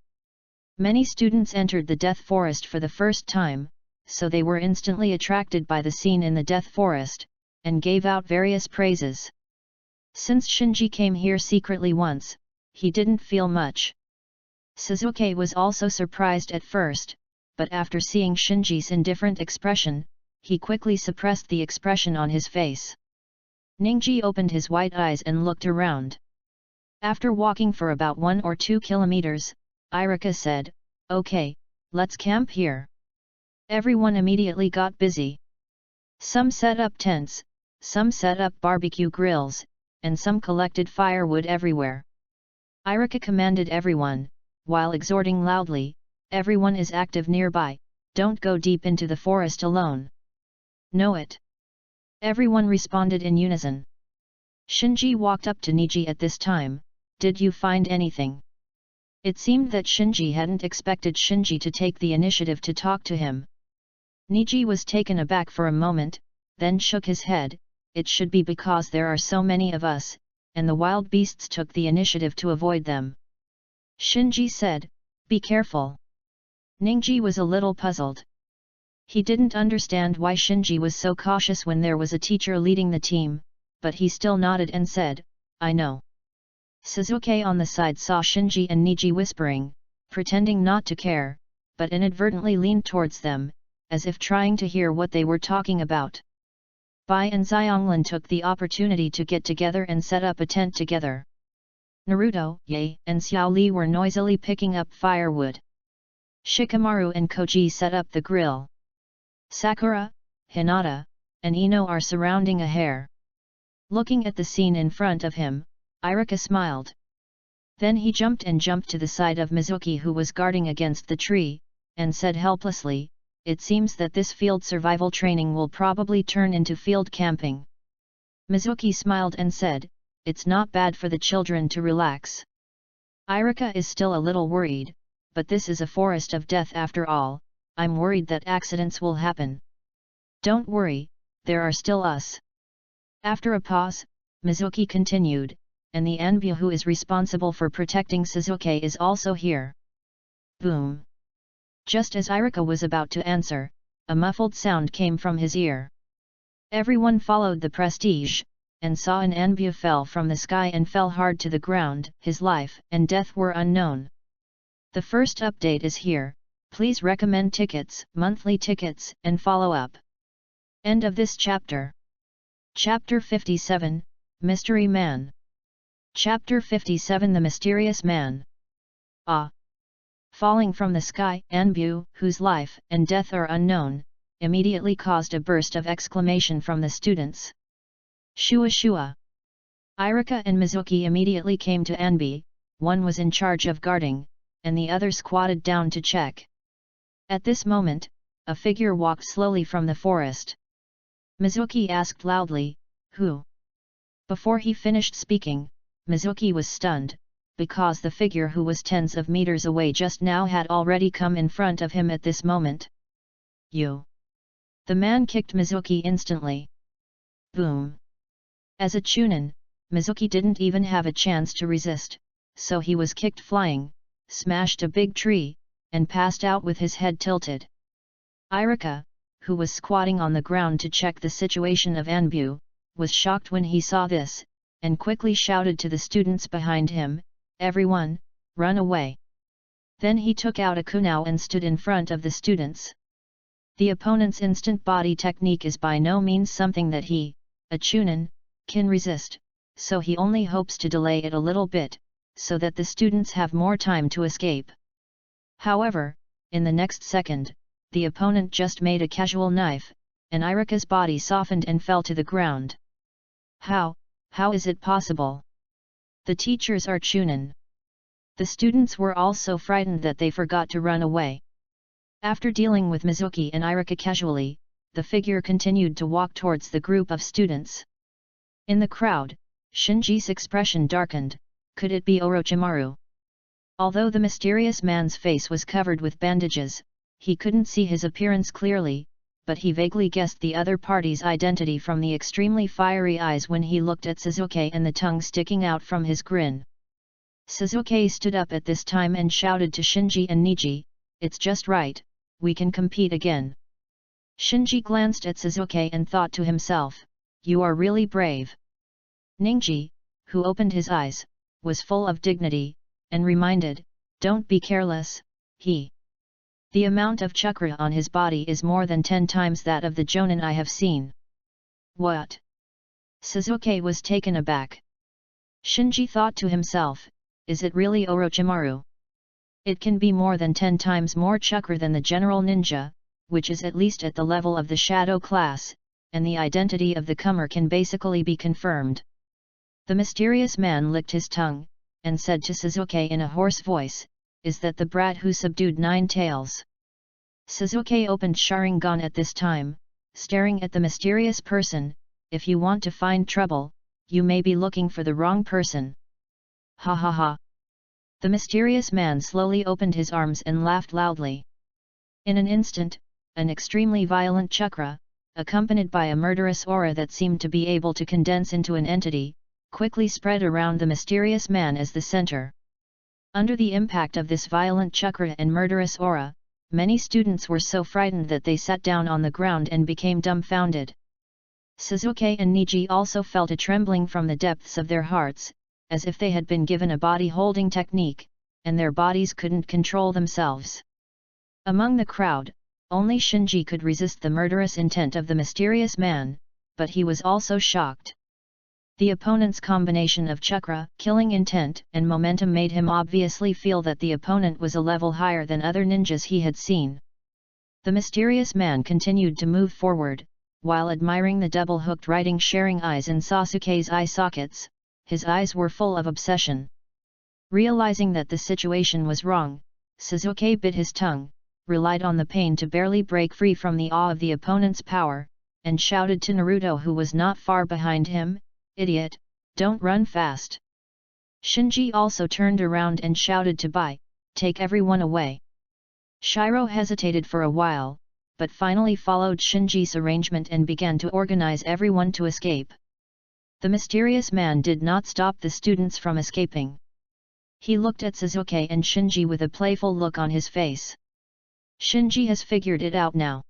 Many students entered the Death Forest for the first time, so they were instantly attracted by the scene in the Death Forest, and gave out various praises. Since Shinji came here secretly once, he didn't feel much. Sasuke was also surprised at first, but after seeing Shinji's indifferent expression, he quickly suppressed the expression on his face. Ningji opened his white eyes and looked around. After walking for about 1 or 2 kilometers, Irika said, "Okay, let's camp here." Everyone immediately got busy. Some set up tents, some set up barbecue grills, and some collected firewood everywhere. Irika commanded everyone, while exhorting loudly, "Everyone is active nearby, don't go deep into the forest alone." "Know it." Everyone responded in unison. Shinji walked up to Niji at this time. "Did you find anything?" It seemed that Shinji hadn't expected Shinji to take the initiative to talk to him. Niji was taken aback for a moment, then shook his head. "It should be because there are so many of us, and the wild beasts took the initiative to avoid them." Shinji said, "Be careful." Ningji was a little puzzled. He didn't understand why Shinji was so cautious when there was a teacher leading the team, but he still nodded and said, "I know." Sasuke on the side saw Shinji and Niji whispering, pretending not to care, but inadvertently leaned towards them, as if trying to hear what they were talking about. Bai and Xianglin took the opportunity to get together and set up a tent together. Naruto, Ye, and Xiao Li were noisily picking up firewood. Shikamaru and Koji set up the grill. Sakura, Hinata, and Ino are surrounding a hare. Looking at the scene in front of him, Irika smiled. Then he jumped to the side of Mizuki, who was guarding against the tree, and said helplessly, "It seems that this field survival training will probably turn into field camping." Mizuki smiled and said, "It's not bad for the children to relax." Irika is still a little worried, but this is a forest of death after all. "I'm worried that accidents will happen." "Don't worry, there are still us." After a pause, Mizuki continued, "And the Anbu who is responsible for protecting Sasuke is also here." Boom! Just as Irika was about to answer, a muffled sound came from his ear. Everyone followed the prestige, and saw an Anbu fell from the sky and fell hard to the ground. His life and death were unknown. The first update is here. Please recommend tickets, monthly tickets, and follow up. End of this chapter. Chapter 57, Mystery Man. Chapter 57, The Mysterious Man. Falling from the sky, Anbu, whose life and death are unknown, immediately caused a burst of exclamation from the students. "Shua Shua!" Irika and Mizuki immediately came to Anbu. One was in charge of guarding, and the other squatted down to check. At this moment, a figure walked slowly from the forest. Mizuki asked loudly, "Who?" Before he finished speaking, Mizuki was stunned, because the figure who was tens of meters away just now had already come in front of him at this moment. "You!" The man kicked Mizuki instantly. Boom! As a Chunin, Mizuki didn't even have a chance to resist, so he was kicked flying, smashed a big tree, and passed out with his head tilted. Irika, who was squatting on the ground to check the situation of Anbu, was shocked when he saw this, and quickly shouted to the students behind him, "Everyone, run away!" Then he took out a kunao and stood in front of the students. The opponent's instant body technique is by no means something that he, a Chunin, can resist, so he only hopes to delay it a little bit, so that the students have more time to escape. However, in the next second, the opponent just made a casual knife, and Irika's body softened and fell to the ground. How is it possible? The teachers are Chunin. The students were all so frightened that they forgot to run away. After dealing with Mizuki and Irika casually, the figure continued to walk towards the group of students. In the crowd, Shinji's expression darkened. Could it be Orochimaru? Although the mysterious man's face was covered with bandages, he couldn't see his appearance clearly, but he vaguely guessed the other party's identity from the extremely fiery eyes when he looked at Sasuke and the tongue sticking out from his grin. Sasuke stood up at this time and shouted to Shinji and Niji, "It's just right, we can compete again." Shinji glanced at Sasuke and thought to himself, "You are really brave." Niji, who opened his eyes, was full of dignity, and reminded, "Don't be careless, The amount of chakra on his body is more than 10 times that of the Jonin I have seen." What? Sasuke was taken aback. Shinji thought to himself, is it really Orochimaru? It can be more than 10 times more chakra than the general ninja, which is at least at the level of the shadow class, and the identity of the comer can basically be confirmed. The mysterious man licked his tongue, and said to Sasuke in a hoarse voice, "Is that the brat who subdued 9 tails?" Sasuke opened Sharingan at this time, staring at the mysterious person. "If you want to find trouble, you may be looking for the wrong person." Ha ha ha. The mysterious man slowly opened his arms and laughed loudly. In an instant, an extremely violent chakra, accompanied by a murderous aura that seemed to be able to condense into an entity, quickly spread around the mysterious man as the center. Under the impact of this violent chakra and murderous aura, many students were so frightened that they sat down on the ground and became dumbfounded. Sasuke and Niji also felt a trembling from the depths of their hearts, as if they had been given a body-holding technique, and their bodies couldn't control themselves. Among the crowd, only Shinji could resist the murderous intent of the mysterious man, but he was also shocked. The opponent's combination of chakra, killing intent, and momentum made him obviously feel that the opponent was a level higher than other ninjas he had seen. The mysterious man continued to move forward, while admiring the double-hooked writing sharing eyes in Sasuke's eye sockets. His eyes were full of obsession. Realizing that the situation was wrong, Sasuke bit his tongue, relied on the pain to barely break free from the awe of the opponent's power, and shouted to Naruto, who was not far behind him, "Idiot, don't run fast." Shinji also turned around and shouted to Bai, "Take everyone away." Shiro hesitated for a while, but finally followed Shinji's arrangement and began to organize everyone to escape. The mysterious man did not stop the students from escaping. He looked at Sasuke and Shinji with a playful look on his face. Shinji has figured it out now.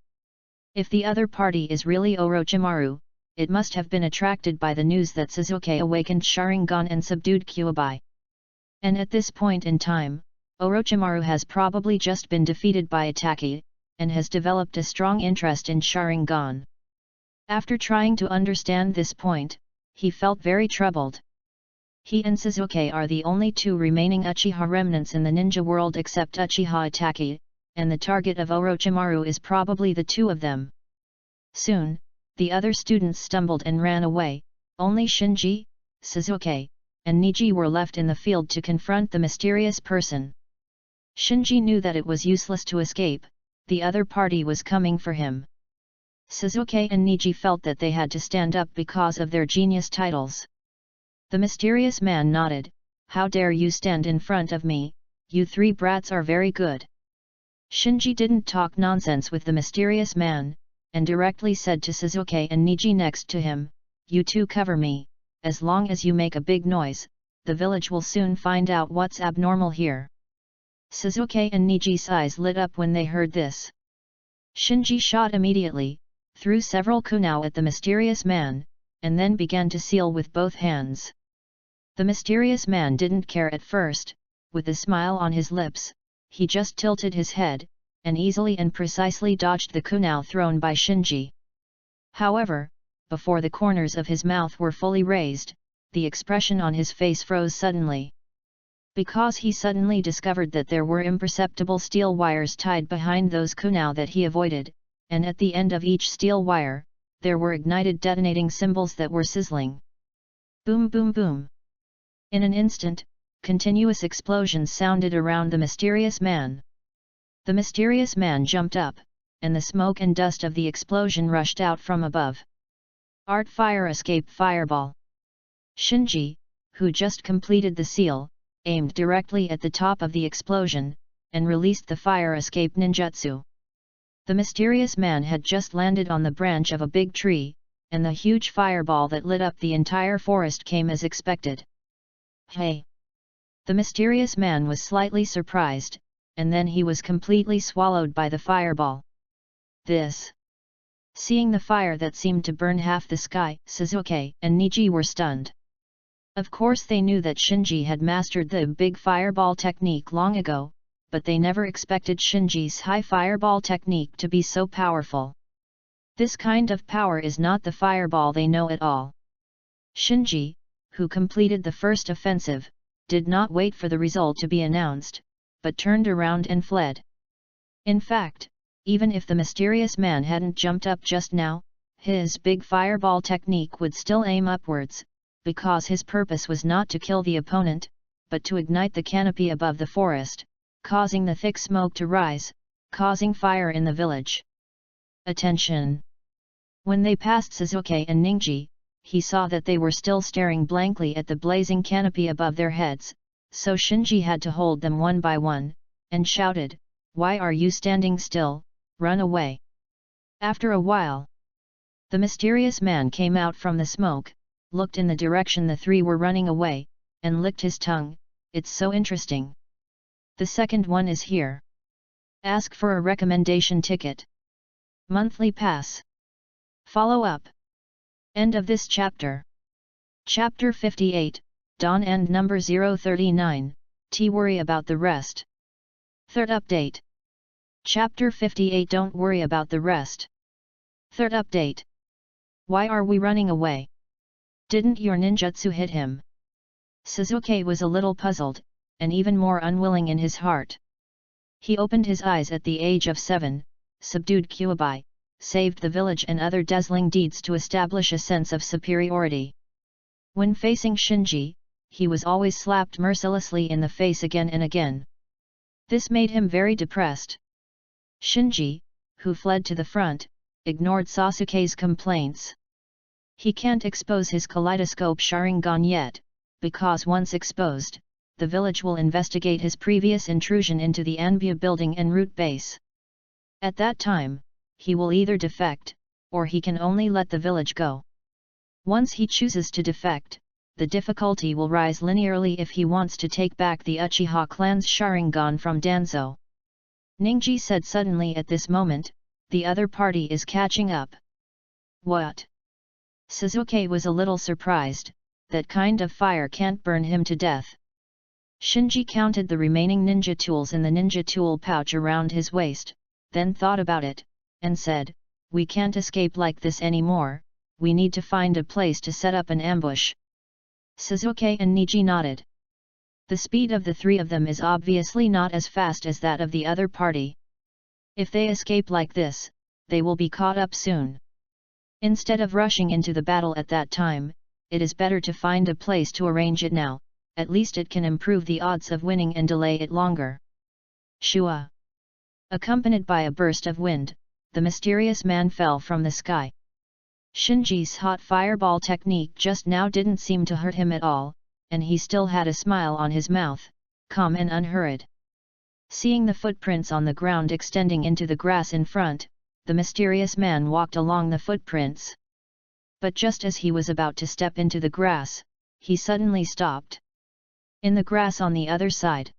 If the other party is really Orochimaru, it must have been attracted by the news that Sasuke awakened Sharingan and subdued Kyuubi. And at this point in time, Orochimaru has probably just been defeated by Itachi, and has developed a strong interest in Sharingan. After trying to understand this point, he felt very troubled. He and Sasuke are the only 2 remaining Uchiha remnants in the ninja world except Uchiha Itachi, and the target of Orochimaru is probably the 2 of them. Soon, the other students stumbled and ran away. Only Shinji, Sasuke, and Niji were left in the field to confront the mysterious person. Shinji knew that it was useless to escape, the other party was coming for him. Sasuke and Niji felt that they had to stand up because of their genius titles. The mysterious man nodded, "How dare you stand in front of me, you 3 brats are very good." Shinji didn't talk nonsense with the mysterious man, and directly said to Sasuke and Niji next to him, "You 2 cover me, as long as you make a big noise, the village will soon find out what's abnormal here." Sasuke and Niji's eyes lit up when they heard this. Shinji shot immediately, threw several kunai at the mysterious man, and then began to seal with both hands. The mysterious man didn't care at first. With a smile on his lips, he just tilted his head, and easily and precisely dodged the kunai thrown by Shinji. However, before the corners of his mouth were fully raised, the expression on his face froze suddenly. because he suddenly discovered that there were imperceptible steel wires tied behind those kunai that he avoided, and at the end of each steel wire, there were ignited detonating symbols that were sizzling. Boom boom boom. In an instant, continuous explosions sounded around the mysterious man. The mysterious man jumped up, and the smoke and dust of the explosion rushed out from above. Art Fire Escape Fireball. Shinji, who just completed the seal, aimed directly at the top of the explosion, and released the fire escape ninjutsu. The mysterious man had just landed on the branch of a big tree, and the huge fireball that lit up the entire forest came as expected. Hey! The mysterious man was slightly surprised, and then he was completely swallowed by the fireball. This. Seeing the fire that seemed to burn half the sky, Sasuke and Niji were stunned. Of course they knew that Shinji had mastered the big fireball technique long ago, but they never expected Shinji's high fireball technique to be so powerful. This kind of power is not the fireball they know at all. Shinji, who completed the first offensive, did not wait for the result to be announced, but turned around and fled. In fact, even if the mysterious man hadn't jumped up just now, his big fireball technique would still aim upwards, because his purpose was not to kill the opponent, but to ignite the canopy above the forest, causing the thick smoke to rise, causing fire in the village. Attention! When they passed Sasuke and Niji, he saw that they were still staring blankly at the blazing canopy above their heads, so Shinji had to hold them one by one, and shouted, "Why are you standing still? Run away!" After a while, the mysterious man came out from the smoke, looked in the direction the three were running away, and licked his tongue. "It's so interesting. The second one is here. Ask for a recommendation ticket. Monthly pass. Follow up." End of this chapter. Chapter 58, Dawn End number 039, T worry about the rest. Third update. Chapter 58 Don't worry about the rest. Third update. Why are we running away? Didn't your ninjutsu hit him? Sasuke was a little puzzled, and even more unwilling in his heart. He opened his eyes at the age of 7, subdued Kyuubi, saved the village and other dazzling deeds to establish a sense of superiority. When facing Shinji, he was always slapped mercilessly in the face again and again. This made him very depressed. Shinji, who fled to the front, ignored Sasuke's complaints. He can't expose his kaleidoscope Sharingan yet, because once exposed, the village will investigate his previous intrusion into the Anbu building and root base. At that time, he will either defect, or he can only let the village go. Once he chooses to defect, the difficulty will rise linearly if he wants to take back the Uchiha clan's Sharingan from Danzo. Ningji said suddenly at this moment, "The other party is catching up." What? Sasuke was a little surprised. That kind of fire can't burn him to death. Shinji counted the remaining ninja tools in the ninja tool pouch around his waist, then thought about it, and said, "We can't escape like this anymore, we need to find a place to set up an ambush." Sasuke and Niji nodded. The speed of the three of them is obviously not as fast as that of the other party. If they escape like this, they will be caught up soon. Instead of rushing into the battle at that time, it is better to find a place to arrange it now, at least it can improve the odds of winning and delay it longer. Shua! Accompanied by a burst of wind, the mysterious man fell from the sky. Shinji's hot fireball technique just now didn't seem to hurt him at all, and he still had a smile on his mouth, calm and unhurried. Seeing the footprints on the ground extending into the grass in front, the mysterious man walked along the footprints. But just as he was about to step into the grass, he suddenly stopped. In the grass on the other side.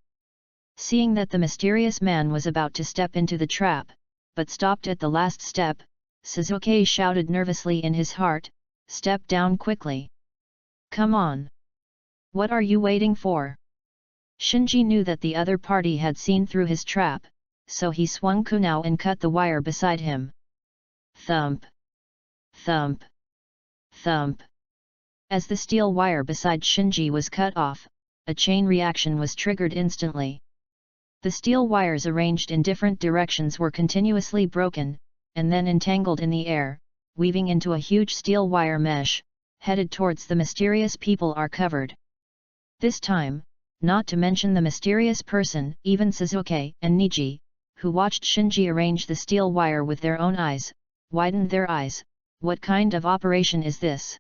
Seeing that the mysterious man was about to step into the trap, but stopped at the last step, Sasuke shouted nervously in his heart, "Step down quickly! Come on! What are you waiting for?" Shinji knew that the other party had seen through his trap, so he swung kunai and cut the wire beside him. Thump! Thump! Thump! As the steel wire beside Shinji was cut off, a chain reaction was triggered instantly. The steel wires arranged in different directions were continuously broken, and then entangled in the air, weaving into a huge steel wire mesh, headed towards the mysterious people are covered. This time, not to mention the mysterious person, even Suzuki and Niji, who watched Shinji arrange the steel wire with their own eyes, widened their eyes. What kind of operation is this?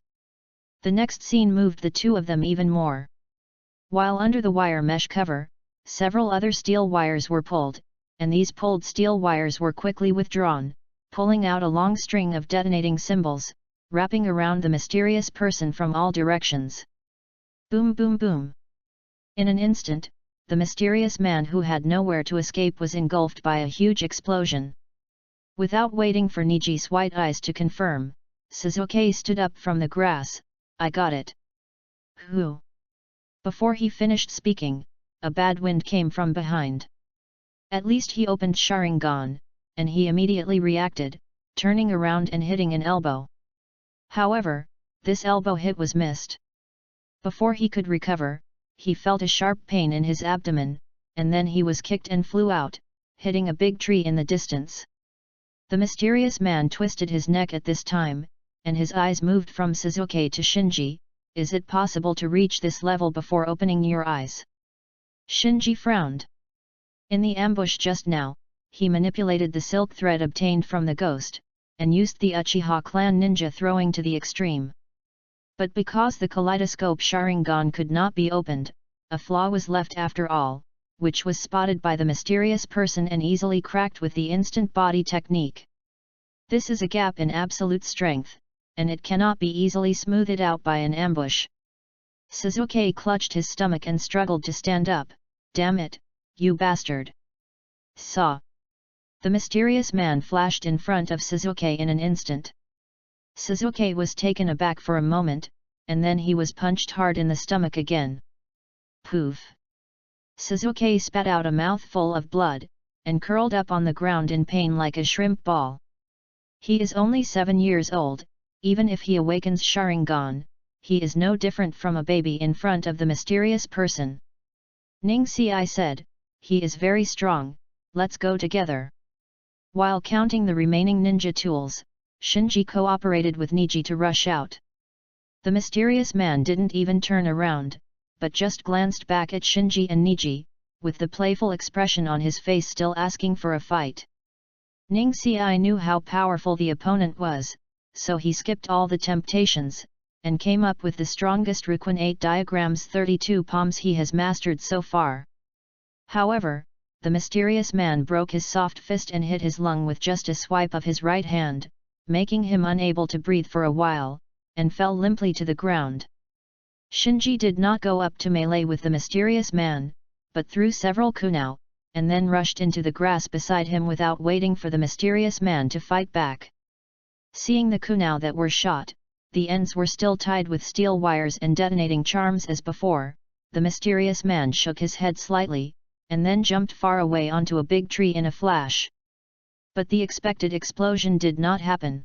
The next scene moved the two of them even more. While under the wire mesh cover, several other steel wires were pulled, and these pulled steel wires were quickly withdrawn, pulling out a long string of detonating symbols, wrapping around the mysterious person from all directions. Boom boom boom. In an instant, the mysterious man who had nowhere to escape was engulfed by a huge explosion. Without waiting for Niji's white eyes to confirm, Suzuki stood up from the grass. I got it. Who? Before he finished speaking, a bad wind came from behind. At least he opened Sharingan, and he immediately reacted, turning around and hitting an elbow. However, this elbow hit was missed. Before he could recover, he felt a sharp pain in his abdomen, and then he was kicked and flew out, hitting a big tree in the distance. The mysterious man twisted his neck at this time, and his eyes moved from Suzuki to Shinji. Is it possible to reach this level before opening your eyes? Shinji frowned. In the ambush just now, he manipulated the silk thread obtained from the ghost, and used the Uchiha clan ninja throwing to the extreme. But because the kaleidoscope Sharingan could not be opened, a flaw was left after all, which was spotted by the mysterious person and easily cracked with the instant body technique. This is a gap in absolute strength, and it cannot be easily smoothed out by an ambush. Suzuki clutched his stomach and struggled to stand up. Damn it, you bastard! Saw. The mysterious man flashed in front of Suzuki in an instant. Suzuki was taken aback for a moment, and then he was punched hard in the stomach again. Poof! Suzuki spat out a mouthful of blood, and curled up on the ground in pain like a shrimp ball. He is only 7 years old, even if he awakens Sharingan, he is no different from a baby in front of the mysterious person. Ning Si said, he is very strong, let's go together. While counting the remaining ninja tools, Shinji cooperated with Niji to rush out. The mysterious man didn't even turn around, but just glanced back at Shinji and Niji, with the playful expression on his face still asking for a fight. Ning Si knew how powerful the opponent was, so he skipped all the temptations, and came up with the strongest Ruquin 8 diagrams 32 palms he has mastered so far. However, the mysterious man broke his soft fist and hit his lung with just a swipe of his right hand, making him unable to breathe for a while, and fell limply to the ground. Shinji did not go up to melee with the mysterious man, but threw several kunai, and then rushed into the grass beside him without waiting for the mysterious man to fight back. Seeing the kunai that were shot, the ends were still tied with steel wires and detonating charms as before, the mysterious man shook his head slightly, and then jumped far away onto a big tree in a flash. But the expected explosion did not happen.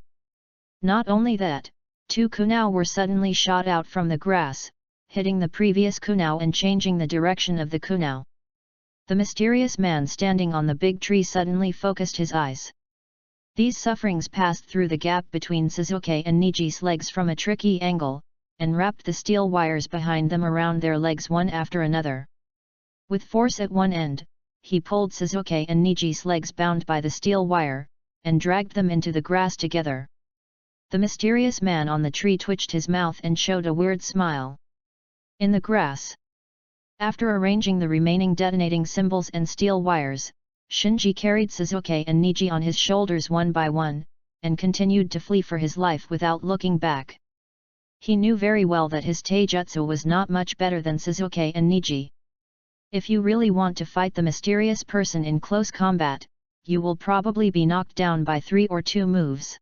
Not only that, 2 kunai were suddenly shot out from the grass, hitting the previous kunai and changing the direction of the kunai. The mysterious man standing on the big tree suddenly focused his eyes. These sufferings passed through the gap between Suzuki and Niji's legs from a tricky angle, and wrapped the steel wires behind them around their legs one after another. With force at one end, he pulled Suzuki and Niji's legs bound by the steel wire, and dragged them into the grass together. The mysterious man on the tree twitched his mouth and showed a weird smile. In the grass. After arranging the remaining detonating symbols and steel wires, Shinji carried Suzuki and Niji on his shoulders one by one, and continued to flee for his life without looking back. He knew very well that his taijutsu was not much better than Suzuki and Niji. If you really want to fight the mysterious person in close combat, you will probably be knocked down by 3 or 2 moves.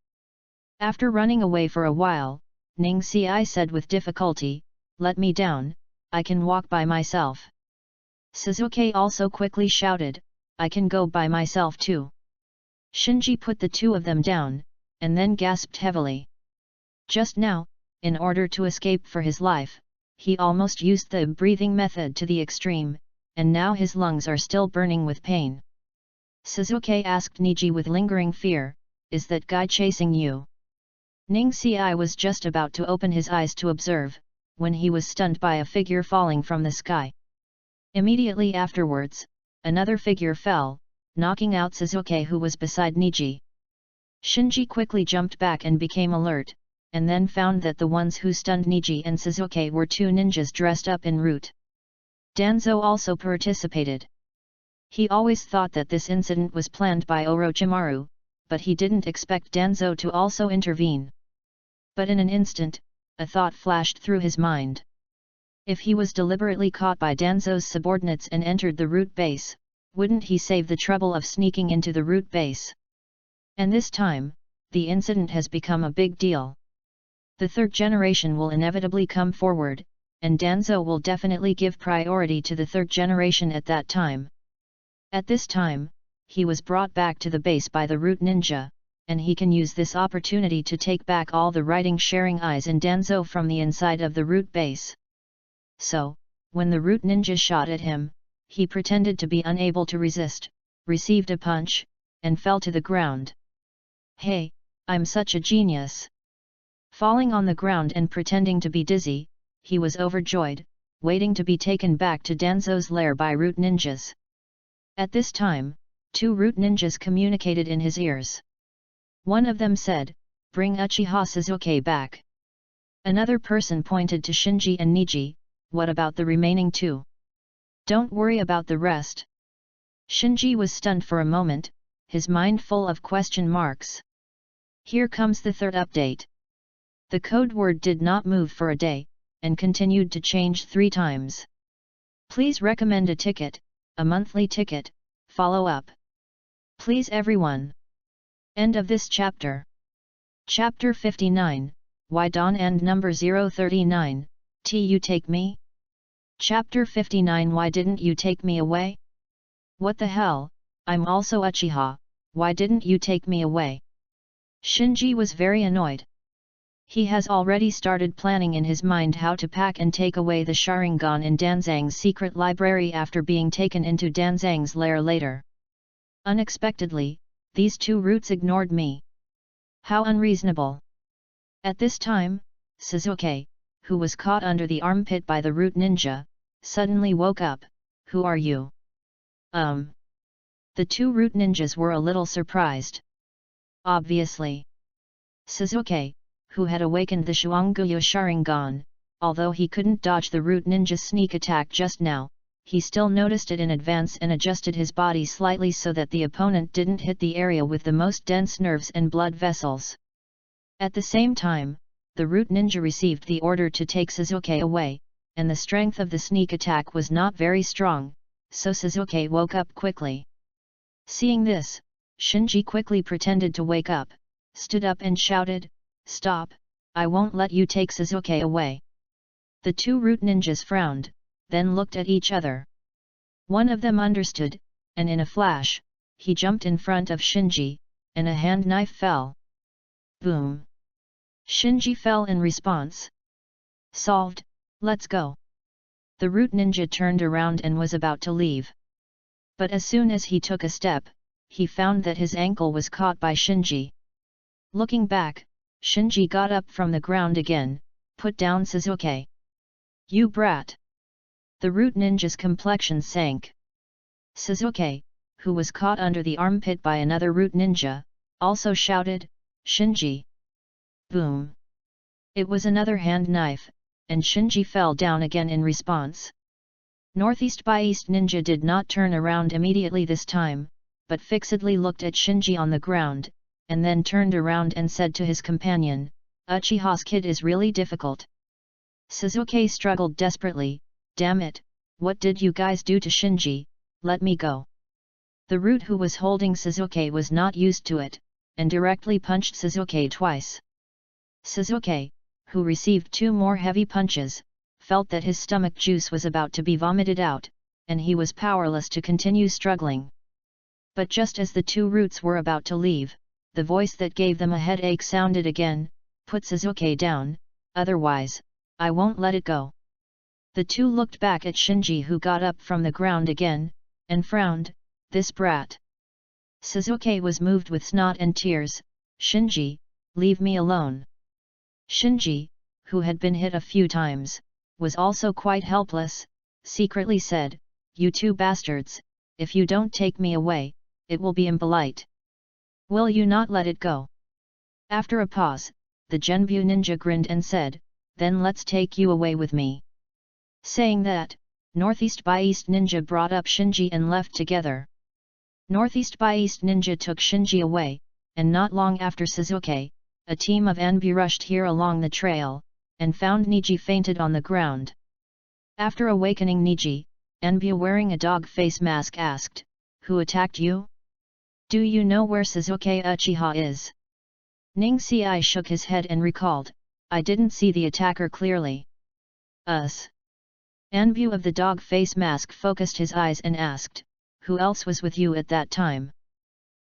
After running away for a while, Ning Si said with difficulty, "Let me down, I can walk by myself." Suzuki also quickly shouted, "I can go by myself too." Shinji put the 2 of them down, and then gasped heavily. Just now, in order to escape for his life, he almost used the breathing method to the extreme, and now his lungs are still burning with pain. Sasuke asked Niji with lingering fear, "Is that guy chasing you?" Ningxi was just about to open his eyes to observe, when he was stunned by a figure falling from the sky. Immediately afterwards, another figure fell, knocking out Sasuke, who was beside Niji. Shinji quickly jumped back and became alert, and then found that the ones who stunned Niji and Sasuke were two ninjas dressed up in root. Danzo also participated. He always thought that this incident was planned by Orochimaru, but he didn't expect Danzo to also intervene. But in an instant, a thought flashed through his mind. If he was deliberately caught by Danzo's subordinates and entered the root base, wouldn't he save the trouble of sneaking into the root base? And this time, the incident has become a big deal. The third generation will inevitably come forward, and Danzo will definitely give priority to the third generation at that time. At this time, he was brought back to the base by the root ninja, and he can use this opportunity to take back all the writing-sharing eyes in Danzo from the inside of the root base. So, when the root ninja shot at him, he pretended to be unable to resist, received a punch, and fell to the ground. "Hey, I'm such a genius!" Falling on the ground and pretending to be dizzy, he was overjoyed, waiting to be taken back to Danzo's lair by root ninjas. At this time, two root ninjas communicated in his ears. One of them said, "Bring Uchiha Sasuke back." Another person pointed to Shinji and Niji, "What about the remaining two? Don't worry about the rest." Shinji was stunned for a moment, his mind full of question marks. Here comes the third update. The code word did not move for a day, and continued to change 3 times. Please recommend a ticket, a monthly ticket, follow up. Please everyone. End of this chapter. Chapter 59, Why Dawn and number 039, You take me? Chapter 59, Why didn't you take me away? What the hell, I'm also Uchiha, why didn't you take me away? Shinji was very annoyed. He has already started planning in his mind how to pack and take away the Sharingan in Danzang's secret library after being taken into Danzang's lair later. Unexpectedly, these two roots ignored me. How unreasonable! At this time, Sasuke, who was caught under the armpit by the root ninja, suddenly woke up. "Who are you?" The two root ninjas were a little surprised. Obviously, Sasuke, who had awakened the Shuanguya Sharingan, although he couldn't dodge the root ninja's sneak attack just now, he still noticed it in advance and adjusted his body slightly so that the opponent didn't hit the area with the most dense nerves and blood vessels. At the same time, the root ninja received the order to take Sasuke away, and the strength of the sneak attack was not very strong, so Sasuke woke up quickly. Seeing this, Shinji quickly pretended to wake up, stood up and shouted, "Stop, I won't let you take Sasuke away." The two root ninjas frowned, then looked at each other. One of them understood, and in a flash, he jumped in front of Shinji, and a hand knife fell. Boom! Shinji fell in response. Solved, let's go. The root ninja turned around and was about to leave. But as soon as he took a step, he found that his ankle was caught by Shinji. Looking back, Shinji got up from the ground again, put down Sasuke. "You brat!" The root ninja's complexion sank. Sasuke, who was caught under the armpit by another root ninja, also shouted, "Shinji!" Boom! It was another hand knife, and Shinji fell down again in response. Northeast by East Ninja did not turn around immediately this time, but fixedly looked at Shinji on the ground, and then turned around and said to his companion, "Uchiha's kid is really difficult." Sasuke struggled desperately, "Damn it, what did you guys do to Shinji? Let me go." The root who was holding Sasuke was not used to it, and directly punched Sasuke twice. Sasuke, who received 2 more heavy punches, felt that his stomach juice was about to be vomited out, and he was powerless to continue struggling. But just as the two roots were about to leave, the voice that gave them a headache sounded again, "Put Sasuke down, otherwise, I won't let it go." The two looked back at Shinji, who got up from the ground again, and frowned, "This brat." Suzuki was moved with snot and tears. "Shinji, leave me alone." Shinji, who had been hit a few times, was also quite helpless, secretly said, "You two bastards, if you don't take me away, it will be impolite. Will you not let it go?" After a pause, the Genbu ninja grinned and said, "Then let's take you away with me." Saying that, Northeast by East Ninja brought up Shinji and left together. Northeast by East Ninja took Shinji away, and not long after Suzuki, a team of Anbu rushed here along the trail, and found Niji fainted on the ground. After awakening Niji, Anbu wearing a dog face mask asked, "Who attacked you? Do you know where Suzuki Uchiha is?" Ning Ci shook his head and recalled, "I didn't see the attacker clearly." "Us." Anbu of the dog face mask focused his eyes and asked, "Who else was with you at that time?"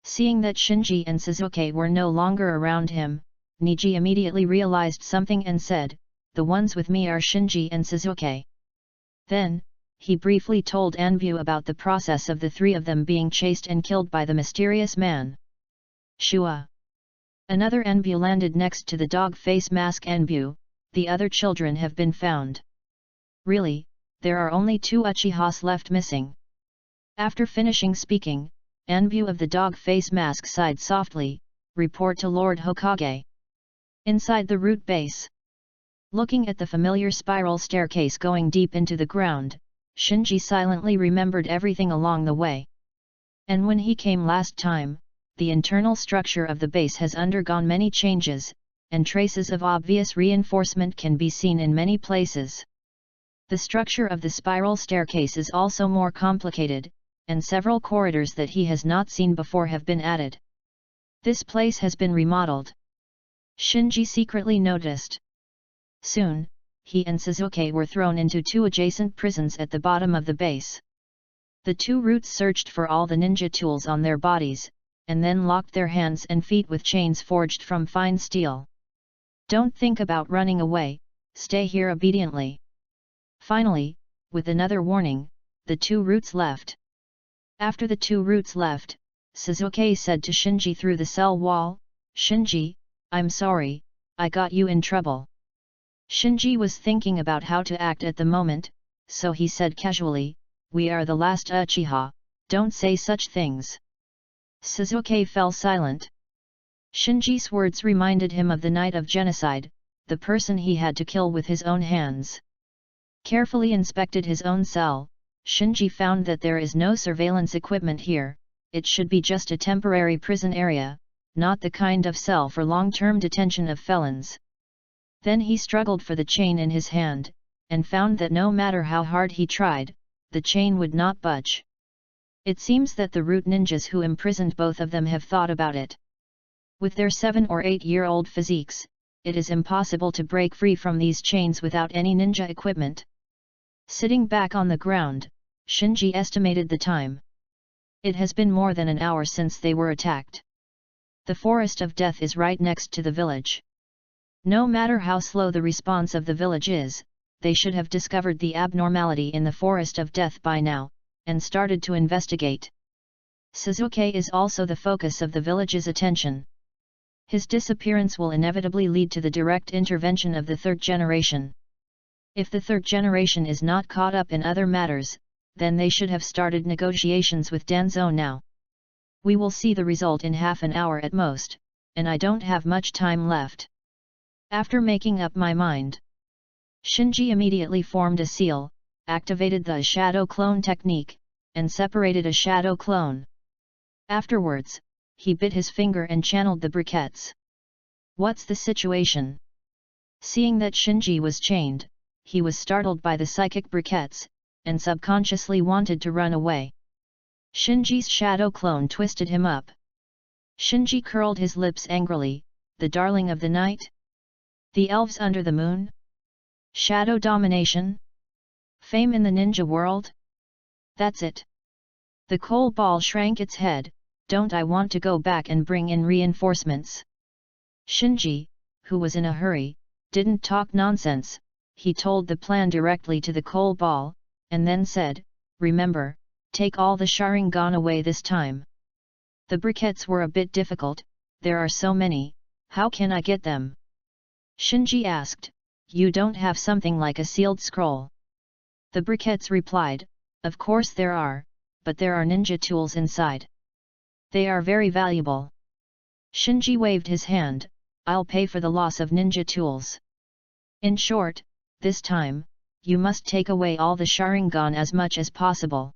Seeing that Shinji and Suzuki were no longer around him, Niji immediately realized something and said, "The ones with me are Shinji and Suzuki." Then, he briefly told Anbu about the process of the three of them being chased and killed by the mysterious man. Shua. Another Anbu landed next to the dog face mask Anbu. "The other children have been found." "Really, there are only 2 Uchihas left missing." After finishing speaking, Anbu of the dog face mask sighed softly, "Report to Lord Hokage." Inside the root base. Looking at the familiar spiral staircase going deep into the ground, Shinji silently remembered everything along the way. And when he came last time, the internal structure of the base has undergone many changes, and traces of obvious reinforcement can be seen in many places. The structure of the spiral staircase is also more complicated, and several corridors that he has not seen before have been added. This place has been remodeled. Shinji secretly noticed. Soon, he and Suzuki were thrown into 2 adjacent prisons at the bottom of the base. The 2 roots searched for all the ninja tools on their bodies, and then locked their hands and feet with chains forged from fine steel. "Don't think about running away, stay here obediently." Finally, with another warning, the 2 roots left. After the 2 roots left, Suzuki said to Shinji through the cell wall, "Shinji, I'm sorry, I got you in trouble." Shinji was thinking about how to act at the moment, so he said casually, "We are the last Uchiha, don't say such things." Suzuki fell silent. Shinji's words reminded him of the night of genocide, the person he had to kill with his own hands. Carefully inspected his own cell, Shinji found that there is no surveillance equipment here. It should be just a temporary prison area, not the kind of cell for long-term detention of felons. Then he struggled for the chain in his hand, and found that no matter how hard he tried, the chain would not budge. It seems that the root ninjas who imprisoned both of them have thought about it. With their 7 or 8-year-old physiques, it is impossible to break free from these chains without any ninja equipment. Sitting back on the ground, Shinji estimated the time. It has been more than an hour since they were attacked. The forest of death is right next to the village. No matter how slow the response of the village is, they should have discovered the abnormality in the forest of death by now, and started to investigate. Suzuki is also the focus of the village's attention. His disappearance will inevitably lead to the direct intervention of the 3rd generation. If the 3rd generation is not caught up in other matters, then they should have started negotiations with Danzo now. We will see the result in half an hour at most, and I don't have much time left. After making up my mind, Shinji immediately formed a seal, activated the shadow clone technique, and separated a shadow clone. Afterwards, he bit his finger and channeled the briquettes. "What's the situation?" Seeing that Shinji was chained, he was startled by the psychic briquettes, and subconsciously wanted to run away. Shinji's shadow clone twisted him up. Shinji curled his lips angrily, "The darling of the night? The elves under the moon? Shadow domination? Fame in the ninja world? That's it." The coal ball shrank its head, "Don't I want to go back and bring in reinforcements?" Shinji, who was in a hurry, didn't talk nonsense. he told the plan directly to the coal ball, and then said, "Remember, take all the Sharingan away this time." The briquettes were a bit difficult, there are so many, how can I get them? Shinji asked, "You don't have something like a sealed scroll?" The briquettes replied, "Of course there are, but there are ninja tools inside. They are very valuable." Shinji waved his hand, "I'll pay for the loss of ninja tools. In short, this time, you must take away all the Sharingan as much as possible."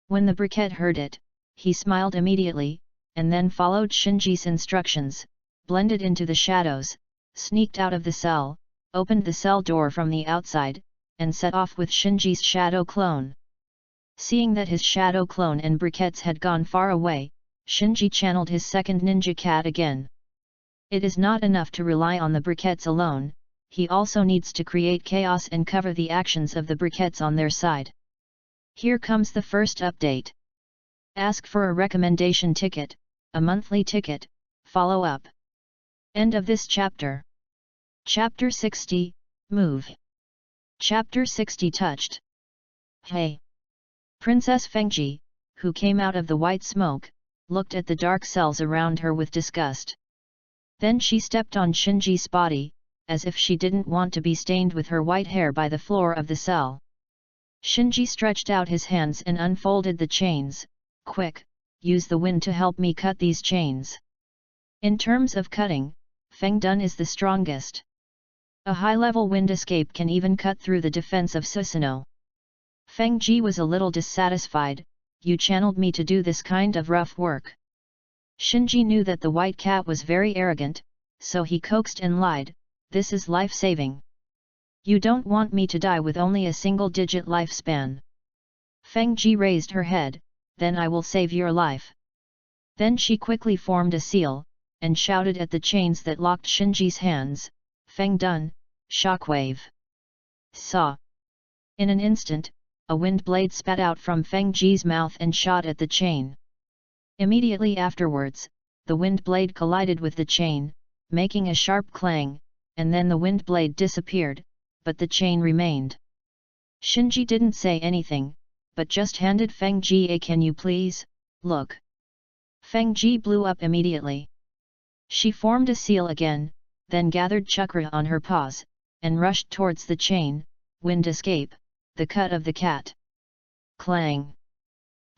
When the briquette heard it, he smiled immediately, and then followed Shinji's instructions, blended into the shadows, sneaked out of the cell, opened the cell door from the outside, and set off with Shinji's shadow clone. Seeing that his shadow clone and briquettes had gone far away, Shinji channeled his second ninja cat again. It is not enough to rely on the briquettes alone, he also needs to create chaos and cover the actions of the briquettes on their side. Here comes the first update. Ask for a recommendation ticket, a monthly ticket, follow up. End of this chapter. Chapter 60, Move. Chapter 60 Touched. Hey! Princess Fengji, who came out of the white smoke, looked at the dark cells around her with disgust. Then she stepped on Shinji's body, as if she didn't want to be stained with her white hair by the floor of the cell. Shinji stretched out his hands and unfolded the chains. "Quick, use the wind to help me cut these chains." In terms of cutting, Feng Dun is the strongest. A high-level wind escape can even cut through the defense of Susanoo. Feng Ji was a little dissatisfied, "You channeled me to do this kind of rough work." Shinji knew that the white cat was very arrogant, so he coaxed and lied, "This is life-saving. You don't want me to die with only a single-digit lifespan." Feng Ji raised her head, "Then I will save your life." Then she quickly formed a seal, and shouted at the chains that locked Shinji's hands, "Feng Dun, shockwave!" Saw! In an instant, a wind blade spat out from Feng Ji's mouth and shot at the chain. Immediately afterwards, the wind blade collided with the chain, making a sharp clang, and then the wind blade disappeared, but the chain remained. Shinji didn't say anything, but just handed Feng Ji a "Can you please, look." Feng Ji blew up immediately. She formed a seal again, then gathered chakra on her paws, and rushed towards the chain, wind escape, the cut of the cat. Clang!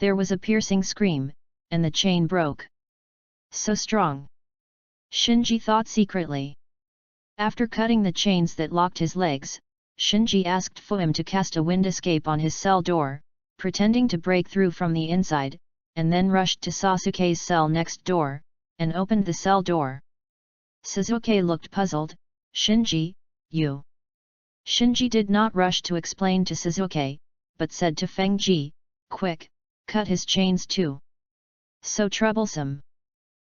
There was a piercing scream, and the chain broke. So strong! Shinji thought secretly. After cutting the chains that locked his legs, Shinji asked Fuim to cast a wind escape on his cell door, pretending to break through from the inside, and then rushed to Sasuke's cell next door, and opened the cell door. Sasuke looked puzzled, "Shinji, you..." Shinji did not rush to explain to Sasuke, but said to Feng Ji, "Quick, cut his chains too. So troublesome."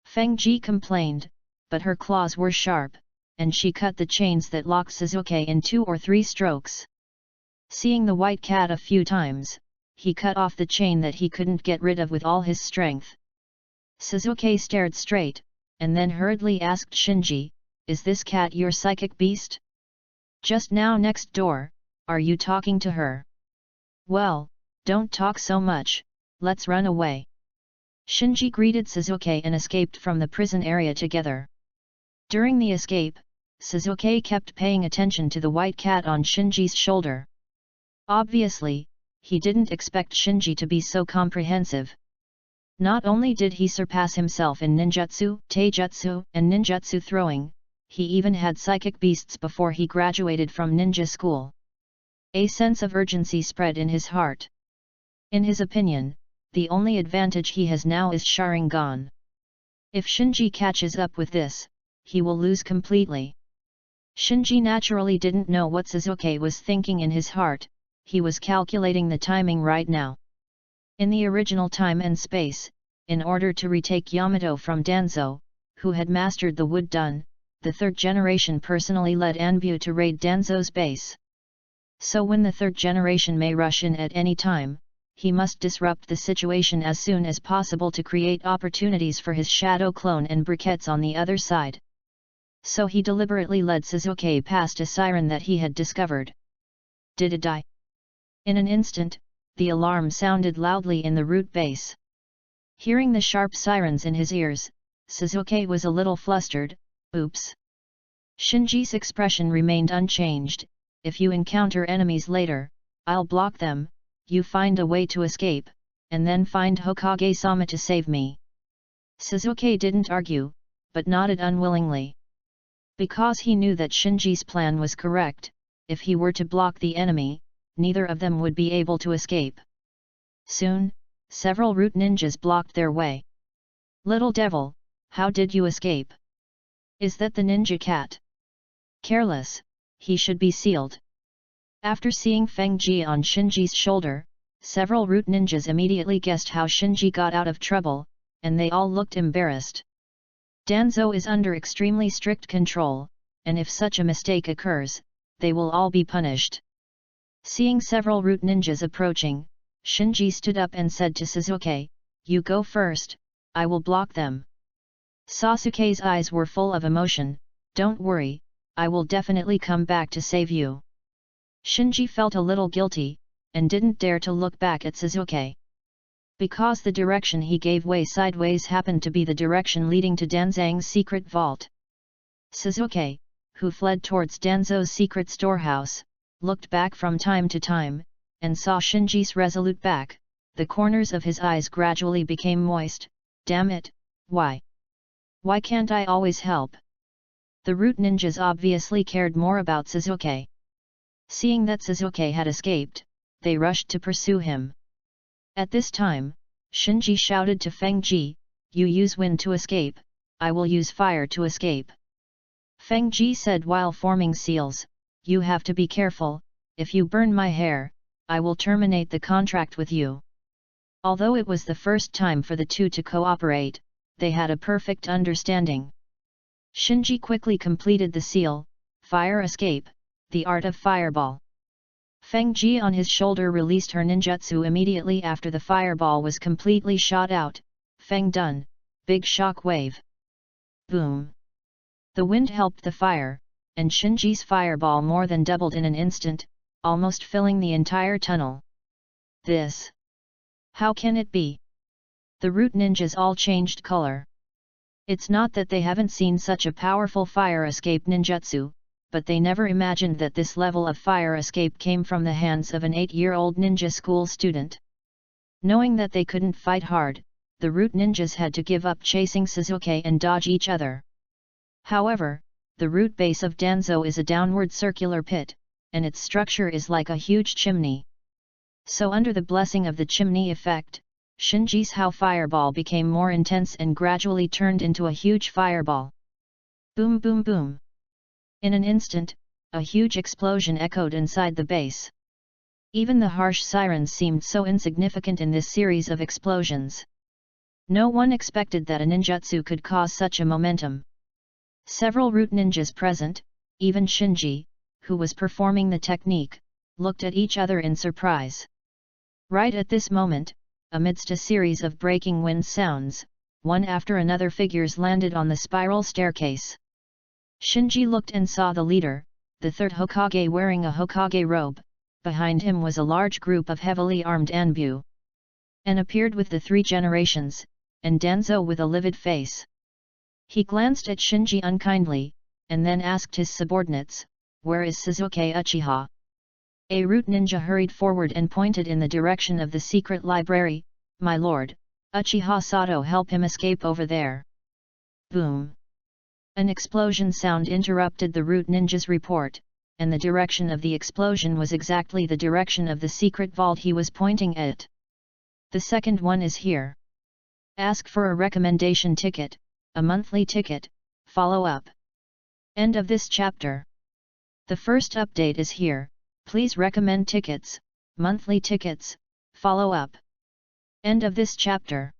Feng Ji complained, but her claws were sharp, and she cut the chains that locked Sasuke in 2 or 3 strokes. Seeing the white cat a few times, he cut off the chain that he couldn't get rid of with all his strength. Sasuke stared straight, and then hurriedly asked Shinji, "Is this cat your psychic beast? Just now next door, are you talking to her? Well, don't talk so much, let's run away." Shinji greeted Sasuke and escaped from the prison area together. During the escape, Sasuke kept paying attention to the white cat on Shinji's shoulder. Obviously, he didn't expect Shinji to be so comprehensive. Not only did he surpass himself in ninjutsu, taijutsu, and ninjutsu throwing, he even had psychic beasts before he graduated from ninja school. A sense of urgency spread in his heart. In his opinion, the only advantage he has now is Sharingan. If Shinji catches up with this, he will lose completely. Shinji naturally didn't know what Sasuke was thinking in his heart, he was calculating the timing right now. In the original time and space, in order to retake Yamato from Danzo, who had mastered the wood dun, the third generation personally led Anbu to raid Danzo's base. So when the third generation may rush in at any time, he must disrupt the situation as soon as possible to create opportunities for his shadow clone and briquettes on the other side. So he deliberately led Sasuke past a siren that he had discovered. Did it die? In an instant, the alarm sounded loudly in the root base. Hearing the sharp sirens in his ears, Sasuke was a little flustered. Oops. Shinji's expression remained unchanged. If you encounter enemies later, I'll block them. You find a way to escape, and then find Hokage-sama to save me. Sasuke didn't argue, but nodded unwillingly. Because he knew that Shinji's plan was correct, if he were to block the enemy, neither of them would be able to escape. Soon, several root ninjas blocked their way. Little devil, how did you escape? Is that the ninja cat? Careless, he should be sealed. After seeing Feng Ji on Shinji's shoulder, several root ninjas immediately guessed how Shinji got out of trouble, and they all looked embarrassed. Danzo is under extremely strict control, and if such a mistake occurs, they will all be punished. Seeing several root ninjas approaching, Shinji stood up and said to Sasuke, "You go first, I will block them." Sasuke's eyes were full of emotion. "Don't worry, I will definitely come back to save you." Shinji felt a little guilty, and didn't dare to look back at Sasuke. Because the direction he gave way sideways happened to be the direction leading to Danzang's secret vault. Sasuke, who fled towards Danzo's secret storehouse, looked back from time to time, and saw Shinji's resolute back. The corners of his eyes gradually became moist. Damn it, why? Why can't I always help? The root ninjas obviously cared more about Sasuke. Seeing that Sasuke had escaped, they rushed to pursue him. At this time, Shinji shouted to Feng Ji, "You use wind to escape, I will use fire to escape." Feng Ji said while forming seals, "You have to be careful, if you burn my hair, I will terminate the contract with you." Although it was the first time for the two to cooperate, they had a perfect understanding. Shinji quickly completed the seal, Fire Escape, the art of fireball. Feng Ji on his shoulder released her ninjutsu immediately after the fireball was completely shot out. Feng done, big shock wave. Boom! The wind helped the fire, and Shinji's fireball more than doubled in an instant, almost filling the entire tunnel. This! How can it be? The root ninjas all changed color. It's not that they haven't seen such a powerful fire escape ninjutsu, but they never imagined that this level of fire escape came from the hands of an 8-year-old ninja school student. Knowing that they couldn't fight hard, the root ninjas had to give up chasing Sasuke and dodge each other. However, the root base of Danzo is a downward circular pit, and its structure is like a huge chimney. So under the blessing of the chimney effect, Shinji's How fireball became more intense and gradually turned into a huge fireball. Boom boom boom! In an instant, a huge explosion echoed inside the base. Even the harsh sirens seemed so insignificant in this series of explosions. No one expected that a ninjutsu could cause such a momentum. Several root ninjas present, even Shinji, who was performing the technique, looked at each other in surprise. Right at this moment, amidst a series of breaking wind sounds, one after another figures landed on the spiral staircase. Shinji looked and saw the leader, the third Hokage wearing a Hokage robe. Behind him was a large group of heavily armed Anbu. And appeared with the 3 generations, and Danzo with a livid face. He glanced at Shinji unkindly, and then asked his subordinates, "Where is Sasuke Uchiha?" A root ninja hurried forward and pointed in the direction of the secret library. "My lord, Uchiha Sato help him escape over there." Boom! An explosion sound interrupted the root ninja's report, and the direction of the explosion was exactly the direction of the secret vault he was pointing at. "The second one is here. Ask for a recommendation ticket, a monthly ticket, follow up." End of this chapter. The first update is here, please recommend tickets, monthly tickets, follow up. End of this chapter.